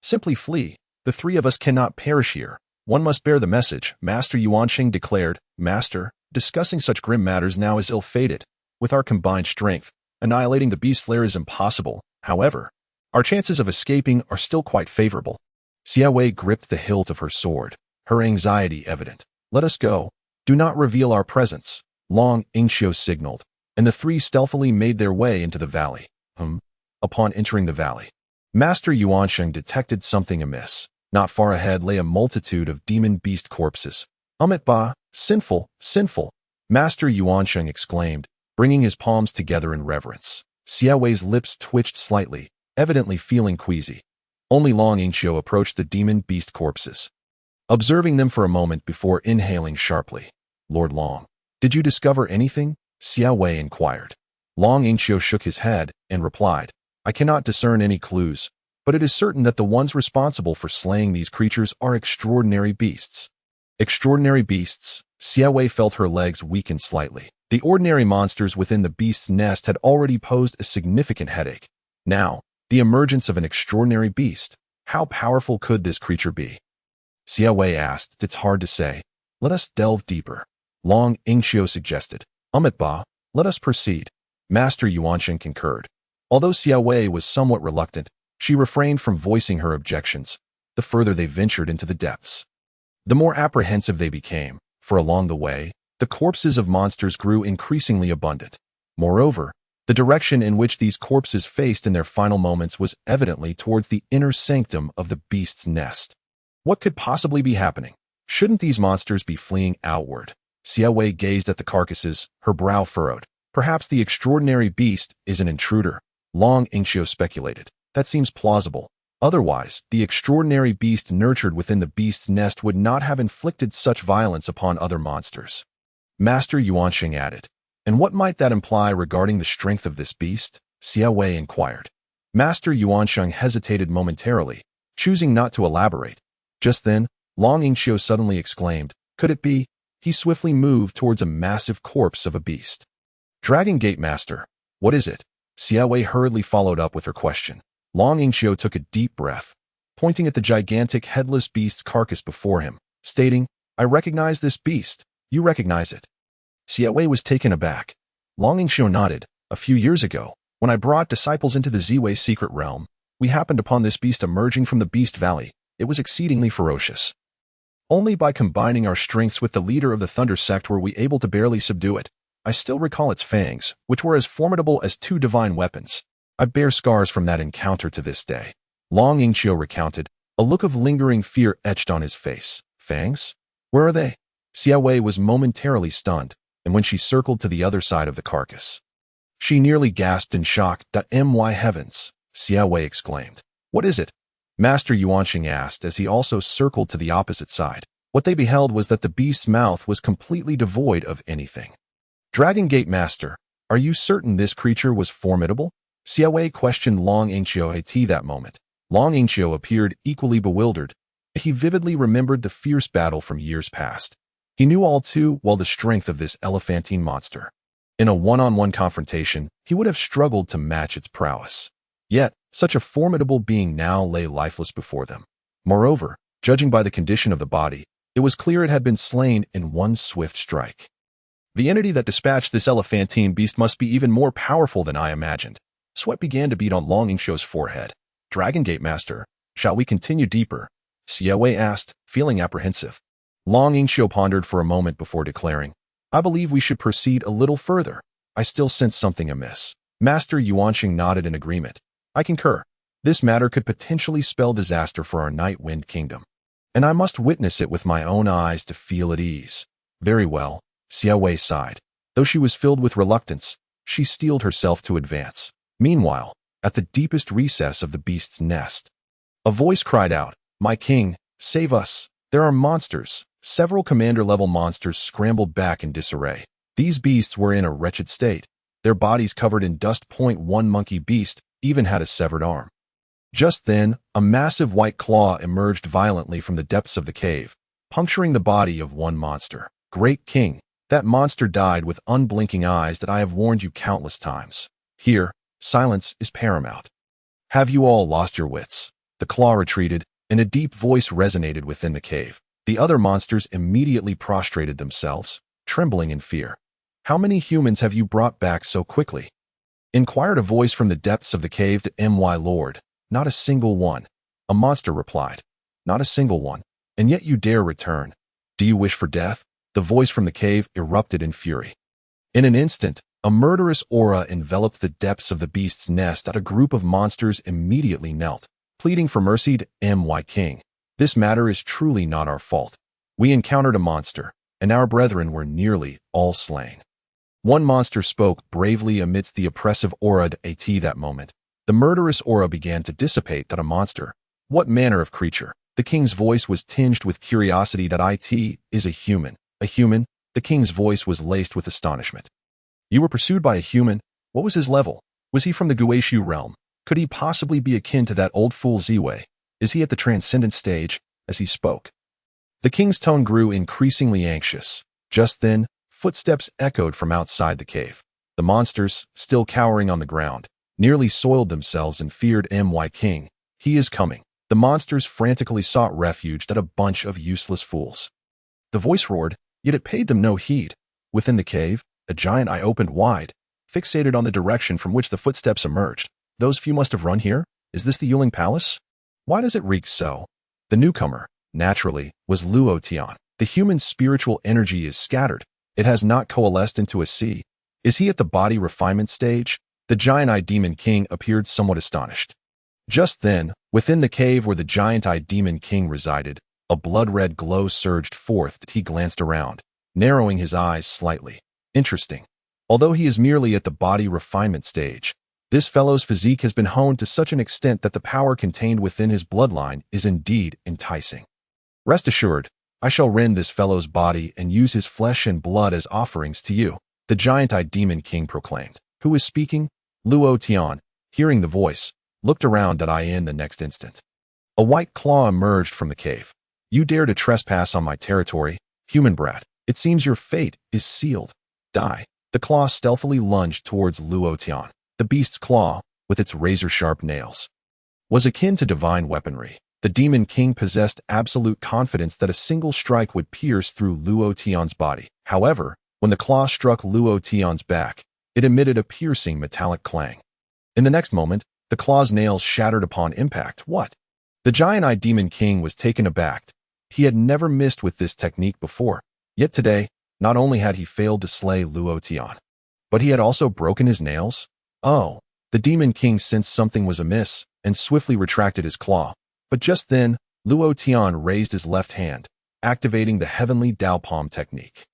S1: Simply flee. The three of us cannot perish here. One must bear the message," Master Yuanqing declared. "Master, discussing such grim matters now is ill-fated. With our combined strength, annihilating the beast's lair is impossible. However, our chances of escaping are still quite favorable." Xia Wei gripped the hilt of her sword, her anxiety evident. "Let us go. Do not reveal our presence," Long Yingxiu signaled, and the three stealthily made their way into the valley. Upon entering the valley, Master Yuanqing detected something amiss. Not far ahead lay a multitude of demon beast corpses. Ba, sinful. Master Yuanqing exclaimed, bringing his palms together in reverence. Xia Wei's lips twitched slightly, evidently feeling queasy. Only Long Yingxiu approached the demon beast corpses, observing them for a moment before inhaling sharply. "Lord Long, did you discover anything?" Xia Wei inquired. Long Yingxiu shook his head and replied, "I cannot discern any clues, but it is certain that the ones responsible for slaying these creatures are extraordinary beasts." Extraordinary beasts? Xia Wei felt her legs weaken slightly. The ordinary monsters within the beast's nest had already posed a significant headache. Now, the emergence of an extraordinary beast. How powerful could this creature be? Xia Wei asked. "It's hard to say. Let us delve deeper," Long Yingxiu suggested. Ba, let us proceed." Master Yuanqing concurred. Although Xia Wei was somewhat reluctant, she refrained from voicing her objections. The further they ventured into the depths, the more apprehensive they became, for along the way, the corpses of monsters grew increasingly abundant. Moreover, the direction in which these corpses faced in their final moments was evidently towards the inner sanctum of the beast's nest. What could possibly be happening? Shouldn't these monsters be fleeing outward? Xia Wei gazed at the carcasses, her brow furrowed. Perhaps the extraordinary beast is an intruder, Long Yingxiu speculated. That seems plausible. Otherwise, the extraordinary beast nurtured within the beast's nest would not have inflicted such violence upon other monsters. Master Yuanqing added. "And what might that imply regarding the strength of this beast?" Xia Wei inquired. Master Yuanqing hesitated momentarily, choosing not to elaborate. Just then, Long Yingxiu suddenly exclaimed, "Could it be?" He swiftly moved towards a massive corpse of a beast. "Dragon Gate Master, what is it?" Xia Wei hurriedly followed up with her question. Long Yingxiu took a deep breath, pointing at the gigantic headless beast's carcass before him, stating, "I recognize this beast. You recognize it?" Xia Wei was taken aback. Long Yingxiu nodded. "A few years ago, when I brought disciples into the Ziwei secret realm, we happened upon this beast emerging from the Beast Valley. It was exceedingly ferocious. Only by combining our strengths with the leader of the Thunder sect were we able to barely subdue it. I still recall its fangs, which were as formidable as two divine weapons. I bear scars from that encounter to this day. Long Yingqiu recounted, a look of lingering fear etched on his face. Fangs? Where are they? Xia Wei was momentarily stunned, and when she circled to the other side of the carcass, she nearly gasped in shock. My heavens! Xia Wei exclaimed. What is it? Master Yuanxing asked as he also circled to the opposite side. What they beheld was that the beast's mouth was completely devoid of anything. Dragon Gate Master, are you certain this creature was formidable? Xia Wei questioned Long Yingqiu at that moment. Long Yingqiu appeared equally bewildered. He vividly remembered the fierce battle from years past. He knew all too well the strength of this elephantine monster. In a one-on-one confrontation, he would have struggled to match its prowess. Yet, such a formidable being now lay lifeless before them. Moreover, judging by the condition of the body, it was clear it had been slain in one swift strike. The entity that dispatched this elephantine beast must be even more powerful than I imagined. Sweat began to beat on Long Yingqiu's forehead. Dragon Gate Master, shall we continue deeper? Xia Wei asked, feeling apprehensive. Long Yingqiu pondered for a moment before declaring, I believe we should proceed a little further. I still sense something amiss. Master Yuanxing nodded in agreement. I concur. This matter could potentially spell disaster for our Night Wind Kingdom, and I must witness it with my own eyes to feel at ease. Very well, Xia Wei sighed. Though she was filled with reluctance, she steeled herself to advance. Meanwhile, at the deepest recess of the beast's nest, a voice cried out, My king, save us! There are monsters! Several commander-level monsters scrambled back in disarray. These beasts were in a wretched state, their bodies covered in dust. One monkey beast even had a severed arm. Just then, a massive white claw emerged violently from the depths of the cave, puncturing the body of one monster. Great king, that monster died with unblinking eyes that I have warned you countless times. Here, silence is paramount. Have you all lost your wits? The claw retreated, and a deep voice resonated within the cave. The other monsters immediately prostrated themselves, trembling in fear. How many humans have you brought back so quickly? Inquired a voice from the depths of the cave. My lord, not a single one. A monster replied. Not a single one, and yet you dare return. Do you wish for death? The voice from the cave erupted in fury. In an instant, a murderous aura enveloped the depths of the beast's nest. A group of monsters immediately knelt, pleading for mercy. My king, this matter is truly not our fault. We encountered a monster, and our brethren were nearly all slain. One monster spoke bravely amidst the oppressive aura. At that moment, the murderous aura began to dissipate. A monster? What manner of creature? The king's voice was tinged with curiosity. It is a human. A human? The king's voice was laced with astonishment. You were pursued by a human? What was his level? Was he from the Guishu realm? Could he possibly be akin to that old fool Ziwei? Is he at the transcendent stage? As he spoke, the king's tone grew increasingly anxious. Just then, footsteps echoed from outside the cave. The monsters, still cowering on the ground, nearly soiled themselves and feared. My king, he is coming. The monsters frantically sought refuge. A bunch of useless fools. The voice roared, yet it paid them no heed. Within the cave, a giant eye opened wide, fixated on the direction from which the footsteps emerged. Those few must have run here? Is this the Yuling Palace? Why does it reek so? The newcomer, naturally, was Luo Tian. The human spiritual energy is scattered. It has not coalesced into a sea. Is he at the body refinement stage? The giant-eyed demon king appeared somewhat astonished. Just then, within the cave where the giant-eyed demon king resided, a blood-red glow surged forth. He glanced around, narrowing his eyes slightly. Interesting. Although he is merely at the body refinement stage, this fellow's physique has been honed to such an extent that the power contained within his bloodline is indeed enticing. Rest assured, I shall rend this fellow's body and use his flesh and blood as offerings to you, the giant-eyed demon king proclaimed. Who is speaking? Luo Tian, hearing the voice, looked around. In the next instant, a white claw emerged from the cave. You dare to trespass on my territory, human brat. It seems your fate is sealed. Die. The claw stealthily lunged towards Luo Tian. The beast's claw, with its razor-sharp nails, was akin to divine weaponry. The demon king possessed absolute confidence that a single strike would pierce through Luo Tian's body. However, when the claw struck Luo Tian's back, it emitted a piercing metallic clang. In the next moment, the claw's nails shattered upon impact. What? The giant-eyed demon king was taken aback. He had never missed with this technique before. Yet today, Not only had he failed to slay Luo Tian, but he had also broken his nails. Oh, the Demon King sensed something was amiss and swiftly retracted his claw. But just then, Luo Tian raised his left hand, activating the Heavenly Dao Palm technique.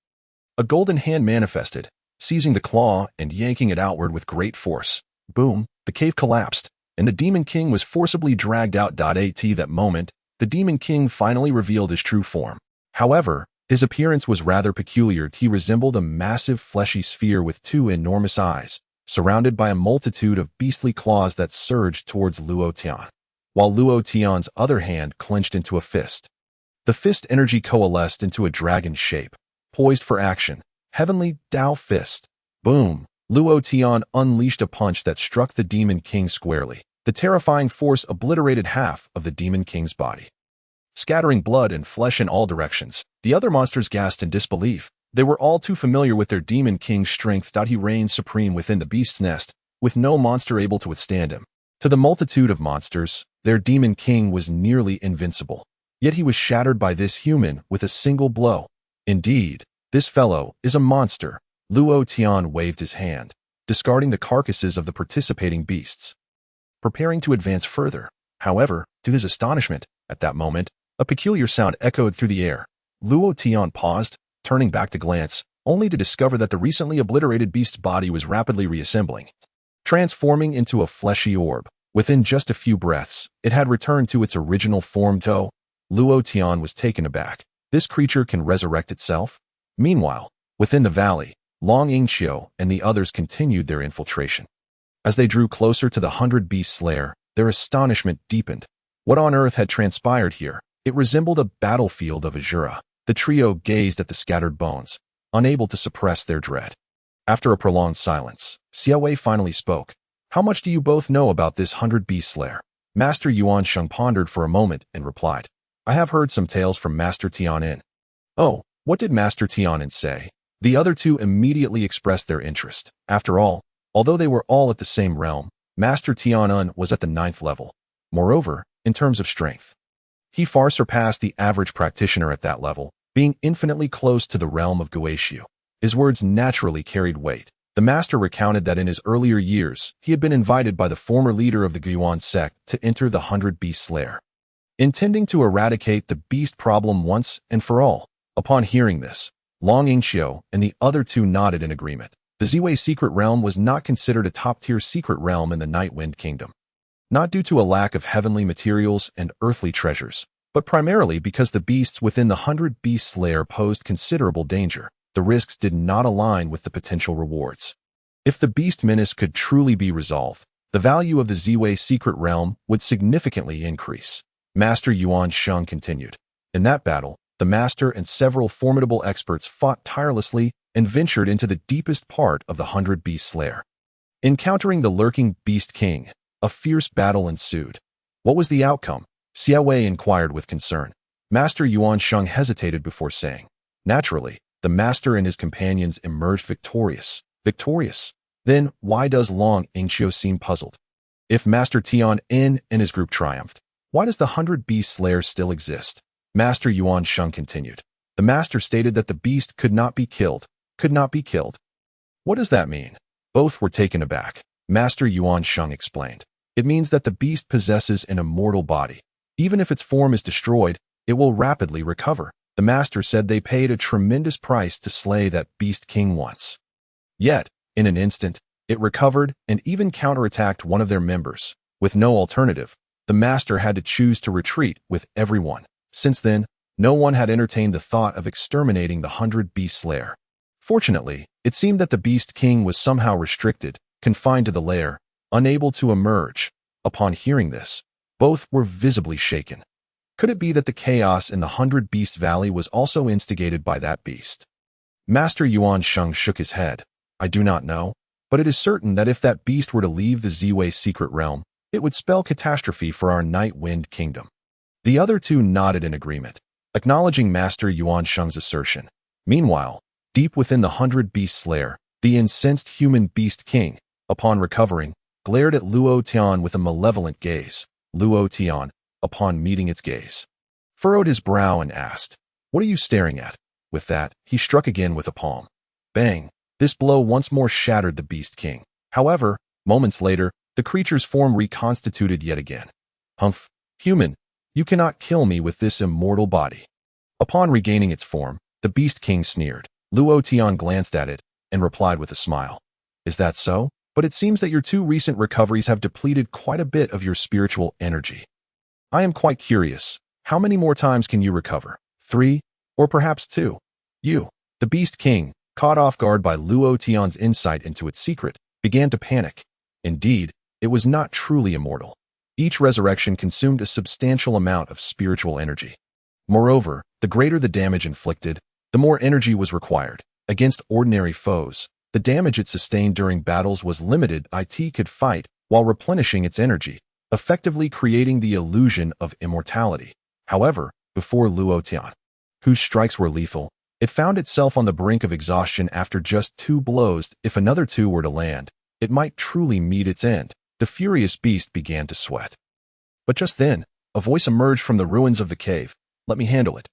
S1: A golden hand manifested, seizing the claw and yanking it outward with great force. Boom, the cave collapsed, and the Demon King was forcibly dragged out. At that moment, the Demon King finally revealed his true form. However, his appearance was rather peculiar. He resembled a massive fleshy sphere with two enormous eyes, surrounded by a multitude of beastly claws that surged towards Luo Tian, while Luo Tian's other hand clenched into a fist. The fist energy coalesced into a dragon shape, poised for action. Heavenly Dao Fist. Boom! Luo Tian unleashed a punch that struck the Demon King squarely. The terrifying force obliterated half of the Demon King's body, scattering blood and flesh in all directions. The other monsters gasped in disbelief. They were all too familiar with their Demon King's strength. He reigned supreme within the beast's nest, with no monster able to withstand him. To the multitude of monsters, their Demon King was nearly invincible. Yet he was shattered by this human with a single blow. Indeed, this fellow is a monster. Luo Tian waved his hand, discarding the carcasses of the participating beasts, preparing to advance further. However, to his astonishment, at that moment, a peculiar sound echoed through the air. Luo Tian paused, turning back to glance, only to discover that the recently obliterated beast's body was rapidly reassembling, transforming into a fleshy orb. Within just a few breaths, it had returned to its original form. Luo Tian was taken aback. This creature can resurrect itself? Meanwhile, within the valley, Long Yingqiu and the others continued their infiltration. As they drew closer to the 100-beast lair, their astonishment deepened. What on earth had transpired here? It resembled a battlefield of Azura. The trio gazed at the scattered bones, unable to suppress their dread. After a prolonged silence, Xiaowei finally spoke. How much do you both know about this 100-beast lair? Master Yuan Sheng pondered for a moment and replied, I have heard some tales from Master Tianin. Oh, what did Master Tianin say? The other two immediately expressed their interest. After all, although they were all at the same realm, Master Tianin was at the 9th level. Moreover, in terms of strength, he far surpassed the average practitioner at that level, being infinitely close to the realm of Guishu. His words naturally carried weight. The master recounted that in his earlier years, he had been invited by the former leader of the Guiyuan sect to enter the 100-beast lair, intending to eradicate the beast problem once and for all. Upon hearing this, Long Yingqiu and the other two nodded in agreement. The Ziwei secret realm was not considered a top-tier secret realm in the Nightwind Kingdom, not due to a lack of heavenly materials and earthly treasures, but primarily because the beasts within the 100-beast lair posed considerable danger. The risks did not align with the potential rewards. If the beast menace could truly be resolved, the value of the Ziwei secret realm would significantly increase. Master Yuan Sheng continued. In that battle, the master and several formidable experts fought tirelessly and ventured into the deepest part of the 100-beast lair. Encountering the lurking Beast King, a fierce battle ensued. What was the outcome? Xiaowei inquired with concern. Master Yuan Sheng hesitated before saying, naturally, the master and his companions emerged victorious. Victorious? Then why does Long Yingqiu seem puzzled? If Master Tianin and his group triumphed, why does the 100-beast lair still exist? Master Yuan Sheng continued. The master stated that the beast could not be killed. Could not be killed? What does that mean? Both were taken aback. Master Yuan Sheng explained. It means that the beast possesses an immortal body. Even if its form is destroyed, it will rapidly recover. The master said they paid a tremendous price to slay that Beast King once. Yet, in an instant, it recovered and even counterattacked one of their members. With no alternative, the master had to choose to retreat with everyone. Since then, no one had entertained the thought of exterminating the 100-beast lair. Fortunately, it seemed that the Beast King was somehow restricted, confined to the lair, unable to emerge. Upon hearing this, both were visibly shaken. Could it be that the chaos in the 100-beast valley was also instigated by that beast? Master Yuan Sheng shook his head. I do not know, but it is certain that if that beast were to leave the Ziwei secret realm, it would spell catastrophe for our Nightwind Kingdom. The other two nodded in agreement, acknowledging Master Yuan Sheng's assertion. Meanwhile, deep within the 100-beast lair, the incensed human Beast King, upon recovering, glared at Luo Tian with a malevolent gaze. Luo Tian, upon meeting its gaze, furrowed his brow and asked, What are you staring at? With that, he struck again with a palm. Bang! This blow once more shattered the Beast King. However, moments later, the creature's form reconstituted yet again. Humph! Human, you cannot kill me with this immortal body. Upon regaining its form, the Beast King sneered. Luo Tian glanced at it and replied with a smile. Is that so? But it seems that your 2 recent recoveries have depleted quite a bit of your spiritual energy. I am quite curious. How many more times can you recover? 3? Or perhaps 2? You, the Beast King, caught off guard by Luo Tian's insight into its secret, began to panic. Indeed, it was not truly immortal. Each resurrection consumed a substantial amount of spiritual energy. Moreover, the greater the damage inflicted, the more energy was required. Against ordinary foes, the damage it sustained during battles was limited. It could fight while replenishing its energy, effectively creating the illusion of immortality. However, before Luo Tian, whose strikes were lethal, it found itself on the brink of exhaustion after just 2 blows. If another 2 were to land, it might truly meet its end. The furious beast began to sweat. But just then, a voice emerged from the ruins of the cave. Let me handle it.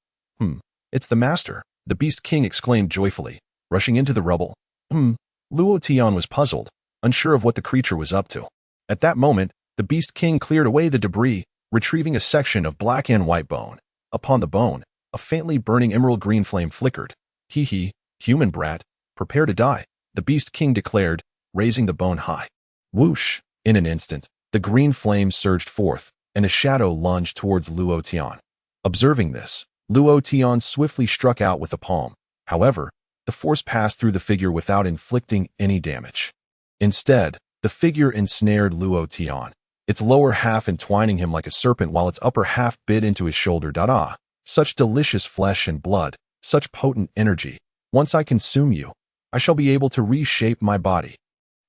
S1: It's the master, the Beast King exclaimed joyfully, rushing into the rubble. Luo Tian was puzzled, unsure of what the creature was up to. At that moment, the Beast King cleared away the debris, retrieving a section of black and white bone. Upon the bone, a faintly burning emerald green flame flickered. Hee, human brat, prepare to die, the Beast King declared, raising the bone high. Whoosh! In an instant, the green flame surged forth, and a shadow lunged towards Luo Tian. Observing this, Luo Tian swiftly struck out with a palm. However, the force passed through the figure without inflicting any damage. Instead, the figure ensnared Luo Tian, its lower half entwining him like a serpent while its upper half bit into his shoulder. Such delicious flesh and blood, such potent energy. Once I consume you, I shall be able to reshape my body.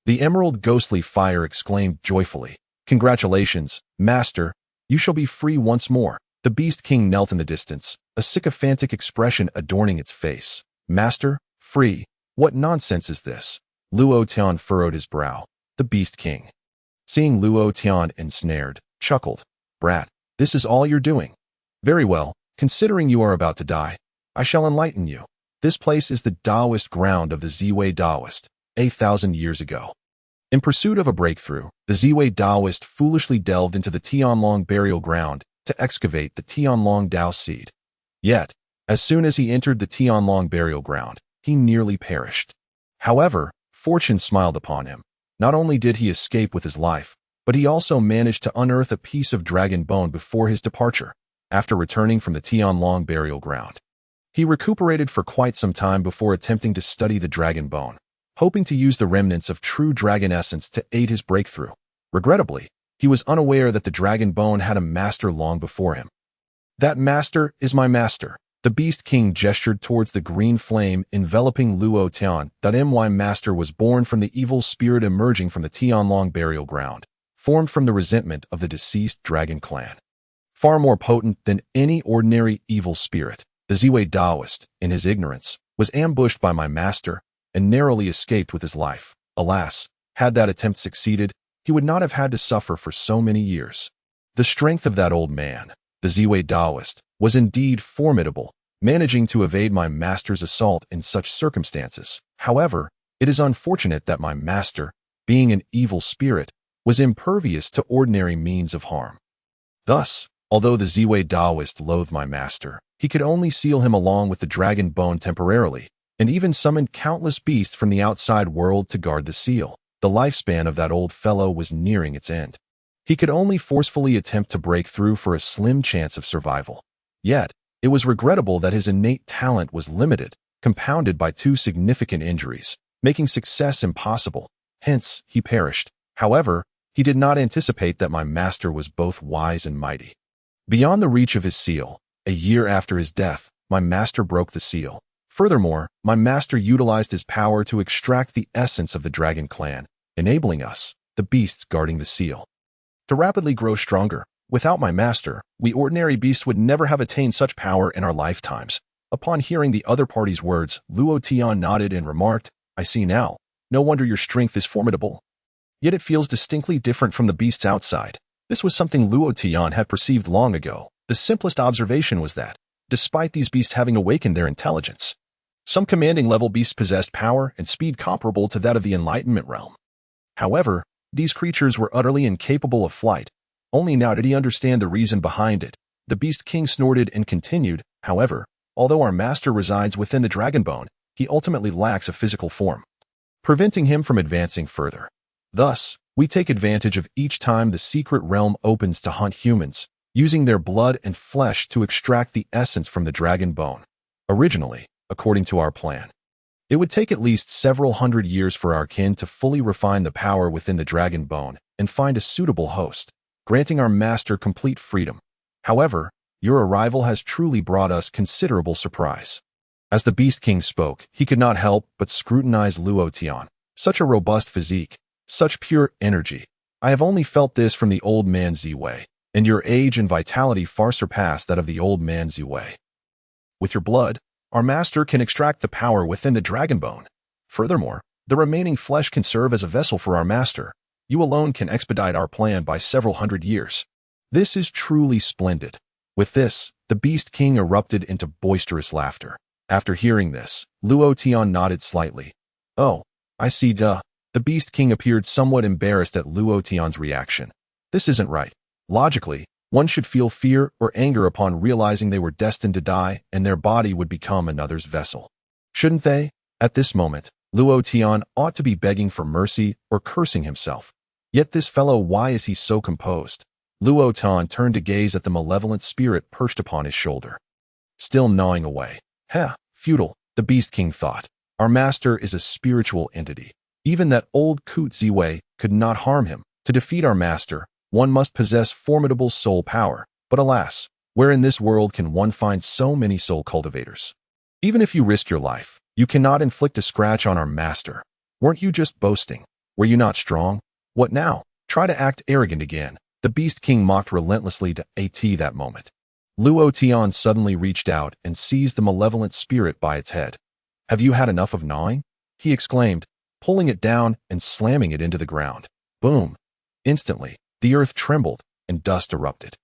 S1: The emerald ghostly fire exclaimed joyfully. Congratulations, master, you shall be free once more. The Beast King knelt in the distance, a sycophantic expression adorning its face. Master, free? What nonsense is this? Luo Tian furrowed his brow. The Beast King, seeing Luo Tian ensnared, chuckled. Brat, this is all you're doing? Very well, considering you are about to die, I shall enlighten you. This place is the Taoist ground of the Ziwei Taoist, 8,000 years ago. In pursuit of a breakthrough, the Ziwei Taoist foolishly delved into the Tianlong burial ground to excavate the Tianlong Tao seed. Yet, as soon as he entered the Tianlong burial ground, he nearly perished. However, fortune smiled upon him. Not only did he escape with his life, but he also managed to unearth a piece of dragon bone before his departure. After returning from the Tianlong burial ground, he recuperated for quite some time before attempting to study the dragon bone, hoping to use the remnants of true dragon essence to aid his breakthrough. Regrettably, he was unaware that the dragon bone had a master long before him. That master is my master. The Beast King gestured towards the green flame enveloping Luo Tian. My master was born from the evil spirit emerging from the Tianlong burial ground, formed from the resentment of the deceased dragon clan. Far more potent than any ordinary evil spirit, the Ziwei Taoist, in his ignorance, was ambushed by my master and narrowly escaped with his life. Alas, had that attempt succeeded, he would not have had to suffer for so many years. The strength of that old man, the Ziwei Taoist, was indeed formidable, managing to evade my master's assault in such circumstances. However, it is unfortunate that my master, being an evil spirit, was impervious to ordinary means of harm. Thus, although the Ziwei Taoist loathed my master, he could only seal him along with the dragon bone temporarily, and even summoned countless beasts from the outside world to guard the seal. The lifespan of that old fellow was nearing its end. He could only forcefully attempt to break through for a slim chance of survival. Yet, it was regrettable that his innate talent was limited, compounded by 2 significant injuries, making success impossible. Hence, he perished. However, he did not anticipate that my master was both wise and mighty. Beyond the reach of his seal, a year after his death, my master broke the seal. Furthermore, my master utilized his power to extract the essence of the dragon clan, enabling us, the beasts guarding the seal, to rapidly grow stronger. Without my master, we ordinary beasts would never have attained such power in our lifetimes. Upon hearing the other party's words, Luo Tian nodded and remarked, I see now. No wonder your strength is formidable. Yet it feels distinctly different from the beasts outside. This was something Luo Tian had perceived long ago. The simplest observation was that despite these beasts having awakened their intelligence. Some commanding level beasts possessed power and speed comparable to that of the Enlightenment realm. However, these creatures were utterly incapable of flight. Only now did he understand the reason behind it. The Beast King snorted and continued, however, although our master resides within the dragon bone, he ultimately lacks a physical form, preventing him from advancing further. Thus, we take advantage of each time the secret realm opens to hunt humans, using their blood and flesh to extract the essence from the dragon bone. Originally, according to our plan, it would take at least several hundred years for our kin to fully refine the power within the dragon bone and find a suitable host, granting our master complete freedom. However, your arrival has truly brought us considerable surprise. As the Beast King spoke, he could not help but scrutinize Luo Tian. Such a robust physique, such pure energy. I have only felt this from the old man Ziwei, and your age and vitality far surpass that of the old man Ziwei. With your blood, our master can extract the power within the dragon bone. Furthermore, the remaining flesh can serve as a vessel for our master. You alone can expedite our plan by several hundred years. This is truly splendid. With this, the Beast King erupted into boisterous laughter. After hearing this, Luo Tian nodded slightly. Oh, I see. The Beast King appeared somewhat embarrassed at Luo Tian's reaction. This isn't right. Logically, one should feel fear or anger upon realizing they were destined to die and their body would become another's vessel. Shouldn't they? At this moment, Luo Tian ought to be begging for mercy or cursing himself. Yet this fellow, why is he so composed? Luo Tian turned to gaze at the malevolent spirit perched upon his shoulder, still gnawing away. Futile, the Beast King thought. Our master is a spiritual entity. Even that old coot Ziwei could not harm him. To defeat our master, one must possess formidable soul power. But alas, where in this world can one find so many soul cultivators? Even if you risk your life, you cannot inflict a scratch on our master. Weren't you just boasting? Were you not strong? What now? Try to act arrogant again. The Beast King mocked relentlessly to that moment. Luo Tian suddenly reached out and seized the malevolent spirit by its head. Have you had enough of gnawing? He exclaimed, pulling it down and slamming it into the ground. Boom! Instantly, the earth trembled and dust erupted.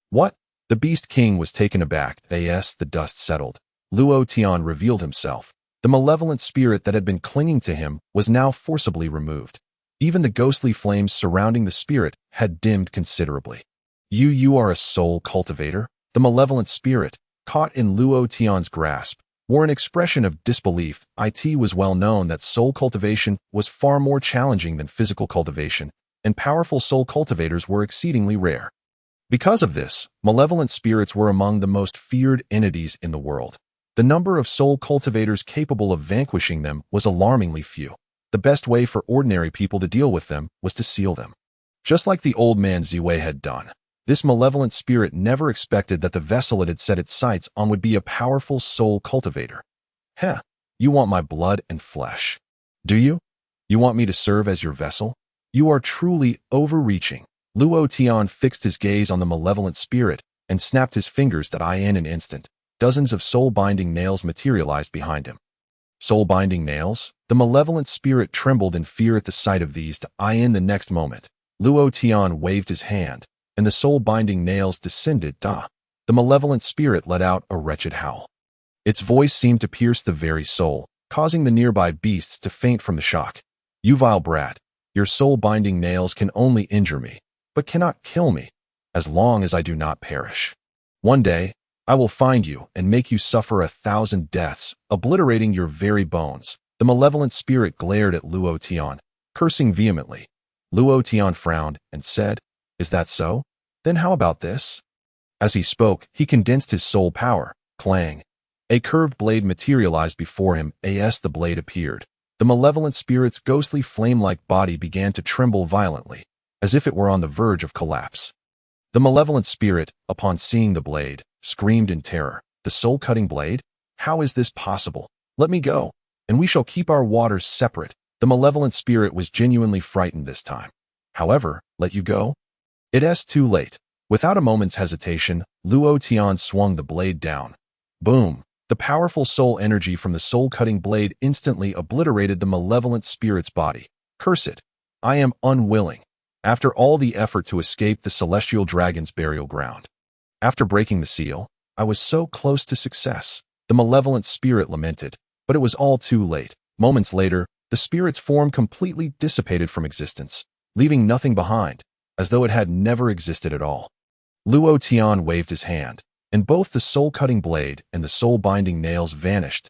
S1: What? The Beast King was taken aback. The dust settled. Luo Tian revealed himself. The malevolent spirit that had been clinging to him was now forcibly removed. Even the ghostly flames surrounding the spirit had dimmed considerably. You are a soul cultivator? The malevolent spirit, caught in Luo Tian's grasp, wore an expression of disbelief. It was well known that soul cultivation was far more challenging than physical cultivation, and powerful soul cultivators were exceedingly rare. Because of this, malevolent spirits were among the most feared entities in the world. The number of soul cultivators capable of vanquishing them was alarmingly few. The best way for ordinary people to deal with them was to seal them. Just like the old man Ziwei had done, this malevolent spirit never expected that the vessel it had set its sights on would be a powerful soul cultivator. You want my blood and flesh, do you? You want me to serve as your vessel? You are truly overreaching. Luo Tian fixed his gaze on the malevolent spirit and snapped his fingers that in an instant, dozens of soul-binding nails materialized behind him. Soul-binding nails? The malevolent spirit trembled in fear at the sight of these. In the next moment, Luo Tian waved his hand, and the soul-binding nails descended. The malevolent spirit let out a wretched howl. Its voice seemed to pierce the very soul, causing the nearby beasts to faint from the shock. You vile brat, your soul-binding nails can only injure me, but cannot kill me, as long as I do not perish. One day, I will find you and make you suffer 1,000 deaths, obliterating your very bones. The malevolent spirit glared at Luo Tian, cursing vehemently. Luo Tian frowned and said, Is that so? Then how about this? As he spoke, he condensed his soul power. Clang. A curved blade materialized before him. The blade appeared. The malevolent spirit's ghostly flame-like body began to tremble violently, as if it were on the verge of collapse. The malevolent spirit, upon seeing the blade, screamed in terror. The soul-cutting blade? How is this possible? Let me go, and we shall keep our waters separate. The malevolent spirit was genuinely frightened this time. However, let you go? It's too late. Without a moment's hesitation, Luo Tian swung the blade down. Boom! The powerful soul energy from the soul-cutting blade instantly obliterated the malevolent spirit's body. Curse it! I am unwilling. After all the effort to escape the celestial dragon's burial ground. After breaking the seal, I was so close to success. The malevolent spirit lamented, but it was all too late. Moments later, the spirit's form completely dissipated from existence, leaving nothing behind, as though it had never existed at all. Luo Tian waved his hand, and both the soul-cutting blade and the soul-binding nails vanished.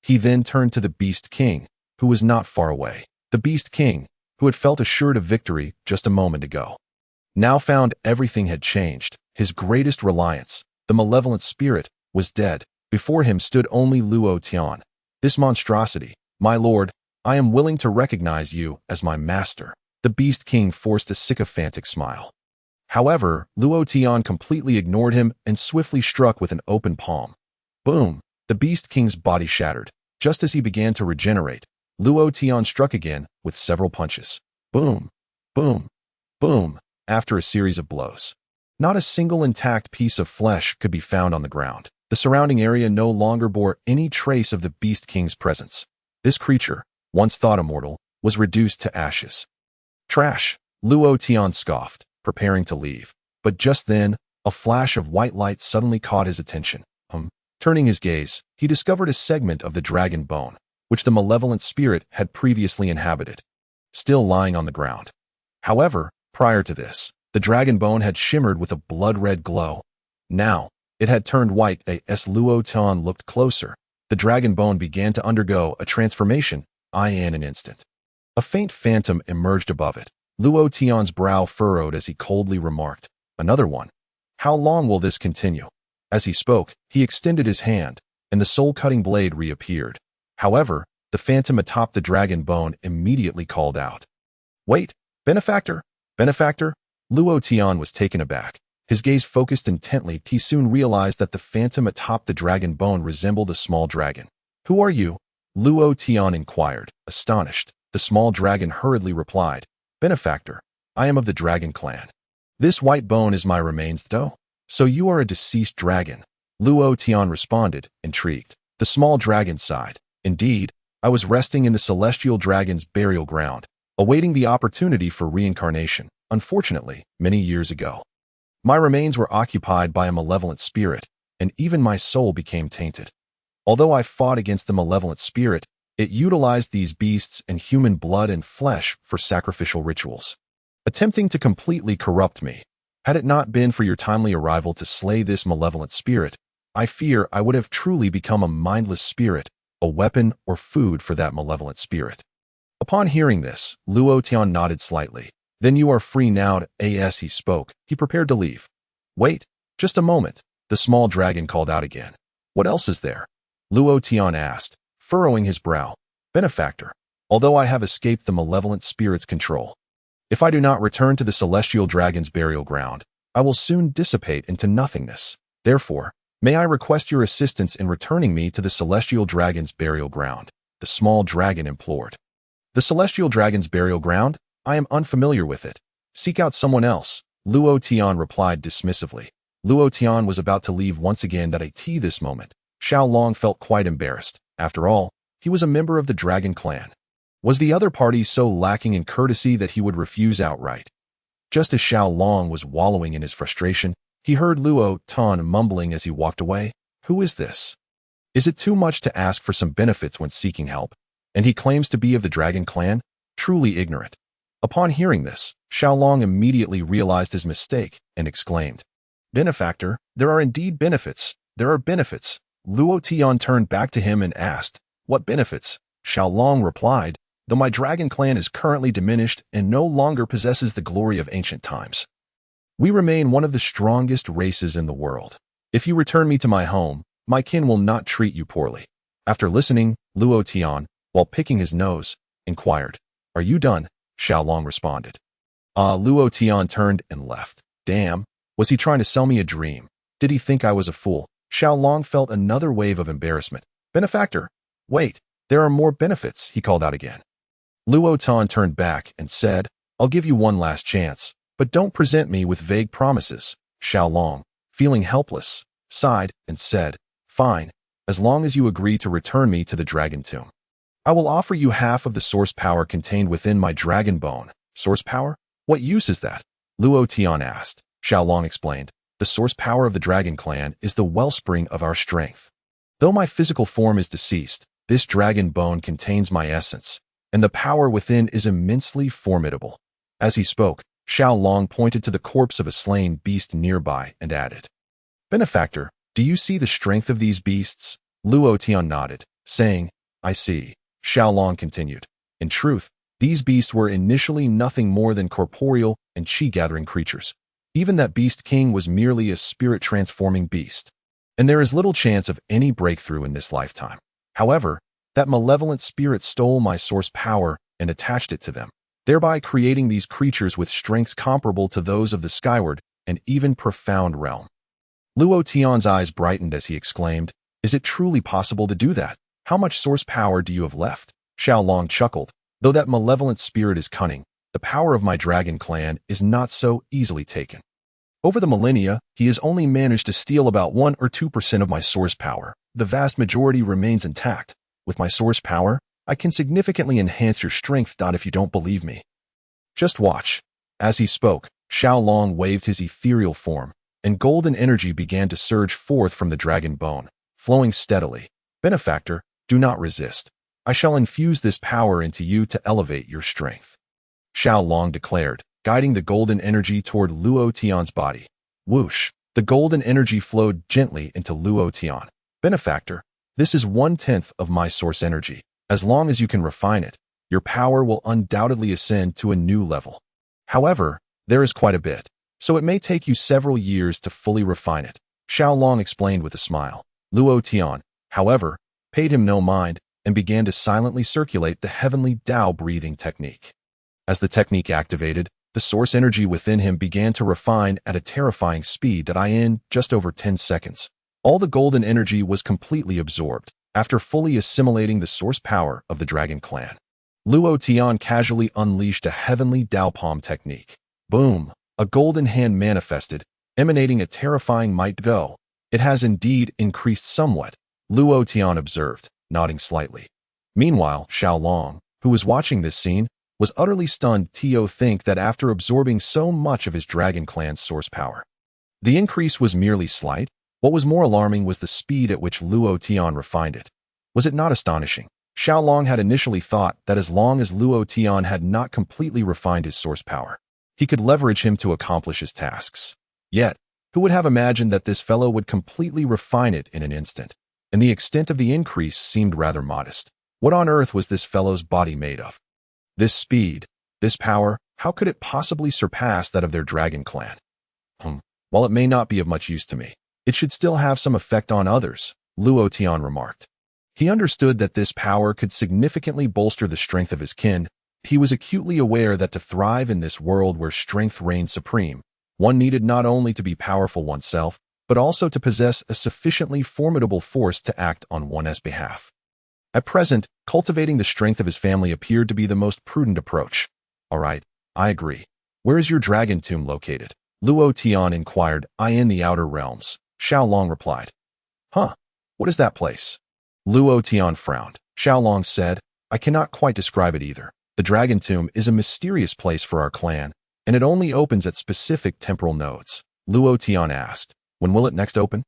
S1: He then turned to the Beast King, who was not far away. The Beast King, who had felt assured of victory just a moment ago, now found everything had changed. His greatest reliance, the malevolent spirit, was dead. Before him stood only Luo Tian. This monstrosity, my lord, I am willing to recognize you as my master. The Beast King forced a sycophantic smile. However, Luo Tian completely ignored him and swiftly struck with an open palm. Boom! The Beast King's body shattered. Just as he began to regenerate, Luo Tian struck again with several punches. Boom! Boom! Boom! After a series of blows, not a single intact piece of flesh could be found on the ground. The surrounding area no longer bore any trace of the Beast King's presence. This creature, once thought immortal, was reduced to ashes. Trash! Luo Tian scoffed, preparing to leave. But just then, a flash of white light suddenly caught his attention. Turning his gaze, he discovered a segment of the dragon bone, which the malevolent spirit had previously inhabited, still lying on the ground. However, prior to this, the dragon bone had shimmered with a blood-red glow. Now, it had turned white. As Luo Tian looked closer, the dragon bone began to undergo a transformation in an instant. A faint phantom emerged above it. Luo Tian's brow furrowed as he coldly remarked, "Another one. How long will this continue?" As he spoke, he extended his hand, and the soul-cutting blade reappeared. However, the phantom atop the dragon bone immediately called out, "Wait, benefactor! Benefactor!" Luo Tian was taken aback. His gaze focused intently. He soon realized that the phantom atop the dragon bone resembled a small dragon. "Who are you?" Luo Tian inquired, astonished. The small dragon hurriedly replied, "Benefactor, I am of the dragon clan. This white bone is my remains, though. So you are a deceased dragon." Luo Tian responded, intrigued. The small dragon sighed. "Indeed, I was resting in the celestial dragon's burial ground, awaiting the opportunity for reincarnation, unfortunately, many years ago. My remains were occupied by a malevolent spirit, and even my soul became tainted. Although I fought against the malevolent spirit, it utilized these beasts and human blood and flesh for sacrificial rituals, attempting to completely corrupt me. Had it not been for your timely arrival to slay this malevolent spirit, I fear I would have truly become a mindless spirit, a weapon or food for that malevolent spirit." Upon hearing this, Luo Tian nodded slightly. "Then you are free now to," as he spoke, he prepared to leave. "Wait, just a moment," the small dragon called out again. "What else is there?" Luo Tian asked, furrowing his brow. "Benefactor, although I have escaped the malevolent spirit's control, if I do not return to the celestial dragon's burial ground, I will soon dissipate into nothingness. Therefore, may I request your assistance in returning me to the celestial dragon's burial ground," the small dragon implored. "The celestial dragon's burial ground? I am unfamiliar with it. Seek out someone else," Luo Tian replied dismissively. Luo Tian was about to leave once again at this moment. Xiao Long felt quite embarrassed. After all, he was a member of the dragon clan. Was the other party so lacking in courtesy that he would refuse outright? Just as Xiao Long was wallowing in his frustration, he heard Luo Tian mumbling as he walked away, "Who is this? Is it too much to ask for some benefits when seeking help? And he claims to be of the dragon clan? Truly ignorant." Upon hearing this, Xiao Long immediately realized his mistake and exclaimed, "Benefactor, there are indeed benefits. There are benefits." Luo Tian turned back to him and asked, "What benefits?" Xiao Long replied, "Though my dragon clan is currently diminished and no longer possesses the glory of ancient times, we remain one of the strongest races in the world. If you return me to my home, my kin will not treat you poorly." After listening, Luo Tian, while picking his nose, inquired, "Are you done?" Xiao Long responded. Luo Tian turned and left. Damn, was he trying to sell me a dream? Did he think I was a fool? Xiao Long felt another wave of embarrassment. "Benefactor, wait, there are more benefits," he called out again. Luo Tian turned back and said, "I'll give you one last chance, but don't present me with vague promises." Xiao Long, feeling helpless, sighed and said, "Fine, as long as you agree to return me to the dragon tomb. I will offer you half of the source power contained within my dragon bone." "Source power? What use is that?" Luo Tian asked. Xiao Long explained, The source power of the Dragon Clan is the wellspring of our strength. Though my physical form is deceased, this dragon bone contains my essence, and the power within is immensely formidable. As he spoke, Xiao Long pointed to the corpse of a slain beast nearby and added, "Benefactor, do you see the strength of these beasts?" Luo Tian nodded, saying, "I see." Xiao Long continued, "In truth, these beasts were initially nothing more than corporeal and chi-gathering creatures. Even that beast king was merely a spirit-transforming beast, and there is little chance of any breakthrough in this lifetime. However, that malevolent spirit stole my source power and attached it to them, thereby creating these creatures with strengths comparable to those of the skyward and even profound realm." Luo Tian's eyes brightened as he exclaimed, "Is it truly possible to do that? How much source power do you have left?" Xiao Long chuckled, "Though that malevolent spirit is cunning, the power of my dragon clan is not so easily taken. Over the millennia, he has only managed to steal about 1 or 2% of my source power. The vast majority remains intact. With my source power, I can significantly enhance your strength. If you don't believe me, just watch." As he spoke, Xiao Long waved his ethereal form, and golden energy began to surge forth from the dragon bone, flowing steadily. "Benefactor, do not resist. I shall infuse this power into you to elevate your strength," Xiao Long declared, guiding the golden energy toward Luo Tian's body. Whoosh! The golden energy flowed gently into Luo Tian. "Benefactor, this is 1/10 of my source energy. As long as you can refine it, your power will undoubtedly ascend to a new level. However, there is quite a bit, so it may take you several years to fully refine it," Xiao Long explained with a smile. Luo Tian, however, paid him no mind and began to silently circulate the heavenly Tao breathing technique. As the technique activated, the source energy within him began to refine at a terrifying speed that in just over 10 seconds. All the golden energy was completely absorbed after fully assimilating the source power of the Dragon Clan. Luo Tian casually unleashed a heavenly Tao palm technique. Boom! A golden hand manifested, emanating a terrifying might. Go. "It has indeed increased somewhat," Luo Tian observed, nodding slightly. Meanwhile, Xiao Long, who was watching this scene, was utterly stunned to think that after absorbing so much of his Dragon Clan's source power, the increase was merely slight. What was more alarming was the speed at which Luo Tian refined it. Was it not astonishing? Xiao Long had initially thought that as long as Luo Tian had not completely refined his source power, he could leverage him to accomplish his tasks. Yet, who would have imagined that this fellow would completely refine it in an instant? And the extent of the increase seemed rather modest. What on earth was this fellow's body made of? This speed, this power, how could it possibly surpass that of their Dragon Clan? While it may not be of much use to me, it should still have some effect on others, Luo Tian remarked. He understood that this power could significantly bolster the strength of his kin. He was acutely aware that to thrive in this world where strength reigned supreme, one needed not only to be powerful oneself, but also to possess a sufficiently formidable force to act on one's behalf. At present, cultivating the strength of his family appeared to be the most prudent approach. "All right, I agree. Where is your dragon tomb located?" Luo Tian inquired. "In the outer realms," Xiao Long replied. "Huh, what is that place?" Luo Tian frowned. Xiao Long said, "I cannot quite describe it either. The dragon tomb is a mysterious place for our clan, and it only opens at specific temporal nodes." Luo Tian asked, "When will it next open?"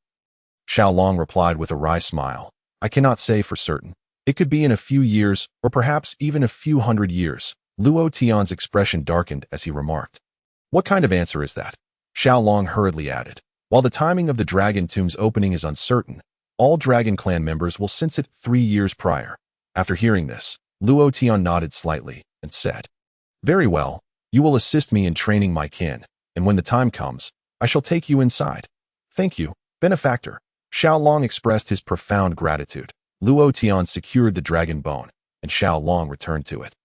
S1: Xiao Long replied with a wry smile, "I cannot say for certain. It could be in a few years, or perhaps even a few hundred years." Luo Tian's expression darkened as he remarked, "What kind of answer is that?" Xiao Long hurriedly added, "While the timing of the dragon tomb's opening is uncertain, all Dragon Clan members will sense it 3 years prior." After hearing this, Luo Tian nodded slightly and said, "Very well, you will assist me in training my kin, and when the time comes, I shall take you inside." "Thank you, benefactor." Xiao Long expressed his profound gratitude. Luo Tian secured the dragon bone, and Xiao Long returned to it,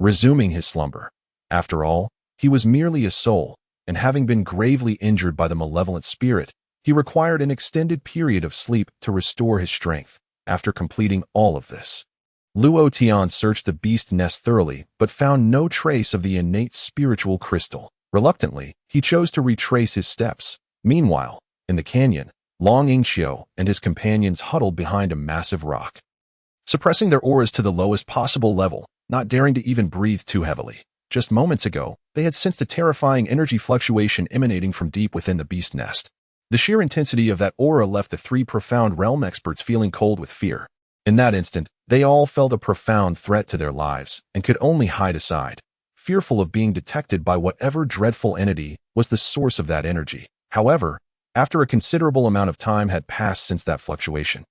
S1: resuming his slumber. After all, he was merely a soul, and having been gravely injured by the malevolent spirit, he required an extended period of sleep to restore his strength. After completing all of this, Luo Tian searched the beast nest thoroughly but found no trace of the innate spiritual crystal. Reluctantly, he chose to retrace his steps. Meanwhile, in the canyon, Long Yingxiu and his companions huddled behind a massive rock, suppressing their auras to the lowest possible level, not daring to even breathe too heavily. Just moments ago, they had sensed a terrifying energy fluctuation emanating from deep within the beast nest. The sheer intensity of that aura left the three profound realm experts feeling cold with fear. In that instant, they all felt a profound threat to their lives and could only hide aside, fearful of being detected by whatever dreadful entity was the source of that energy. However, after a considerable amount of time had passed since that fluctuation,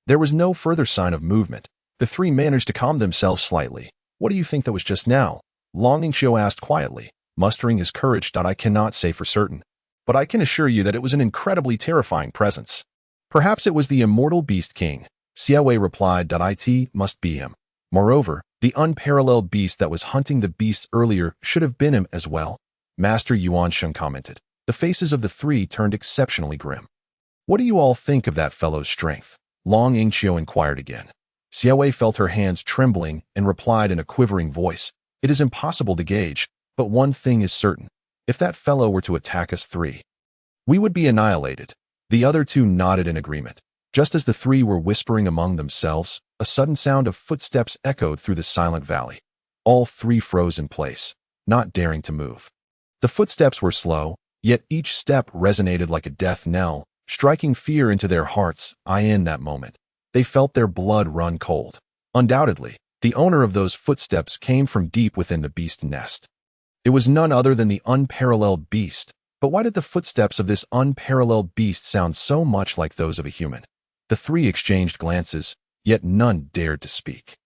S1: there was no further sign of movement. The three managed to calm themselves slightly. "What do you think that was just now?" Long Ingxiu asked quietly, mustering his courage. "I cannot say for certain, but I can assure you that it was an incredibly terrifying presence." "Perhaps it was the immortal Beast King," Xiaowei replied. "It must be him. Moreover, the unparalleled beast that was hunting the beasts earlier should have been him as well," Master Yuansheng commented. The faces of the three turned exceptionally grim. "What do you all think of that fellow's strength?" Long Ingxiu inquired again. Xiaowei felt her hands trembling and replied in a quivering voice, "It is impossible to gauge, but one thing is certain. If that fellow were to attack us three, we would be annihilated." The other two nodded in agreement. Just as the three were whispering among themselves, a sudden sound of footsteps echoed through the silent valley. All three froze in place, not daring to move. The footsteps were slow, yet each step resonated like a death knell, striking fear into their hearts. In that moment, they felt their blood run cold. Undoubtedly, the owner of those footsteps came from deep within the beast nest. It was none other than the unparalleled beast. But why did the footsteps of this unparalleled beast sound so much like those of a human? The three exchanged glances, yet none dared to speak.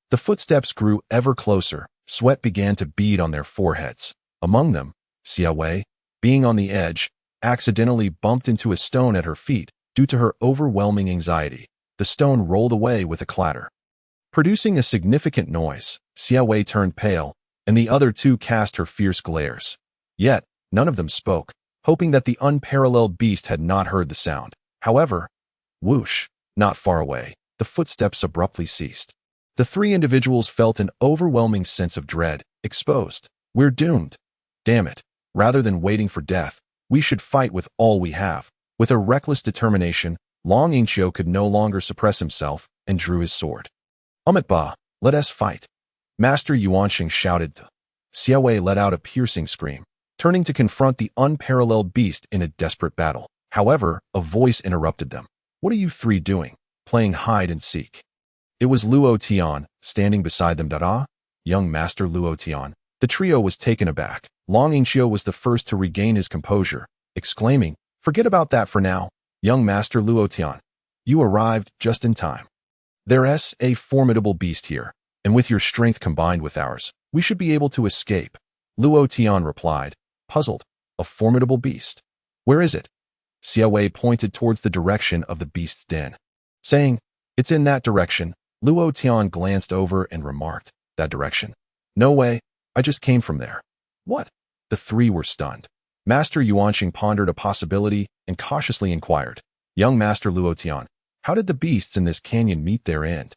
S1: The footsteps grew ever closer. Sweat began to bead on their foreheads. Among them, Xiaowei, being on the edge, accidentally bumped into a stone at her feet. Due to her overwhelming anxiety, the stone rolled away with a clatter, producing a significant noise. Xiaowei turned pale, and the other two cast her fierce glares. Yet, none of them spoke, hoping that the unparalleled beast had not heard the sound. However, whoosh, not far away, the footsteps abruptly ceased. The three individuals felt an overwhelming sense of dread. Exposed. "We're doomed. Damn it. Rather than waiting for death, we should fight with all we have." With a reckless determination, Long Ingxiu could no longer suppress himself and drew his sword. "Ba, let us fight," Master Yuansheng shouted. Xiaowei let out a piercing scream, turning to confront the unparalleled beast in a desperate battle. However, a voice interrupted them. "What are you three doing? Playing hide and seek?" It was Luo Tian, standing beside them. Young Master Luo Tian. The trio was taken aback. Long Ingxiu was the first to regain his composure, exclaiming, "Forget about that for now. Young Master Luo Tian, you arrived just in time. There's a formidable beast here, and with your strength combined with ours, we should be able to escape." Luo Tian replied, puzzled. "A formidable beast? Where is it?" Xiaowei pointed towards the direction of the beast's den, saying, "It's in that direction." Luo Tian glanced over and remarked, "That direction? No way, I just came from there." "What?" The three were stunned. Master Yuansheng pondered a possibility and cautiously inquired, "Young Master Luo Tian, how did the beasts in this canyon meet their end?"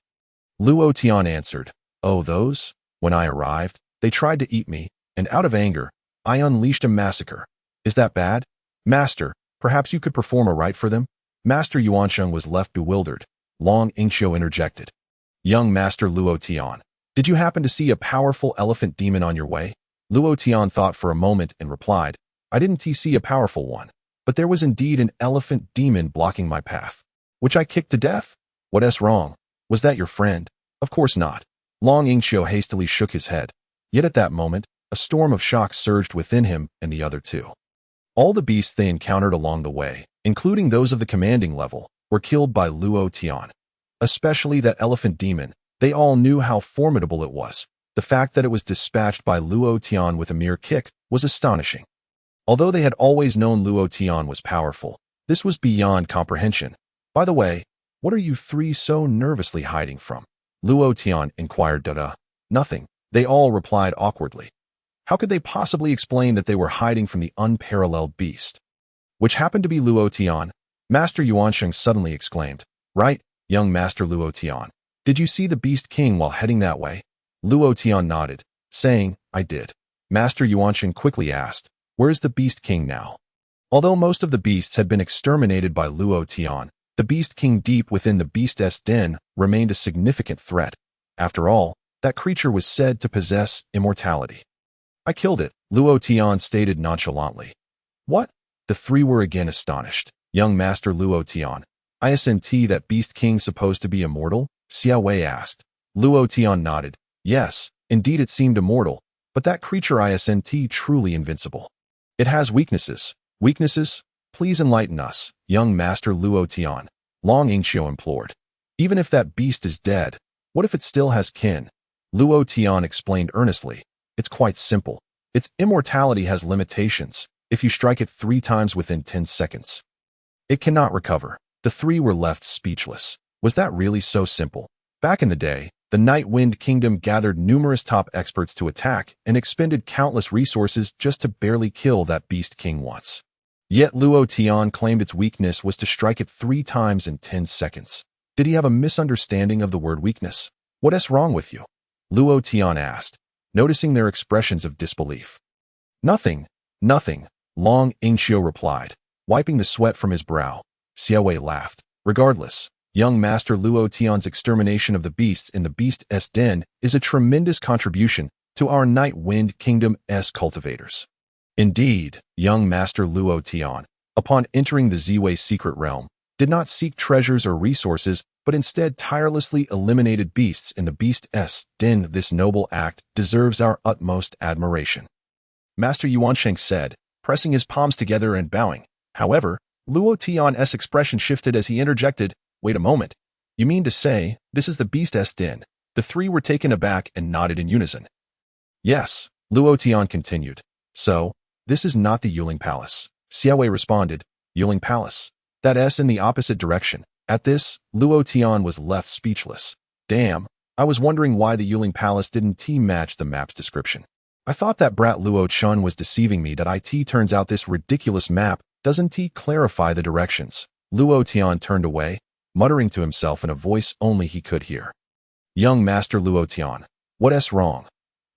S1: Luo Tian answered, "Oh, those? When I arrived, they tried to eat me, and out of anger, I unleashed a massacre." "Is that bad? Master, perhaps you could perform a rite for them?" Master Yuansheng was left bewildered. Long Ingxiu interjected, "Young Master Luo Tian, did you happen to see a powerful elephant demon on your way?" Luo Tian thought for a moment and replied, "I didn't see a powerful one, but there was indeed an elephant demon blocking my path, which I kicked to death." "What's wrong? Was that your friend?" "Of course not." Long Ingxiu hastily shook his head. Yet at that moment, a storm of shock surged within him and the other two. All the beasts they encountered along the way, including those of the commanding level, were killed by Luo Tian. Especially that elephant demon. They all knew how formidable it was. The fact that it was dispatched by Luo Tian with a mere kick was astonishing. Although they had always known Luo Tian was powerful, this was beyond comprehension. "By the way, what are you three so nervously hiding from?" Luo Tian inquired. "Nothing," they all replied awkwardly. How could they possibly explain that they were hiding from the unparalleled beast, which happened to be Luo Tian? Master Yuansheng suddenly exclaimed, "Right, young Master Luo Tian. Did you see the Beast King while heading that way?" Luo Tian nodded, saying, "I did." Master Yuansheng quickly asked, "Where's the Beast King now?" Although most of the beasts had been exterminated by Luo Tian, the Beast King deep within the beast's den remained a significant threat. After all, that creature was said to possess immortality. "I killed it," Luo Tian stated nonchalantly. "What? The three were again astonished. Young Master Luo Tian, isn't that Beast King supposed to be immortal? Xiao Wei asked. Luo Tian nodded. Yes, indeed it seemed immortal, but that creature isn't truly invincible. It has weaknesses. Weaknesses? Please enlighten us, young Master Luo Tian, Long Yingxiu implored. Even if that beast is dead, what if it still has kin? Luo Tian explained earnestly. It's quite simple. Its immortality has limitations. If you strike it 3 times within 10 seconds, it cannot recover. The three were left speechless. Was that really so simple? Back in the day, the Night Wind Kingdom gathered numerous top experts to attack and expended countless resources just to barely kill that Beast King once. Yet Luo Tian claimed its weakness was to strike it 3 times in 10 seconds. Did he have a misunderstanding of the word weakness? What's wrong with you? Luo Tian asked, noticing their expressions of disbelief. Nothing, nothing, Long Yingxiu replied, wiping the sweat from his brow. Xiao Wei laughed. Regardless, young Master Luo Tian's extermination of the beasts in the Beast's Den is a tremendous contribution to our Night Wind Kingdom's cultivators. Indeed, young Master Luo Tian, upon entering the Ziwei secret realm, did not seek treasures or resources, but instead tirelessly eliminated beasts in the Beast's Den. This noble act deserves our utmost admiration. Master Yuansheng said, pressing his palms together and bowing. However, Luo Tian's expression shifted as he interjected, wait a moment. You mean to say, this is the Beast's Den? The three were taken aback and nodded in unison. Yes, Luo Tian continued. So, this is not the Yuling Palace. Xiao Wei responded, Yuling Palace. That's in the opposite direction. At this, Luo Tian was left speechless. Damn, I was wondering why the Yuling Palace didn't match the map's description. I thought that brat Luo Chun was deceiving me. Turns out this ridiculous map doesn't clarify the directions. Luo Tian turned away, muttering to himself in a voice only he could hear. Young Master Luo Tian, what's wrong?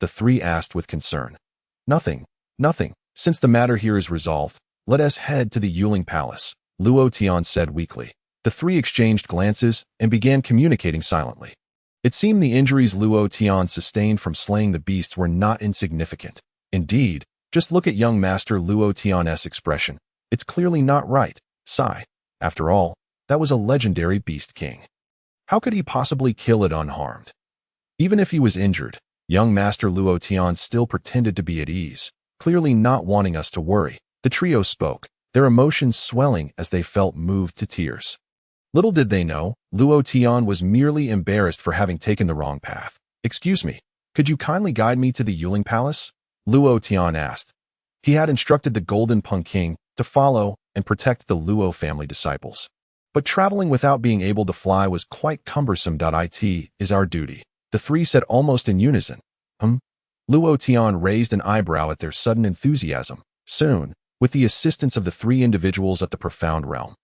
S1: The three asked with concern. Nothing, nothing. Since the matter here is resolved, let us head to the Yuling Palace, Luo Tian said weakly. The three exchanged glances and began communicating silently. It seemed the injuries Luo Tian sustained from slaying the beast were not insignificant. Indeed, just look at young Master Luo Tian's expression. It's clearly not right. Sigh. After all, that was a legendary Beast King. How could he possibly kill it unharmed? Even if he was injured, young Master Luo Tian still pretended to be at ease, clearly not wanting us to worry. The trio spoke, their emotions swelling as they felt moved to tears. Little did they know, Luo Tian was merely embarrassed for having taken the wrong path. Excuse me, could you kindly guide me to the Yuling Palace? Luo Tian asked. He had instructed the Golden Punk King to follow and protect the Luo family disciples. But traveling without being able to fly was quite cumbersome. It is our duty. The three said almost in unison. Luo Tian raised an eyebrow at their sudden enthusiasm. Soon, with the assistance of the three individuals at the profound realm,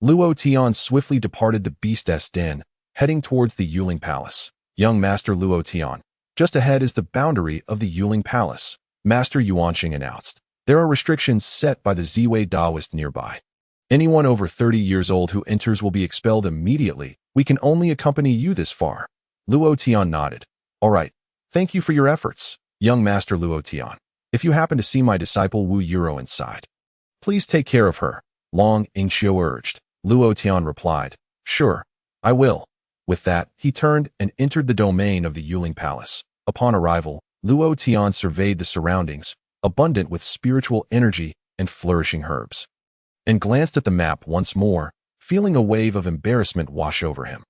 S1: Luo Tian swiftly departed the Beast's Den, heading towards the Yuling Palace. Young Master Luo Tian, just ahead is the boundary of the Yuling Palace, Master Yuansheng announced. There are restrictions set by the Ziwei Daoist nearby. Anyone over 30 years old who enters will be expelled immediately. We can only accompany you this far. Luo Tian nodded. All right. Thank you for your efforts, young Master Luo Tian. If you happen to see my disciple Wu Yuro inside, please take care of her, Long Yingxiu urged. Luo Tian replied, Sure, I will. With that, he turned and entered the domain of the Yuling Palace. Upon arrival, Luo Tian surveyed the surroundings, abundant with spiritual energy and flourishing herbs, and glanced at the map once more, feeling a wave of embarrassment wash over him.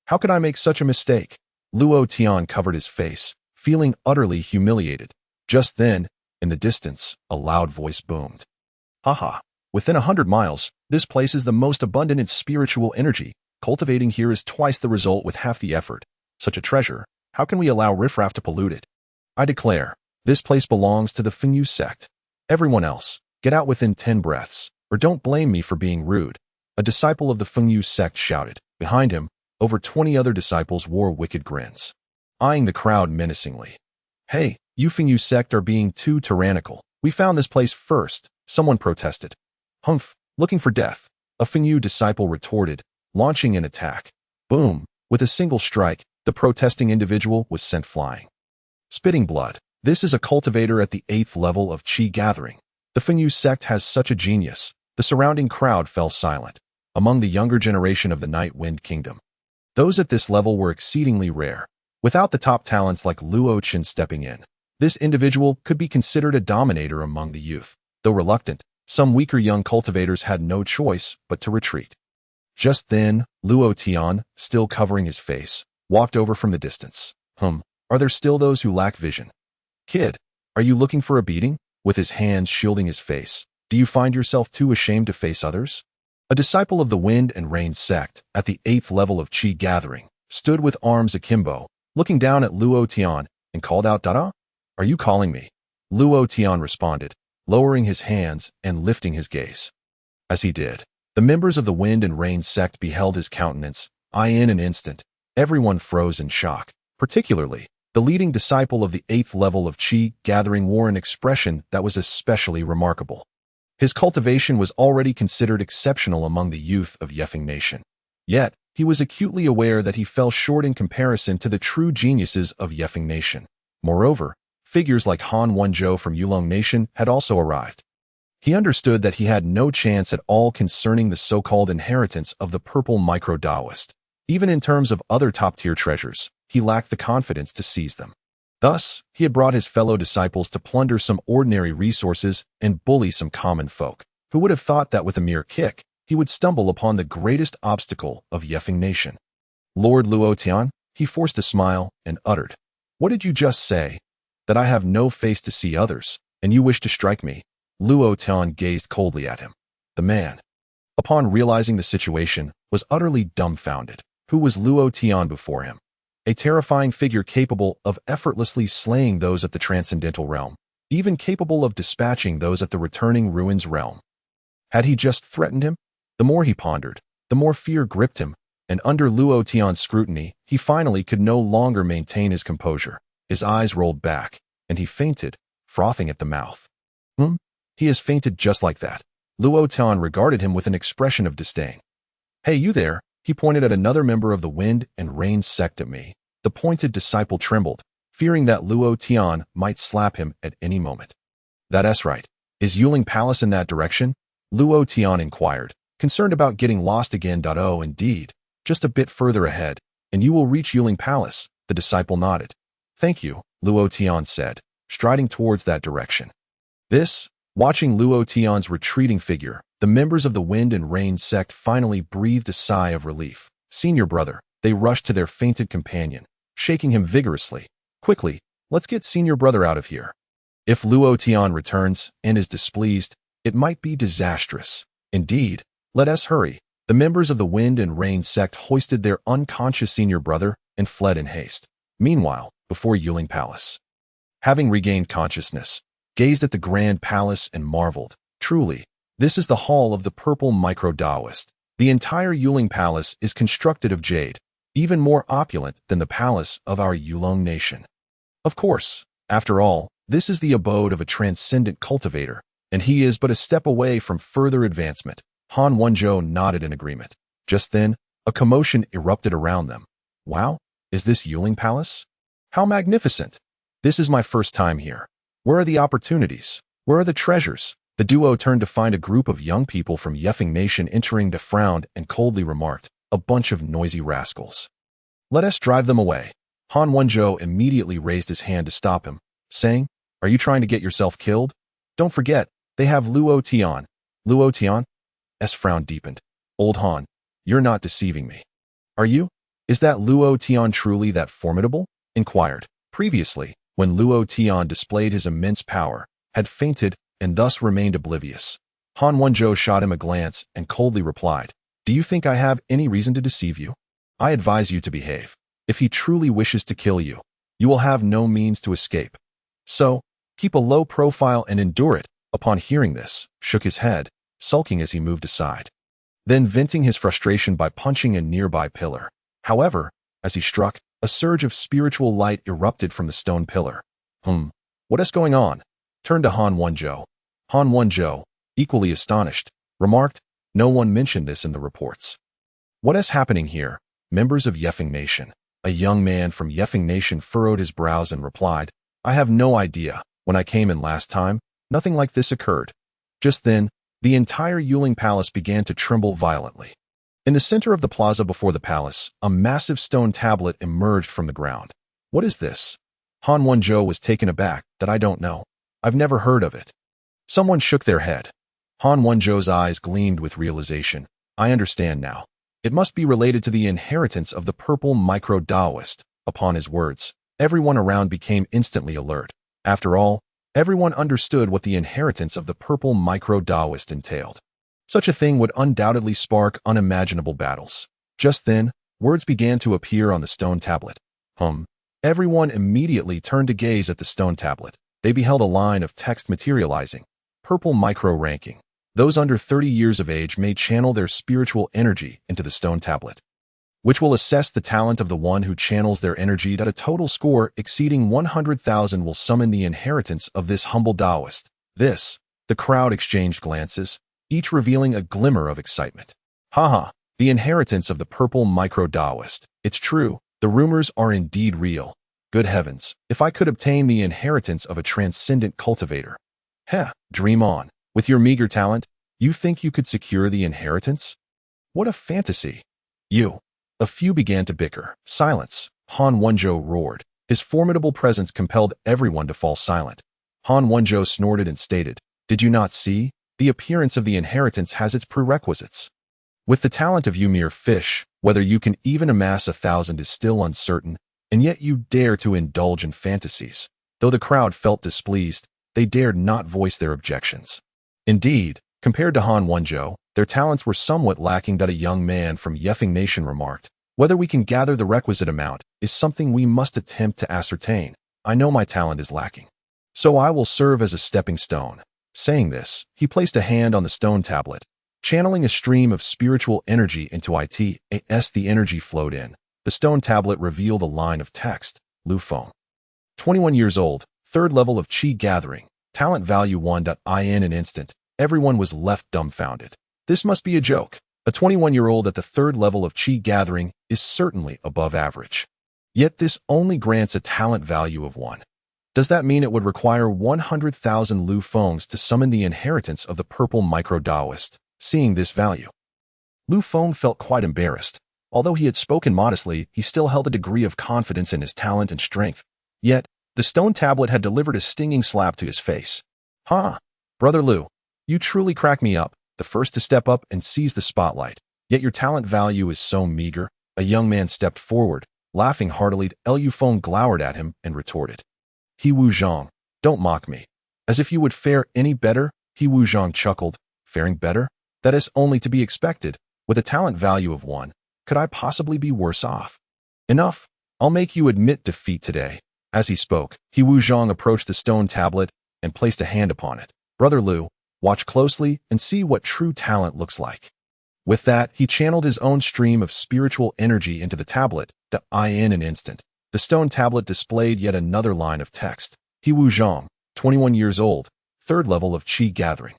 S1: How could I make such a mistake? Luo Tian covered his face, feeling utterly humiliated. Just then, in the distance, a loud voice boomed. Haha, within 100 miles, this place is the most abundant in spiritual energy. Cultivating here is twice the result with half the effort. Such a treasure, how can we allow riffraff to pollute it? I declare, this place belongs to the Fengyu sect. Everyone else, get out within 10 breaths, or don't blame me for being rude. A disciple of the Fengyu sect shouted. Behind him, over 20 other disciples wore wicked grins, eyeing the crowd menacingly. Hey, you Fengyu sect are being too tyrannical. We found this place first, someone protested. Humph, looking for death, a Fengyu disciple retorted, launching an attack. Boom, with a single strike, the protesting individual was sent flying, spitting blood. This is a cultivator at the 8th level of Qi gathering. The Fenyu sect has such a genius. The surrounding crowd fell silent. Among the younger generation of the Night Wind Kingdom, those at this level were exceedingly rare. Without the top talents like Luo Tian stepping in, this individual could be considered a dominator among the youth. Though reluctant, some weaker young cultivators had no choice but to retreat. Just then, Luo Tian, still covering his face, walked over from the distance. Are there still those who lack vision? Kid, are you looking for a beating? With his hands shielding his face, do you find yourself too ashamed to face others? A disciple of the Wind and Rain sect, at the 8th level of Qi gathering, stood with arms akimbo, looking down at Luo Tian, and called out, "Dada? Are you calling me?" Luo Tian responded, lowering his hands and lifting his gaze. As he did, the members of the Wind and Rain sect beheld his countenance. In an instant, everyone froze in shock. Particularly, the leading disciple of the 8th level of Qi gathering wore an expression that was especially remarkable. His cultivation was already considered exceptional among the youth of Yefeng Nation. Yet, he was acutely aware that he fell short in comparison to the true geniuses of Yefeng Nation. Moreover, figures like Han Wenzhou from Yulong Nation had also arrived. He understood that he had no chance at all concerning the so-called inheritance of the purple micro-Taoist. Even in terms of other top-tier treasures, he lacked the confidence to seize them. Thus, he had brought his fellow disciples to plunder some ordinary resources and bully some common folk, who would have thought that with a mere kick, he would stumble upon the greatest obstacle of Yefeng Nation. Lord Luo Tian, he forced a smile and uttered, "What did you just say? That I have no face to see others, and you wish to strike me?" Luo Tian gazed coldly at him. The man, upon realizing the situation, was utterly dumbfounded. Who was Luo Tian before him? A terrifying figure capable of effortlessly slaying those at the transcendental realm, even capable of dispatching those at the returning ruins realm. Had he just threatened him? The more he pondered, the more fear gripped him, and under Luo Tian's scrutiny, he finally could no longer maintain his composure. His eyes rolled back, and he fainted, frothing at the mouth. He has fainted just like that. Luo Tian regarded him with an expression of disdain. "Hey, you there," he pointed at another member of the Wind and Rain sect at me. The pointed disciple trembled, fearing that Luo Tian might slap him at any moment. "That's right. Is Yuling Palace in that direction?" Luo Tian inquired, concerned about getting lost again. "Oh, indeed. Just a bit further ahead, and you will reach Yuling Palace," the disciple nodded. "Thank you," Luo Tian said, striding towards that direction. Watching Luo Tian's retreating figure, the members of the Wind and Rain sect finally breathed a sigh of relief. "Senior brother," they rushed to their fainted companion, shaking him vigorously. "Quickly, let's get senior brother out of here. If Luo Tian returns and is displeased, it might be disastrous. Indeed, let us hurry." The members of the Wind and Rain sect hoisted their unconscious senior brother and fled in haste. Meanwhile, before Yuling Palace, having regained consciousness, gazed at the grand palace and marveled. Truly, this is the hall of the purple micro-Taoist. The entire Yuling Palace is constructed of jade, even more opulent than the palace of our Yulong Nation. Of course, after all, this is the abode of a transcendent cultivator, and he is but a step away from further advancement. Han Wenzhou nodded in agreement. Just then, a commotion erupted around them. "Wow, is this Yuling Palace? How magnificent! This is my first time here. Where are the opportunities? Where are the treasures?" The duo turned to find a group of young people from Yefeng Nation entering. They frowned and coldly remarked, "A bunch of noisy rascals. Let us drive them away." Han Wenzhou immediately raised his hand to stop him, saying, "Are you trying to get yourself killed? Don't forget, they have Luo Tian." Luo Tian's frown deepened. "Old Han, you're not deceiving me. Are you? Is that Luo Tian truly that formidable?" inquired. Previously, when Luo Tian displayed his immense power, had fainted and thus remained oblivious. Han Wenzhou shot him a glance and coldly replied, "Do you think I have any reason to deceive you? I advise you to behave. If he truly wishes to kill you, you will have no means to escape. So, keep a low profile and endure it." Upon hearing this, shook his head, sulking as he moved aside, then venting his frustration by punching a nearby pillar. However, as he struck, a surge of spiritual light erupted from the stone pillar. What is going on?" Turned to Han Wenzhou. Han Wenzhou, equally astonished, remarked, "No one mentioned this in the reports." "What is happening here, members of Yefeng Nation?" A young man from Yefeng Nation furrowed his brows and replied, "I have no idea. When I came in last time, nothing like this occurred." Just then, the entire Yuling Palace began to tremble violently. In the center of the plaza before the palace, a massive stone tablet emerged from the ground. What is this? Han Wenzhou was taken aback. That I don't know. I've never heard of it. Someone shook their head. Han Wenzhou's eyes gleamed with realization. I understand now. It must be related to the inheritance of the purple micro-Taoist. Upon his words, everyone around became instantly alert. After all, everyone understood what the inheritance of the purple micro-Taoist entailed. Such a thing would undoubtedly spark unimaginable battles. Just then, words began to appear on the stone tablet. Everyone immediately turned to gaze at the stone tablet. They beheld a line of text materializing. Purple micro-ranking. Those under 30 years of age may channel their spiritual energy into the stone tablet, which will assess the talent of the one who channels their energy. At a total score exceeding 100,000 will summon the inheritance of this humble Taoist. The crowd exchanged glances, each revealing a glimmer of excitement. The inheritance of the purple micro-Taoist. It's true, the rumors are indeed real. Good heavens, if I could obtain the inheritance of a transcendent cultivator. Dream on. With your meager talent, you think you could secure the inheritance? What a fantasy. A few began to bicker. Silence. Han Wenzhou roared. His formidable presence compelled everyone to fall silent. Han Wenzhou snorted and stated, Did you not see? The appearance of the inheritance has its prerequisites. With the talent of you mere fish, whether you can even amass 1,000 is still uncertain, and yet you dare to indulge in fantasies. Though the crowd felt displeased, they dared not voice their objections. Indeed, compared to Han Wenzhou, their talents were somewhat lacking. That a young man from Yefeng Nation remarked, Whether we can gather the requisite amount is something we must attempt to ascertain. I know my talent is lacking, so I will serve as a stepping stone. Saying this, he placed a hand on the stone tablet, channeling a stream of spiritual energy into it. As the energy flowed in, the stone tablet revealed a line of text. Lu Feng. 21 years old, 3rd level of Qi gathering, talent value 1. In an instant, everyone was left dumbfounded. This must be a joke. A 21-year-old at the 3rd level of Qi gathering is certainly above average. Yet this only grants a talent value of 1. Does that mean it would require 100,000 Lu Fengs to summon the inheritance of the purple micro-Taoist? Seeing this value, Lu Feng felt quite embarrassed. Although he had spoken modestly, he still held a degree of confidence in his talent and strength. Yet, the stone tablet had delivered a stinging slap to his face. Brother Lu, you truly crack me up, the first to step up and seize the spotlight. Yet your talent value is so meager. A young man stepped forward, laughing heartily. Lu Feng glowered at him and retorted, He Wu Zhang, don't mock me. As if you would fare any better. He Wu Zhang chuckled, faring better? That is only to be expected. With a talent value of 1, could I possibly be worse off? Enough, I'll make you admit defeat today. As he spoke, He Wu Zhang approached the stone tablet and placed a hand upon it. Brother Lu, watch closely and see what true talent looks like. With that, he channeled his own stream of spiritual energy into the tablet. In an instant, the stone tablet displayed yet another line of text. He Wu Zhang, 21 years old, 3rd level of Qi gathering.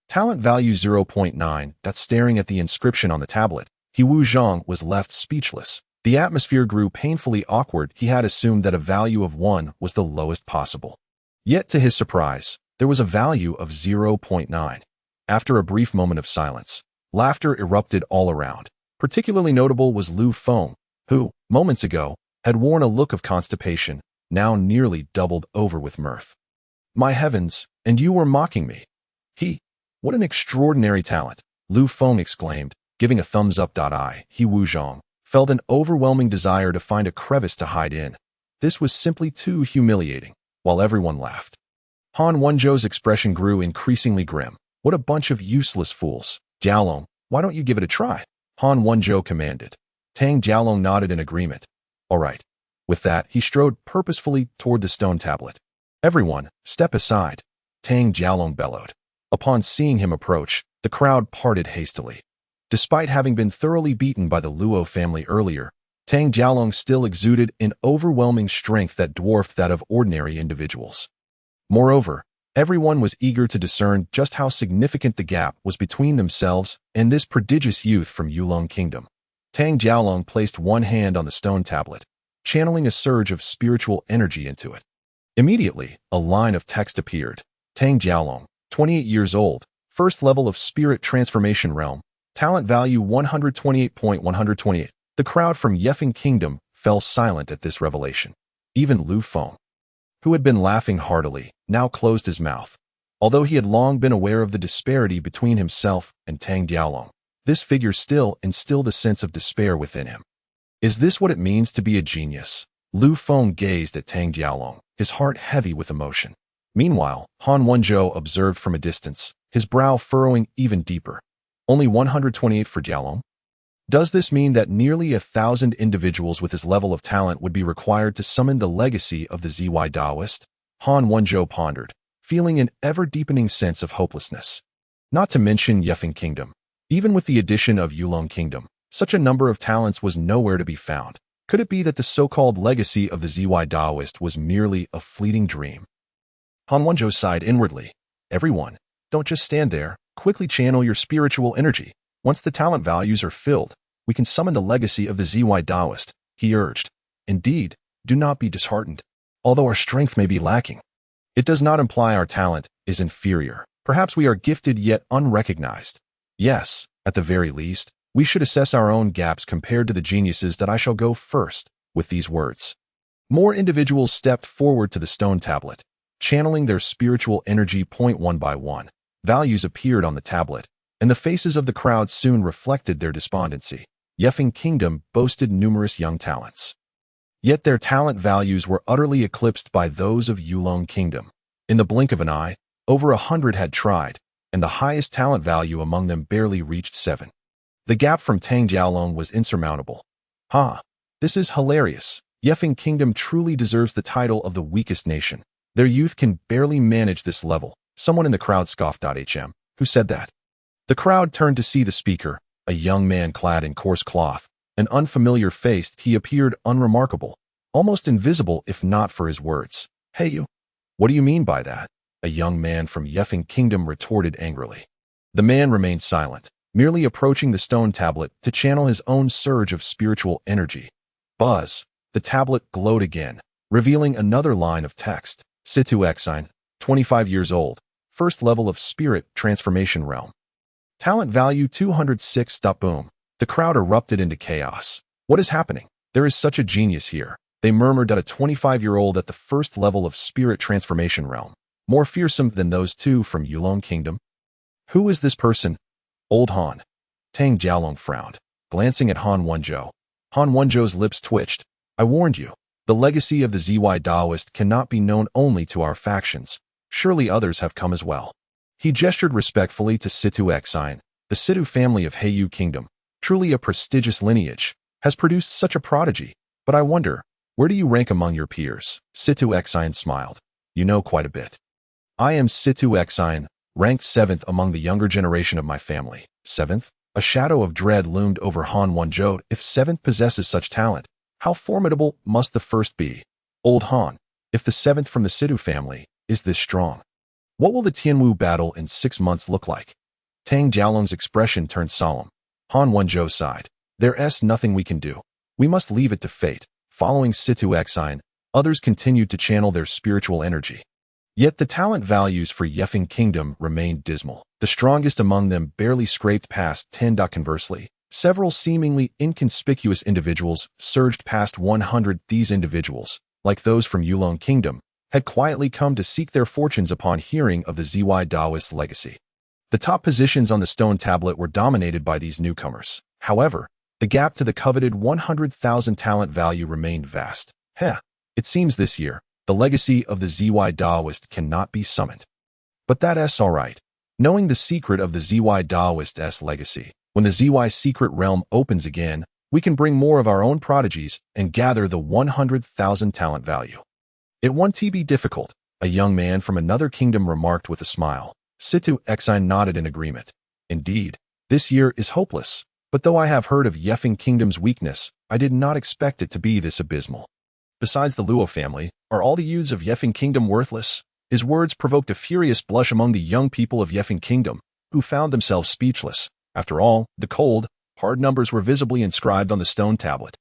S1: Talent value 0.9. Staring at the inscription on the tablet, He Wu Zhang was left speechless. The atmosphere grew painfully awkward. He had assumed that a value of 1 was the lowest possible. Yet to his surprise, there was a value of 0.9. After a brief moment of silence, laughter erupted all around. Particularly notable was Lu Feng, who, moments ago, had worn a look of constipation, now nearly doubled over with mirth. My heavens, and you were mocking me. What an extraordinary talent, Lu Feng exclaimed, giving a thumbs up. He Wu Zhang felt an overwhelming desire to find a crevice to hide in. This was simply too humiliating, while everyone laughed. Han Wenzhou's expression grew increasingly grim. What a bunch of useless fools. Jiaolong, why don't you give it a try? Han Wenzhou commanded. Tang Jiaolong nodded in agreement. All right. With that, he strode purposefully toward the stone tablet. Everyone, step aside, Tang Jiaolong bellowed. Upon seeing him approach, the crowd parted hastily. Despite having been thoroughly beaten by the Luo family earlier, Tang Jiaolong still exuded an overwhelming strength that dwarfed that of ordinary individuals. Moreover, everyone was eager to discern just how significant the gap was between themselves and this prodigious youth from Yulong Kingdom. Tang Jiaolong placed one hand on the stone tablet, channeling a surge of spiritual energy into it. Immediately, a line of text appeared. Tang Jiaolong, 28 years old, First level of Spirit Transformation Realm. Talent value 128.128. The crowd from Yefeng Kingdom fell silent at this revelation. Even Lu Feng, who had been laughing heartily, now closed his mouth. Although he had long been aware of the disparity between himself and Tang Diaolong, this figure still instilled a sense of despair within him. Is this what it means to be a genius? Lu Feng gazed at Tang Diaolong, his heart heavy with emotion. Meanwhile, Han Wenzhou observed from a distance, his brow furrowing even deeper. Only 128 for Diaolong? Does this mean that nearly 1,000 individuals with his level of talent would be required to summon the legacy of the ZY Taoist? Han Wenzhou pondered, feeling an ever-deepening sense of hopelessness. Not to mention Yefeng Kingdom. Even with the addition of Yulong Kingdom, such a number of talents was nowhere to be found. Could it be that the so-called legacy of the ZY Taoist was merely a fleeting dream? Han Wenzhou sighed inwardly. Everyone, don't just stand there. Quickly channel your spiritual energy. Once the talent values are filled, we can summon the legacy of the ZY Taoist, he urged. Indeed, do not be disheartened. Although our strength may be lacking, it does not imply our talent is inferior. Perhaps we are gifted yet unrecognized. Yes, at the very least, we should assess our own gaps compared to the geniuses that I shall go first. With these words, more individuals stepped forward to the stone tablet, channeling their spiritual energy one by one. Values appeared on the tablet, and the faces of the crowd soon reflected their despondency. Yefeng Kingdom boasted numerous young talents, yet their talent values were utterly eclipsed by those of Yulong Kingdom. In the blink of an eye, over 100 had tried, and the highest talent value among them barely reached 7. The gap from Tang Diaolong was insurmountable. This is hilarious. Yefeng Kingdom truly deserves the title of the weakest nation. Their youth can barely manage this level. Someone in the crowd scoffed. Who said that? The crowd turned to see the speaker, a young man clad in coarse cloth. An unfamiliar face, he appeared unremarkable, almost invisible if not for his words. Hey you! What do you mean by that? A young man from Yefeng Kingdom retorted angrily. The man remained silent, merely approaching the stone tablet to channel his own surge of spiritual energy. Buzz! The tablet glowed again, revealing another line of text. Situ Exine, 25 years old, first level of Spirit Transformation Realm. Talent value 206. Boom. The crowd erupted into chaos. What is happening? There is such a genius here. They murmured at a 25-year-old at the first level of Spirit Transformation Realm. More fearsome than those two from Yulong Kingdom. Who is this person? Old Han. Tang Diaolong frowned, glancing at Han Wenzhou. Han Wenzhou's lips twitched. I warned you. The legacy of the ZY Taoist cannot be known only to our factions. Surely others have come as well. He gestured respectfully to Situ Exine. The Situ family of Heyu Kingdom, truly a prestigious lineage, has produced such a prodigy. But I wonder, where do you rank among your peers? Situ Exine smiled. You know quite a bit. I am Situ Exine, ranked 7th among the younger generation of my family. 7th? A shadow of dread loomed over Han Wenzhou. If 7th possesses such talent, how formidable must the first be? Old Han, if the 7th from the Situ family is this strong, what will the Tianwu battle in 6 months look like? Tang Diaolong's expression turned solemn. Han Wenzhou sighed. There's nothing we can do. We must leave it to fate. Following Situ Exine, others continued to channel their spiritual energy. Yet the talent values for Yefeng Kingdom remained dismal. The strongest among them barely scraped past 10. Conversely, several seemingly inconspicuous individuals surged past 100. These individuals, like those from Yulong Kingdom, had quietly come to seek their fortunes upon hearing of the ZY Taoist legacy. The top positions on the stone tablet were dominated by these newcomers. However, the gap to the coveted 100,000 talent value remained vast. It seems this year, the legacy of the ZY Taoist cannot be summoned. But that's alright. Knowing the secret of the ZY Taoist's legacy, when the ZY secret realm opens again, we can bring more of our own prodigies and gather the 100,000 talent value. It won't be difficult, a young man from another kingdom remarked with a smile. Situ Exine nodded in agreement. Indeed, this year is hopeless, but though I have heard of Yefeng Kingdom's weakness, I did not expect it to be this abysmal. Besides the Luo family, are all the youths of Yefeng Kingdom worthless? His words provoked a furious blush among the young people of Yefeng Kingdom, who found themselves speechless. After all, the cold, hard numbers were visibly inscribed on the stone tablet.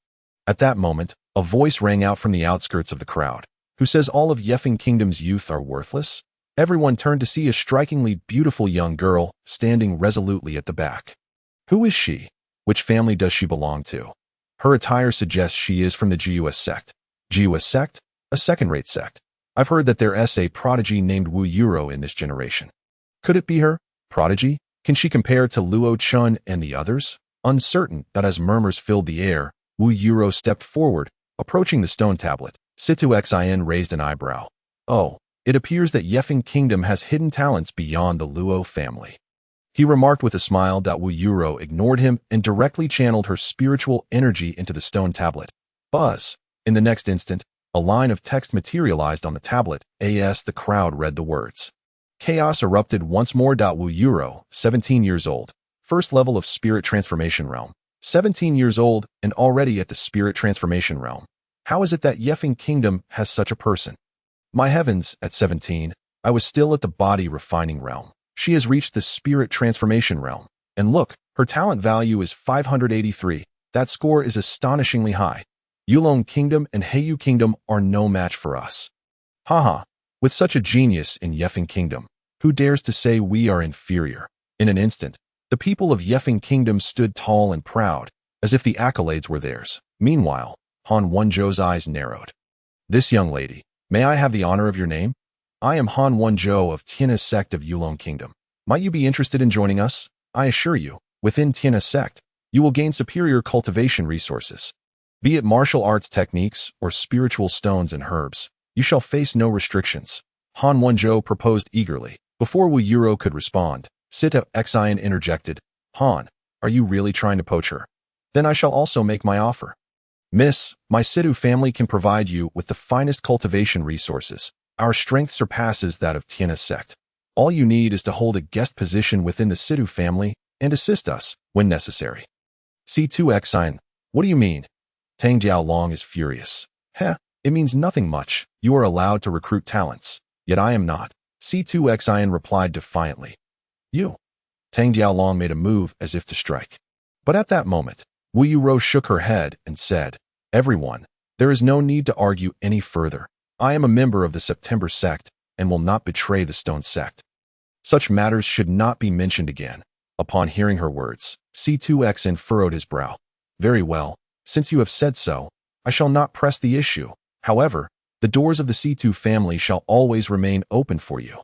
S1: At that moment, a voice rang out from the outskirts of the crowd. Who says all of Yefeng Kingdom's youth are worthless? Everyone turned to see a strikingly beautiful young girl standing resolutely at the back. Who is she? Which family does she belong to? Her attire suggests she is from the GUS sect. GUS sect? A second-rate sect. I've heard that there's a prodigy named Wu Yuro in this generation. Could it be her? Prodigy? Can she compare to Luo Tian and the others? Uncertain that as murmurs filled the air, Wu Yuro stepped forward, approaching the stone tablet. Situ Xin raised an eyebrow. Oh, it appears that Yefeng Kingdom has hidden talents beyond the Luo family. He remarked with a smile that Wu Yuro ignored him and directly channeled her spiritual energy into the stone tablet. Buzz. In the next instant, a line of text materialized on the tablet. As the crowd read the words. Chaos erupted once more. Wu Yuro, 17 years old. First level of Spirit Transformation Realm. 17 years old and already at the Spirit Transformation Realm. How is it that Yefeng Kingdom has such a person? My heavens, at 17, I was still at the Body Refining Realm. She has reached the Spirit Transformation Realm. And look, her talent value is 583. That score is astonishingly high. Yulong Kingdom and Heiyu Kingdom are no match for us. Haha, with such a genius in Yefeng Kingdom, who dares to say we are inferior? In an instant, the people of Yefeng Kingdom stood tall and proud, as if the accolades were theirs. Meanwhile, Han Wenzhou's eyes narrowed. This young lady, may I have the honor of your name? I am Han Wenzhou of Tian's sect of Yulong Kingdom. Might you be interested in joining us? I assure you, within Tian's sect, you will gain superior cultivation resources. Be it martial arts techniques or spiritual stones and herbs, you shall face no restrictions. Han Wenzhou proposed eagerly. Before Wu Yuro could respond, Situ Xin interjected. Han, are you really trying to poach her? Then I shall also make my offer. Miss, my Situ family can provide you with the finest cultivation resources. Our strength surpasses that of Tian's sect. All you need is to hold a guest position within the Situ family and assist us when necessary. Situ Xin, what do you mean? Tang Jiaolong is furious. Heh, it means nothing much. You are allowed to recruit talents. Yet I am not. Situ Xin replied defiantly. You. Tang Jiaolong made a move as if to strike. But at that moment, Wu Yuro shook her head and said, Everyone, there is no need to argue any further. I am a member of the September sect and will not betray the Stone sect. Such matters should not be mentioned again. Upon hearing her words, Situ Xin furrowed his brow. Very well, since you have said so, I shall not press the issue. However, the doors of the Situ family shall always remain open for you.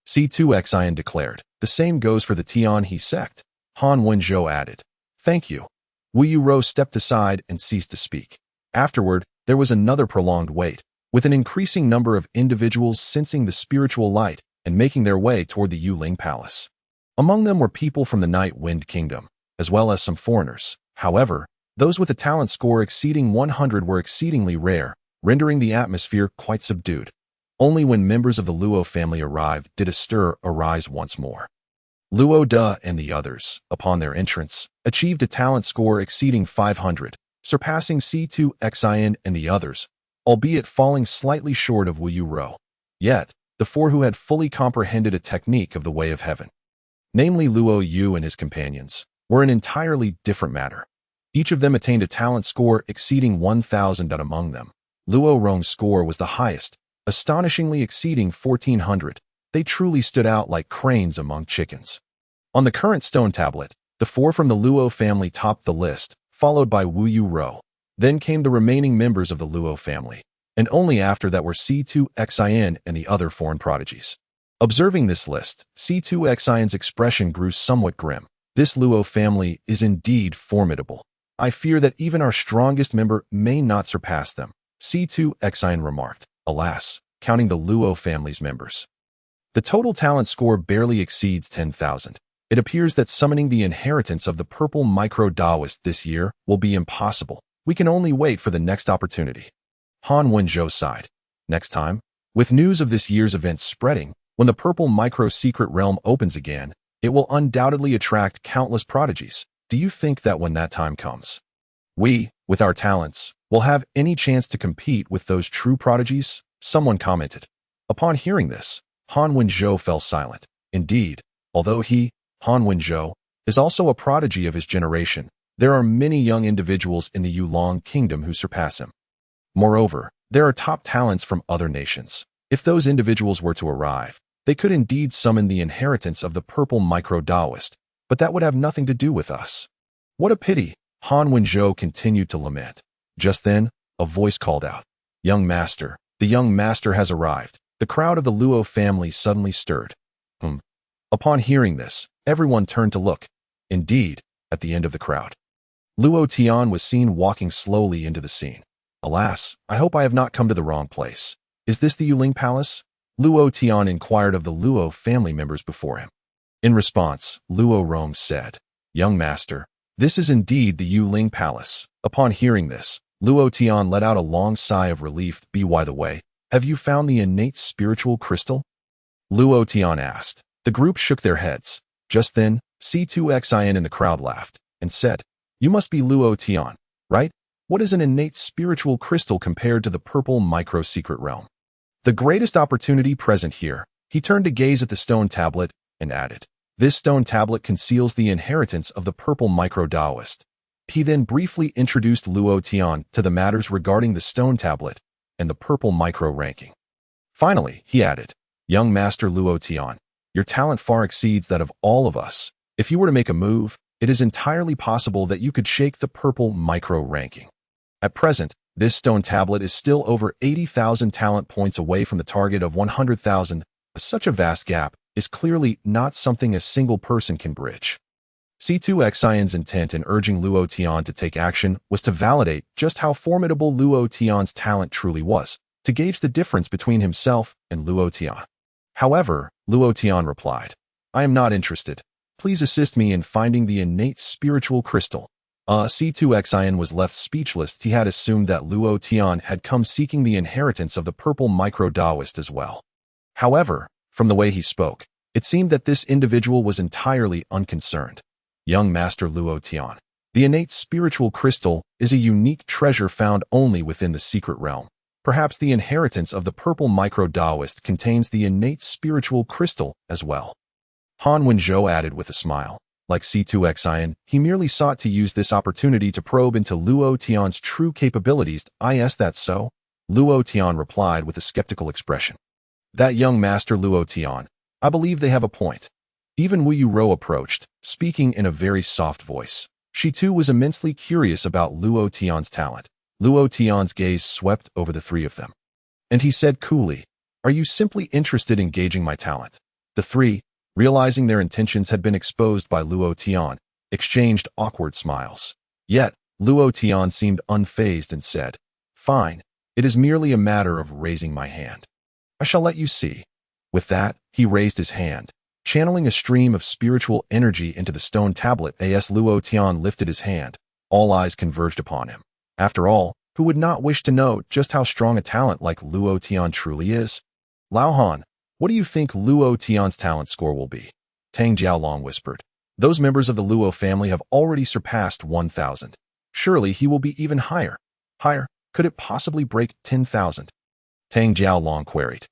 S1: Situ Xin declared. The same goes for the Tian He sect. Han Wenzhou added. Thank you. Wu Yuro stepped aside and ceased to speak. Afterward, there was another prolonged wait, with an increasing number of individuals sensing the spiritual light and making their way toward the Yuling Palace. Among them were people from the Night Wind Kingdom, as well as some foreigners. However, those with a talent score exceeding 100 were exceedingly rare, rendering the atmosphere quite subdued. Only when members of the Luo family arrived did a stir arise once more. Luo Da and the others, upon their entrance, achieved a talent score exceeding 500, surpassing Situ Xin and the others, albeit falling slightly short of Wu Yuro. Yet, the four who had fully comprehended a technique of the Way of Heaven, namely Luo Yu and his companions, were an entirely different matter. Each of them attained a talent score exceeding 1,000. Among them, Luo Rong's score was the highest, astonishingly exceeding 1,400. They truly stood out like cranes among chickens. On the current stone tablet, the four from the Luo family topped the list, followed by Wu Yuro. Then came the remaining members of the Luo family, and only after that were Situ Xin and the other foreign prodigies. Observing this list, Situ Xin's expression grew somewhat grim. This Luo family is indeed formidable. I fear that even our strongest member may not surpass them, Situ Xin remarked. Alas, counting the Luo family's members, the total talent score barely exceeds 10,000. It appears that summoning the inheritance of the purple micro-Taoist this year will be impossible. We can only wait for the next opportunity. Han Wenzhou sighed. Next time, with news of this year's event spreading, when the purple micro-secret realm opens again, it will undoubtedly attract countless prodigies. Do you think that when that time comes, we, with our talents, will have any chance to compete with those true prodigies? Someone commented. Upon hearing this, Han Wenzhou fell silent. Indeed, although he, Han Wenzhou, is also a prodigy of his generation, there are many young individuals in the Yulong Kingdom who surpass him. Moreover, there are top talents from other nations. If those individuals were to arrive, They could indeed summon the inheritance of the purple micro-Taoist, but that would have nothing to do with us. What a pity, Han Wenzhou continued to lament. Just then, a voice called out, "Young master, the young master has arrived." The crowd of the Luo family suddenly stirred. Upon hearing this, everyone turned to look. Indeed, at the end of the crowd, Luo Tian was seen walking slowly into the scene. "Alas, I hope I have not come to the wrong place. Is this the Yuling Palace?" Luo Tian inquired of the Luo family members before him. In response, Luo Rong said, "Young master, this is indeed the Yuling Palace." Upon hearing this, Luo Tian let out a long sigh of relief. By the way, have you found the innate spiritual crystal?" Luo Tian asked. The group shook their heads. Just then, C2XIN in the crowd laughed and said, "You must be Luo Tian, right? What is an innate spiritual crystal compared to the purple micro-secret realm?" "The greatest opportunity present here." He turned to gaze at the stone tablet and added, "This stone tablet conceals the inheritance of the purple micro-Taoist." He then briefly introduced Luo Tian to the matters regarding the stone tablet and the purple micro-ranking. Finally, he added, "Young Master Luo Tian, your talent far exceeds that of all of us. If you were to make a move, it is entirely possible that you could shake the purple micro-ranking. At present, this stone tablet is still over 80,000 talent points away from the target of 100,000. Such a vast gap is clearly not something a single person can bridge." C2XIN's intent in urging Luo Tian to take action was to validate just how formidable Luo Tian's talent truly was, to gauge the difference between himself and Luo Tian. However, Luo Tian replied, "I am not interested. Please assist me in finding the innate spiritual crystal." C2XIN was left speechless. He had assumed that Luo Tian had come seeking the inheritance of the purple micro-Taoist as well. However, from the way he spoke, it seemed that this individual was entirely unconcerned. "Young Master Luo Tian, the innate spiritual crystal is a unique treasure found only within the secret realm. Perhaps the inheritance of the purple micro-Taoist contains the innate spiritual crystal as well." Han Wenzhou added with a smile. Like C2XIN, he merely sought to use this opportunity to probe into Luo Tian's true capabilities. "Is that so?" Luo Tian replied with a skeptical expression. "That young Master Luo Tian, I believe they have a point." Even Wu Yuro approached, speaking in a very soft voice. She too was immensely curious about Luo Tian's talent. Luo Tian's gaze swept over the three of them, and he said coolly, "Are you simply interested in gauging my talent?" The three, realizing their intentions had been exposed by Luo Tian, exchanged awkward smiles. Yet, Luo Tian seemed unfazed and said, "Fine, it is merely a matter of raising my hand. I shall let you see." With that, he raised his hand, channeling a stream of spiritual energy into the stone tablet. As Luo Tian lifted his hand, all eyes converged upon him. After all, who would not wish to know just how strong a talent like Luo Tian truly is? "Lao Han, what do you think Luo Tian's talent score will be?" Tang Jiaolong whispered. "Those members of the Luo family have already surpassed 1,000. Surely he will be even higher. Higher? Could it possibly break 10,000? Tang Jiaolong queried.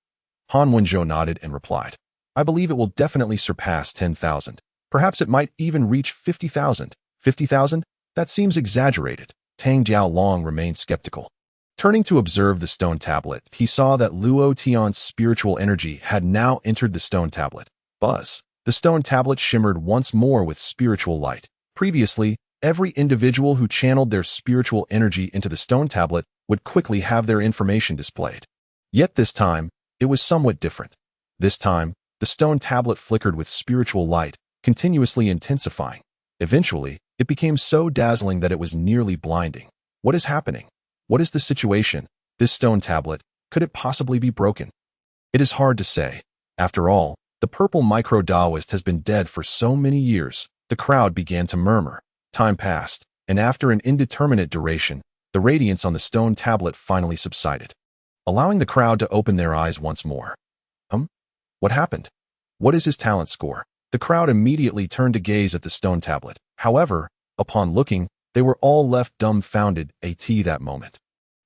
S1: Han Wenzhou nodded and replied, "I believe it will definitely surpass 10,000. Perhaps it might even reach 50,000. 50,000? That seems exaggerated." Tang Jiaolong remained skeptical. Turning to observe the stone tablet, he saw that Luo Tian's spiritual energy had now entered the stone tablet. Buzz. The stone tablet shimmered once more with spiritual light. Previously, every individual who channeled their spiritual energy into the stone tablet would quickly have their information displayed. Yet this time, it was somewhat different. This time, the stone tablet flickered with spiritual light, continuously intensifying. Eventually, it became so dazzling that it was nearly blinding. What is happening? What is the situation? This stone tablet, could it possibly be broken? It is hard to say. After all, the purple micro-Taoist has been dead for so many years. The crowd began to murmur. Time passed, and after an indeterminate duration, the radiance on the stone tablet finally subsided, allowing the crowd to open their eyes once more. What happened? What is his talent score? The crowd immediately turned to gaze at the stone tablet. However, upon looking, they were all left dumbfounded at that moment.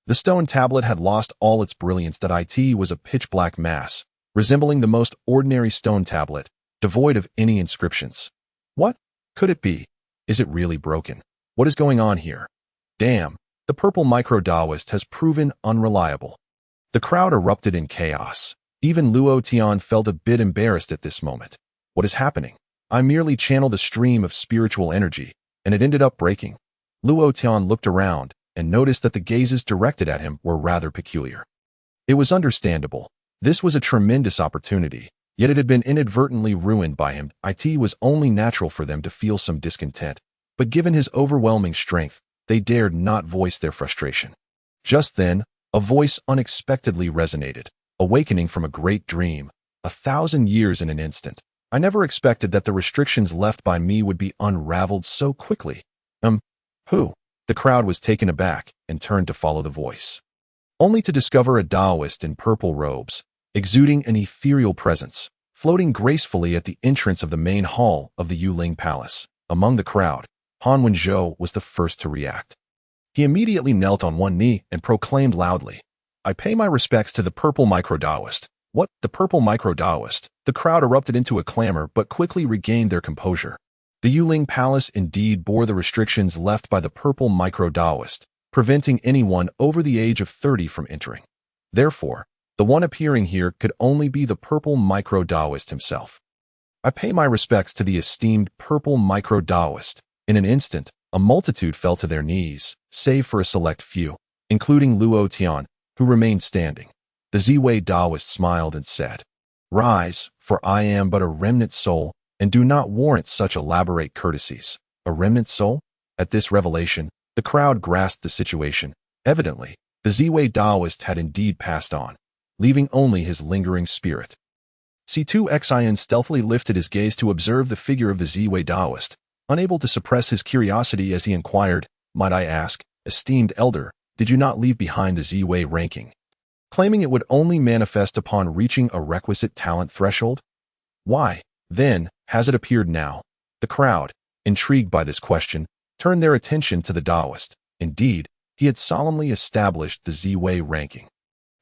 S1: The stone tablet had lost all its brilliance. It was a pitch-black mass, resembling the most ordinary stone tablet, devoid of any inscriptions. What could it be? Is it really broken? What is going on here? Damn, the purple micro-Taoist has proven unreliable. The crowd erupted in chaos. Even Luo Tian felt a bit embarrassed at this moment. What is happening? I merely channeled a stream of spiritual energy, and it ended up breaking. Luo Tian looked around and noticed that the gazes directed at him were rather peculiar. It was understandable. This was a tremendous opportunity, yet it had been inadvertently ruined by him. It was only natural for them to feel some discontent, but given his overwhelming strength, they dared not voice their frustration. Just then, a voice unexpectedly resonated, awakening from a great dream, 1,000 years in an instant. I never expected that the restrictions left by me would be unraveled so quickly. Who? The crowd was taken aback and turned to follow the voice, only to discover a Taoist in purple robes, exuding an ethereal presence, floating gracefully at the entrance of the main hall of the Yuling Palace. Among the crowd, Han Wenzhou was the first to react. He immediately knelt on one knee and proclaimed loudly, "I pay my respects to the purple micro-Taoist." What? The purple micro-Taoist? The crowd erupted into a clamor but quickly regained their composure. The Yuling Palace indeed bore the restrictions left by the purple micro-Taoist, preventing anyone over the age of 30 from entering. Therefore, the one appearing here could only be the purple micro-Taoist himself. I pay my respects to the esteemed purple micro-Taoist. In an instant, a multitude fell to their knees, save for a select few, including Luo Tian, who remained standing. The Ziwei Taoist smiled and said, "Rise, for I am but a remnant soul, and do not warrant such elaborate courtesies." A remnant soul? At this revelation, the crowd grasped the situation. Evidently, the Ziwei Taoist had indeed passed on, leaving only his lingering spirit. C2 Xian stealthily lifted his gaze to observe the figure of the Ziwei Taoist, unable to suppress his curiosity as he inquired, "Might I ask, esteemed elder, did you not leave behind the Ziwei ranking, claiming it would only manifest upon reaching a requisite talent threshold? Why, then, has it appeared now?" The crowd, intrigued by this question, turned their attention to the Taoist. Indeed, he had solemnly established the Ziwei ranking.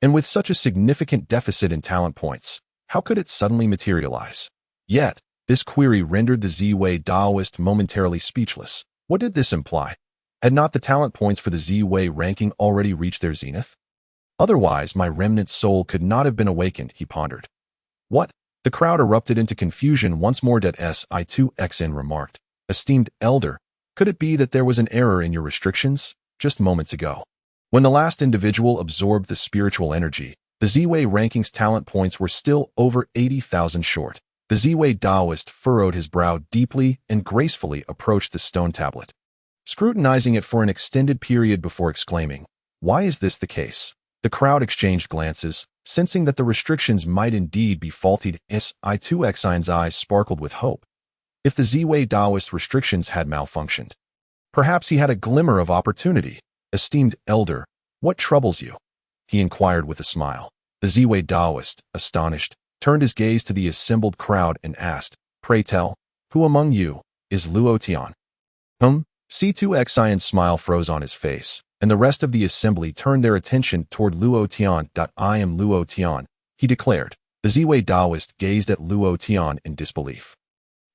S1: And with such a significant deficit in talent points, how could it suddenly materialize? Yet, this query rendered the Ziwei Taoist momentarily speechless. What did this imply? Had not the talent points for the Ziwei ranking already reached their zenith? Otherwise, my remnant soul could not have been awakened, he pondered. What? The crowd erupted into confusion once more. Si2xn remarked, "Esteemed elder, could it be that there was an error in your restrictions just moments ago? When the last individual absorbed the spiritual energy, the Ziwei ranking's talent points were still over 80,000 short." The Ziwei Taoist furrowed his brow deeply and gracefully approached the stone tablet, scrutinizing it for an extended period before exclaiming, "Why is this the case?" The crowd exchanged glances, sensing that the restrictions might indeed be faulty. Si2Xian's eyes sparkled with hope. If the Ziwei Taoist restrictions had malfunctioned, perhaps he had a glimmer of opportunity. "Esteemed elder, what troubles you?" he inquired with a smile. The Ziwei Taoist, astonished, turned his gaze to the assembled crowd and asked, "Pray tell, who among you is Luo Tian?" C2Xian's smile froze on his face, and the rest of the assembly turned their attention toward Luo Tian. "I am Luo Tian," he declared. The Ziwei Taoist gazed at Luo Tian in disbelief,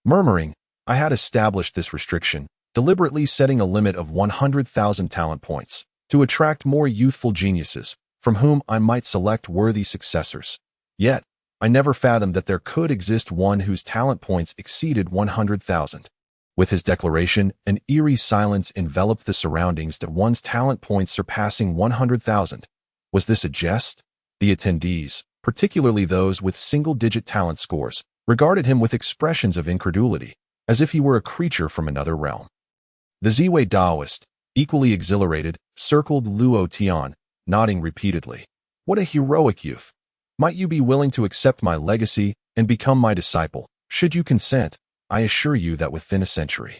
S1: murmuring, "I had established this restriction, deliberately setting a limit of 100,000 talent points, to attract more youthful geniuses, from whom I might select worthy successors. Yet, I never fathomed that there could exist one whose talent points exceeded 100,000. With his declaration, an eerie silence enveloped the surroundings. That one's talent points surpassing 100,000. Was this a jest? The attendees, particularly those with single-digit talent scores, regarded him with expressions of incredulity, as if he were a creature from another realm. The Ziwei Taoist, equally exhilarated, circled Luo Tian, nodding repeatedly. "What a heroic youth! Might you be willing to accept my legacy and become my disciple? Should you consent, I assure you that within a century,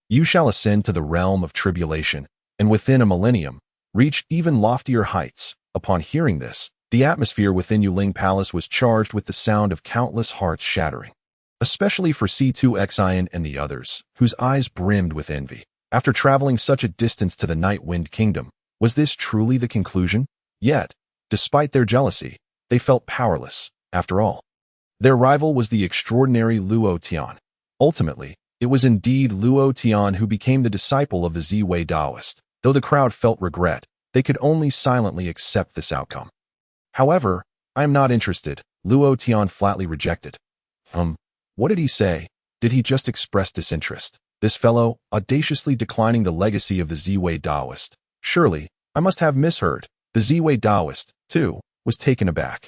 S1: you shall ascend to the realm of tribulation, and within a millennium, reach even loftier heights." Upon hearing this, the atmosphere within Yuling Palace was charged with the sound of countless hearts shattering, especially for C2Xian and the others, whose eyes brimmed with envy. After traveling such a distance to the Night Wind Kingdom, was this truly the conclusion? Yet, despite their jealousy, they felt powerless, after all. Their rival was the extraordinary Luo Tian. Ultimately, it was indeed Luo Tian who became the disciple of the Ziwei Taoist. Though the crowd felt regret, they could only silently accept this outcome. "However, I am not interested," Luo Tian flatly rejected. What did he say? Did he just express disinterest? This fellow, audaciously declining the legacy of the Ziwei Taoist. Surely, I must have misheard. The Ziwei Taoist, too, was taken aback.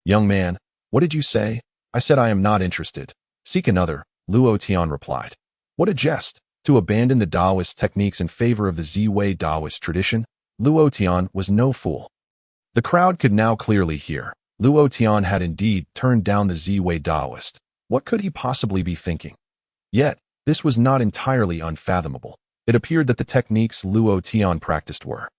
S1: Young man, what did you say? I said I am not interested. Seek another, Luo Tian replied. What a jest! To abandon the Taoist techniques in favor of the Ziwei Taoist tradition? Luo Tian was no fool. The crowd could now clearly hear. Luo Tian had indeed turned down the Ziwei Taoist. What could he possibly be thinking? Yet, this was not entirely unfathomable. It appeared that the techniques Luo Tian practiced were,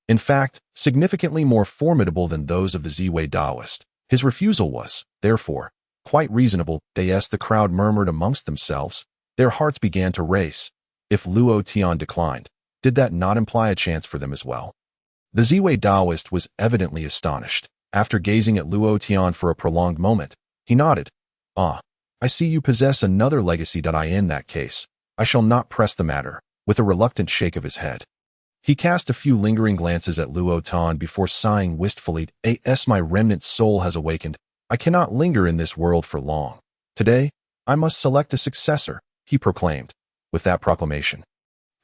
S1: in fact, significantly more formidable than those of the Ziwei Taoist. His refusal was, therefore, quite reasonable. As the crowd murmured amongst themselves, their hearts began to race. If Luo Tian declined, did that not imply a chance for them as well? The Ziwei Taoist was evidently astonished. After gazing at Luo Tian for a prolonged moment, he nodded. I see you possess another legacy. In that case, I shall not press the matter, with a reluctant shake of his head. He cast a few lingering glances at Luo Tian before sighing wistfully. My remnant soul has awakened. I cannot linger in this world for long. Today, I must select a successor, he proclaimed. With that proclamation,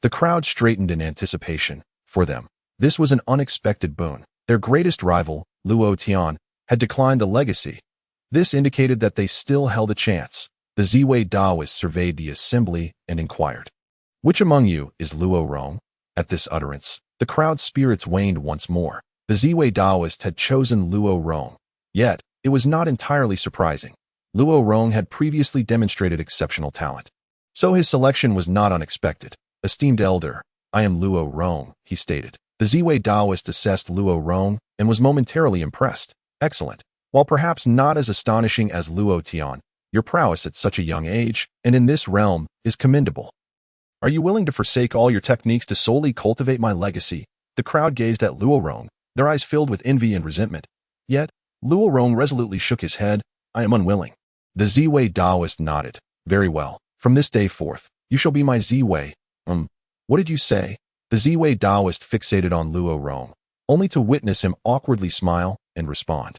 S1: the crowd straightened in anticipation. For them, this was an unexpected boon. Their greatest rival, Luo Tian, had declined the legacy. This indicated that they still held a chance. The Ziwei Taoist surveyed the assembly and inquired, "Which among you is Luo Rong?" At this utterance, the crowd's spirits waned once more. The Ziwei Taoist had chosen Luo Rong. Yet, it was not entirely surprising. Luo Rong had previously demonstrated exceptional talent, so his selection was not unexpected. "Esteemed elder, I am Luo Rong," he stated. The Ziwei Taoist assessed Luo Rong and was momentarily impressed. "Excellent. While perhaps not as astonishing as Luo Tian, your prowess at such a young age, and in this realm, is commendable. Are you willing to forsake all your techniques to solely cultivate my legacy?" The crowd gazed at Luo Rong, their eyes filled with envy and resentment. Yet, Luo Rong resolutely shook his head. "I am unwilling." The Ziwei Taoist nodded. "Very well. From this day forth, you shall be my Ziwei." What did you say? The Ziwei Taoist fixated on Luo Rong, only to witness him awkwardly smile and respond.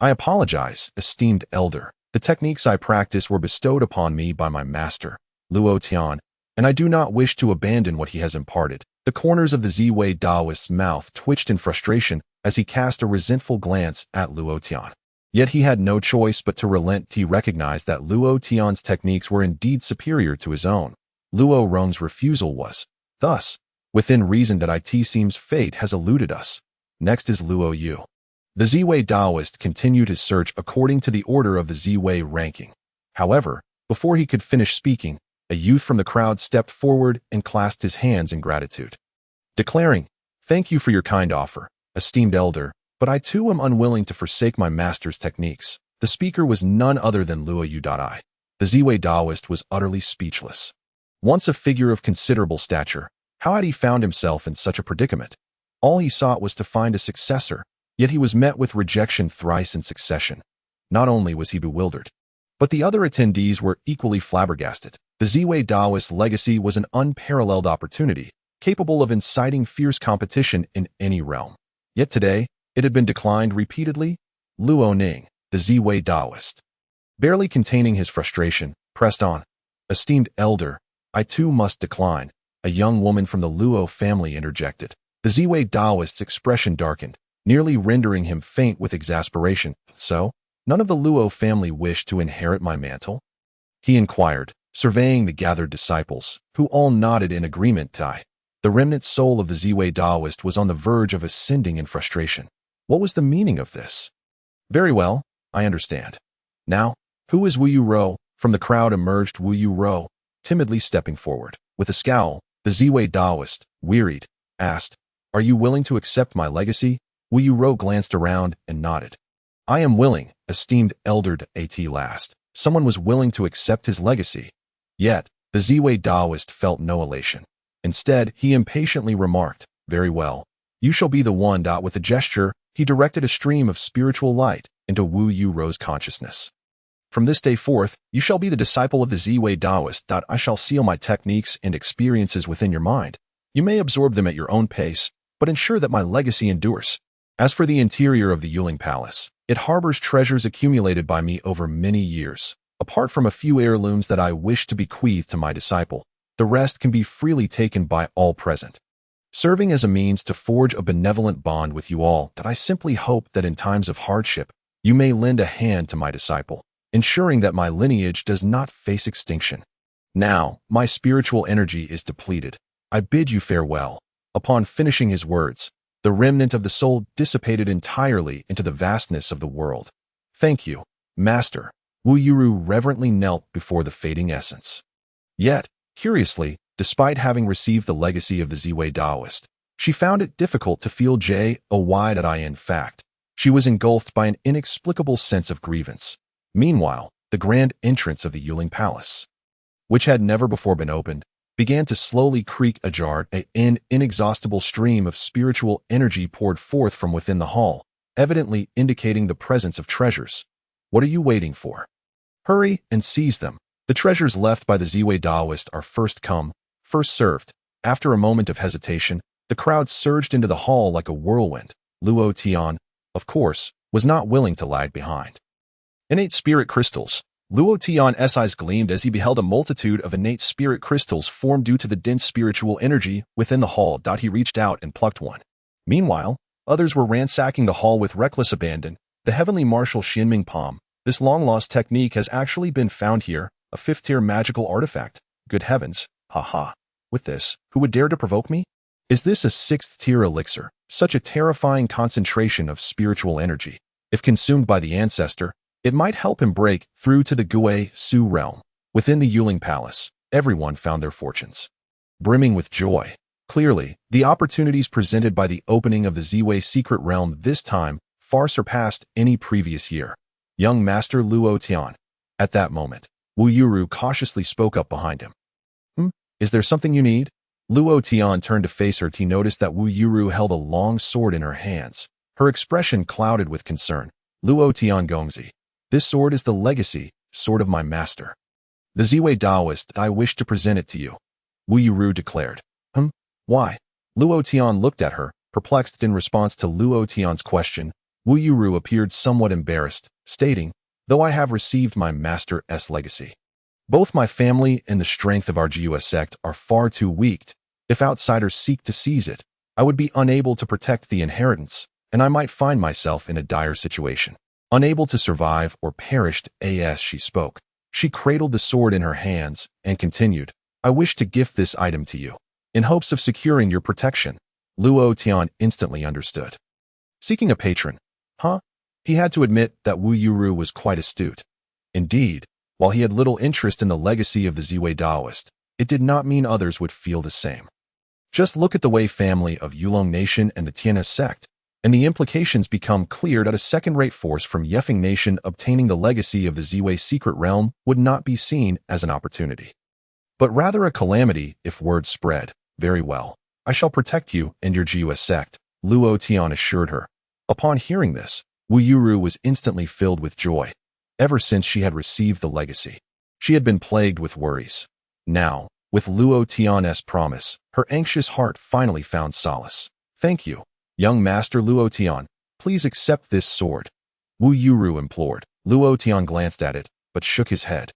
S1: "I apologize, esteemed elder. The techniques I practice were bestowed upon me by my master, Luo Tian, and I do not wish to abandon what he has imparted." The corners of the Ziwei Taoist's mouth twitched in frustration as he cast a resentful glance at Luo Tian. Yet he had no choice but to relent. He recognized that Luo Tian's techniques were indeed superior to his own. Luo Rong's refusal was, thus, within reason. It seems fate has eluded us. Next is Luo Yu. The Ziwei Taoist continued his search according to the order of the Ziwei ranking. However, before he could finish speaking, a youth from the crowd stepped forward and clasped his hands in gratitude, declaring, "Thank you for your kind offer, esteemed elder, but I too am unwilling to forsake my master's techniques." The speaker was none other than Luo Yu. The Ziwei Taoist was utterly speechless. Once a figure of considerable stature, how had he found himself in such a predicament? All he sought was to find a successor, yet he was met with rejection thrice in succession. Not only was he bewildered, but the other attendees were equally flabbergasted. The Ziwei Taoist legacy was an unparalleled opportunity, capable of inciting fierce competition in any realm. Yet today, it had been declined repeatedly. Luo Ning, the Ziwei Taoist, barely containing his frustration, pressed on. "Esteemed elder, I too must decline." A young woman from the Luo family interjected. The Ziwei Taoist's expression darkened, nearly rendering him faint with exasperation. "So, none of the Luo family wish to inherit my mantle?" he inquired, surveying the gathered disciples, who all nodded in agreement. The remnant soul of the Ziwei Taoist was on the verge of ascending in frustration. What was the meaning of this? "Very well, I understand. Now, who is Wu Yu Ro?" From the crowd emerged Wu Yu Ro, timidly stepping forward. With a scowl, the Ziwei Taoist, wearied, asked, "Are you willing to accept my legacy?" Wu Yu Ro glanced around and nodded. "I am willing, esteemed elder." At last, someone was willing to accept his legacy. Yet, the Ziwei Taoist felt no elation. Instead, he impatiently remarked, "Very well, you shall be the one." With a gesture, he directed a stream of spiritual light into Wu Yu Ro's consciousness. "From this day forth, you shall be the disciple of the Ziwei Taoist. I shall seal my techniques and experiences within your mind. You may absorb them at your own pace, but ensure that my legacy endures." As for the interior of the Yuling Palace, It harbors treasures accumulated by me over many years. Apart from a few heirlooms that I wish to bequeath to my disciple, the rest can be freely taken by all present, serving as a means to forge a benevolent bond with you all that I simply hope that in times of hardship, you may lend a hand to my disciple, ensuring that my lineage does not face extinction. Now, my spiritual energy is depleted. I bid you farewell. Upon finishing his words, the remnant of the soul dissipated entirely into the vastness of the world. Thank you, Master. Wu Yuru reverently knelt before the fading essence. Yet, curiously, despite having received the legacy of the Ziwei Taoist, she found it difficult to feel joy. In fact, she was engulfed by an inexplicable sense of grievance. Meanwhile, the grand entrance of the Yuling Palace, which had never before been opened, began to slowly creak ajar. An inexhaustible stream of spiritual energy poured forth from within the hall, evidently indicating the presence of treasures. What are you waiting for? Hurry and seize them. The treasures left by the Ziwei Taoist are first come, first served. After a moment of hesitation, the crowd surged into the hall like a whirlwind. Luo Tian, of course, was not willing to lag behind. Innate spirit crystals. Luo Tian's eyes gleamed as he beheld a multitude of innate spirit crystals form due to the dense spiritual energy within the hall. He reached out and plucked one. Meanwhile, others were ransacking the hall with reckless abandon. The heavenly martial Xinming Palm. This long-lost technique has actually been found here, a fifth-tier magical artifact. Good heavens, haha. With this, who would dare to provoke me? Is this a sixth-tier elixir? Such a terrifying concentration of spiritual energy. If consumed by the ancestor, it might help him break through to the Gui Su realm. Within the Yuling Palace, everyone found their fortunes brimming with joy. Clearly, the opportunities presented by the opening of the Ziwei secret realm this time far surpassed any previous year. Young Master Luo Tian. At that moment, Wu Yuru cautiously spoke up behind him. Is there something you need? Luo Tian turned to face her. He noticed that Wu Yuru held a long sword in her hands. Her expression clouded with concern. Luo Tian Gongzi. This sword is the legacy sword of my master, the Ziwei Taoist. I wish to present it to you, Wu Yuru declared. Why? Luo Tian looked at her, perplexed. In response to Luo Tian's question, Wu Yuru appeared somewhat embarrassed, stating, though I have received my master's legacy, both my family and the strength of our GUS sect are far too weak. If outsiders seek to seize it, I would be unable to protect the inheritance, and I might find myself in a dire situation. Unable to survive or perished as she spoke. She cradled the sword in her hands and continued, I wish to gift this item to you, in hopes of securing your protection. Luo Tian instantly understood. Seeking a patron? He had to admit that Wu Yuru was quite astute. Indeed, while he had little interest in the legacy of the Ziwei Taoist, it did not mean others would feel the same. Just look at the Wei family of Yulong Nation and the Tianhe sect, and the implications become clear that a second-rate force from Yefeng Nation obtaining the legacy of the Ziwei secret realm would not be seen as an opportunity, but rather a calamity if word spread. Very well. I shall protect you and your GUS sect, Luo Tian assured her. Upon hearing this, Wu Yuru was instantly filled with joy. Ever since she had received the legacy, she had been plagued with worries. Now, with Luo Tian's promise, her anxious heart finally found solace. Thank you, young Master Luo Tian. Please accept this sword, Wu Yuru implored. Luo Tian glanced at it, but shook his head,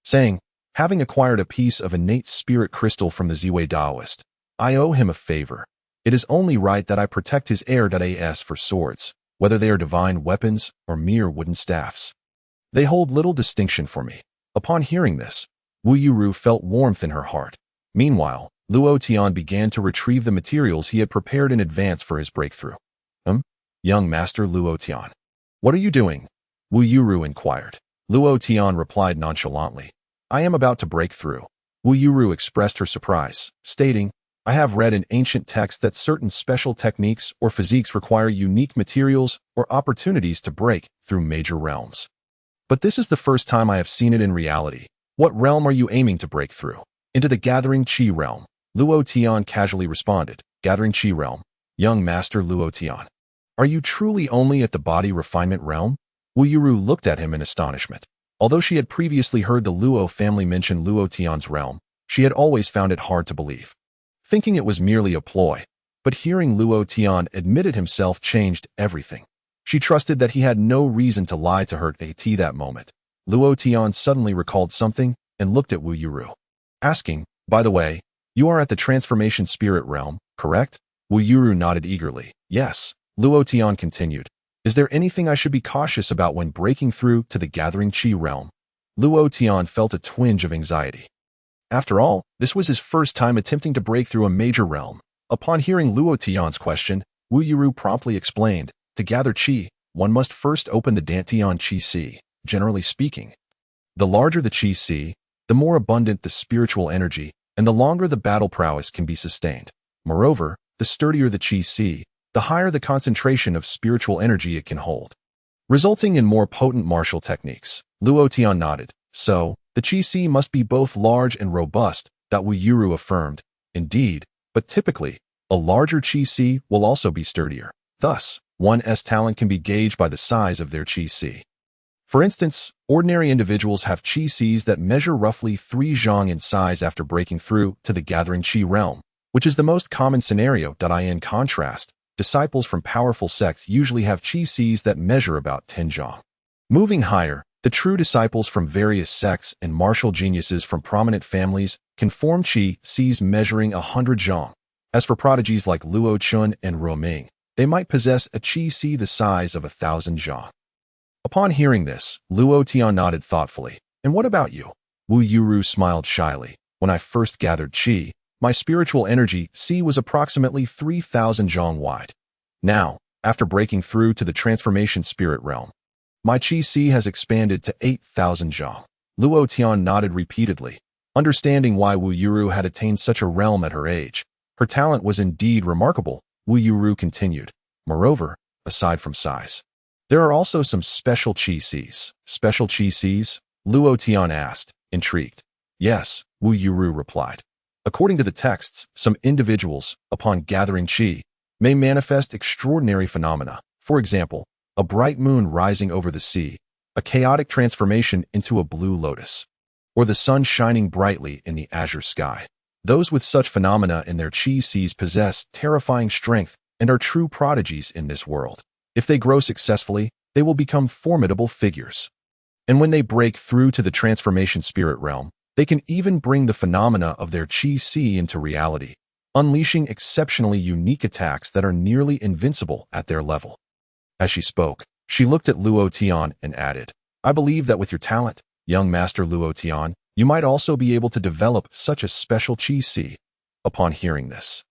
S1: saying, having acquired a piece of innate spirit crystal from the Ziwei Taoist, I owe him a favor. It is only right that I protect his heir.as for swords, whether they are divine weapons or mere wooden staffs. They hold little distinction for me. Upon hearing this, Wu Yuru felt warmth in her heart. Meanwhile, Luo Tian began to retrieve the materials he had prepared in advance for his breakthrough. Young Master Luo Tian. What are you doing? Wu Yuru inquired. Luo Tian replied nonchalantly. I am about to break through. Wu Yuru expressed her surprise, stating, I have read in ancient texts that certain special techniques or physiques require unique materials or opportunities to break through major realms. But this is the first time I have seen it in reality. What realm are you aiming to break through? Into the Gathering Qi realm. Luo Tian casually responded. Gathering Qi realm. Young Master Luo Tian. Are you truly only at the body refinement realm? Wu Yuru looked at him in astonishment. Although she had previously heard the Luo family mention Luo Tian's realm, she had always found it hard to believe, thinking it was merely a ploy. But hearing Luo Tian admitted himself changed everything. She trusted that he had no reason to lie to her at that moment. Luo Tian suddenly recalled something and looked at Wu Yuru, asking, "By the way, you are at the transformation spirit realm, correct?" Wu Yuru nodded eagerly. "Yes." Luo Tian continued, "Is there anything I should be cautious about when breaking through to the gathering Qi realm?" Luo Tian felt a twinge of anxiety. After all, this was his first time attempting to break through a major realm. Upon hearing Luo Tian's question, Wu Yuru promptly explained, "To gather Qi, one must first open the Dantian Qi Si. Generally speaking, the larger the Qi Si, the more abundant the spiritual energy, and the longer the battle prowess can be sustained. Moreover, the sturdier the Qi Si, the higher the concentration of spiritual energy it can hold, resulting in more potent martial techniques." Luo Tian nodded. "So, the Qi Si must be both large and robust," that Wu Yuru affirmed. "Indeed, but typically, a larger Qi Si will also be sturdier. Thus, one's talent can be gauged by the size of their Qi Si. For instance, ordinary individuals have Qi Sis that measure roughly 3 zhang in size after breaking through to the gathering Qi realm, which is the most common scenario. In contrast, disciples from powerful sects usually have Qi Sis that measure about 10 zhang. Moving higher, the true disciples from various sects and martial geniuses from prominent families can form Qi Sis measuring 100 zhang. As for prodigies like Luo Chun and Ruo Ming, they might possess a Qi Si the size of 1,000 zhang. Upon hearing this, Luo Tian nodded thoughtfully. "And what about you?" Wu Yuru smiled shyly. "When I first gathered Qi, my spiritual energy Si was approximately 3,000 zhang wide. Now, after breaking through to the transformation spirit realm, my Qi Si has expanded to 8,000 zhang." Luo Tian nodded repeatedly, understanding why Wu Yuru had attained such a realm at her age. Her talent was indeed remarkable. Wu Yuru continued. "Moreover, aside from size, there are also some special Qi Sis." "Special Qi Sis?" Luo Tian asked, intrigued. "Yes," Wu Yuru replied. "According to the texts, some individuals, upon gathering Qi, may manifest extraordinary phenomena. For example, a bright moon rising over the sea, a chaotic transformation into a blue lotus, or the sun shining brightly in the azure sky. Those with such phenomena in their Qi Sis possess terrifying strength and are true prodigies in this world. If they grow successfully, they will become formidable figures. And when they break through to the transformation spirit realm, they can even bring the phenomena of their Qi Si into reality, unleashing exceptionally unique attacks that are nearly invincible at their level." As she spoke, she looked at Luo Tian and added, "I believe that with your talent, young Master Luo Tian, you might also be able to develop such a special Qi Si." Upon hearing this,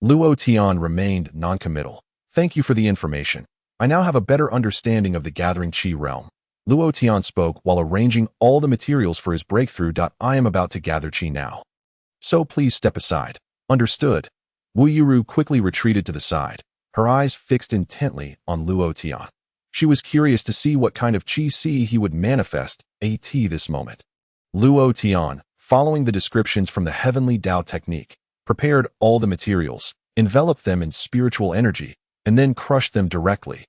S1: Luo Tian remained non-committal. "Thank you for the information. I now have a better understanding of the gathering Qi realm." Luo Tian spoke while arranging all the materials for his breakthrough. "I am about to gather Qi now, so please step aside." "Understood." Wu Yuru quickly retreated to the side, her eyes fixed intently on Luo Tian. She was curious to see what kind of Qi Si he would manifest at this moment. Luo Tian, following the descriptions from the Heavenly Tao technique, prepared all the materials, enveloped them in spiritual energy, and then crushed them directly.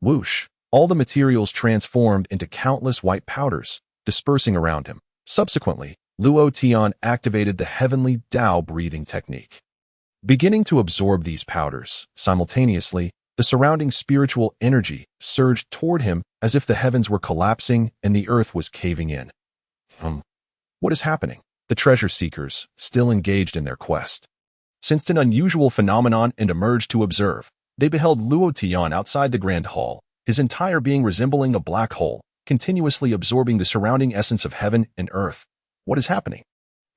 S1: Whoosh! All the materials transformed into countless white powders, dispersing around him. Subsequently, Luo Tian activated the Heavenly Tao breathing technique. Beginning to absorb these powders, simultaneously, the surrounding spiritual energy surged toward him as if the heavens were collapsing and the earth was caving in. What is happening? The treasure seekers, still engaged in their quest, sensed an unusual phenomenon and emerged to observe. They beheld Luo Tian outside the grand hall, his entire being resembling a black hole, continuously absorbing the surrounding essence of heaven and earth. What is happening?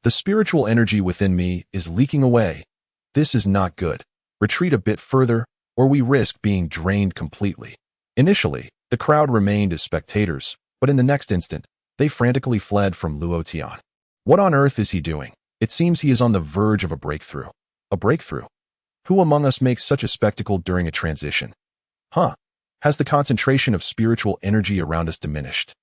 S1: The spiritual energy within me is leaking away. This is not good. Retreat a bit further, or we risk being drained completely. Initially, the crowd remained as spectators, but in the next instant, they frantically fled from Luo Tian. What on earth is he doing? It seems he is on the verge of a breakthrough. A breakthrough? Who among us makes such a spectacle during a transition? Has the concentration of spiritual energy around us diminished?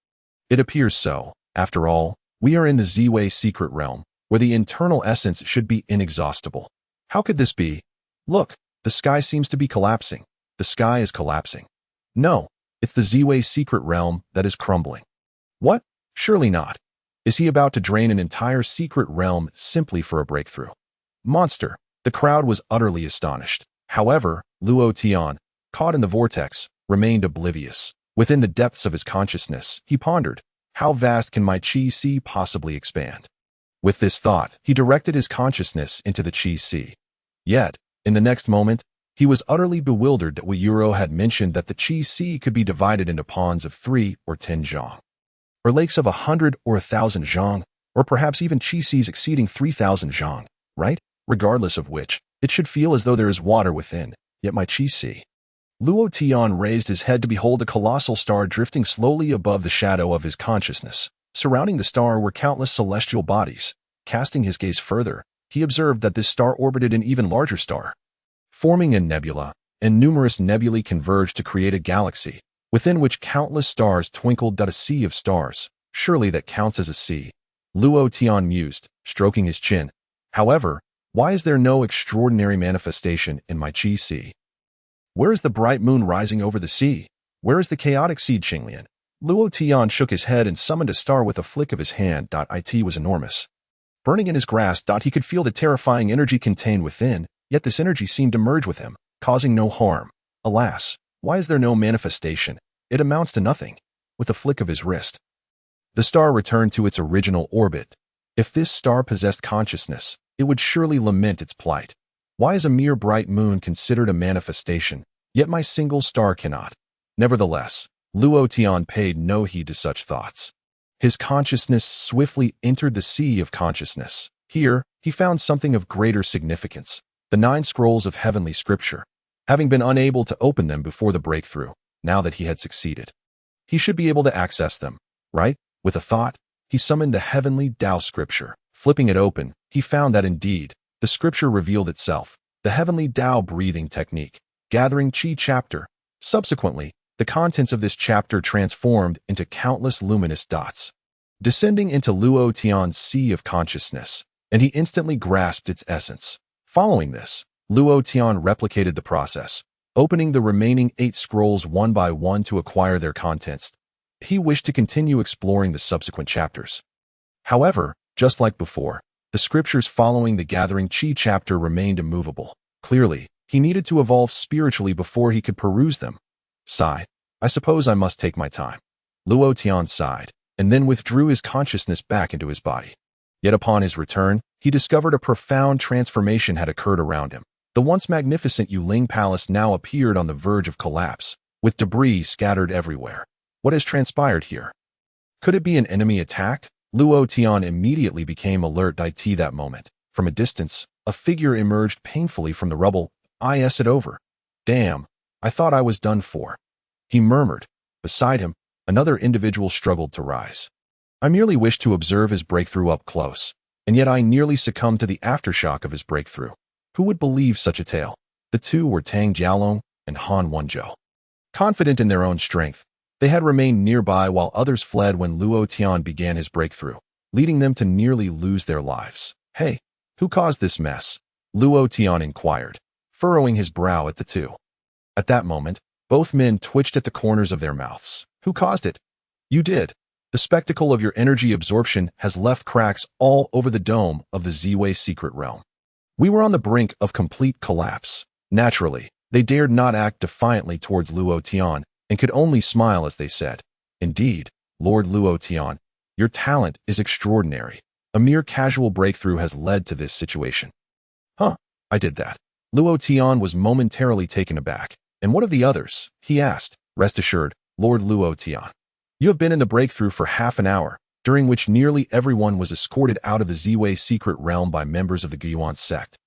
S1: It appears so. After all, we are in the Ziwei secret realm, where the internal essence should be inexhaustible. How could this be? Look, the sky seems to be collapsing. The sky is collapsing. No, it's the Ziwei secret realm that is crumbling. What? Surely not. Is he about to drain an entire secret realm simply for a breakthrough? Monster! The crowd was utterly astonished. However, Luo Tian, caught in the vortex, remained oblivious. Within the depths of his consciousness, he pondered, how vast can my Qi Sea possibly expand? With this thought, he directed his consciousness into the Qi Sea. Yet, in the next moment, he was utterly bewildered that Weiyuro had mentioned that the Qi Sea could be divided into ponds of 3 or 10 zhang, or lakes of 100 or 1,000 zhang, or perhaps even Qi Seas exceeding 3,000 zhang, right? Regardless of which, it should feel as though there is water within, yet my Qi Sea. Luo Tian raised his head to behold a colossal star drifting slowly above the shadow of his consciousness. Surrounding the star were countless celestial bodies. Casting his gaze further, he observed that this star orbited an even larger star, forming a nebula, and numerous nebulae converged to create a galaxy, within which countless stars twinkled. A sea of stars. Surely that counts as a sea. Luo Tian mused, stroking his chin. However, why is there no extraordinary manifestation in my Qi Sea? Where is the bright moon rising over the sea? Where is the chaotic seed Qinglian? Luo Tian shook his head and summoned a star with a flick of his hand. It was enormous. Burning in his grasp, he could feel the terrifying energy contained within, yet this energy seemed to merge with him, causing no harm. Alas, why is there no manifestation? It amounts to nothing. With a flick of his wrist, the star returned to its original orbit. If this star possessed consciousness, it would surely lament its plight. Why is a mere bright moon considered a manifestation, yet my single star cannot? Nevertheless, Luo Tian paid no heed to such thoughts. His consciousness swiftly entered the sea of consciousness. Here, he found something of greater significance, the 9 scrolls of heavenly scripture. Having been unable to open them before the breakthrough, now that he had succeeded, he should be able to access them, right? With a thought, he summoned the heavenly Tao scripture. Flipping it open, he found that indeed, the scripture revealed itself, the heavenly Tao breathing technique, gathering Qi chapter. Subsequently, the contents of this chapter transformed into countless luminous dots, descending into Luo Tian's sea of consciousness, and he instantly grasped its essence. Following this, Luo Tian replicated the process, opening the remaining 8 scrolls one by one to acquire their contents. He wished to continue exploring the subsequent chapters. However, just like before, the scriptures following the gathering Qi chapter remained immovable. Clearly, he needed to evolve spiritually before he could peruse them. Sigh. I suppose I must take my time. Luo Tian sighed, and then withdrew his consciousness back into his body. Yet upon his return, he discovered a profound transformation had occurred around him. The once magnificent Yuling Palace now appeared on the verge of collapse, with debris scattered everywhere. What has transpired here? Could it be an enemy attack? Luo Tian immediately became alert. That moment. From a distance, a figure emerged painfully from the rubble. Is it over? Damn, I thought I was done for. He murmured. Beside him, another individual struggled to rise. I merely wished to observe his breakthrough up close, and yet I nearly succumbed to the aftershock of his breakthrough. Who would believe such a tale? The two were Tang Jialong and Han Wenzhou. Confident in their own strength, they had remained nearby while others fled when Luo Tian began his breakthrough, leading them to nearly lose their lives. Hey, who caused this mess? Luo Tian inquired, furrowing his brow at the two. At that moment, both men twitched at the corners of their mouths. Who caused it? You did. The spectacle of your energy absorption has left cracks all over the dome of the Ziwei secret realm. We were on the brink of complete collapse. Naturally, they dared not act defiantly towards Luo Tian and could only smile as they said, Indeed, Lord Luo Tian, your talent is extraordinary. A mere casual breakthrough has led to this situation. Huh, I did that. Luo Tian was momentarily taken aback. And what of the others? He asked. Rest assured, Lord Luo Tian, you have been in the breakthrough for half an hour, during which nearly everyone was escorted out of the Ziwei secret realm by members of the Guiyuan sect.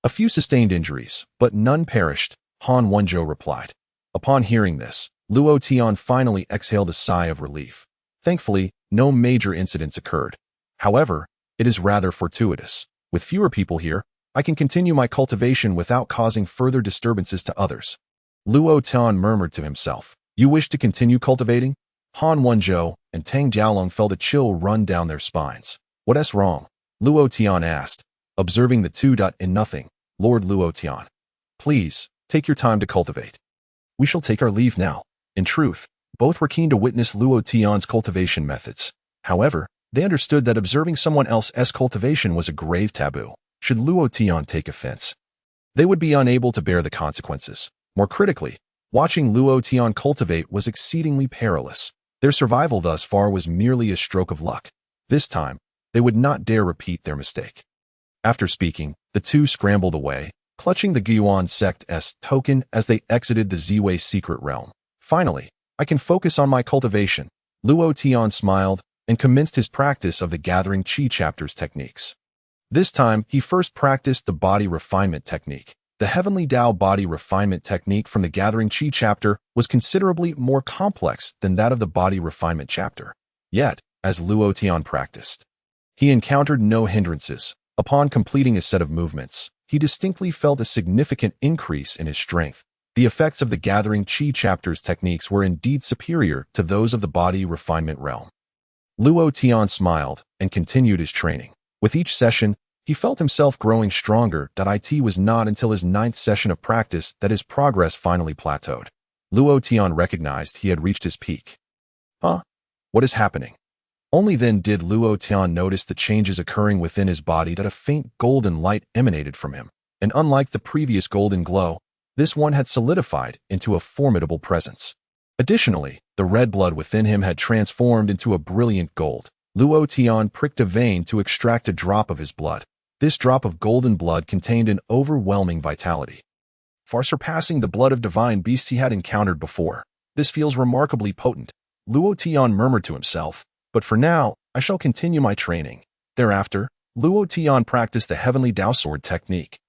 S1: A few sustained injuries, but none perished, Han Wenzhou replied. Upon hearing this, Luo Tian finally exhaled a sigh of relief. Thankfully, no major incidents occurred. However, it is rather fortuitous. With fewer people here, I can continue my cultivation without causing further disturbances to others. Luo Tian murmured to himself. You wish to continue cultivating? Han Wenzhou and Tang Jialong felt a chill run down their spines. What's wrong? Luo Tian asked, observing the two. In nothing, Lord Luo Tian. Please, take your time to cultivate. We shall take our leave now. In truth, both were keen to witness Luo Tian's cultivation methods. However, they understood that observing someone else's cultivation was a grave taboo. Should Luo Tian take offense, they would be unable to bear the consequences. More critically, Watching Luo Tian cultivate was exceedingly perilous. Their survival thus far was merely a stroke of luck. This time, they would not dare repeat their mistake. After speaking, the two scrambled away, clutching the Guan sect's token as they exited the Ziwei secret realm. Finally, I can focus on my cultivation. Luo Tian smiled and commenced his practice of the Gathering Qi chapter's techniques. This time, he first practiced the Body Refinement Technique. The Heavenly Body Refinement Technique from the Gathering Qi chapter was considerably more complex than that of the Body Refinement chapter. Yet, as Luo Tian practiced, he encountered no hindrances. Upon completing a set of movements, he distinctly felt a significant increase in his strength. The effects of the Gathering Qi chapter's techniques were indeed superior to those of the Body Refinement realm. Luo Tian smiled and continued his training. With each session, he felt himself growing stronger. It was not until his 9th session of practice that his progress finally plateaued. Luo Tian recognized he had reached his peak. Huh? What is happening? Only then did Luo Tian notice the changes occurring within his body, that a faint golden light emanated from him. And unlike the previous golden glow, this one had solidified into a formidable presence. Additionally, the red blood within him had transformed into a brilliant gold. Luo Tian pricked a vein to extract a drop of his blood. This drop of golden blood contained an overwhelming vitality, far surpassing the blood of divine beasts he had encountered before. This feels remarkably potent, Luo Tian murmured to himself, but for now, I shall continue my training. Thereafter, Luo Tian practiced the Heavenly Sword technique,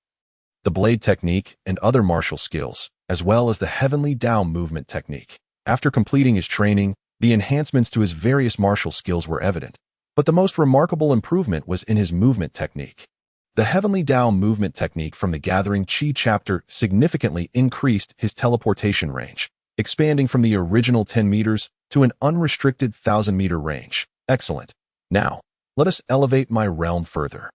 S1: the blade technique, and other martial skills, as well as the Heavenly movement technique. After completing his training, the enhancements to his various martial skills were evident, but the most remarkable improvement was in his movement technique. The Heavenly movement technique from the Gathering Qi chapter significantly increased his teleportation range, expanding from the original 10 meters to an unrestricted 1,000-meter range. Excellent. Now, let us elevate my realm further.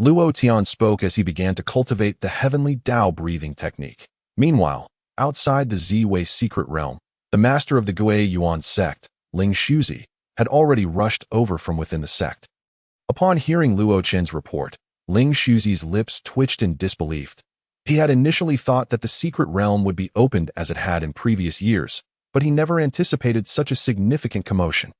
S1: Luo Tian spoke as he began to cultivate the Heavenly breathing technique. Meanwhile, outside the Ziwei secret realm, the master of the Gui Yuan sect, Ling Shuzi, had already rushed over from within the sect. Upon hearing Luo Chen's report, Ling Shuzi's lips twitched in disbelief. He had initially thought that the secret realm would be opened as it had in previous years, but he never anticipated such a significant commotion.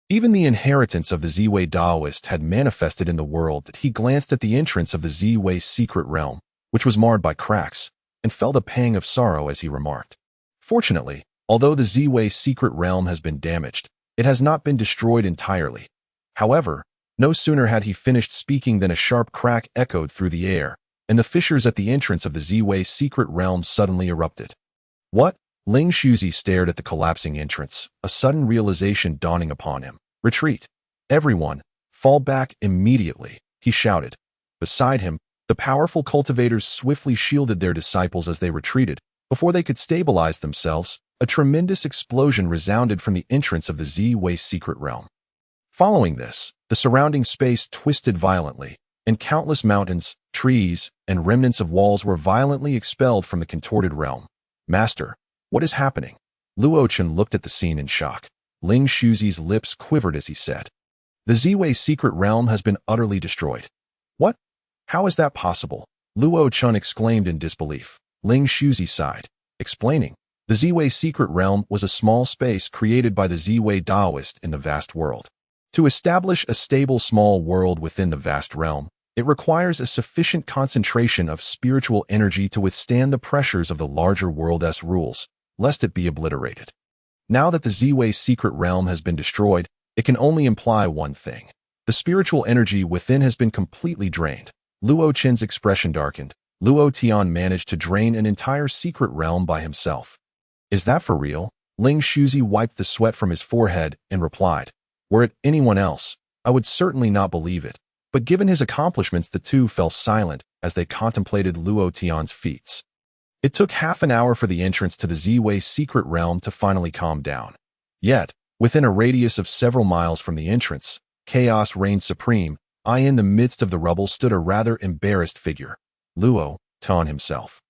S1: Even the inheritance of the Ziwei Daoist had manifested in the world that he glanced at the entrance of the Ziwei secret realm, which was marred by cracks, and felt a pang of sorrow as he remarked. Fortunately, although the Ziwei secret realm has been damaged, it has not been destroyed entirely. However, no sooner had he finished speaking than a sharp crack echoed through the air, and the fissures at the entrance of the Ziwei secret realm suddenly erupted. What? Ling Shuzi stared at the collapsing entrance, a sudden realization dawning upon him. Retreat. Everyone, fall back immediately, he shouted. Beside him, the powerful cultivators swiftly shielded their disciples as they retreated. Before they could stabilize themselves, a tremendous explosion resounded from the entrance of the Ziwei secret realm. Following this, the surrounding space twisted violently, and countless mountains, trees, and remnants of walls were violently expelled from the contorted realm. Master, what is happening? Luo Chen looked at the scene in shock. Ling Shuzi's lips quivered as he said, The Ziwei secret realm has been utterly destroyed. What? How is that possible? Luo Chen exclaimed in disbelief. Ling Shuzi sighed, explaining, The Ziwei secret realm was a small space created by the Ziwei Daoist in the vast world. To establish a stable small world within the vast realm, it requires a sufficient concentration of spiritual energy to withstand the pressures of the larger world's rules, lest it be obliterated. Now that the Ziwei secret realm has been destroyed, it can only imply one thing. The spiritual energy within has been completely drained. Luo Chen's expression darkened. Luo Tian managed to drain an entire secret realm by himself. Is that for real? Ling Shuzi wiped the sweat from his forehead and replied, Were it anyone else, I would certainly not believe it. But given his accomplishments, the two fell silent as they contemplated Luo Tian's feats. It took half an hour for the entrance to the Ziwei secret realm to finally calm down. Yet, within a radius of several miles from the entrance, chaos reigned supreme. In the midst of the rubble stood a rather embarrassed figure, Luo Tian himself.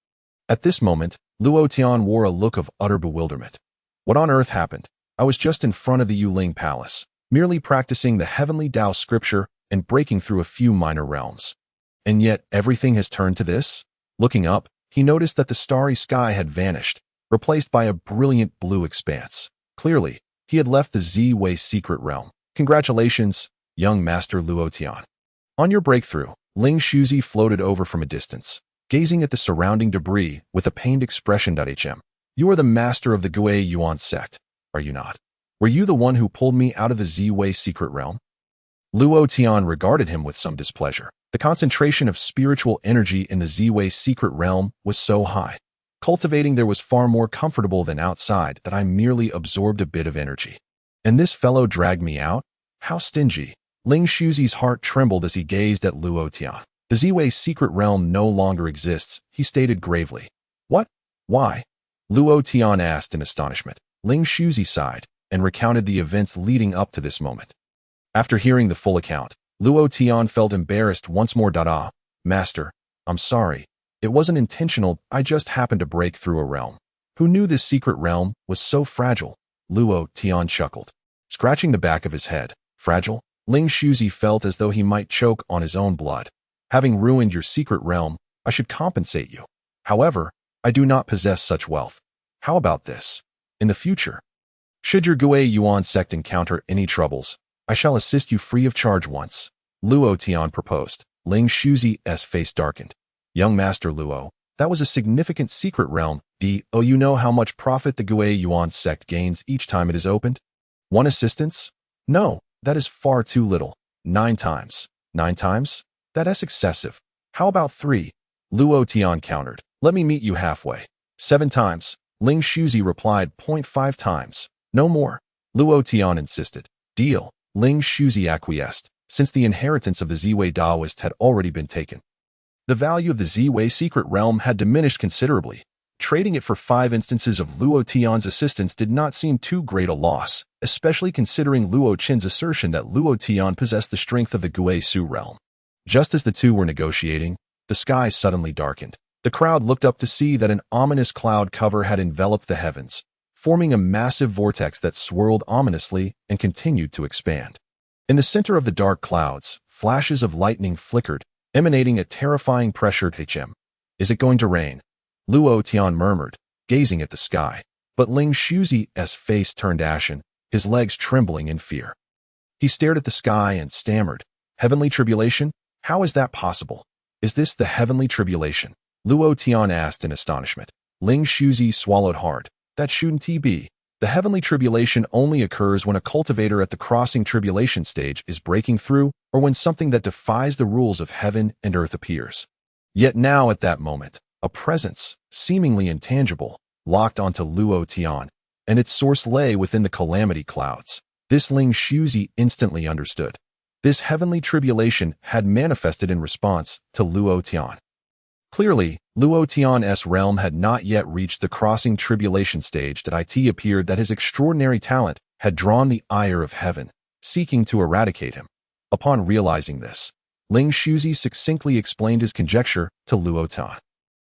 S1: At this moment, Luo Tian wore a look of utter bewilderment. What on earth happened? I was just in front of the Yuling Palace, merely practicing the Heavenly scripture and breaking through a few minor realms. And yet everything has turned to this? Looking up, he noticed that the starry sky had vanished, replaced by a brilliant blue expanse. Clearly, he had left the Z-Way secret realm. Congratulations, young Master Luo Tian. On your breakthrough, Ling Shuzi floated over from a distance, gazing at the surrounding debris with a pained expression. You are the master of the Gui Yuan sect, are you not? Were you the one who pulled me out of the Z-Way secret realm? Luo Tian regarded him with some displeasure. The concentration of spiritual energy in the Z-Way secret realm was so high. Cultivating there was far more comfortable than outside that I merely absorbed a bit of energy. And this fellow dragged me out? How stingy. Ling Shuzi's heart trembled as he gazed at Luo Tian. The Z-Way secret realm no longer exists, he stated gravely. What? Why? Luo Tian asked in astonishment. Ling Shuzi sighed and recounted the events leading up to this moment. After hearing the full account, Luo Tian felt embarrassed once more. Master, I'm sorry. It wasn't intentional, I just happened to break through a realm. Who knew this secret realm was so fragile? Luo Tian chuckled, scratching the back of his head. Fragile? Ling Shuzi felt as though he might choke on his own blood. Having ruined your secret realm, I should compensate you. However, I do not possess such wealth. How about this? In the future, should your Gui Yuan sect encounter any troubles, I shall assist you free of charge once. Luo Tian proposed. Ling Shuzi's face darkened. Young Master Luo, that was a significant secret realm. Do you know how much profit the Gui Yuan sect gains each time it is opened? 1 assistance? No, that is far too little. 9 times. 9 times? That is excessive. How about 3? Luo Tian countered. Let me meet you halfway. 7 times. Ling Shuzi replied. 0.5 times. No more. Luo Tian insisted. Deal. Ling Shuzi acquiesced, since the inheritance of the Z-Way Taoist had already been taken. The value of the Z-Way secret realm had diminished considerably. Trading it for 5 instances of Luo Tian's assistance did not seem too great a loss, especially considering Luo Qin's assertion that Luo Tian possessed the strength of the Gui Su realm. Just as the two were negotiating, the sky suddenly darkened. The crowd looked up to see that an ominous cloud cover had enveloped the heavens, forming a massive vortex that swirled ominously and continued to expand. In the center of the dark clouds, flashes of lightning flickered, emanating a terrifying pressure. Is it going to rain? Luo Tian murmured, gazing at the sky. But Ling Shuzi's face turned ashen, his legs trembling in fear. He stared at the sky and stammered. Heavenly tribulation? How is that possible? Is this the heavenly tribulation? Luo Tian asked in astonishment. Ling Shuzi swallowed hard. That shouldn't be. The heavenly tribulation only occurs when a cultivator at the crossing tribulation stage is breaking through, or when something that defies the rules of heaven and earth appears. Yet now at that moment, a presence, seemingly intangible, locked onto Luo Tian, and its source lay within the calamity clouds. This Ling Shuzi instantly understood. This heavenly tribulation had manifested in response to Luo Tian. Clearly, Luo Tian's realm had not yet reached the crossing tribulation stage. It appeared that his extraordinary talent had drawn the ire of heaven, seeking to eradicate him. Upon realizing this, Ling Shuzi succinctly explained his conjecture to Luo Tian.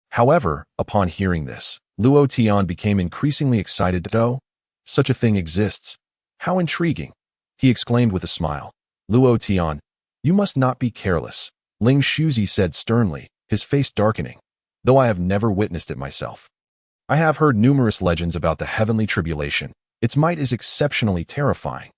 S1: However, upon hearing this, Luo Tian became increasingly excited. Oh, such a thing exists. How intriguing, he exclaimed with a smile. Luo Tian, you must not be careless, Ling Shuzi said sternly, his face darkening, though I have never witnessed it myself. I have heard numerous legends about the heavenly tribulation. Its might is exceptionally terrifying.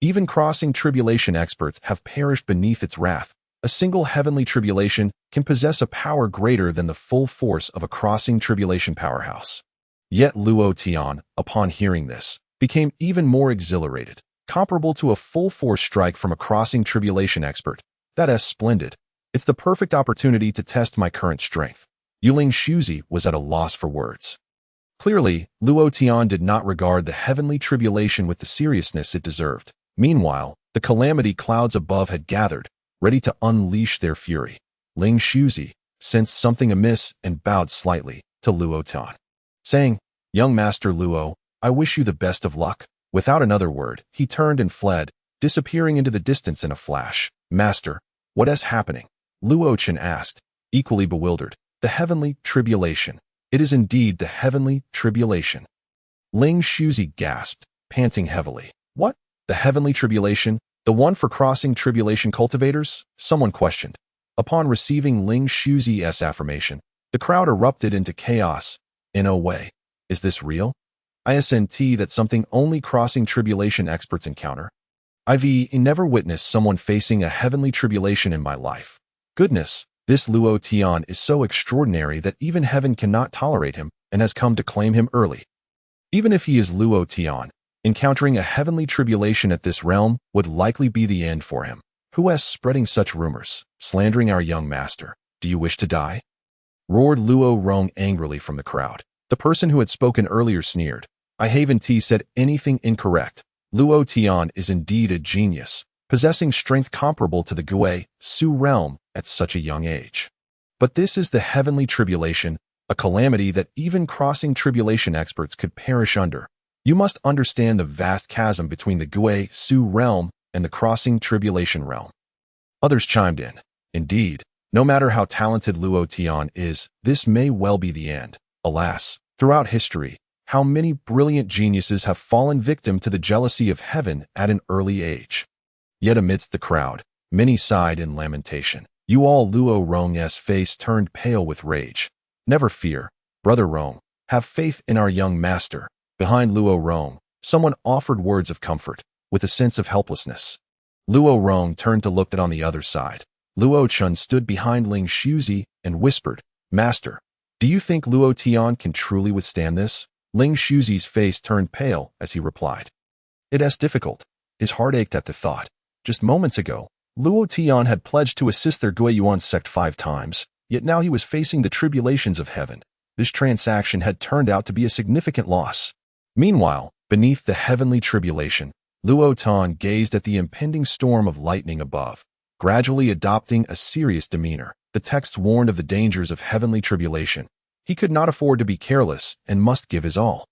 S1: Even crossing tribulation experts have perished beneath its wrath. A single heavenly tribulation can possess a power greater than the full force of a crossing tribulation powerhouse. Yet Luo Tian, upon hearing this, became even more exhilarated, comparable to a full force strike from a crossing tribulation expert. That's splendid. It's the perfect opportunity to test my current strength. Ling Shuzi was at a loss for words. Clearly, Luo Tian did not regard the heavenly tribulation with the seriousness it deserved. Meanwhile, the calamity clouds above had gathered, ready to unleash their fury. Ling Shuzi sensed something amiss and bowed slightly to Luo Tian, saying, Young Master Luo, I wish you the best of luck. Without another word, he turned and fled, disappearing into the distance in a flash. Master, what is happening? Luo Tian asked, equally bewildered. The heavenly tribulation. It is indeed the heavenly tribulation. Ling Shuzi gasped, panting heavily. What? The heavenly tribulation? The one for crossing tribulation cultivators? Someone questioned. Upon receiving Ling Shuzi's affirmation, the crowd erupted into chaos. In a way, Is this real? ISNT that something only crossing tribulation experts encounter. I've never witnessed someone facing a heavenly tribulation in my life. Goodness, this Luo Tian is so extraordinary that even heaven cannot tolerate him and has come to claim him early. Even if he is Luo Tian, encountering a heavenly tribulation at this realm would likely be the end for him. Who is spreading such rumors, slandering our young master? Do you wish to die? Roared Luo Rong angrily from the crowd. The person who had spoken earlier sneered. I haven't said anything incorrect. Luo Tian is indeed a genius, possessing strength comparable to the Gui Su realm at such a young age. But this is the heavenly tribulation, a calamity that even crossing tribulation experts could perish under. You must understand the vast chasm between the Gui Su realm and the crossing tribulation realm. Others chimed in. Indeed, no matter how talented Luo Tian is, this may well be the end. Alas, throughout history, how many brilliant geniuses have fallen victim to the jealousy of heaven at an early age. Yet amidst the crowd, many sighed in lamentation. You all Luo Rong's face turned pale with rage. Never fear, Brother Rong. Have faith in our young master. Behind Luo Rong, someone offered words of comfort, with a sense of helplessness. Luo Rong turned to look at on the other side. Luo Chun stood behind Ling Shuzi and whispered, Master, do you think Luo Tian can truly withstand this? Ling Shuzi's face turned pale as he replied. It is difficult. His heart ached at the thought. Just moments ago, Luo Tian had pledged to assist their Guiyuan sect 5 times, yet now he was facing the tribulations of heaven. This transaction had turned out to be a significant loss. Meanwhile, beneath the heavenly tribulation, Luo Tian gazed at the impending storm of lightning above, gradually adopting a serious demeanor. The text warned of the dangers of heavenly tribulation. He could not afford to be careless and must give his all.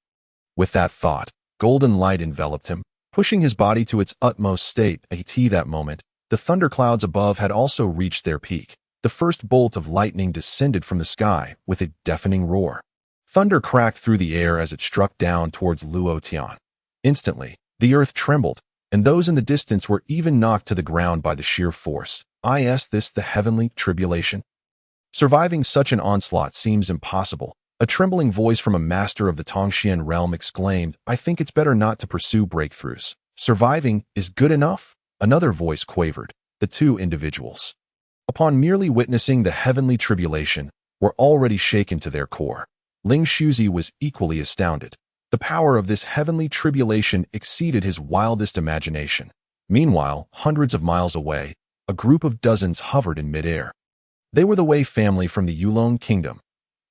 S1: With that thought, golden light enveloped him, pushing his body to its utmost state. At that moment, the thunderclouds above had also reached their peak. The first bolt of lightning descended from the sky with a deafening roar. Thunder cracked through the air as it struck down towards Luo Tian. Instantly, the earth trembled, and those in the distance were even knocked to the ground by the sheer force. Is this the heavenly tribulation? Surviving such an onslaught seems impossible. A trembling voice from a master of the Tongxian realm exclaimed, I think it's better not to pursue breakthroughs. Surviving is good enough? Another voice quavered. The two individuals, upon merely witnessing the heavenly tribulation, were already shaken to their core. Ling Shuzi was equally astounded. The power of this heavenly tribulation exceeded his wildest imagination. Meanwhile, hundreds of miles away, a group of dozens hovered in midair. They were the Wei family from the Yulong kingdom.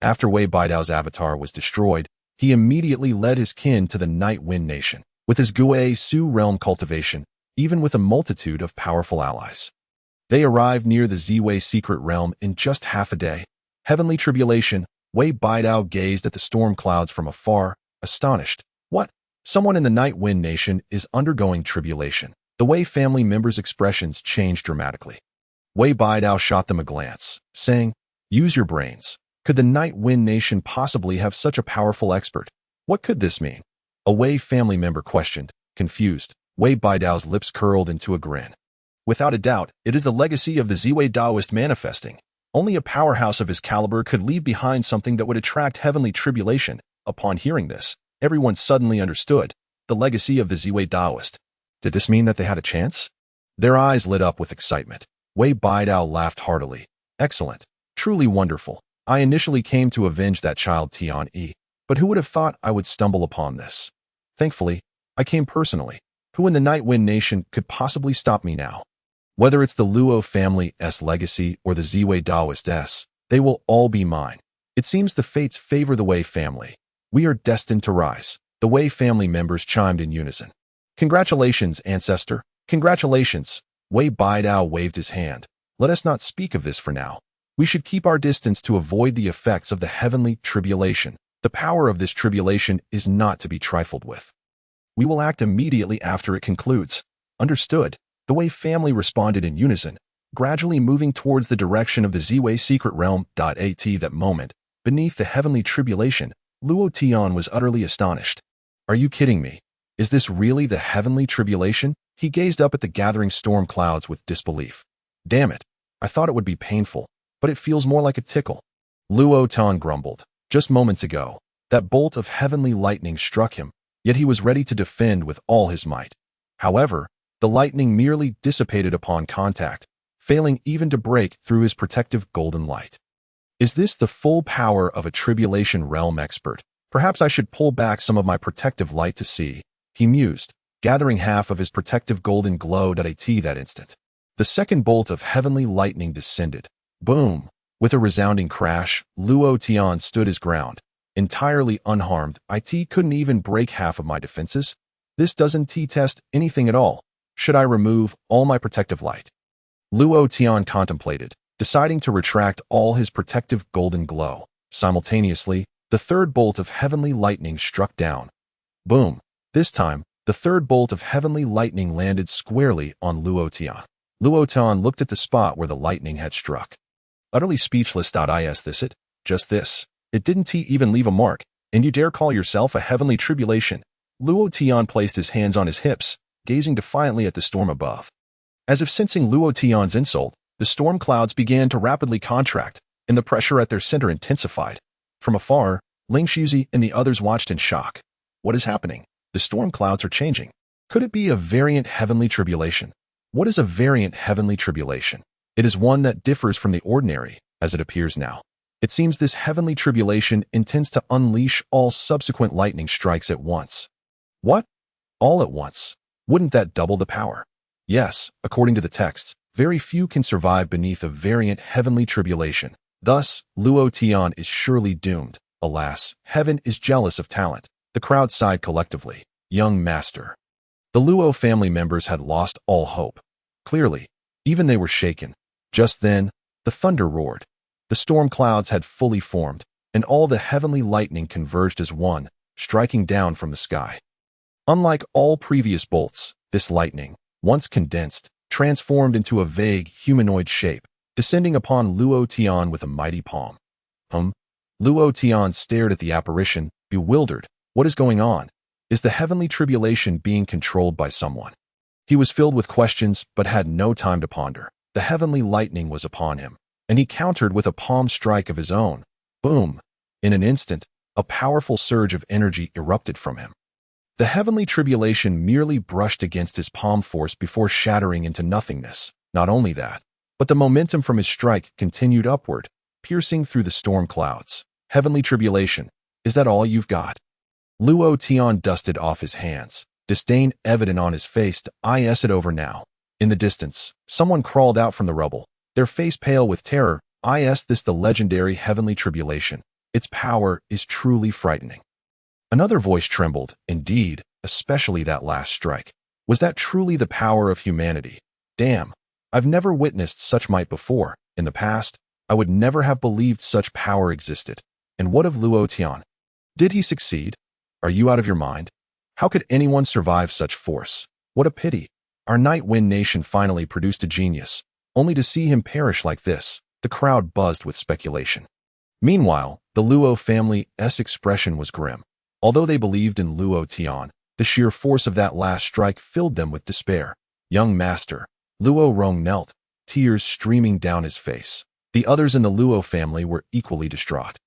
S1: After Wei Baidao's avatar was destroyed, he immediately led his kin to the Night Wind Nation, with his Gui Su realm cultivation, even with a multitude of powerful allies. They arrived near the Ziwei secret realm in just half a day. Heavenly tribulation, Wei Baidao gazed at the storm clouds from afar, astonished. What? Someone in the Night Wind Nation is undergoing tribulation. The Wei family members' expressions changed dramatically. Wei Baidao shot them a glance, saying, Use your brains. Could the Night Wind Nation possibly have such a powerful expert? What could this mean? A Wei family member questioned, confused. Wei Baidao's lips curled into a grin. Without a doubt, it is the legacy of the Ziwei Daoist manifesting. Only a powerhouse of his caliber could leave behind something that would attract heavenly tribulation. Upon hearing this, everyone suddenly understood. The legacy of the Ziwei Daoist. Did this mean that they had a chance? Their eyes lit up with excitement. Wei Baidao laughed heartily. Excellent. Truly wonderful. I initially came to avenge that child Tian Yi, but who would have thought I would stumble upon this? Thankfully, I came personally. Who in the Night Wind Nation could possibly stop me now? Whether it's the Luo family's legacy or the Ziwei Daoist, they will all be mine. It seems the fates favor the Wei family. We are destined to rise. The Wei family members chimed in unison. Congratulations, ancestor. Congratulations. Wei Baidao waved his hand. Let us not speak of this for now. We should keep our distance to avoid the effects of the heavenly tribulation. The power of this tribulation is not to be trifled with. We will act immediately after it concludes. Understood. The Wei family responded in unison, gradually moving towards the direction of the Ziwei secret realm. At that moment, beneath the heavenly tribulation, Luo Tian was utterly astonished. Are you kidding me? Is this really the heavenly tribulation? He gazed up at the gathering storm clouds with disbelief. Damn it. I thought it would be painful, but it feels more like a tickle. Luo Tian grumbled. Just moments ago, That bolt of heavenly lightning struck him, yet he was ready to defend with all his might. However, the lightning merely dissipated upon contact, failing even to break through his protective golden light. Is this the full power of a tribulation realm expert? Perhaps I should pull back some of my protective light to see, he mused, gathering half of his protective golden glow at that instant. The second bolt of heavenly lightning descended. Boom! With a resounding crash, Luo Tian stood his ground, entirely unharmed. It couldn't even break half of my defenses. This doesn't test anything at all. Should I remove all my protective light? Luo Tian contemplated, deciding to retract all his protective golden glow. Simultaneously, the third bolt of heavenly lightning struck down. Boom! This time, the third bolt of heavenly lightning landed squarely on Luo Tian. Luo Tian looked at the spot where the lightning had struck. Utterly speechless. Just this. It didn't even leave a mark, and you dare call yourself a heavenly tribulation? Luo Tian placed his hands on his hips, gazing defiantly at the storm above. As if sensing Luo Tian's insult, the storm clouds began to rapidly contract, and the pressure at their center intensified. From afar, Ling Shuzi and the others watched in shock. What is happening? The storm clouds are changing. Could it be a variant heavenly tribulation? What is a variant heavenly tribulation? It is one that differs from the ordinary, as it appears now. It seems this heavenly tribulation intends to unleash all subsequent lightning strikes at once. What? All at once? Wouldn't that double the power? Yes, according to the texts, very few can survive beneath a variant heavenly tribulation. Thus, Luo Tian is surely doomed. Alas, heaven is jealous of talent. The crowd sighed collectively. Young master. The Luo family members had lost all hope. Clearly, even they were shaken. Just then, the thunder roared. The storm clouds had fully formed, and all the heavenly lightning converged as one, striking down from the sky. Unlike all previous bolts, this lightning, once condensed, transformed into a vague humanoid shape, descending upon Luo Tian with a mighty palm. Luo Tian stared at the apparition, bewildered. What is going on? Is the heavenly tribulation being controlled by someone? He was filled with questions, but had no time to ponder. The heavenly lightning was upon him, and he countered with a palm strike of his own. Boom! In an instant, a powerful surge of energy erupted from him. The heavenly tribulation merely brushed against his palm force before shattering into nothingness. Not only that, but the momentum from his strike continued upward, piercing through the storm clouds. Heavenly tribulation, is that all you've got? Luo Tian dusted off his hands, disdain evident on his face. Is it over now? In the distance, someone crawled out from the rubble, their face pale with terror. Is this the legendary heavenly tribulation? Its power is truly frightening. Another voice trembled. Indeed, especially that last strike. Was that truly the power of humanity? Damn, I've never witnessed such might before. In the past, I would never have believed such power existed. And what of Luo Tian? Did he succeed? Are you out of your mind? How could anyone survive such force? What a pity. Our Night Wind nation finally produced a genius, only to see him perish like this. The crowd buzzed with speculation. Meanwhile, the Luo family's expression was grim. Although they believed in Luo Tian, the sheer force of that last strike filled them with despair. Young master, Luo Rong knelt, tears streaming down his face. The others in the Luo family were equally distraught.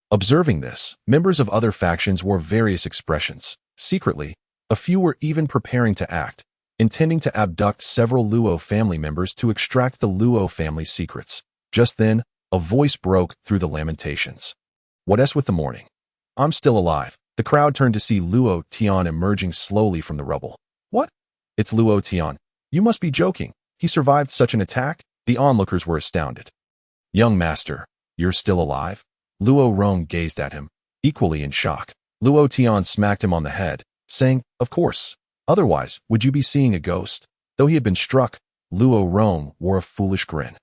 S1: Observing this, members of other factions wore various expressions. Secretly, a few were even preparing to act, intending to abduct several Luo family members to extract the Luo family's secrets. Just then, a voice broke through the lamentations. What's with the mourning? I'm still alive. The crowd turned to see Luo Tian emerging slowly from the rubble. What? It's Luo Tian. You must be joking. He survived such an attack? The onlookers were astounded. Young master, you're still alive? Luo Rong gazed at him, equally in shock. Luo Tian smacked him on the head, saying, Of course. Otherwise, would you be seeing a ghost? Though he had been struck, Luo Rong wore a foolish grin.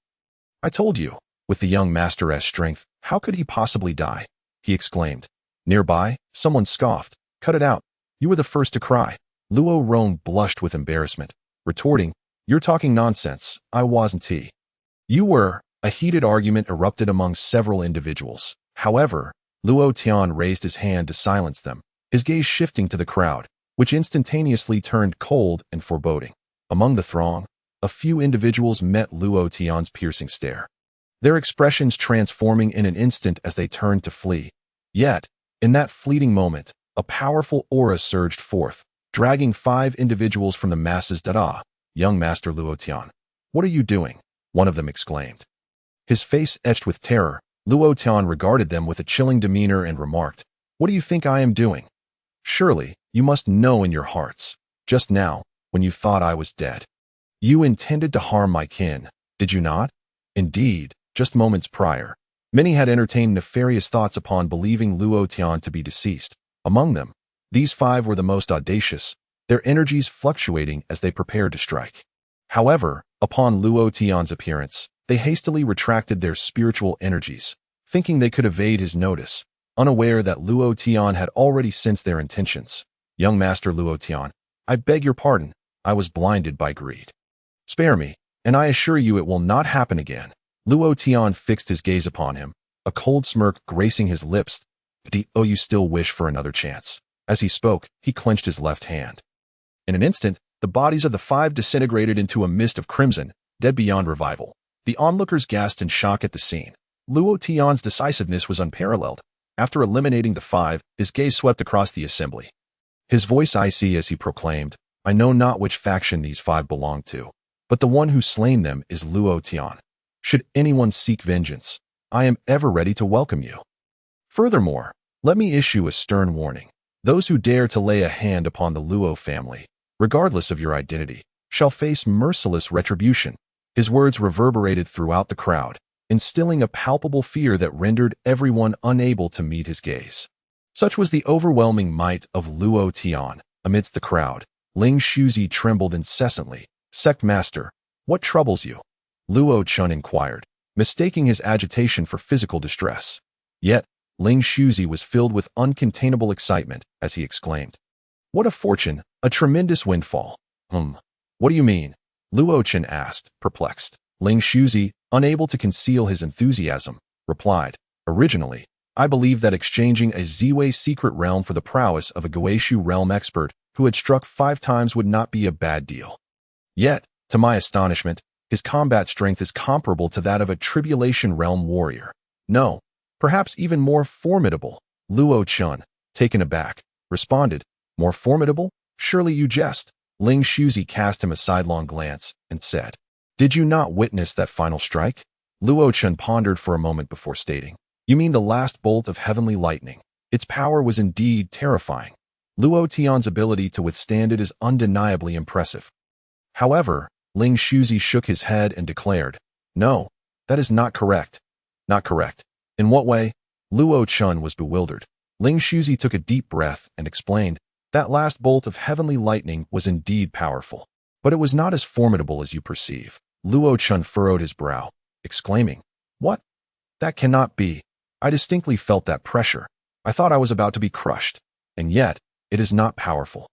S1: I told you, with the young master's strength, how could he possibly die? He exclaimed. Nearby, someone scoffed. Cut it out. You were the first to cry. Luo Rong blushed with embarrassment, retorting, You're talking nonsense. I wasn't. You were. A heated argument erupted among several individuals. However, Luo Tian raised his hand to silence them, his gaze shifting to the crowd, which instantaneously turned cold and foreboding. Among the throng, a few individuals met Luo Tian's piercing stare, their expressions transforming in an instant as they turned to flee. Yet, In that fleeting moment, a powerful aura surged forth, dragging 5 individuals from the masses. "Dada, young Master Luo Tian, what are you doing?" one of them exclaimed. His face etched with terror, Luo Tian regarded them with a chilling demeanor and remarked, "What do you think I am doing? Surely, you must know in your hearts, just now, when you thought I was dead. You intended to harm my kin, did you not?" Indeed, just moments prior, many had entertained nefarious thoughts upon believing Luo Tian to be deceased. Among them, these 5 were the most audacious, their energies fluctuating as they prepared to strike. However, upon Luo Tian's appearance, they hastily retracted their spiritual energies, thinking they could evade his notice, unaware that Luo Tian had already sensed their intentions. "Young Master Luo Tian, I beg your pardon, I was blinded by greed. Spare me, and I assure you it will not happen again." Luo Tian fixed his gaze upon him, a cold smirk gracing his lips. "Oh, you still wish for another chance." As he spoke, he clenched his left hand. In an instant, the bodies of the 5 disintegrated into a mist of crimson, dead beyond revival. The onlookers gasped in shock at the scene. Luo Tian's decisiveness was unparalleled. After eliminating the 5, his gaze swept across the assembly. His voice icy as he proclaimed, "I know not which faction these 5 belong to, but the one who slain them is Luo Tian. Should anyone seek vengeance, I am ever ready to welcome you. Furthermore, let me issue a stern warning. Those who dare to lay a hand upon the Luo family, regardless of your identity, shall face merciless retribution." His words reverberated throughout the crowd, instilling a palpable fear that rendered everyone unable to meet his gaze. Such was the overwhelming might of Luo Tian. Amidst the crowd, Ling Shuzi trembled incessantly. "Sect Master, what troubles you?" Luo Chun inquired, mistaking his agitation for physical distress. Yet, Ling Shuzi was filled with uncontainable excitement as he exclaimed, "What a fortune, a tremendous windfall." What do you mean?" Luo Chen asked, perplexed. Ling Shuzi, unable to conceal his enthusiasm, replied, "Originally, I believed that exchanging a Ziwei secret realm for the prowess of a Goeishu realm expert who had struck 5 times would not be a bad deal. Yet, to my astonishment, his combat strength is comparable to that of a Tribulation realm warrior. No, perhaps even more formidable." Luo Chun, taken aback, responded, "More formidable? Surely you jest." Ling Shuzi cast him a sidelong glance and said, "Did you not witness that final strike?" Luo Chun pondered for a moment before stating, "You mean the last bolt of heavenly lightning. Its power was indeed terrifying. Luo Tian's ability to withstand it is undeniably impressive." However, Ling Shuzi shook his head and declared, "No, that is not correct." "Not correct? In what way?" Luo Chun was bewildered. Ling Shuzi took a deep breath and explained, "That last bolt of heavenly lightning was indeed powerful, but it was not as formidable as you perceive." Luo Chun furrowed his brow, exclaiming, "What? That cannot be. I distinctly felt that pressure. I thought I was about to be crushed, and yet it is not powerful."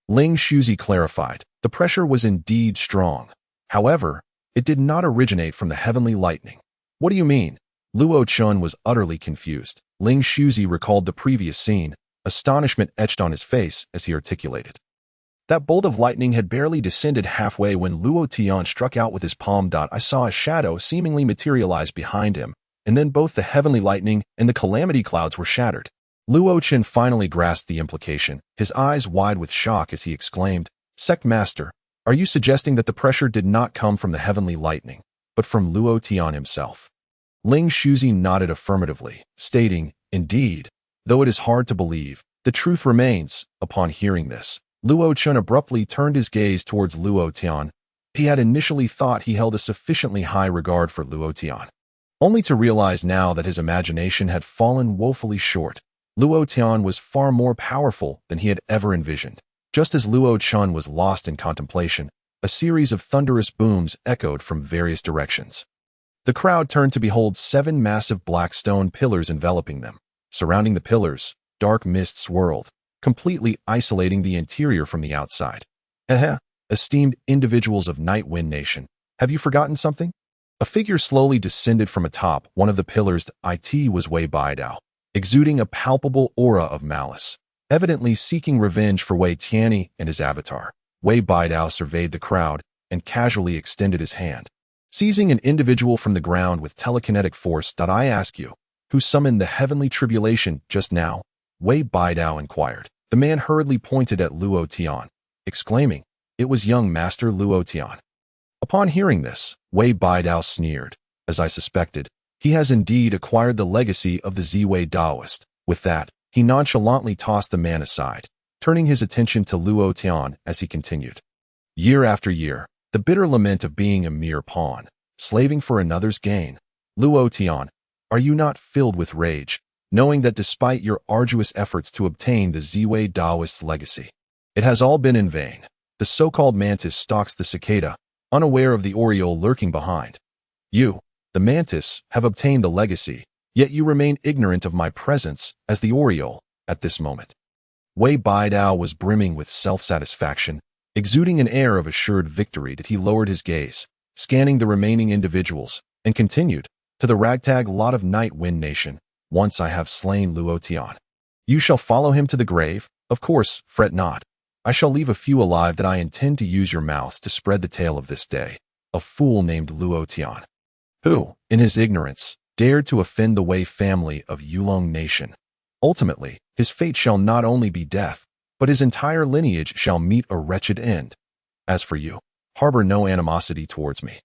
S1: Ling Shuzi clarified, "The pressure was indeed strong. However, it did not originate from the heavenly lightning." "What do you mean?" Luo Chun was utterly confused. Ling Shuzi recalled the previous scene, astonishment etched on his face as he articulated, "That bolt of lightning had barely descended halfway when Luo Tian struck out with his palm. I saw a shadow seemingly materialize behind him, and then both the heavenly lightning and the calamity clouds were shattered." Luo Chen finally grasped the implication, his eyes wide with shock as he exclaimed, "Sect Master, are you suggesting that the pressure did not come from the heavenly lightning, but from Luo Tian himself?" Ling Shuzi nodded affirmatively, stating, "Indeed, though it is hard to believe, the truth remains." Upon hearing this, Luo Chun abruptly turned his gaze towards Luo Tian. He had initially thought he held a sufficiently high regard for Luo Tian, only to realize now that his imagination had fallen woefully short. Luo Tian was far more powerful than he had ever envisioned. Just as Luo Chun was lost in contemplation, a series of thunderous booms echoed from various directions. The crowd turned to behold 7 massive black stone pillars enveloping them. Surrounding the pillars, dark mists swirled, completely isolating the interior from the outside. Esteemed individuals of Night Wind Nation, have you forgotten something?" A figure slowly descended from atop one of the pillars. It was Wei Baidao, exuding a palpable aura of malice, evidently seeking revenge for Wei Tianyi and his avatar. Wei Baidao surveyed the crowd and casually extended his hand, seizing an individual from the ground with telekinetic force. "I ask you, who summoned the heavenly tribulation just now?" Wei Baidao inquired. The man hurriedly pointed at Luo Tian, exclaiming, "It was young Master Luo Tian." Upon hearing this, Wei Baidao sneered. As I suspected, he has indeed acquired the legacy of the Ziwei Taoist. With that, he nonchalantly tossed the man aside, turning his attention to Luo Tian as he continued. Year after year, the bitter lament of being a mere pawn, slaving for another's gain. Luo Tian, are you not filled with rage, knowing that despite your arduous efforts to obtain the Ziwei Taoist's legacy, it has all been in vain? The so-called mantis stalks the cicada, unaware of the oriole lurking behind. You, the mantis, have obtained the legacy, yet you remain ignorant of my presence as the oriole at this moment. Wei Baidao was brimming with self-satisfaction, exuding an air of assured victory that he lowered his gaze, scanning the remaining individuals, and continued, to the ragtag lot of Night Wind Nation, once I have slain Luo Tian. You shall follow him to the grave, of course, fret not. I shall leave a few alive that I intend to use your mouths to spread the tale of this day. A fool named Luo Tian, who, in his ignorance, dared to offend the Wei family of Yulong Nation. Ultimately, his fate shall not only be death, but his entire lineage shall meet a wretched end. As for you, harbor no animosity towards me.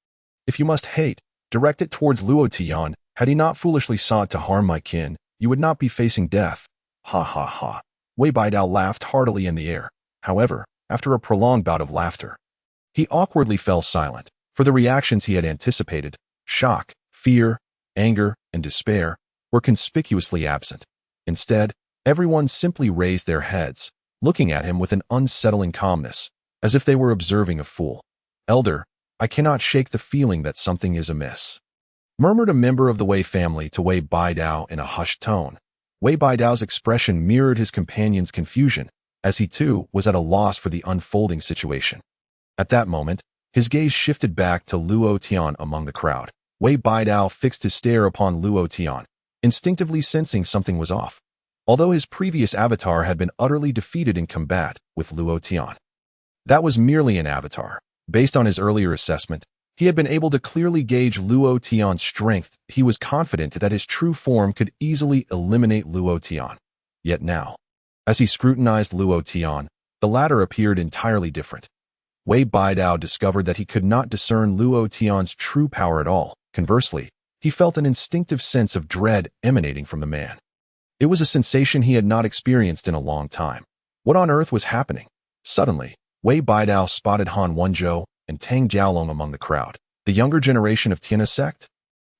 S1: If you must hate, direct it towards Luo Tian. Had he not foolishly sought to harm my kin, you would not be facing death. Ha ha ha. Wei Baidao laughed heartily in the air. However, after a prolonged bout of laughter, he awkwardly fell silent, for the reactions he had anticipated, shock, fear, anger, and despair, were conspicuously absent. Instead, everyone simply raised their heads, looking at him with an unsettling calmness, as if they were observing a fool. Elder, I cannot shake the feeling that something is amiss, murmured a member of the Wei family to Wei Baidao in a hushed tone. Wei Baidao's expression mirrored his companion's confusion, as he too was at a loss for the unfolding situation. At that moment, his gaze shifted back to Luo Tian among the crowd. Wei Baidao fixed his stare upon Luo Tian, instinctively sensing something was off, although his previous avatar had been utterly defeated in combat with Luo Tian. That was merely an avatar. Based on his earlier assessment, he had been able to clearly gauge Luo Tian's strength. He was confident that his true form could easily eliminate Luo Tian. Yet now, as he scrutinized Luo Tian, the latter appeared entirely different. Wei Baidao discovered that he could not discern Luo Tian's true power at all. Conversely, he felt an instinctive sense of dread emanating from the man. It was a sensation he had not experienced in a long time. What on earth was happening? Suddenly, Wei Baidao spotted Han Wenzhou and Tang Jiaolong among the crowd. The younger generation of Tianna sect?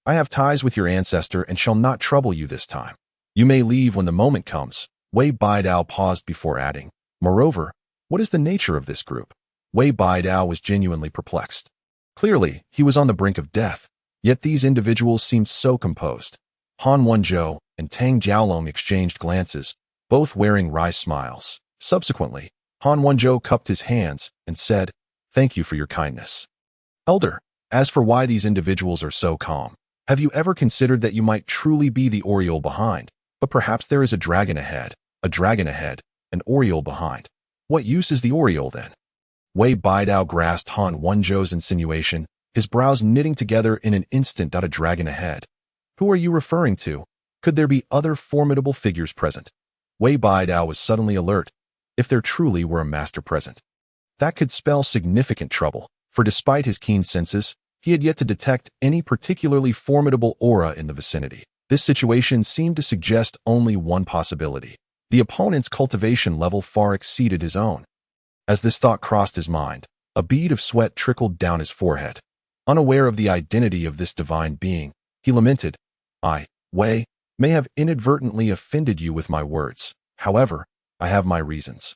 S1: I have ties with your ancestor and shall not trouble you this time. You may leave when the moment comes. Wei Baidao paused before adding, moreover, what is the nature of this group? Wei Baidao was genuinely perplexed. Clearly, he was on the brink of death, yet these individuals seemed so composed. Han Wenzhou and Tang Jiaolong exchanged glances, both wearing wry smiles. Subsequently, Han Wenzhou cupped his hands and said, "Thank you for your kindness. Elder, as for why these individuals are so calm, have you ever considered that you might truly be the oriole behind, but perhaps there is a dragon ahead, an oriole behind? What use is the oriole then?" Wei Baidao grasped Han Wenzhou's insinuation, his brows knitting together in an instant. A dragon ahead. Who are you referring to? Could there be other formidable figures present? Wei Baidao was suddenly alert. If there truly were a master present, that could spell significant trouble, for despite his keen senses, he had yet to detect any particularly formidable aura in the vicinity. This situation seemed to suggest only one possibility. The opponent's cultivation level far exceeded his own. As this thought crossed his mind, a bead of sweat trickled down his forehead. Unaware of the identity of this divine being, he lamented, I, Wei, may have inadvertently offended you with my words. However, I have my reasons.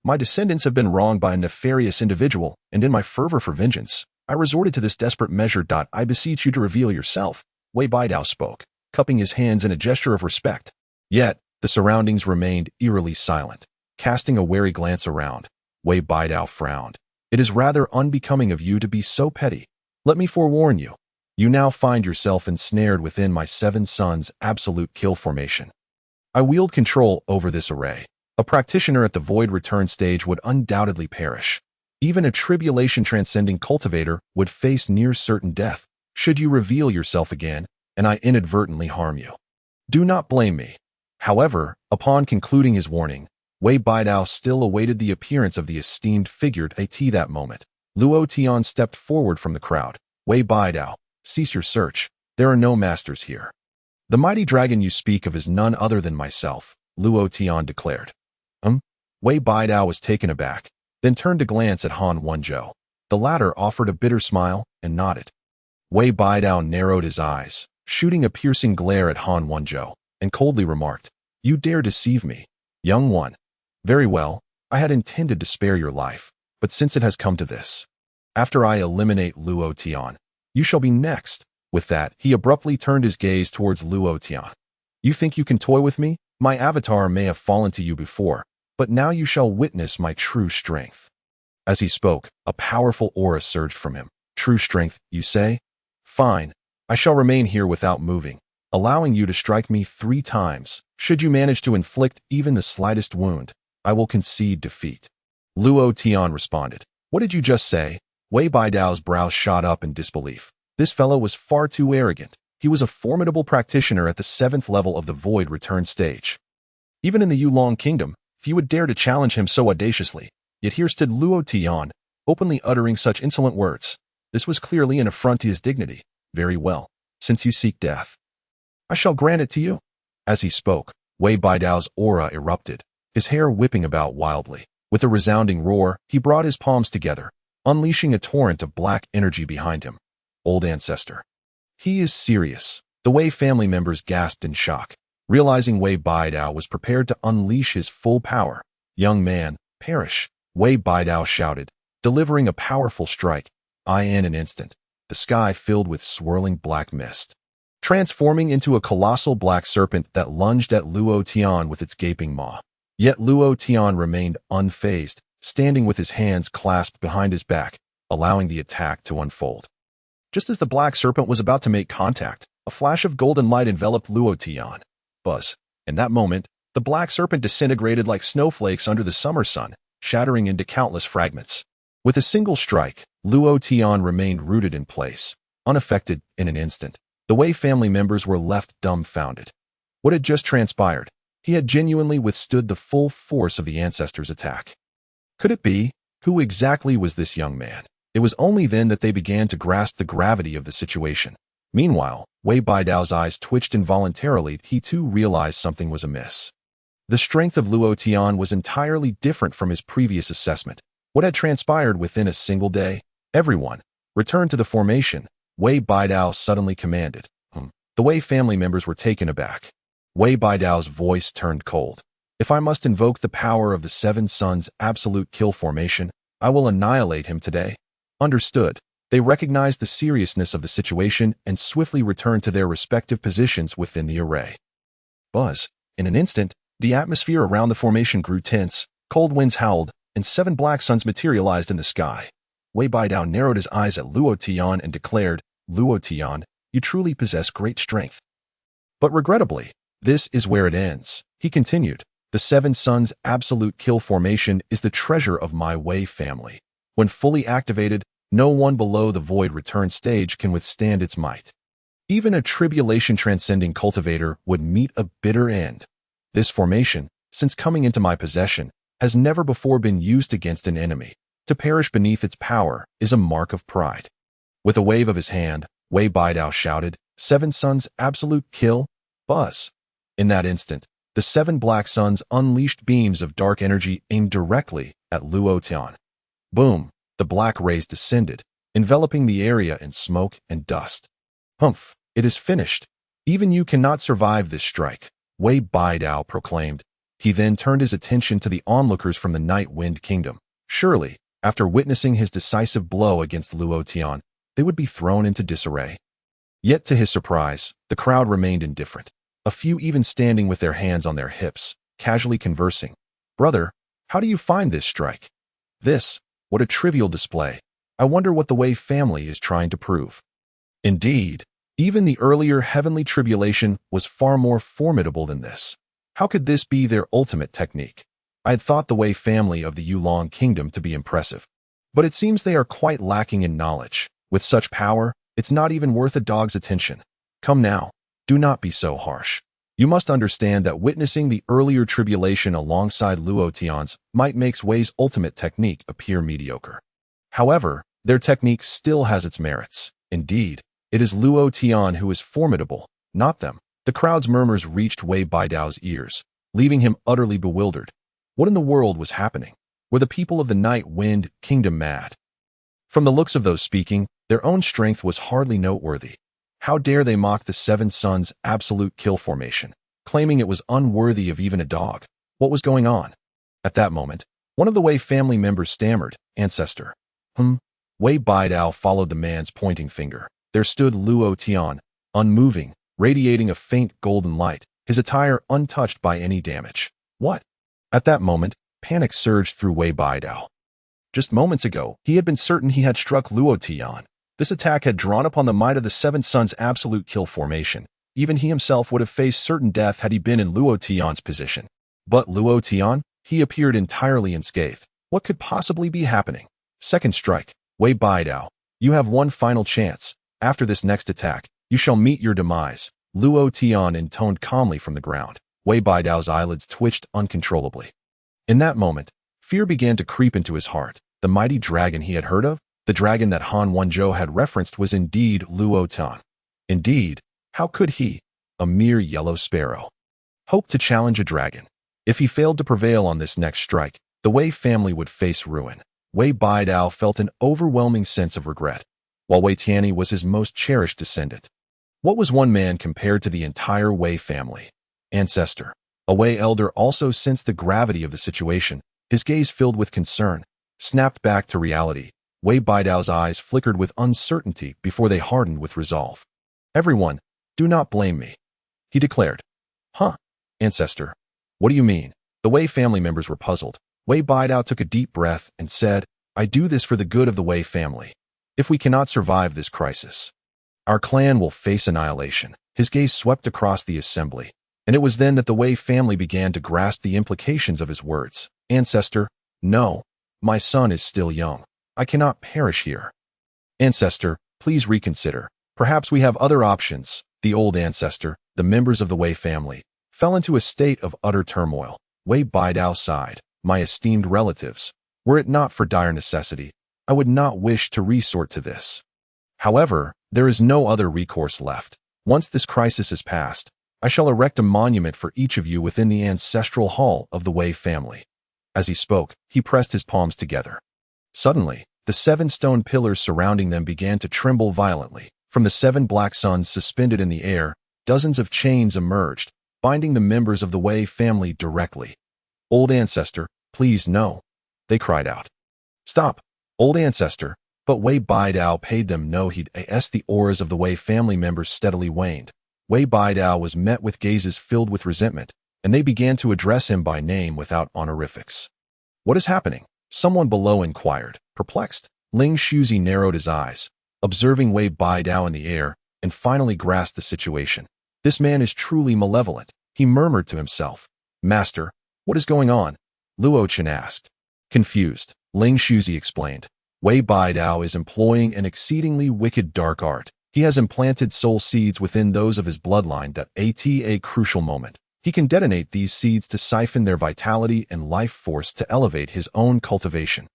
S1: My descendants have been wronged by a nefarious individual, and in my fervor for vengeance, I resorted to this desperate measure. I beseech you to reveal yourself. Wei Baidao spoke, cupping his hands in a gesture of respect. Yet, the surroundings remained eerily silent. Casting a wary glance around, Wei Baidao frowned. It is rather unbecoming of you to be so petty. Let me forewarn you. You now find yourself ensnared within my 7 sons' absolute kill formation. I wield control over this array. A practitioner at the void return stage would undoubtedly perish. Even a tribulation-transcending cultivator would face near certain death, should you reveal yourself again, and I inadvertently harm you. Do not blame me. However, upon concluding his warning, Wei Baidao still awaited the appearance of the esteemed figure at that moment. Luo Tian stepped forward from the crowd. Wei Baidao, cease your search. There are no masters here. The mighty dragon you speak of is none other than myself, Luo Tian declared. Wei Baidao was taken aback, then turned to glance at Han Wenzhou. The latter offered a bitter smile and nodded. Wei Baidao narrowed his eyes, shooting a piercing glare at Han Wenzhou, and coldly remarked, "You dare deceive me, young one. Very well, I had intended to spare your life, but since it has come to this, after I eliminate Luo Tian, you shall be next." With that, he abruptly turned his gaze towards Luo Tian. "You think you can toy with me? My avatar may have fallen to you before, but now you shall witness my true strength." As he spoke, a powerful aura surged from him. "True strength, you say? Fine. I shall remain here without moving, allowing you to strike me 3 times. Should you manage to inflict even the slightest wound, I will concede defeat." Luo Tian responded. "What did you just say?" Wei Baidao's brows shot up in disbelief. This fellow was far too arrogant. He was a formidable practitioner at the 7th level of the Void Return stage. Even in the Yulong Kingdom, few would dare to challenge him so audaciously. Yet here stood Luo Tian, openly uttering such insolent words. This was clearly an affront to his dignity. "Very well, since you seek death, I shall grant it to you." As he spoke, Wei Baidao's aura erupted, his hair whipping about wildly. With a resounding roar, he brought his palms together, unleashing a torrent of black energy behind him. Old ancestor. He is serious. The Wei family members gasped in shock, realizing Wei Baidao was prepared to unleash his full power. "Young man, perish," Wei Baidao shouted, delivering a powerful strike. In an instant, the sky filled with swirling black mist, transforming into a colossal black serpent that lunged at Luo Tian with its gaping maw. Yet Luo Tian remained unfazed, standing with his hands clasped behind his back, allowing the attack to unfold. Just as the black serpent was about to make contact, a flash of golden light enveloped Luo Tian. Buzz. In that moment, the black serpent disintegrated like snowflakes under the summer sun, shattering into countless fragments. With a single strike, Luo Tian remained rooted in place, unaffected in an instant. The Wei family members were left dumbfounded. What had just transpired? He had genuinely withstood the full force of the ancestors' attack. Could it be? Who exactly was this young man? It was only then that they began to grasp the gravity of the situation. Meanwhile, Wei Baidao's eyes twitched involuntarily. He too realized something was amiss. The strength of Luo Tian was entirely different from his previous assessment. What had transpired within a single day? "Everyone, return to the formation," Wei Baidao suddenly commanded. The Wei family members were taken aback. Wei Baidao's voice turned cold. "If I must invoke the power of the 7 Suns' absolute kill formation, I will annihilate him today." Understood. They recognized the seriousness of the situation and swiftly returned to their respective positions within the array. Buzz. In an instant, the atmosphere around the formation grew tense, cold winds howled, and 7 black suns materialized in the sky. Wei Baidao narrowed his eyes at Luo Tian and declared, "Luo Tian, you truly possess great strength. But regrettably, this is where it ends." He continued, "The 7 Suns' absolute kill formation is the treasure of my Wei family. When fully activated, no one below the Void Return stage can withstand its might. Even a tribulation-transcending cultivator would meet a bitter end. This formation, since coming into my possession, has never before been used against an enemy. To perish beneath its power is a mark of pride." With a wave of his hand, Wei Baidao shouted, "7 Suns' absolute kill, Buzz." In that instant, the 7 black suns unleashed beams of dark energy aimed directly at Luo Tian. Boom! The black rays descended, enveloping the area in smoke and dust. "Humph! It is finished. Even you cannot survive this strike," Wei Baidao proclaimed. He then turned his attention to the onlookers from the Night Wind Kingdom. Surely, after witnessing his decisive blow against Luo Tian, they would be thrown into disarray. Yet to his surprise, the crowd remained indifferent, a few even standing with their hands on their hips, casually conversing. "Brother, how do you find this strike? What a trivial display. I wonder what the Wei family is trying to prove." Indeed, even the earlier heavenly tribulation was far more formidable than this. How could this be their ultimate technique? I had thought the Wei family of the Yulong Kingdom to be impressive, but it seems they are quite lacking in knowledge. With such power, it's not even worth a dog's attention. Come now, do not be so harsh. You must understand that witnessing the earlier tribulation alongside Luo Tian's might make Wei's ultimate technique appear mediocre. However, their technique still has its merits. Indeed, it is Luo Tian who is formidable, not them. The crowd's murmurs reached Wei Baidao's ears, leaving him utterly bewildered. What in the world was happening? Were the people of the Night Wind Kingdom mad? From the looks of those speaking, their own strength was hardly noteworthy. How dare they mock the Seven Suns' absolute kill formation, claiming it was unworthy of even a dog? What was going on? At that moment, one of the Wei family members stammered, "Ancestor." Wei Baidao followed the man's pointing finger. There stood Luo Tian, unmoving, radiating a faint golden light, his attire untouched by any damage. What? At that moment, panic surged through Wei Baidao. Just moments ago, he had been certain he had struck Luo Tian. This attack had drawn upon the might of the Seven Suns' absolute kill formation. Even he himself would have faced certain death had he been in Luo Tian's position. But Luo Tian? He appeared entirely unscathed. What could possibly be happening? Second strike. Wei Baidao, you have one final chance. After this next attack, you shall meet your demise. Luo Tian intoned calmly from the ground. Wei Baidao's eyelids twitched uncontrollably. In that moment, fear began to creep into his heart. The mighty dragon he had heard of, the dragon that Han Wenzhou had referenced, was indeed Luo Tian. Indeed, how could he, a mere yellow sparrow, hope to challenge a dragon? If he failed to prevail on this next strike, the Wei family would face ruin. Wei Baidao felt an overwhelming sense of regret, while Wei Tianyi was his most cherished descendant. What was one man compared to the entire Wei family? Ancestor. A Wei elder also sensed the gravity of the situation. His gaze filled with concern, snapped back to reality. Wei Baidao's eyes flickered with uncertainty before they hardened with resolve. Everyone, do not blame me, he declared. Ancestor. What do you mean? The Wei family members were puzzled. Wei Baidao took a deep breath and said, I do this for the good of the Wei family. If we cannot survive this crisis, our clan will face annihilation. His gaze swept across the assembly, and it was then that the Wei family began to grasp the implications of his words. Ancestor, no, my son is still young. I cannot perish here. Ancestor, please reconsider. Perhaps we have other options. The old ancestor, the members of the Wei family, fell into a state of utter turmoil. Wei Baidao sighed. My esteemed relatives, were it not for dire necessity, I would not wish to resort to this. However, there is no other recourse left. Once this crisis is past, I shall erect a monument for each of you within the ancestral hall of the Wei family. As he spoke, he pressed his palms together. Suddenly, the 7 stone pillars surrounding them began to tremble violently. From the 7 black suns suspended in the air, dozens of chains emerged, binding the members of the Wei family directly. Old ancestor, please no, they cried out. Stop, old ancestor. But Wei Baidao paid them no heed as the auras of the Wei family members steadily waned. Wei Baidao was met with gazes filled with resentment, and they began to address him by name without honorifics. What is happening? Someone below inquired. Perplexed, Ling Shuzi narrowed his eyes, observing Wei Baidao in the air, and finally grasped the situation. This man is truly malevolent, he murmured to himself. Master, what is going on? Luo Tian asked. Confused, Ling Shuzi explained. Wei Baidao is employing an exceedingly wicked dark art. He has implanted soul seeds within those of his bloodline that at a crucial moment, he can detonate these seeds to siphon their vitality and life force to elevate his own cultivation.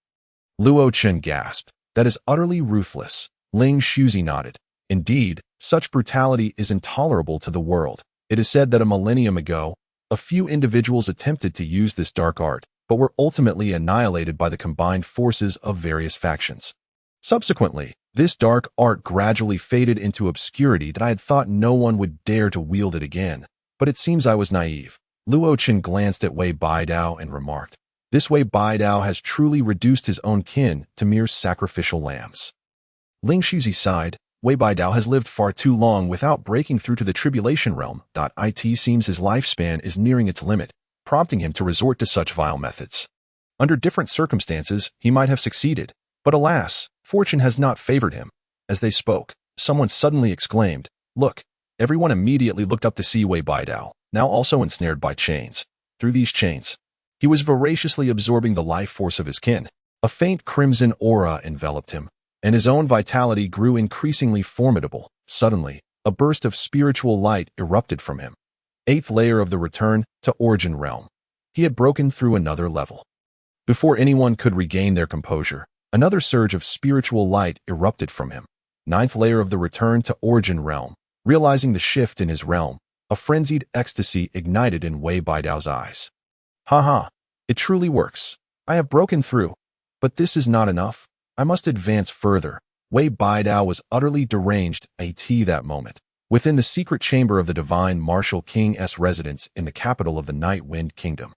S1: Luo Tian gasped. That is utterly ruthless. Ling Shuzi nodded. Indeed, such brutality is intolerable to the world. It is said that a millennium ago, a few individuals attempted to use this dark art, but were ultimately annihilated by the combined forces of various factions. Subsequently, this dark art gradually faded into obscurity that I had thought no one would dare to wield it again, but it seems I was naive. Luo Tian glanced at Wei Baidao and remarked, This Wei Baidao has truly reduced his own kin to mere sacrificial lambs. Ling Shuzi sighed. Wei Baidao has lived far too long without breaking through to the tribulation realm. It seems his lifespan is nearing its limit, prompting him to resort to such vile methods. Under different circumstances, he might have succeeded, but alas, fortune has not favored him. As they spoke, someone suddenly exclaimed, Look! Everyone immediately looked up to see Wei Baidao, now also ensnared by chains. Through these chains, he was voraciously absorbing the life force of his kin. A faint crimson aura enveloped him, and his own vitality grew increasingly formidable. Suddenly, a burst of spiritual light erupted from him. Eighth layer of the return to origin realm. He had broken through another level. Before anyone could regain their composure, another surge of spiritual light erupted from him. Ninth layer of the return to origin realm. Realizing the shift in his realm, a frenzied ecstasy ignited in Wei Baidao's eyes. Ha! It truly works. I have broken through. But this is not enough. I must advance further. Wei Baidao was utterly deranged at that moment. Within the secret chamber of the divine martial king's residence in the capital of the Night Wind Kingdom,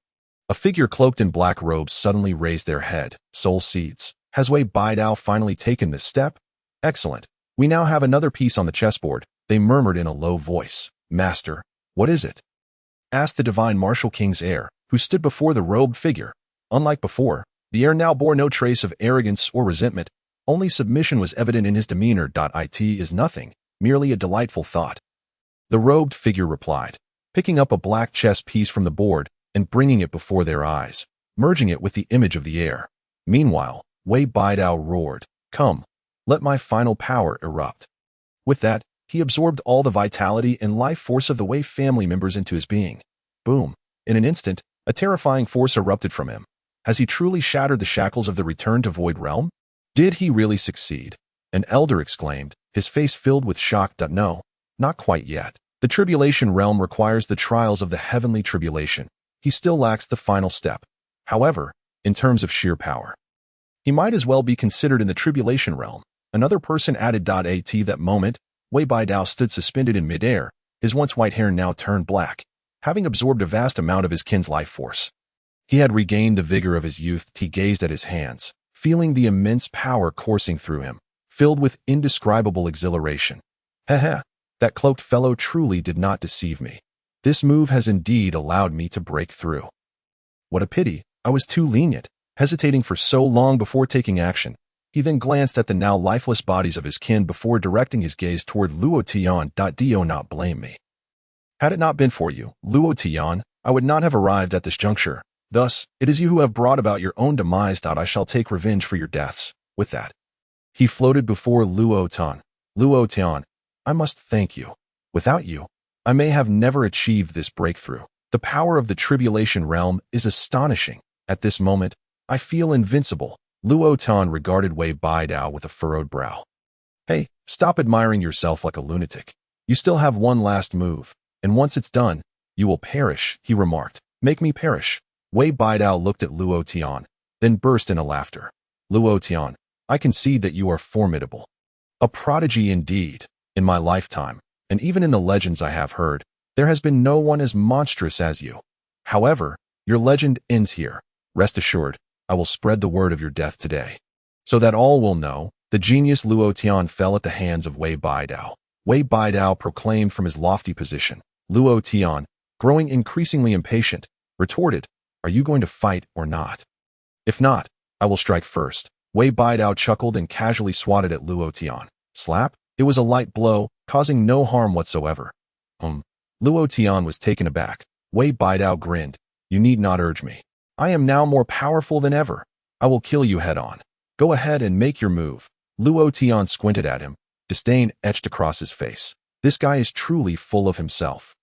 S1: a figure cloaked in black robes suddenly raised their head. Soul seeds. Has Wei Baidao finally taken this step? Excellent. We now have another piece on the chessboard, they murmured in a low voice. Master, what is it? Asked the divine martial king's heir, who stood before the robed figure. Unlike before, the heir now bore no trace of arrogance or resentment. Only submission was evident in his demeanor. It is nothing, merely a delightful thought. The robed figure replied, picking up a black chess piece from the board and bringing it before their eyes, merging it with the image of the heir. Meanwhile, Wei Baidao roared, "Come, let my final power erupt." With that, he absorbed all the vitality and life force of the Wei family members into his being. Boom! In an instant, a terrifying force erupted from him. Has he truly shattered the shackles of the return to void realm? Did he really succeed? An elder exclaimed, his face filled with shock. No, not quite yet. The tribulation realm requires the trials of the heavenly tribulation. He still lacks the final step. However, in terms of sheer power, he might as well be considered in the tribulation realm. Another person added. At that moment, Wei Baidao stood suspended in midair, his once white hair now turned black, having absorbed a vast amount of his kin's life force. He had regained the vigor of his youth. He gazed at his hands, feeling the immense power coursing through him, filled with indescribable exhilaration. Heh, that cloaked fellow truly did not deceive me. This move has indeed allowed me to break through. What a pity, I was too lenient, hesitating for so long before taking action. He then glanced at the now lifeless bodies of his kin before directing his gaze toward Luo Tian. Do not blame me. Had it not been for you, Luo Tian, I would not have arrived at this juncture. Thus, it is you who have brought about your own demise. I shall take revenge for your deaths. With that, he floated before Luo Tian. Luo Tian, I must thank you. Without you, I may have never achieved this breakthrough. The power of the tribulation realm is astonishing. At this moment, I feel invincible. Luo Tian regarded Wei Baidao with a furrowed brow. Hey, stop admiring yourself like a lunatic. You still have one last move, and once it's done, you will perish, he remarked. Make me perish. Wei Baidao looked at Luo Tian, then burst into laughter. Luo Tian, I concede that you are formidable. A prodigy indeed. In my lifetime, and even in the legends I have heard, there has been no one as monstrous as you. However, your legend ends here. Rest assured, I will spread the word of your death today, so that all will know. The genius Luo Tian fell at the hands of Wei Baidao. Wei Baidao proclaimed from his lofty position. Luo Tian, growing increasingly impatient, retorted, "Are you going to fight or not? If not, I will strike first." Wei Baidao chuckled and casually swatted at Luo Tian. Slap? It was a light blow, causing no harm whatsoever. Luo Tian was taken aback. Wei Baidao grinned. You need not urge me. I am now more powerful than ever. I will kill you head on. Go ahead and make your move. Luo Tian squinted at him, disdain etched across his face. This guy is truly full of himself.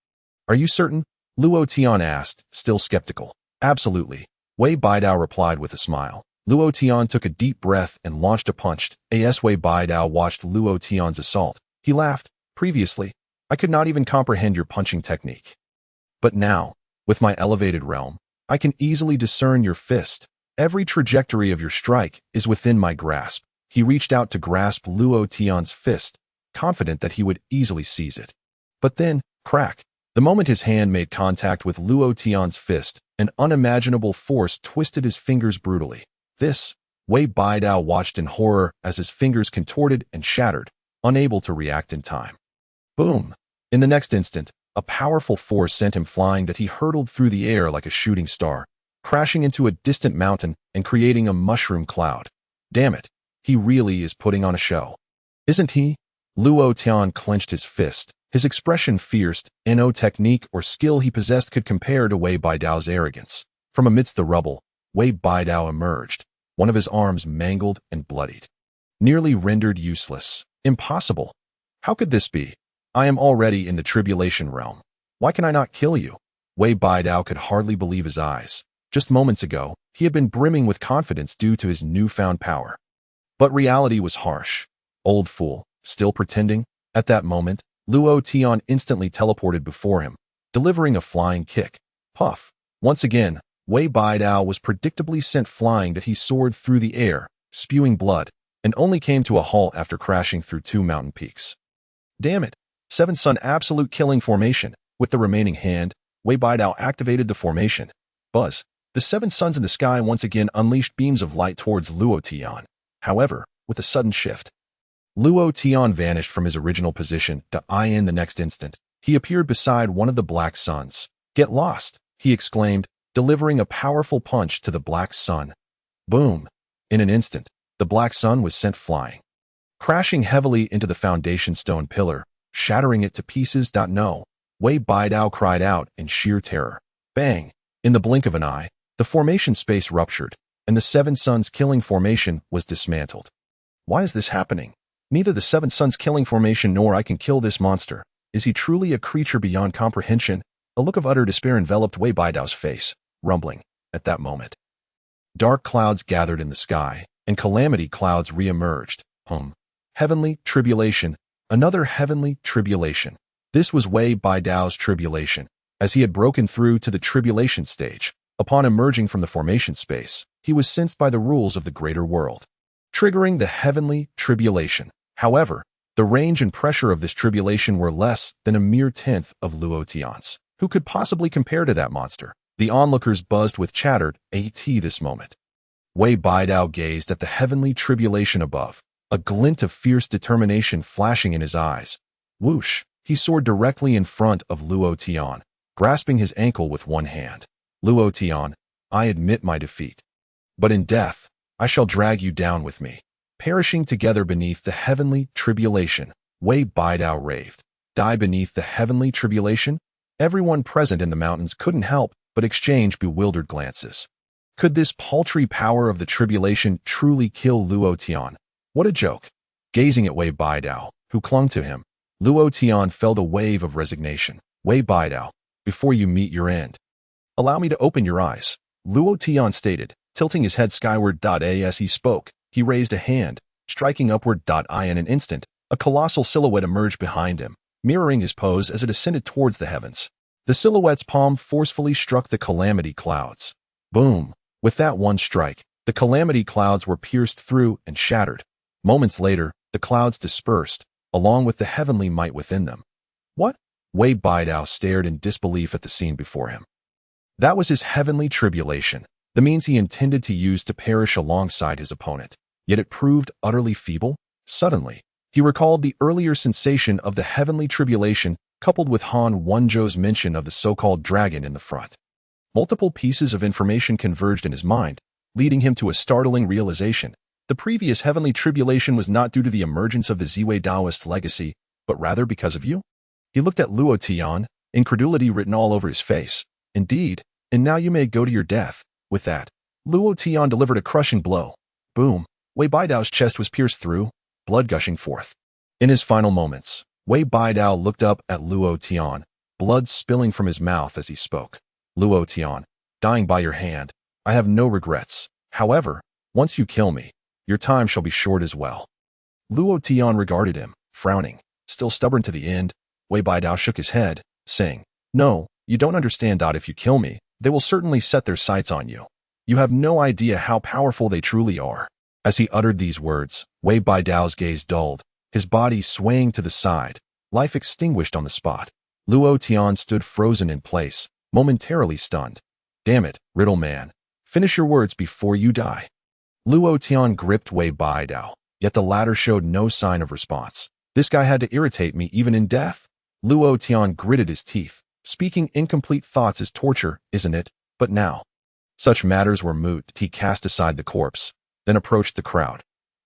S1: Are you certain? Luo Tian asked, still skeptical. Absolutely. Wei Baidao replied with a smile. Luo Tian took a deep breath and launched a punch. As Wei Baidao watched Luo Tian's assault, he laughed. Previously, I could not even comprehend your punching technique. But now, with my elevated realm, I can easily discern your fist. Every trajectory of your strike is within my grasp. He reached out to grasp Luo Tian's fist, confident that he would easily seize it. But then, crack. The moment his hand made contact with Luo Tian's fist, an unimaginable force twisted his fingers brutally. This, Wei Baidao watched in horror as his fingers contorted and shattered, unable to react in time. Boom! In the next instant, a powerful force sent him flying that he hurtled through the air like a shooting star, crashing into a distant mountain and creating a mushroom cloud. Damn it, he really is putting on a show. Isn't he? Luo Tian clenched his fist, his expression fierce. No technique or skill he possessed could compare to Wei Baidao's arrogance. From amidst the rubble, Wei Baidao emerged, one of his arms mangled and bloodied. Nearly rendered useless. Impossible. How could this be? I am already in the tribulation realm. Why can I not kill you? Wei Baidao could hardly believe his eyes. Just moments ago, he had been brimming with confidence due to his newfound power. But reality was harsh. Old fool, still pretending? At that moment, Luo Tian instantly teleported before him, delivering a flying kick. Puff. Once again, Wei Baidao was predictably sent flying that he soared through the air, spewing blood, and only came to a halt after crashing through 2 mountain peaks. Damn it! 7 Sun Absolute Killing Formation. With the remaining hand, Wei Baidao activated the formation. Buzz. The 7 suns in the sky once again unleashed beams of light towards Luo Tian. However, with a sudden shift, Luo Tian vanished from his original position in the next instant. He appeared beside one of the black suns. Get lost, he exclaimed, delivering a powerful punch to the black sun. Boom! In an instant, the black sun was sent flying, crashing heavily into the foundation stone pillar, shattering it to pieces. No! Wei Baidao cried out in sheer terror. Bang! In the blink of an eye, the formation space ruptured, and the 7 suns killing formation was dismantled. Why is this happening? Neither the 7 suns killing formation nor I can kill this monster. Is he truly a creature beyond comprehension? A look of utter despair enveloped Wei Baidao's face, rumbling at that moment. Dark clouds gathered in the sky, and calamity clouds re-emerged. Heavenly tribulation. Another heavenly tribulation. This was Wei Baidao's tribulation, as he had broken through to the tribulation stage. Upon emerging from the formation space, he was sensed by the rules of the greater world, triggering the heavenly tribulation. However, the range and pressure of this tribulation were less than a mere tenth of Luo Tian's. Who could possibly compare to that monster? The onlookers buzzed with chattered this moment. Wei Baidao gazed at the heavenly tribulation above, a glint of fierce determination flashing in his eyes. Whoosh! He soared directly in front of Luo Tian, grasping his ankle with one hand. Luo Tian, I admit my defeat. But in death, I shall drag you down with me. Perishing together beneath the heavenly tribulation, Wei Baidao raved. Die beneath the heavenly tribulation? Everyone present in the mountains couldn't help but exchange bewildered glances. Could this paltry power of the tribulation truly kill Luo Tian? What a joke! Gazing at Wei Baidao, who clung to him, Luo Tian felt a wave of resignation. Wei Baidao, before you meet your end, allow me to open your eyes, Luo Tian stated, tilting his head skyward. As he spoke, he raised a hand, striking upward. In an instant, a colossal silhouette emerged behind him, mirroring his pose as it ascended towards the heavens. The silhouette's palm forcefully struck the calamity clouds. Boom! With that one strike, the calamity clouds were pierced through and shattered. Moments later, the clouds dispersed, along with the heavenly might within them. What? Wei Baidao stared in disbelief at the scene before him. That was his heavenly tribulation, the means he intended to use to perish alongside his opponent. Yet it proved utterly feeble. Suddenly, he recalled the earlier sensation of the heavenly tribulation coupled with Han Wenzhou's mention of the so-called dragon in the front. Multiple pieces of information converged in his mind, leading him to a startling realization. The previous heavenly tribulation was not due to the emergence of the Ziwei Taoist legacy, but rather because of you? He looked at Luo Tian, incredulity written all over his face. Indeed, and now you may go to your death. With that, Luo Tian delivered a crushing blow. Boom! Wei Baidao's chest was pierced through, blood gushing forth. In his final moments, Wei Baidao looked up at Luo Tian, blood spilling from his mouth as he spoke. Luo Tian, dying by your hand, I have no regrets. However, once you kill me, your time shall be short as well. Luo Tian regarded him, frowning. Still stubborn to the end, Wei Baidao shook his head, saying, No, you don't understand. If you kill me, they will certainly set their sights on you. You have no idea how powerful they truly are. As he uttered these words, Wei Baidao's gaze dulled, his body swaying to the side, life extinguished on the spot. Luo Tian stood frozen in place, momentarily stunned. Damn it, Riddle Man. Finish your words before you die. Luo Tian gripped Wei Baidao, yet the latter showed no sign of response. This guy had to irritate me even in death. Luo Tian gritted his teeth. Speaking incomplete thoughts is torture, isn't it? But now, such matters were moot. He cast aside the corpse, then approached the crowd.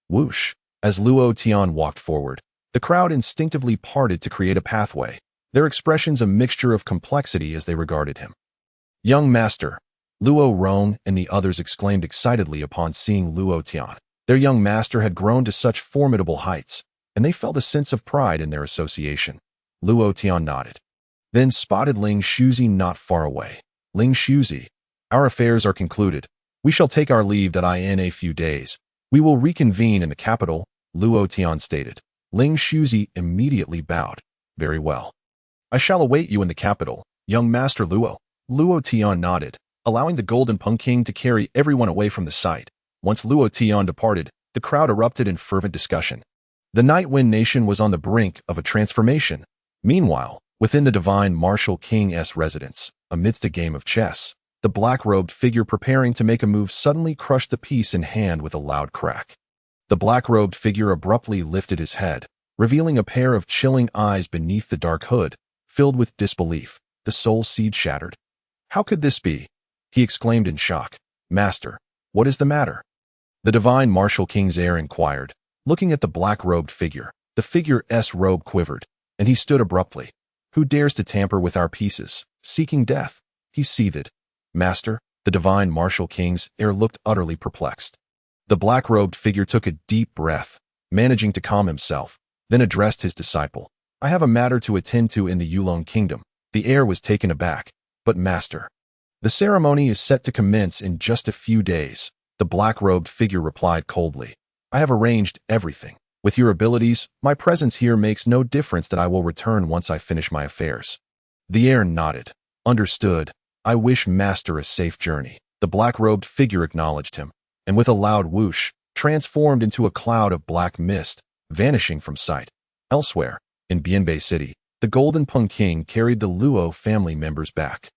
S1: Whoosh! As Luo Tian walked forward, the crowd instinctively parted to create a pathway, their expressions a mixture of complexity as they regarded him. Young master! Luo Rong and the others exclaimed excitedly upon seeing Luo Tian. Their young master had grown to such formidable heights, and they felt a sense of pride in their association. Luo Tian nodded. then spotted Ling Shuzi not far away. Ling Shuzi, our affairs are concluded. We shall take our leave that in a few days. We will reconvene in the capital, Luo Tian stated. Ling Shuzi immediately bowed. Very well. I shall await you in the capital, young Master Luo. Luo Tian nodded, allowing the Golden Peng King to carry everyone away from the site. Once Luo Tian departed, the crowd erupted in fervent discussion. The Night Wind Nation was on the brink of a transformation. Meanwhile, within the Divine Martial King's residence, amidst a game of chess, the black-robed figure preparing to make a move suddenly crushed the piece in hand with a loud crack. The black-robed figure abruptly lifted his head, revealing a pair of chilling eyes beneath the dark hood. Filled with disbelief, the soul seed shattered. How could this be? He exclaimed in shock. Master, what is the matter? The Divine Martial King's heir inquired. Looking at the black-robed figure, the figure's robe quivered, and he stood abruptly. Who dares to tamper with our pieces, seeking death? He seethed. Master, the Divine Martial King's heir looked utterly perplexed. The black-robed figure took a deep breath, managing to calm himself, then addressed his disciple. I have a matter to attend to in the Yulong Kingdom. The heir was taken aback. But master, the ceremony is set to commence in just a few days. The black-robed figure replied coldly. I have arranged everything. With your abilities, my presence here makes no difference that I will return once I finish my affairs. The heir nodded. Understood. I wish master a safe journey. The black-robed figure acknowledged him, and with a loud whoosh, transformed into a cloud of black mist, vanishing from sight. Elsewhere, in Bianbei City, the Golden Peng King carried the Luo family members back,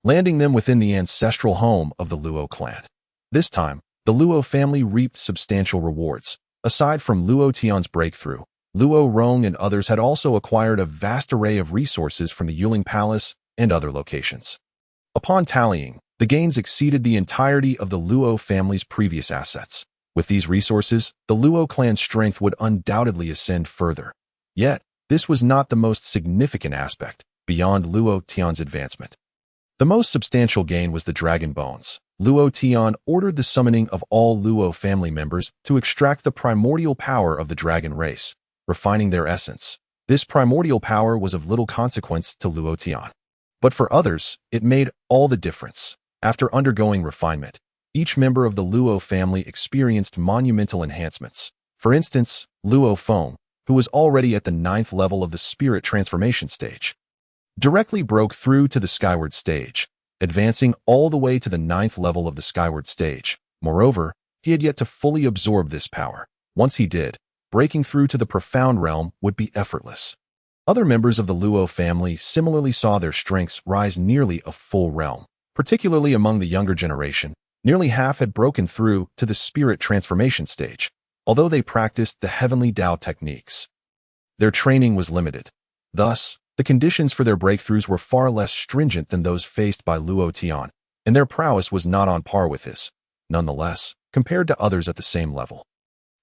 S1: landing them within the ancestral home of the Luo clan. This time, the Luo family reaped substantial rewards. Aside from Luo Tian's breakthrough, Luo Rong and others had also acquired a vast array of resources from the Yuling Palace and other locations. Upon tallying, the gains exceeded the entirety of the Luo family's previous assets. With these resources, the Luo clan's strength would undoubtedly ascend further. Yet, this was not the most significant aspect, beyond Luo Tian's advancement. The most substantial gain was the dragon bones. Luo Tian ordered the summoning of all Luo family members to extract the primordial power of the dragon race, refining their essence. This primordial power was of little consequence to Luo Tian. But for others, it made all the difference. After undergoing refinement, each member of the Luo family experienced monumental enhancements. For instance, Luo Feng, who was already at the 9th level of the spirit transformation stage, directly broke through to the skyward stage, advancing all the way to the 9th level of the skyward stage. Moreover, he had yet to fully absorb this power. Once he did, breaking through to the profound realm would be effortless. Other members of the Luo family similarly saw their strengths rise nearly a full realm. Particularly among the younger generation, nearly half had broken through to the spirit transformation stage, although they practiced the Heavenly Tao techniques. Their training was limited. Thus, the conditions for their breakthroughs were far less stringent than those faced by Luo Tian, and their prowess was not on par with his. Nonetheless, compared to others at the same level,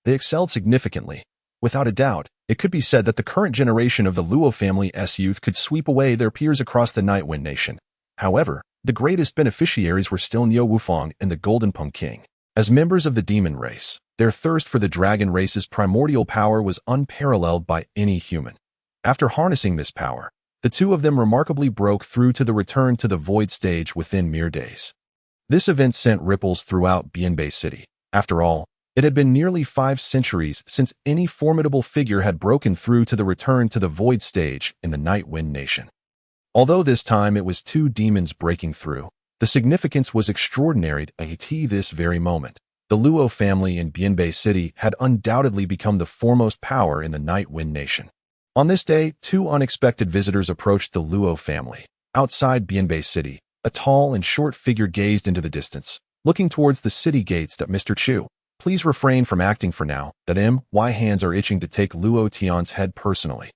S1: they excelled significantly. Without a doubt, it could be said that the current generation of the Luo family's youth could sweep away their peers across the Night Wind Nation. However, the greatest beneficiaries were still Niu Wufang and the Golden Peng King. As members of the demon race, their thirst for the dragon race's primordial power was unparalleled by any human. After harnessing this power, the two of them remarkably broke through to the return to the void stage within mere days. This event sent ripples throughout Bianbei City. After all, it had been nearly 5 centuries since any formidable figure had broken through to the return to the void stage in the Night Wind Nation. Although this time it was 2 demons breaking through, the significance was extraordinary at this very moment. The Luo family in Bianbei City had undoubtedly become the foremost power in the Night Wind Nation. On this day, 2 unexpected visitors approached the Luo family. Outside Bianbei City, a tall and short figure gazed into the distance, looking towards the city gates. That Mr. Chu, please refrain from acting for now, that my hands are itching to take Luo Tian's head personally.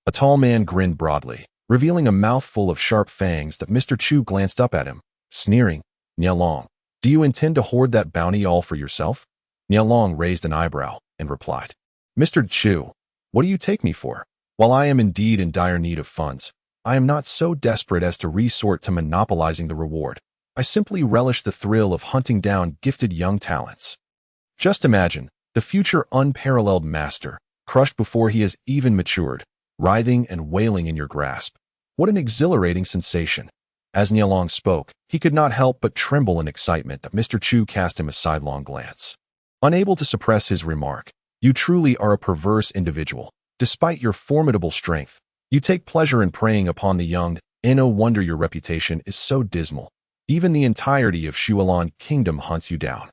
S1: A tall man grinned broadly, revealing a mouthful of sharp fangs. That Mr. Chu glanced up at him, sneering. Nialong, do you intend to hoard that bounty all for yourself? Nialong raised an eyebrow and replied, Mr. Chu, what do you take me for? While I am indeed in dire need of funds, I am not so desperate as to resort to monopolizing the reward. I simply relish the thrill of hunting down gifted young talents. Just imagine the future unparalleled master, crushed before he has even matured, writhing and wailing in your grasp. What an exhilarating sensation. As Nialong spoke, he could not help but tremble in excitement that Mr. Chu cast him a sidelong glance. Unable to suppress his remark, "You truly are a perverse individual. Despite your formidable strength, you take pleasure in preying upon the young, and no wonder your reputation is so dismal. Even the entirety of Shualan Kingdom hunts you down.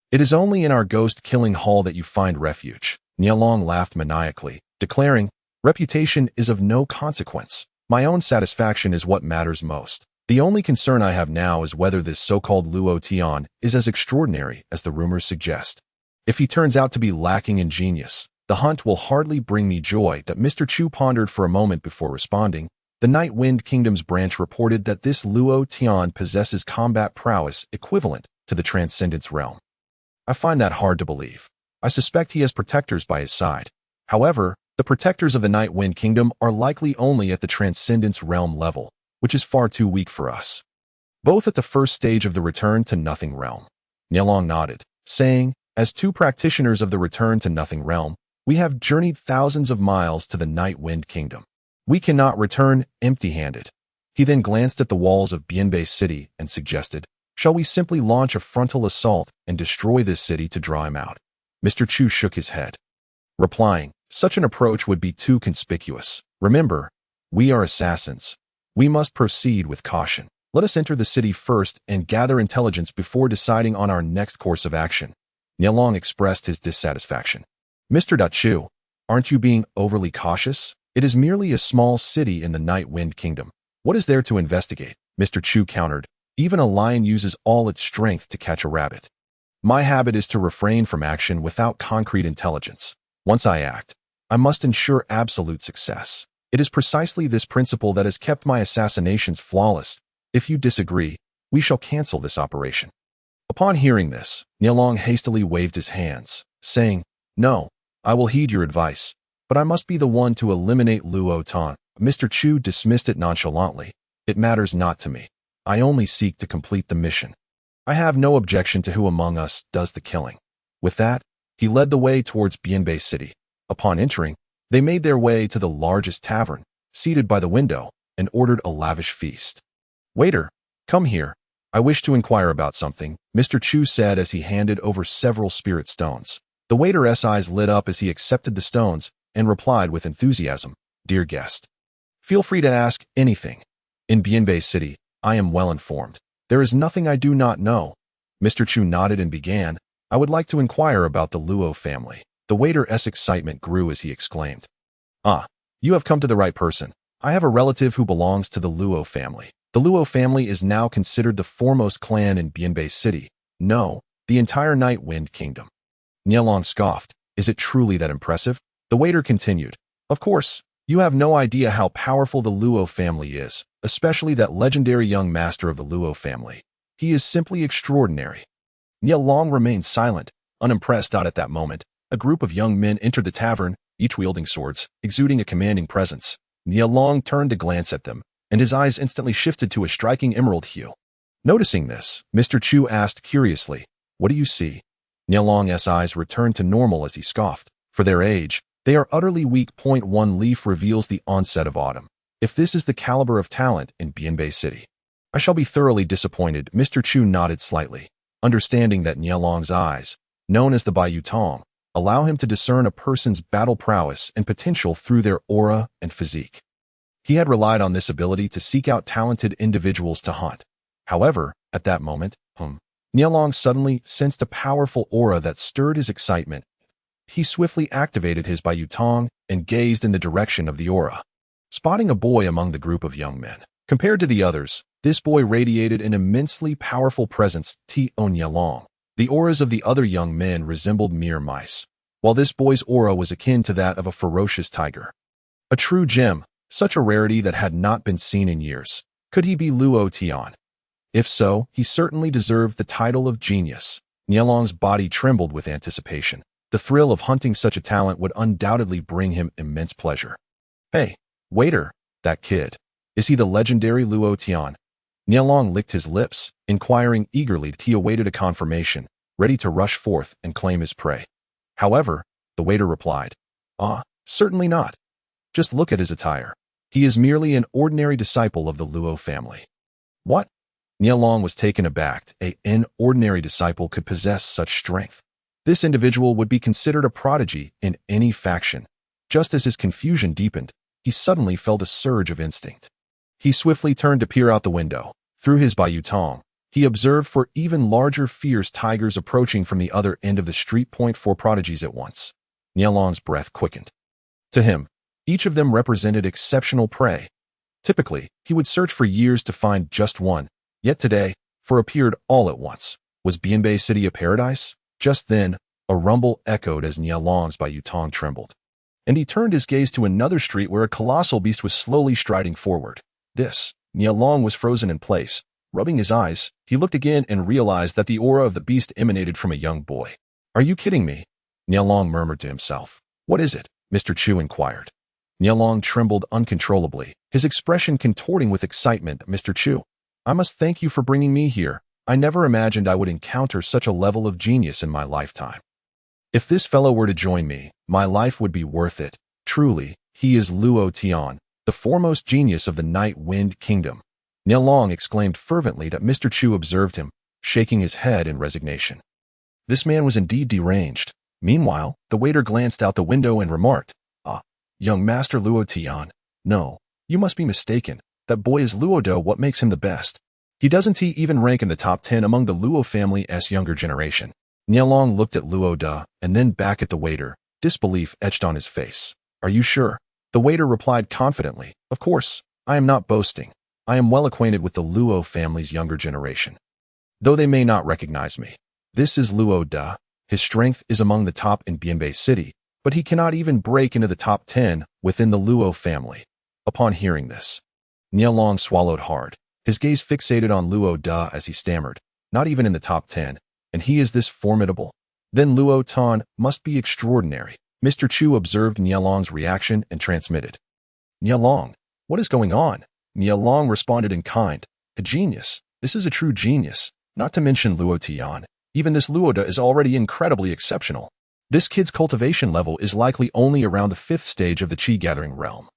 S1: It is only in our ghost-killing hall that you find refuge." Nialong laughed maniacally, declaring, "Reputation is of no consequence. My own satisfaction is what matters most. The only concern I have now is whether this so-called Luo Tian is as extraordinary as the rumors suggest. If he turns out to be lacking in genius, the hunt will hardly bring me joy." That Mr. Chu pondered for a moment before responding. The Night Wind Kingdom's branch reported that this Luo Tian possesses combat prowess equivalent to the Transcendence Realm. I find that hard to believe. I suspect he has protectors by his side. However, the protectors of the Night Wind Kingdom are likely only at the Transcendence Realm level, which is far too weak for us. Both at the first stage of the Return to Nothing Realm. Nialong nodded, saying, "As two practitioners of the Return to Nothing Realm, we have journeyed thousands of miles to the Night Wind Kingdom. We cannot return empty-handed." He then glanced at the walls of Bianbei City and suggested, "Shall we simply launch a frontal assault and destroy this city to draw him out?" Mr. Chu shook his head, replying, "Such an approach would be too conspicuous. Remember, we are assassins. We must proceed with caution. Let us enter the city first and gather intelligence before deciding on our next course of action." Nialong expressed his dissatisfaction. "Mr. Chu, aren't you being overly cautious? It is merely a small city in the Night Wind Kingdom. What is there to investigate?" Mr. Chu countered. "Even a lion uses all its strength to catch a rabbit. My habit is to refrain from action without concrete intelligence. Once I act, I must ensure absolute success. It is precisely this principle that has kept my assassinations flawless. If you disagree, we shall cancel this operation." Upon hearing this, Nialong hastily waved his hands, saying, "No, I will heed your advice, but I must be the one to eliminate Luo Tian." Mr. Chu dismissed it nonchalantly. "It matters not to me. I only seek to complete the mission. I have no objection to who among us does the killing." With that, he led the way towards Bianbei City. Upon entering, they made their way to the largest tavern, seated by the window, and ordered a lavish feast. "Waiter, come here. I wish to inquire about something," Mr. Chu said as he handed over several spirit stones. The waiter's eyes lit up as he accepted the stones and replied with enthusiasm, "Dear guest, feel free to ask anything. In Bianbei City, I am well informed. There is nothing I do not know." Mr. Chu nodded and began, "I would like to inquire about the Luo family." The waiter's excitement grew as he exclaimed, "Ah, you have come to the right person. I have a relative who belongs to the Luo family. The Luo family is now considered the foremost clan in Bianbei City. No, the entire Night Wind Kingdom." Nialong scoffed. "Is it truly that impressive?" The waiter continued, "Of course, you have no idea how powerful the Luo family is, especially that legendary young master of the Luo family. He is simply extraordinary." Nialong remained silent, unimpressed. At that moment, a group of young men entered the tavern, each wielding swords, exuding a commanding presence. Nialong turned to glance at them, and his eyes instantly shifted to a striking emerald hue. Noticing this, Mr. Chu asked curiously, "What do you see?" Nialong's eyes returned to normal as he scoffed. "For their age, they are utterly weak. One leaf reveals the onset of autumn. If this is the caliber of talent in Bianbei City, I shall be thoroughly disappointed." Mr. Chu nodded slightly, understanding that Nialong's eyes, known as the Baiyu Tong, allow him to discern a person's battle prowess and potential through their aura and physique. He had relied on this ability to seek out talented individuals to hunt. However, at that moment, Nialong suddenly sensed a powerful aura that stirred his excitement. He swiftly activated his Baiyu Tong and gazed in the direction of the aura, spotting a boy among the group of young men. Compared to the others, this boy radiated an immensely powerful presence. Nialong. The auras of the other young men resembled mere mice, while this boy's aura was akin to that of a ferocious tiger. A true gem, such a rarity that had not been seen in years. Could he be Luo Tian? If so, he certainly deserved the title of genius. Nialong's body trembled with anticipation. The thrill of hunting such a talent would undoubtedly bring him immense pleasure. "Hey, waiter, that kid. Is he the legendary Luo Tian?" Nialong licked his lips, inquiring eagerly. He awaited a confirmation, ready to rush forth and claim his prey. However, the waiter replied, "Ah, certainly not. Just look at his attire. He is merely an ordinary disciple of the Luo family. What? Nialong was taken aback. An ordinary disciple could possess such strength. This individual would be considered a prodigy in any faction. Just as his confusion deepened, he suddenly felt a surge of instinct. He swiftly turned to peer out the window. Through his bayutong, he observed four even larger fierce tigers approaching from the other end of the street. 4 prodigies at once. Nialong's breath quickened. To him, each of them represented exceptional prey. Typically, he would search for years to find just one, yet today, four appeared all at once. Was Bianbei City a paradise? Just then, a rumble echoed as Nialong's bayutong trembled. And he turned his gaze to another street where a colossal beast was slowly striding forward. Nialong was frozen in place. Rubbing his eyes, he looked again and realized that the aura of the beast emanated from a young boy. Are you kidding me? Nialong murmured to himself. What is it? Mr. Chu inquired. Nialong trembled uncontrollably, his expression contorting with excitement. Mr. Chu, I must thank you for bringing me here. I never imagined I would encounter such a level of genius in my lifetime. If this fellow were to join me, my life would be worth it. Truly, he is Luo Tian, the foremost genius of the Night Wind Kingdom. Nialong exclaimed fervently that Mr. Chu observed him, shaking his head in resignation. This man was indeed deranged. Meanwhile, the waiter glanced out the window and remarked, young Master Luo Tian, no, you must be mistaken. That boy is Luo Do. What makes him the best? Doesn't he even rank in the top 10 among the Luo family's younger generation? Nialong looked at Luo Da and then back at the waiter, disbelief etched on his face. Are you sure? The waiter replied confidently, of course, I am not boasting. I am well acquainted with the Luo family's younger generation. Though they may not recognize me. This is Luo Da. His strength is among the top in Bianbei City, but he cannot even break into the top 10 within the Luo family. Upon hearing this, Nialong swallowed hard, his gaze fixated on Luo Da as he stammered, not even in the top 10, and he is this formidable. Then Luo Tian must be extraordinary. Mr. Chu observed Nialong's reaction and transmitted. Nialong, what is going on? Nialong responded in kind. A genius. This is a true genius. Not to mention Luo Tian. Even this Luo Da is already incredibly exceptional. This kid's cultivation level is likely only around the 5th stage of the Qi gathering realm.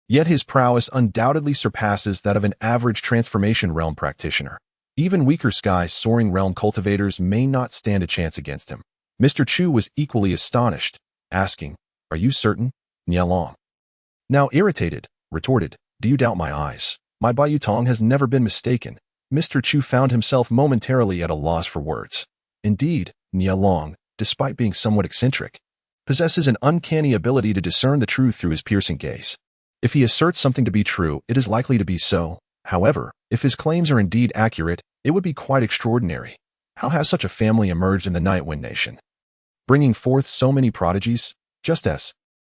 S1: Yet his prowess undoubtedly surpasses that of an average transformation realm practitioner. Even weaker sky-soaring realm cultivators may not stand a chance against him. Mr. Chu was equally astonished, asking, Are you certain? Nialong, now irritated, retorted, Do you doubt my eyes? My bayutong has never been mistaken. Mr. Chu found himself momentarily at a loss for words. Indeed, Nialong, despite being somewhat eccentric, possesses an uncanny ability to discern the truth through his piercing gaze. If he asserts something to be true, it is likely to be so. However, if his claims are indeed accurate, it would be quite extraordinary. How has such a family emerged in the Nightwind Nation? Bringing forth so many prodigies? Just as